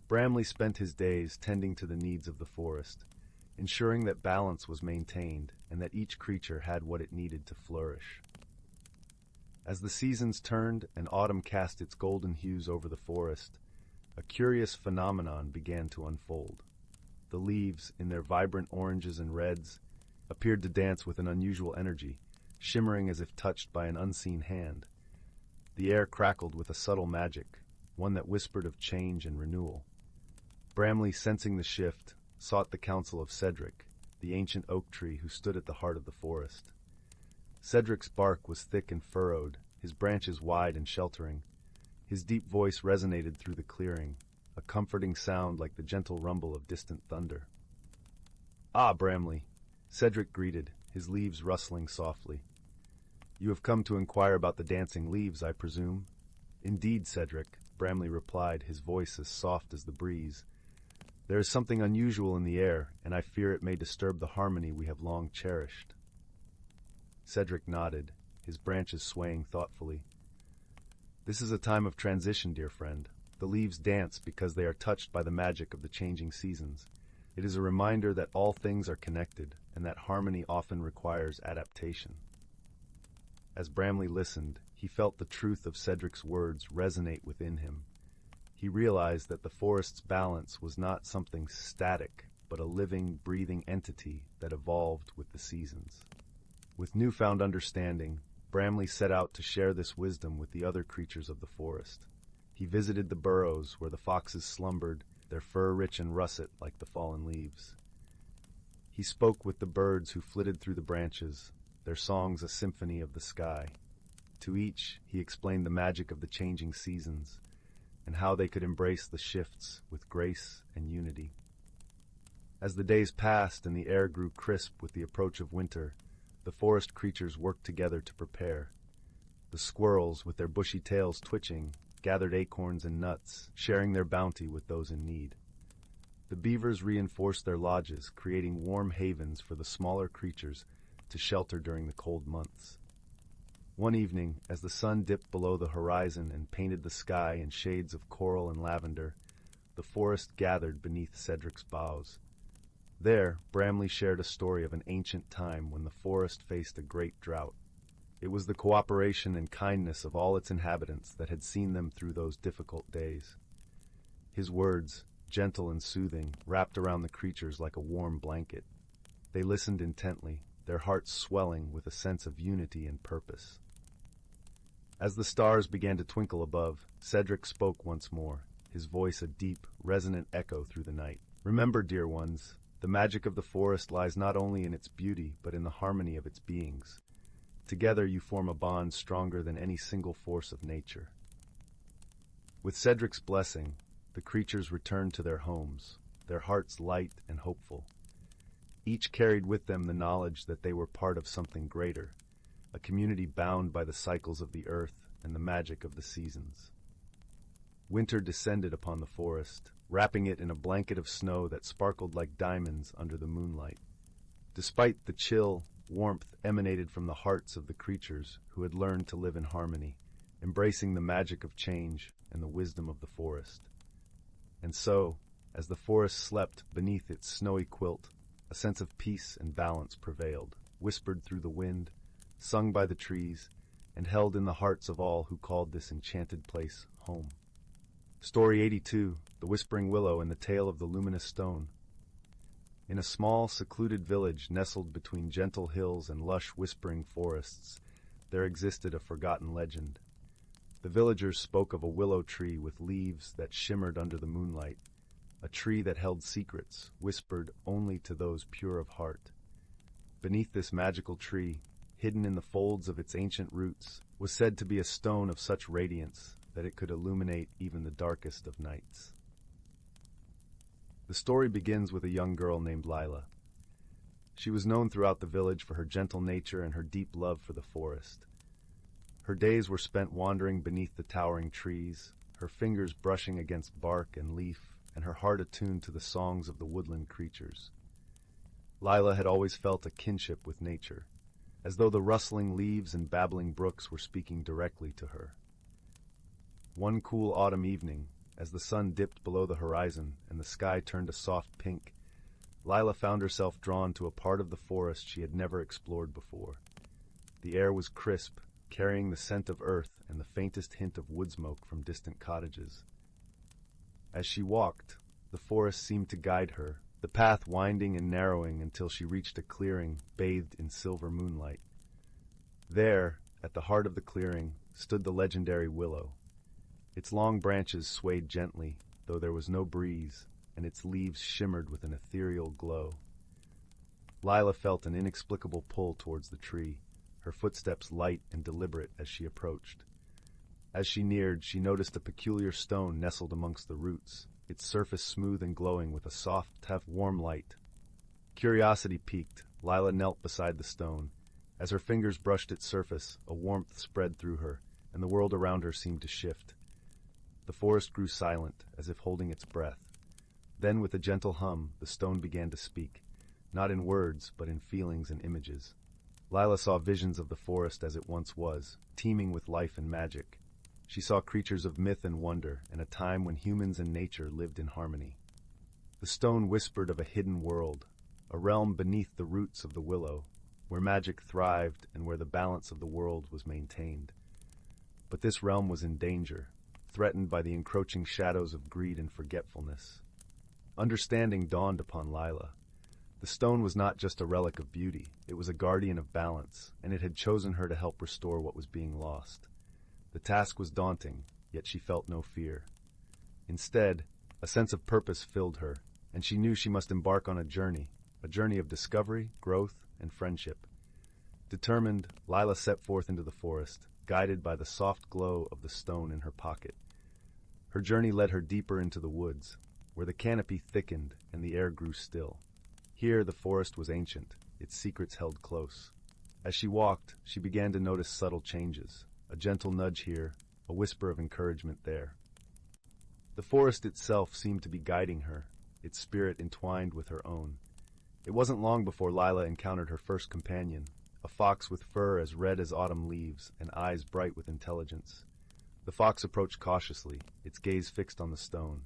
Bramley spent his days tending to the needs of the forest, ensuring that balance was maintained and that each creature had what it needed to flourish. As the seasons turned and autumn cast its golden hues over the forest, a curious phenomenon began to unfold. The leaves, in their vibrant oranges and reds, appeared to dance with an unusual energy, shimmering as if touched by an unseen hand. The air crackled with a subtle magic, one that whispered of change and renewal. Bramley, sensing the shift, sought the counsel of Cedric, the ancient oak tree who stood at the heart of the forest. Cedric's bark was thick and furrowed, his branches wide and sheltering. His deep voice resonated through the clearing, a comforting sound like the gentle rumble of distant thunder. "Ah, Bramley," Cedric greeted, his leaves rustling softly. You have come to inquire about the dancing leaves, I presume? Indeed, Cedric, Bramley replied, his voice as soft as the breeze. There is something unusual in the air, and I fear it may disturb the harmony we have long cherished. Cedric nodded, his branches swaying thoughtfully. This is a time of transition, dear friend. The leaves dance because they are touched by the magic of the changing seasons. It is a reminder that all things are connected, and that harmony often requires adaptation. As Bramley listened, he felt the truth of Cedric's words resonate within him. He realized that the forest's balance was not something static, but a living, breathing entity that evolved with the seasons. With newfound understanding, Bramley set out to share this wisdom with the other creatures of the forest. He visited the burrows where the foxes slumbered, their fur rich and russet like the fallen leaves. He spoke with the birds who flitted through the branches, their songs a symphony of the sky. To each, he explained the magic of the changing seasons, and how they could embrace the shifts with grace and unity. As the days passed and the air grew crisp with the approach of winter, the forest creatures worked together to prepare. The squirrels, with their bushy tails twitching, gathered acorns and nuts, sharing their bounty with those in need. The beavers reinforced their lodges, creating warm havens for the smaller creatures to shelter during the cold months. One evening, as the sun dipped below the horizon and painted the sky in shades of coral and lavender, the forest gathered beneath Cedric's boughs. There, Bramley shared a story of an ancient time when the forest faced a great drought. It was the cooperation and kindness of all its inhabitants that had seen them through those difficult days. His words, gentle and soothing, wrapped around the creatures like a warm blanket. They listened intently, their hearts swelling with a sense of unity and purpose. As the stars began to twinkle above, Cedric spoke once more, his voice a deep, resonant echo through the night. Remember, dear ones, the magic of the forest lies not only in its beauty, but in the harmony of its beings. Together you form a bond stronger than any single force of nature. With Cedric's blessing, the creatures returned to their homes, their hearts light and hopeful. Each carried with them the knowledge that they were part of something greater, a community bound by the cycles of the earth and the magic of the seasons. Winter descended upon the forest, wrapping it in a blanket of snow that sparkled like diamonds under the moonlight. Despite the chill, warmth emanated from the hearts of the creatures who had learned to live in harmony, embracing the magic of change and the wisdom of the forest. And so, as the forest slept beneath its snowy quilt, a sense of peace and balance prevailed, whispered through the wind, sung by the trees, and held in the hearts of all who called this enchanted place home. Story 82, The Whispering Willow and the Tale of the Luminous Stone. In a small, secluded village nestled between gentle hills and lush, whispering forests, there existed a forgotten legend. The villagers spoke of a willow tree with leaves that shimmered under the moonlight, a tree that held secrets, whispered only to those pure of heart. Beneath this magical tree, hidden in the folds of its ancient roots, was said to be a stone of such radiance that it could illuminate even the darkest of nights. The story begins with a young girl named Lila. She was known throughout the village for her gentle nature and her deep love for the forest. Her days were spent wandering beneath the towering trees, her fingers brushing against bark and leaf, and her heart attuned to the songs of the woodland creatures. Lila had always felt a kinship with nature, as though the rustling leaves and babbling brooks were speaking directly to her. One cool autumn evening, as the sun dipped below the horizon and the sky turned a soft pink, Lila found herself drawn to a part of the forest she had never explored before. The air was crisp, carrying the scent of earth and the faintest hint of wood smoke from distant cottages. As she walked, the forest seemed to guide her, the path winding and narrowing until she reached a clearing bathed in silver moonlight. There, at the heart of the clearing, stood the legendary willow. Its long branches swayed gently, though there was no breeze, and its leaves shimmered with an ethereal glow. Lila felt an inexplicable pull towards the tree, her footsteps light and deliberate as she approached. As she neared, she noticed a peculiar stone nestled amongst the roots, its surface smooth and glowing with a soft, warm light. Curiosity piqued, Lila knelt beside the stone, As her fingers brushed its surface, a warmth spread through her, and the world around her seemed to shift. The forest grew silent, as if holding its breath. Then, with a gentle hum, the stone began to speak, not in words, but in feelings and images. Lila saw visions of the forest as it once was, teeming with life and magic. She saw creatures of myth and wonder, and a time when humans and nature lived in harmony. The stone whispered of a hidden world, a realm beneath the roots of the willow, where magic thrived and where the balance of the world was maintained. But this realm was in danger, threatened by the encroaching shadows of greed and forgetfulness. Understanding dawned upon Lila. The stone was not just a relic of beauty, it was a guardian of balance, and it had chosen her to help restore what was being lost. The task was daunting, yet she felt no fear. Instead, a sense of purpose filled her, and she knew she must embark on a journey of discovery, growth, and friendship. Determined, Lila set forth into the forest, guided by the soft glow of the stone in her pocket. Her journey led her deeper into the woods, where the canopy thickened and the air grew still. Here the forest was ancient, its secrets held close. As she walked, she began to notice subtle changes, a gentle nudge here, a whisper of encouragement there. The forest itself seemed to be guiding her, its spirit entwined with her own. It wasn't long before Lila encountered her first companion, a fox with fur as red as autumn leaves and eyes bright with intelligence. The fox approached cautiously, its gaze fixed on the stone.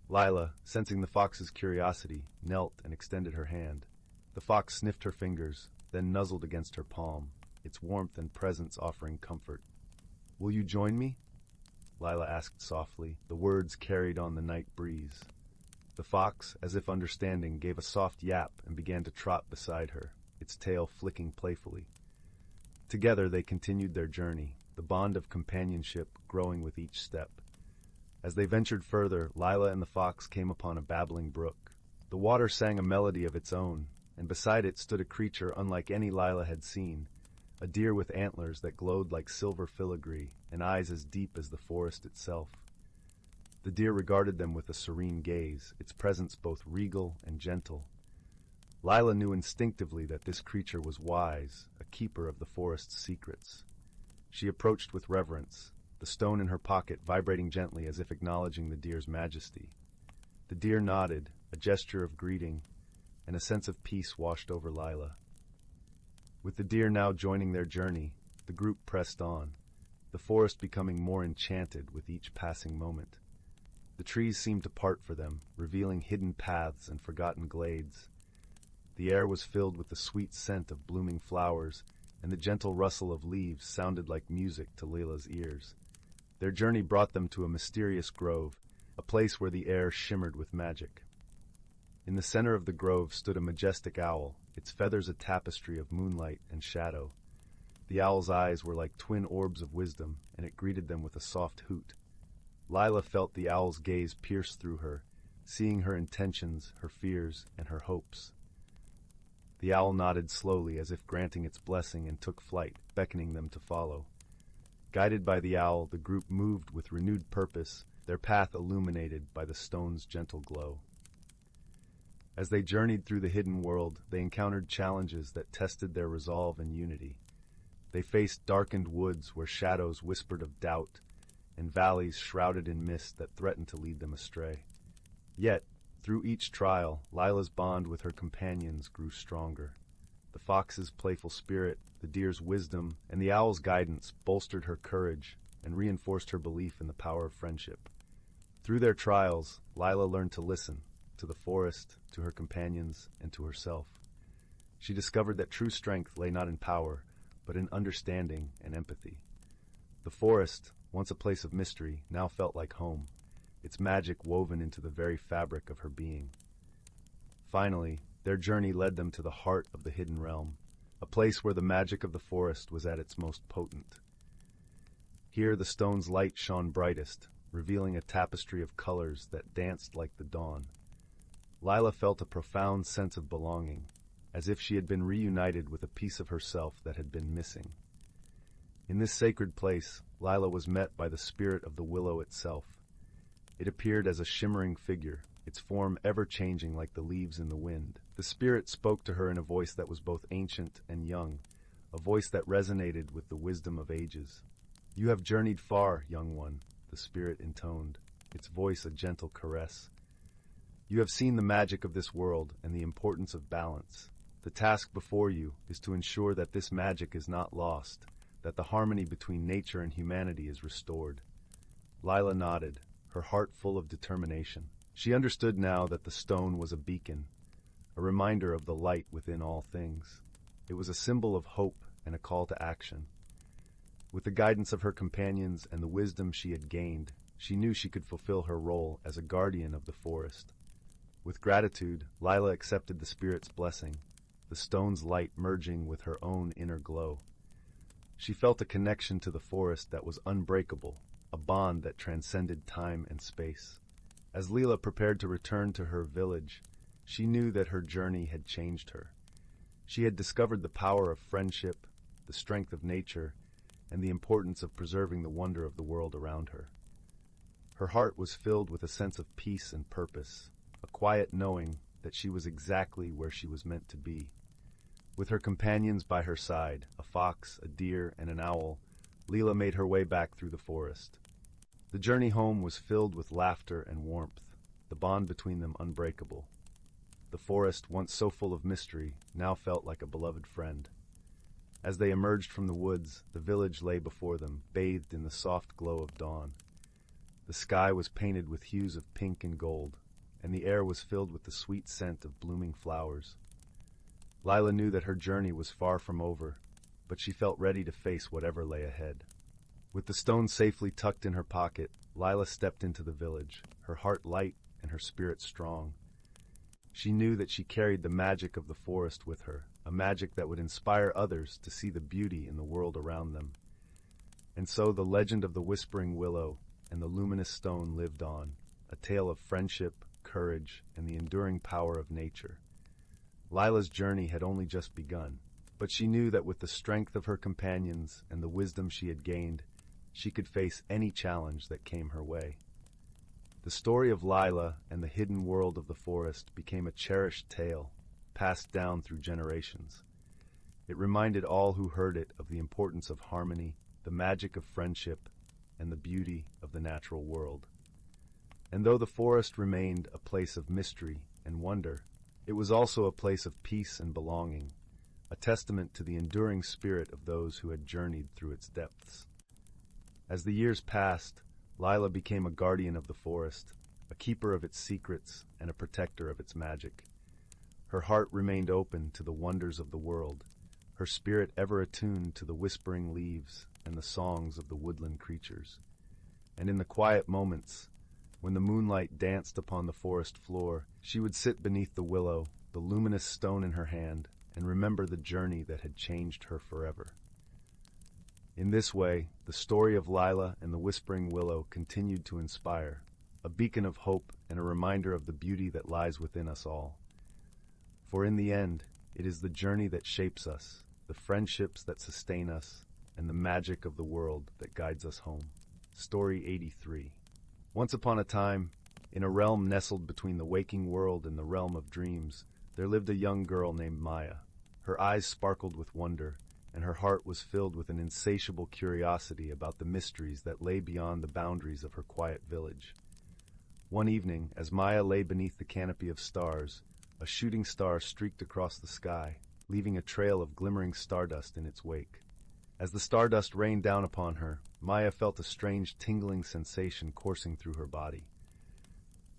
Lila, sensing the fox's curiosity, knelt and extended her hand. The fox sniffed her fingers, then nuzzled against her palm, its warmth and presence offering comfort. "Will you join me?" Lila asked softly, the words carried on the night breeze. The fox, as if understanding, gave a soft yap and began to trot beside her, its tail flicking playfully. Together they continued their journey, the bond of companionship growing with each step. As they ventured further, Lila and the fox came upon a babbling brook. The water sang a melody of its own, and beside it stood a creature unlike any Lila had seen, a deer with antlers that glowed like silver filigree and eyes as deep as the forest itself. The deer regarded them with a serene gaze, its presence both regal and gentle. Lila knew instinctively that this creature was wise, a keeper of the forest's secrets. She approached with reverence, the stone in her pocket vibrating gently as if acknowledging the deer's majesty. The deer nodded, a gesture of greeting, and a sense of peace washed over Lila. With the deer now joining their journey, the group pressed on, the forest becoming more enchanted with each passing moment. The trees seemed to part for them, revealing hidden paths and forgotten glades. The air was filled with the sweet scent of blooming flowers, and the gentle rustle of leaves sounded like music to Lila's ears. Their journey brought them to a mysterious grove, a place where the air shimmered with magic. In the center of the grove stood a majestic owl, its feathers a tapestry of moonlight and shadow. The owl's eyes were like twin orbs of wisdom, and it greeted them with a soft hoot. Lila felt the owl's gaze pierce through her, seeing her intentions, her fears, and her hopes. The owl nodded slowly as if granting its blessing and took flight, beckoning them to follow. Guided by the owl, the group moved with renewed purpose, their path illuminated by the stone's gentle glow. As they journeyed through the hidden world, they encountered challenges that tested their resolve and unity. They faced darkened woods where shadows whispered of doubt, and valleys shrouded in mist that threatened to lead them astray. Yet, through each trial, Lila's bond with her companions grew stronger. The fox's playful spirit, the deer's wisdom, and the owl's guidance bolstered her courage and reinforced her belief in the power of friendship. Through their trials, Lila learned to listen, to the forest, to her companions, and to herself. She discovered that true strength lay not in power, but in understanding and empathy. The forest, once a place of mystery, now felt like home, its magic woven into the very fabric of her being. Finally, their journey led them to the heart of the hidden realm, a place where the magic of the forest was at its most potent. Here the stone's light shone brightest, revealing a tapestry of colors that danced like the dawn. Lila felt a profound sense of belonging, as if she had been reunited with a piece of herself that had been missing. In this sacred place, Lila was met by the spirit of the willow itself. It appeared as a shimmering figure, its form ever-changing like the leaves in the wind. The spirit spoke to her in a voice that was both ancient and young, a voice that resonated with the wisdom of ages. "You have journeyed far, young one," the spirit intoned, its voice a gentle caress. "You have seen the magic of this world and the importance of balance. The task before you is to ensure that this magic is not lost, that the harmony between nature and humanity is restored." Lila nodded, her heart full of determination. She understood now that the stone was a beacon, a reminder of the light within all things. It was a symbol of hope and a call to action. With the guidance of her companions and the wisdom she had gained, she knew she could fulfill her role as a guardian of the forest. With gratitude, Lila accepted the spirit's blessing, the stone's light merging with her own inner glow. She felt a connection to the forest that was unbreakable, a bond that transcended time and space. As Lila prepared to return to her village, she knew that her journey had changed her. She had discovered the power of friendship, the strength of nature, and the importance of preserving the wonder of the world around her. Her heart was filled with a sense of peace and purpose, a quiet knowing that she was exactly where she was meant to be. With her companions by her side, a fox, a deer, and an owl, Lila made her way back through the forest. The journey home was filled with laughter and warmth, the bond between them unbreakable. The forest, once so full of mystery, now felt like a beloved friend. As they emerged from the woods, the village lay before them, bathed in the soft glow of dawn. The sky was painted with hues of pink and gold, and the air was filled with the sweet scent of blooming flowers. Lila knew that her journey was far from over, but she felt ready to face whatever lay ahead. With the stone safely tucked in her pocket, Lila stepped into the village, her heart light and her spirit strong. She knew that she carried the magic of the forest with her, a magic that would inspire others to see the beauty in the world around them. And so the legend of the Whispering Willow and the luminous stone lived on, a tale of friendship, courage, and the enduring power of nature. Lila's journey had only just begun, but she knew that with the strength of her companions and the wisdom she had gained, she could face any challenge that came her way. The story of Lila and the hidden world of the forest became a cherished tale, passed down through generations. It reminded all who heard it of the importance of harmony, the magic of friendship, and the beauty of the natural world. And though the forest remained a place of mystery and wonder, it was also a place of peace and belonging, a testament to the enduring spirit of those who had journeyed through its depths. As the years passed, Lila became a guardian of the forest, a keeper of its secrets and a protector of its magic. Her heart remained open to the wonders of the world, her spirit ever attuned to the whispering leaves and the songs of the woodland creatures. And in the quiet moments, when the moonlight danced upon the forest floor, she would sit beneath the willow, the luminous stone in her hand, and remember the journey that had changed her forever. In this way, the story of Lila and the Whispering Willow continued to inspire, a beacon of hope and a reminder of the beauty that lies within us all. For in the end, it is the journey that shapes us, the friendships that sustain us, and the magic of the world that guides us home. Story 83. Once upon a time, in a realm nestled between the waking world and the realm of dreams, there lived a young girl named Maya. Her eyes sparkled with wonder, and her heart was filled with an insatiable curiosity about the mysteries that lay beyond the boundaries of her quiet village. One evening, as Maya lay beneath the canopy of stars, a shooting star streaked across the sky, leaving a trail of glimmering stardust in its wake. As the stardust rained down upon her, Maya felt a strange tingling sensation coursing through her body.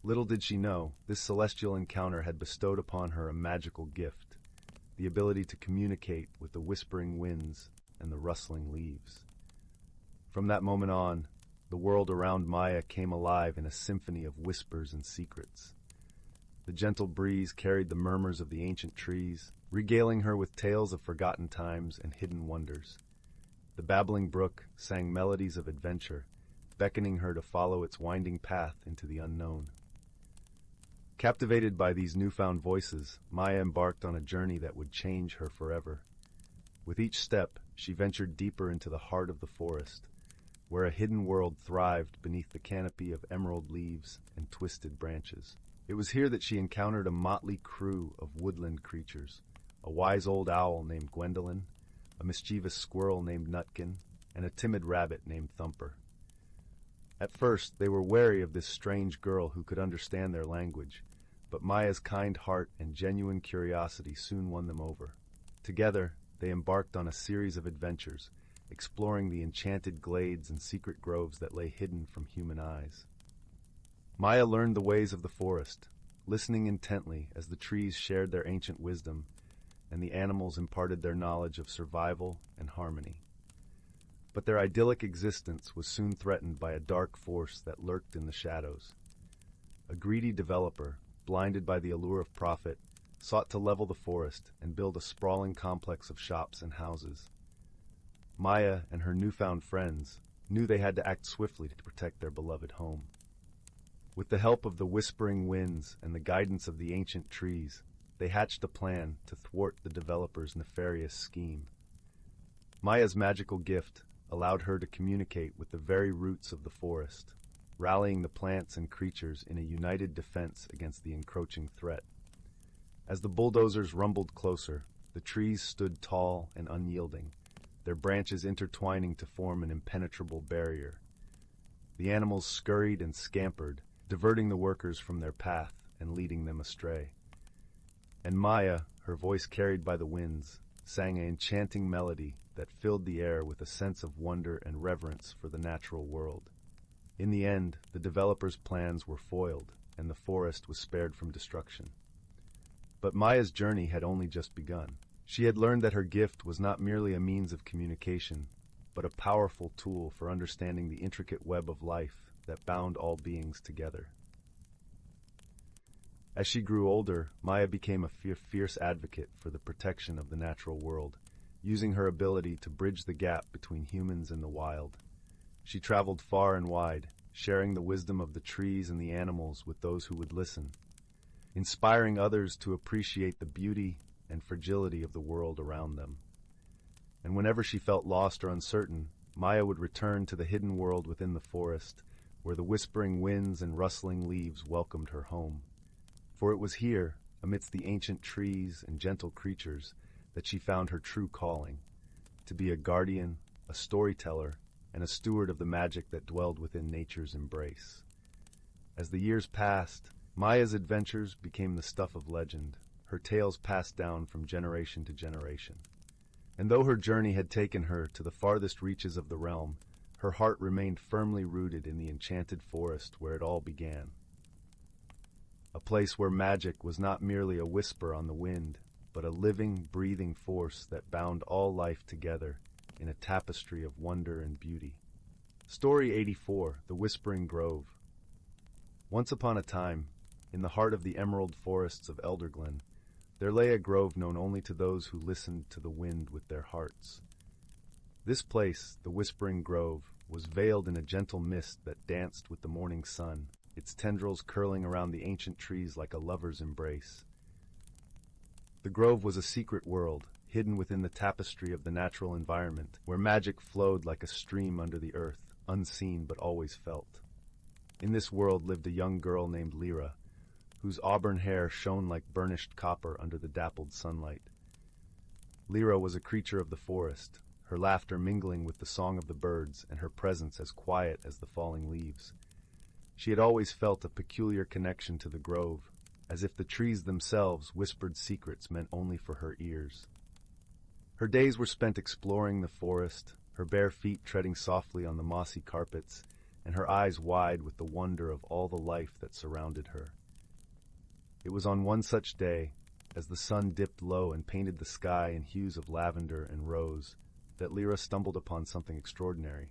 Little did she know, this celestial encounter had bestowed upon her a magical gift, the ability to communicate with the whispering winds and the rustling leaves. From that moment on, the world around Maya came alive in a symphony of whispers and secrets. The gentle breeze carried the murmurs of the ancient trees, regaling her with tales of forgotten times and hidden wonders. The babbling brook sang melodies of adventure, beckoning her to follow its winding path into the unknown. Captivated by these newfound voices, Maya embarked on a journey that would change her forever. With each step, she ventured deeper into the heart of the forest, where a hidden world thrived beneath the canopy of emerald leaves and twisted branches. It was here that she encountered a motley crew of woodland creatures, a wise old owl named Gwendolyn, a mischievous squirrel named Nutkin, and a timid rabbit named Thumper. At first, they were wary of this strange girl who could understand their language, but Maya's kind heart and genuine curiosity soon won them over. Together, they embarked on a series of adventures, exploring the enchanted glades and secret groves that lay hidden from human eyes. Maya learned the ways of the forest, listening intently as the trees shared their ancient wisdom and the animals imparted their knowledge of survival and harmony. But their idyllic existence was soon threatened by a dark force that lurked in the shadows. A greedy developer, blinded by the allure of profit, sought to level the forest and build a sprawling complex of shops and houses. Maya and her newfound friends knew they had to act swiftly to protect their beloved home. With the help of the whispering winds and the guidance of the ancient trees, they hatched a plan to thwart the developer's nefarious scheme. Maya's magical gift allowed her to communicate with the very roots of the forest, rallying the plants and creatures in a united defense against the encroaching threat. As the bulldozers rumbled closer, the trees stood tall and unyielding, their branches intertwining to form an impenetrable barrier. The animals scurried and scampered, diverting the workers from their path and leading them astray. And Maya, her voice carried by the winds, sang an enchanting melody that filled the air with a sense of wonder and reverence for the natural world. In the end, the developers' plans were foiled, and the forest was spared from destruction. But Maya's journey had only just begun. She had learned that her gift was not merely a means of communication, but a powerful tool for understanding the intricate web of life that bound all beings together. As she grew older, Maya became a fierce advocate for the protection of the natural world, using her ability to bridge the gap between humans and the wild. She traveled far and wide, sharing the wisdom of the trees and the animals with those who would listen, inspiring others to appreciate the beauty and fragility of the world around them. And whenever she felt lost or uncertain, Maya would return to the hidden world within the forest, where the whispering winds and rustling leaves welcomed her home. For it was here, amidst the ancient trees and gentle creatures, that she found her true calling, to be a guardian, a storyteller, and a steward of the magic that dwelled within nature's embrace. As the years passed, Maya's adventures became the stuff of legend, her tales passed down from generation to generation. And though her journey had taken her to the farthest reaches of the realm, her heart remained firmly rooted in the enchanted forest where it all began. A place where magic was not merely a whisper on the wind, but a living, breathing force that bound all life together in a tapestry of wonder and beauty. Story 84, The Whispering Grove. Once upon a time, in the heart of the emerald forests of Elderglen, there lay a grove known only to those who listened to the wind with their hearts. This place, the Whispering Grove, was veiled in a gentle mist that danced with the morning sun, its tendrils curling around the ancient trees like a lover's embrace. The grove was a secret world, hidden within the tapestry of the natural environment, where magic flowed like a stream under the earth, unseen but always felt. In this world lived a young girl named Lyra, whose auburn hair shone like burnished copper under the dappled sunlight. Lyra was a creature of the forest, her laughter mingling with the song of the birds and her presence as quiet as the falling leaves. She had always felt a peculiar connection to the grove, as if the trees themselves whispered secrets meant only for her ears. Her days were spent exploring the forest, her bare feet treading softly on the mossy carpets, and her eyes wide with the wonder of all the life that surrounded her. It was on one such day, as the sun dipped low and painted the sky in hues of lavender and rose, that Lyra stumbled upon something extraordinary.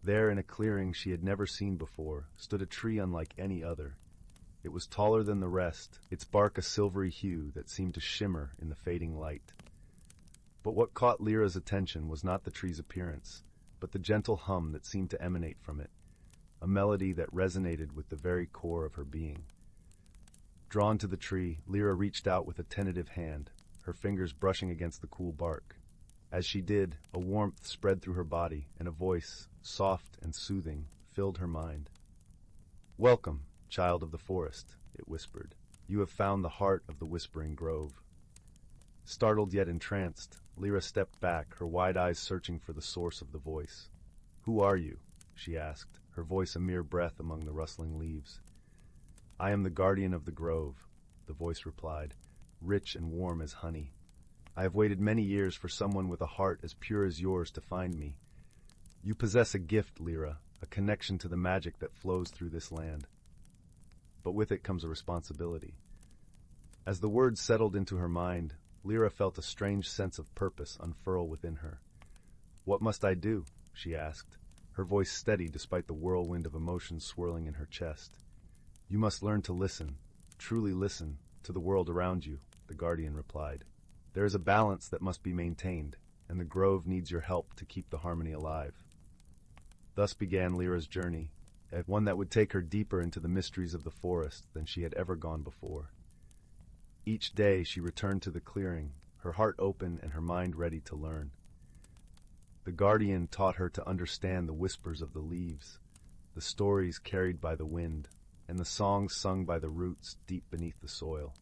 There, in a clearing she had never seen before, stood a tree unlike any other. It was taller than the rest, its bark a silvery hue that seemed to shimmer in the fading light. But what caught Lyra's attention was not the tree's appearance, but the gentle hum that seemed to emanate from it, a melody that resonated with the very core of her being. Drawn to the tree, Lyra reached out with a tentative hand, her fingers brushing against the cool bark. As she did, a warmth spread through her body, and a voice, soft and soothing, filled her mind. "Welcome, child of the forest," it whispered. "You have found the heart of the Whispering Grove." Startled yet entranced, Lyra stepped back, her wide eyes searching for the source of the voice. "Who are you?" she asked, her voice a mere breath among the rustling leaves. "I am the guardian of the grove," the voice replied, rich and warm as honey. "I have waited many years for someone with a heart as pure as yours to find me. You possess a gift, Lyra, a connection to the magic that flows through this land. But with it comes a responsibility." As the words settled into her mind, Lyra felt a strange sense of purpose unfurl within her. "What must I do?" she asked, her voice steady despite the whirlwind of emotions swirling in her chest. "You must learn to listen, truly listen, to the world around you," the guardian replied. "There is a balance that must be maintained, and the grove needs your help to keep the harmony alive." Thus began Lyra's journey, one that would take her deeper into the mysteries of the forest than she had ever gone before. Each day she returned to the clearing, her heart open and her mind ready to learn. The guardian taught her to understand the whispers of the leaves, the stories carried by the wind, and the songs sung by the roots deep beneath the soil.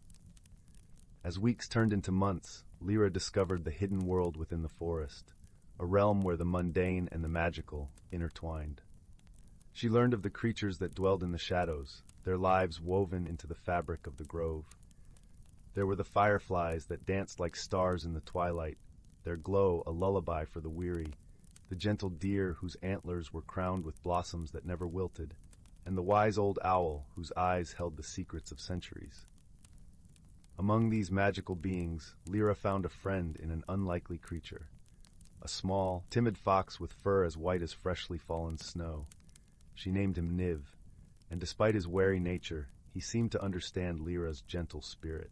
As weeks turned into months, Lyra discovered the hidden world within the forest, a realm where the mundane and the magical intertwined. She learned of the creatures that dwelled in the shadows, their lives woven into the fabric of the grove. There were the fireflies that danced like stars in the twilight, their glow a lullaby for the weary, the gentle deer whose antlers were crowned with blossoms that never wilted, and the wise old owl whose eyes held the secrets of centuries. Among these magical beings, Lyra found a friend in an unlikely creature, a small, timid fox with fur as white as freshly fallen snow. She named him Niv, and despite his wary nature, he seemed to understand Lyra's gentle spirit.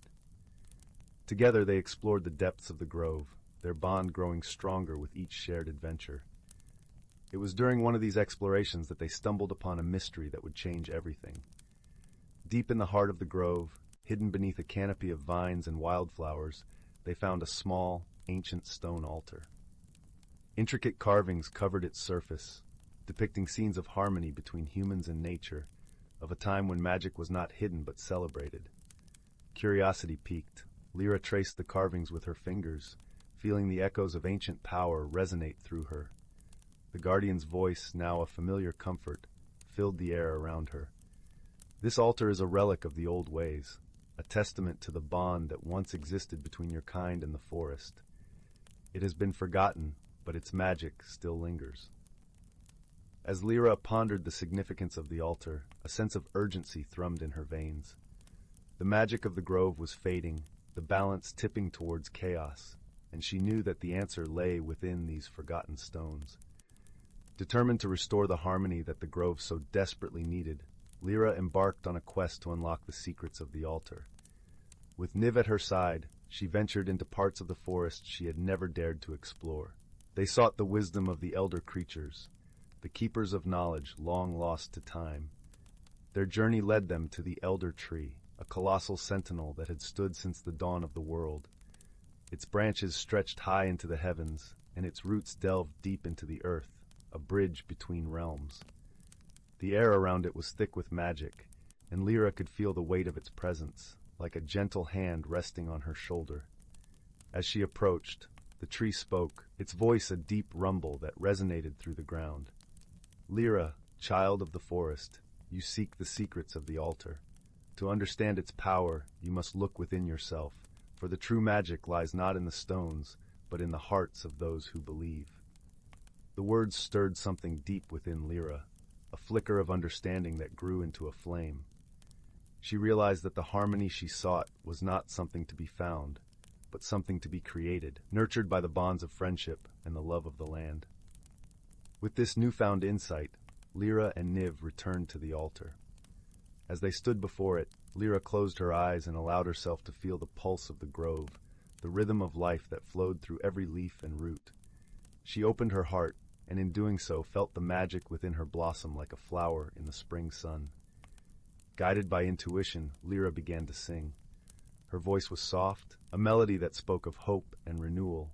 Together they explored the depths of the grove, their bond growing stronger with each shared adventure. It was during one of these explorations that they stumbled upon a mystery that would change everything. Deep in the heart of the grove, hidden beneath a canopy of vines and wildflowers, they found a small, ancient stone altar. Intricate carvings covered its surface, depicting scenes of harmony between humans and nature, of a time when magic was not hidden but celebrated. Curiosity piqued. Lyra traced the carvings with her fingers, feeling the echoes of ancient power resonate through her. The guardian's voice, now a familiar comfort, filled the air around her. "This altar is a relic of the old ways, a testament to the bond that once existed between your kind and the forest. It has been forgotten, but its magic still lingers." As Lyra pondered the significance of the altar, a sense of urgency thrummed in her veins. The magic of the grove was fading, the balance tipping towards chaos, and she knew that the answer lay within these forgotten stones. Determined to restore the harmony that the grove so desperately needed, Lyra embarked on a quest to unlock the secrets of the altar. With Niv at her side, she ventured into parts of the forest she had never dared to explore. They sought the wisdom of the elder creatures, the keepers of knowledge long lost to time. Their journey led them to the Elder Tree, a colossal sentinel that had stood since the dawn of the world. Its branches stretched high into the heavens, and its roots delved deep into the earth, a bridge between realms. The air around it was thick with magic, and Lyra could feel the weight of its presence, like a gentle hand resting on her shoulder. As she approached, the tree spoke, its voice a deep rumble that resonated through the ground. "Lyra, child of the forest, you seek the secrets of the altar. To understand its power, you must look within yourself, for the true magic lies not in the stones, but in the hearts of those who believe." The words stirred something deep within Lyra, a flicker of understanding that grew into a flame. She realized that the harmony she sought was not something to be found, but something to be created, nurtured by the bonds of friendship and the love of the land. With this newfound insight, Lyra and Niv returned to the altar. As they stood before it, Lyra closed her eyes and allowed herself to feel the pulse of the grove, the rhythm of life that flowed through every leaf and root. She opened her heart, and in doing so felt the magic within her blossom like a flower in the spring sun. Guided by intuition, Lyra began to sing. Her voice was soft, a melody that spoke of hope and renewal,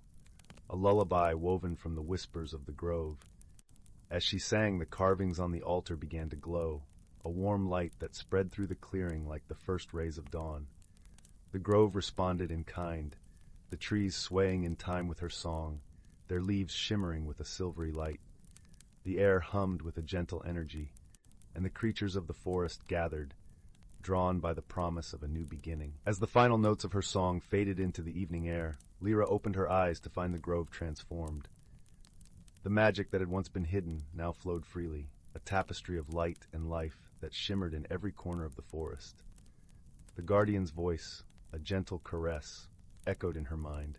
a lullaby woven from the whispers of the grove. As she sang, the carvings on the altar began to glow, a warm light that spread through the clearing like the first rays of dawn. The grove responded in kind, the trees swaying in time with her song, their leaves shimmering with a silvery light. The air hummed with a gentle energy, and the creatures of the forest gathered, drawn by the promise of a new beginning. As the final notes of her song faded into the evening air, Lyra opened her eyes to find the grove transformed. The magic that had once been hidden now flowed freely, a tapestry of light and life that shimmered in every corner of the forest. The guardian's voice, a gentle caress, echoed in her mind.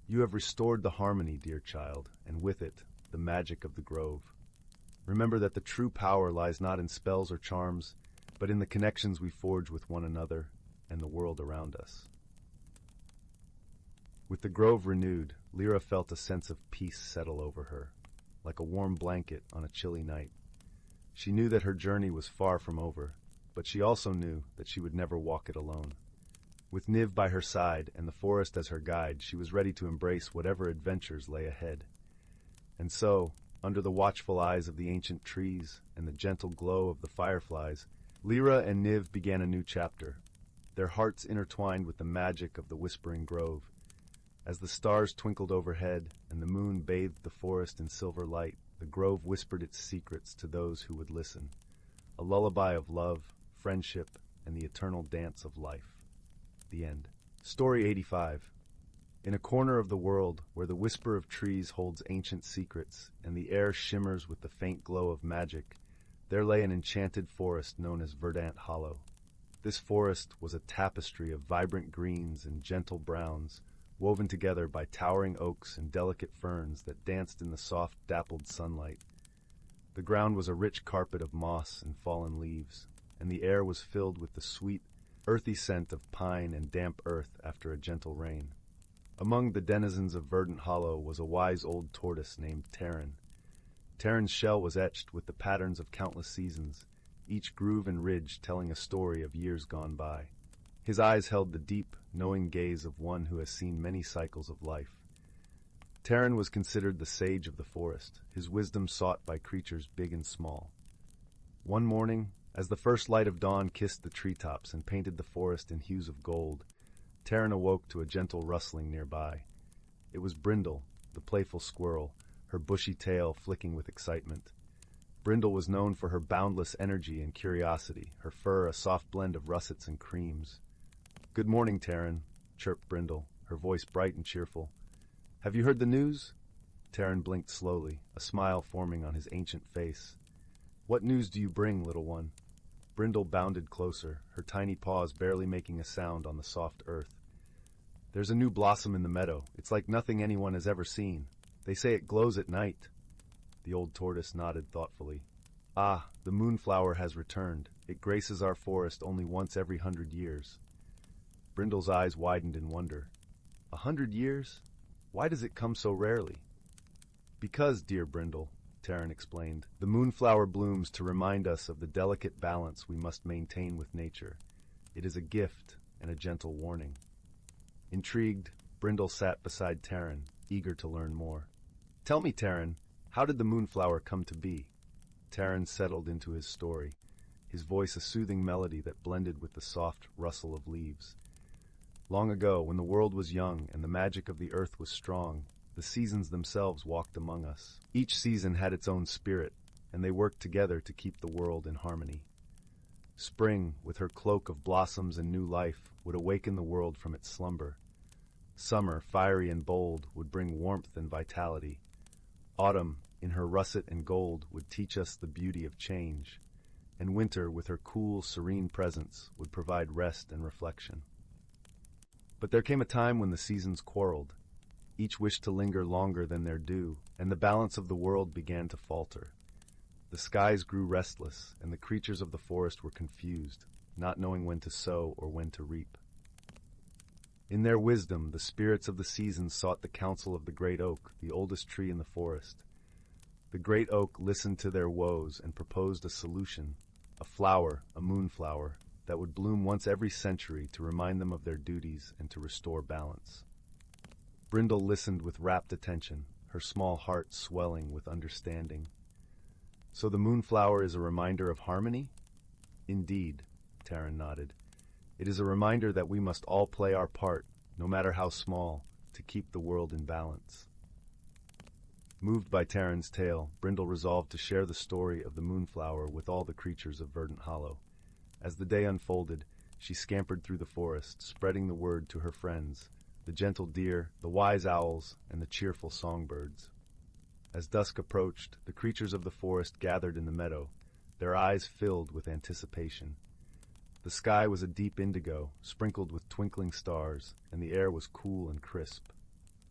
"You have restored the harmony, dear child, and with it, the magic of the grove. Remember that the true power lies not in spells or charms, but in the connections we forge with one another and the world around us." With the grove renewed, Lyra felt a sense of peace settle over her, like a warm blanket on a chilly night. She knew that her journey was far from over, but she also knew that she would never walk it alone. With Niv by her side and the forest as her guide, she was ready to embrace whatever adventures lay ahead. And so, under the watchful eyes of the ancient trees and the gentle glow of the fireflies, Lyra and Niv began a new chapter, their hearts intertwined with the magic of the Whispering Grove. As the stars twinkled overhead and the moon bathed the forest in silver light, the grove whispered its secrets to those who would listen, a lullaby of love, friendship, and the eternal dance of life. The end. Story 85. In a corner of the world where the whisper of trees holds ancient secrets and the air shimmers with the faint glow of magic, there lay an enchanted forest known as Verdant Hollow. This forest was a tapestry of vibrant greens and gentle browns, woven together by towering oaks and delicate ferns that danced in the soft, dappled sunlight. The ground was a rich carpet of moss and fallen leaves, and the air was filled with the sweet, earthy scent of pine and damp earth after a gentle rain. Among the denizens of Verdant Hollow was a wise old tortoise named Terran. Terran's shell was etched with the patterns of countless seasons, each groove and ridge telling a story of years gone by. His eyes held the deep, knowing gaze of one who has seen many cycles of life. Terran was considered the sage of the forest, his wisdom sought by creatures big and small. One morning, as the first light of dawn kissed the treetops and painted the forest in hues of gold, Terran awoke to a gentle rustling nearby. It was Brindle, the playful squirrel, her bushy tail flicking with excitement. Brindle was known for her boundless energy and curiosity, her fur a soft blend of russets and creams. "Good morning, Terran," chirped Brindle, her voice bright and cheerful. "Have you heard the news?" Terran blinked slowly, a smile forming on his ancient face. "What news do you bring, little one?" Brindle bounded closer, her tiny paws barely making a sound on the soft earth. "There's a new blossom in the meadow. It's like nothing anyone has ever seen. They say it glows at night." The old tortoise nodded thoughtfully. "Ah, the moonflower has returned. It graces our forest only once every 100 years. Brindle's eyes widened in wonder. 100 years? Why does it come so rarely?" "Because, dear Brindle," Terran explained, "the moonflower blooms to remind us of the delicate balance we must maintain with nature. It is a gift and a gentle warning." Intrigued, Brindle sat beside Terran, eager to learn more. "Tell me, Terran, how did the moonflower come to be?" Terran settled into his story, his voice a soothing melody that blended with the soft rustle of leaves. "Long ago, when the world was young and the magic of the earth was strong, the seasons themselves walked among us. Each season had its own spirit, and they worked together to keep the world in harmony. Spring, with her cloak of blossoms and new life, would awaken the world from its slumber. Summer, fiery and bold, would bring warmth and vitality. Autumn, in her russet and gold, would teach us the beauty of change. And winter, with her cool, serene presence, would provide rest and reflection. But there came a time when the seasons quarreled. Each wished to linger longer than their due, and the balance of the world began to falter. The skies grew restless, and the creatures of the forest were confused, not knowing when to sow or when to reap. In their wisdom, the spirits of the seasons sought the counsel of the great oak, the oldest tree in the forest. The great oak listened to their woes and proposed a solution, a flower, a moonflower, that would bloom once every century to remind them of their duties and to restore balance. Brindle listened with rapt attention, her small heart swelling with understanding. "So the moonflower is a reminder of harmony?" "Indeed," Terran nodded. "It is a reminder that we must all play our part, no matter how small, to keep the world in balance. Moved by Taryn's tale, Brindle resolved to share the story of the moonflower with all the creatures of Verdant Hollow. As the day unfolded, she scampered through the forest, spreading the word to her friends, the gentle deer, the wise owls, and the cheerful songbirds. As dusk approached, the creatures of the forest gathered in the meadow, their eyes filled with anticipation. The sky was a deep indigo, sprinkled with twinkling stars, and the air was cool and crisp.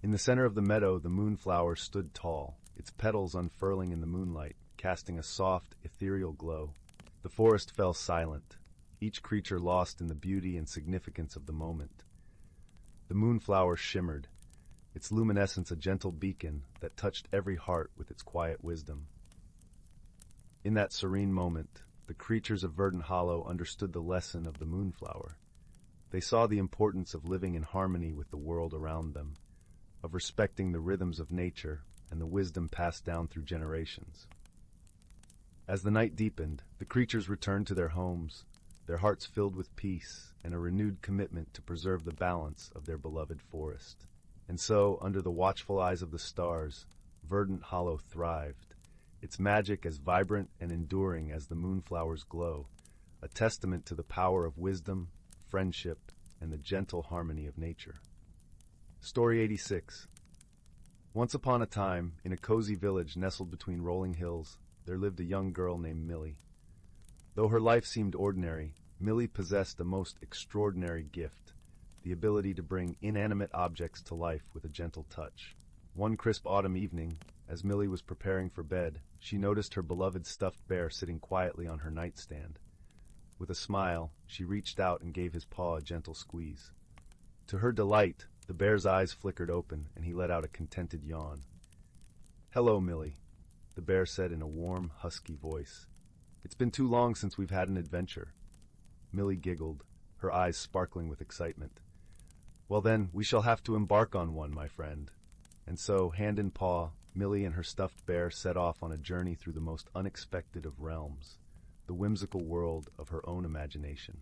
In the center of the meadow, the moonflower stood tall, its petals unfurling in the moonlight, casting a soft, ethereal glow. The forest fell silent, each creature lost in the beauty and significance of the moment. The moonflower shimmered, its luminescence a gentle beacon that touched every heart with its quiet wisdom. In that serene moment, the creatures of Verdant Hollow understood the lesson of the moonflower. They saw the importance of living in harmony with the world around them, of respecting the rhythms of nature and the wisdom passed down through generations. As the night deepened, the creatures returned to their homes, their hearts filled with peace and a renewed commitment to preserve the balance of their beloved forest. And so, under the watchful eyes of the stars, Verdant Hollow thrived, its magic as vibrant and enduring as the moonflower's glow, a testament to the power of wisdom, friendship, and the gentle harmony of nature. Story 86. Once upon a time, in a cozy village nestled between rolling hills, there lived a young girl named Millie. Though her life seemed ordinary, Millie possessed a most extraordinary gift, the ability to bring inanimate objects to life with a gentle touch. One crisp autumn evening, as Millie was preparing for bed, she noticed her beloved stuffed bear sitting quietly on her nightstand. With a smile, she reached out and gave his paw a gentle squeeze. To her delight, the bear's eyes flickered open, and he let out a contented yawn. "Hello, Millie," the bear said in a warm, husky voice. "It's been too long since we've had an adventure." Millie giggled, her eyes sparkling with excitement. "Well then, we shall have to embark on one, my friend." And so, hand in paw, Millie and her stuffed bear set off on a journey through the most unexpected of realms, the whimsical world of her own imagination.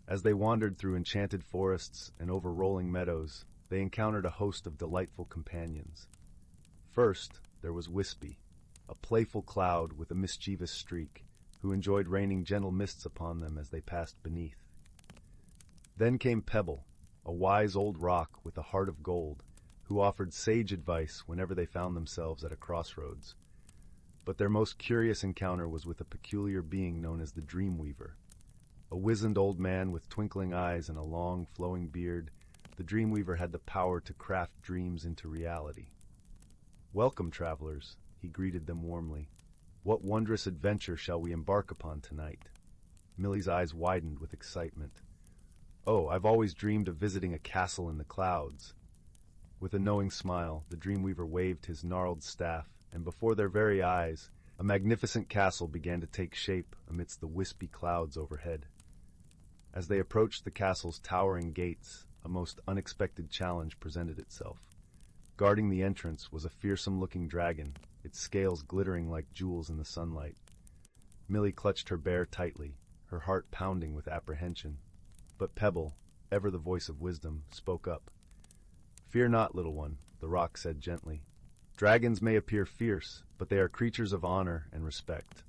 As they wandered through enchanted forests and over rolling meadows, they encountered a host of delightful companions. First, there was Wispy, a playful cloud with a mischievous streak, who enjoyed raining gentle mists upon them as they passed beneath. Then came Pebble, a wise old rock with a heart of gold, who offered sage advice whenever they found themselves at a crossroads. But their most curious encounter was with a peculiar being known as the Dreamweaver. A wizened old man with twinkling eyes and a long, flowing beard, the Dreamweaver had the power to craft dreams into reality. "Welcome, travelers," he greeted them warmly. "What wondrous adventure shall we embark upon tonight?" Millie's eyes widened with excitement. "Oh, I've always dreamed of visiting a castle in the clouds." With a knowing smile, the Dreamweaver waved his gnarled staff, and before their very eyes, a magnificent castle began to take shape amidst the wispy clouds overhead. As they approached the castle's towering gates, a most unexpected challenge presented itself. Guarding the entrance was a fearsome-looking dragon, its scales glittering like jewels in the sunlight. Millie clutched her bear tightly, her heart pounding with apprehension. But Pebble, ever the voice of wisdom, spoke up. "Fear not, little one," the rock said gently. "Dragons may appear fierce, but they are creatures of honor and respect.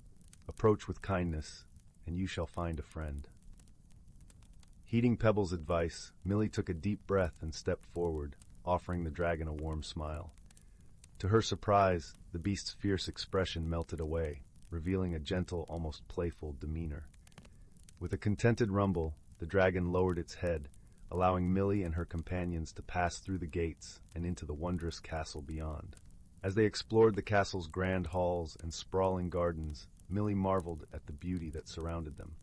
Approach with kindness, and you shall find a friend." Heeding Pebble's advice, Millie took a deep breath and stepped forward, offering the dragon a warm smile. To her surprise, the beast's fierce expression melted away, revealing a gentle, almost playful demeanor. With a contented rumble, the dragon lowered its head, allowing Millie and her companions to pass through the gates and into the wondrous castle beyond. As they explored the castle's grand halls and sprawling gardens, Millie marveled at the beauty that surrounded them.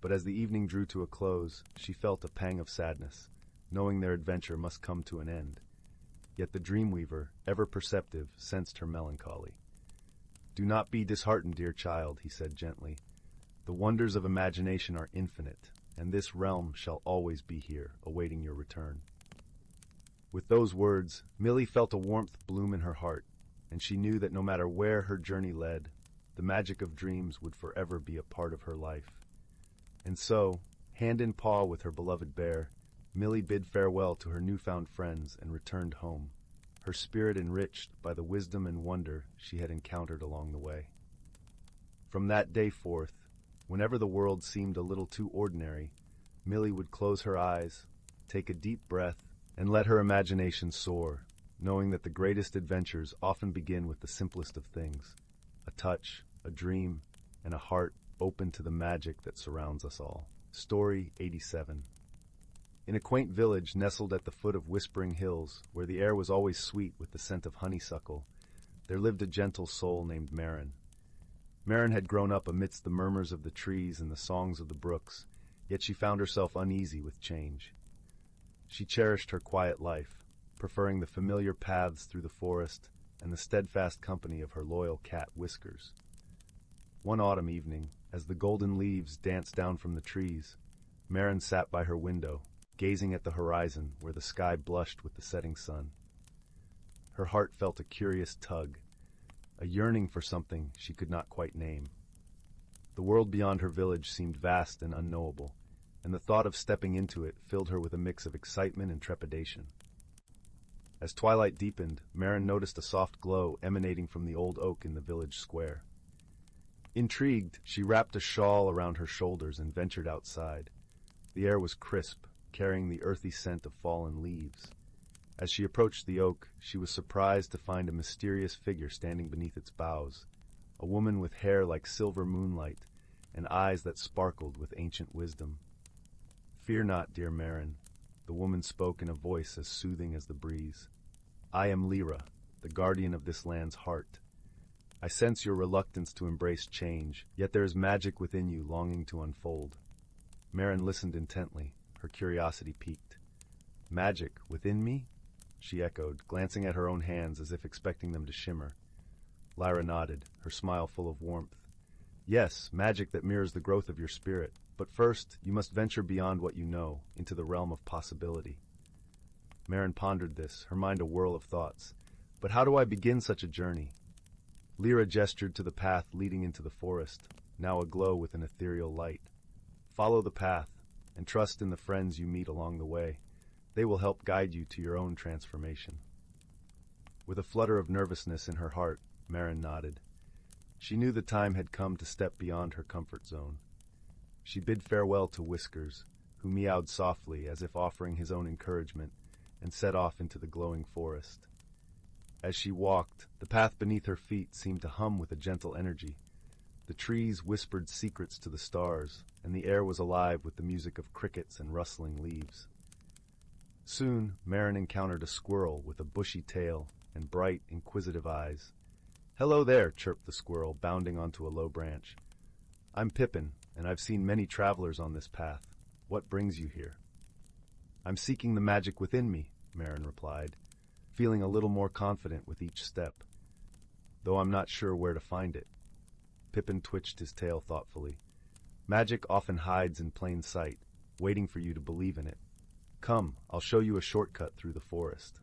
But as the evening drew to a close, she felt a pang of sadness, knowing their adventure must come to an end. Yet the Dreamweaver, ever perceptive, sensed her melancholy. "Do not be disheartened, dear child," he said gently. "The wonders of imagination are infinite, and this realm shall always be here, awaiting your return." With those words, Millie felt a warmth bloom in her heart, and she knew that no matter where her journey led, the magic of dreams would forever be a part of her life. And so, hand in paw with her beloved bear, Millie bid farewell to her newfound friends and returned home, her spirit enriched by the wisdom and wonder she had encountered along the way. From that day forth, whenever the world seemed a little too ordinary, Millie would close her eyes, take a deep breath, and let her imagination soar, knowing that the greatest adventures often begin with the simplest of things: a touch, a dream, and a heart open to the magic that surrounds us all. Story 87. In a quaint village nestled at the foot of whispering hills, where the air was always sweet with the scent of honeysuckle, there lived a gentle soul named Marin. Marin had grown up amidst the murmurs of the trees and the songs of the brooks, yet she found herself uneasy with change. She cherished her quiet life, preferring the familiar paths through the forest and the steadfast company of her loyal cat Whiskers. One autumn evening, as the golden leaves danced down from the trees, Marin sat by her window, gazing at the horizon where the sky blushed with the setting sun. Her heart felt a curious tug, a yearning for something she could not quite name. The world beyond her village seemed vast and unknowable, and the thought of stepping into it filled her with a mix of excitement and trepidation. As twilight deepened, Marin noticed a soft glow emanating from the old oak in the village square. Intrigued, she wrapped a shawl around her shoulders and ventured outside. The air was crisp, carrying the earthy scent of fallen leaves. As she approached the oak, she was surprised to find a mysterious figure standing beneath its boughs, a woman with hair like silver moonlight and eyes that sparkled with ancient wisdom. "Fear not, dear Marin," the woman spoke in a voice as soothing as the breeze. "I am Lyra, the guardian of this land's heart. I sense your reluctance to embrace change, yet there is magic within you longing to unfold." Marin listened intently, her curiosity piqued. "Magic within me?" she echoed, glancing at her own hands as if expecting them to shimmer. Lyra nodded, her smile full of warmth. "Yes, magic that mirrors the growth of your spirit. But first, you must venture beyond what you know, into the realm of possibility." Marin pondered this, her mind a whirl of thoughts. "But how do I begin such a journey?" Lyra gestured to the path leading into the forest, now aglow with an ethereal light. "Follow the path, and trust in the friends you meet along the way. They will help guide you to your own transformation." With a flutter of nervousness in her heart, Marin nodded. She knew the time had come to step beyond her comfort zone. She bid farewell to Whiskers, who meowed softly as if offering his own encouragement, and set off into the glowing forest. As she walked, the path beneath her feet seemed to hum with a gentle energy. The trees whispered secrets to the stars, and the air was alive with the music of crickets and rustling leaves. Soon, Marin encountered a squirrel with a bushy tail and bright, inquisitive eyes. "Hello there," chirped the squirrel, bounding onto a low branch. "I'm Pippin, and I've seen many travelers on this path. What brings you here?" "I'm seeking the magic within me," Marin replied, feeling a little more confident with each step, "though I'm not sure where to find it." Pippin twitched his tail thoughtfully. "Magic often hides in plain sight, waiting for you to believe in it. Come, I'll show you a shortcut through the forest."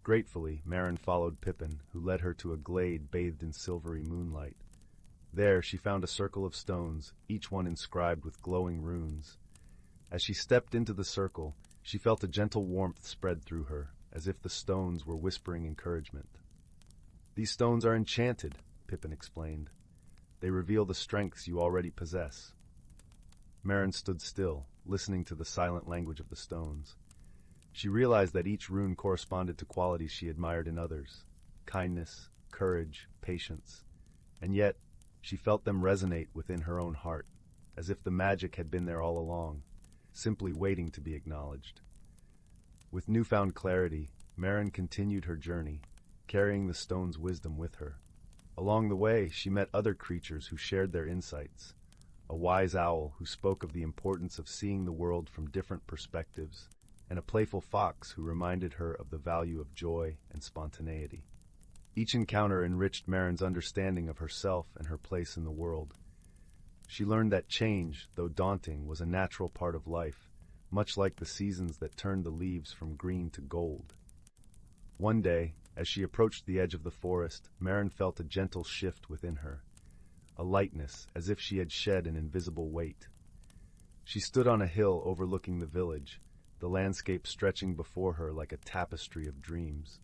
Gratefully, Marin followed Pippin, who led her to a glade bathed in silvery moonlight. There she found a circle of stones, each one inscribed with glowing runes. As she stepped into the circle, she felt a gentle warmth spread through her, as if the stones were whispering encouragement. "These stones are enchanted," Pippin explained. "They reveal the strengths you already possess." Marin stood still, listening to the silent language of the stones. She realized that each rune corresponded to qualities she admired in others: kindness, courage, patience. And yet, she felt them resonate within her own heart, as if the magic had been there all along, simply waiting to be acknowledged. With newfound clarity, Marin continued her journey, carrying the stone's wisdom with her. Along the way, she met other creatures who shared their insights: a wise owl who spoke of the importance of seeing the world from different perspectives, and a playful fox who reminded her of the value of joy and spontaneity. Each encounter enriched Marin's understanding of herself and her place in the world. She learned that change, though daunting, was a natural part of life, much like the seasons that turned the leaves from green to gold. One day, as she approached the edge of the forest, Marin felt a gentle shift within her, a lightness as if she had shed an invisible weight. She stood on a hill overlooking the village, the landscape stretching before her like a tapestry of dreams.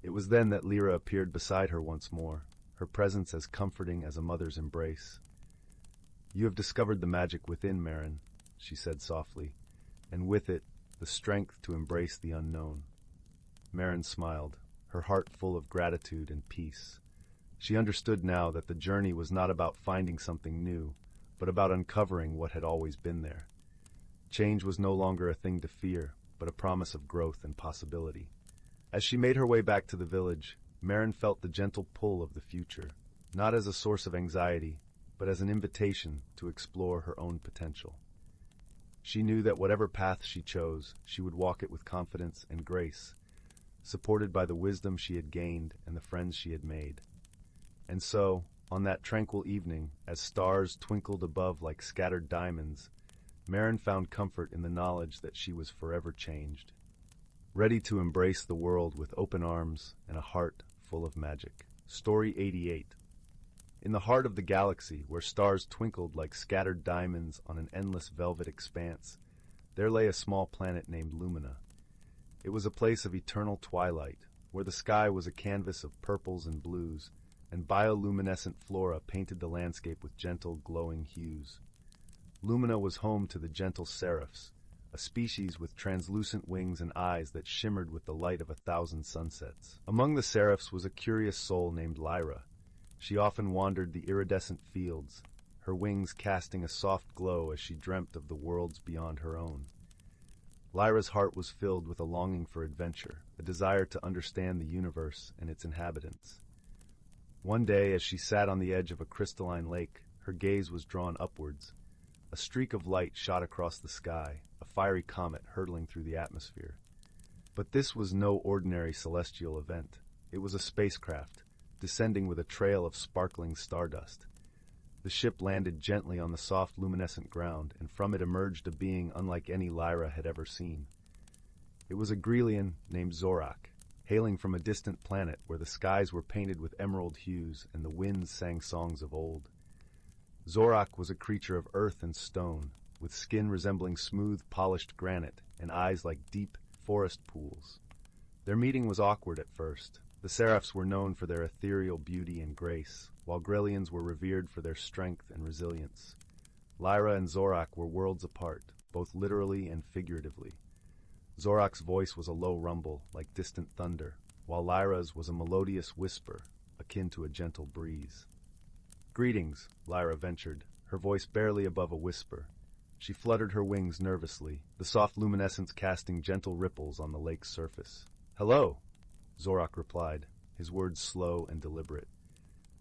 It was then that Lyra appeared beside her once more, her presence as comforting as a mother's embrace. "You have discovered the magic within, Marin," she said softly, "and with it, the strength to embrace the unknown." Marin smiled, her heart full of gratitude and peace. She understood now that the journey was not about finding something new, but about uncovering what had always been there. Change was no longer a thing to fear, but a promise of growth and possibility. As she made her way back to the village, Marin felt the gentle pull of the future, not as a source of anxiety, but as an invitation to explore her own potential. She knew that whatever path she chose, she would walk it with confidence and grace, supported by the wisdom she had gained and the friends she had made. And so, on that tranquil evening, as stars twinkled above like scattered diamonds, Marin found comfort in the knowledge that she was forever changed, ready to embrace the world with open arms and a heart full of magic. Story 88. In the heart of the galaxy, where stars twinkled like scattered diamonds on an endless velvet expanse, there lay a small planet named Lumina. It was a place of eternal twilight, where the sky was a canvas of purples and blues, and bioluminescent flora painted the landscape with gentle, glowing hues. Lumina was home to the gentle seraphs, a species with translucent wings and eyes that shimmered with the light of 1,000 sunsets. Among the seraphs was a curious soul named Lyra. She often wandered the iridescent fields, her wings casting a soft glow as she dreamt of the worlds beyond her own. Lyra's heart was filled with a longing for adventure, a desire to understand the universe and its inhabitants. One day, as she sat on the edge of a crystalline lake, her gaze was drawn upwards. A streak of light shot across the sky, a fiery comet hurtling through the atmosphere. But this was no ordinary celestial event. It was a spacecraft, descending with a trail of sparkling stardust. The ship landed gently on the soft, luminescent ground, and from it emerged a being unlike any Lyra had ever seen. It was a Grelian named Zorak, hailing from a distant planet where the skies were painted with emerald hues and the winds sang songs of old. Zorak was a creature of earth and stone, with skin resembling smooth, polished granite and eyes like deep forest pools. Their meeting was awkward at first. The seraphs were known for their ethereal beauty and grace, while Grelians were revered for their strength and resilience. Lyra and Zorak were worlds apart, both literally and figuratively. Zorak's voice was a low rumble, like distant thunder, while Lyra's was a melodious whisper, akin to a gentle breeze. "Greetings," Lyra ventured, her voice barely above a whisper. She fluttered her wings nervously, the soft luminescence casting gentle ripples on the lake's surface. "Hello," Zorak replied, his words slow and deliberate.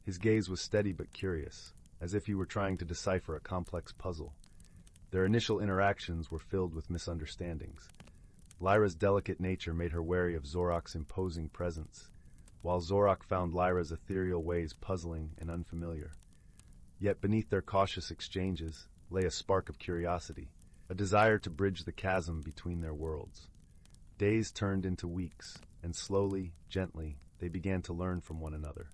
His gaze was steady but curious, as if he were trying to decipher a complex puzzle. Their initial interactions were filled with misunderstandings. Lyra's delicate nature made her wary of Zorak's imposing presence, while Zorak found Lyra's ethereal ways puzzling and unfamiliar. Yet beneath their cautious exchanges lay a spark of curiosity, a desire to bridge the chasm between their worlds. Days turned into weeks, and slowly, gently, they began to learn from one another.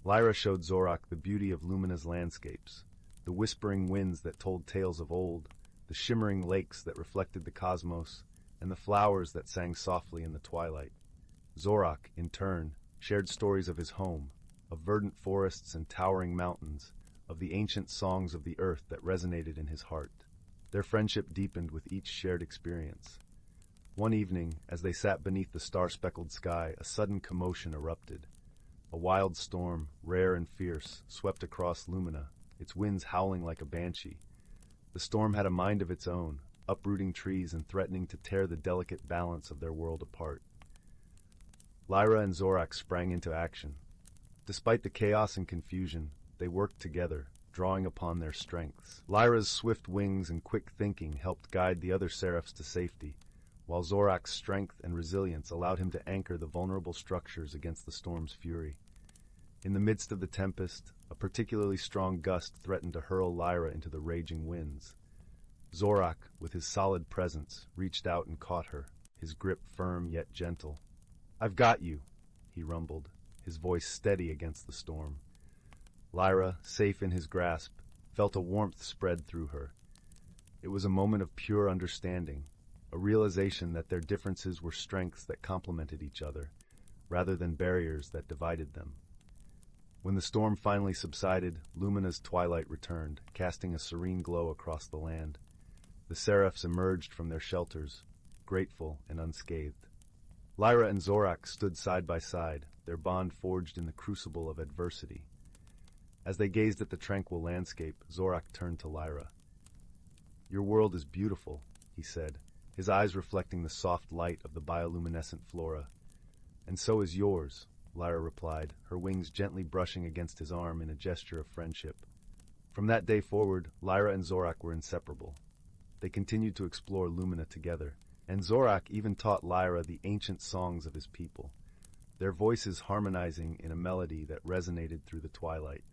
Lyra showed Zorak the beauty of Lumina's landscapes, the whispering winds that told tales of old, the shimmering lakes that reflected the cosmos, and the flowers that sang softly in the twilight. Zorak, in turn, shared stories of his home, of verdant forests and towering mountains, of the ancient songs of the earth that resonated in his heart. Their friendship deepened with each shared experience. One evening, as they sat beneath the star-speckled sky, a sudden commotion erupted. A wild storm, rare and fierce, swept across Lumina, its winds howling like a banshee. The storm had a mind of its own, uprooting trees and threatening to tear the delicate balance of their world apart. Lyra and Zorak sprang into action. Despite the chaos and confusion, they worked together, drawing upon their strengths. Lyra's swift wings and quick thinking helped guide the other seraphs to safety, while Zorak's strength and resilience allowed him to anchor the vulnerable structures against the storm's fury. In the midst of the tempest, a particularly strong gust threatened to hurl Lyra into the raging winds. Zorak, with his solid presence, reached out and caught her, his grip firm yet gentle. "I've got you," he rumbled, his voice steady against the storm. Lyra, safe in his grasp, felt a warmth spread through her. It was a moment of pure understanding, a realization that their differences were strengths that complemented each other, rather than barriers that divided them. When the storm finally subsided, Lumina's twilight returned, casting a serene glow across the land. The seraphs emerged from their shelters, grateful and unscathed. Lyra and Zorak stood side by side, their bond forged in the crucible of adversity. As they gazed at the tranquil landscape, Zorak turned to Lyra. "Your world is beautiful," he said, his eyes reflecting the soft light of the bioluminescent flora. "And so is yours," Lyra replied, her wings gently brushing against his arm in a gesture of friendship. From that day forward, Lyra and Zorak were inseparable. They continued to explore Lumina together, and Zorak even taught Lyra the ancient songs of his people, their voices harmonizing in a melody that resonated through the twilight.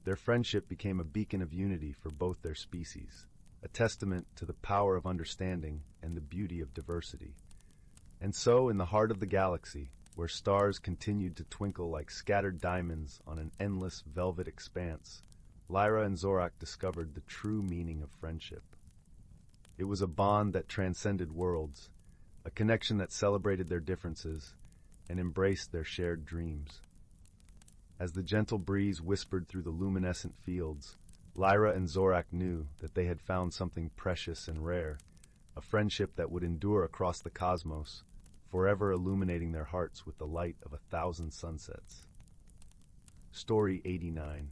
Their friendship became a beacon of unity for both their species, a testament to the power of understanding and the beauty of diversity. And so, in the heart of the galaxy, where stars continued to twinkle like scattered diamonds on an endless velvet expanse, Lyra and Zorak discovered the true meaning of friendship. It was a bond that transcended worlds, a connection that celebrated their differences and embraced their shared dreams. As the gentle breeze whispered through the luminescent fields, Lyra and Zorak knew that they had found something precious and rare, a friendship that would endure across the cosmos, forever illuminating their hearts with the light of 1,000 sunsets. Story 89.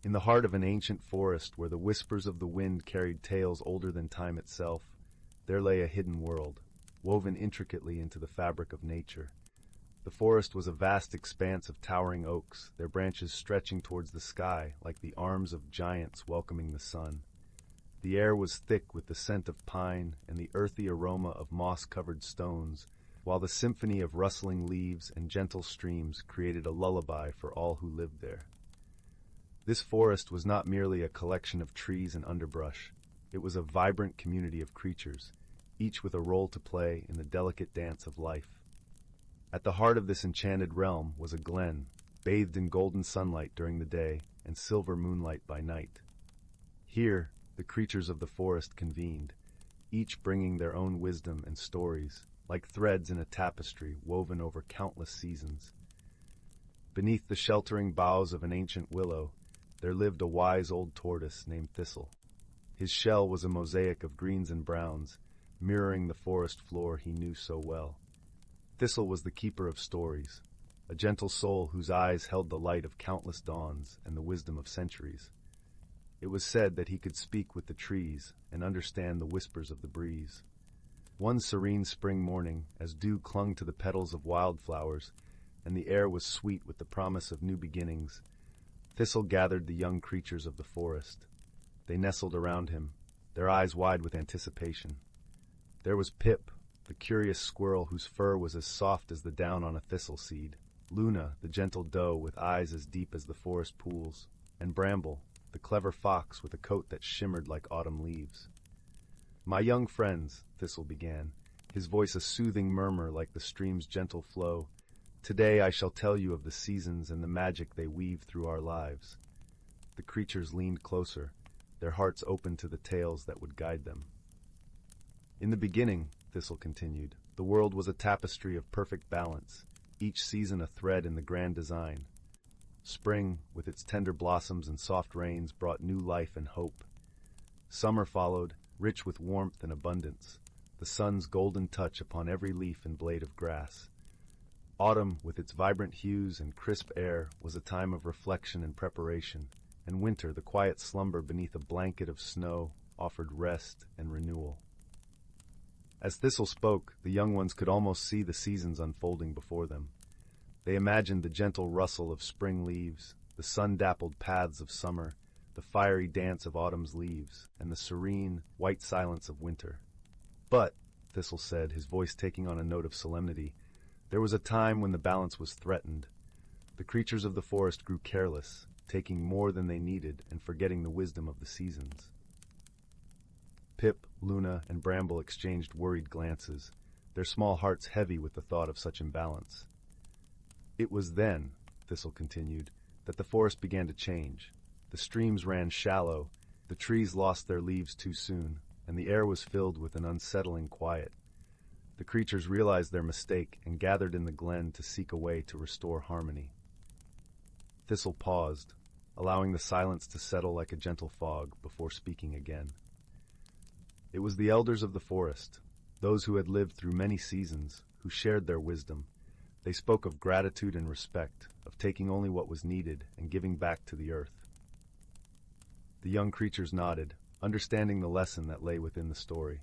In the heart of an ancient forest where the whispers of the wind carried tales older than time itself, there lay a hidden world, woven intricately into the fabric of nature. The forest was a vast expanse of towering oaks, their branches stretching towards the sky like the arms of giants welcoming the sun. The air was thick with the scent of pine and the earthy aroma of moss-covered stones, while the symphony of rustling leaves and gentle streams created a lullaby for all who lived there. This forest was not merely a collection of trees and underbrush. It was a vibrant community of creatures, each with a role to play in the delicate dance of life. At the heart of this enchanted realm was a glen, bathed in golden sunlight during the day and silver moonlight by night. Here, the creatures of the forest convened, each bringing their own wisdom and stories, like threads in a tapestry woven over countless seasons. Beneath the sheltering boughs of an ancient willow, there lived a wise old tortoise named Thistle. His shell was a mosaic of greens and browns, mirroring the forest floor he knew so well. Thistle was the keeper of stories, a gentle soul whose eyes held the light of countless dawns and the wisdom of centuries. It was said that he could speak with the trees and understand the whispers of the breeze. One serene spring morning, as dew clung to the petals of wildflowers and the air was sweet with the promise of new beginnings, Thistle gathered the young creatures of the forest. They nestled around him, their eyes wide with anticipation. There was Pip, the curious squirrel whose fur was as soft as the down on a thistle seed, Luna, the gentle doe with eyes as deep as the forest pools, and Bramble, the clever fox with a coat that shimmered like autumn leaves. "My young friends," Thistle began, his voice a soothing murmur like the stream's gentle flow, "today I shall tell you of the seasons and the magic they weave through our lives." The creatures leaned closer, their hearts open to the tales that would guide them. "In the beginning," Thistle continued, "the world was a tapestry of perfect balance, each season a thread in the grand design. Spring, with its tender blossoms and soft rains, brought new life and hope. Summer followed, rich with warmth and abundance, the sun's golden touch upon every leaf and blade of grass. Autumn, with its vibrant hues and crisp air, was a time of reflection and preparation, and winter, the quiet slumber beneath a blanket of snow, offered rest and renewal." As Thistle spoke, the young ones could almost see the seasons unfolding before them. They imagined the gentle rustle of spring leaves, the sun-dappled paths of summer, the fiery dance of autumn's leaves, and the serene, white silence of winter. "But," Thistle said, his voice taking on a note of solemnity, "there was a time when the balance was threatened. The creatures of the forest grew careless, taking more than they needed and forgetting the wisdom of the seasons." Pip, Luna, and Bramble exchanged worried glances, their small hearts heavy with the thought of such imbalance. "It was then," Thistle continued, "that the forest began to change. The streams ran shallow, the trees lost their leaves too soon, and the air was filled with an unsettling quiet. The creatures realized their mistake and gathered in the glen to seek a way to restore harmony. Thistle paused, allowing the silence to settle like a gentle fog before speaking again. It was the elders of the forest, those who had lived through many seasons, who shared their wisdom. They spoke of gratitude and respect, of taking only what was needed and giving back to the earth. The young creatures nodded, understanding the lesson that lay within the story.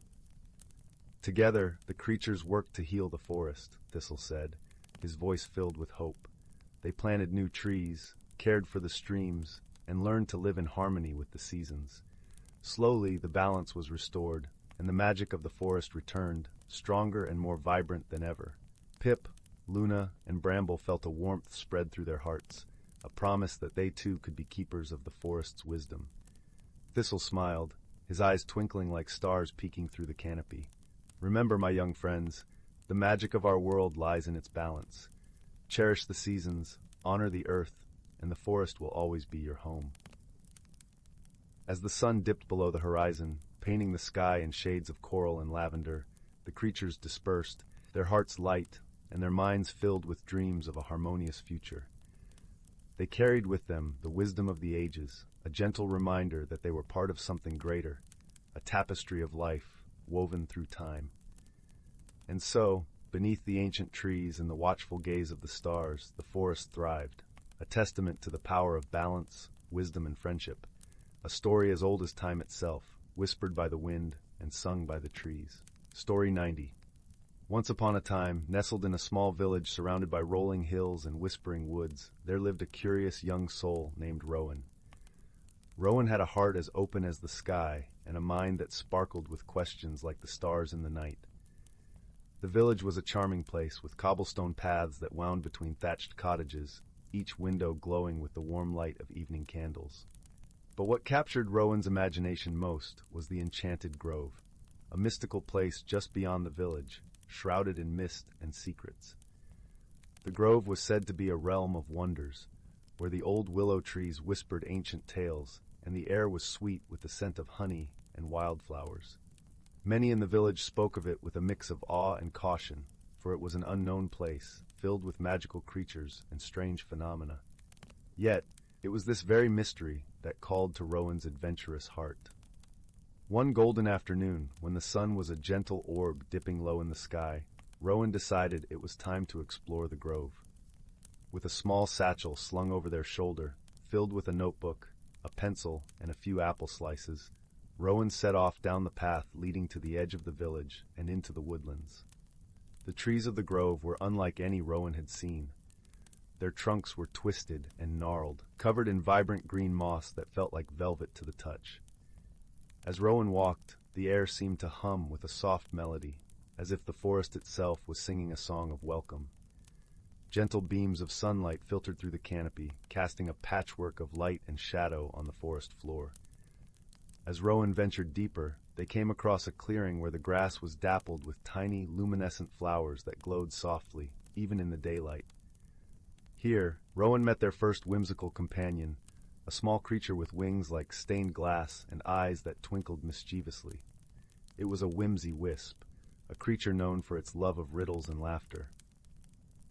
Together, the creatures worked to heal the forest, Thistle said, his voice filled with hope. They planted new trees, cared for the streams, and learned to live in harmony with the seasons. Slowly, the balance was restored, and the magic of the forest returned, stronger and more vibrant than ever. Pip, Luna, and Bramble felt a warmth spread through their hearts, a promise that they too could be keepers of the forest's wisdom. Thistle smiled, his eyes twinkling like stars peeking through the canopy. Remember, my young friends, the magic of our world lies in its balance. Cherish the seasons, honor the earth, and the forest will always be your home. As the sun dipped below the horizon, painting the sky in shades of coral and lavender, the creatures dispersed, their hearts light, and their minds filled with dreams of a harmonious future. They carried with them the wisdom of the ages, a gentle reminder that they were part of something greater, a tapestry of life woven through time. And so, beneath the ancient trees and the watchful gaze of the stars, the forest thrived, a testament to the power of balance, wisdom, and friendship, a story as old as time itself, whispered by the wind and sung by the trees. Story 90. Once upon a time, nestled in a small village surrounded by rolling hills and whispering woods, there lived a curious young soul named Rowan. Rowan had a heart as open as the sky and a mind that sparkled with questions like the stars in the night. The village was a charming place with cobblestone paths that wound between thatched cottages, each window glowing with the warm light of evening candles. But what captured Rowan's imagination most was the Enchanted Grove, a mystical place just beyond the village, shrouded in mist and secrets. The grove was said to be a realm of wonders, where the old willow trees whispered ancient tales, and the air was sweet with the scent of honey and wildflowers. Many in the village spoke of it with a mix of awe and caution, for it was an unknown place, filled with magical creatures and strange phenomena. Yet, it was this very mystery that called to Rowan's adventurous heart. One golden afternoon, when the sun was a gentle orb dipping low in the sky, Rowan decided it was time to explore the grove. With a small satchel slung over their shoulder, filled with a notebook, a pencil, and a few apple slices, Rowan set off down the path leading to the edge of the village and into the woodlands. The trees of the grove were unlike any Rowan had seen. Their trunks were twisted and gnarled, covered in vibrant green moss that felt like velvet to the touch. As Rowan walked, the air seemed to hum with a soft melody, as if the forest itself was singing a song of welcome. Gentle beams of sunlight filtered through the canopy, casting a patchwork of light and shadow on the forest floor. As Rowan ventured deeper, they came across a clearing where the grass was dappled with tiny, luminescent flowers that glowed softly, even in the daylight. Here, Rowan met their first whimsical companion, a small creature with wings like stained glass and eyes that twinkled mischievously. It was a whimsy wisp, a creature known for its love of riddles and laughter.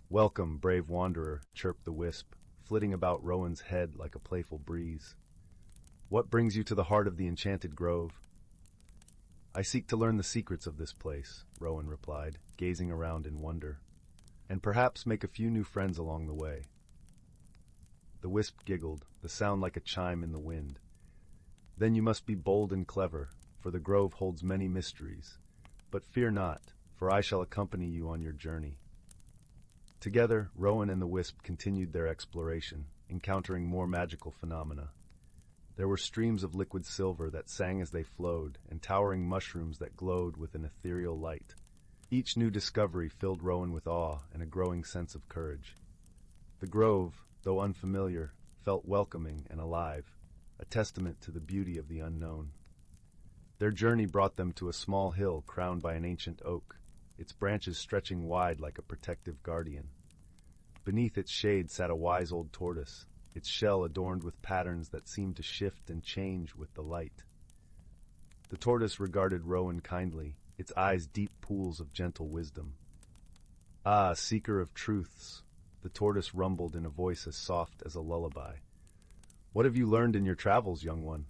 "Welcome, brave wanderer," chirped the wisp, flitting about Rowan's head like a playful breeze. "What brings you to the heart of the Enchanted Grove?" "I seek to learn the secrets of this place," Rowan replied, gazing around in wonder, "and perhaps make a few new friends along the way." The wisp giggled, the sound like a chime in the wind. "Then you must be bold and clever, for the grove holds many mysteries. But fear not, for I shall accompany you on your journey." Together, Rowan and the wisp continued their exploration, encountering more magical phenomena. There were streams of liquid silver that sang as they flowed, and towering mushrooms that glowed with an ethereal light. Each new discovery filled Rowan with awe and a growing sense of courage. The grove, though unfamiliar, felt welcoming and alive, a testament to the beauty of the unknown. Their journey brought them to a small hill crowned by an ancient oak, its branches stretching wide like a protective guardian. Beneath its shade sat a wise old tortoise, its shell adorned with patterns that seemed to shift and change with the light. The tortoise regarded Rowan kindly, its eyes deep pools of gentle wisdom. "Ah, seeker of truths," the tortoise rumbled in a voice as soft as a lullaby. "What have you learned in your travels, young one?"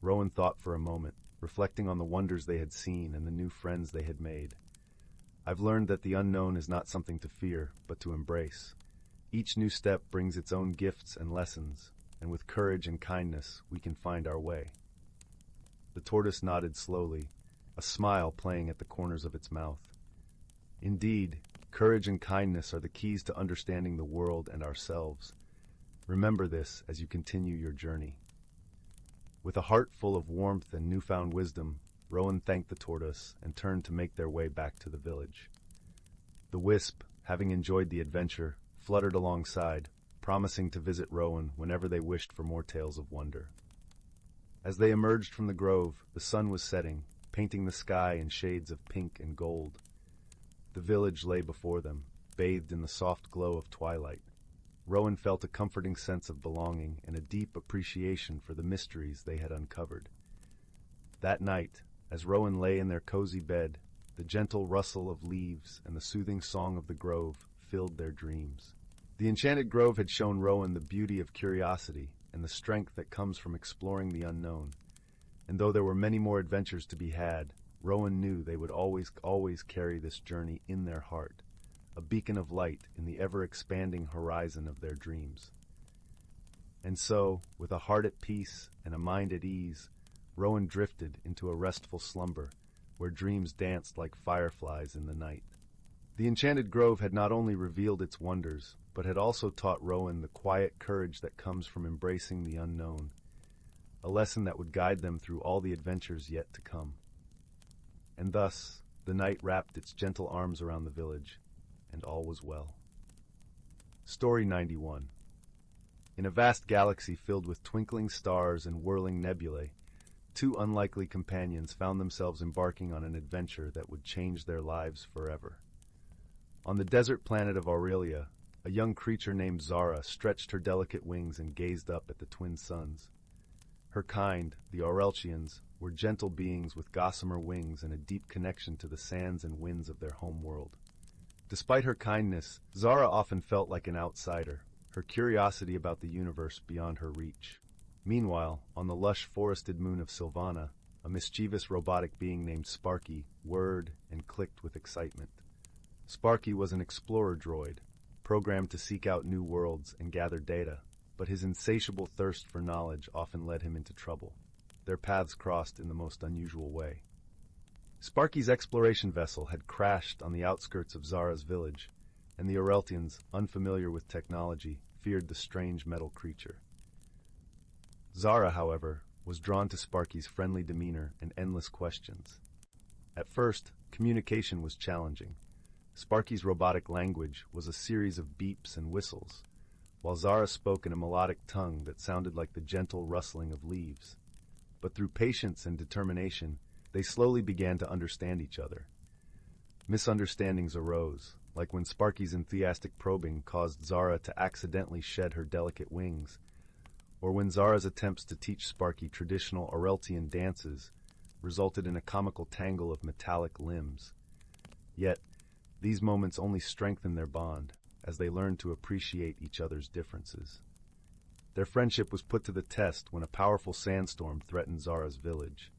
Rowan thought for a moment, reflecting on the wonders they had seen and the new friends they had made. "I've learned that the unknown is not something to fear, but to embrace. Each new step brings its own gifts and lessons, and with courage and kindness, we can find our way." The tortoise nodded slowly, a smile playing at the corners of its mouth. "Indeed, courage and kindness are the keys to understanding the world and ourselves. Remember this as you continue your journey." With a heart full of warmth and newfound wisdom, Rowan thanked the tortoise and turned to make their way back to the village. The wisp, having enjoyed the adventure, fluttered alongside, promising to visit Rowan whenever they wished for more tales of wonder. As they emerged from the grove, the sun was setting, painting the sky in shades of pink and gold. The village lay before them, bathed in the soft glow of twilight. Rowan felt a comforting sense of belonging and a deep appreciation for the mysteries they had uncovered. That night, as Rowan lay in their cozy bed, the gentle rustle of leaves and the soothing song of the grove filled their dreams. The enchanted grove had shown Rowan the beauty of curiosity and the strength that comes from exploring the unknown. And though there were many more adventures to be had, Rowan knew they would always carry this journey in their heart, a beacon of light in the ever-expanding horizon of their dreams. And so, with a heart at peace and a mind at ease, Rowan drifted into a restful slumber, where dreams danced like fireflies in the night. The enchanted grove had not only revealed its wonders, but had also taught Rowan the quiet courage that comes from embracing the unknown, a lesson that would guide them through all the adventures yet to come. And thus, the night wrapped its gentle arms around the village, and all was well. Story 91. In a vast galaxy filled with twinkling stars and whirling nebulae, two unlikely companions found themselves embarking on an adventure that would change their lives forever. On the desert planet of Aurelia, a young creature named Zara stretched her delicate wings and gazed up at the twin suns. Her kind, the Aurelchians, were gentle beings with gossamer wings and a deep connection to the sands and winds of their home world. Despite her kindness, Zara often felt like an outsider, her curiosity about the universe beyond her reach. Meanwhile, on the lush forested moon of Sylvana, a mischievous robotic being named Sparky whirred and clicked with excitement. Sparky was an explorer droid, programmed to seek out new worlds and gather data, but his insatiable thirst for knowledge often led him into trouble. Their paths crossed in the most unusual way. Sparky's exploration vessel had crashed on the outskirts of Zara's village, and the Aureltians, unfamiliar with technology, feared the strange metal creature. Zara, however, was drawn to Sparky's friendly demeanor and endless questions. At first, communication was challenging. Sparky's robotic language was a series of beeps and whistles, while Zara spoke in a melodic tongue that sounded like the gentle rustling of leaves. But through patience and determination, they slowly began to understand each other. Misunderstandings arose, like when Sparky's enthusiastic probing caused Zara to accidentally shed her delicate wings, or when Zara's attempts to teach Sparky traditional Aureltian dances resulted in a comical tangle of metallic limbs. Yet, these moments only strengthened their bond, as they learned to appreciate each other's differences. Their friendship was put to the test when a powerful sandstorm threatened Zara's village.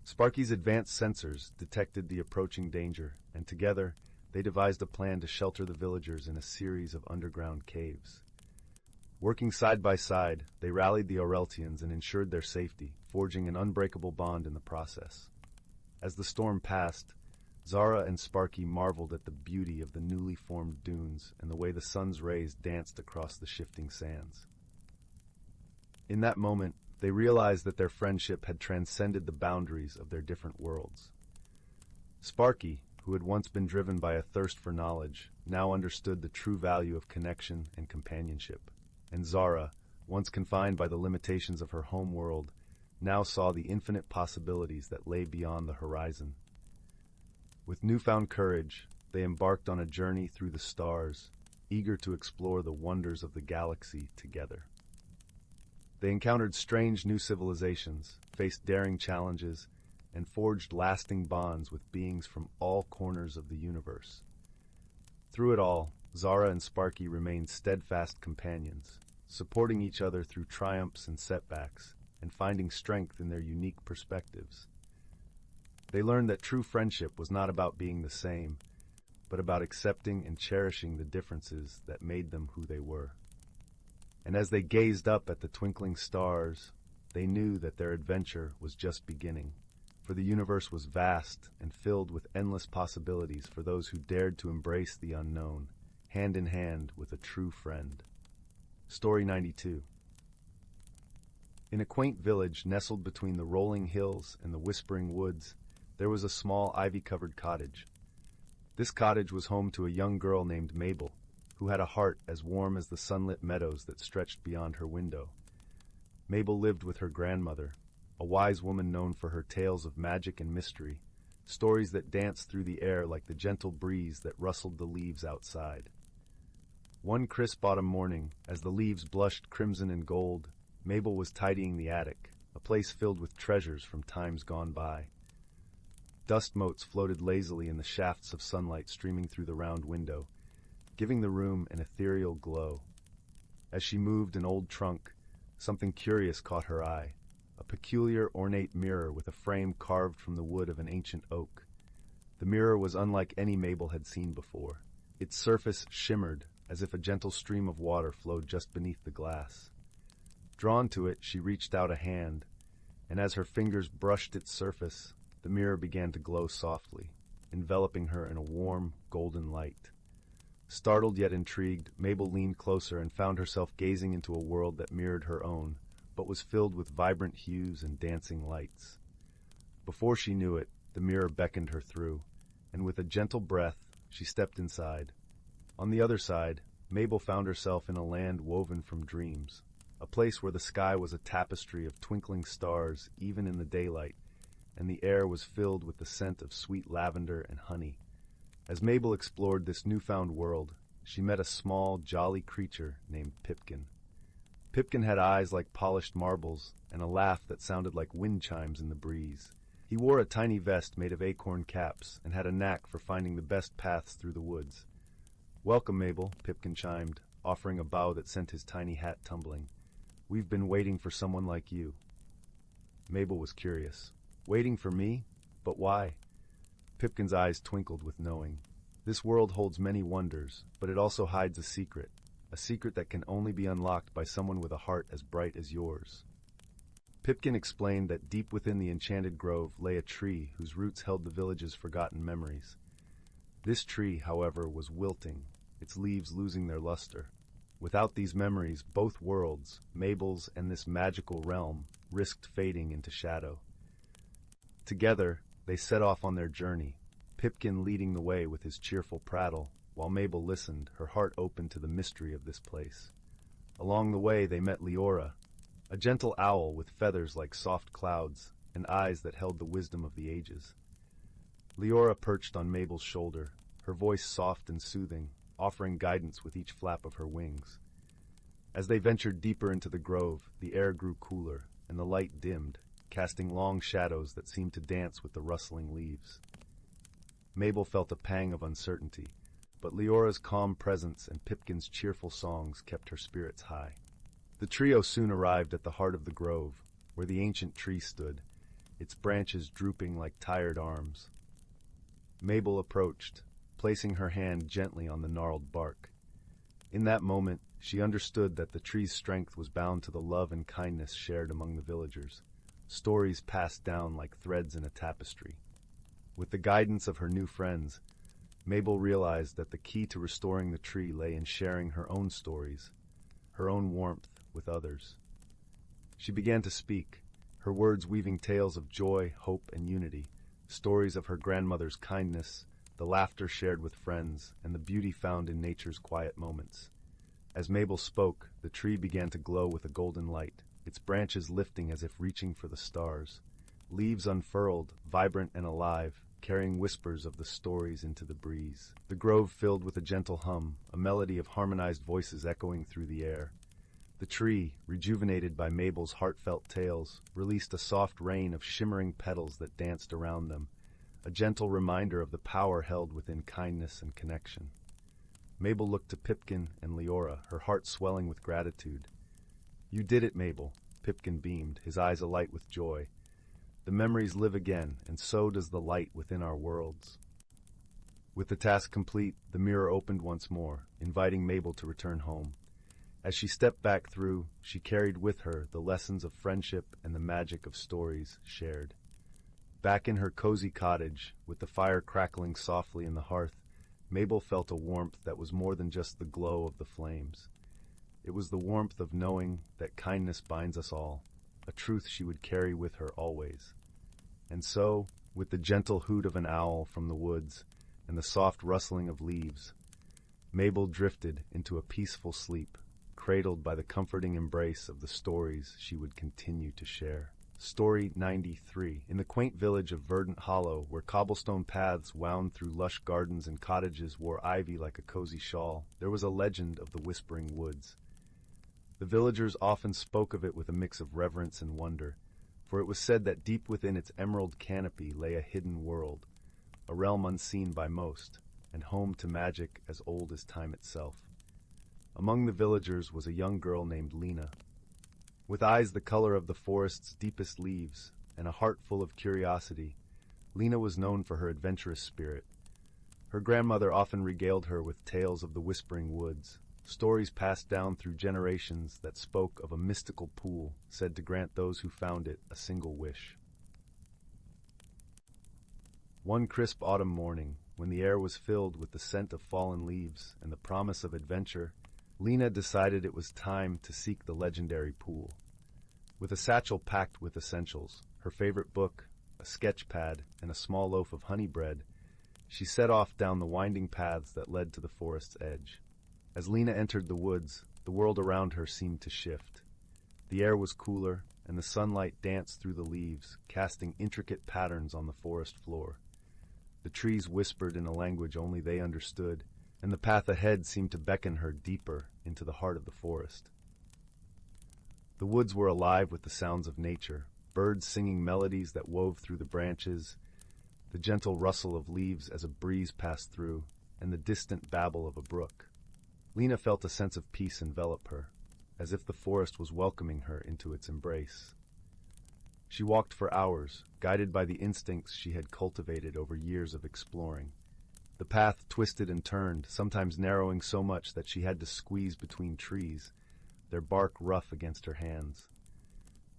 Sparky's advanced sensors detected the approaching danger, and together, they devised a plan to shelter the villagers in a series of underground caves. Working side by side, they rallied the Aureltians and ensured their safety, forging an unbreakable bond in the process. As the storm passed, Zara and Sparky marveled at the beauty of the newly formed dunes and the way the sun's rays danced across the shifting sands. In that moment, they realized that their friendship had transcended the boundaries of their different worlds. Sparky, who had once been driven by a thirst for knowledge, now understood the true value of connection and companionship. And Zara, once confined by the limitations of her home world, now saw the infinite possibilities that lay beyond the horizon. With newfound courage, they embarked on a journey through the stars, eager to explore the wonders of the galaxy together. They encountered strange new civilizations, faced daring challenges, and forged lasting bonds with beings from all corners of the universe. Through it all, Zara and Sparky remained steadfast companions, supporting each other through triumphs and setbacks, and finding strength in their unique perspectives. They learned that true friendship was not about being the same, but about accepting and cherishing the differences that made them who they were. And as they gazed up at the twinkling stars, they knew that their adventure was just beginning, for the universe was vast and filled with endless possibilities for those who dared to embrace the unknown, hand in hand with a true friend. Story 92. In a quaint village nestled between the rolling hills and the whispering woods, there was a small ivy-covered cottage. This cottage was home to a young girl named Mabel, who had a heart as warm as the sunlit meadows that stretched beyond her window. Mabel lived with her grandmother, a wise woman known for her tales of magic and mystery, stories that danced through the air like the gentle breeze that rustled the leaves outside. One crisp autumn morning, as the leaves blushed crimson and gold, Mabel was tidying the attic, a place filled with treasures from times gone by. Dust motes floated lazily in the shafts of sunlight streaming through the round window, giving the room an ethereal glow. As she moved an old trunk, something curious caught her eye, a peculiar ornate mirror with a frame carved from the wood of an ancient oak. The mirror was unlike any Mabel had seen before. Its surface shimmered, as if a gentle stream of water flowed just beneath the glass. Drawn to it, she reached out a hand, and as her fingers brushed its surface, the mirror began to glow softly, enveloping her in a warm, golden light. Startled yet intrigued, Mabel leaned closer and found herself gazing into a world that mirrored her own, but was filled with vibrant hues and dancing lights. Before she knew it, the mirror beckoned her through, and with a gentle breath, she stepped inside. On the other side, Mabel found herself in a land woven from dreams, a place where the sky was a tapestry of twinkling stars even in the daylight, and the air was filled with the scent of sweet lavender and honey. As Mabel explored this newfound world, she met a small, jolly creature named Pipkin. Pipkin had eyes like polished marbles and a laugh that sounded like wind chimes in the breeze. He wore a tiny vest made of acorn caps and had a knack for finding the best paths through the woods. "Welcome, Mabel," Pipkin chimed, offering a bow that sent his tiny hat tumbling. "We've been waiting for someone like you." Mabel was curious. Waiting for me? But why? Pipkin's eyes twinkled with knowing. This world holds many wonders, but it also hides a secret that can only be unlocked by someone with a heart as bright as yours. Pipkin explained that deep within the enchanted grove lay a tree whose roots held the village's forgotten memories. This tree, however, was wilting, its leaves losing their luster. Without these memories, both worlds, Mabel's and this magical realm, risked fading into shadow. Together, they set off on their journey, Pipkin leading the way with his cheerful prattle, while Mabel listened, her heart open to the mystery of this place. Along the way, they met Leora, a gentle owl with feathers like soft clouds and eyes that held the wisdom of the ages. Leora perched on Mabel's shoulder, her voice soft and soothing, offering guidance with each flap of her wings. As they ventured deeper into the grove, the air grew cooler, and the light dimmed, casting long shadows that seemed to dance with the rustling leaves. Mabel felt a pang of uncertainty, but Leora's calm presence and Pipkin's cheerful songs kept her spirits high. The trio soon arrived at the heart of the grove, where the ancient tree stood, its branches drooping like tired arms. Mabel approached, placing her hand gently on the gnarled bark. In that moment, she understood that the tree's strength was bound to the love and kindness shared among the villagers, stories passed down like threads in a tapestry. With the guidance of her new friends, Mabel realized that the key to restoring the tree lay in sharing her own stories, her own warmth with others. She began to speak, her words weaving tales of joy, hope, and unity, stories of her grandmother's kindness, the laughter shared with friends, and the beauty found in nature's quiet moments. As Mabel spoke, the tree began to glow with a golden light, its branches lifting as if reaching for the stars. Leaves unfurled, vibrant and alive, carrying whispers of the stories into the breeze. The grove filled with a gentle hum, a melody of harmonized voices echoing through the air. The tree, rejuvenated by Mabel's heartfelt tales, released a soft rain of shimmering petals that danced around them, a gentle reminder of the power held within kindness and connection. Mabel looked to Pipkin and Leora, her heart swelling with gratitude. "You did it, Mabel," Pipkin beamed, his eyes alight with joy. "The memories live again, and so does the light within our worlds." With the task complete, the mirror opened once more, inviting Mabel to return home. As she stepped back through, she carried with her the lessons of friendship and the magic of stories shared. Back in her cozy cottage, with the fire crackling softly in the hearth, Mabel felt a warmth that was more than just the glow of the flames. It was the warmth of knowing that kindness binds us all, a truth she would carry with her always. And so, with the gentle hoot of an owl from the woods and the soft rustling of leaves, Mabel drifted into a peaceful sleep, cradled by the comforting embrace of the stories she would continue to share. Story 93. In the quaint village of Verdant Hollow, where cobblestone paths wound through lush gardens and cottages wore ivy like a cozy shawl, there was a legend of the Whispering Woods. The villagers often spoke of it with a mix of reverence and wonder, for it was said that deep within its emerald canopy lay a hidden world, a realm unseen by most, and home to magic as old as time itself. Among the villagers was a young girl named Lena. With eyes the color of the forest's deepest leaves and a heart full of curiosity, Lena was known for her adventurous spirit. Her grandmother often regaled her with tales of the Whispering Woods, stories passed down through generations that spoke of a mystical pool said to grant those who found it a single wish. One crisp autumn morning, when the air was filled with the scent of fallen leaves and the promise of adventure, Lena decided it was time to seek the legendary pool. With a satchel packed with essentials, her favorite book, a sketch pad, and a small loaf of honey bread, she set off down the winding paths that led to the forest's edge. As Lena entered the woods, the world around her seemed to shift. The air was cooler, and the sunlight danced through the leaves, casting intricate patterns on the forest floor. The trees whispered in a language only they understood, and the path ahead seemed to beckon her deeper into the heart of the forest. The woods were alive with the sounds of nature, birds singing melodies that wove through the branches, the gentle rustle of leaves as a breeze passed through, and the distant babble of a brook. Lena felt a sense of peace envelop her, as if the forest was welcoming her into its embrace. She walked for hours, guided by the instincts she had cultivated over years of exploring. The path twisted and turned, sometimes narrowing so much that she had to squeeze between trees, their bark rough against her hands.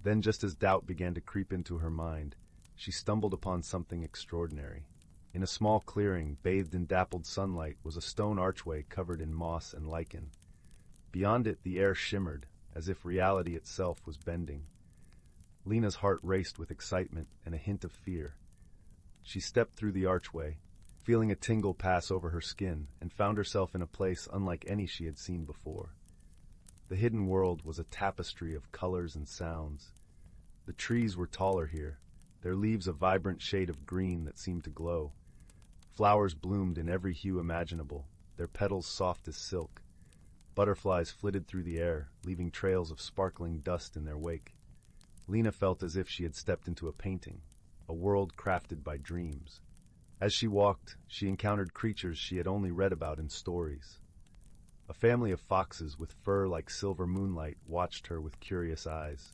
Then, just as doubt began to creep into her mind, she stumbled upon something extraordinary. In a small clearing, bathed in dappled sunlight, was a stone archway covered in moss and lichen. Beyond it, the air shimmered, as if reality itself was bending. Lena's heart raced with excitement and a hint of fear. She stepped through the archway, feeling a tingle pass over her skin, and found herself in a place unlike any she had seen before. The hidden world was a tapestry of colors and sounds. The trees were taller here, their leaves a vibrant shade of green that seemed to glow. Flowers bloomed in every hue imaginable, their petals soft as silk. Butterflies flitted through the air, leaving trails of sparkling dust in their wake. Lena felt as if she had stepped into a painting, a world crafted by dreams. As she walked, she encountered creatures she had only read about in stories. A family of foxes with fur like silver moonlight watched her with curious eyes.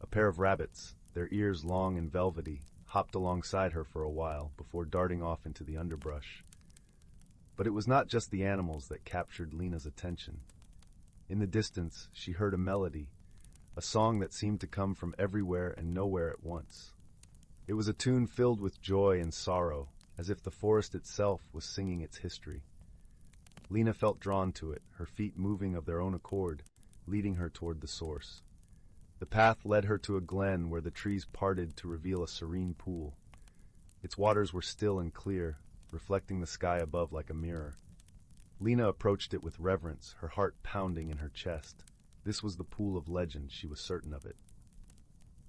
A pair of rabbits, their ears long and velvety, hopped alongside her for a while before darting off into the underbrush. But it was not just the animals that captured Lena's attention. In the distance, she heard a melody, a song that seemed to come from everywhere and nowhere at once. It was a tune filled with joy and sorrow, as if the forest itself was singing its history. Lena felt drawn to it, her feet moving of their own accord, leading her toward the source. The path led her to a glen where the trees parted to reveal a serene pool. Its waters were still and clear, reflecting the sky above like a mirror. Lena approached it with reverence, her heart pounding in her chest. This was the pool of legend, she was certain of it.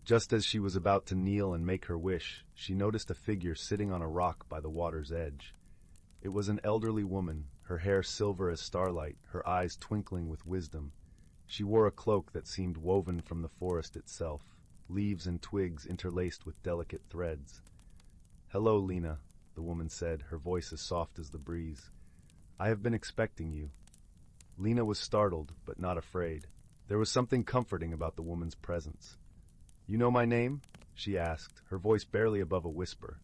Just as she was about to kneel and make her wish, she noticed a figure sitting on a rock by the water's edge. It was an elderly woman, her hair silver as starlight, her eyes twinkling with wisdom. She wore a cloak that seemed woven from the forest itself, leaves and twigs interlaced with delicate threads. "Hello, Lena," the woman said, her voice as soft as the breeze. "I have been expecting you." Lena was startled, but not afraid. There was something comforting about the woman's presence. "You know my name?" she asked, her voice barely above a whisper.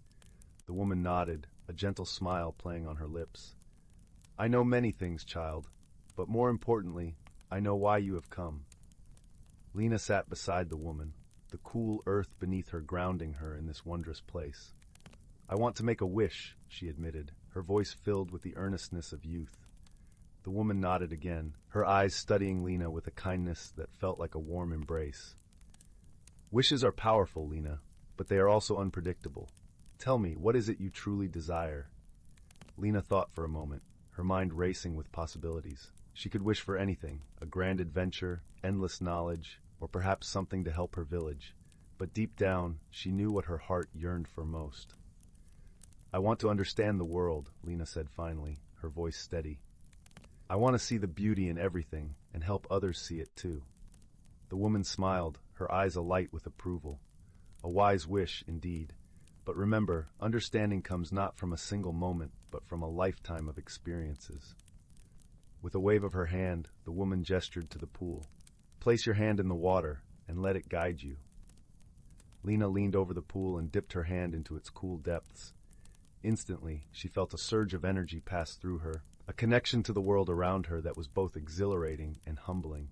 The woman nodded, a gentle smile playing on her lips. "I know many things, child, but more importantly, I know why you have come." Lena sat beside the woman, the cool earth beneath her grounding her in this wondrous place. "I want to make a wish," she admitted, her voice filled with the earnestness of youth. The woman nodded again, her eyes studying Lena with a kindness that felt like a warm embrace. "Wishes are powerful, Lena, but they are also unpredictable. Tell me, what is it you truly desire?" Lena thought for a moment, her mind racing with possibilities. She could wish for anything, a grand adventure, endless knowledge, or perhaps something to help her village. But deep down, she knew what her heart yearned for most. "I want to understand the world," Lena said finally, her voice steady. "I want to see the beauty in everything and help others see it too." The woman smiled, her eyes alight with approval. A wise wish, indeed. But remember, understanding comes not from a single moment, but from a lifetime of experiences. With a wave of her hand, the woman gestured to the pool. "Place your hand in the water and let it guide you." Lena leaned over the pool and dipped her hand into its cool depths. Instantly, she felt a surge of energy pass through her, a connection to the world around her that was both exhilarating and humbling.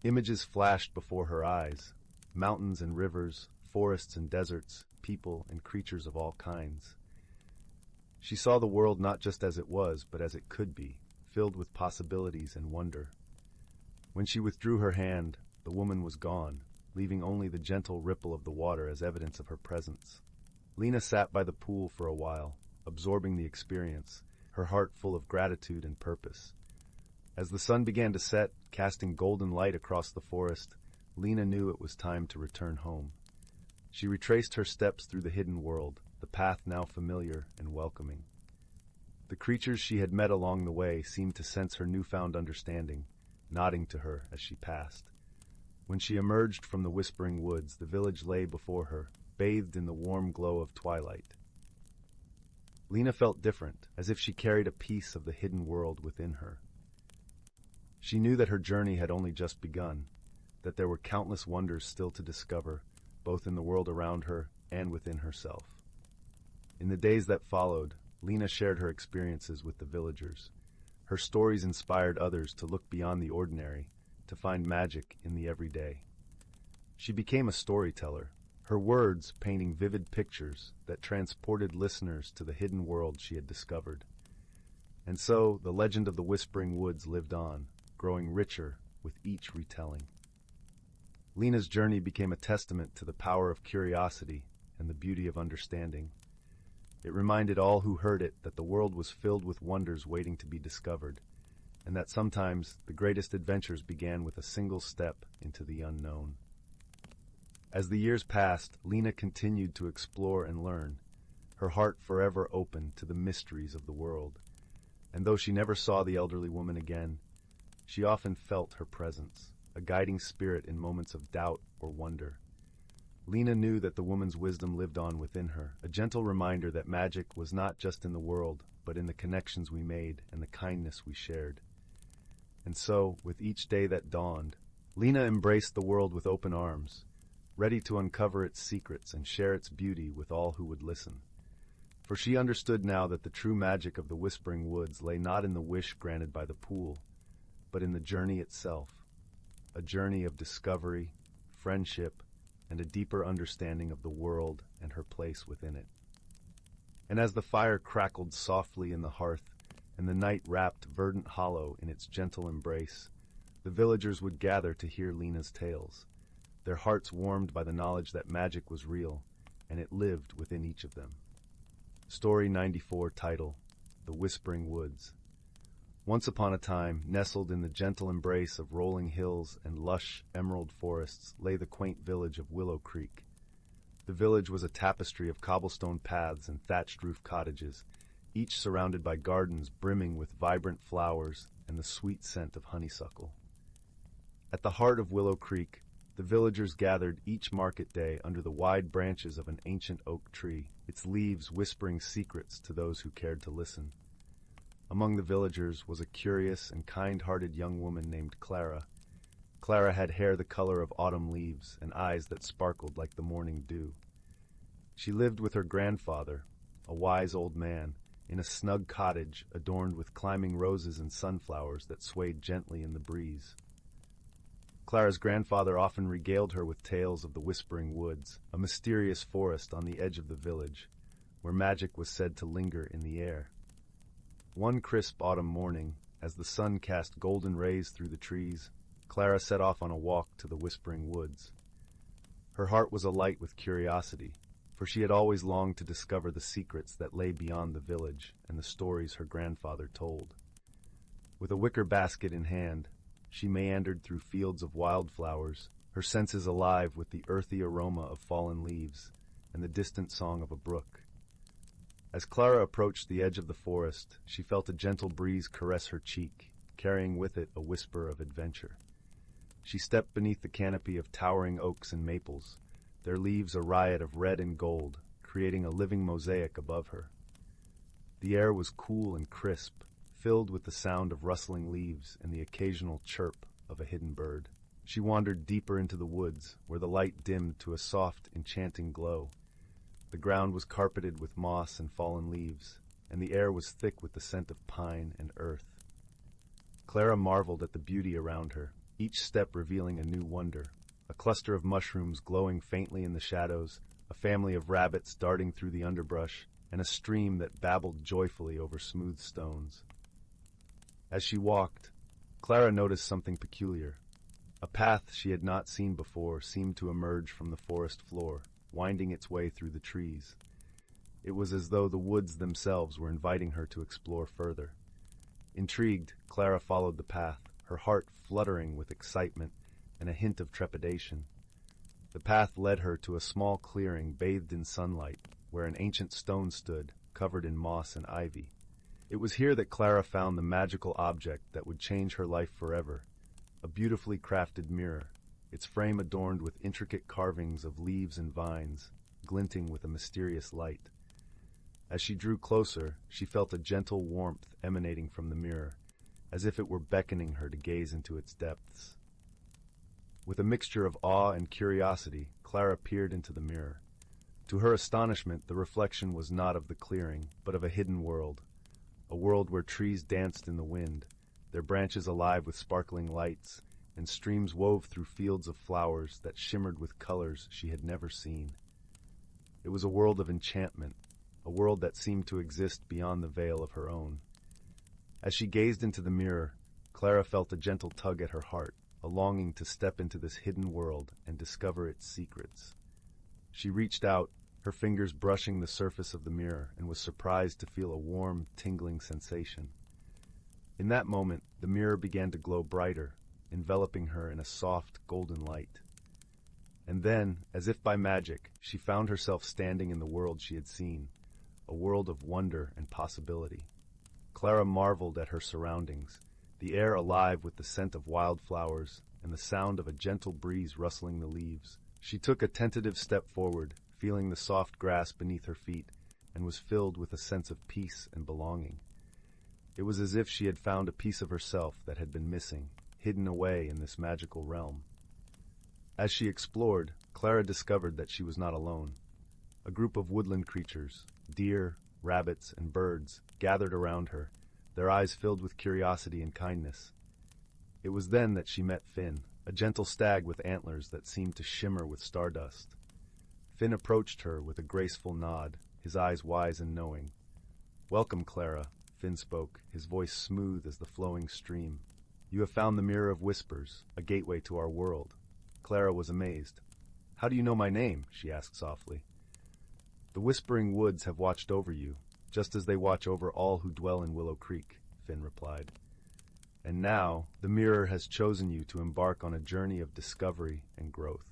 Images flashed before her eyes, mountains and rivers, forests and deserts, people and creatures of all kinds. She saw the world not just as it was, but as it could be, filled with possibilities and wonder. When she withdrew her hand, the woman was gone, leaving only the gentle ripple of the water as evidence of her presence. Lena sat by the pool for a while, absorbing the experience, her heart full of gratitude and purpose. As the sun began to set, casting golden light across the forest, Lena knew it was time to return home. She retraced her steps through the hidden world, the path now familiar and welcoming. The creatures she had met along the way seemed to sense her newfound understanding, nodding to her as she passed. When she emerged from the whispering woods, the village lay before her, bathed in the warm glow of twilight. Lena felt different, as if she carried a piece of the hidden world within her. She knew that her journey had only just begun, that there were countless wonders still to discover, both in the world around her and within herself. In the days that followed, Lena shared her experiences with the villagers. Her stories inspired others to look beyond the ordinary, to find magic in the everyday. She became a storyteller, her words painting vivid pictures that transported listeners to the hidden world she had discovered. And so, the legend of the Whispering Woods lived on, growing richer with each retelling. Lena's journey became a testament to the power of curiosity and the beauty of understanding. It reminded all who heard it that the world was filled with wonders waiting to be discovered, and that sometimes the greatest adventures began with a single step into the unknown. As the years passed, Lena continued to explore and learn, her heart forever open to the mysteries of the world. And though she never saw the elderly woman again, she often felt her presence, a guiding spirit in moments of doubt or wonder. Lena knew that the woman's wisdom lived on within her, a gentle reminder that magic was not just in the world, but in the connections we made and the kindness we shared. And so, with each day that dawned, Lena embraced the world with open arms, ready to uncover its secrets and share its beauty with all who would listen. For she understood now that the true magic of the Whispering Woods lay not in the wish granted by the pool, but in the journey itself, a journey of discovery, friendship, and a deeper understanding of the world and her place within it. And as the fire crackled softly in the hearth, and the night wrapped verdant hollow in its gentle embrace, the villagers would gather to hear Lena's tales, their hearts warmed by the knowledge that magic was real, and it lived within each of them. Story 94, title, The Whispering Woods. Once upon a time, nestled in the gentle embrace of rolling hills and lush emerald forests, lay the quaint village of Willow Creek. The village was a tapestry of cobblestone paths and thatched-roof cottages, each surrounded by gardens brimming with vibrant flowers and the sweet scent of honeysuckle. At the heart of Willow Creek, the villagers gathered each market day under the wide branches of an ancient oak tree, its leaves whispering secrets to those who cared to listen. Among the villagers was a curious and kind-hearted young woman named Clara. Clara had hair the color of autumn leaves and eyes that sparkled like the morning dew. She lived with her grandfather, a wise old man, in a snug cottage adorned with climbing roses and sunflowers that swayed gently in the breeze. Clara's grandfather often regaled her with tales of the Whispering Woods, a mysterious forest on the edge of the village, where magic was said to linger in the air. One crisp autumn morning, as the sun cast golden rays through the trees, Clara set off on a walk to the Whispering Woods. Her heart was alight with curiosity, for she had always longed to discover the secrets that lay beyond the village and the stories her grandfather told. With a wicker basket in hand, she meandered through fields of wildflowers, her senses alive with the earthy aroma of fallen leaves and the distant song of a brook. As Clara approached the edge of the forest, she felt a gentle breeze caress her cheek, carrying with it a whisper of adventure. She stepped beneath the canopy of towering oaks and maples, their leaves a riot of red and gold, creating a living mosaic above her. The air was cool and crisp, filled with the sound of rustling leaves and the occasional chirp of a hidden bird. She wandered deeper into the woods, where the light dimmed to a soft, enchanting glow. The ground was carpeted with moss and fallen leaves, and the air was thick with the scent of pine and earth. Clara marveled at the beauty around her, each step revealing a new wonder. A cluster of mushrooms glowing faintly in the shadows, a family of rabbits darting through the underbrush, and a stream that babbled joyfully over smooth stones. As she walked, Clara noticed something peculiar. A path she had not seen before seemed to emerge from the forest floor, winding its way through the trees. It was as though the woods themselves were inviting her to explore further. Intrigued, Clara followed the path, her heart fluttering with excitement and a hint of trepidation. The path led her to a small clearing bathed in sunlight, where an ancient stone stood, covered in moss and ivy. It was here that Clara found the magical object that would change her life forever, a beautifully crafted mirror, its frame adorned with intricate carvings of leaves and vines, glinting with a mysterious light. As she drew closer, she felt a gentle warmth emanating from the mirror, as if it were beckoning her to gaze into its depths. With a mixture of awe and curiosity, Clara peered into the mirror. To her astonishment, the reflection was not of the clearing, but of a hidden world, a world where trees danced in the wind, their branches alive with sparkling lights, and streams wove through fields of flowers that shimmered with colors she had never seen. It was a world of enchantment, a world that seemed to exist beyond the veil of her own. As she gazed into the mirror, Clara felt a gentle tug at her heart, a longing to step into this hidden world and discover its secrets. She reached out, her fingers brushing the surface of the mirror, and was surprised to feel a warm, tingling sensation. In that moment, the mirror began to glow brighter, enveloping her in a soft, golden light. And then, as if by magic, she found herself standing in the world she had seen, a world of wonder and possibility. Clara marveled at her surroundings, the air alive with the scent of wildflowers and the sound of a gentle breeze rustling the leaves. She took a tentative step forward, feeling the soft grass beneath her feet, and was filled with a sense of peace and belonging. It was as if she had found a piece of herself that had been missing, hidden away in this magical realm. As she explored, Clara discovered that she was not alone. A group of woodland creatures, deer, rabbits, and birds, gathered around her, their eyes filled with curiosity and kindness. It was then that she met Finn, a gentle stag with antlers that seemed to shimmer with stardust. Finn approached her with a graceful nod, his eyes wise and knowing. "Welcome, Clara," Finn spoke, his voice smooth as the flowing stream. "You have found the Mirror of Whispers, a gateway to our world." Clara was amazed. "How do you know my name?" she asked softly. "The Whispering Woods have watched over you, just as they watch over all who dwell in Willow Creek," Finn replied. "And now, the Mirror has chosen you to embark on a journey of discovery and growth."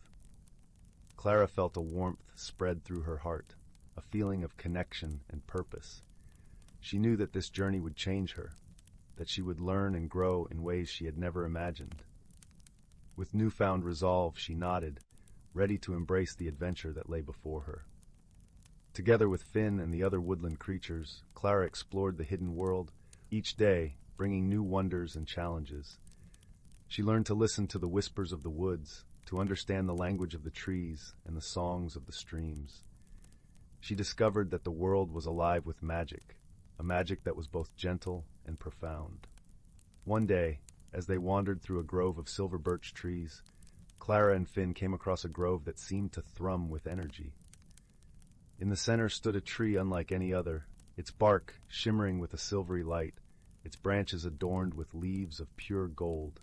Clara felt a warmth spread through her heart, a feeling of connection and purpose. She knew that this journey would change her, that she would learn and grow in ways she had never imagined. With newfound resolve, she nodded, ready to embrace the adventure that lay before her. Together with Finn and the other woodland creatures, Clara explored the hidden world, each day bringing new wonders and challenges. She learned to listen to the whispers of the woods, to understand the language of the trees and the songs of the streams. She discovered that the world was alive with magic, a magic that was both gentle and profound. One day, as they wandered through a grove of silver birch trees, Clara and Finn came across a grove that seemed to thrum with energy. In the center stood a tree unlike any other, its bark shimmering with a silvery light, its branches adorned with leaves of pure gold.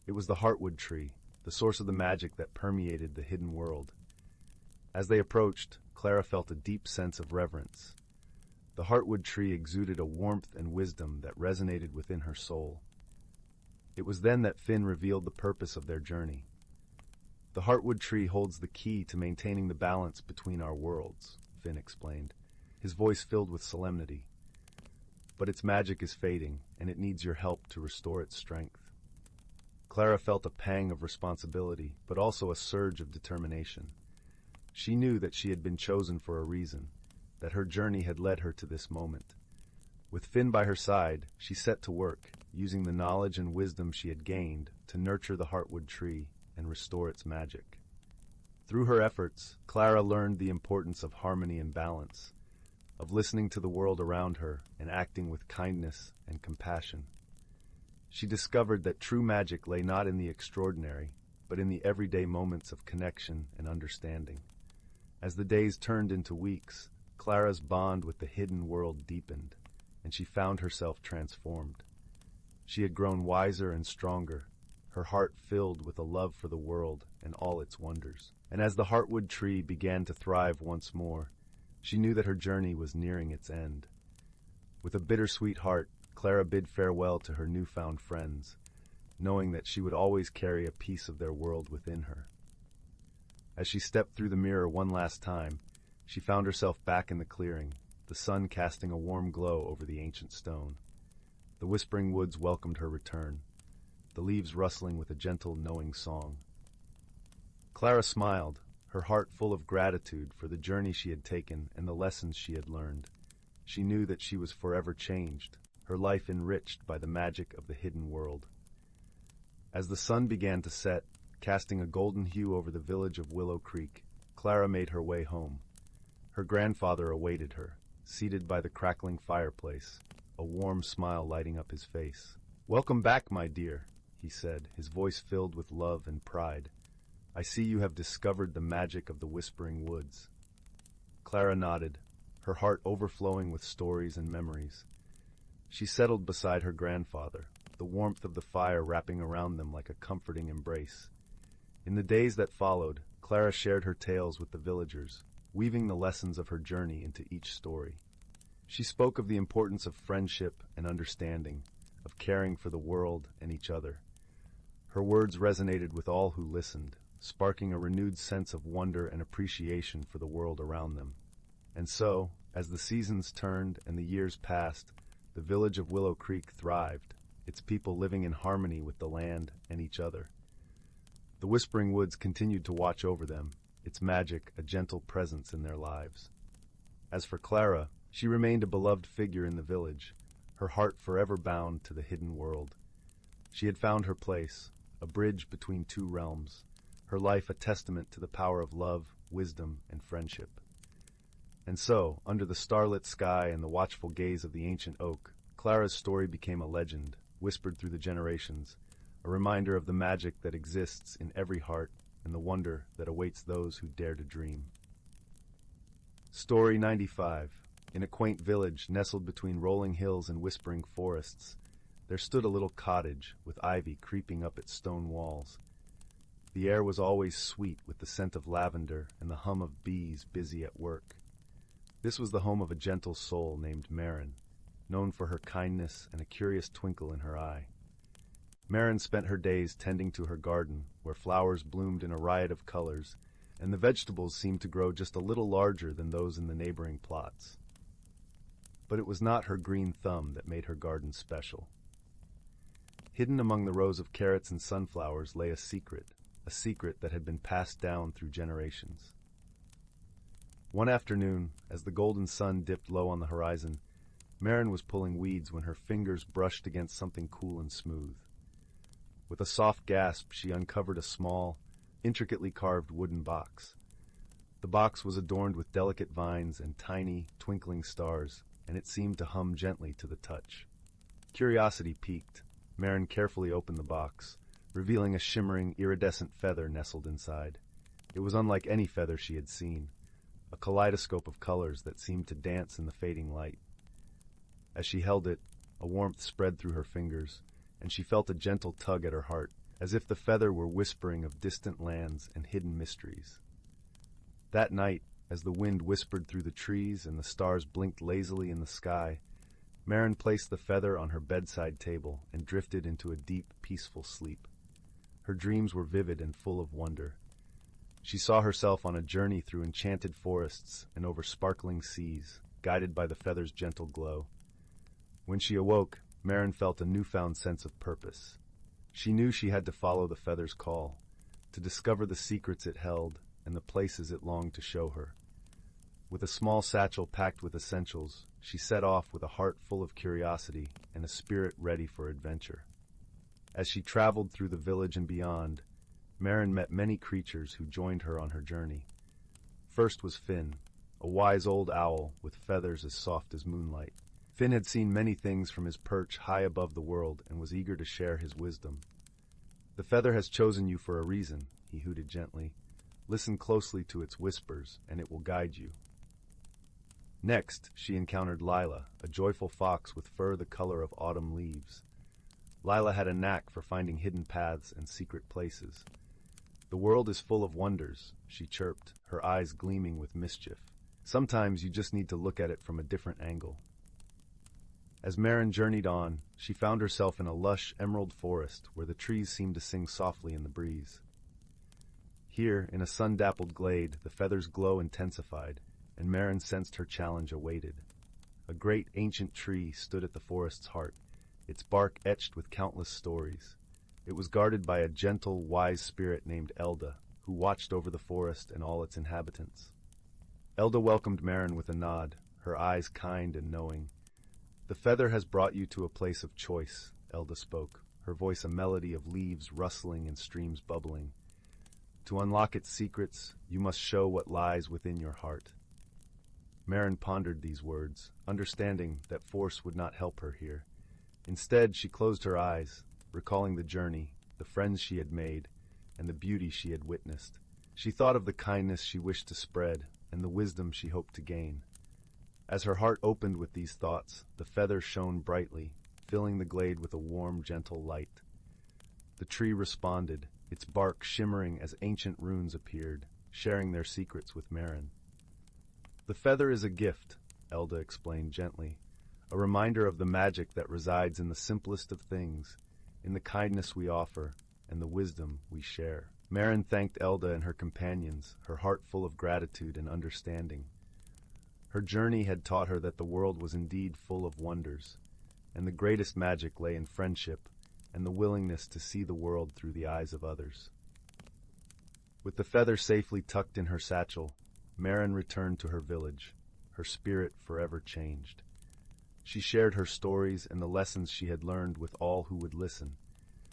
It was the heartwood tree, the source of the magic that permeated the hidden world. As they approached, Clara felt a deep sense of reverence. The heartwood tree exuded a warmth and wisdom that resonated within her soul. It was then that Finn revealed the purpose of their journey. The heartwood tree holds the key to maintaining the balance between our worlds, Finn explained, his voice filled with solemnity. But its magic is fading, and it needs your help to restore its strength. Clara felt a pang of responsibility, but also a surge of determination. She knew that she had been chosen for a reason, that her journey had led her to this moment. With Finn by her side, she set to work, using the knowledge and wisdom she had gained to nurture the heartwood tree and restore its magic. Through her efforts, Clara learned the importance of harmony and balance, of listening to the world around her and acting with kindness and compassion. She discovered that true magic lay not in the extraordinary, but in the everyday moments of connection and understanding. As the days turned into weeks, Clara's bond with the hidden world deepened, and she found herself transformed. She had grown wiser and stronger, her heart filled with a love for the world and all its wonders. And as the heartwood tree began to thrive once more, she knew that her journey was nearing its end. With a bittersweet heart, Clara bid farewell to her newfound friends, knowing that she would always carry a piece of their world within her. As she stepped through the mirror one last time, she found herself back in the clearing, the sun casting a warm glow over the ancient stone. The whispering woods welcomed her return, the leaves rustling with a gentle, knowing song. Clara smiled, her heart full of gratitude for the journey she had taken and the lessons she had learned. She knew that she was forever changed, her life enriched by the magic of the hidden world. As the sun began to set, casting a golden hue over the village of Willow Creek, Clara made her way home. Her grandfather awaited her, seated by the crackling fireplace, a warm smile lighting up his face. "Welcome back, my dear," he said, his voice filled with love and pride. "I see you have discovered the magic of the Whispering Woods." Clara nodded, her heart overflowing with stories and memories. She settled beside her grandfather, the warmth of the fire wrapping around them like a comforting embrace. In the days that followed, Clara shared her tales with the villagers, weaving the lessons of her journey into each story. She spoke of the importance of friendship and understanding, of caring for the world and each other. Her words resonated with all who listened, sparking a renewed sense of wonder and appreciation for the world around them. And so, as the seasons turned and the years passed, the village of Willow Creek thrived, its people living in harmony with the land and each other. The Whispering Woods continued to watch over them, its magic a gentle presence in their lives. As for Clara, she remained a beloved figure in the village, her heart forever bound to the hidden world. She had found her place, a bridge between two realms, her life a testament to the power of love, wisdom, and friendship. And so, under the starlit sky and the watchful gaze of the ancient oak, Clara's story became a legend, whispered through the generations, a reminder of the magic that exists in every heart and the wonder that awaits those who dare to dream. Story 95. In a quaint village nestled between rolling hills and whispering forests, there stood a little cottage with ivy creeping up its stone walls. The air was always sweet with the scent of lavender and the hum of bees busy at work. This was the home of a gentle soul named Marin, known for her kindness and a curious twinkle in her eye. Marin spent her days tending to her garden, where flowers bloomed in a riot of colors, and the vegetables seemed to grow just a little larger than those in the neighboring plots. But it was not her green thumb that made her garden special. Hidden among the rows of carrots and sunflowers lay a secret that had been passed down through generations. One afternoon, as the golden sun dipped low on the horizon, Marin was pulling weeds when her fingers brushed against something cool and smooth. With a soft gasp, she uncovered a small, intricately carved wooden box. The box was adorned with delicate vines and tiny, twinkling stars, and it seemed to hum gently to the touch. Curiosity piqued. Marin carefully opened the box, revealing a shimmering, iridescent feather nestled inside. It was unlike any feather she had seen, a kaleidoscope of colors that seemed to dance in the fading light. As she held it, a warmth spread through her fingers, and she felt a gentle tug at her heart, as if the feather were whispering of distant lands and hidden mysteries. That night, as the wind whispered through the trees and the stars blinked lazily in the sky, Marin placed the feather on her bedside table and drifted into a deep, peaceful sleep. Her dreams were vivid and full of wonder. She saw herself on a journey through enchanted forests and over sparkling seas, guided by the feather's gentle glow. When she awoke, Marin felt a newfound sense of purpose. She knew she had to follow the feather's call, to discover the secrets it held and the places it longed to show her. With a small satchel packed with essentials, she set off with a heart full of curiosity and a spirit ready for adventure. As she traveled through the village and beyond, Marin met many creatures who joined her on her journey. First was Finn, a wise old owl with feathers as soft as moonlight. Finn had seen many things from his perch high above the world and was eager to share his wisdom. "The feather has chosen you for a reason," he hooted gently. "Listen closely to its whispers, and it will guide you." Next, she encountered Lila, a joyful fox with fur the color of autumn leaves. Lila had a knack for finding hidden paths and secret places. "The world is full of wonders," she chirped, her eyes gleaming with mischief. "Sometimes you just need to look at it from a different angle." As Marin journeyed on, she found herself in a lush emerald forest where the trees seemed to sing softly in the breeze. Here, in a sun-dappled glade, the feather's glow intensified, and Marin sensed her challenge awaited. A great ancient tree stood at the forest's heart, its bark etched with countless stories. It was guarded by a gentle, wise spirit named Elda, who watched over the forest and all its inhabitants. Elda welcomed Marin with a nod, her eyes kind and knowing. "The feather has brought you to a place of choice," Elda spoke, her voice a melody of leaves rustling and streams bubbling. "To unlock its secrets, you must show what lies within your heart." Marin pondered these words, understanding that force would not help her here. Instead, she closed her eyes, recalling the journey, the friends she had made, and the beauty she had witnessed. She thought of the kindness she wished to spread and the wisdom she hoped to gain. As her heart opened with these thoughts, the feather shone brightly, filling the glade with a warm, gentle light. The tree responded, its bark shimmering as ancient runes appeared, sharing their secrets with Marin. "The feather is a gift," Elda explained gently, "a reminder of the magic that resides in the simplest of things, in the kindness we offer and the wisdom we share." Marin thanked Elda and her companions, her heart full of gratitude and understanding. Her journey had taught her that the world was indeed full of wonders, and the greatest magic lay in friendship and the willingness to see the world through the eyes of others. With the feather safely tucked in her satchel, Marin returned to her village, her spirit forever changed. She shared her stories and the lessons she had learned with all who would listen,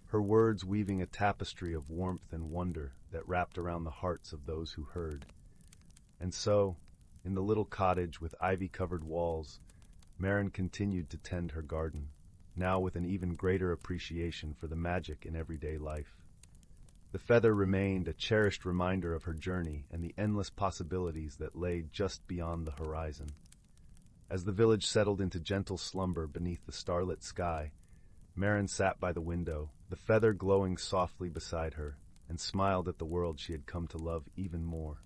her words weaving a tapestry of warmth and wonder that wrapped around the hearts of those who heard. And so, in the little cottage with ivy-covered walls, Marin continued to tend her garden, now with an even greater appreciation for the magic in everyday life. The feather remained a cherished reminder of her journey and the endless possibilities that lay just beyond the horizon. As the village settled into gentle slumber beneath the starlit sky, Marin sat by the window, the feather glowing softly beside her, and smiled at the world she had come to love even more.